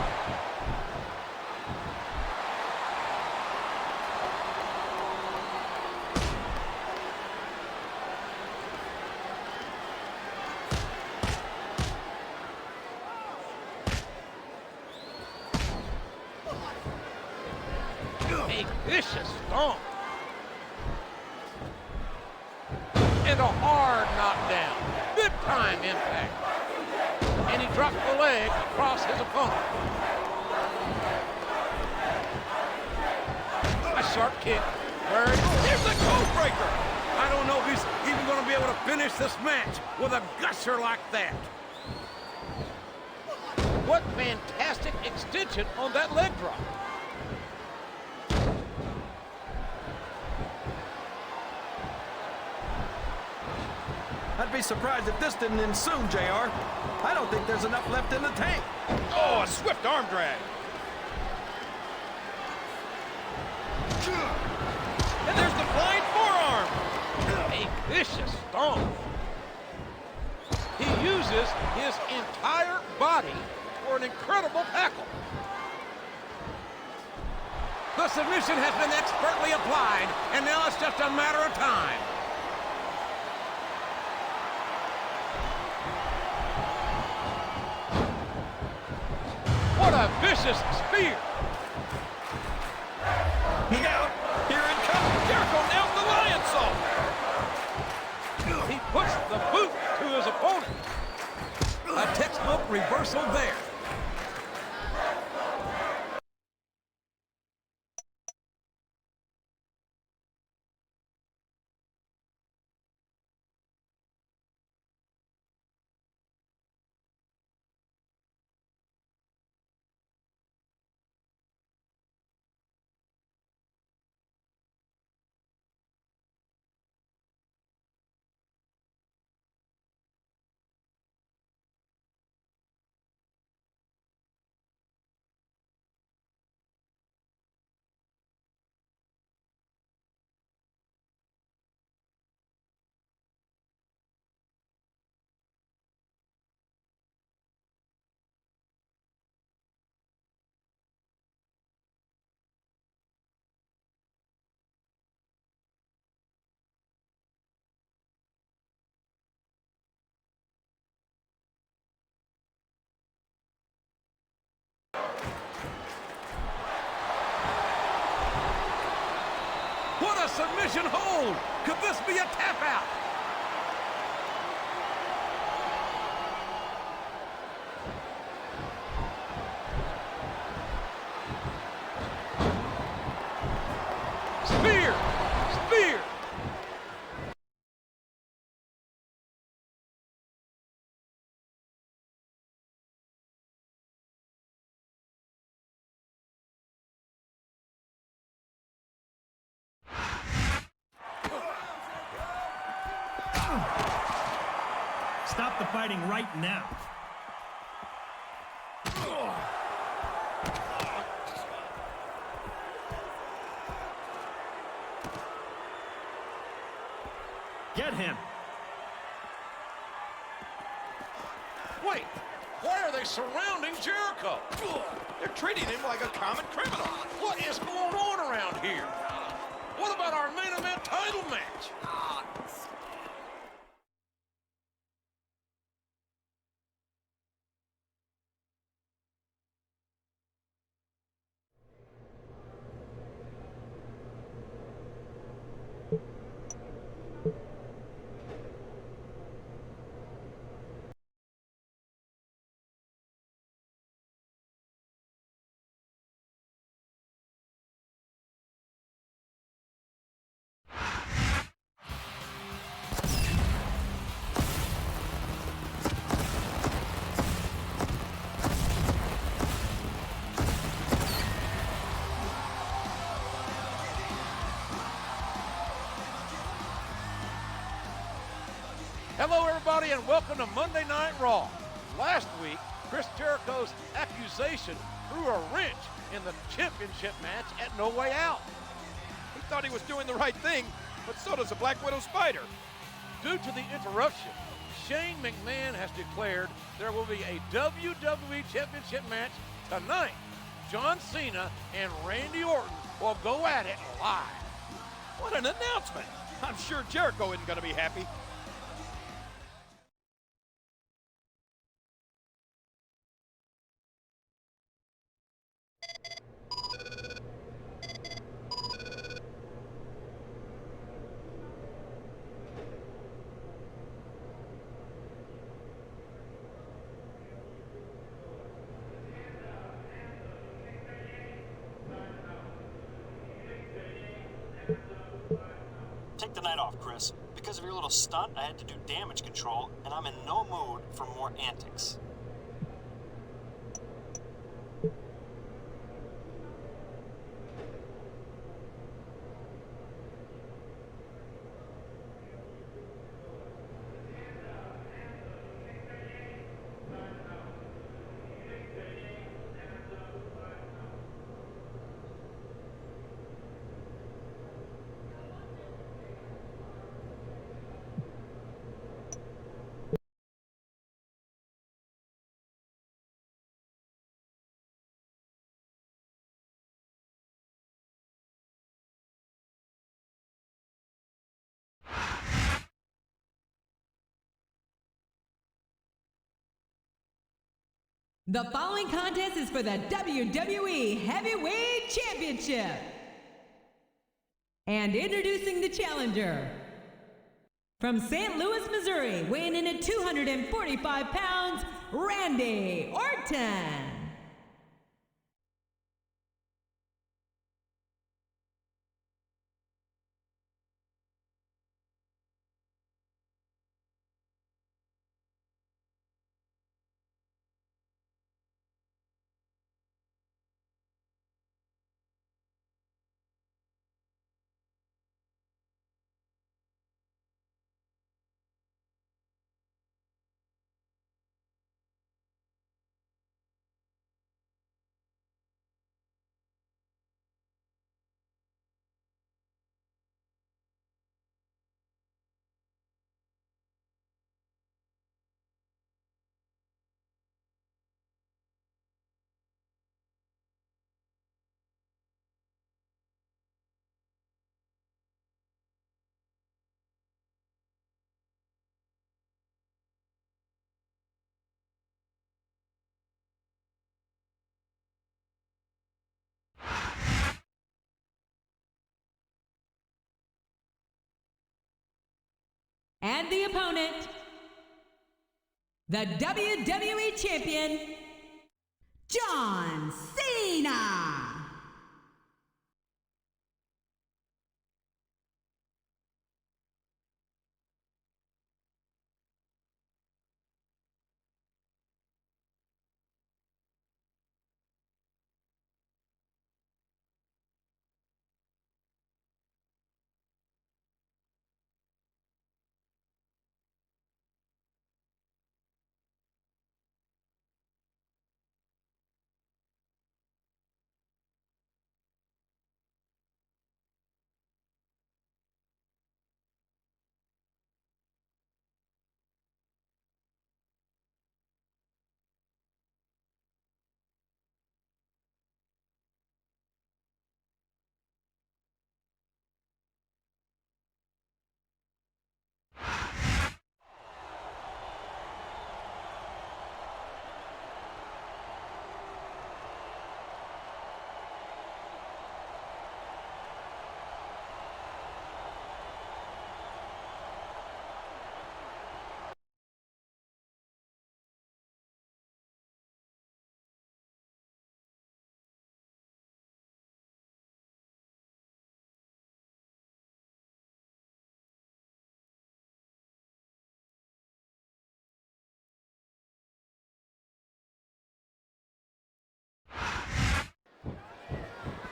A vicious stomp. And a hard knockdown. Good time impact. And he dropped the leg across his opponent. A sharp kick. Here's the code breaker. I don't know if he's even going to be able to finish this match with a gusher like that. What fantastic extension on that leg drop. I'd be surprised if this didn't end soon, JR. I don't think there's enough left in the tank. Oh, a swift arm drag. And there's the flying forearm. A vicious stomp. He uses his entire body for an incredible tackle. The submission has been expertly applied, and now it's just a matter of time. What a vicious spear. Look out. Here it comes. Jericho nails the lion salt. He puts the boot to his opponent. A textbook reversal there. What a submission hold! Could this be a tap out? Spear! Spear! Stop the fighting right now. Get him. Wait, why are they surrounding Jericho? They're treating him like a common criminal. What is going on around here? What about our main event title match? Hello, everybody, and welcome to Monday Night Raw. Last week, Chris Jericho's accusation threw a wrench in the championship match at No Way Out. He thought he was doing the right thing, but so does a Black Widow spider. Due to the interruption, Shane McMahon has declared there will be a WWE Championship match tonight. John Cena and Randy Orton will go at it live. What an announcement! I'm sure Jericho isn't going to be happy. Take the night off, Chris. Because of your little stunt, I had to do damage control, and I'm in no mood for more antics. The following contest is for the WWE Heavyweight Championship. And introducing the challenger. From St. Louis, Missouri, weighing in at 245 pounds, Randy Orton. And the opponent, the WWE Champion, John Cena.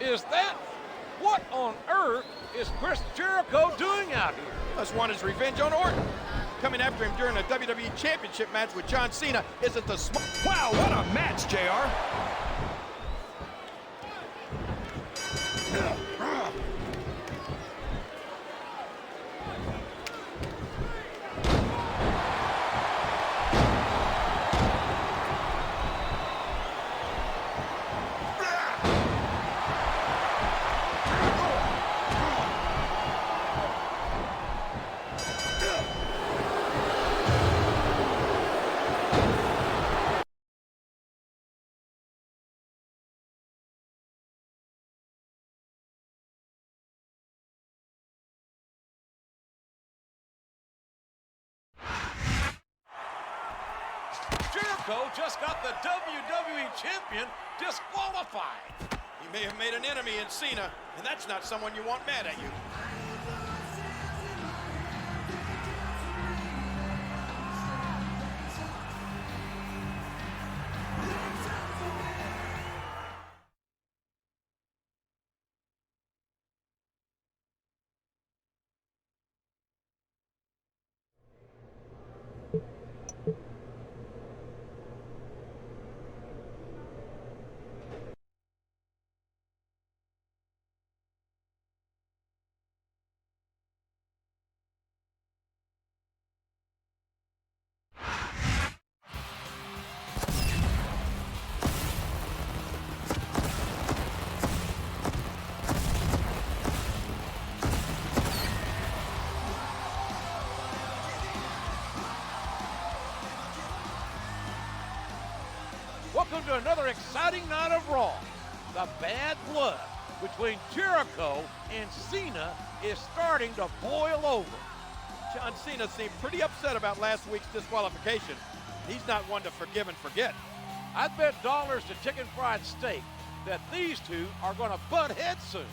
Is that what on earth is Chris Jericho doing out here? Must want his revenge on Orton. Coming after him during a WWE Championship match with John Cena isn't the Wow, what a match, JR. Jericho just got the WWE Champion disqualified. He may have made an enemy in Cena, and that's not someone you want mad at you. Welcome to another exciting night of Raw. The bad blood between Jericho and Cena is starting to boil over. John Cena seemed pretty upset about last week's disqualification. He's not one to forgive and forget. I'd bet dollars to chicken fried steak that these two are going to butt heads soon.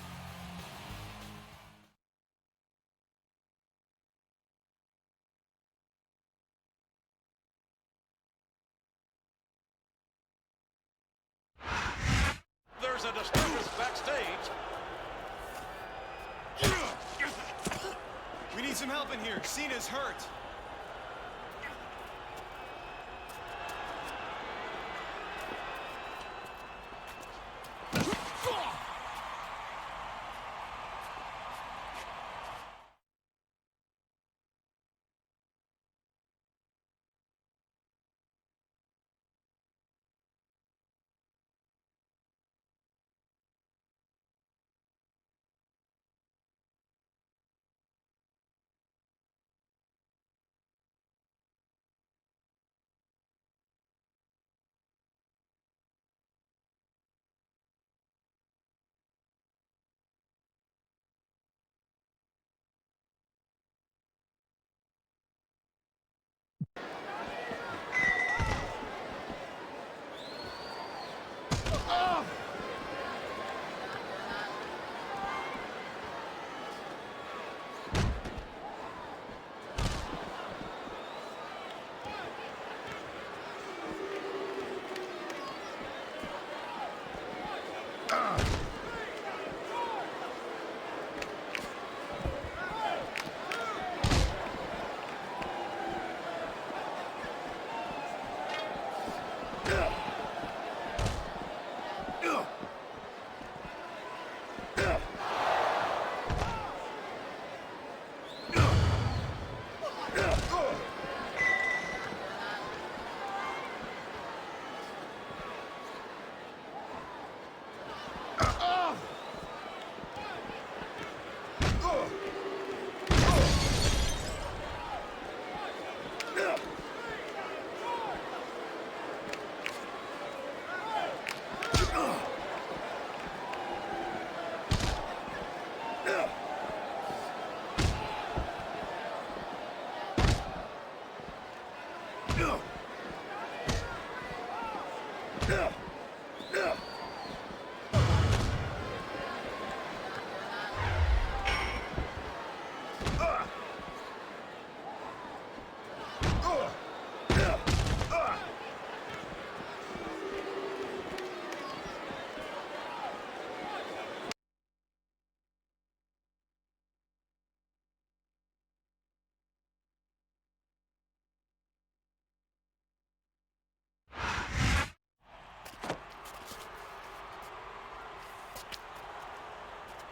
There's a disturbance backstage. We need some help in here. Cena's hurt.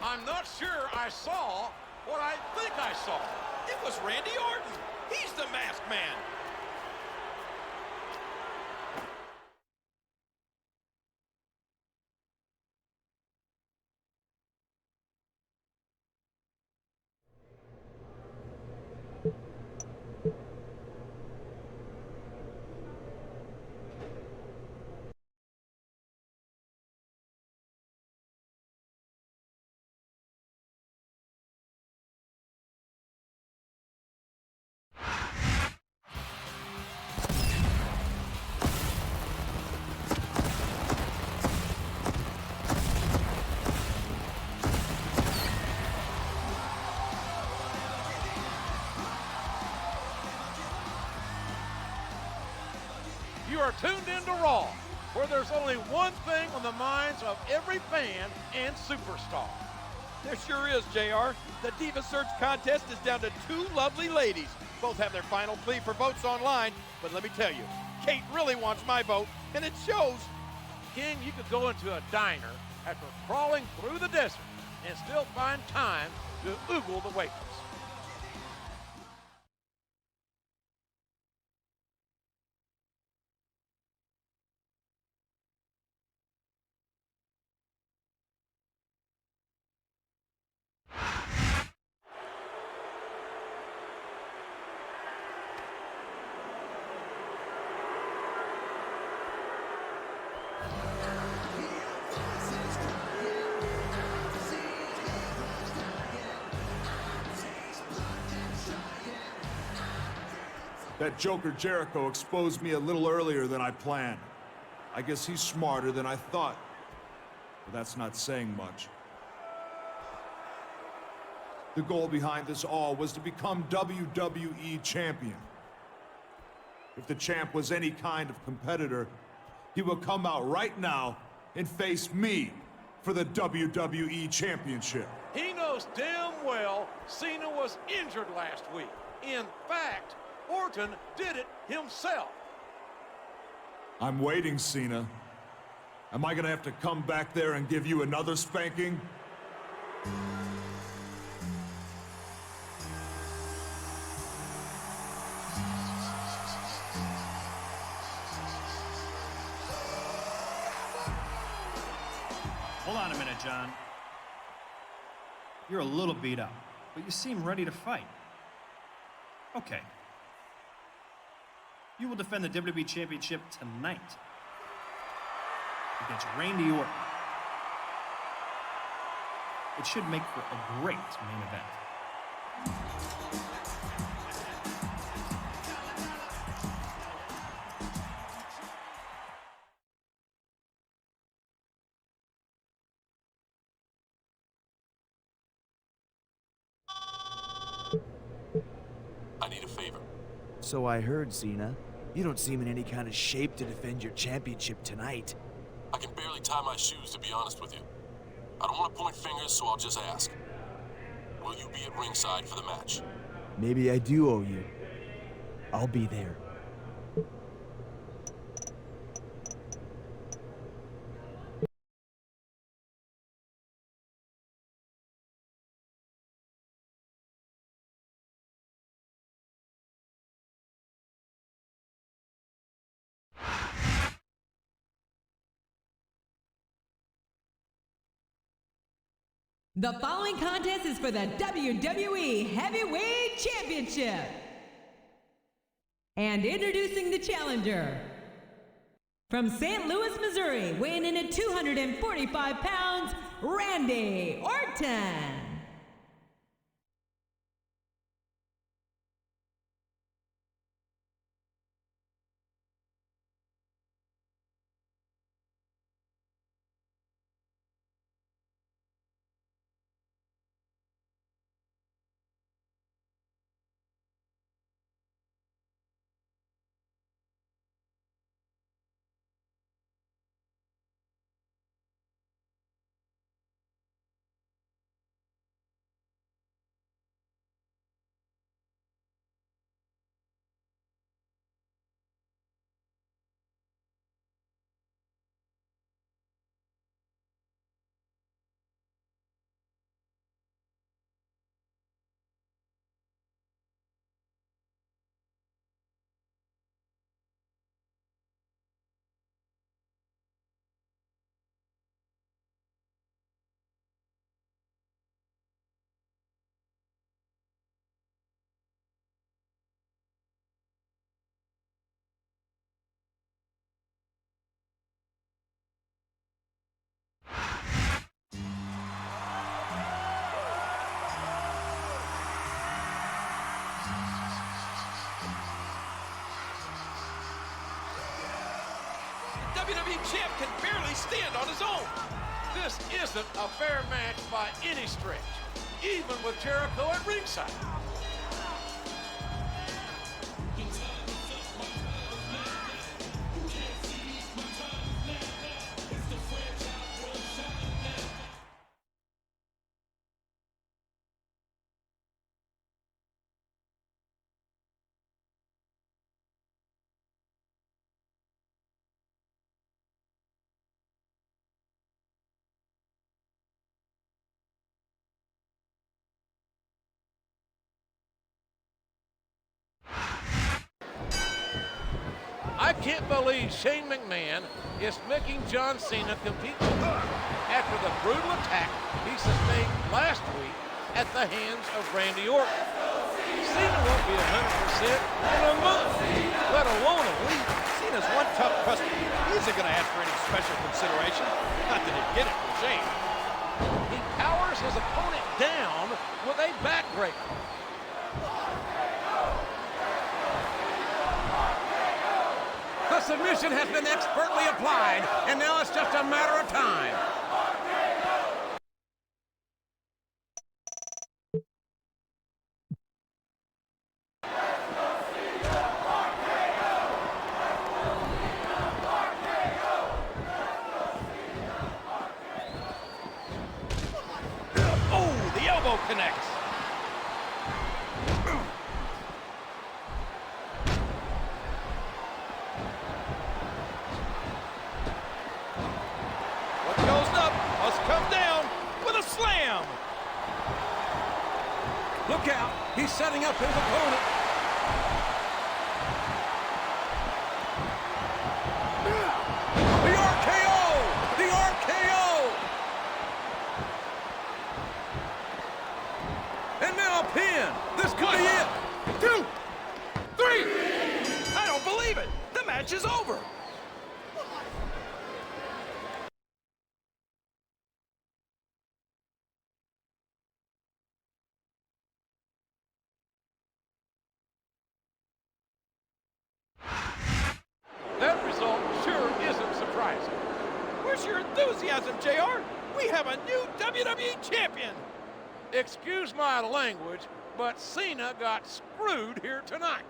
I'm not sure I saw what I think I saw. It was Randy Orton. He's the masked man. are tuned into Raw, where there's only one thing on the minds of every fan and superstar. There sure is, JR. The Diva Search contest is down to two lovely ladies. Both have their final plea for votes online, but let me tell you, Kate really wants my vote, and it shows. King, you could go into a diner after crawling through the desert and still find time to oogle the waitress. That Joker Jericho exposed me a little earlier than I planned. I guess he's smarter than I thought. But that's not saying much. The goal behind this all was to become WWE champion. If the champ was any kind of competitor, he would come out right now and face me for the WWE championship. He knows damn well Cena was injured last week. In fact, Orton did it himself. I'm waiting, Cena. Am I gonna have to come back there and give you another spanking? Hold on a minute, John. You're a little beat up, but you seem ready to fight. Okay. You will defend the WWE Championship tonight against Randy Orton. It should make for a great main event. I need a favor. So I heard, Cena. You don't seem in any kind of shape to defend your championship tonight. I can barely tie my shoes, to be honest with you. I don't want to point fingers, so I'll just ask. Will you be at ringside for the match? Maybe I do owe you. I'll be there. The following contest is for the WWE Heavyweight Championship. And introducing the challenger. From St. Louis, Missouri, weighing in at 245 pounds, Randy Orton. WWE champ can barely stand on his own. This isn't a fair match by any stretch, even with Jericho at ringside. can't believe Shane McMahon is making John Cena compete after the brutal attack he sustained last week at the hands of Randy Orton. Cena won't be 100% in a month, let alone a week. Cena's one tough customer. He isn't going to ask for any special consideration. Not that he'd get it from Shane. He powers his opponent down with a backbreaker. The submission has been expertly applied, and now it's just a matter of time. Oh, the elbow connects. What goes up must come down with a slam. Look out, he's setting up his opponent. The RKO! The RKO! And now a pin. This could be it. 2, 3. I don't believe it. The match is over. That result sure isn't surprising. Where's your enthusiasm, JR? We have a new WWE champion. Excuse my language, but Cena got screwed here tonight.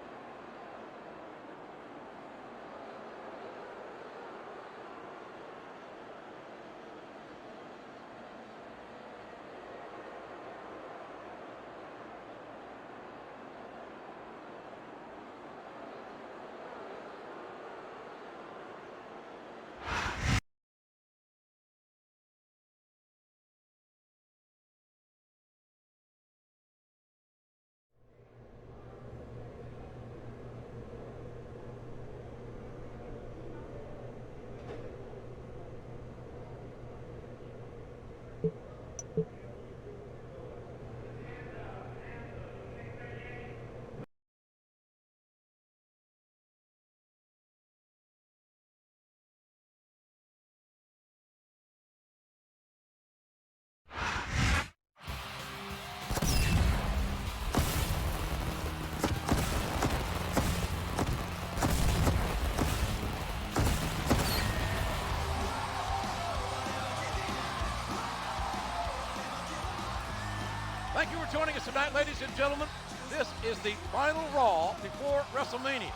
Thank you for joining us tonight, ladies and gentlemen. This is the final Raw before WrestleMania.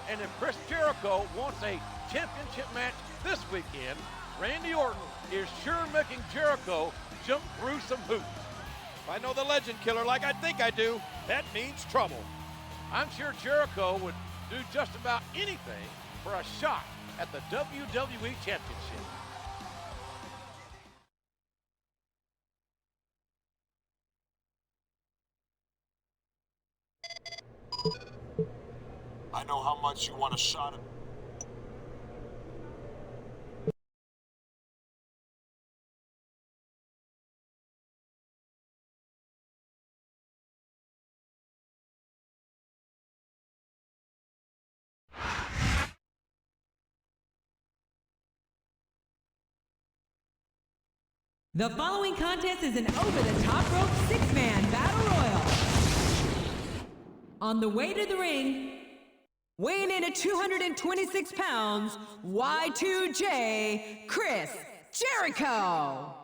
And if Chris Jericho wants a championship match this weekend, Randy Orton is sure making Jericho jump through some hoops. If I know the legend killer like I think I do, that means trouble. I'm sure Jericho would do just about anything for a shot at the WWE Championship. I know how much you want a shot at... The following contest is an over-the-top rope six-man battle royal. On the way to the ring, weighing in at 226 pounds, Y2J, Chris Jericho.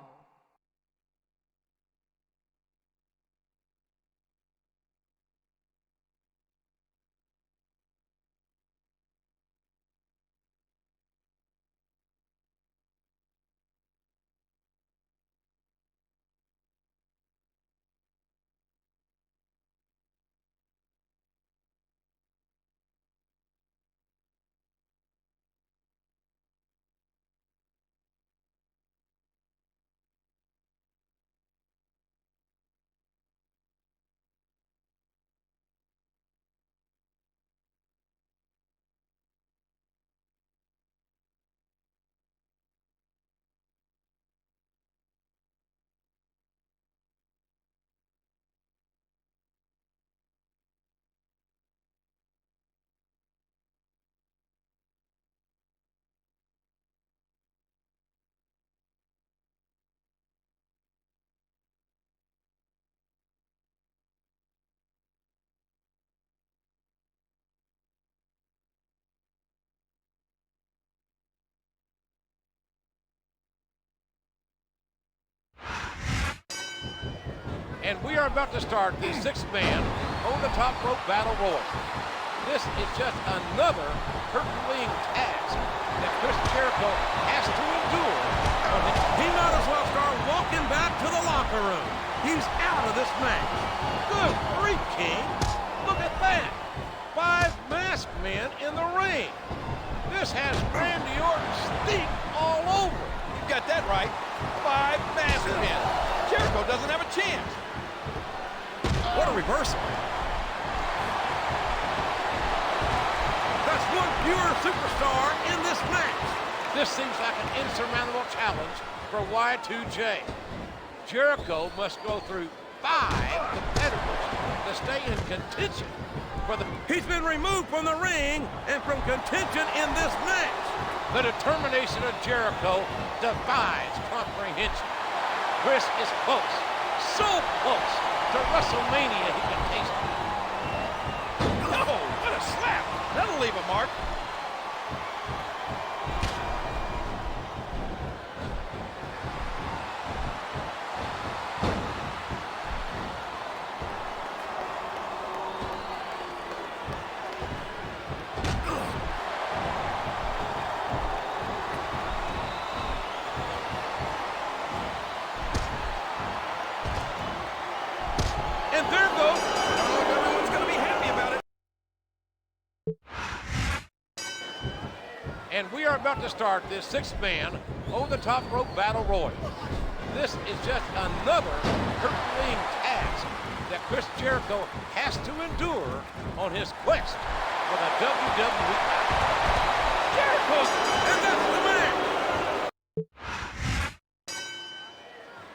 And we are about to start the six-man over-the-top rope battle royal. This is just another Herculean task that Chris Jericho has to endure. He might as well start walking back to the locker room. He's out of this match. Good grief, King. Look at that. 5 masked men in the ring. This has Randy Orton steeped all over. You got that right. 5 masked men. Jericho doesn't have a chance. What a reversal. That's one fewer superstar in this match. This seems like an insurmountable challenge for Y2J. Jericho must go through 5 competitors to stay in contention for the... He's been removed from the ring and from contention in this match. The determination of Jericho defies comprehension. Chris is close, so close to Wrestlemania he can taste it. Oh, what a slap! That'll leave a mark. And there goes. I don't know if everyone's going to be happy about it. And we are about to start this 6-man over-the-top rope battle royal. This is just another Herculean task that Chris Jericho has to endure on his quest for the WWE title. Jericho, and that's the match.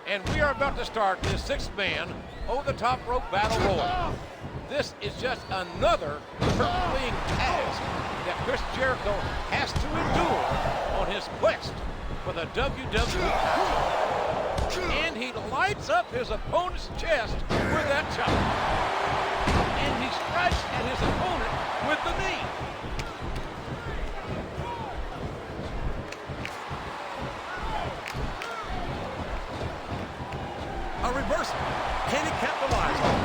And we are about to start this 6-man over-the-top rope battle royal. This is just another Herculean task that Chris Jericho has to endure on his quest for the WWE title. And he lights up his opponent's chest with that chop. And he strikes at his opponent with the knee. A reversal. Can he capitalize on it?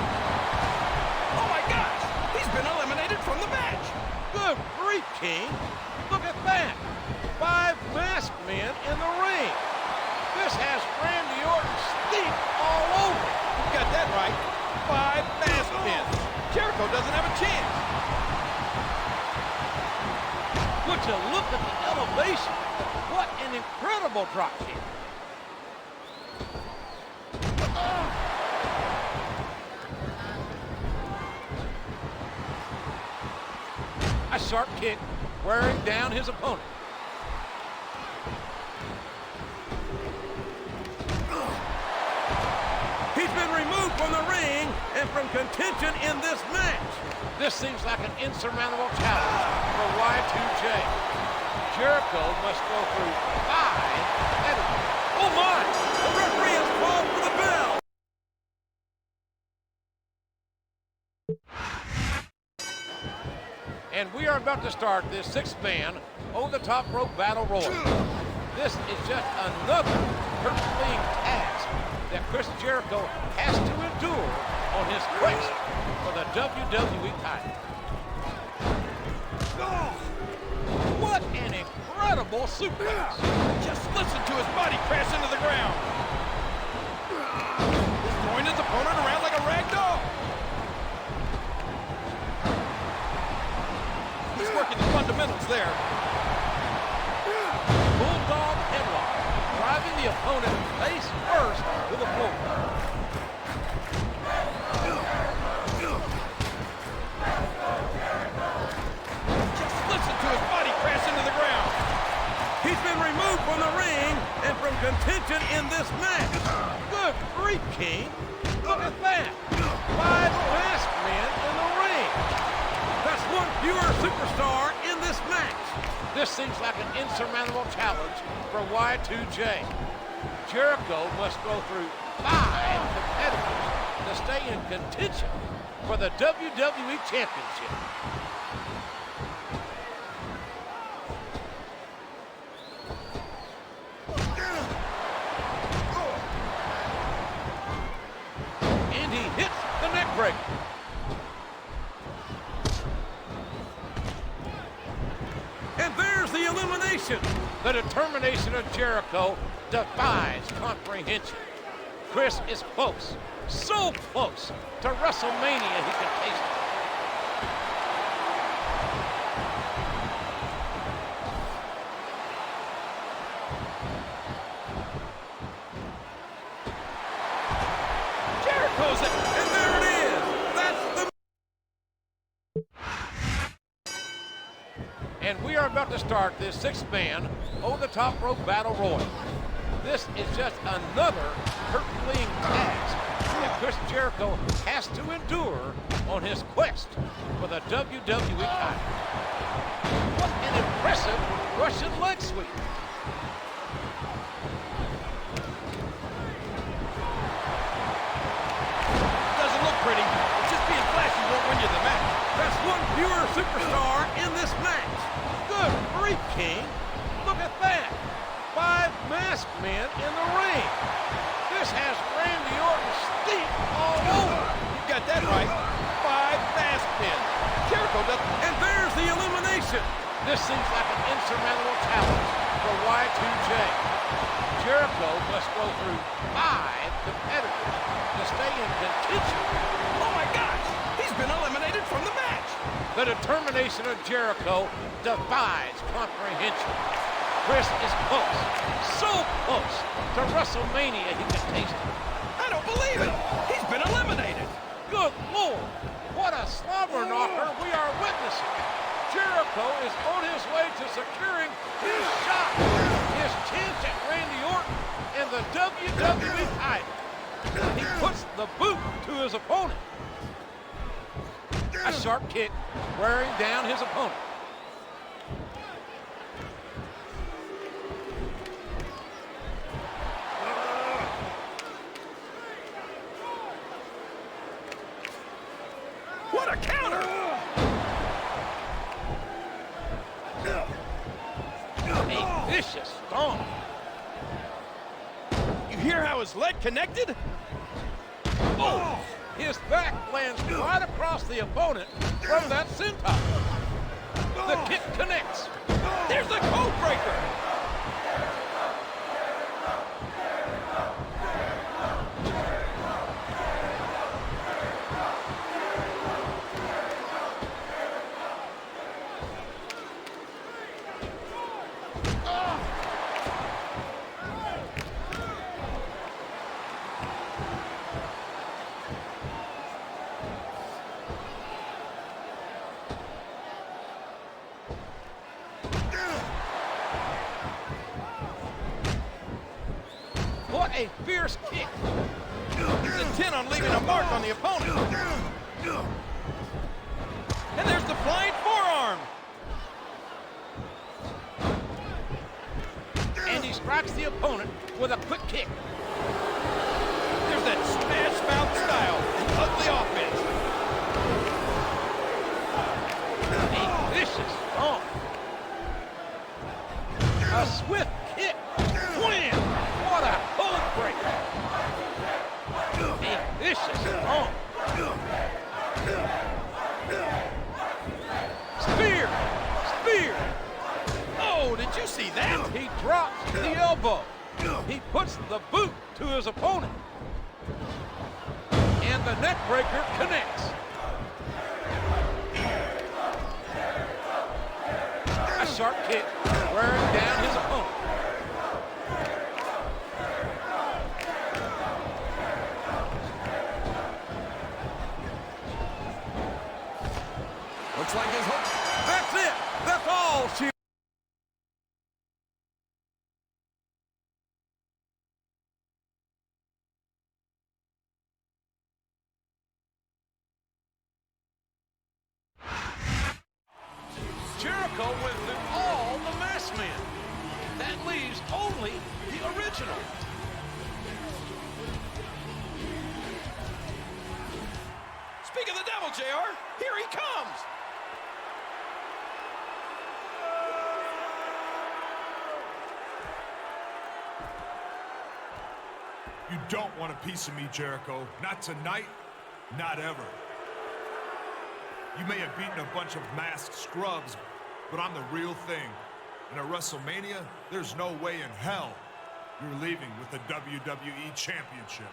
Oh my gosh! He's been eliminated from the match! Good grief, King. Look at that. 5 masked men in the ring. This has Randy Orton steeped all over. You got that right. 5 masked men. Jericho doesn't have a chance. Would you look at the elevation? What an incredible drop kick. A sharp kick wearing down his opponent. He's been removed from the ring and from contention in this match. This seems like an insurmountable challenge for Y2J. Jericho must go through 5 competitors. Oh my! The referee has called for the bell! And we are about to start this 6-man over-the-top rope battle royal. This is just another Herculean task that Chris Jericho has to endure on his quest for the WWE title. Oh, what an incredible suplex! Just listen to his body crash into the ground. He's throwing his opponent around like a rag doll. He's working the fundamentals there. Bulldog headlock, driving the opponent face first to the floor. Just listen to his body crash into the ground. He's been removed from the ring and from contention in this match. Good grief, King. Look at that. 5 masked men in the ring. That's one fewer superstar in this match. This seems like an insurmountable challenge for Y2J. Jericho must go through 5 competitors to stay in contention for the WWE Championship. break. And there's the elimination. The determination of Jericho defies comprehension. Chris is close, so close to WrestleMania he can taste it. Jericho's it, and there it is. That's the... And we are about to start this 6-man over-the-top rope battle royal. This is just another Herculean task that Chris Jericho has to endure on his quest for the WWE title. What an impressive Russian leg sweep. Doesn't look pretty. Just being flashy won't win you the match. That's one fewer superstar in this match. Good grief, King. Look at that. 5 masked men in the ring. This has Randy Orton steep all over. You got that right. 5 masked men. Jericho doesn't... And there's the elimination. This seems like an insurmountable challenge for Y2J. Jericho must go through 5 competitors to stay in contention. Oh my gosh! He's been eliminated from the match. The determination of Jericho defies comprehension. Chris is close, so close to WrestleMania he can taste it. I don't believe it! He's been eliminated! Good Lord! What a slobber knocker we are witnessing! Jericho is on his way to securing his shot, his chance at Randy Orton and the WWE title. He puts the boot to his opponent. A sharp kick wearing down his opponent. What a counter! A vicious stomp. You hear how his leg connected? Oh! His back lands right across the opponent from that senton. The kick connects. There's the code breaker! What a fierce kick. He's intent on leaving a mark on the opponent. And there's the flying forearm. And he strikes the opponent with a quick kick. There's that smash mouth style, ugly offense. A vicious stomp. A swift kick. Wham! What a code breaker. A vicious stomp. Spear! Spear! Oh, did you see that? He drops the elbow. He puts the boot to his opponent. And the neck breaker connects. A sharp kick wearing down his opponent. Looks like his hook. That's it. That's all she... Jericho went through all the masked men. That leaves only the original. Speak of the devil, JR, here he comes. You don't want a piece of me, Jericho. Not tonight, Not ever. You may have beaten a bunch of masked scrubs, but I'm the real thing. And at WrestleMania, there's no way in hell you're leaving with the WWE Championship.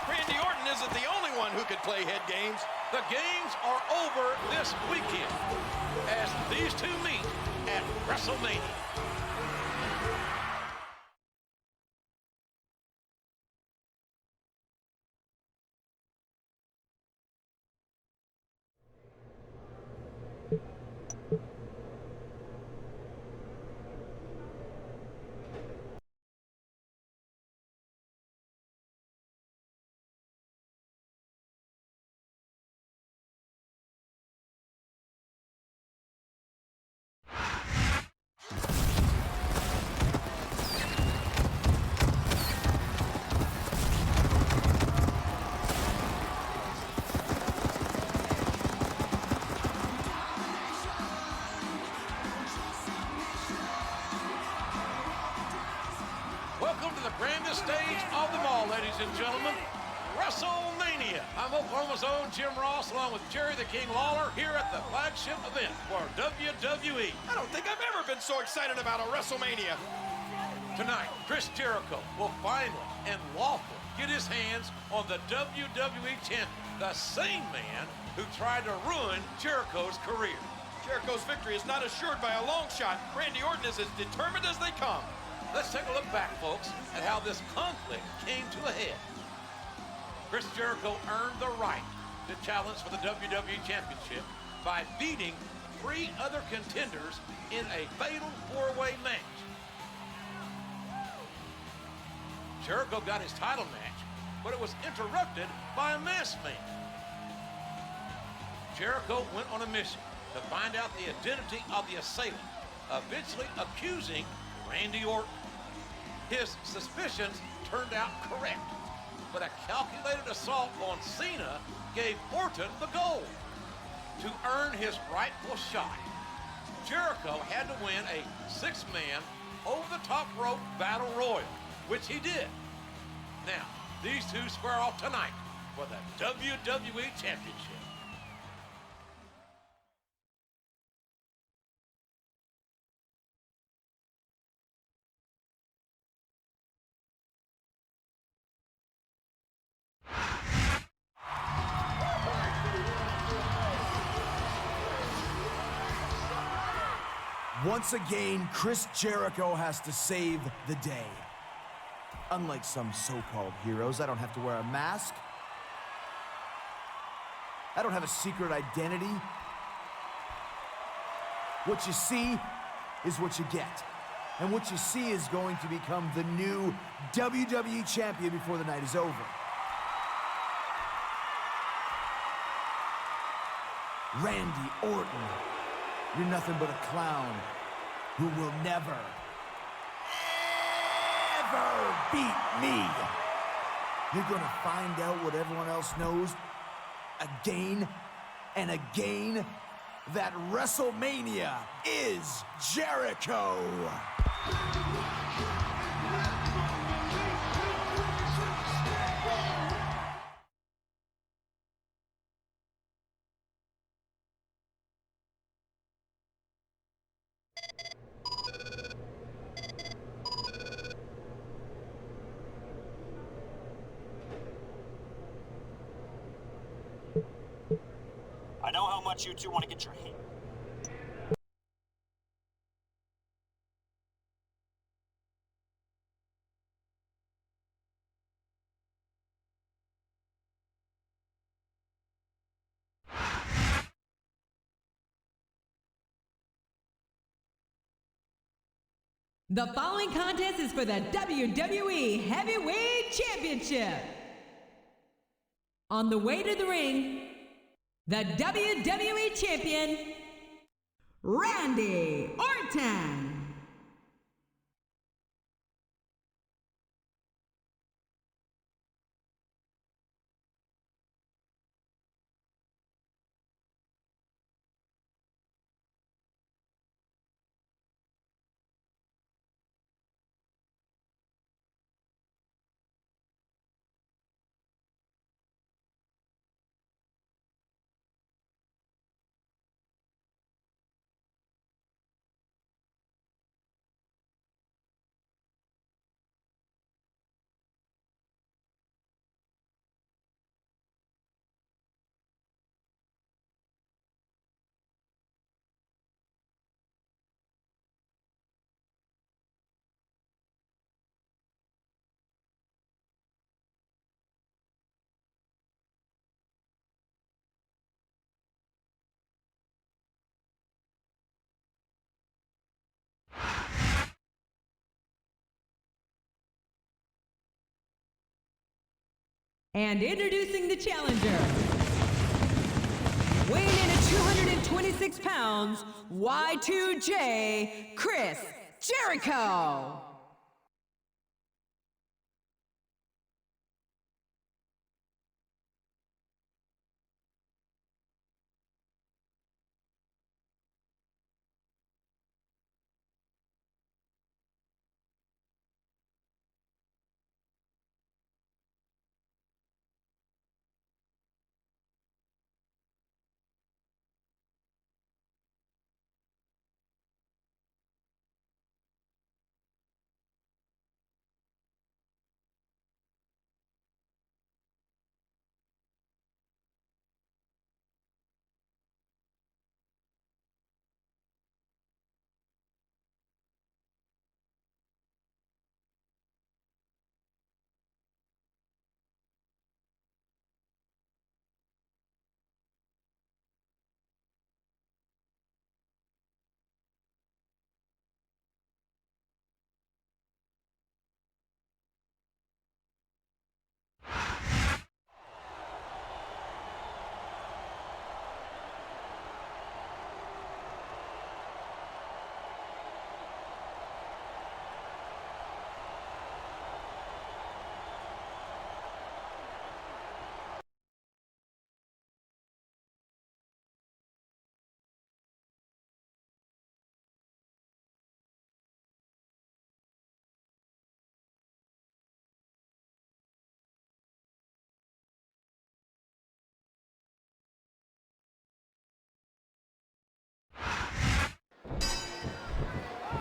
Randy Orton isn't the only one who could play head games. The games are over this weekend as these two meet at WrestleMania. Welcome to the grandest stage of them all, ladies and gentlemen, WrestleMania. I'm Oklahoma's own Jim Ross, along with Jerry the King Lawler, here at the flagship event for WWE. I don't think I've ever been so excited about a WrestleMania. Tonight, Chris Jericho will finally and lawfully get his hands on the WWE champion, the same man who tried to ruin Jericho's career. Jericho's victory is not assured by a long shot. Randy Orton is as determined as they come. Let's take a look back, folks, at how this conflict came to a head. Chris Jericho earned the right to challenge for the WWE Championship by beating 3 other contenders in a fatal 4-way match. Jericho got his title match, but it was interrupted by a masked man. Jericho went on a mission to find out the identity of the assailant, eventually accusing Randy Orton. His suspicions turned out correct, but a calculated assault on Cena gave Orton the gold. To earn his rightful shot, Jericho had to win a 6-man over-the-top rope battle royal, which he did. Now, these two square off tonight for the WWE Championship. Once again, Chris Jericho has to save the day. Unlike some so-called heroes, I don't have to wear a mask. I don't have a secret identity. What you see is what you get. And what you see is going to become the new WWE champion before the night is over. Randy Orton, you're nothing but a clown who will never, ever beat me. You're gonna find out what everyone else knows again and again, that WrestleMania is Jericho. I know how much you two want to get your hand. The following contest is for the WWE Heavyweight Championship. On the way to the ring, the WWE Champion, Randy Orton. And introducing the challenger, weighing in at 226 pounds, Y2J, Chris Jericho.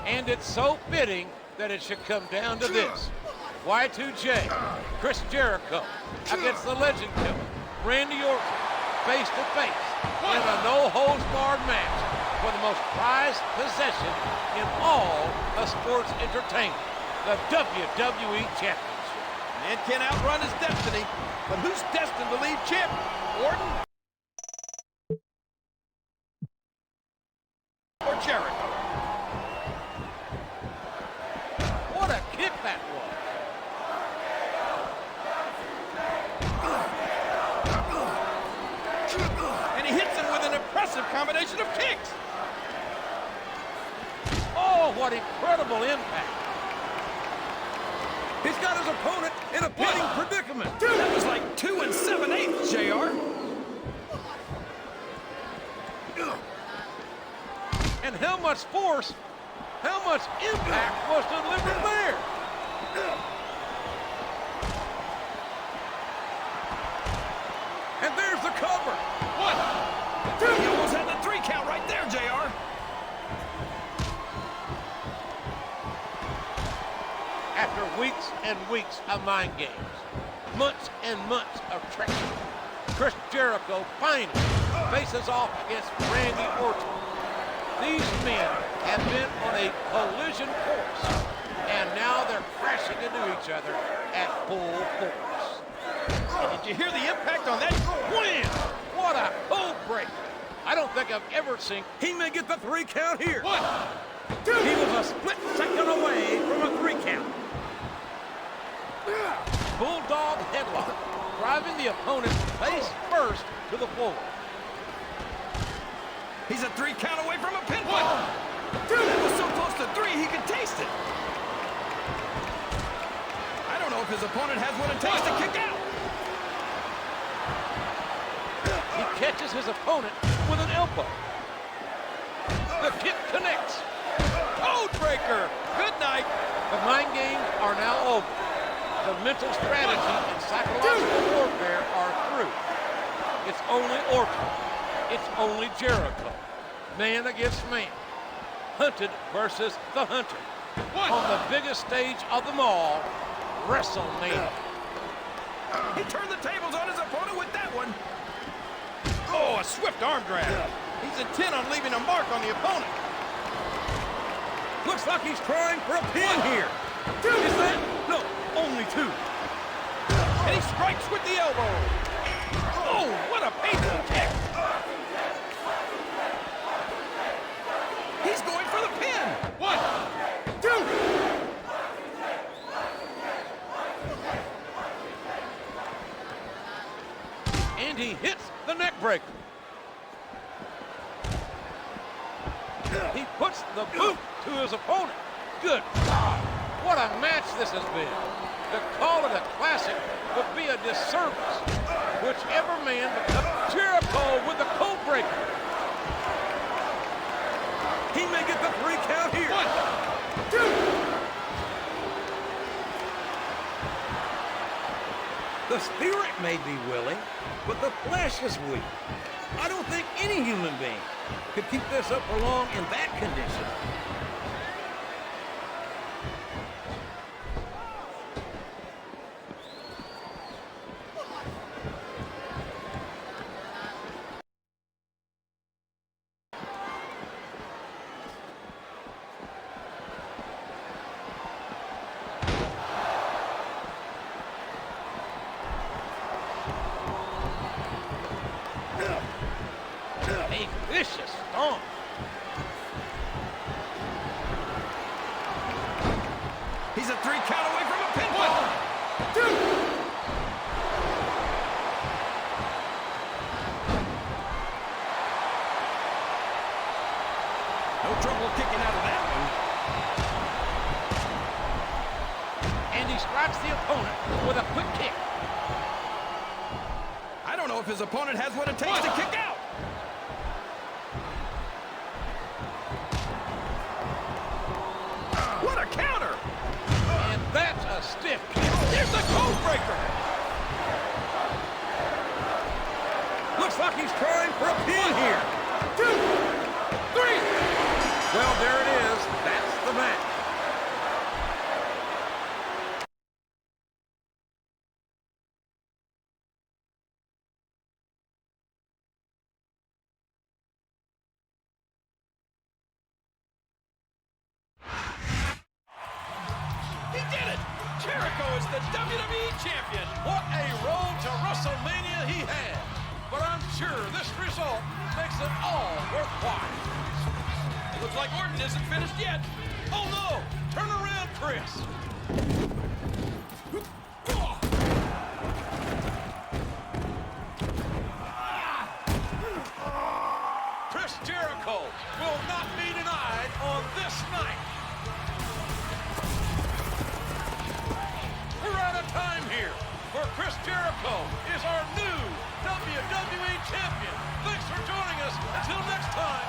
And it's so fitting that it should come down to this. Y2J, Chris Jericho, against the legend killer, Randy Orton, face to face in a no-holds-barred match for the most prized possession in all of sports entertainment, the WWE Championship. Man can't outrun his destiny, but who's destined to leave champion? Orton or Jericho? What a kick that was. And he hits him with an impressive combination of kicks. Oh, what incredible impact. He's got his opponent in a pinning predicament. Dude, that was like 2 7/8, JR. And how much force, how much impact was delivered there? And there's the cover. What? Dude, he almost had the 3 count right there, JR. After weeks and weeks of mind games, months and months of treachery, Chris Jericho finally faces off against Randy Orton. These men have been on a collision course, and now they're crashing into each other at full force. Did you hear the impact on that? Wham! What a code break! I don't think I've ever seen. He may get the 3 count here. What? Dude. He was a split second away from a 3 count. Bulldog headlock, driving the opponent face first to the floor. He's a 3 count away from a pinfall. Dude, that was so close to 3 he could taste it. I don't know if his opponent has what it takes to kick out. He catches his opponent with an elbow. The kick connects. Code breaker. Good night. The mind games are now over. The mental strategy and psychological warfare are through. It's only Orton. It's only Jericho. Man against man. Hunted versus the hunter. On the biggest stage of them all, Wrestlemania. He turned the tables on his opponent with that one. Oh, a swift arm drag. He's intent on leaving a mark on the opponent. Looks like he's trying for a pin here. Is that? No, only 2. And he strikes with the elbow. Oh, what a painful kick. He's going for the pin. What? the neck breaker. He puts the boot to his opponent. Good God, what a match this has been. To call it a classic would be a disservice. Whichever man becomes Jericho with the code breaker. He may get the 3 count here. 1, 2. The spirit may be willing, but the flesh is weak. I don't think any human being could keep this up for long in that condition. A vicious stomp. He's a 3 count away from a pinfall. 1, 2. No trouble kicking out of that one. And he strikes the opponent with a quick kick. I don't know if his opponent has what it takes to kick out. What a counter! And that's a stiff kick. Here's the code breaker. Looks like he's trying for a pin here. 2, 3. Well, there it is. That's the match. He did it! Jericho is the WWE Champion! What a road to WrestleMania he had. But I'm sure this result makes it all worthwhile. It looks like Orton isn't finished yet. Oh no! Turn around, Chris! Chris Jericho will not be denied on this night. We're out of time here, for Chris Jericho is our new WWE Champion. Thanks for joining us. Until next time.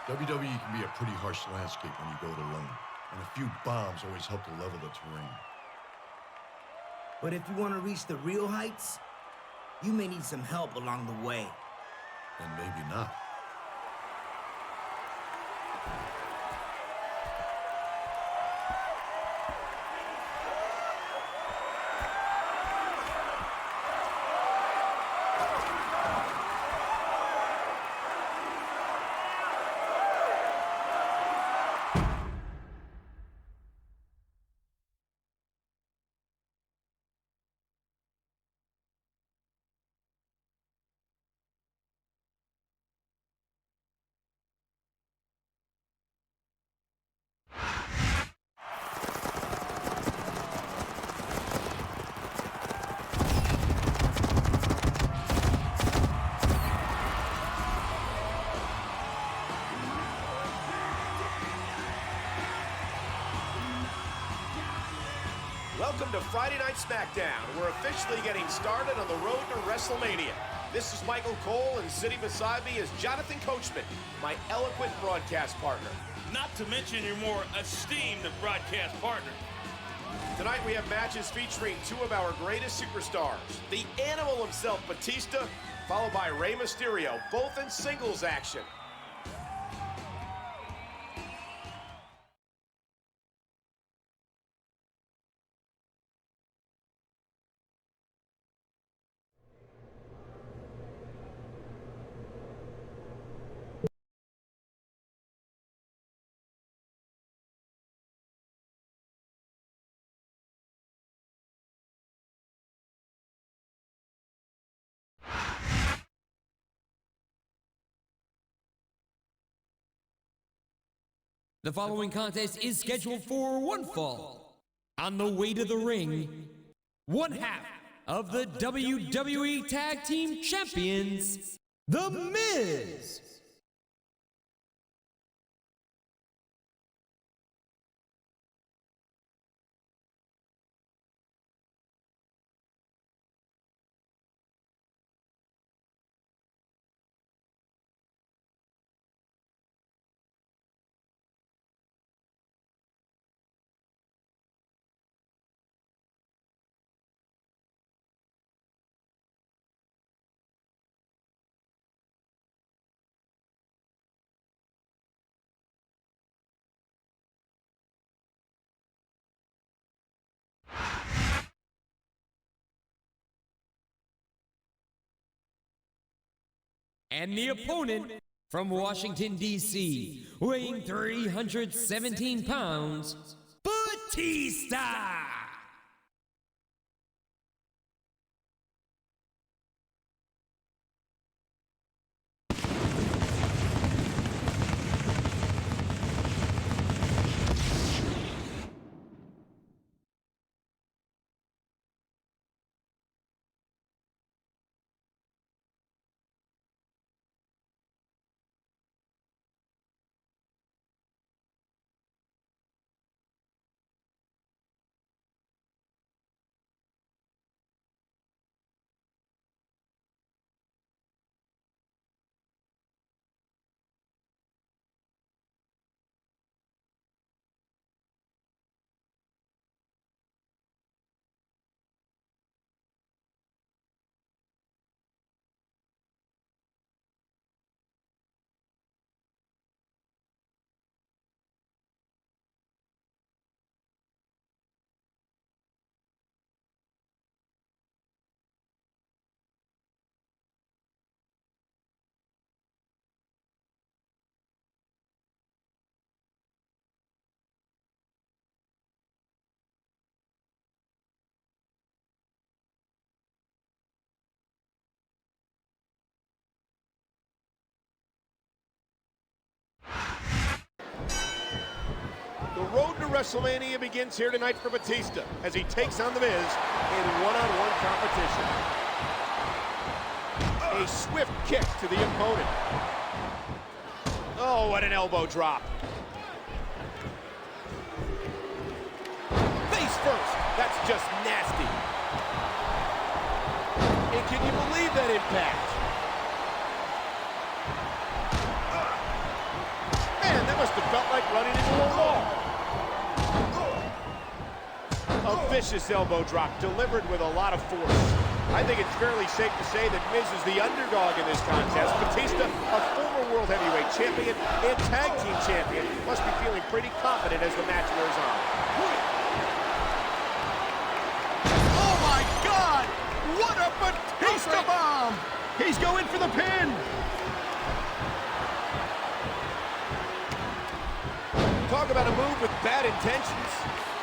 WWE can be a pretty harsh landscape when you go it alone, and a few bombs always help to level the terrain. But if you want to reach the real heights, you may need some help along the way. Then maybe not. Welcome to Friday Night SmackDown. We're officially getting started on the road to Wrestlemania. This is Michael Cole, and sitting beside me is Jonathan Coachman, my eloquent broadcast partner. Not to mention your more esteemed broadcast partner. Tonight we have matches featuring two of our greatest superstars. The Animal himself, Batista, followed by Rey Mysterio, both in singles action. The following contest is scheduled for one fall. On the way to the ring, one half of the WWE Tag Team Champions, The Miz. And the opponent from Washington, D.C., weighing 317 pounds, Batista! The road to WrestleMania begins here tonight for Batista as he takes on The Miz in one-on-one competition. A swift kick to the opponent. Oh, what an elbow drop. Face first. That's just nasty. And can you believe that impact? Man, that must have felt like running into a wall. A vicious elbow drop delivered with a lot of force. I think it's fairly safe to say that Miz is the underdog in this contest. Batista, a former World Heavyweight Champion and Tag Team Champion, must be feeling pretty confident as the match wears on. Oh my God! What a Batista bomb! He's going for the pin! Talk about a move with bad intentions.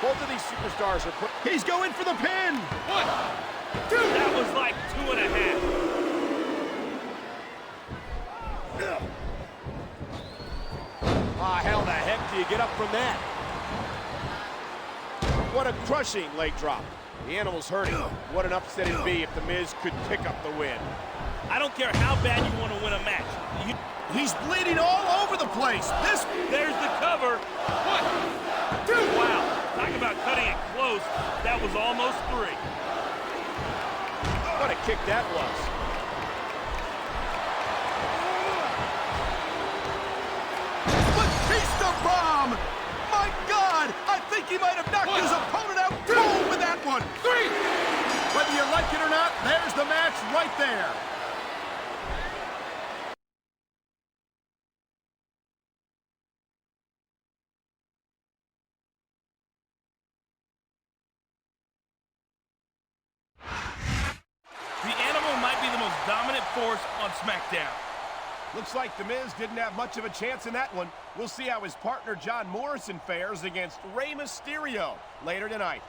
Both of these superstars are put... He's going for the pin! 1, 2! That was like 2.5. How the heck do you get up from that? What a crushing leg drop. The Animal's hurting. What an upset it'd be if The Miz could pick up the win. I don't care how bad you want to win a match. He's bleeding all over the place. There's the cover. 1, 2! Wow, talk about cutting it close. close. That was almost 3. What a kick that was. Batista bomb! My God! I think he might have knocked his opponent out cold with that one. 3! Whether you like it or not, there's the match right there. The Animal might be the most dominant force on SmackDown. Looks like The Miz didn't have much of a chance in that one. We'll see how his partner John Morrison fares against Rey Mysterio later tonight.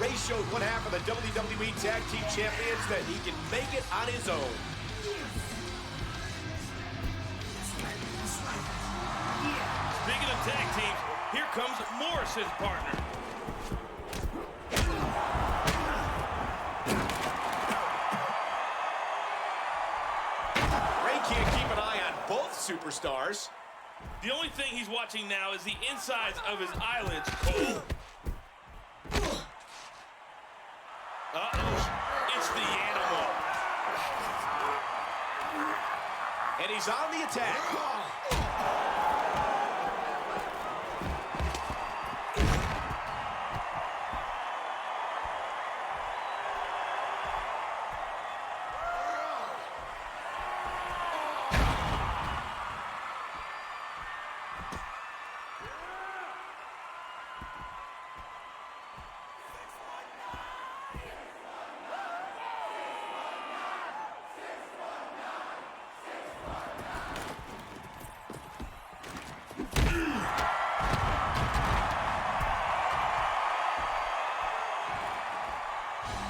Rey showed one half of the WWE Tag Team Champions that he can make it on his own. Speaking of tag teams, here comes Morrison's partner. Rey can't keep an eye on both superstars. The only thing he's watching now is the insides of his eyelids, Cole. Uh-oh, it's the Animal. And he's on the attack.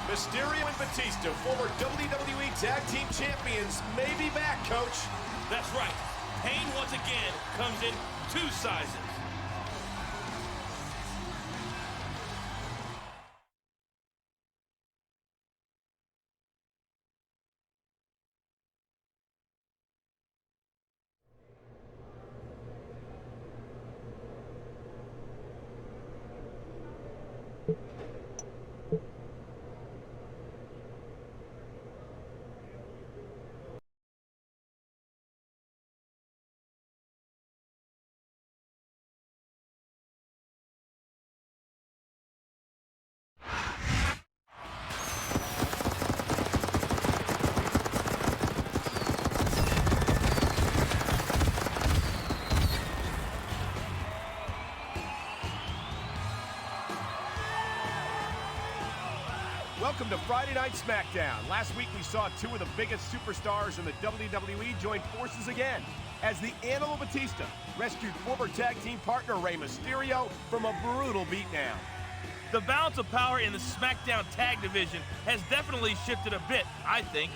Mysterio and Batista, former WWE Tag Team Champions, may be back, Coach. That's right. Pain once again comes in 2 sizes. Welcome to Friday Night SmackDown. Last week we saw 2 of the biggest superstars in the WWE join forces again as the Animal Batista rescued former tag team partner Rey Mysterio from a brutal beatdown. The balance of power in the SmackDown tag division has definitely shifted a bit, I think.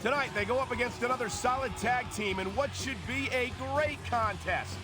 Tonight they go up against another solid tag team in what should be a great contest.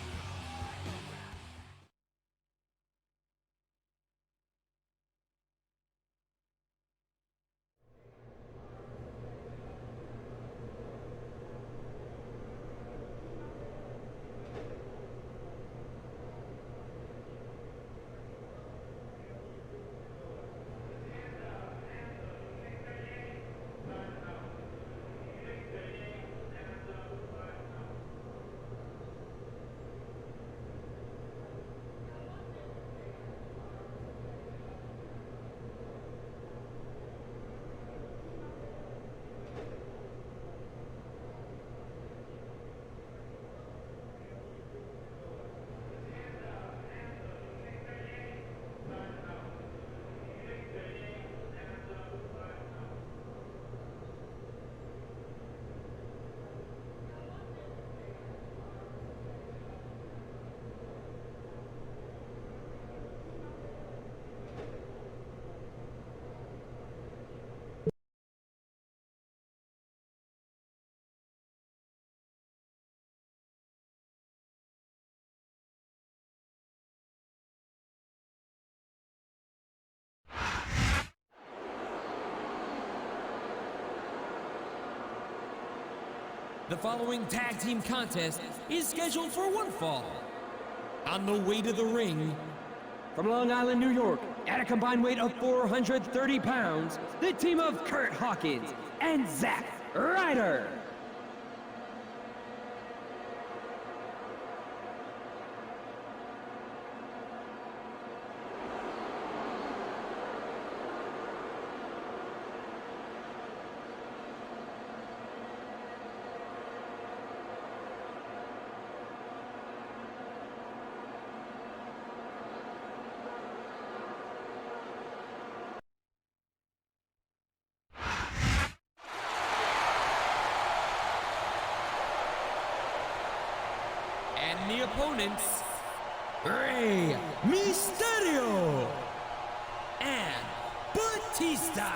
The following tag team contest is scheduled for one fall. On the way to the ring, from Long Island, New York, at a combined weight of 430 pounds, the team of Kurt Hawkins and Zack Ryder. And the opponents, Rey Mysterio and Batista.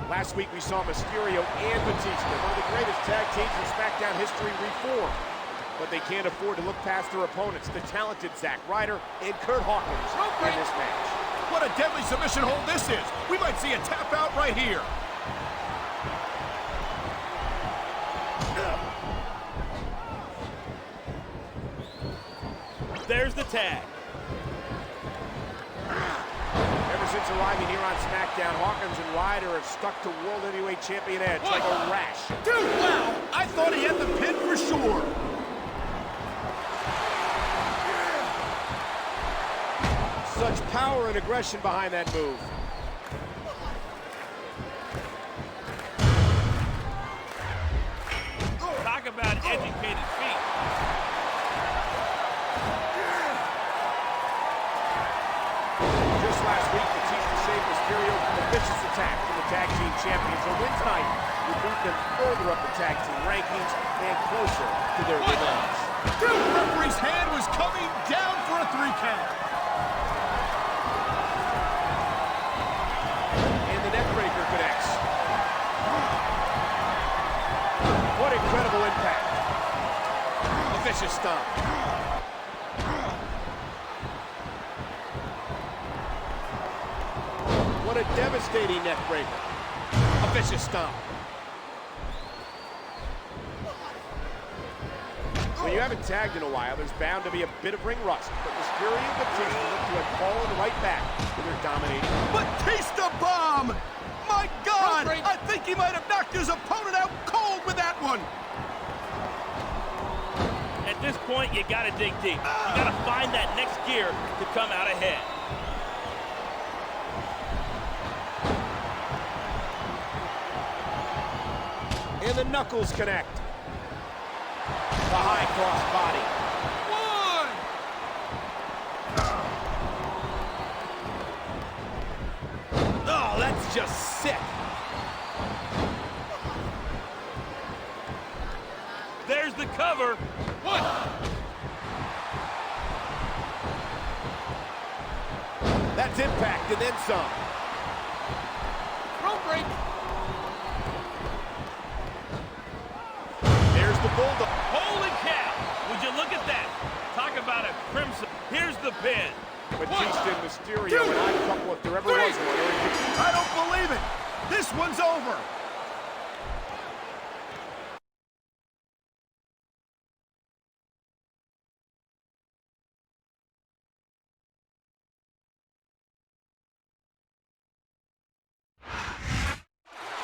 Last week we saw Mysterio and Batista, one of the greatest tag teams in SmackDown history, reform. But they can't afford to look past their opponents, the talented Zack Ryder and Kurt Hawkins in this match. What a deadly submission hold this is. We might see a tap out right here. There's the tag. Ever since arriving here on SmackDown, Hawkins and Ryder have stuck to World Heavyweight Champion Edge like a rash. Dude, wow! I thought he had the pin for sure. Such power and aggression behind that move. Talk about educated feet. Just last week, Batista saved Mysterio from a vicious attack from the tag team champions. A win tonight will move them further up the tag team rankings and closer to their rematch. Dude, the referee's hand was coming down for a 3 count. And the neckbreaker connects. What incredible impact. A vicious stomp. What a devastating neckbreaker. A vicious stomp. When you haven't tagged in a while, there's bound to be a bit of ring rust. But Mysterio and Batista look to have fallen right back to their dominating. Batista bomb! My God! I think he might have knocked his opponent out cold with that one. At this point, you gotta dig deep. You gotta find that next gear to come out ahead. And the knuckles connect. The high cross body. One! Oh, that's just sick. There's the cover. One! That's impact and then some. Rope break. There's the bulldog. Holy cow! Would you look at that? Talk about a crimson. Here's the pin. Batista and Mysterio, and I couple if there ever was one. I don't believe it. This one's over.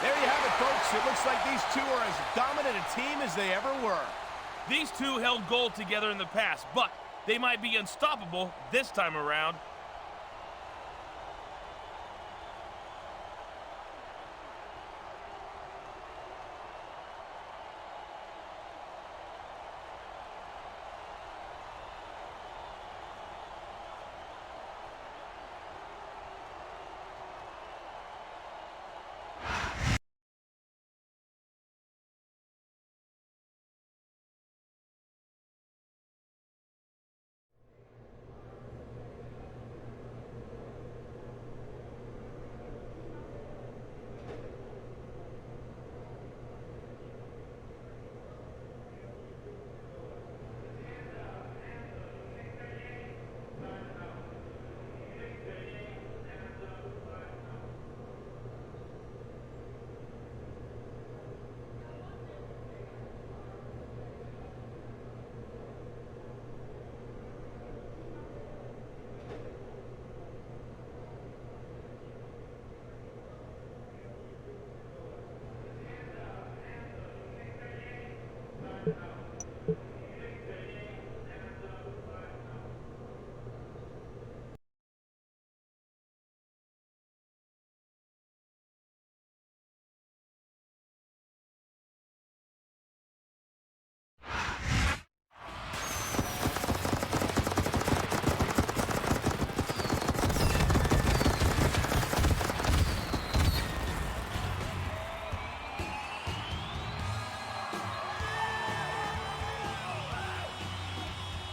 There you have it, folks. folks. It looks like these two are as dominant a team as they ever were. These two held gold together in the past, but they might be unstoppable this time around.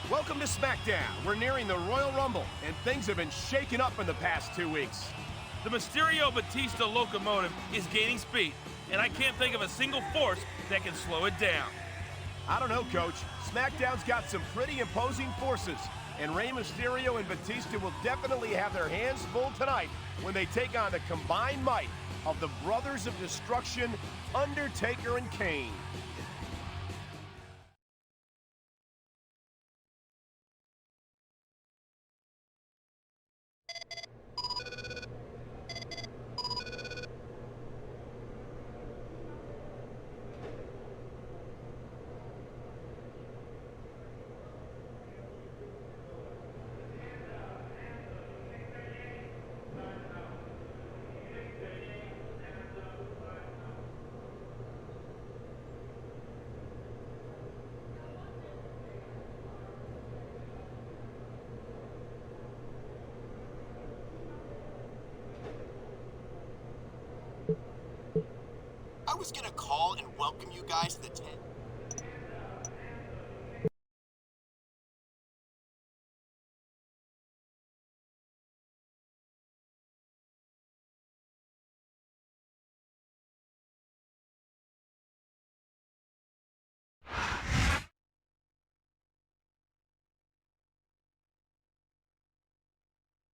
Welcome to SmackDown. We're nearing the Royal Rumble, and things have been shaken up in the past 2 weeks. The Mysterio-Batista locomotive is gaining speed, and I can't think of a single force that can slow it down. I don't know, Coach. SmackDown's got some pretty imposing forces, and Rey Mysterio and Batista will definitely have their hands full tonight when they take on the combined might of the Brothers of Destruction, Undertaker and Kane. I was gonna call and welcome you guys to the tent.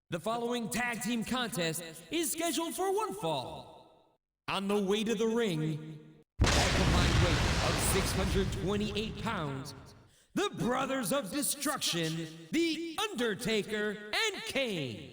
The following tag team contest is scheduled for one fall. On the way to the ring, at a combined weight of 628 pounds, the Brothers of Destruction, The Undertaker and Kane.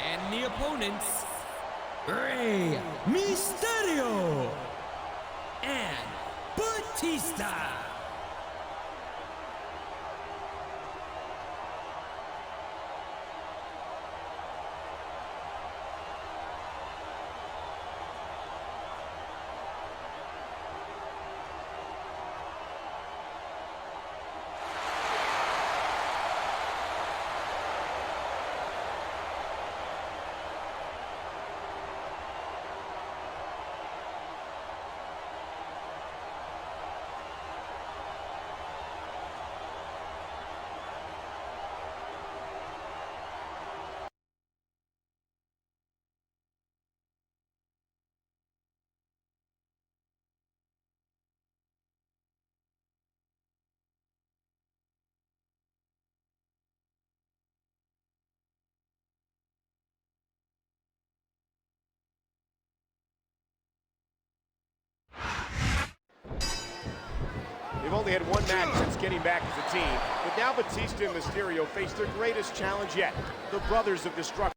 And the opponents, Rey Mysterio and Batista. They've only had one match since getting back as a team, but now Batista and Mysterio face their greatest challenge yet, the Brothers of Destruction.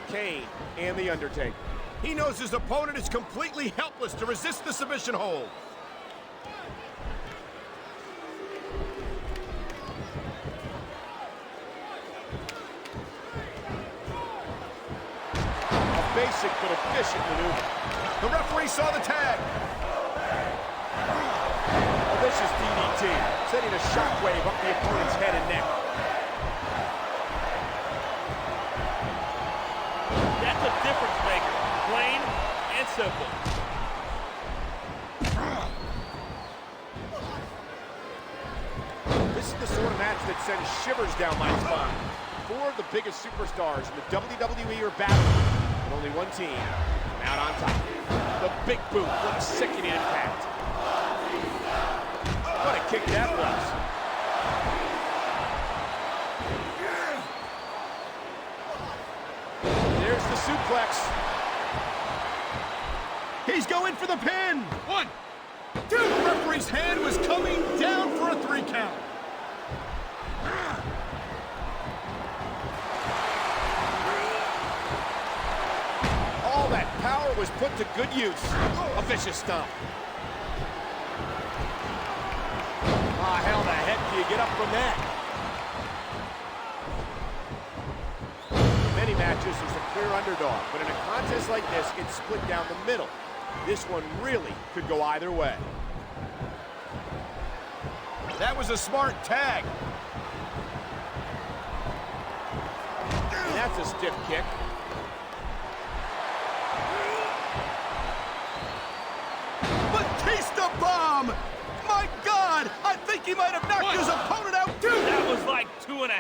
Kane and the Undertaker. He knows his opponent is completely helpless to resist the submission hold. A basic but efficient maneuver. The referee saw the tag. A vicious DDT, sending a shockwave up the opponent's head and neck. That's a difference maker, plain and simple. This is the sort of match that sends shivers down my spine. Four of the biggest superstars in the WWE are battling, and only one team out on top. The big boot, what a sickening impact. What a kick that was. There's the suplex. He's going for the pin. 1, 2. The referee's hand was coming down for a 3 count. All that power was put to good use. A vicious stomp. How the heck do you get up from that? In many matches, there's a clear underdog, but in a contest like this, it's split down the middle. This one really could go either way. That was a smart tag. And that's a stiff kick. Batista bomb! My God! I think he might have knocked his opponent out too! That was like 2.5.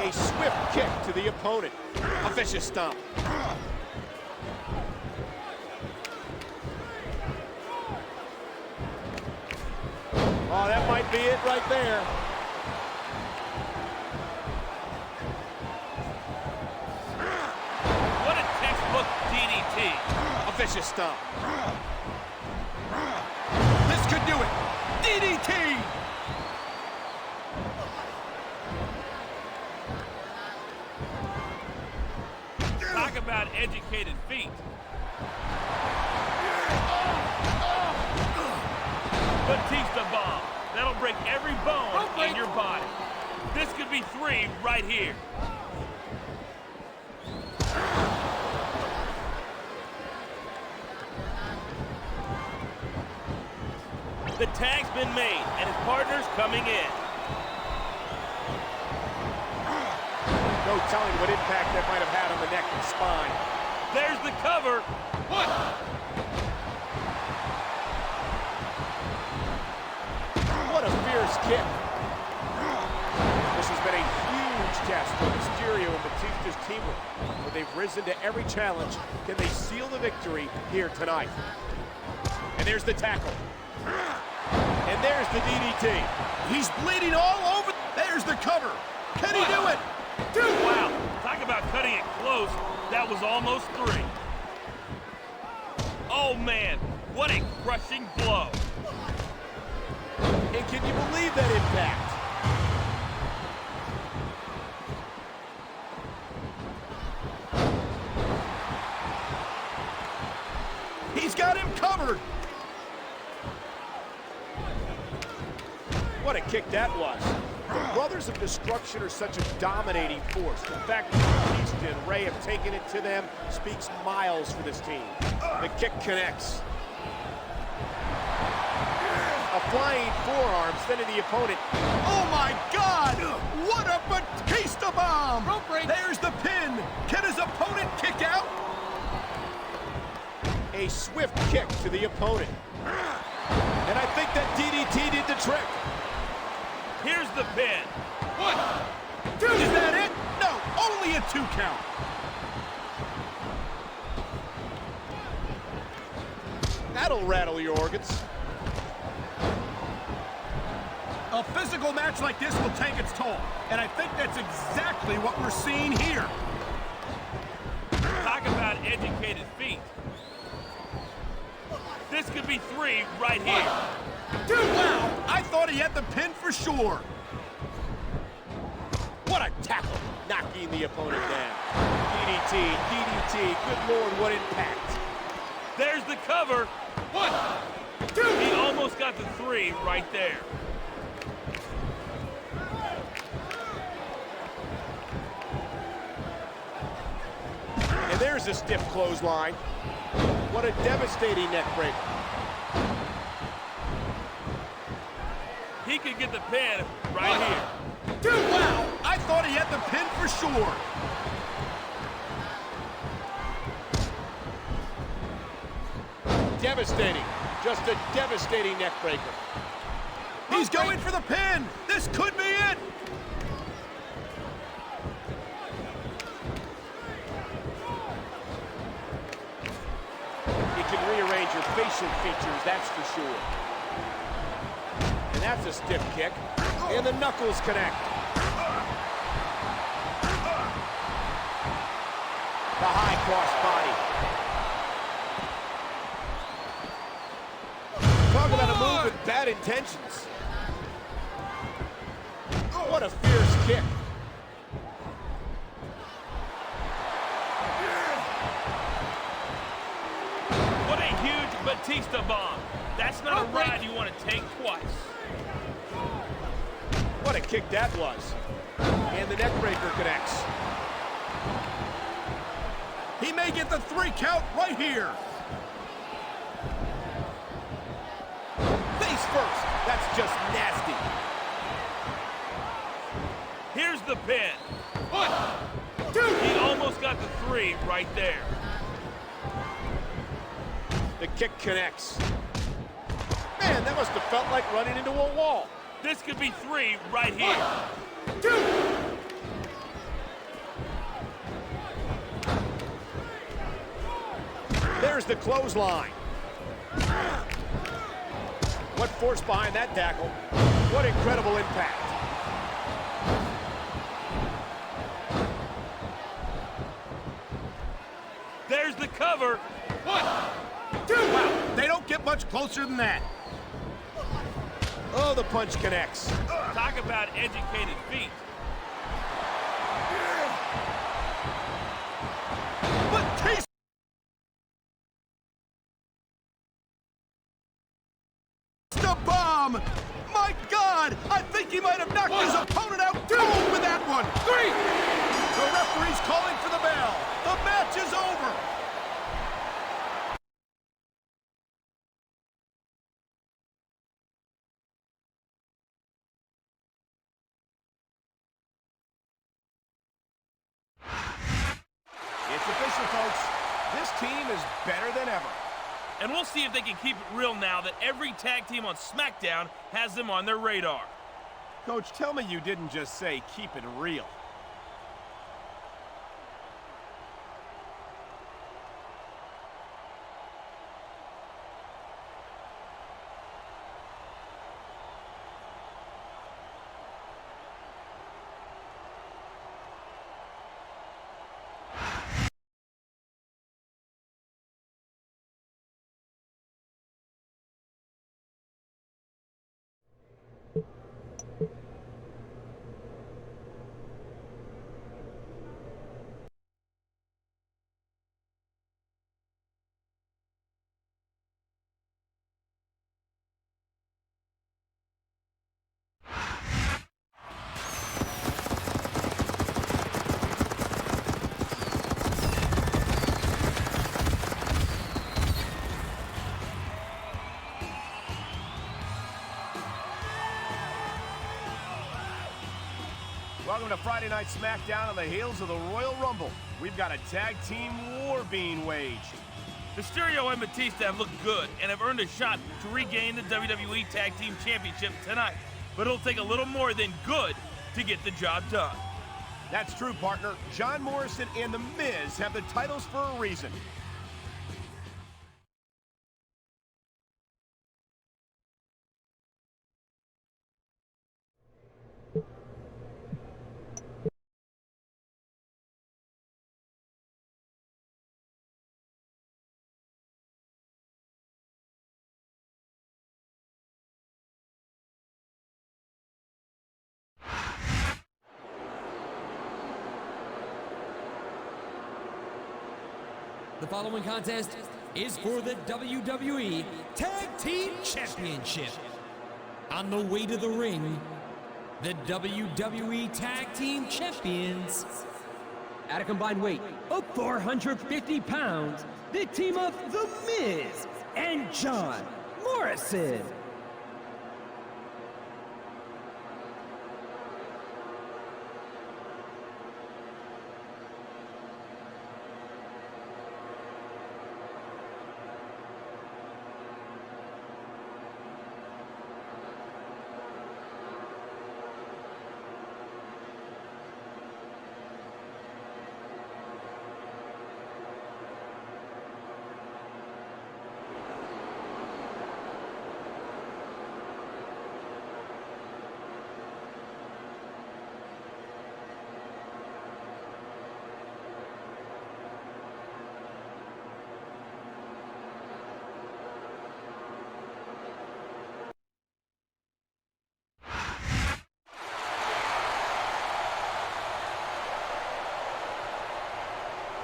A swift kick to the opponent. A vicious stomp. Oh, that might be it right there. What a textbook DDT. A vicious stomp. This could do it. DDT! Talk about educated feet. Batista bomb. That'll break every bone in your body. This could be 3 right here. The tag's been made, and his partner's coming in. No telling what impact that might have had on the neck and spine. There's the cover. One. What a fierce kick. This has been a huge test for Mysterio and Batista's teamwork, but they've risen to every challenge. Can they seal the victory here tonight? And there's the tackle. And there's the DDT. He's bleeding all over. There's the cover. Can he do it? Wow, talk about cutting it close. That was almost 3. Oh man, what a crushing blow. And can you believe that impact? He's got him covered. What a kick that was. The Brothers of Destruction are such a dominating force. The fact that Batista and Ray have taken it to them speaks miles for this team. The kick connects. A flying forearm sending the opponent. Oh my God! What a Batista bomb! There's the pin. Can his opponent kick out? A swift kick to the opponent. And I think that DDT did the trick. Here's the pin. 1, 2. Is that it? No, only a 2 count. That'll rattle your organs. A physical match like this will take its toll, and I think that's exactly what we're seeing here. Talk about educated feet. This could be 3 right here. 2. Wow, I thought he had the pin for sure. What a tackle, knocking the opponent down. DDT, DDT, good Lord, what impact. There's the cover. 1, 2. He almost got the 3 right there. And there's a stiff clothesline. What a devastating neck breaker. He could get the pin right here. 2. Wow, I thought he had the pin for sure. Devastating, just a devastating neck breaker. He's going for the pin. This could be it. It can rearrange your facial features, that's for sure. And that's a stiff kick. And the knuckles connect. The high cross body. Talk about a move with bad intentions. What a fierce kick. What a huge Batista bomb. That's not a ride you want to take twice. What a kick that was. And the neck breaker connects. He may get the 3 count right here. Face first. That's just nasty. Here's the pin. 1, 2. He almost got the 3 right there. The kick connects. Man, that must have felt like running into a wall. This could be 3 right here. 1, 2. There's the clothesline. What force behind that tackle? What incredible impact. There's the cover. 1, 2. Wow, they don't get much closer than that. Oh, the punch connects. Talk about educated feet. Batista! Bomb! My God! I think he might have knocked his opponent out cold with that one! 3. The referee's calling for the bell. The match is over. It's official, folks. This team is better than ever. And we'll see if they can keep it real now that every tag team on SmackDown has them on their radar. Coach, tell me you didn't just say keep it real. Welcome to Friday Night SmackDown on the heels of the Royal Rumble. We've got a tag team war being waged. Mysterio and Batista have looked good and have earned a shot to regain the WWE Tag Team Championship tonight. But it'll take a little more than good to get the job done. That's true, partner. John Morrison and The Miz have the titles for a reason. The following contest is for the WWE Tag Team Championship. On the way to the ring, the WWE Tag Team Champions. At a combined weight of 450 pounds, the team of The Miz and John Morrison.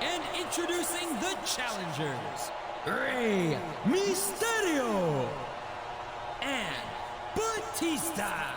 And introducing the challengers, Rey Mysterio and Batista.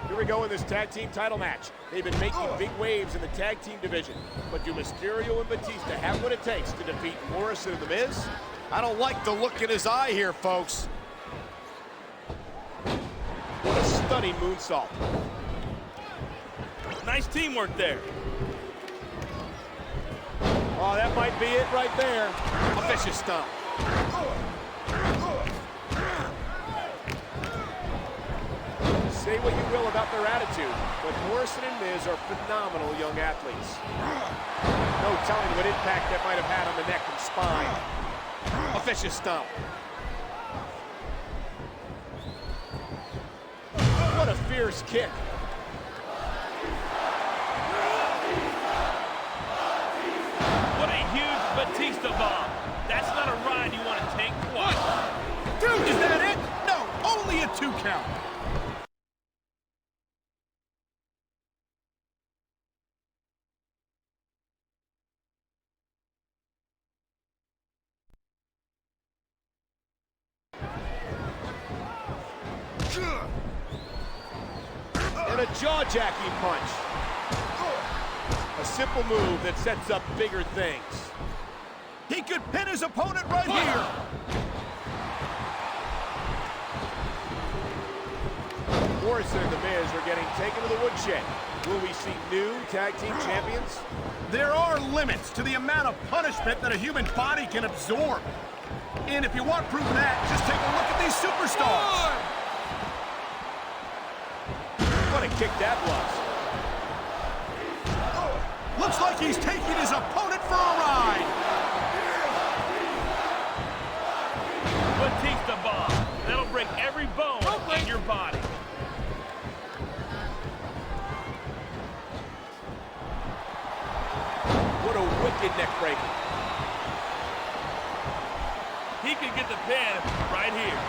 Here we go in this tag team title match. They've been making big waves in the tag team division. But do Mysterio and Batista have what it takes to defeat Morrison and The Miz? I don't like the look in his eye here, folks. What a stunning moonsault. Nice teamwork there. Oh, that might be it right there. A vicious stomp. Say what you will about their attitude, but Morrison and Miz are phenomenal young athletes. No telling what impact that might have had on the neck and spine. A vicious stomp. What a fierce kick. What a huge Batista bomb. That's not a ride you want to take twice. Dude, is that it? No, only a 2 count. And a jaw-jacking punch. A simple move that sets up bigger things. He could pin his opponent right here. Morrison and The Miz are getting taken to the woodshed. Will we see new tag team champions? There are limits to the amount of punishment that a human body can absorb. And if you want proof of that, just take a look at these superstars. What a kick that was. Looks like he's taking his opponent for a ride. Batista bomb. That'll break every bone in your body. What a wicked neck breaker. He could get the pin right here.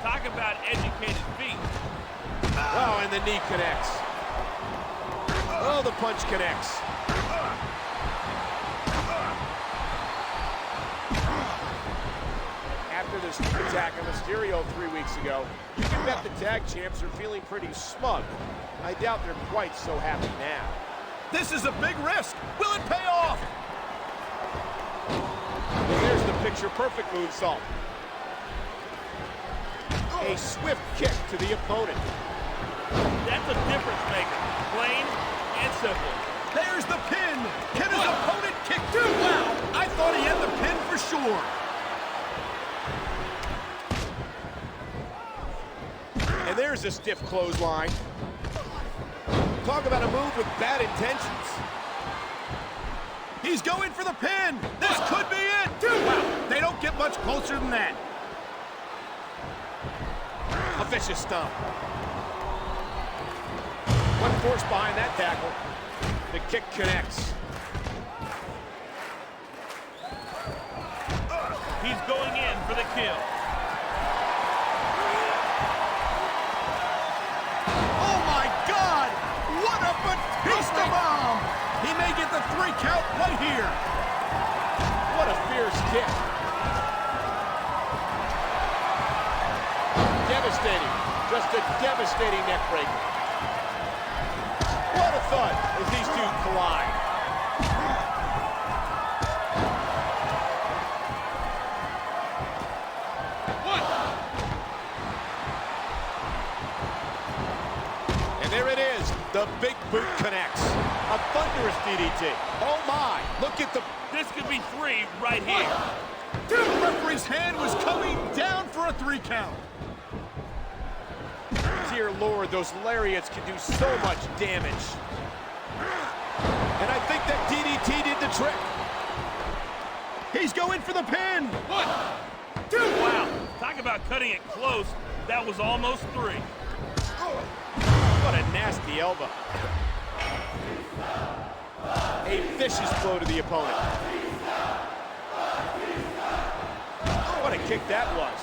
Talk about educated feet. Oh, and the knee connects. Oh, the punch connects. After the sneak attack on Mysterio 3 weeks ago, you can bet the tag champs are feeling pretty smug. I doubt they're quite so happy now. This is a big risk. Will it pay off? And there's the picture-perfect moonsault. A swift kick to the opponent. That's a difference maker. Plain and simple. There's the pin. Can his opponent kick too? Wow, I thought he had the pin for sure. And there's a stiff clothesline. Talk about a move with bad intentions. He's going for the pin. This could be it. Wow, they don't get much closer than that. A vicious stomp. What force behind that tackle? The kick connects. He's going in for the kill. Oh my God! What a Batista bomb! He may get the 3 count right here. What a fierce kick. Devastating. Just a devastating neck breaker. What a thud as these two collide. And there it is. The big boot connects. A thunderous DDT. Oh my. Look at the... This could be 3 right here. The referee's hand was coming down for a 3 count. Dear Lord, those lariats can do so much damage. And I think that DDT did the trick. He's going for the pin. 1, 2. Wow, talk about cutting it close. That was almost 3. What a nasty elbow. A vicious blow to the opponent. What a kick that was.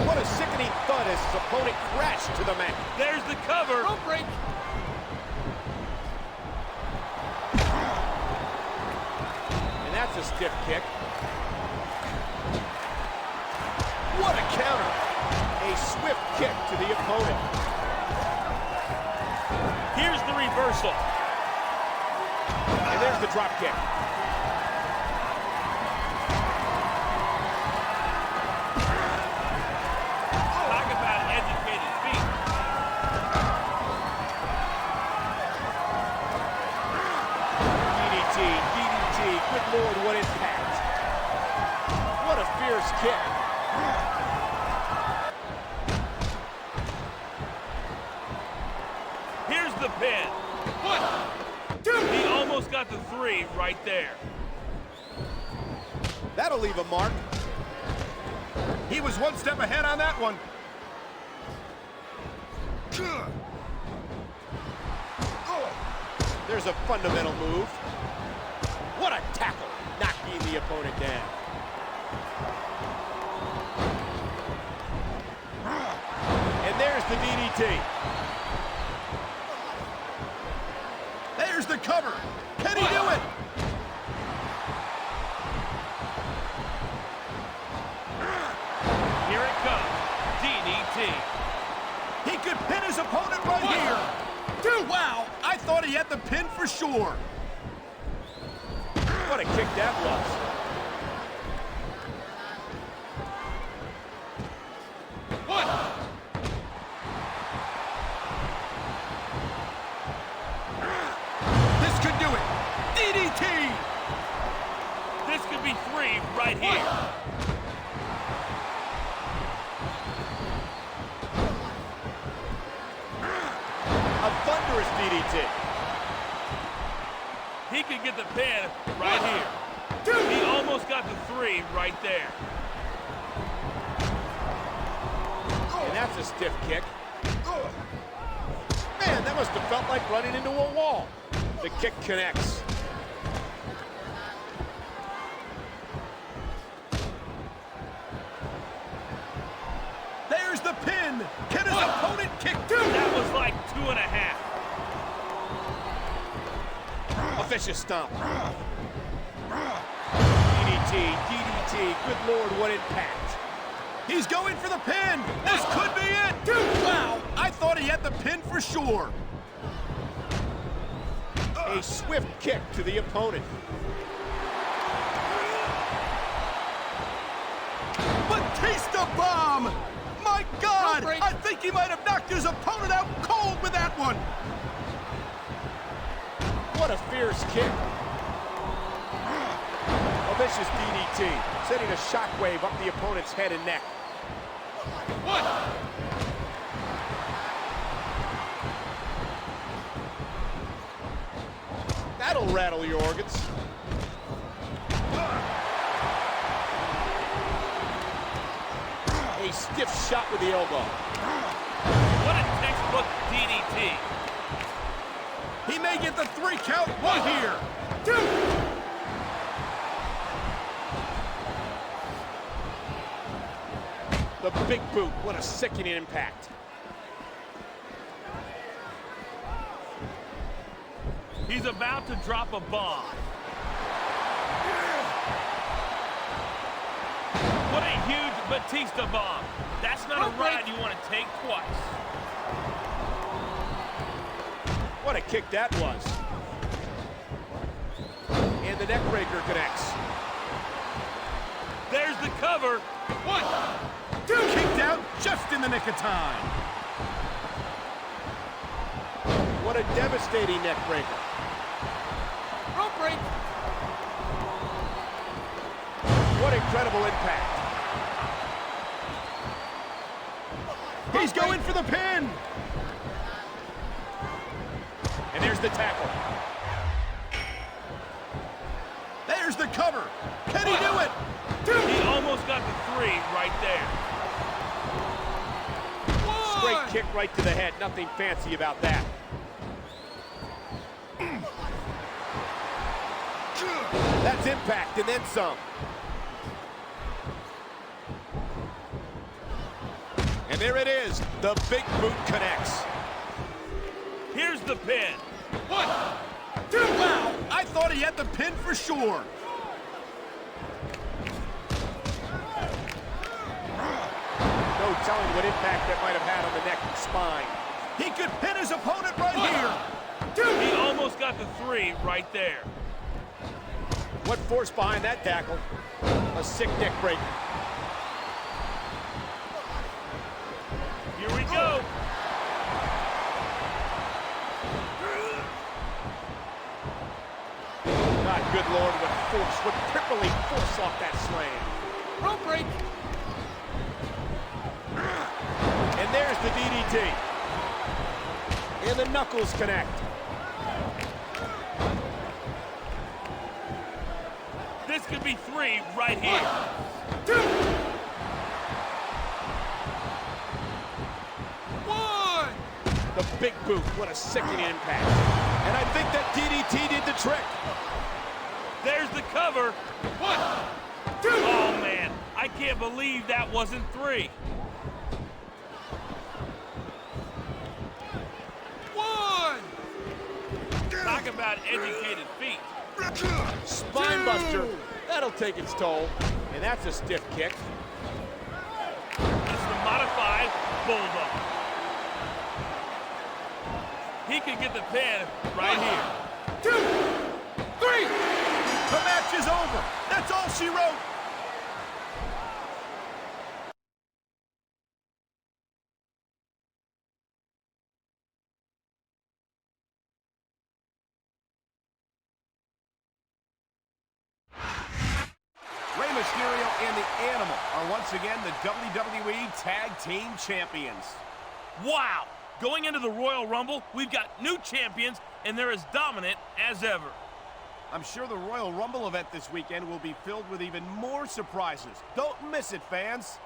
What a sickening thud as his opponent crashed to the mat. There's the cover. Rope break. And that's a stiff kick. What a counter. A swift kick to the opponent. Here's the reversal. And there's the drop kick. Lord, what impact. What a fierce kick. Here's the pin. 1, 2. He almost got the 3 right there. That'll leave a mark. He was one step ahead on that one. There's a fundamental move. What a tackle, knocking the opponent down. And there's the DDT. There's the cover. Can he do it? Here it comes. DDT. He could pin his opponent right here. 2. Wow, I thought he had the pin for sure. What a kick that was. This could do it. DDT. This could be 3 right here. A thunderous DDT. He could get the pin right here. He almost got the 3 right there. And that's a stiff kick. Man, that must have felt like running into a wall. The kick connects. There's the pin. Can his opponent kick 2? That was like 2.5. A vicious stomp. DDT. Good Lord, what impact. He's going for the pin. This could be it. Wow, I thought he had the pin for sure. A swift kick to the opponent. Batista bomb. My God, I think he might have knocked his opponent out cold with that one. What a fierce kick. A vicious DDT, sending a shockwave up the opponent's head and neck. 1. That'll rattle your organs. A stiff shot with the elbow. What a textbook DDT. He may get the 3 count right here. 2. The big boot, what a sickening impact. He's about to drop a bomb. What a huge Batista bomb. That's not a ride you want to take twice. What a kick that was. And the neck breaker connects. There's the cover. 1. Kicked out just in the nick of time. What a devastating neck breaker. Rope break. What incredible impact. He's going for the pin. And there's the tackle. There's the cover. Can he do it? He almost got the 3 right there. Straight kick right to the head. Nothing fancy about that. That's impact and then some. And there it is. The big boot connects. Here's the pin. 1. Wow, I thought he had the pin for sure. No telling what impact that might have had on the neck and spine. He could pin his opponent right here. He almost got the 3 right there. What force behind that tackle? A sick neck breaker. Here we go. Not good Lord, what force, what crippling force off that slam. Rope break. And there's the DDT. And the knuckles connect. This could be 3 right here. 1, 2. 1. The big boot, what a sickening impact. And I think that DDT did the trick. There's the cover. 1, 2. Oh, man. I can't believe that wasn't 3. 1. Talk about educated feet. Spinebuster. That'll take its toll. And that's a stiff kick. It's the modified bulldog. He could get the pin right here. 2, 3. The match is over. That's all she wrote. Rey Mysterio and the Animal are once again the WWE Tag Team Champions. Wow! Going into the Royal Rumble, we've got new champions, and they're as dominant as ever. I'm sure the Royal Rumble event this weekend will be filled with even more surprises. Don't miss it, fans.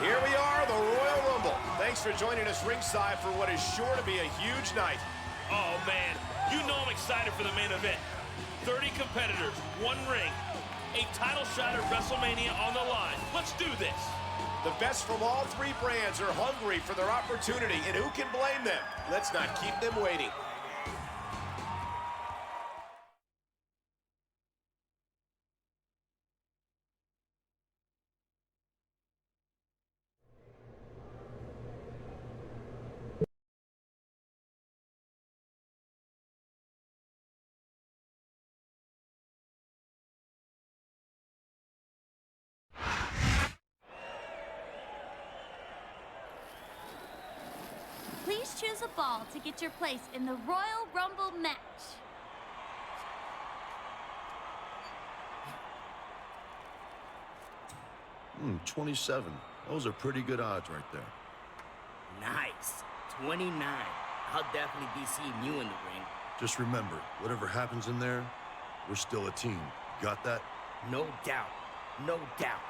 Here we are, the Royal Rumble. Thanks for joining us ringside for what is sure to be a huge night. Oh, man. You know I'm excited for the main event. 30 competitors, 1 ring. A title shot at Wrestlemania on the line. Let's do this. The best from all 3 brands are hungry for their opportunity, and who can blame them? Let's not keep them waiting. Please choose a ball to get your place in the Royal Rumble match. 27. Those are pretty good odds right there. Nice. 29. I'll definitely be seeing you in the ring. Just remember, whatever happens in there, we're still a team. Got that? No doubt. No doubt.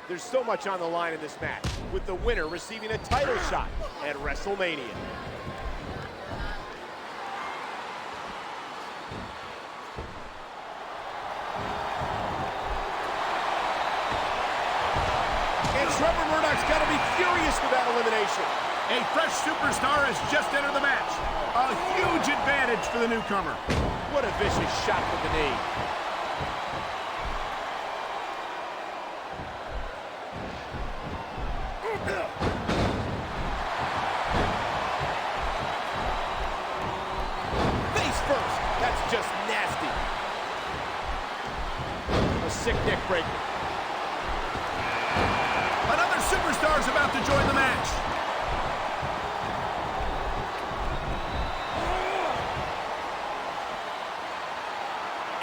There's so much on the line in this match, with the winner receiving a title shot at WrestleMania. And Trevor Murdoch's got to be furious with that elimination. A fresh superstar has just entered the match. A huge advantage for the newcomer. What a vicious shot with the knee. sick neck breaker. Another superstar is about to join the match.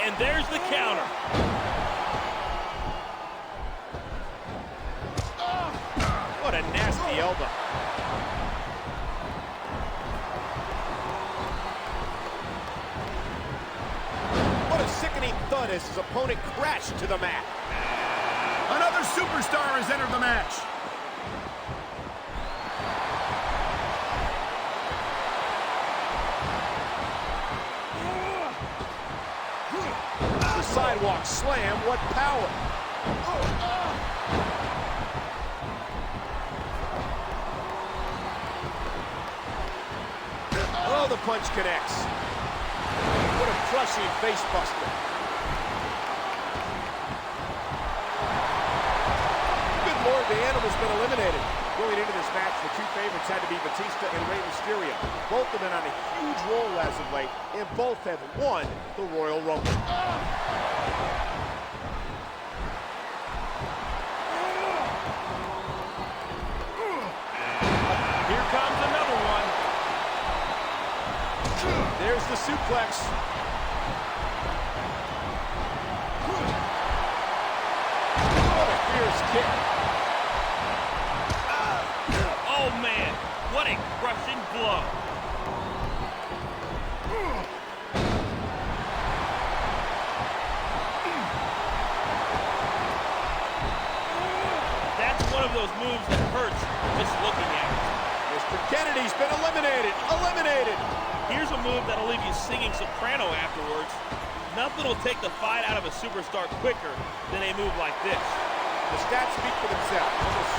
And there's the counter. What a nasty elbow. What a sickening thud as his opponent crashed to the mat. Another superstar has entered the match. The sidewalk slam, what power. Oh, the punch connects. What a crushing face buster. Good Lord, the animal's been eliminated. Going into this match, the two favorites had to be Batista and Rey Mysterio. Both have been on a huge roll as of late, and both have won the Royal Rumble. Here comes another one. There's the suplex. What a fierce kick. Oh, man. What a crushing blow. That's one of those moves that hurts just looking at it. Mr. Kennedy's been eliminated. Eliminated. Here's a move that'll leave you singing soprano afterwards. Nothing will take the fight out of a superstar quicker than a move like this. The stats speak for themselves. Almost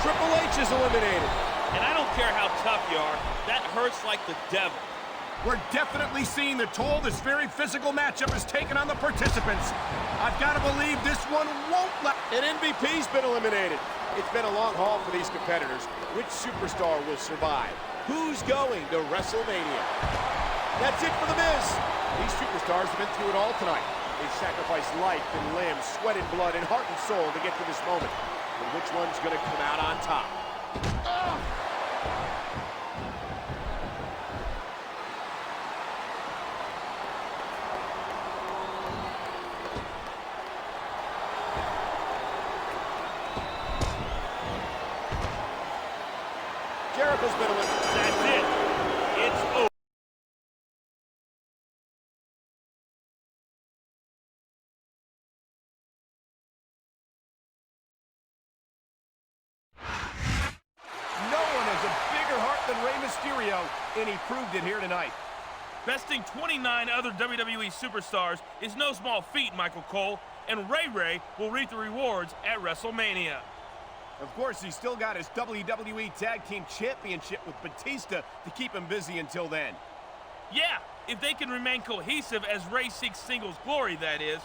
6 Triple H is eliminated. And I don't care how tough you are, that hurts like the devil. We're definitely seeing the toll this very physical matchup has taken on the participants. I've got to believe this one won't last. An MVP's been eliminated. It's been a long haul for these competitors. Which superstar will survive? Who's going to WrestleMania? That's it for The Miz. These superstars have been through it all tonight. They've sacrificed life and limb, sweat and blood, and heart and soul to get to this moment. But which one's going to come out on top? Jericho's been eliminated. That's it. It's over. No one has a bigger heart than Rey Mysterio, and he proved it here tonight. Besting 29 other WWE superstars is no small feat, Michael Cole, and Ray will reap the rewards at WrestleMania. Of course, he's still got his WWE Tag Team Championship with Batista to keep him busy until then. Yeah, if they can remain cohesive as Ray seeks singles glory, that is.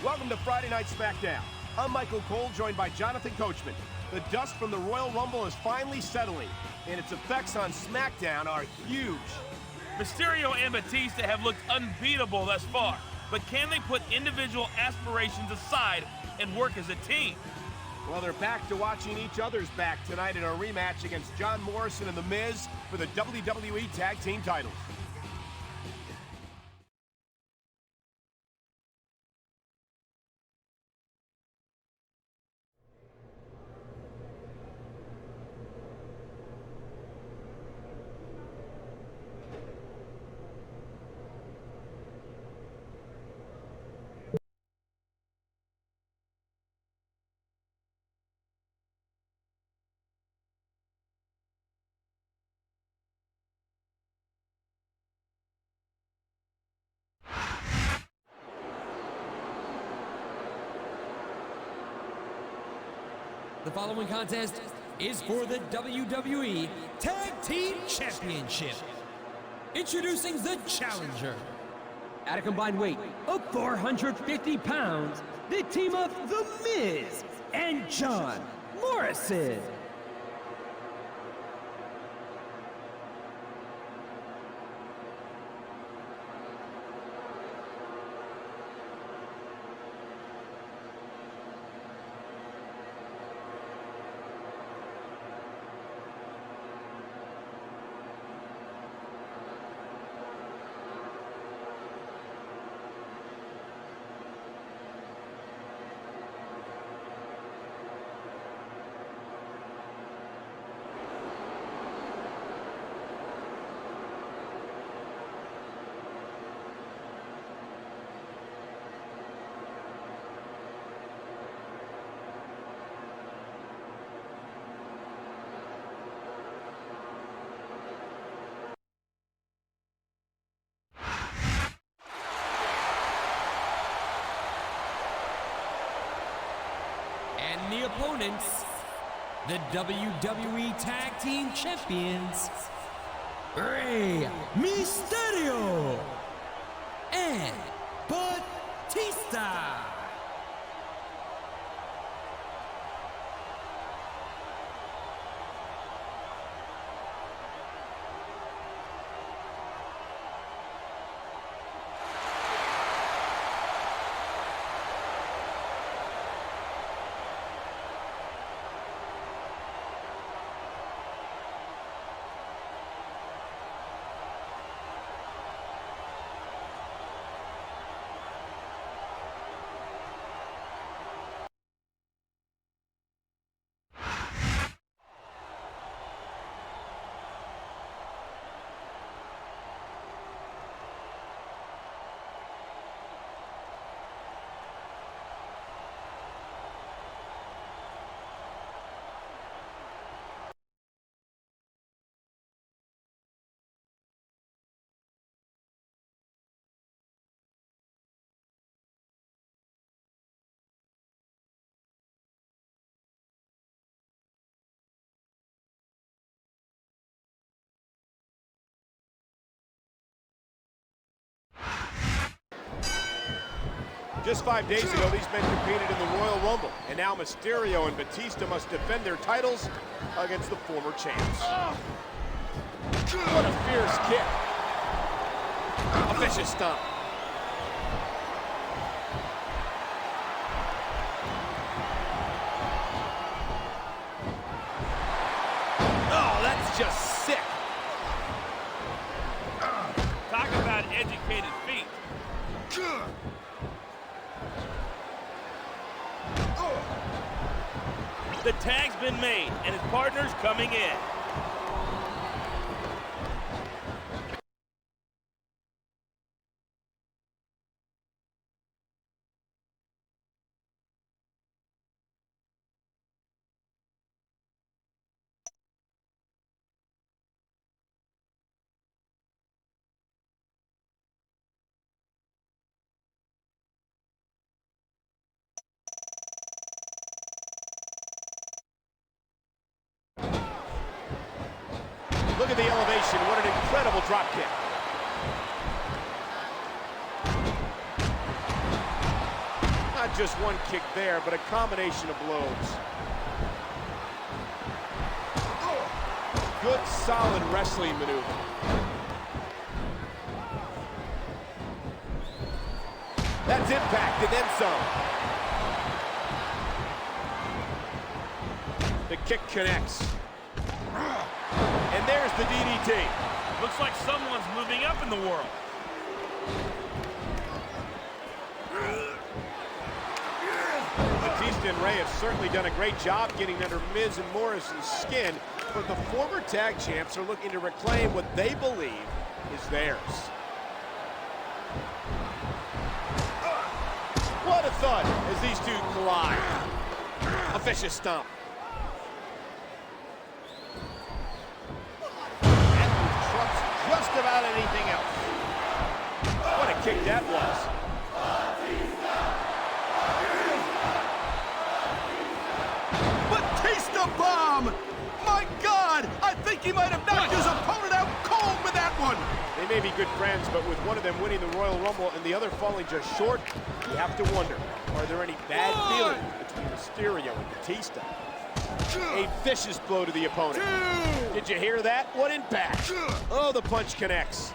Welcome to Friday Night SmackDown. I'm Michael Cole, joined by Jonathan Coachman. The dust from the Royal Rumble is finally settling, and its effects on SmackDown are huge. Mysterio and Batista have looked unbeatable thus far, but can they put individual aspirations aside and work as a team? Well, they're back to watching each other's back tonight in a rematch against John Morrison and The Miz for the WWE Tag Team titles. The following contest is for the WWE Tag Team Championship. Introducing the challenger. At a combined weight of 450 pounds, the team of The Miz and John Morrison. And the opponents, the WWE Tag Team Champions, Rey Mysterio and Batista. Just 5 days ago, these men competed in the Royal Rumble, and now Mysterio and Batista must defend their titles against the former champs. What a fierce kick. A vicious stomp. Oh, that's just sick. Talk about educated feet. The tag's been made, and his partner's coming in. Look at the elevation. What an incredible drop kick. just one kick there, but a combination of blows. Good, solid wrestling maneuver. That's impact and then some. The kick connects. And there's the DDT. Looks like someone's moving up in the world. Batista and Ray have certainly done a great job getting under Miz and Morrison's skin, but the former tag champs are looking to reclaim what they believe is theirs. What a thud as these two collide. A vicious stomp. That move trumps just about anything else. What a kick that was. Batista bomb! My God! I think he might have knocked his opponent out cold with that one! They may be good friends, but with one of them winning the Royal Rumble and the other falling just short, you have to wonder, are there any bad feelings between Mysterio and Batista? A vicious blow to the opponent. Did you hear that? What impact? Oh, the punch connects.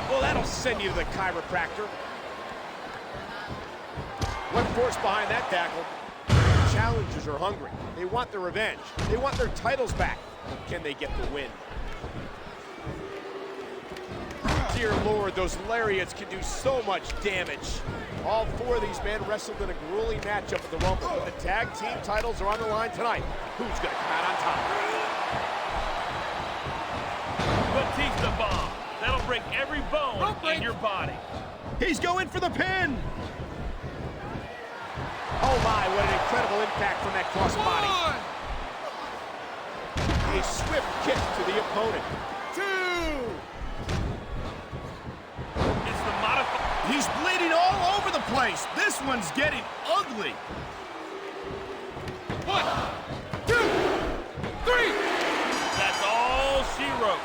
Well, that'll send you to the chiropractor. What force behind that tackle? Challengers are hungry. They want their revenge. They want their titles back. Can they get the win? Dear Lord, those lariats can do so much damage. All four of these men wrestled in a grueling matchup at the Rumble. The tag team titles are on the line tonight. Who's going to come out on top? Batista bomb. That'll break every bone in your body. He's going for the pin! Oh my, what an incredible impact from that crossbody. A swift kick to the opponent. It's the modified. He's bleeding all over the place. This one's getting ugly. 1, 2, 3. That's all she wrote.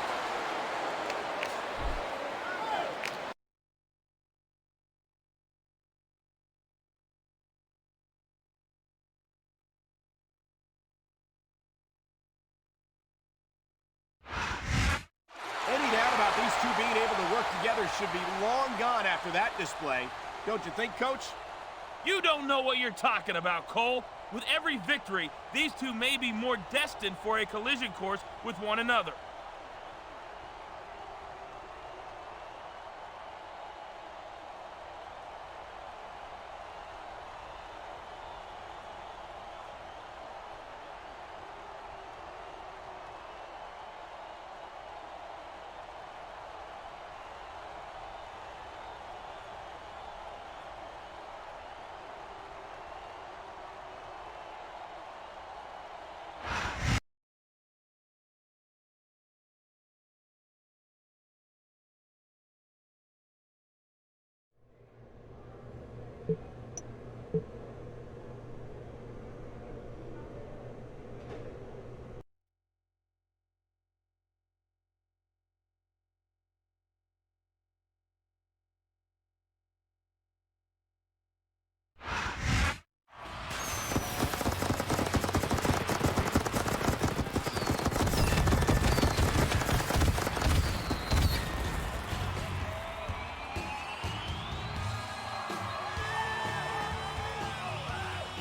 These two being able to work together should be long gone after that display. Don't you think, Coach? You don't know what you're talking about, Cole. With every victory, these two may be more destined for a collision course with one another.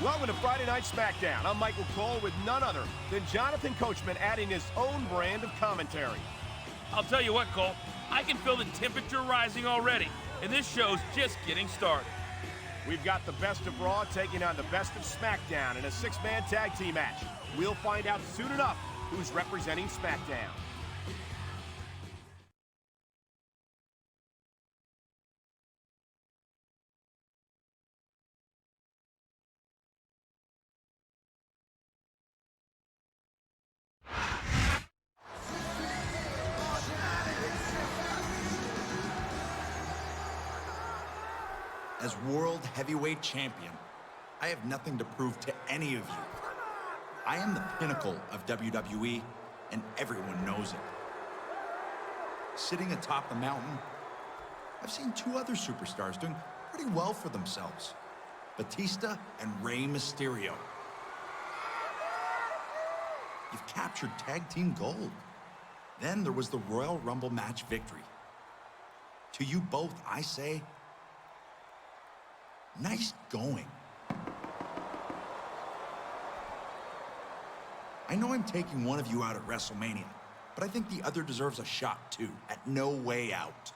Welcome to Friday Night SmackDown. I'm Michael Cole with none other than Jonathan Coachman adding his own brand of commentary. I'll tell you what, Cole, I can feel the temperature rising already, and this show's just getting started. We've got the best of Raw taking on the best of SmackDown in a six-man tag team match. We'll find out soon enough who's representing SmackDown. As World Heavyweight Champion, I have nothing to prove to any of you. I am the pinnacle of WWE, and everyone knows it. Sitting atop the mountain, I've seen two other superstars doing pretty well for themselves. Batista and Rey Mysterio. You've captured tag team gold. Then there was the Royal Rumble match victory. To you both, I say, nice going. I know I'm taking one of you out at WrestleMania, but I think the other deserves a shot too, at No Way Out.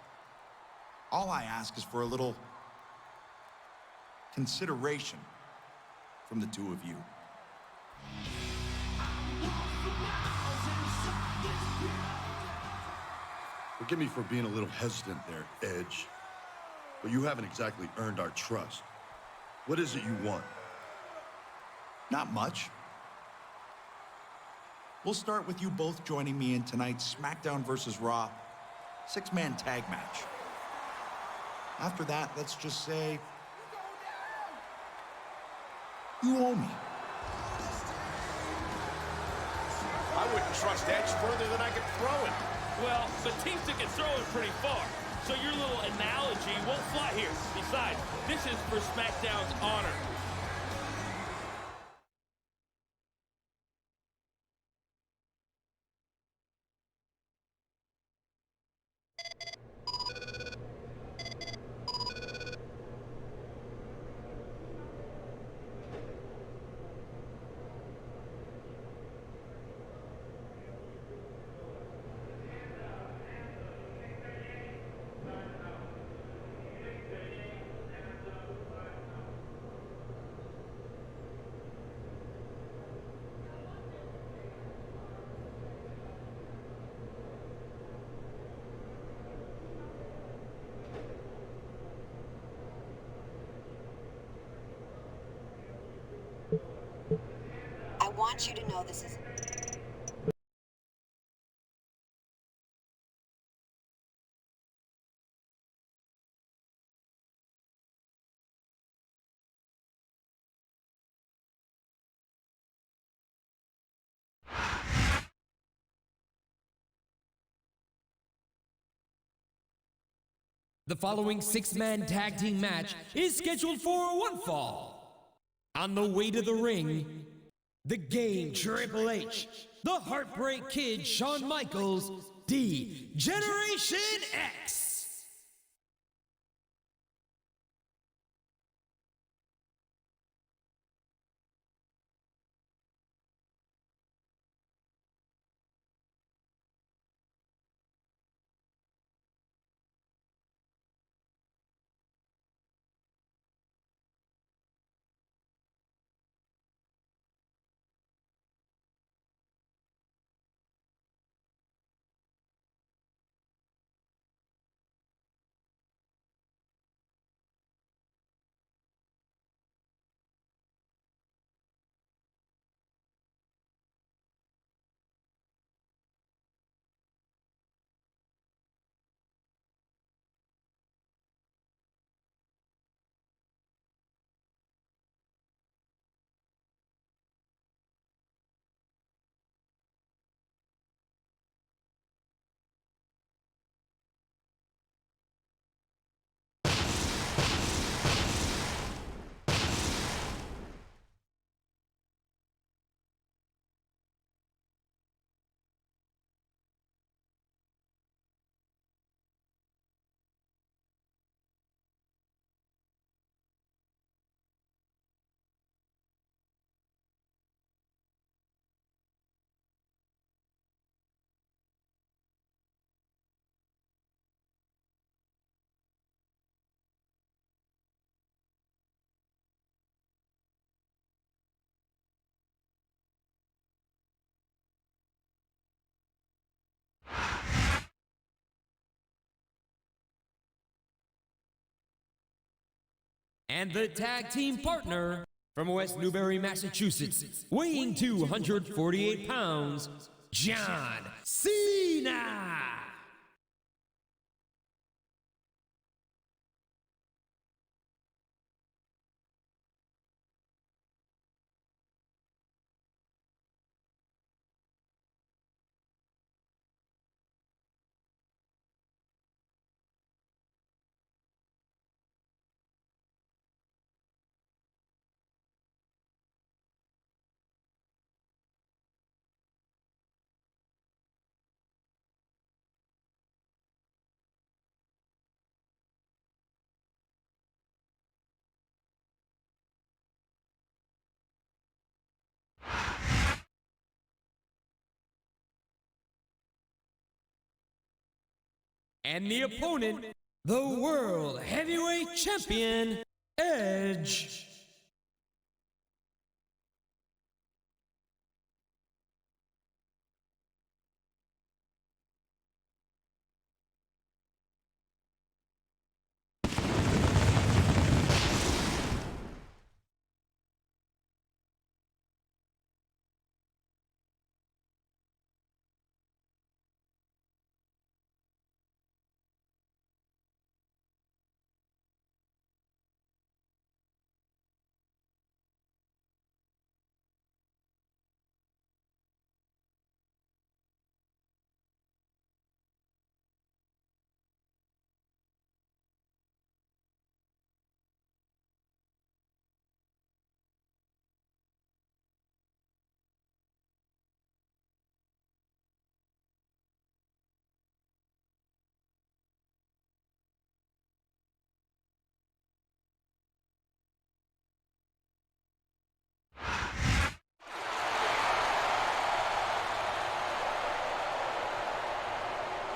All I ask is for a little consideration from the two of you. Forgive me for being a little hesitant there, Edge. But you haven't exactly earned our trust. What is it you want? Not much. We'll start with you both joining me in tonight's SmackDown vs. Raw 6-man tag match. After that, let's just say, you owe me. I wouldn't trust Edge further than I could throw it. Well, Batista can throw it pretty far, so your little analogy won't fly here. Besides, this is for SmackDown's honor. I want you to know this is... The following 6-man tag team match is scheduled for one fall. On the way to the ring, the Game Triple H, the Heartbreak Kid Shawn Michaels, D-Generation X. And the tag team partner from West Newbury, Massachusetts, weighing 248 pounds, John Cena. And the opponent, the World Heavyweight Champion, Edge.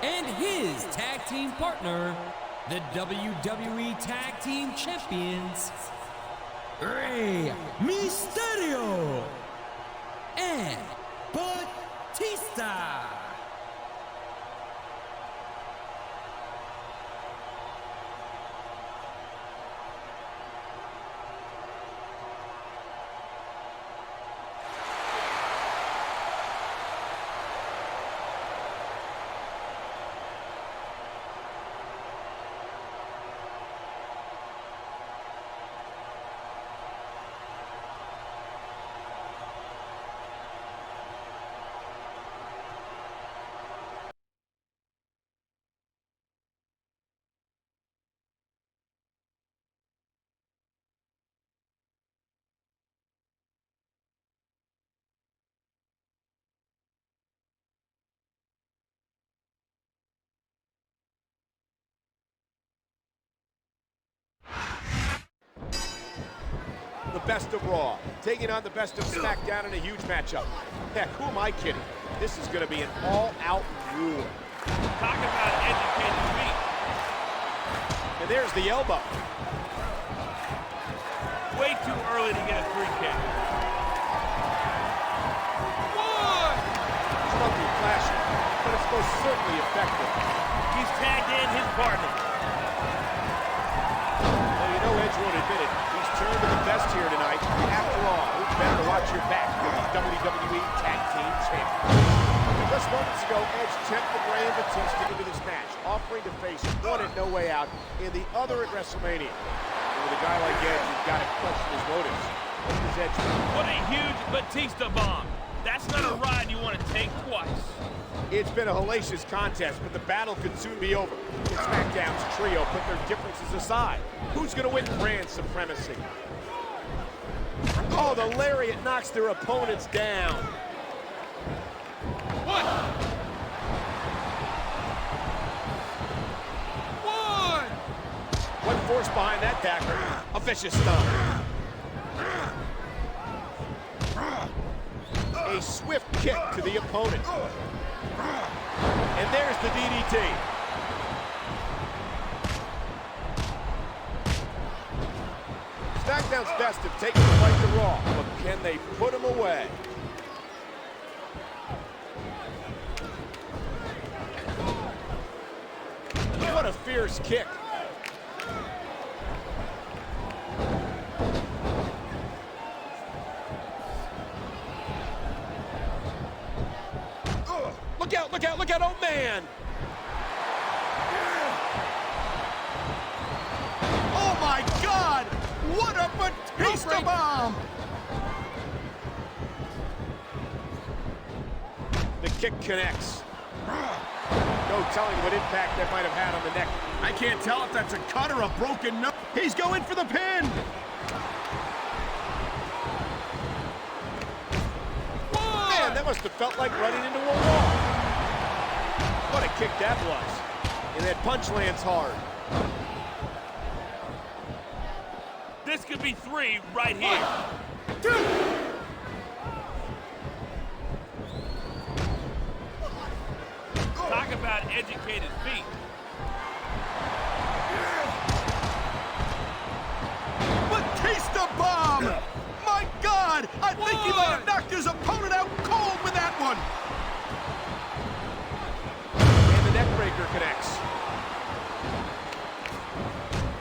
And his tag team partner, the WWE Tag Team Champions, Rey Mysterio and Batista. The best of Raw, taking on the best of SmackDown in a huge matchup. Heck, who am I kidding? This is going to be an all-out war. Talk about educated feet. And there's the elbow. Way too early to get a 3 count. One! It's nothing flashy, but it's most certainly effective. He's tagged in his partner. Well, you know Edge won't admit it. He's turned to the best here tonight. After all, who's better to watch your back than the WWE Tag Team Champions? Just moments ago, Edge tempted Rey and Batista into this match, offering to face one at No Way Out and the other at Wrestlemania. And with a guy like Edge, you've got to question his motives. What does Edge do? What a huge Batista bomb. That's not a ride you want to take twice. It's been a hellacious contest, but the battle could soon be over. Can SmackDown's trio put their differences aside? Who's going to win brand supremacy? Oh, the lariat knocks their opponents down. One! What force behind that tackle? A vicious stomp. A swift kick to the opponent. And there's the DDT. SmackDown's best have taken the fight to Raw, but can they put him away? What a fierce kick. Look out, look out, look out, oh man! Oh my God! What a Batista bomb! The kick connects. No telling what impact that might have had on the neck. I can't tell if that's a cut or a broken nose. He's going for the pin! Man, that must have felt like running into a wall. What a kick that was. And that punch lands hard. This could be 3 right here. 1, 2. Talk about educated feet. his opponent out cold with that one. And the neck breaker connects.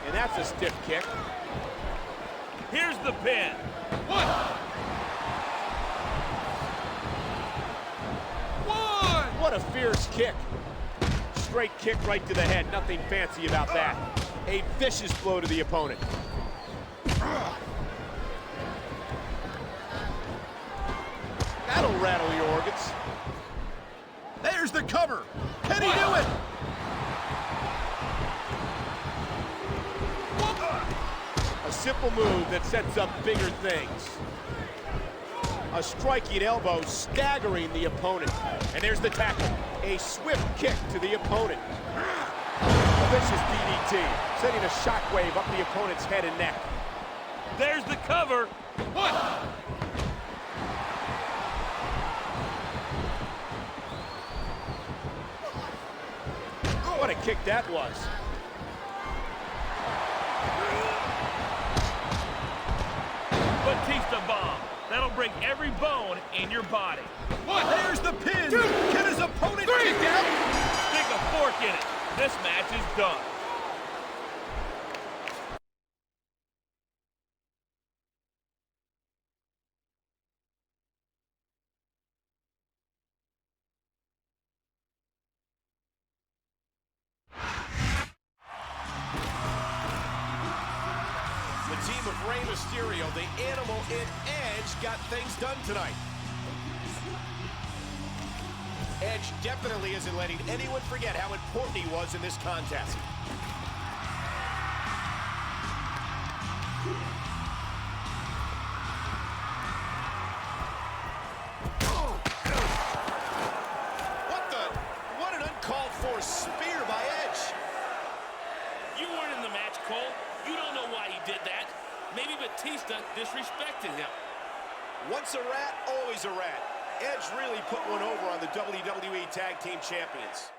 And that's a stiff kick. Here's the pin. One. What a fierce kick. Straight kick right to the head. Nothing fancy about that. A vicious blow to the opponent. That'll rattle your organs. There's the cover. Can he do it? A simple move that sets up bigger things. A striking elbow staggering the opponent. And there's the tackle. A swift kick to the opponent. A vicious DDT, sending a shockwave up the opponent's head and neck. There's the cover. One. What a kick that was. Batista bomb. That'll break every bone in your body. One. There's the pin. Two. Can his opponent kick out? Stick a fork in it. This match is done. The team of Rey Mysterio, the Animal, and Edge got things done tonight. Edge definitely isn't letting anyone forget how important he was in this contest. What an uncalled for spear by Edge. You weren't in the match, Cole. You don't know why he did that. Maybe Batista disrespected him. Once a rat, always a rat. Edge really put one over on the WWE Tag Team Champions.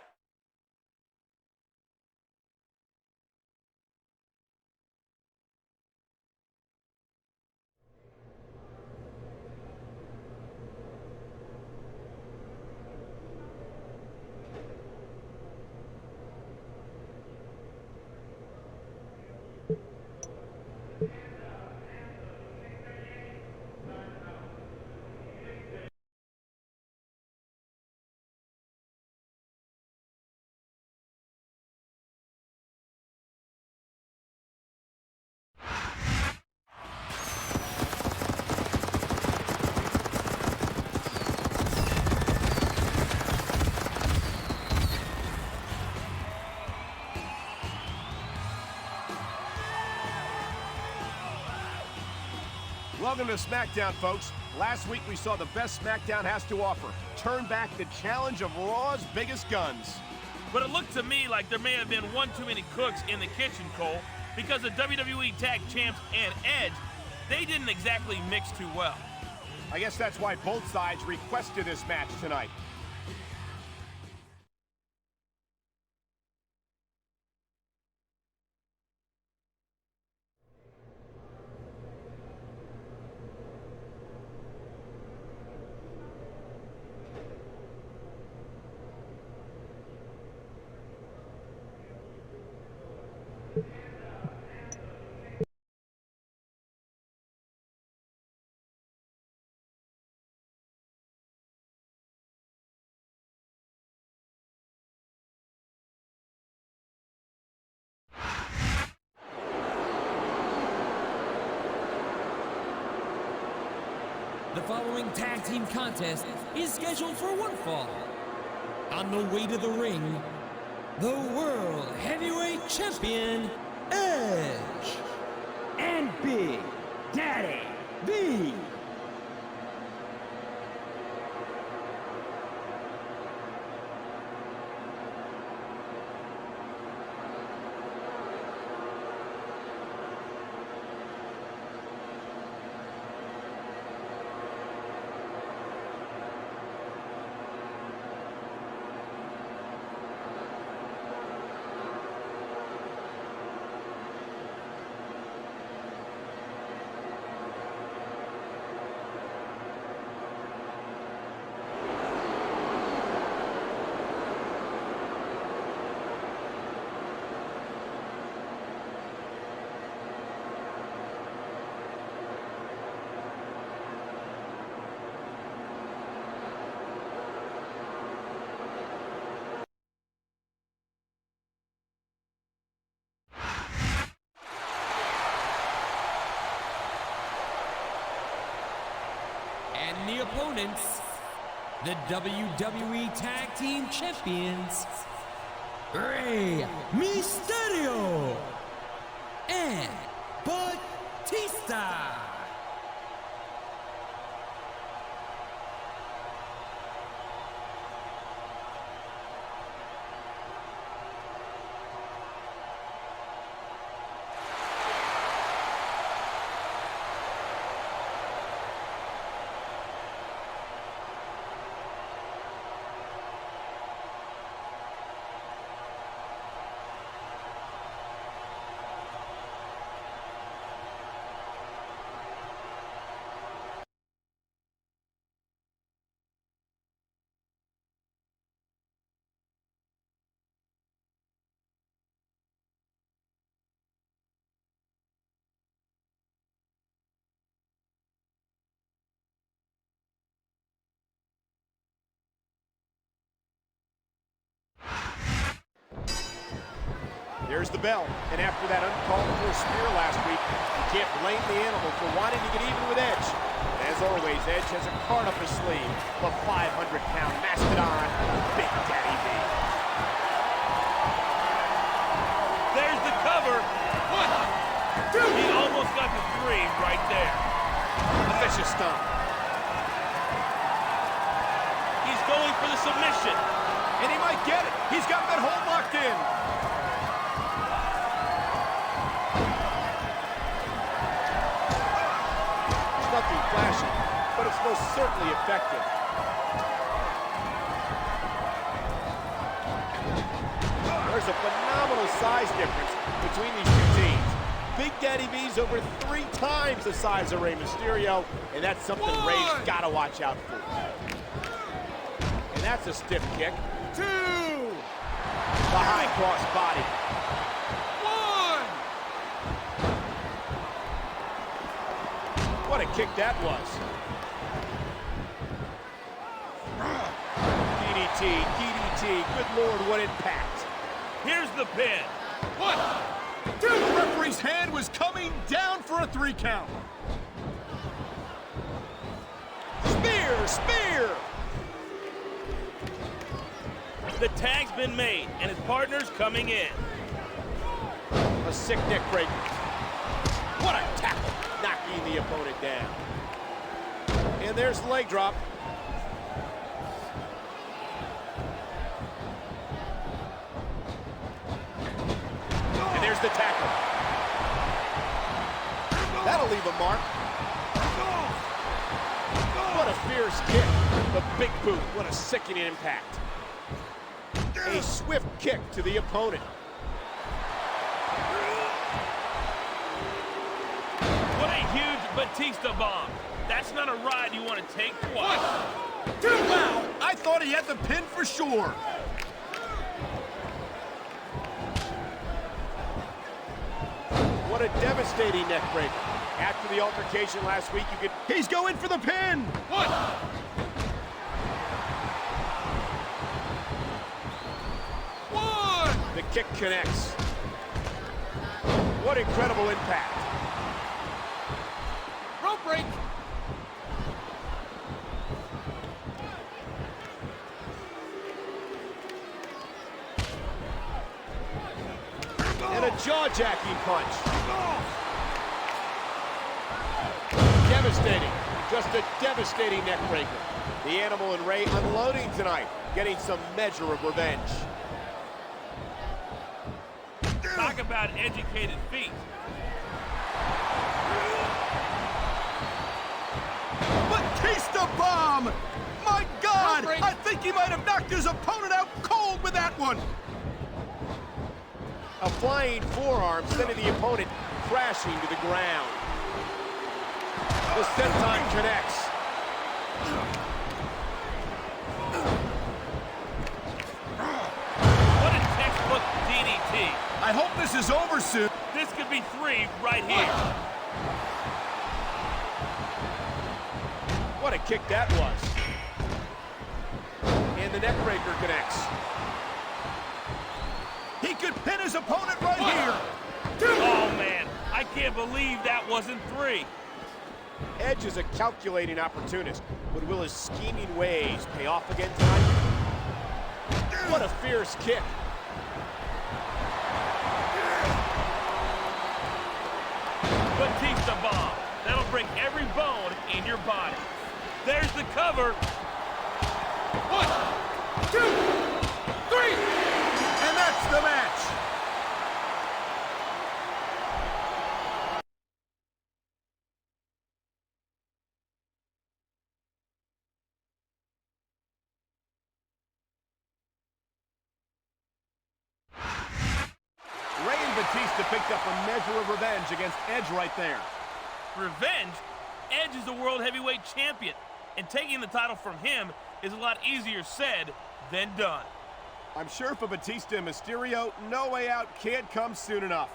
Welcome to SmackDown, folks. Last week we saw the best SmackDown has to offer. Turn back the challenge of Raw's biggest guns. But it looked to me like there may have been one too many cooks in the kitchen, Cole, because the WWE Tag Champs and Edge, they didn't exactly mix too well. I guess that's why both sides requested this match tonight. The following tag team contest is scheduled for one fall. On the way to the ring, the World Heavyweight Champion, Edge. And Big Daddy V. And the opponents, the WWE Tag Team Champions, Rey Mysterio and Batista. There's the bell, and after that uncalled for spear last week, you can't blame the animal for wanting to get even with Edge. As always, Edge has a card up his sleeve, the 500-pound mastodon, Big Daddy V. There's the cover. 1, 2. He almost got the 3 right there. A vicious stomp. He's going for the submission. And he might get it. He's got that hold locked in. Nothing flashy, but it's most certainly effective. There's a phenomenal size difference between these two teams. Big Daddy V's over 3 times the size of Rey Mysterio, and that's something Rey's got to watch out for. And that's a stiff kick. 2. The high cross body. 1. What a kick that was. DDT, DDT, good Lord, what impact. Here's the pin. 1, 2. The referee's hand was coming down for a 3 count. Spear, spear. The tag's been made, and his partner's coming in. A sick neck breaker. What a tackle, knocking the opponent down. And there's the leg drop. And there's the tackle. That'll leave a mark. What a fierce kick. The big boot, what a sickening impact. A swift kick to the opponent. What a huge Batista bomb. That's not a ride you want to take twice. 1, 2. Wow, I thought he had the pin for sure. What a devastating neck breaker. After the altercation last week, you could... He's going for the pin. 1. The kick connects. What incredible impact. Rope break. And a jaw-jacking punch. Devastating. Just a devastating neck breaker. The Animal and Rey unloading tonight, getting some measure of revenge. Talk about educated feet. Batista bomb! My God! I think he might have knocked his opponent out cold with that one. A flying forearm sending the opponent crashing to the ground. The senton connects. What a textbook DDT. I hope this is over soon. This could be 3 right here. What a kick that was. And the neck breaker connects. He could pin his opponent right here. 2. Oh, man. I can't believe that wasn't 3. Edge is a calculating opportunist, but will his scheming ways pay off again tonight? What a fierce kick. Batista bomb. That'll break every bone in your body. There's the cover. 1, 2, 3, and that's the match. Rey and Batista picked up a measure of revenge against Edge right there. Revenge? Edge is the World Heavyweight Champion, and taking the title from him is a lot easier said than done. I'm sure for Batista and Mysterio, no way out can't come soon enough.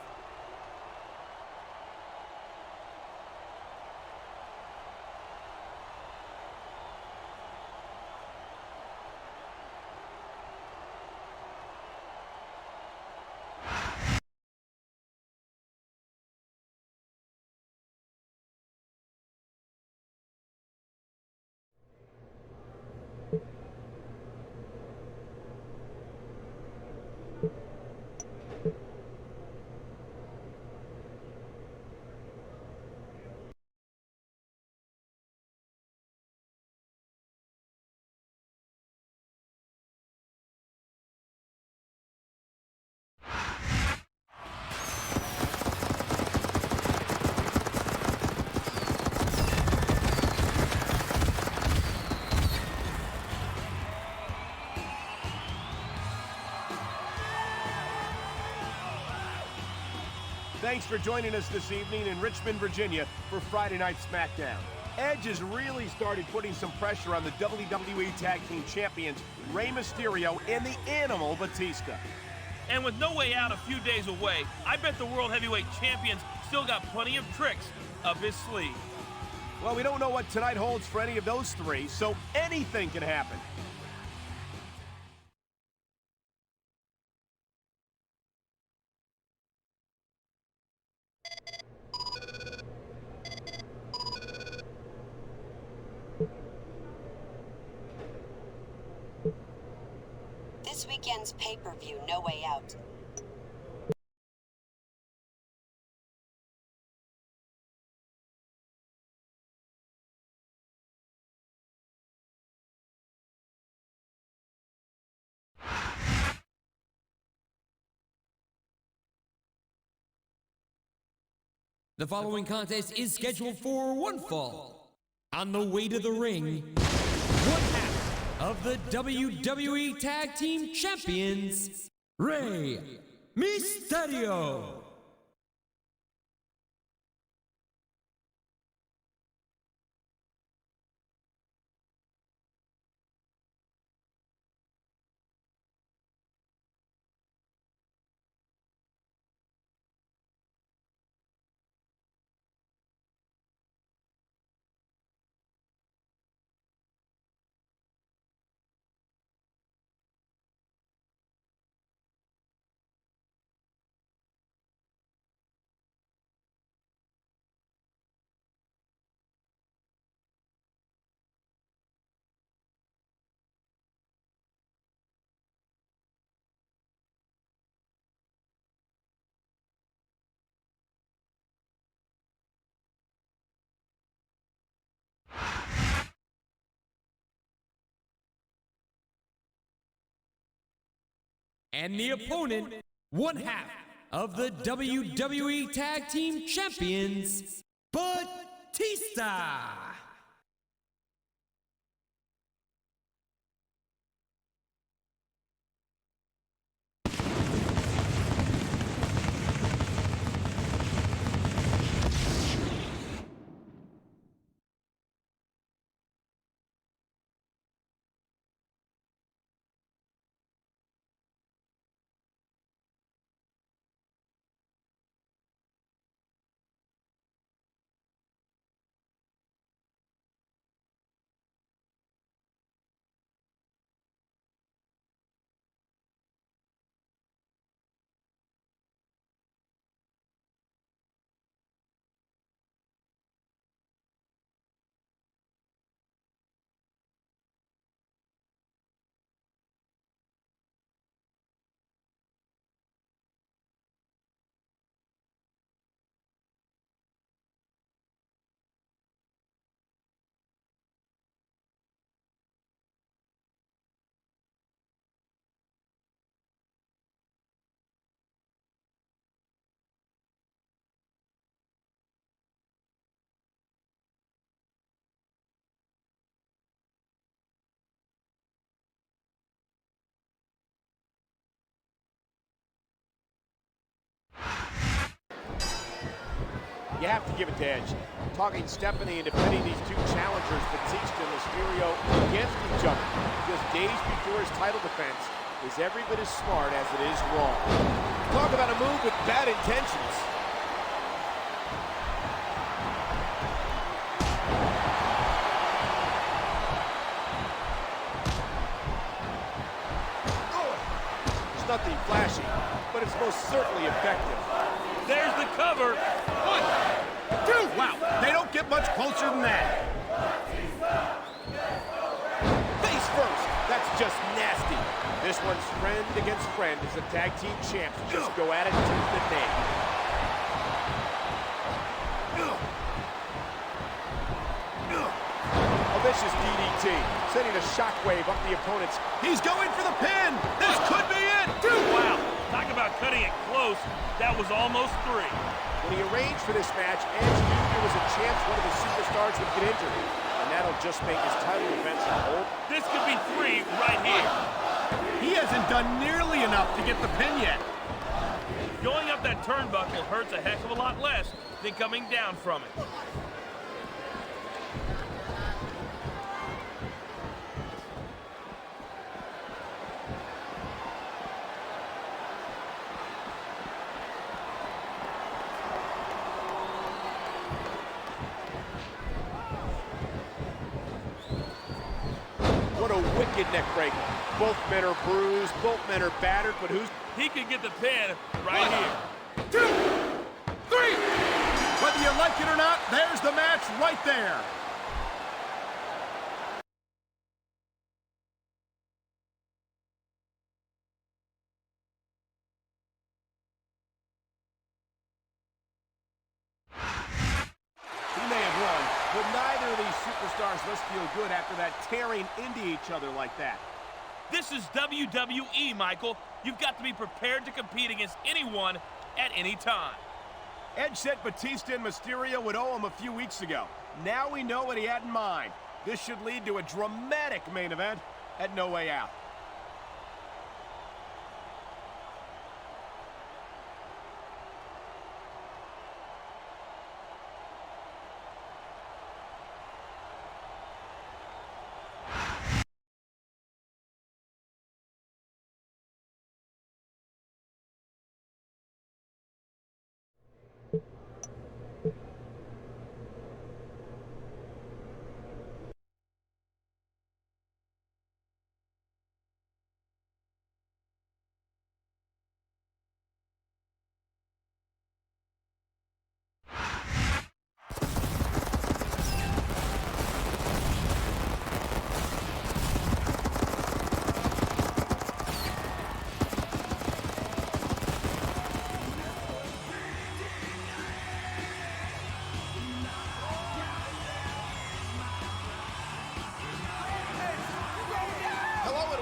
Thanks for joining us this evening in Richmond, Virginia for Friday Night SmackDown. Edge has really started putting some pressure on the WWE Tag Team Champions, Rey Mysterio and the Animal Batista. And with No Way Out a few days away, I bet the World Heavyweight Champions still got plenty of tricks up his sleeve. Well, we don't know what tonight holds for any of those three, so anything can happen. This weekend's pay-per-view, No Way Out. The following contest is scheduled for one fall. On the way to the ring, one half of the WWE Tag Team Champions, Rey Mysterio. And the opponent, one half of the WWE Tag Team Champions, Batista. You have to give it to Edge. Talking Stephanie into pitting these two challengers, Batista and Mysterio, against each other just days before his title defense is every bit as smart as it is wrong. Talk about a move with bad intentions. It's nothing flashy, but it's most certainly effective. There's the cover. 1, 2. Wow, they don't get much closer than that. Face first. That's just nasty. This one's friend against friend as the tag team champs just go at it tooth and nail. A vicious DDT, sending a shockwave up the opponent's. He's going for the pin. This could be it. Wow, talk about cutting it close. That was almost 3. When he arranged for this match, Edge knew there was a chance one of the superstars would get injured, and that'll just make his title defense a whole. This could be 3 right here. He hasn't done nearly enough to get the pin yet. Going up that turnbuckle hurts a heck of a lot less than coming down from it. What a wicked neck break. Both men are bruised, both men are battered, but who's... He could get the pin right here. 2, 3. Whether you like it or not, there's the match right there. He may have won, but neither of these superstars must feel good after that tearing into each other like that. This is WWE, Michael. You've got to be prepared to compete against anyone at any time. Edge said Batista and Mysterio would owe him a few weeks ago. Now we know what he had in mind. This should lead to a dramatic main event at No Way Out.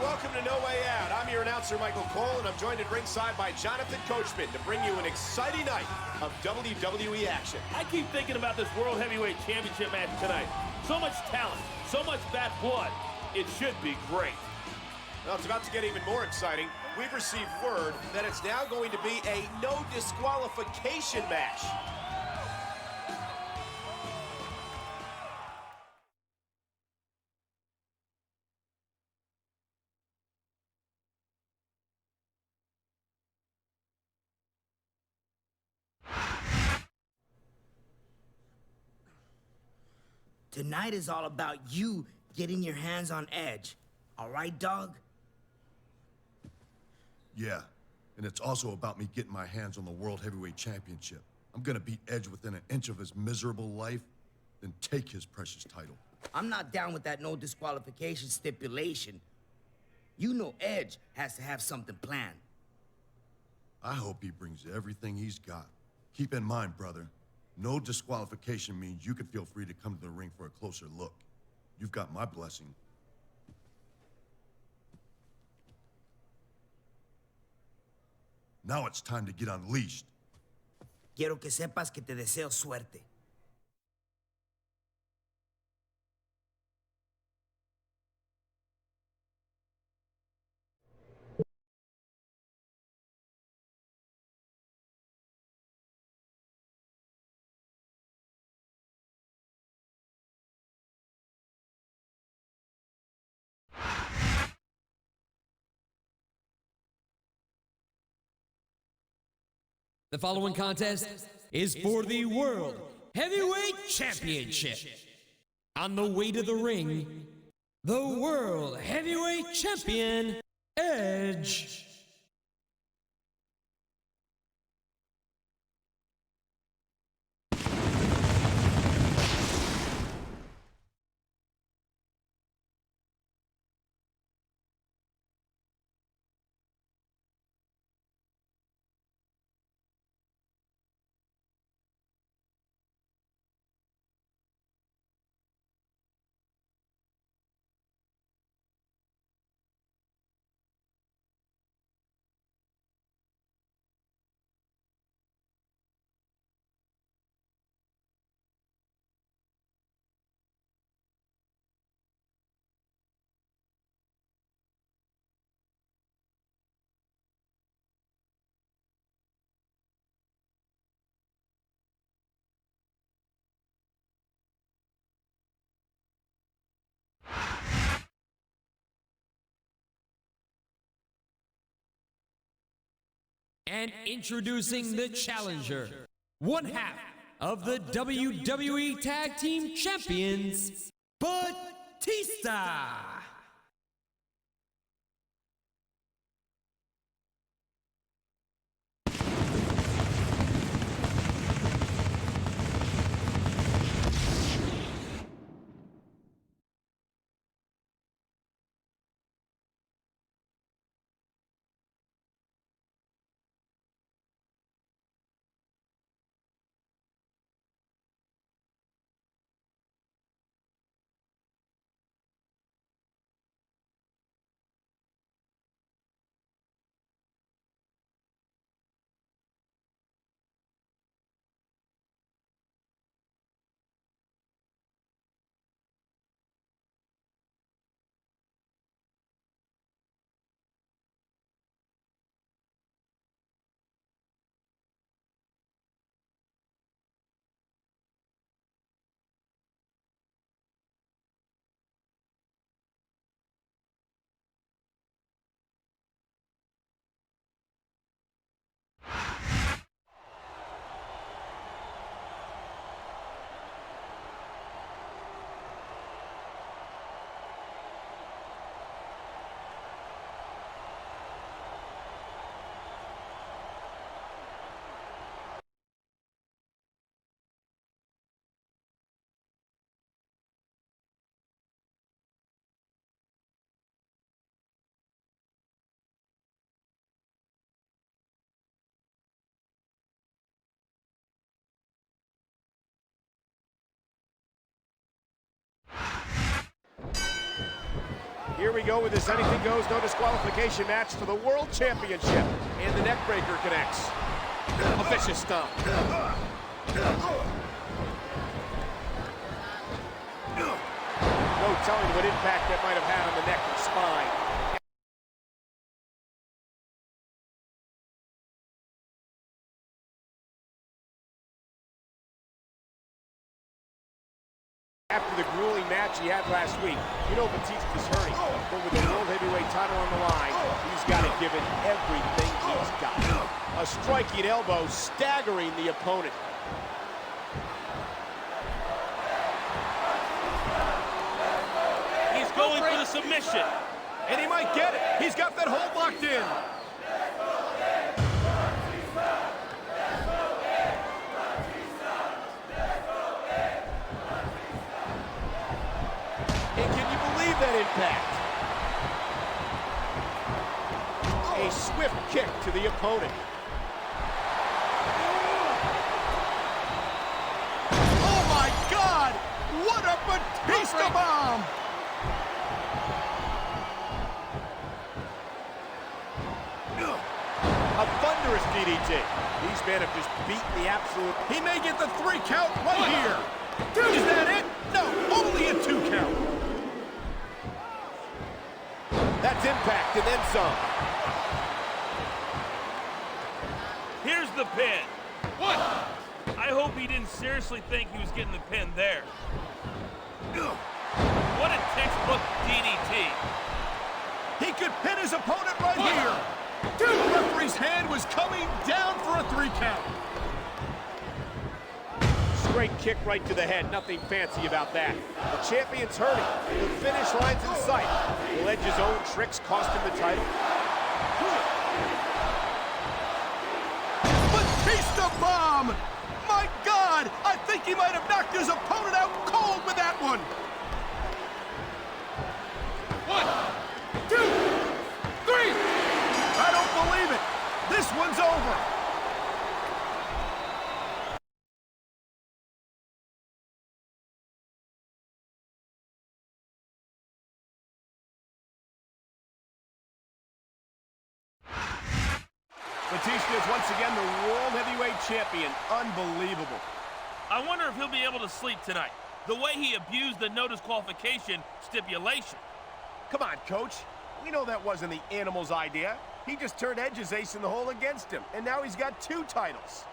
Welcome to No Way Out. I'm your announcer, Michael Cole, and I'm joined at ringside by Jonathan Coachman to bring you an exciting night of WWE action. I keep thinking about this World Heavyweight Championship match tonight. So much talent, so much bad blood. It should be great. Well, it's about to get even more exciting. We've received word that it's now going to be a no disqualification match. Tonight is all about you getting your hands on Edge. All right, dog? Yeah, and it's also about me getting my hands on the World Heavyweight Championship. I'm gonna beat Edge within an inch of his miserable life, then take his precious title. I'm not down with that no disqualification stipulation. You know Edge has to have something planned. I hope he brings everything he's got. Keep in mind, brother, no disqualification means you can feel free to come to the ring for a closer look. You've got my blessing. Now it's time to get unleashed. Quiero que sepas que te deseo suerte. The following contest is for the World Heavyweight Championship. On the way to the ring, the World Heavyweight Champion, Edge. And introducing the challenger, one half of the WWE Tag Team Champions, Batista. Here we go with this anything goes, no disqualification match for the World Championship. And the neckbreaker connects. A vicious stomp. No telling what impact that might have had on the neck and spine. After the grueling match he had last week, you know Batista's hurting, but with the World Heavyweight title on the line, he's got to give it everything he's got. A striking elbow staggering the opponent. He's going for the submission. And he might get it. He's got that hold locked in. That impact. A swift kick to the opponent. Oh my God! What a Batista bomb! A thunderous DDT. These men have just beaten the absolute. He may get the 3 count right here. Is that it? No, only a 2 count. That's impact and then some. Here's the pin. What? I hope he didn't seriously think he was getting the pin there. What a textbook DDT. He could pin his opponent right here. The referee's hand was coming down for a 3 count. Straight kick right to the head. Nothing fancy about that. The champion's hurting. The finish line's in sight. Will Edge's own tricks cost him the title? Batista bomb! My God! I think he might have knocked his opponent out cold with that one. 1, 2, 3! I don't believe it. This one's over. Batista is once again the World Heavyweight Champion. Unbelievable. I wonder if he'll be able to sleep tonight. The way he abused the no disqualification stipulation. Come on, Coach. We know that wasn't the Animal's idea. He just turned Edge's ace in the hole against him, and now he's got 2 titles.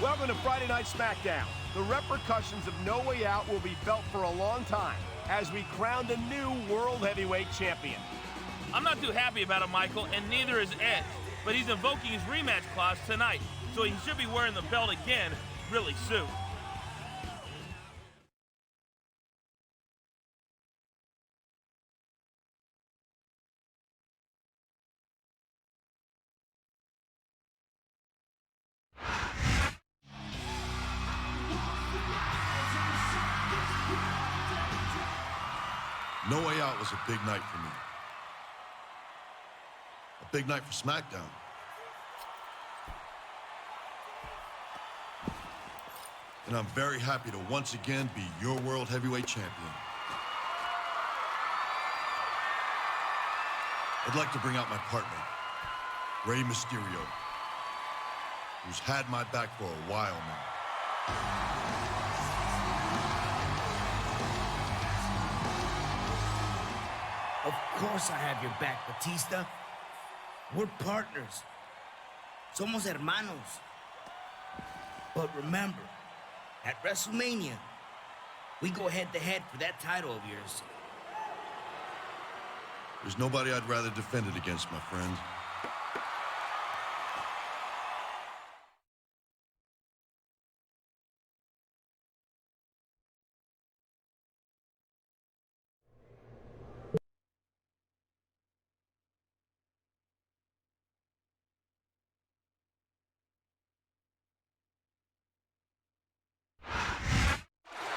Welcome to Friday Night SmackDown. The repercussions of No Way Out will be felt for a long time as we crown the new World Heavyweight Champion. I'm not too happy about it, Michael, and neither is Edge. But he's invoking his rematch clause tonight, so he should be wearing the belt again really soon. No Way Out was a big night for me. A big night for SmackDown. And I'm very happy to once again be your World Heavyweight Champion. I'd like to bring out my partner, Rey Mysterio, who's had my back for a while now. Of course I have your back, Batista. We're partners. Somos hermanos. But remember, at Wrestlemania, we go head-to-head for that title of yours. There's nobody I'd rather defend it against, my friend.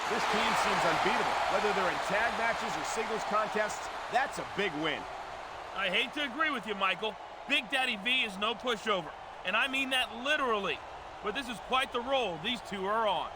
This team seems unbeatable. Whether they're in tag matches or singles contests, that's a big win. I hate to agree with you, Michael. Big Daddy V is no pushover, and I mean that literally. But this is quite the role these two are on.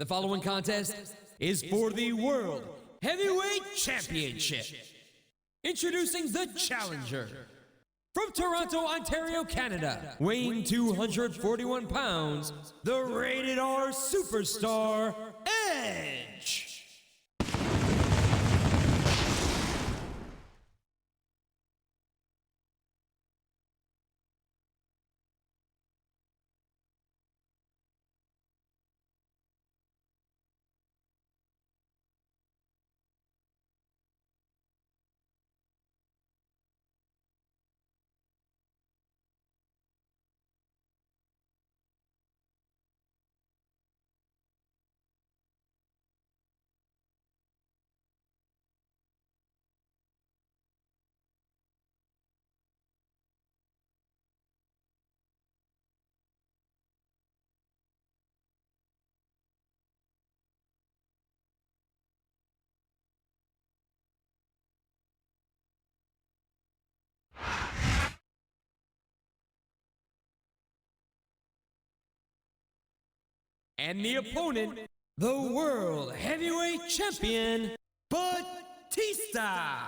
The following contest is for the World Heavyweight Championship. Introducing the challenger. From Toronto, Ontario, Canada, weighing 241 pounds, the Rated R Superstar, Edge. And the opponent, the World Heavyweight Champion, Batista.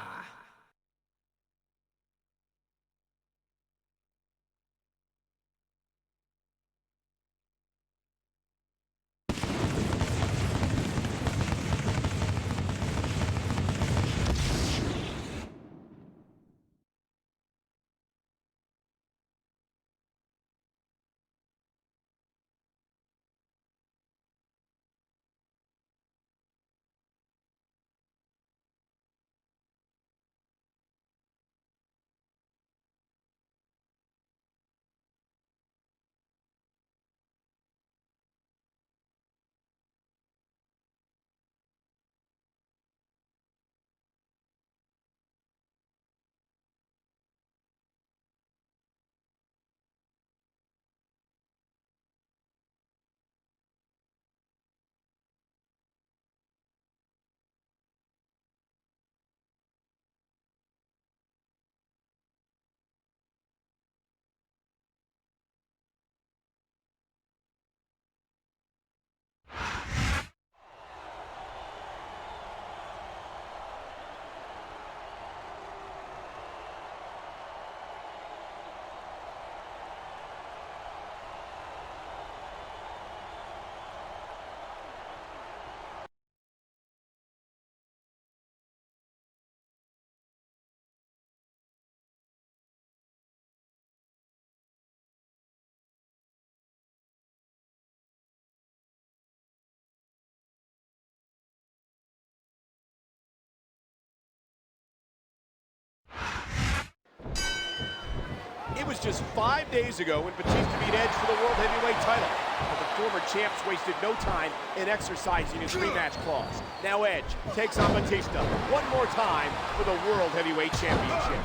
It was just 5 days ago when Batista beat Edge for the World Heavyweight title. But the former champs wasted no time in exercising his rematch clause. Now Edge takes on Batista one more time for the World Heavyweight Championship.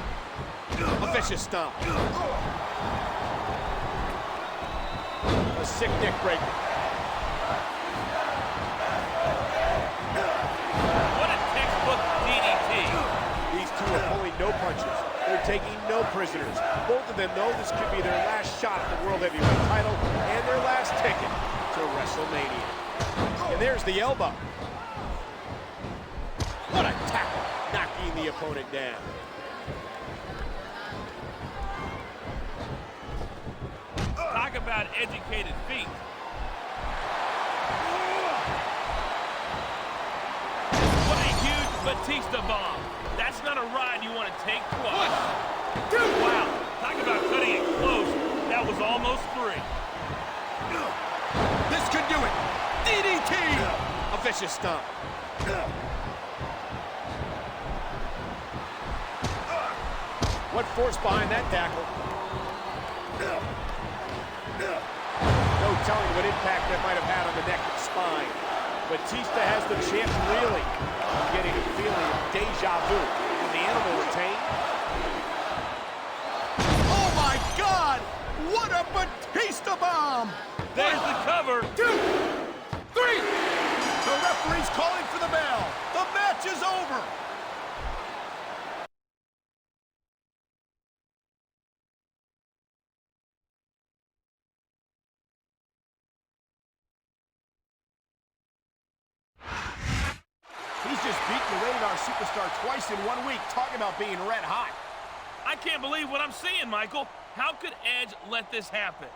A vicious stomp. A sick neck breaker. What a textbook DDT. These two are pulling no punches. They're taking no prisoners. Both of them know this could be their last shot at the World Heavyweight title and their last ticket to WrestleMania. And there's the elbow. What a tackle, knocking the opponent down. Talk about educated feet. What a huge Batista bomb. That's not a ride you want to take twice. Wow, talk about cutting it close. That was almost free. This could do it. DDT! A vicious stomp. What force behind that tackle? No telling what impact that might have had on the neck and spine. Batista has the champ reeling. I'm getting a feeling of deja vu. Will the animal retain? Oh my God! What a Batista bomb! There's the cover. 2, 3! The referee's calling for the bell. The match is over. He's just beat the rated R superstar twice in 1 week. Talk about being red hot. I can't believe what I'm seeing, Michael. How could Edge let this happen?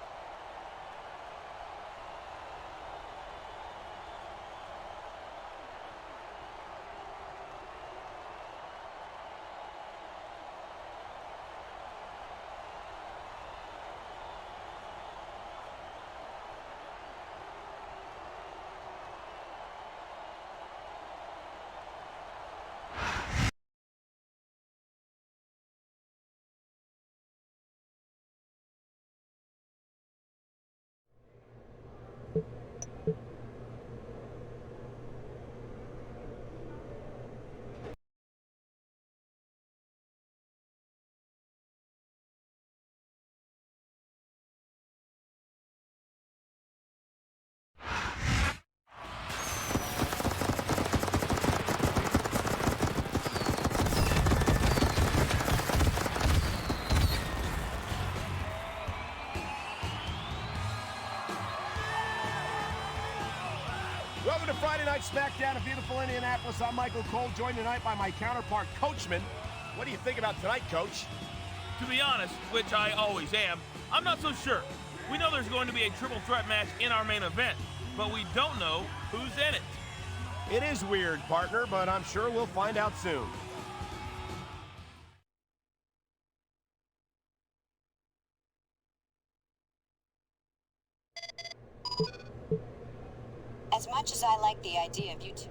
Welcome to Friday Night SmackDown in beautiful Indianapolis. I'm Michael Cole, joined tonight by my counterpart, Coachman. What do you think about tonight, Coach? To be honest, which I always am, I'm not so sure. We know there's going to be a triple threat match in our main event, but we don't know who's in it. It is weird, partner, but I'm sure we'll find out soon. As much as I like the idea of you two...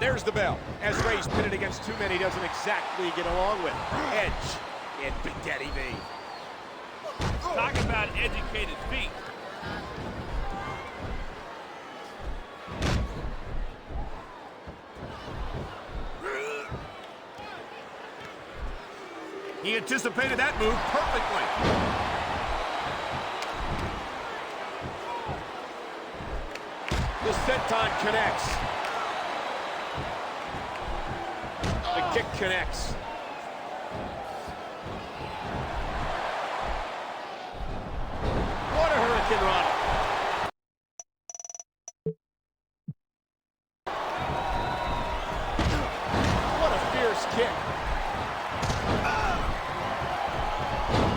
There's the bell. As Ray's pitted against two men he doesn't exactly get along with. Edge and Big Daddy V. Talk about educated feet. He anticipated that move perfectly. The senton connects. The kick connects. What a Hurricane Rana. What a fierce kick.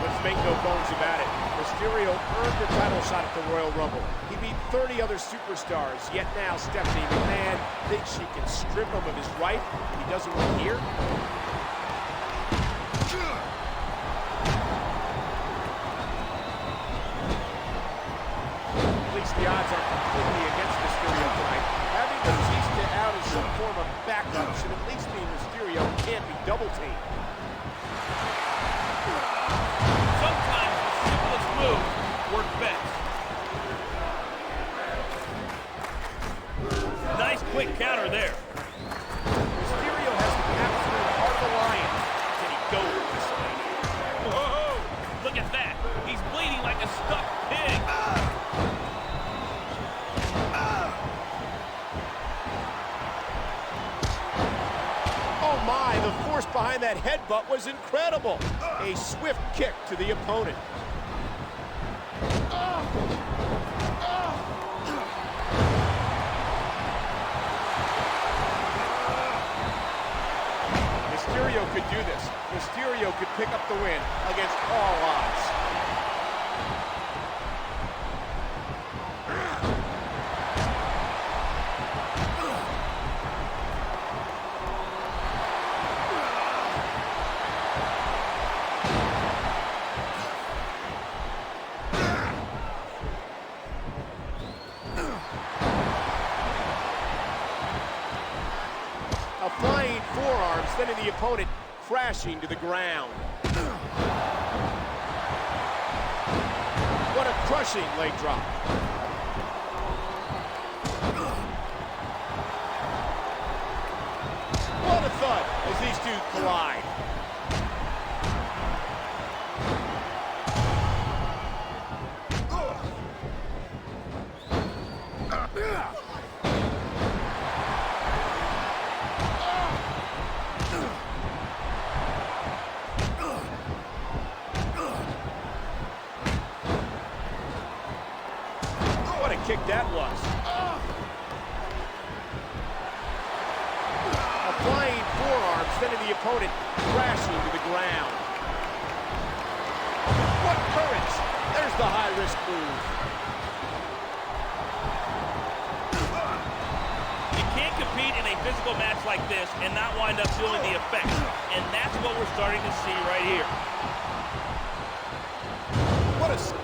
Let's make no bones about it. Mysterio earned the title shot at the Royal Rumble. He beat 30 other superstars, yet now Stephanie McMahon thinks she can strip him of his right. He doesn't win here. At least the odds are completely against Mysterio tonight. Having Batista out as some form of backup should at least mean Mysterio can't be double-teamed. Sometimes the simplest moves work best. Nice quick counter there. Mysterio has the absolute heart of a lion. Can he go with this thing? Whoa! Look at that. He's bleeding like a stuffed pig. Oh my, the force behind that headbutt was incredible. A swift kick to the opponent. Mysterio could do this. Mysterio could pick up the win against all odds. A flying forearm sending the opponent crashing to the ground. What a crushing leg drop. What a thud as these two collide. What a kick that was. A flying forearm sending the opponent crashing to the ground. What courage! There's the high-risk move. You can't compete in a physical match like this and not wind up feeling the effects. And that's what we're starting to see right here.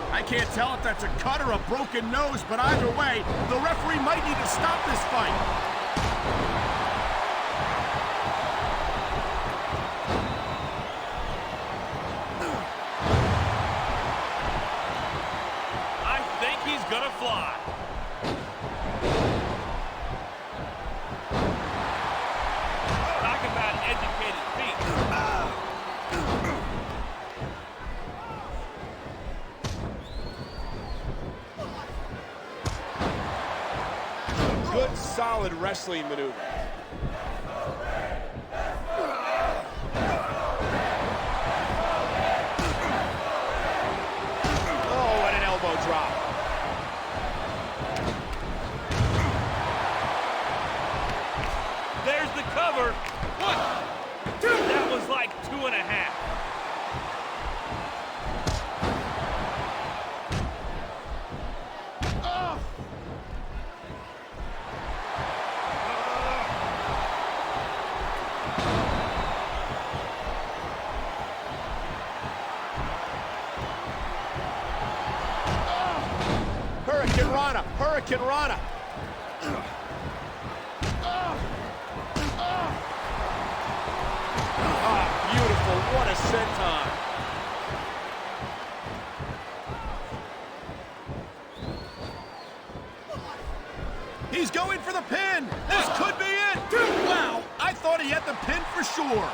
I can't tell if that's a cut or a broken nose, but either way, the referee might need to stop this fight. I think he's gonna fly. Talk about educated feet. Good, solid wrestling maneuver. Oh, what an elbow drop. There's the cover. 1, 2. That was like 2.5. Hurricane Rana, Hurricane Rana. senton. He's going for the pin. This could be it. Wow, I thought he had the pin for sure.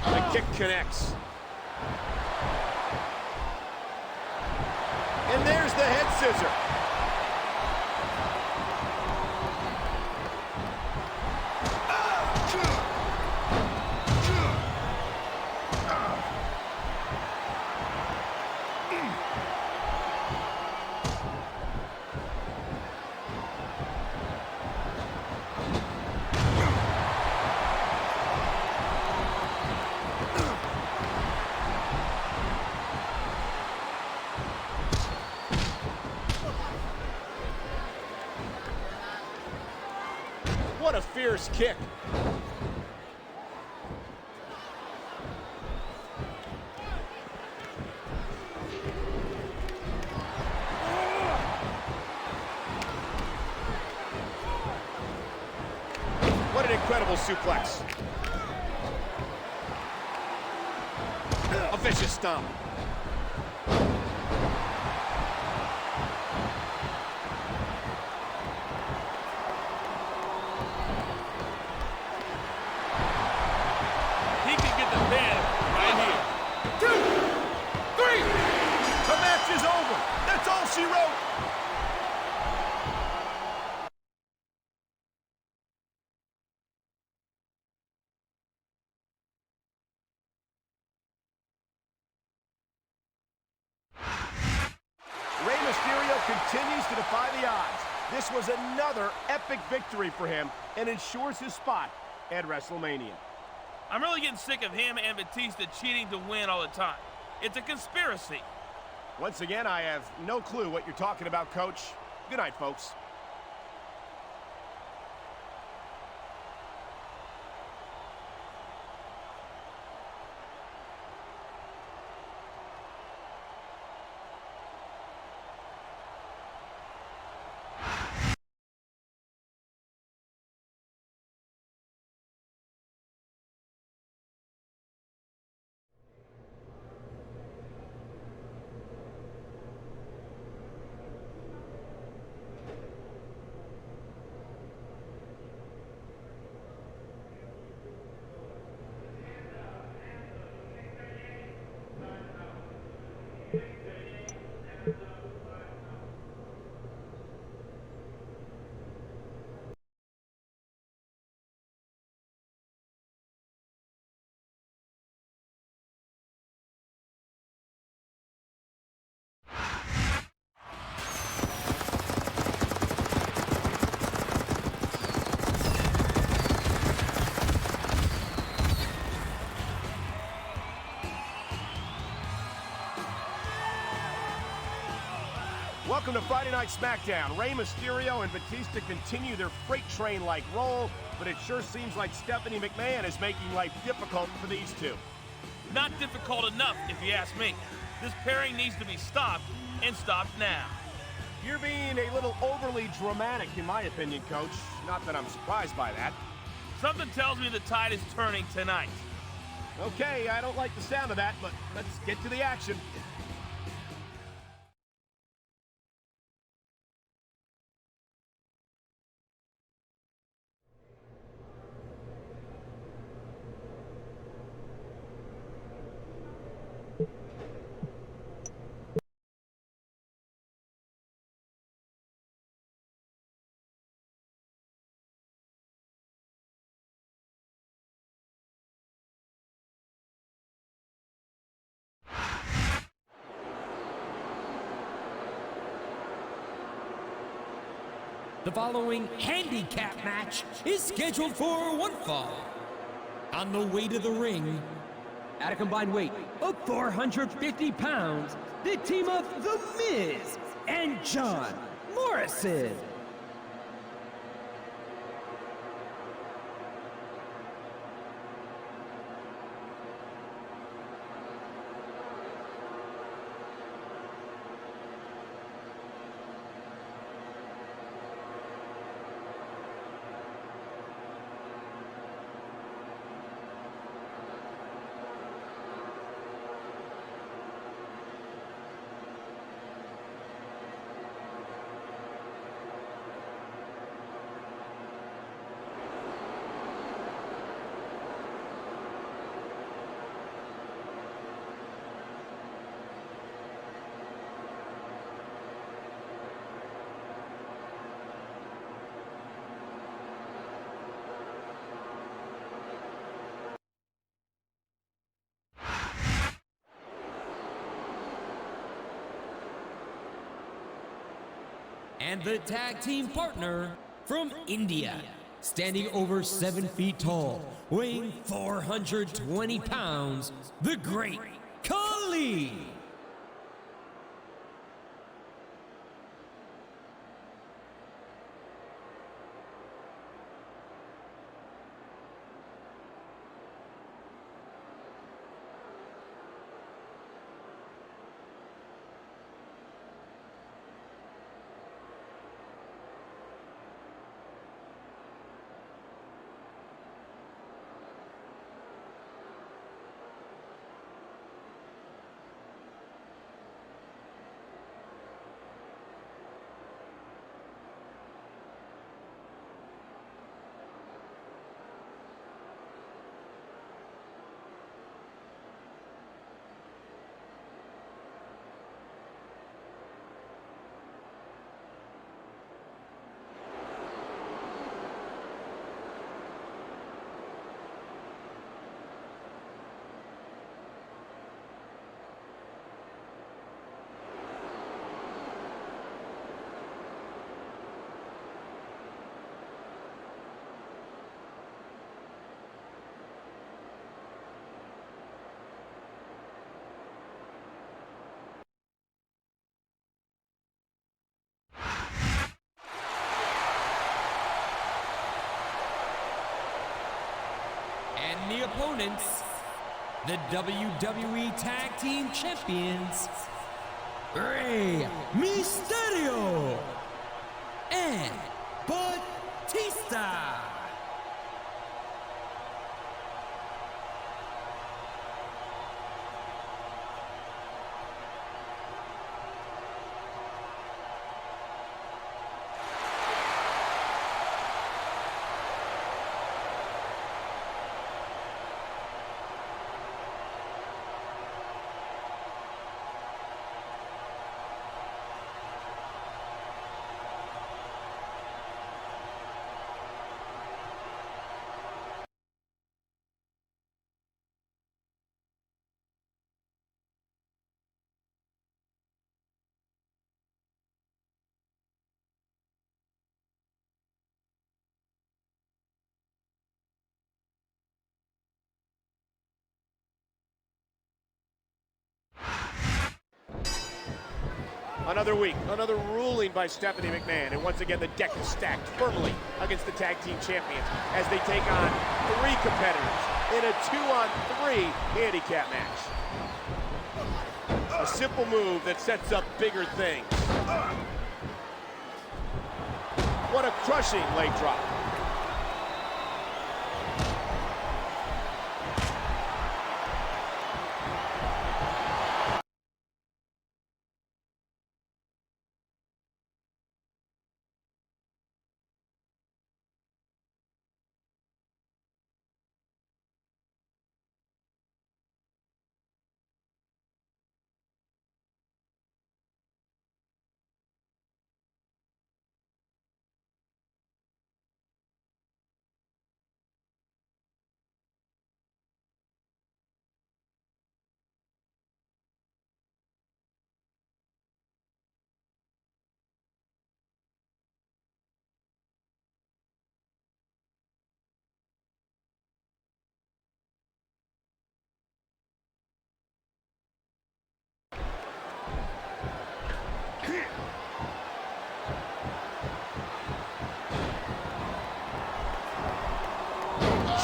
The kick connects. And there's the head scissor. What a fierce kick. What an incredible suplex. A vicious stomp. She wrote. Rey Mysterio continues to defy the odds. This was another epic victory for him and ensures his spot at WrestleMania. I'm really getting sick of him and Batista cheating to win all the time. It's a conspiracy. Once again, I have no clue what you're talking about, Coach. Good night, folks. Welcome to Friday Night SmackDown. Rey Mysterio and Batista continue their freight train-like role, but it sure seems like Stephanie McMahon is making life difficult for these two. Not difficult enough, if you ask me. This pairing needs to be stopped, and stopped now. You're being a little overly dramatic, in my opinion, Coach. Not that I'm surprised by that. Something tells me the tide is turning tonight. Okay, I don't like the sound of that, but let's get to the action. The following handicap match is scheduled for one fall. On the way to the ring, at a combined weight of 450 pounds, the team of The Miz and John Morrison. And the tag team partner from India, standing over 7 feet tall, weighing 420 pounds, the Great Khali. And the opponents, the WWE Tag Team Champions, Rey Mysterio and Batista. Another week, another ruling by Stephanie McMahon, and once again the deck is stacked firmly against the tag team champions as they take on 3 competitors in a 2-on-3 handicap match. A simple move that sets up bigger things. What a crushing leg drop.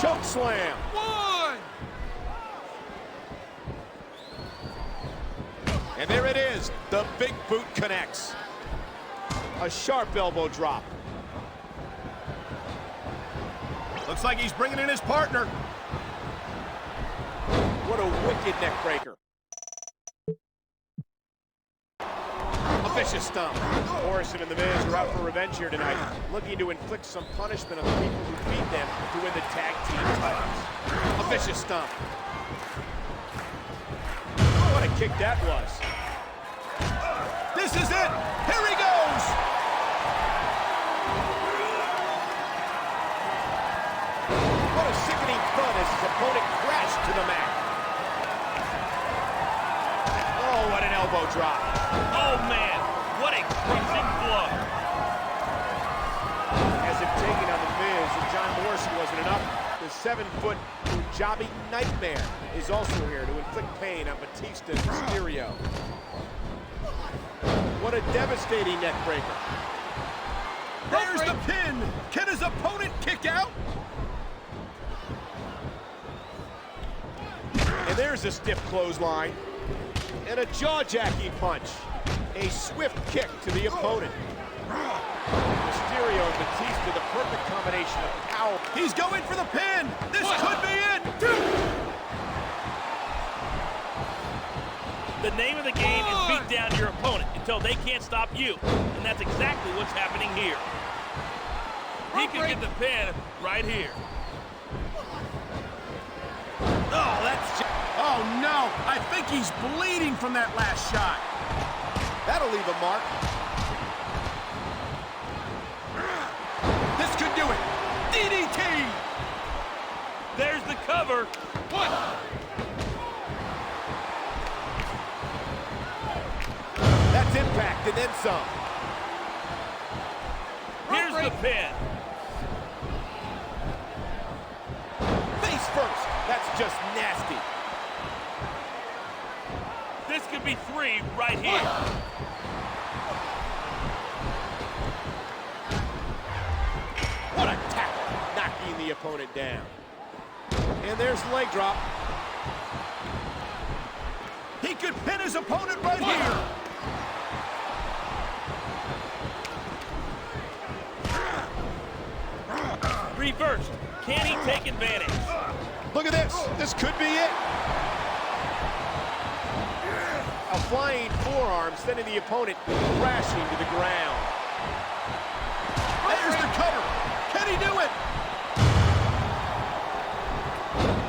Choke slam. 1. And there it is. The big boot connects. A sharp elbow drop. Looks like he's bringing in his partner. What a wicked neck breaker. A vicious stomp. Morrison and The Miz are out for revenge here tonight, looking to inflict some punishment on the people who beat them to win the tag team titles. A vicious stomp. What a kick that was. This is it. Here he goes. What a sickening thud as his opponent crashed to the mat. Oh, what an elbow drop. Oh, man, what a crushing blow. 7-foot Punjabi nightmare is also here to inflict pain on Batista and Mysterio. What a devastating neck breaker. There's the pin. Can his opponent kick out? And there's a stiff clothesline. And a jaw-jacking punch. A swift kick to the opponent. Mysterio and Batista, the perfect combination of power. He's going for the pin. This could be it. The name of the game is beat down your opponent until they can't stop you. And that's exactly what's happening here. He can get the pin right here. Oh, that's... Oh, no. I think he's bleeding from that last shot. That'll leave a mark. This could do it. DDT. There's the cover. That's impact and then some. Here's the pin. Face first. That's just nasty. This could be 3 right here. What a tackle, knocking the opponent down. And there's the leg drop. He could pin his opponent right here. Reversed. Can he take advantage? Look at this. This could be it. A flying forearm sending the opponent crashing to the ground. There's the cover. Can he do it?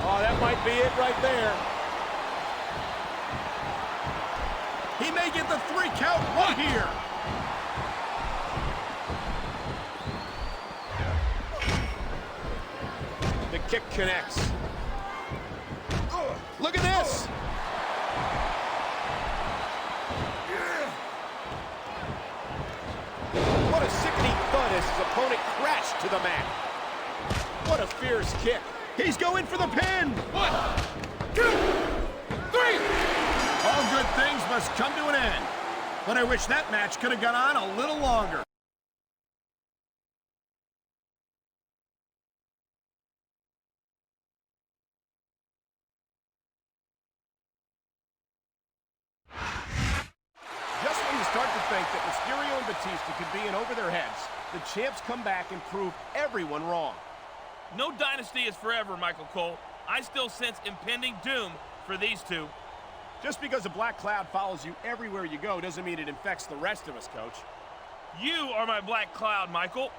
Oh, that might be it right there. He may get the 3 count right here. The kick connects. Look at this. What a sickening thud as his opponent crashed to the mat. What a fierce kick. He's going for the pin. 1, 2, 3. All good things must come to an end. But I wish that match could have gone on a little longer. Just when you start to think that Mysterio and Batista could be in over their heads, the champs come back and prove everyone wrong. No dynasty is forever, Michael Cole. I still sense impending doom for these two. Just because a black cloud follows you everywhere you go doesn't mean it infects the rest of us, Coach. You are my black cloud, Michael.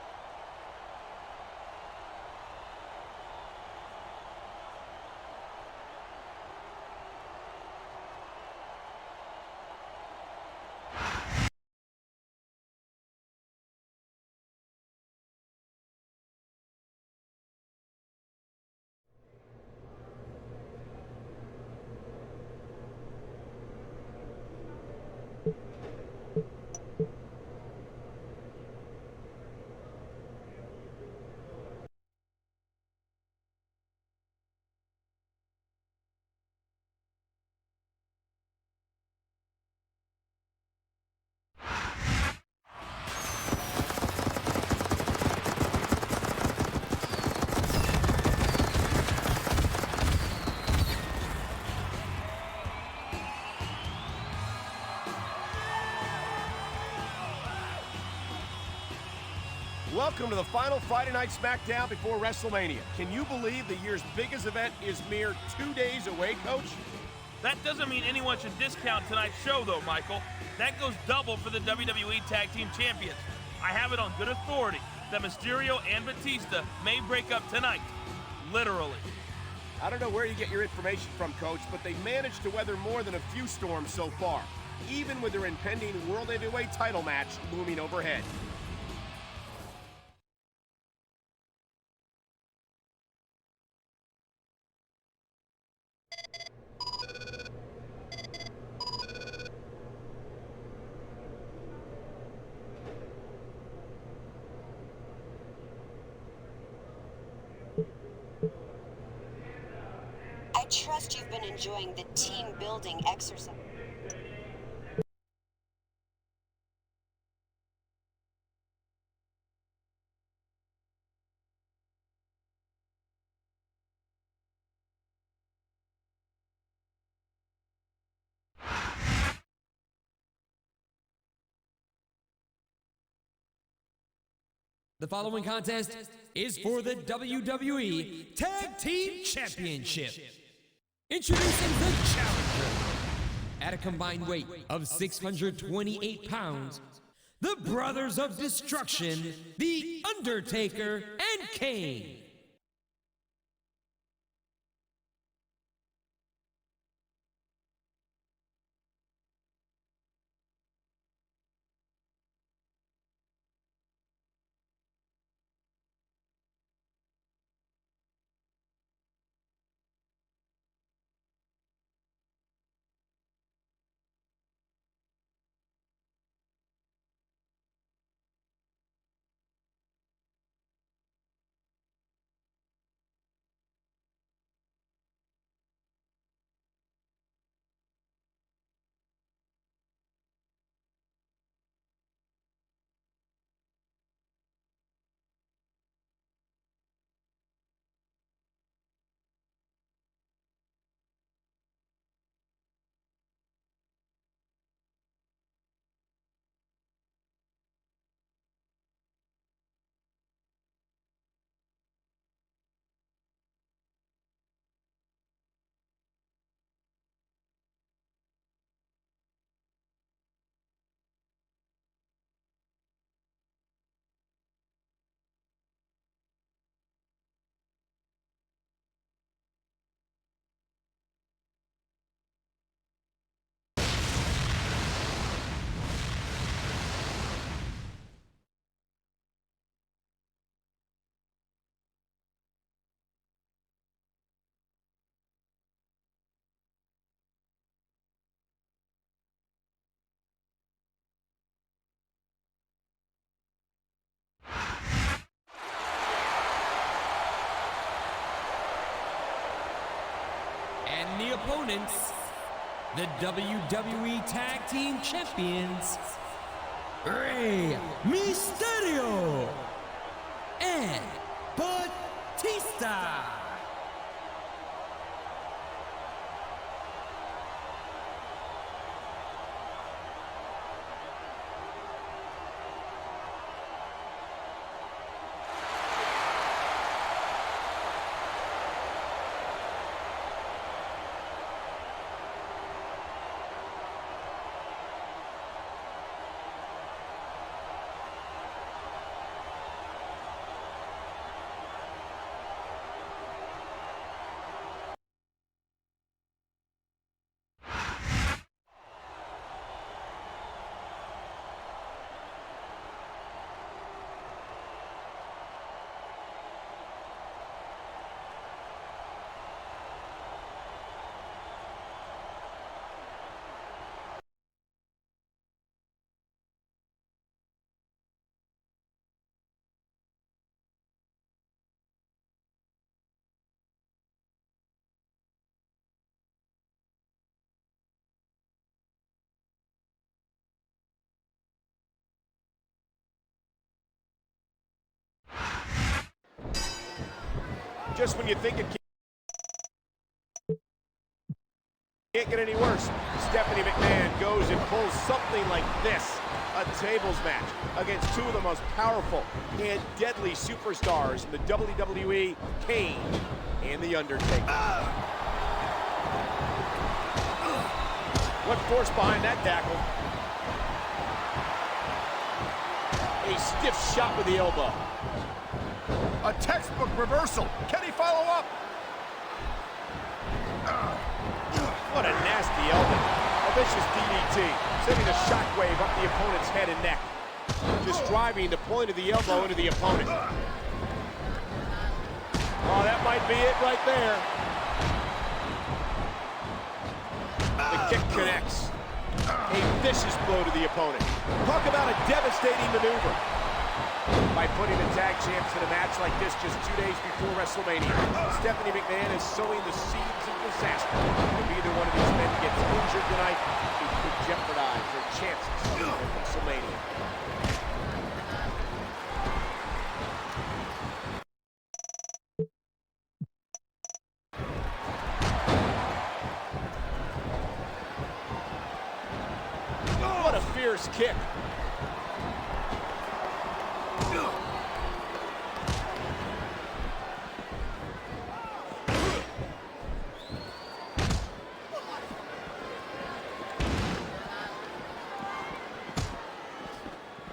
Welcome to the final Friday Night SmackDown before WrestleMania. Can you believe the year's biggest event is mere 2 days away, Coach? That doesn't mean anyone should discount tonight's show, though, Michael. That goes double for the WWE Tag Team Champions. I have it on good authority that Mysterio and Batista may break up tonight. Literally. I don't know where you get your information from, Coach, but they managed to weather more than a few storms so far, even with their impending World Heavyweight title match looming overhead. been enjoying the team-building exercise. The following contest is for the WWE Tag Team Championship. Introducing the challenger. At a combined weight of 628 pounds, the Brothers of Destruction, The Undertaker and Kane. And the opponents, the WWE Tag Team Champions, Rey Mysterio and Batista. Just when you think it can't get any worse, Stephanie McMahon goes and pulls something like this. A tables match against two of the most powerful and deadly superstars in the WWE, Kane and The Undertaker. What force behind that tackle? A stiff shot with the elbow. A textbook reversal. Can he follow up? What a nasty elbow. A vicious DDT, sending a shockwave up the opponent's head and neck. Just driving the point of the elbow into the opponent. Oh, that might be it right there. The kick connects. A vicious blow to the opponent. Talk about a devastating maneuver. by putting the tag champs in a match like this just 2 days before WrestleMania. Stephanie McMahon is sowing the seeds of disaster. If either one of these men gets injured tonight, it could jeopardize their chances at WrestleMania. What a fierce kick.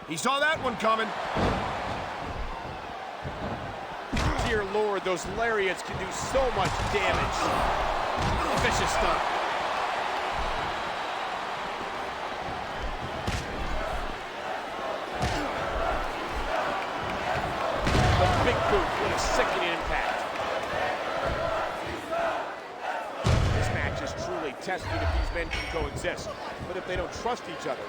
He saw that one coming. Dear Lord, those lariats can do so much damage. A vicious stunt. The big boot, what a sickening impact. This match is truly testing if these men can coexist. But if they don't trust each other,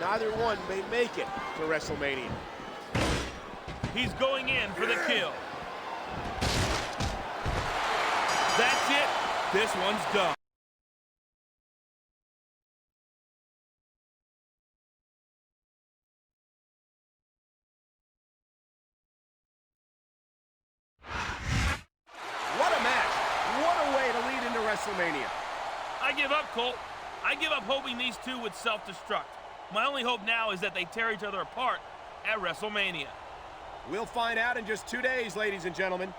neither one may make it to WrestleMania. He's going in for the kill. That's it. This one's done. What a match. What a way to lead into WrestleMania. WrestleMania. I give up, Colt. I give up hoping these two would self-destruct. My only hope now is that they tear each other apart at WrestleMania. We'll find out in just 2 days, ladies and gentlemen.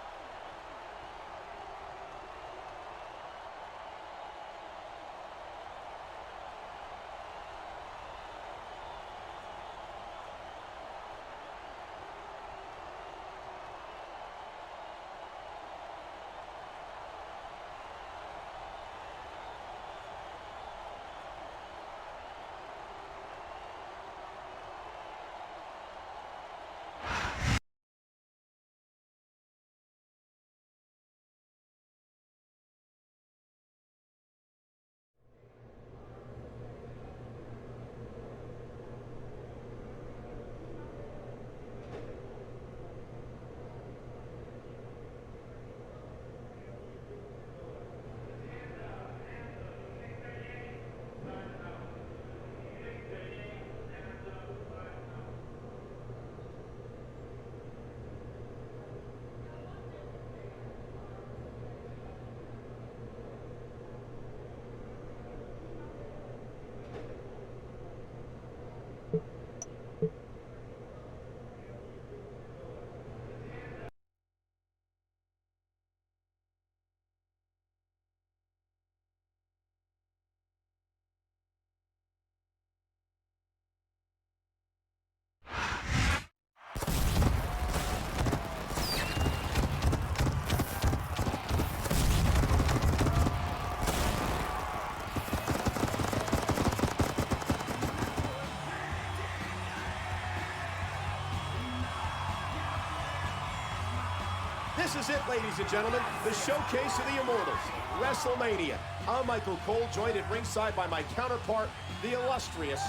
This is it, ladies and gentlemen, the showcase of the Immortals, WrestleMania. I'm Michael Cole, joined at ringside by my counterpart, the illustrious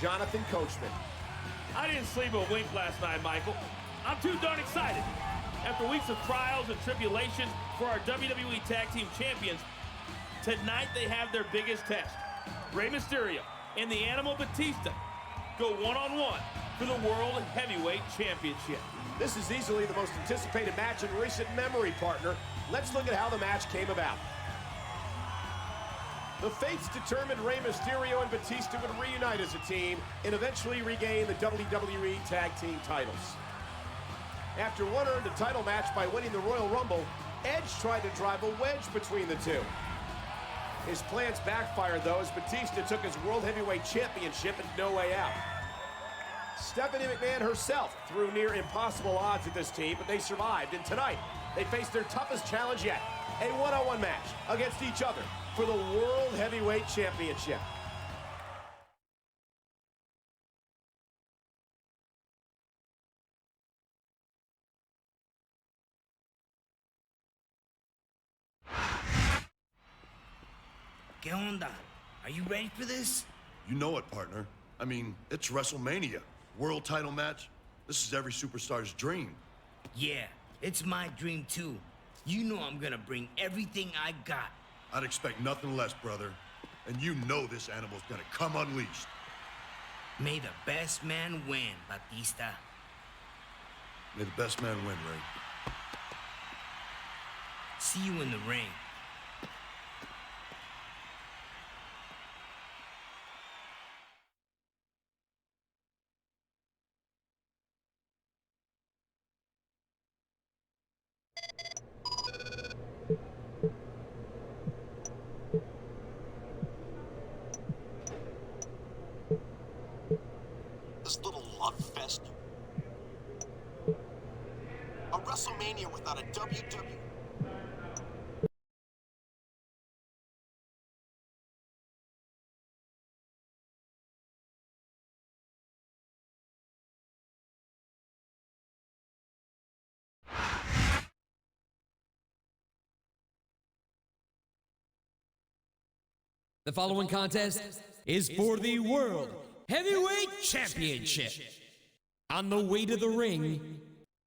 Jonathan Coachman. I didn't sleep a wink last night, Michael. I'm too darn excited. After weeks of trials and tribulations for our WWE Tag Team Champions, tonight they have their biggest test. Rey Mysterio and the Animal Batista go one-on-one for the World Heavyweight Championship. This is easily the most anticipated match in recent memory, partner. Let's look at how the match came about. The fates determined Rey Mysterio and Batista would reunite as a team and eventually regain the WWE Tag Team titles. After one earned a title match by winning the Royal Rumble, Edge tried to drive a wedge between the two. His plans backfired, though, as Batista took his World Heavyweight Championship and no way out. Stephanie McMahon herself threw near impossible odds at this team, but they survived, and tonight they face their toughest challenge yet, a one-on-one match against each other for the World Heavyweight Championship. ¿Qué onda? Are you ready for this? You know it, partner. I mean, it's WrestleMania. World title match. This is every superstar's dream. Yeah, it's my dream too. You know I'm gonna bring everything I got. I'd expect nothing less, brother. And you know this animal's gonna come unleashed. May the best man win, Batista. May the best man win, Ray. See you in the ring. This little love fest. A WrestleMania without a WWE. The following contest is for the World Heavyweight Championship. On the way to the ring,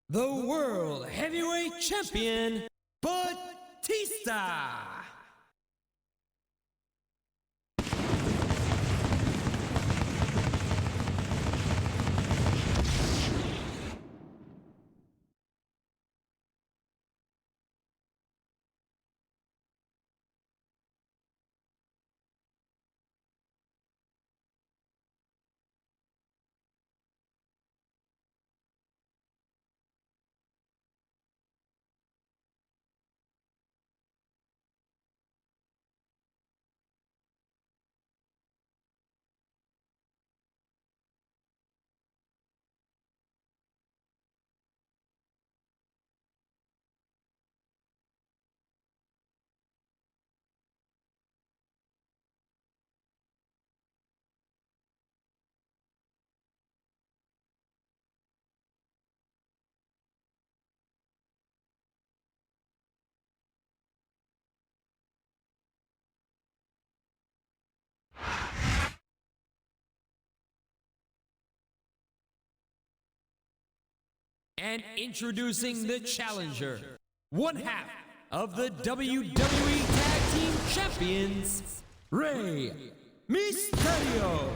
the World Heavyweight Champion, Batista. And introducing the challenger, one half of the WWE Tag Team Champions, Rey Mysterio.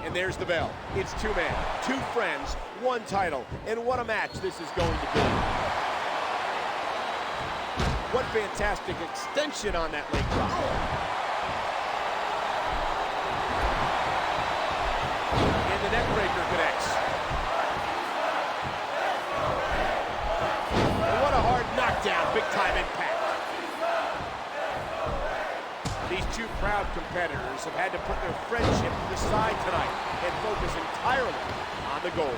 And there's the bell. It's two men, two friends, one title, and what a match this is going to be. What fantastic extension on that leg drop. And the neck breaker connects. And what a hard knockdown, big time impact. These two proud competitors have had to put their friendship to the side tonight and focus entirely on the goal.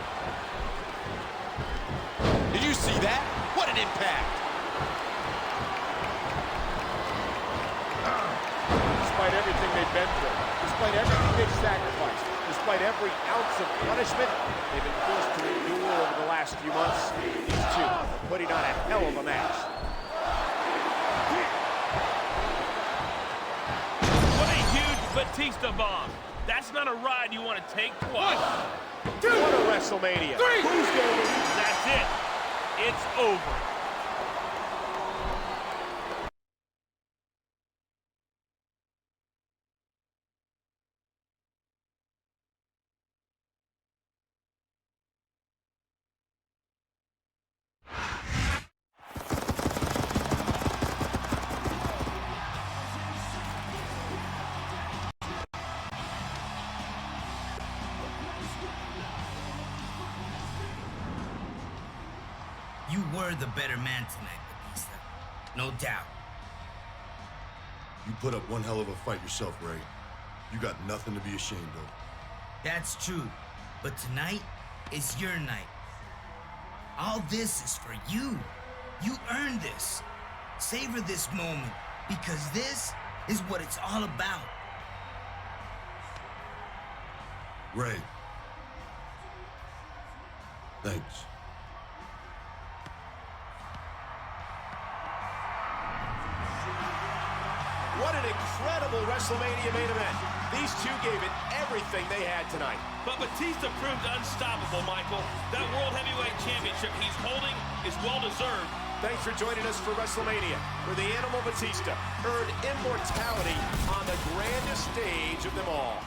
Did you see that? What an impact! Despite everything they've been through, despite everything they've sacrificed, despite every ounce of punishment they've been forced to endure over the last few months, these two are putting on a hell of a match. Batista bomb. That's not a ride you want to take twice. 1, 2, what a WrestleMania. 3. Who's going to... That's it. It's over. You were the better man tonight, Batista. No doubt. You put up one hell of a fight yourself, Ray. You got nothing to be ashamed of. That's true. But tonight is your night. All this is for you. You earned this. Savor this moment, because this is what it's all about. Ray. Thanks. What an incredible WrestleMania main event. These two gave it everything they had tonight. But Batista proved unstoppable, Michael. That World Heavyweight Championship he's holding is well-deserved. Thanks for joining us for WrestleMania, where the Animal Batista earned immortality on the grandest stage of them all.